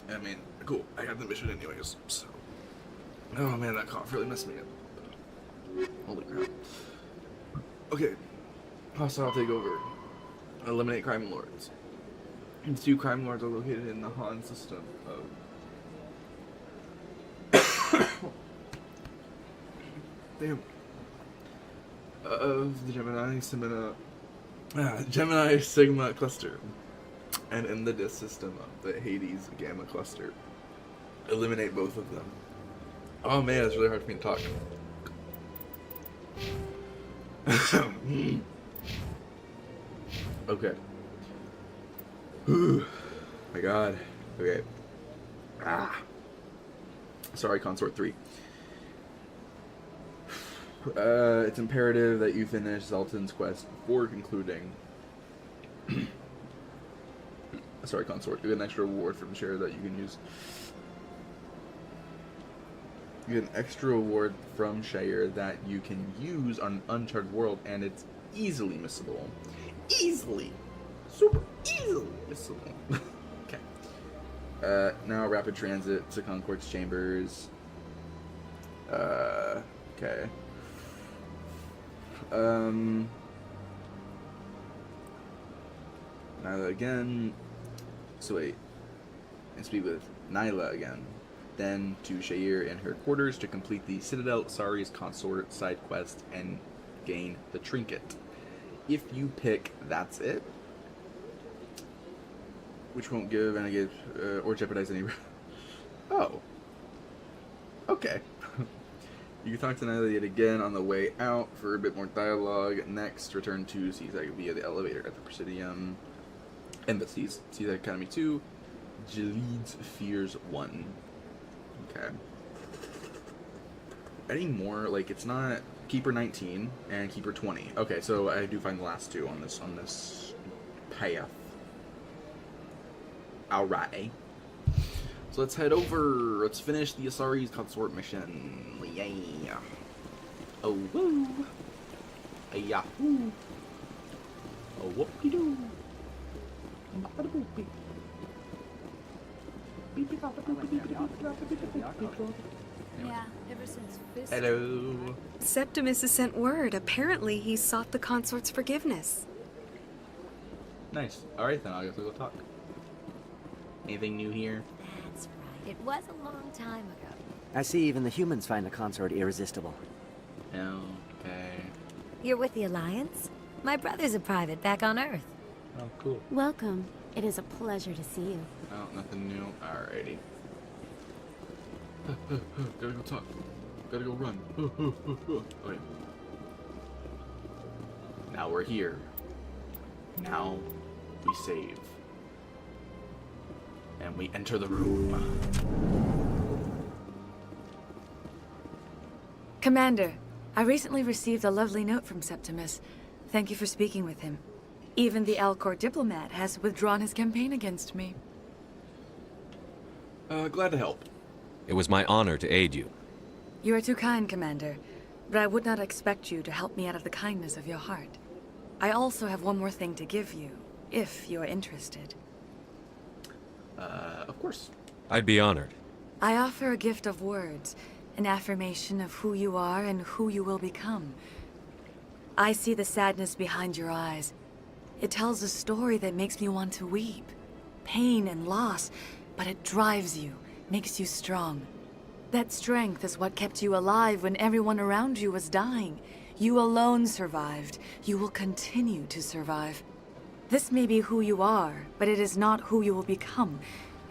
Speaker 11: I mean, cool. I got the mission anyways, so. Oh man, that cough really messed me up. Holy crap. Okay. Hostile takeover. Eliminate crime lords. These 2 crime lords are located in the Han system of. Damn. Of the Gemini Sigma cluster, and in the disk system of the Hades Gamma cluster. Eliminate both of them. Oh man, it's really hard for me to talk. Okay. My god. Okay. Sorry, Consort 3. It's imperative that you finish Zelton's quest before concluding. Sorry, Consort. You get an extra reward from share that you can use. You get an extra reward from Shire that you can use on an uncharted world, and it's easily missable. Easily! Super easily missable. Okay. Now rapid transit to Concord's chambers. Okay. Nyla again. So wait. And speak with Nyla again. Then to Sha'ir in her quarters to complete the Citadel Asari's Consort side quest and gain the trinket. If you pick that's it, which won't give any give or jeopardize any. Oh. Okay. You can talk to Nyla yet again on the way out for a bit more dialogue. Next, return to Caesar via the elevator at the Presidium Embassies. Caesar Academy 2, Jaleed's Fears 1. Okay. Any more? Like, it's not Keeper 19 and Keeper 20. Okay, so I do find the last 2 on this path. Alright. So let's head over. Let's finish the Asari's Consort mission. Yeah. Oh, woo. A yahoo. Oh, whoop-de-doo.
Speaker 7: Yeah, ever since Fisk.
Speaker 11: Hello.
Speaker 7: Septimus has sent word. Apparently, he sought the consort's forgiveness.
Speaker 11: Nice. Alright then, I guess we'll go talk. Anything new here?
Speaker 9: That's right. It was a long time ago.
Speaker 21: I see even the humans find the consort irresistible.
Speaker 1: Okay.
Speaker 9: You're with the Alliance? My brother's a private back on Earth.
Speaker 1: Oh, cool.
Speaker 10: Welcome. It is a pleasure to see you.
Speaker 1: Oh, nothing new. Alrighty. Gotta go talk. Gotta go run. Okay. Now we're here. Now we save. And we enter the room.
Speaker 21: Commander, I recently received a lovely note from Septimus. Thank you for speaking with him. Even the Alcor diplomat has withdrawn his campaign against me.
Speaker 1: Glad to help.
Speaker 4: It was my honor to aid you.
Speaker 21: You are too kind, Commander, but I would not expect you to help me out of the kindness of your heart. I also have one more thing to give you, if you are interested.
Speaker 1: Of course.
Speaker 4: I'd be honored.
Speaker 21: I offer a gift of words, an affirmation of who you are and who you will become. I see the sadness behind your eyes. It tells a story that makes me want to weep. Pain and loss, but it drives you, makes you strong. That strength is what kept you alive when everyone around you was dying. You alone survived. You will continue to survive. This may be who you are, but it is not who you will become.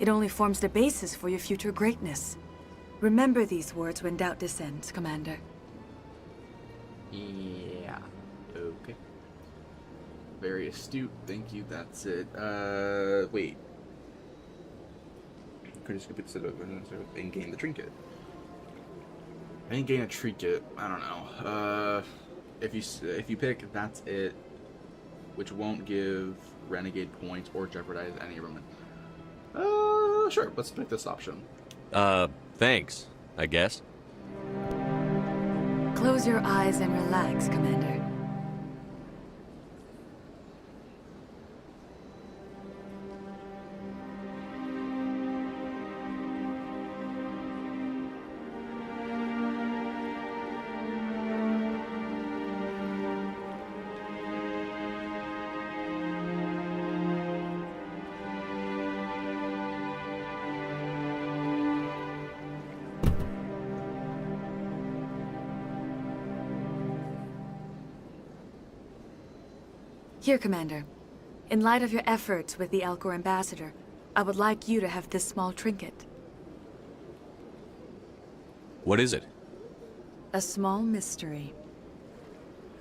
Speaker 21: It only forms the basis for your future greatness. Remember these words when doubt descends, Commander.
Speaker 1: Yeah. Okay. Very astute. Thank you. That's it. Wait. And gain the trinket. And gain a trinket. I don't know. If you pick, that's it, which won't give renegade points or jeopardize any Roman. Sure. Let's pick this option.
Speaker 4: Thanks, I guess.
Speaker 21: Close your eyes and relax, Commander. Here, Commander. In light of your efforts with the Alcor ambassador, I would like you to have this small trinket.
Speaker 4: What is it?
Speaker 21: A small mystery.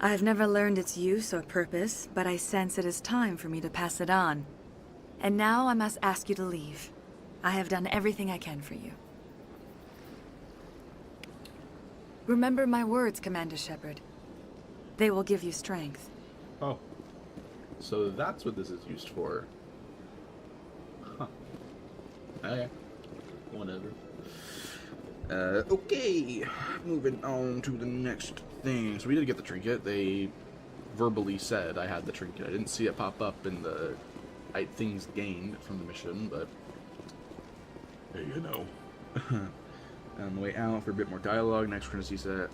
Speaker 21: I have never learned its use or purpose, but I sense it is time for me to pass it on. And now I must ask you to leave. I have done everything I can for you. Remember my words, Commander Shepard. They will give you strength.
Speaker 1: Oh. So that's what this is used for. Huh. Okay. Whatever. Okay. Moving on to the next thing. So we did get the trinket. They verbally said I had the trinket. I didn't see it pop up in the things gained from the mission, but hey, you know. On the way out for a bit more dialogue. Next, we're gonna see set.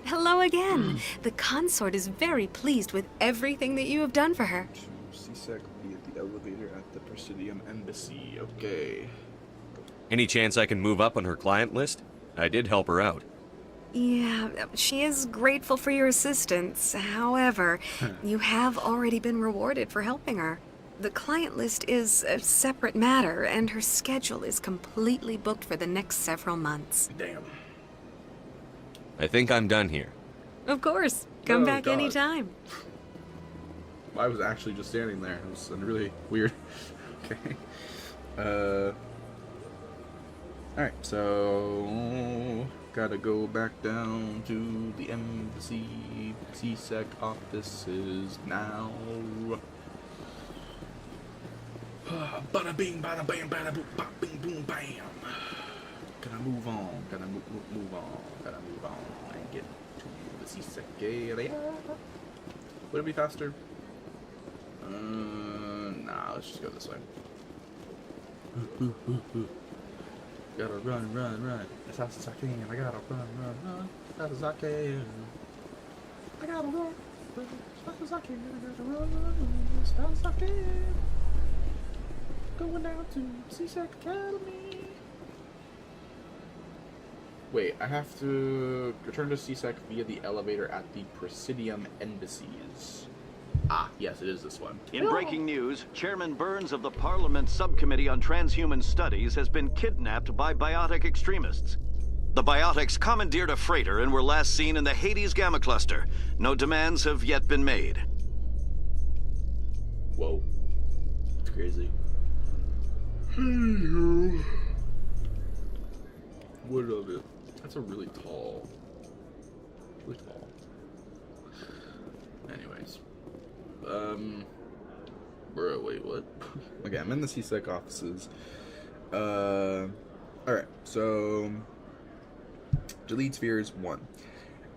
Speaker 7: Hello again. The consort is very pleased with everything that you have done for her.
Speaker 1: CSEC will be at the elevator at the Presidium Embassy. Okay.
Speaker 4: Any chance I can move up on her client list? I did help her out.
Speaker 7: Yeah, she is grateful for your assistance. However, you have already been rewarded for helping her. The client list is a separate matter, and her schedule is completely booked for the next several months.
Speaker 1: Damn.
Speaker 4: I think I'm done here.
Speaker 7: Of course. Come back
Speaker 1: God.
Speaker 7: anytime.
Speaker 1: I was actually just standing there. It was really weird. Okay. Alright, so gotta go back down to the embassy CSEC offices now. Bada bing, bada bam, bada boom, bop, bing, boom, bam. Gotta move on. Gotta move on. Gotta move on and get to the CSEC area. Would it be faster? Nah, let's just go this way. Gotta run as fast as I can. I gotta run as fast as I can. I gotta run as fast as I can. I gotta run as fast as I can. Going down to CSEC Academy.
Speaker 11: Wait, I have to return to CSEC via the elevator at the Presidium Embassies. Ah, yes, it is this one.
Speaker 8: In breaking news, Chairman Burns of the Parliament Subcommittee on Transhuman Studies has been kidnapped by biotic extremists. The biotics commandeered a freighter and were last seen in the Hades Gamma Cluster. No demands have yet been made.
Speaker 11: Whoa. That's crazy. What of it? That's a really tall. Really tall. Anyways. Bro, wait, what? Okay, I'm in the CSEC offices. Alright, so delete spheres 1.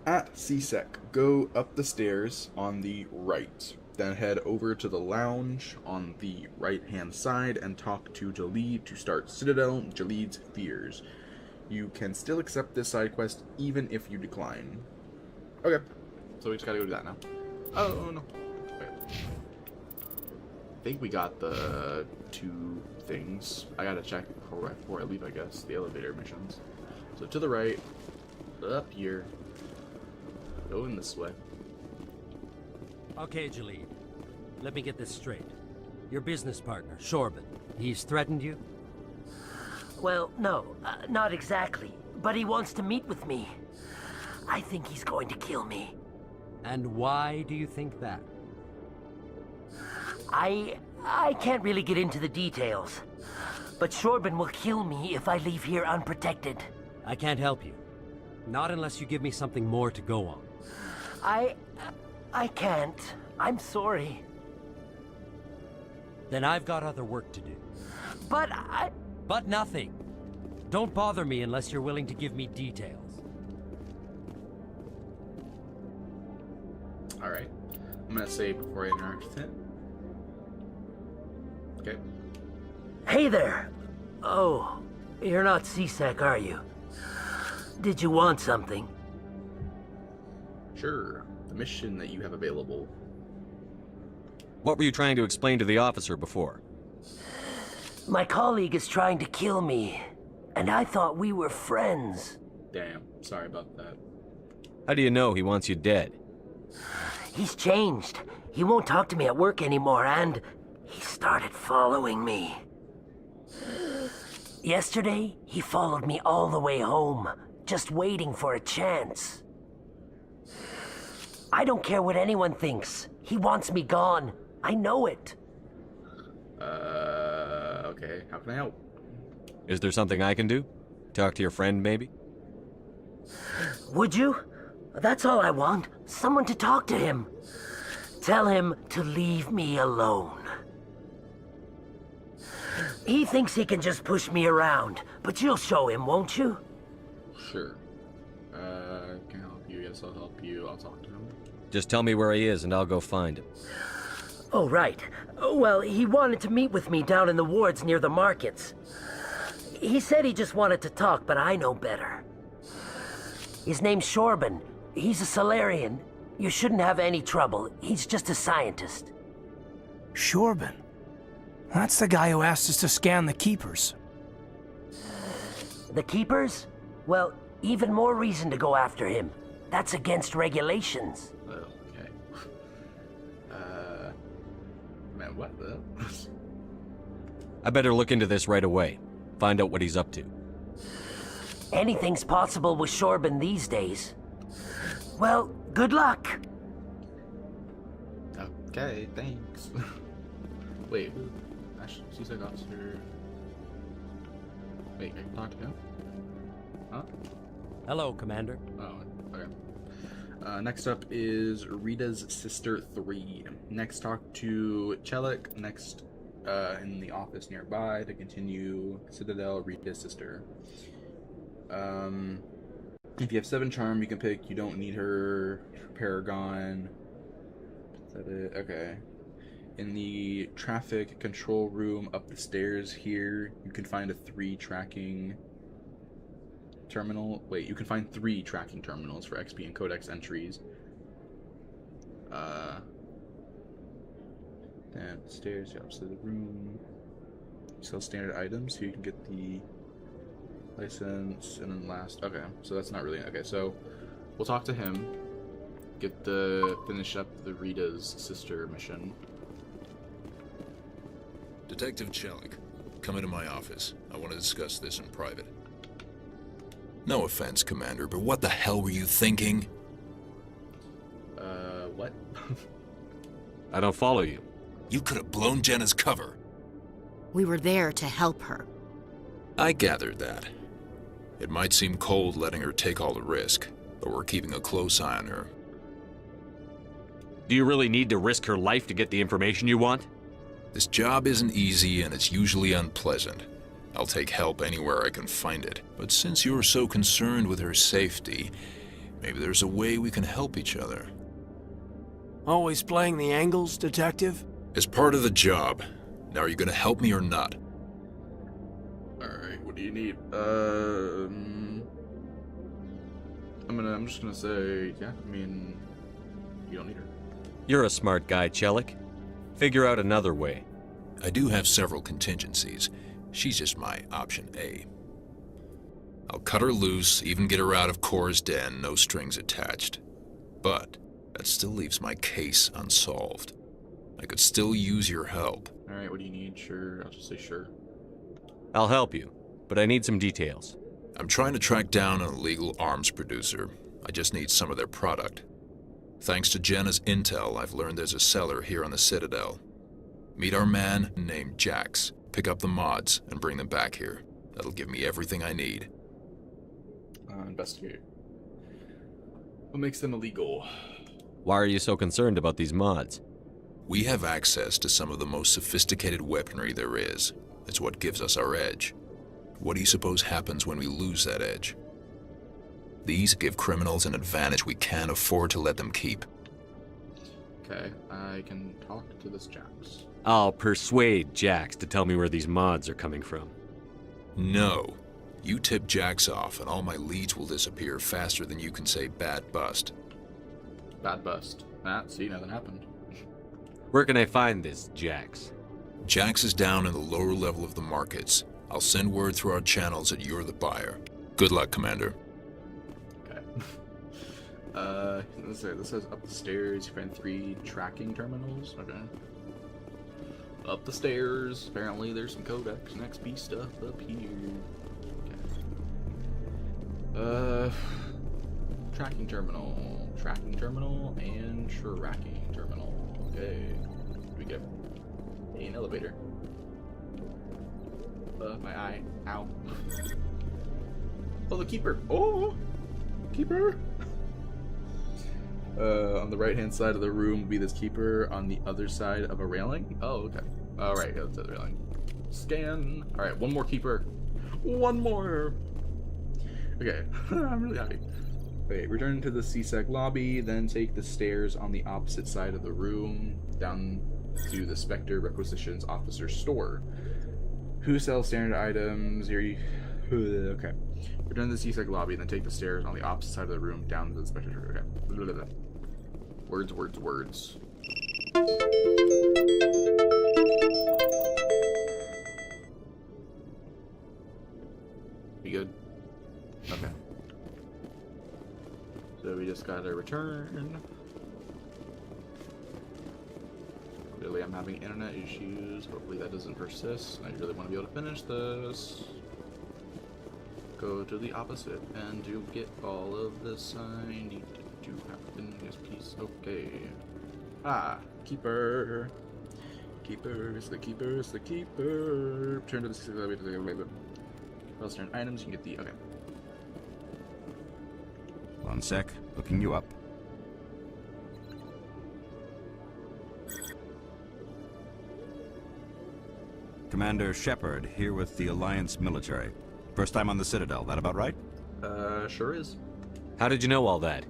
Speaker 11: At CSEC, go up the stairs on the right. Then head over to the lounge on the right-hand side and talk to Jalid to start Citadel Jalid's Fears. You can still accept this side quest even if you decline. Okay, so we just gotta go do that now. Oh, no. Okay. I think we got the 2 things. I gotta check before I leave, I guess, the elevator missions. So to the right, up here, going this way.
Speaker 18: Okay, Jalid. Let me get this straight. Your business partner, Shorban, he's threatened you?
Speaker 19: Well, no, not exactly. But he wants to meet with me. I think he's going to kill me.
Speaker 18: And why do you think that?
Speaker 19: I can't really get into the details. But Shorban will kill me if I leave here unprotected.
Speaker 18: I can't help you. Not unless you give me something more to go on.
Speaker 19: I can't. I'm sorry.
Speaker 18: Then I've got other work to do.
Speaker 19: But
Speaker 18: But nothing. Don't bother me unless you're willing to give me details.
Speaker 11: Alright. I'm gonna save before I interact with him. Okay.
Speaker 19: Hey there. Oh, you're not CSEC, are you? Did you want something?
Speaker 11: Sure. The mission that you have available.
Speaker 4: What were you trying to explain to the officer before?
Speaker 19: My colleague is trying to kill me, and I thought we were friends.
Speaker 11: Damn, sorry about that.
Speaker 4: How do you know he wants you dead?
Speaker 19: He's changed. He won't talk to me at work anymore, and he started following me. Yesterday, he followed me all the way home, just waiting for a chance. I don't care what anyone thinks. He wants me gone. I know it.
Speaker 11: Okay. How can I help?
Speaker 4: Is there something I can do? Talk to your friend, maybe?
Speaker 19: Would you? That's all I want. Someone to talk to him. Tell him to leave me alone. He thinks he can just push me around, but you'll show him, won't you?
Speaker 11: Sure. Can I help you? Yes, I'll help you. I'll talk to him.
Speaker 4: Just tell me where he is and I'll go find him.
Speaker 19: Oh, right. Well, he wanted to meet with me down in the wards near the markets. He said he just wanted to talk, but I know better. His name's Shorban. He's a Solarian. You shouldn't have any trouble. He's just a scientist.
Speaker 14: Shorban? That's the guy who asked us to scan the Keepers.
Speaker 19: The Keepers? Well, even more reason to go after him. That's against regulations.
Speaker 11: Oh, okay. Man, what the?
Speaker 4: I better look into this right away. Find out what he's up to.
Speaker 19: Anything's possible with Shorban these days. Well, good luck.
Speaker 11: Okay, thanks. Wait, she's like officer. Wait, I can talk to him? Huh?
Speaker 18: Hello, Commander.
Speaker 11: Oh, okay. Next up is Rita's Sister 3. Next, talk to Chelik. Next, in the office nearby to continue Citadel, Rita's Sister. If you have 7 charm, you can pick. You don't need her. Paragon. Is that it? Okay. In the traffic control room up the stairs here, you can find a 3 tracking terminal. Wait, you can find 3 tracking terminals for XP and Codex entries. Downstairs, opposite the room. Sell standard items, so you can get the License, and then last. Okay, so that's not really okay. So we'll talk to him. Finish up the Rita's sister mission.
Speaker 3: Detective Chelik, come into my office. I want to discuss this in private. No offense, Commander, but what the hell were you thinking?
Speaker 11: What?
Speaker 4: I don't follow you.
Speaker 3: You could have blown Jenna's cover.
Speaker 16: We were there to help her.
Speaker 3: I gathered that. It might seem cold letting her take all the risk, but we're keeping a close eye on her.
Speaker 4: Do you really need to risk her life to get the information you want?
Speaker 3: This job isn't easy and it's usually unpleasant. I'll take help anywhere I can find it. But since you're so concerned with her safety, maybe there's a way we can help each other.
Speaker 13: Always playing the angles, Detective?
Speaker 3: As part of the job. Now, are you gonna help me or not?
Speaker 11: Alright, what do you need? I'm just gonna say, yeah, I mean, you don't need her.
Speaker 4: You're a smart guy, Chelik. Figure out another way.
Speaker 3: I do have several contingencies. She's just my option A. I'll cut her loose, even get her out of Cora's den, no strings attached. But that still leaves my case unsolved. I could still use your help.
Speaker 11: Alright, what do you need? Sure, I'll just say sure.
Speaker 4: I'll help you, but I need some details.
Speaker 3: I'm trying to track down an illegal arms producer. I just need some of their product. Thanks to Jenna's intel, I've learned there's a seller here on the Citadel. Meet our man named Jax. Pick up the mods and bring them back here. That'll give me everything I need.
Speaker 11: Investigate. What makes them illegal?
Speaker 4: Why are you so concerned about these mods?
Speaker 3: We have access to some of the most sophisticated weaponry there is. It's what gives us our edge. What do you suppose happens when we lose that edge? These give criminals an advantage we can't afford to let them keep.
Speaker 11: Okay, I can talk to this Jax.
Speaker 4: I'll persuade Jax to tell me where these mods are coming from.
Speaker 3: No. You tip Jax off and all my leads will disappear faster than you can say bad bust.
Speaker 11: Bad bust. See, nothing happened.
Speaker 4: Where can I find this Jax?
Speaker 3: Jax is down in the lower level of the markets. I'll send word through our channels that you're the buyer. Good luck, Commander.
Speaker 11: Let's say this says up the stairs, you find 3 tracking terminals. Okay. Up the stairs. Apparently there's some Codex and XP stuff up here. Okay. Tracking terminal, and tracking terminal. Okay. Here we go. An elevator. My eye. Ow. Oh, the keeper. Oh! Keeper! On the right-hand side of the room will be this keeper. On the other side of a railing. Oh, okay. All right, that's the railing. Scan. All right, one more keeper. One more. Okay, I'm really happy. Okay, return to the CSEC lobby, then take the stairs on the opposite side of the room down to the Spectre Requisitions Officer store. Who sells standard items? Here. Okay. Return to the CSEC lobby, then take the stairs on the opposite side of the room down to the Spectre. Okay. Blah, blah, blah. Words. You good? Okay. So we just gotta return. Really, I'm having internet issues. Hopefully that doesn't persist. I really want to be able to finish this. Go to the opposite and to get all of this I need to happen. Yes, please. Okay. Keeper. Keeper's the keeper. Turn to the Western items. You can get the. Okay.
Speaker 22: One sec. Looking you up. Commander Shepard, here with the Alliance military. First time on the Citadel, that about right?
Speaker 11: Sure is.
Speaker 4: How did you know all that?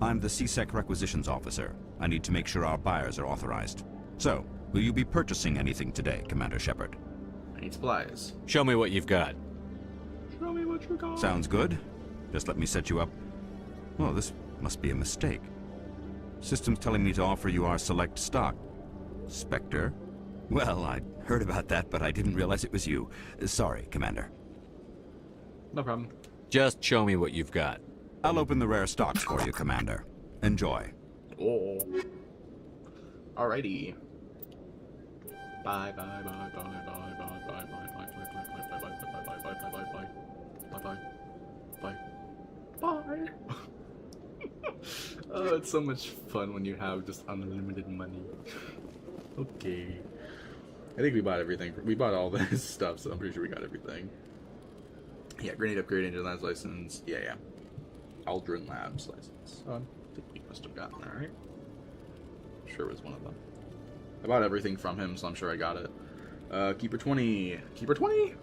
Speaker 22: I'm the CSEC Requisitions Officer. I need to make sure our buyers are authorized. So, will you be purchasing anything today, Commander Shepard?
Speaker 11: I need supplies.
Speaker 4: Show me what you've got.
Speaker 11: Show me what you got.
Speaker 22: Sounds good. Just let me set you up. Well, this must be a mistake. System's telling me to offer you our select stock. Spectre? Well, I'd heard about that, but I didn't realize it was you. Sorry, Commander.
Speaker 1: No problem.
Speaker 4: Just show me what you've got.
Speaker 22: I'll open the rare stocks for you, Commander. Enjoy.
Speaker 1: Oh. Alrighty. Bye bye bye bye bye bye bye bye bye bye bye bye bye bye bye bye bye bye bye bye. Oh, it's so much fun when you have just unlimited money. Okay. I think we bought everything. We bought all this stuff, so I'm pretty sure we got everything. Yeah, grenade upgrade, Angel Labs license. Yeah. Aldrin Labs license. Oh, I think we must have gotten that, right? I'm sure it was one of them. I bought everything from him, so I'm sure I got it. Keeper 20. Keeper 20?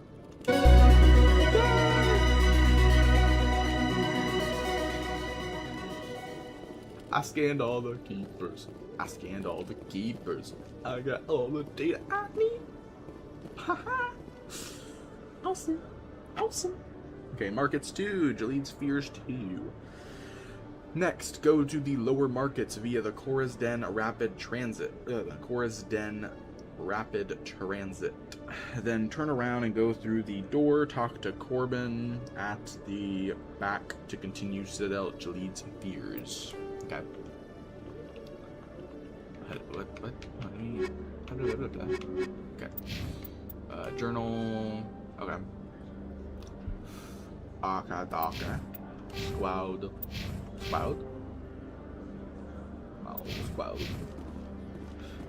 Speaker 1: I scanned all the keepers. I scanned all the keepers. I got all the data I need. Haha. Awesome. Awesome. Okay, markets 2. Jaleed's Fears 2. Next, go to the lower markets via the Khorazdin Rapid Transit. Khorazdin Rapid Transit. Then turn around and go through the door. Talk to Corbin at the back to continue Citadel Jaleed's Fears. Okay. What? Okay. Journal. Okay. Okay. Squad. Squad.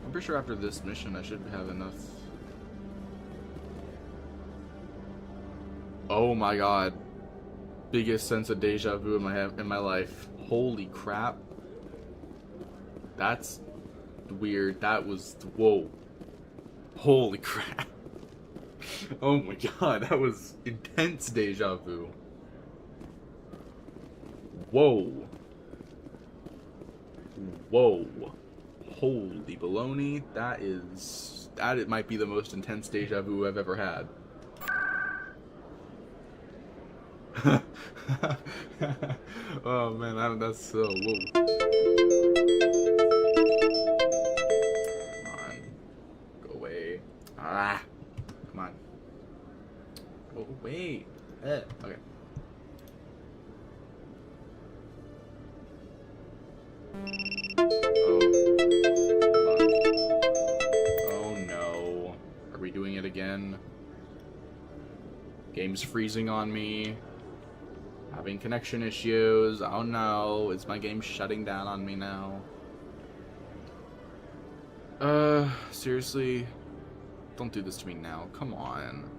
Speaker 1: I'm pretty sure after this mission I should have enough. Oh my god. Biggest sense of deja vu in my life. Holy crap. That's weird. That was... Whoa. Holy crap. Oh my god, that was intense deja vu. Whoa. Whoa. Holy baloney. That it might be the most intense deja vu I've ever had. Oh man, that's so... Whoa. Come on. Go away. Ah. Come on. Go away. Okay. Oh no. Are we doing it again? Game's freezing on me. Having connection issues. Oh no. Is my game shutting down on me now? Seriously? Don't do this to me now. Come on.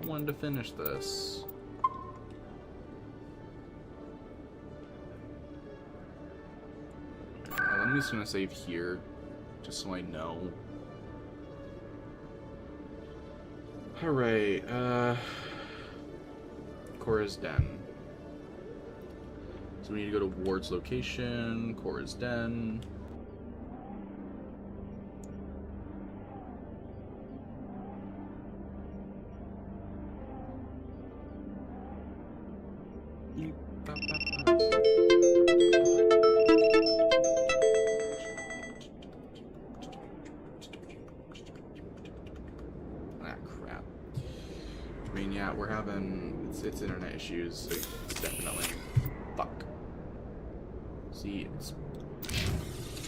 Speaker 1: I wanted to finish this. I'm just gonna save here, just so I know. Alright, Khorazdin. So we need to go to Ward's location, Khorazdin. It's internet issues, so it's definitely fuck. See, it's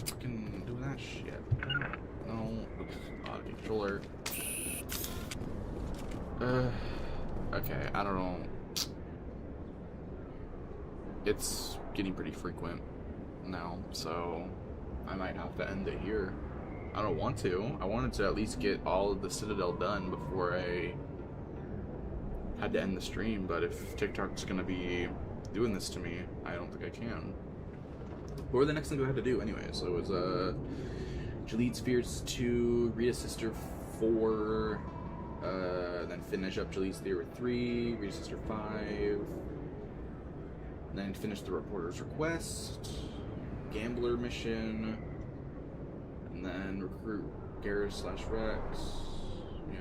Speaker 1: fucking doing that shit. No, oops, controller. Okay, I don't know. It's getting pretty frequent now, so I might have to end it here. I don't want to. I wanted to at least get all of the Citadel done before I had to end the stream, but if TikTok's gonna be doing this to me, I don't think I can. What were the next things I had to do anyway? So it was Jaleed's Fears 2, Rita's Sister 4, then finish up Jaleed's Theory 3, Rita's Sister 5, then finish the Reporter's Request, Gambler Mission, and then recruit Garrus/Rex. Yeah.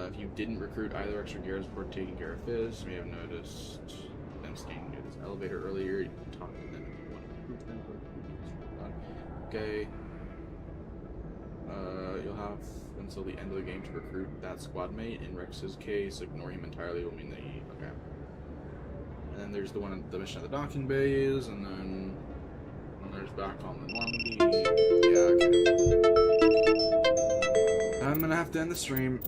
Speaker 1: If you didn't recruit either Rex or Garrus before taking care of Fizz, you may have noticed them staying near this elevator earlier. You can talk to them if you want to recruit them. Okay.
Speaker 11: You'll have until the end of the game to recruit that squad mate. In Rex's case, ignore him entirely will mean that he... Okay. And then there's the one, the mission at the docking bays, and then there's back on the Normandy. Yeah, okay. I'm gonna have to end the stream.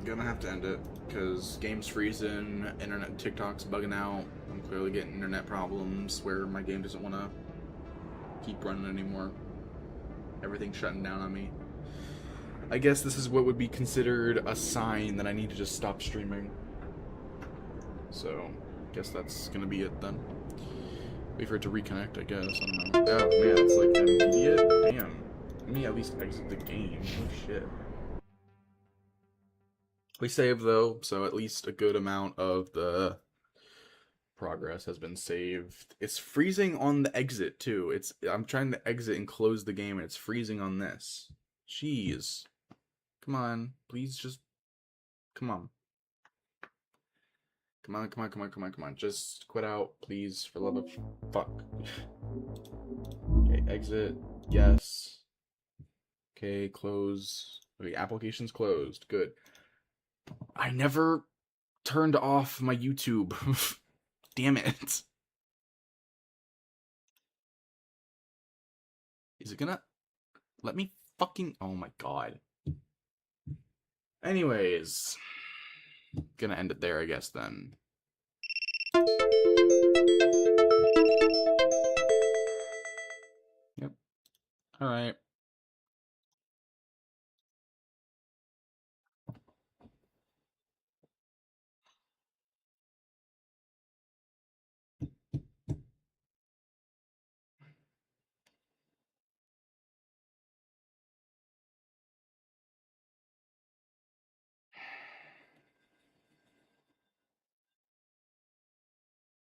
Speaker 11: Gonna have to end it, because game's freezing, internet, TikTok's bugging out. I'm clearly getting internet problems where my game doesn't want to keep running anymore. Everything's shutting down on me. I guess this is what would be considered a sign that I need to just stop streaming. So, I guess that's gonna be it then. Wait for it to reconnect, I guess. I don't know. Oh man, it's like immediate? Damn. Let me at least exit the game. Oh shit. We saved though, so at least a good amount of the progress has been saved. It's freezing on the exit too. I'm trying to exit and close the game and it's freezing on this. Jeez. Come on. Please just come on. Come on. Just quit out, please, for the love of fuck. Okay, exit. Yes. Okay, close. Okay, application's closed. Good. I never turned off my YouTube. Damn it. Is it gonna let me fucking... Oh my god. Anyways. Gonna end it there, I guess, then. Yep. Alright.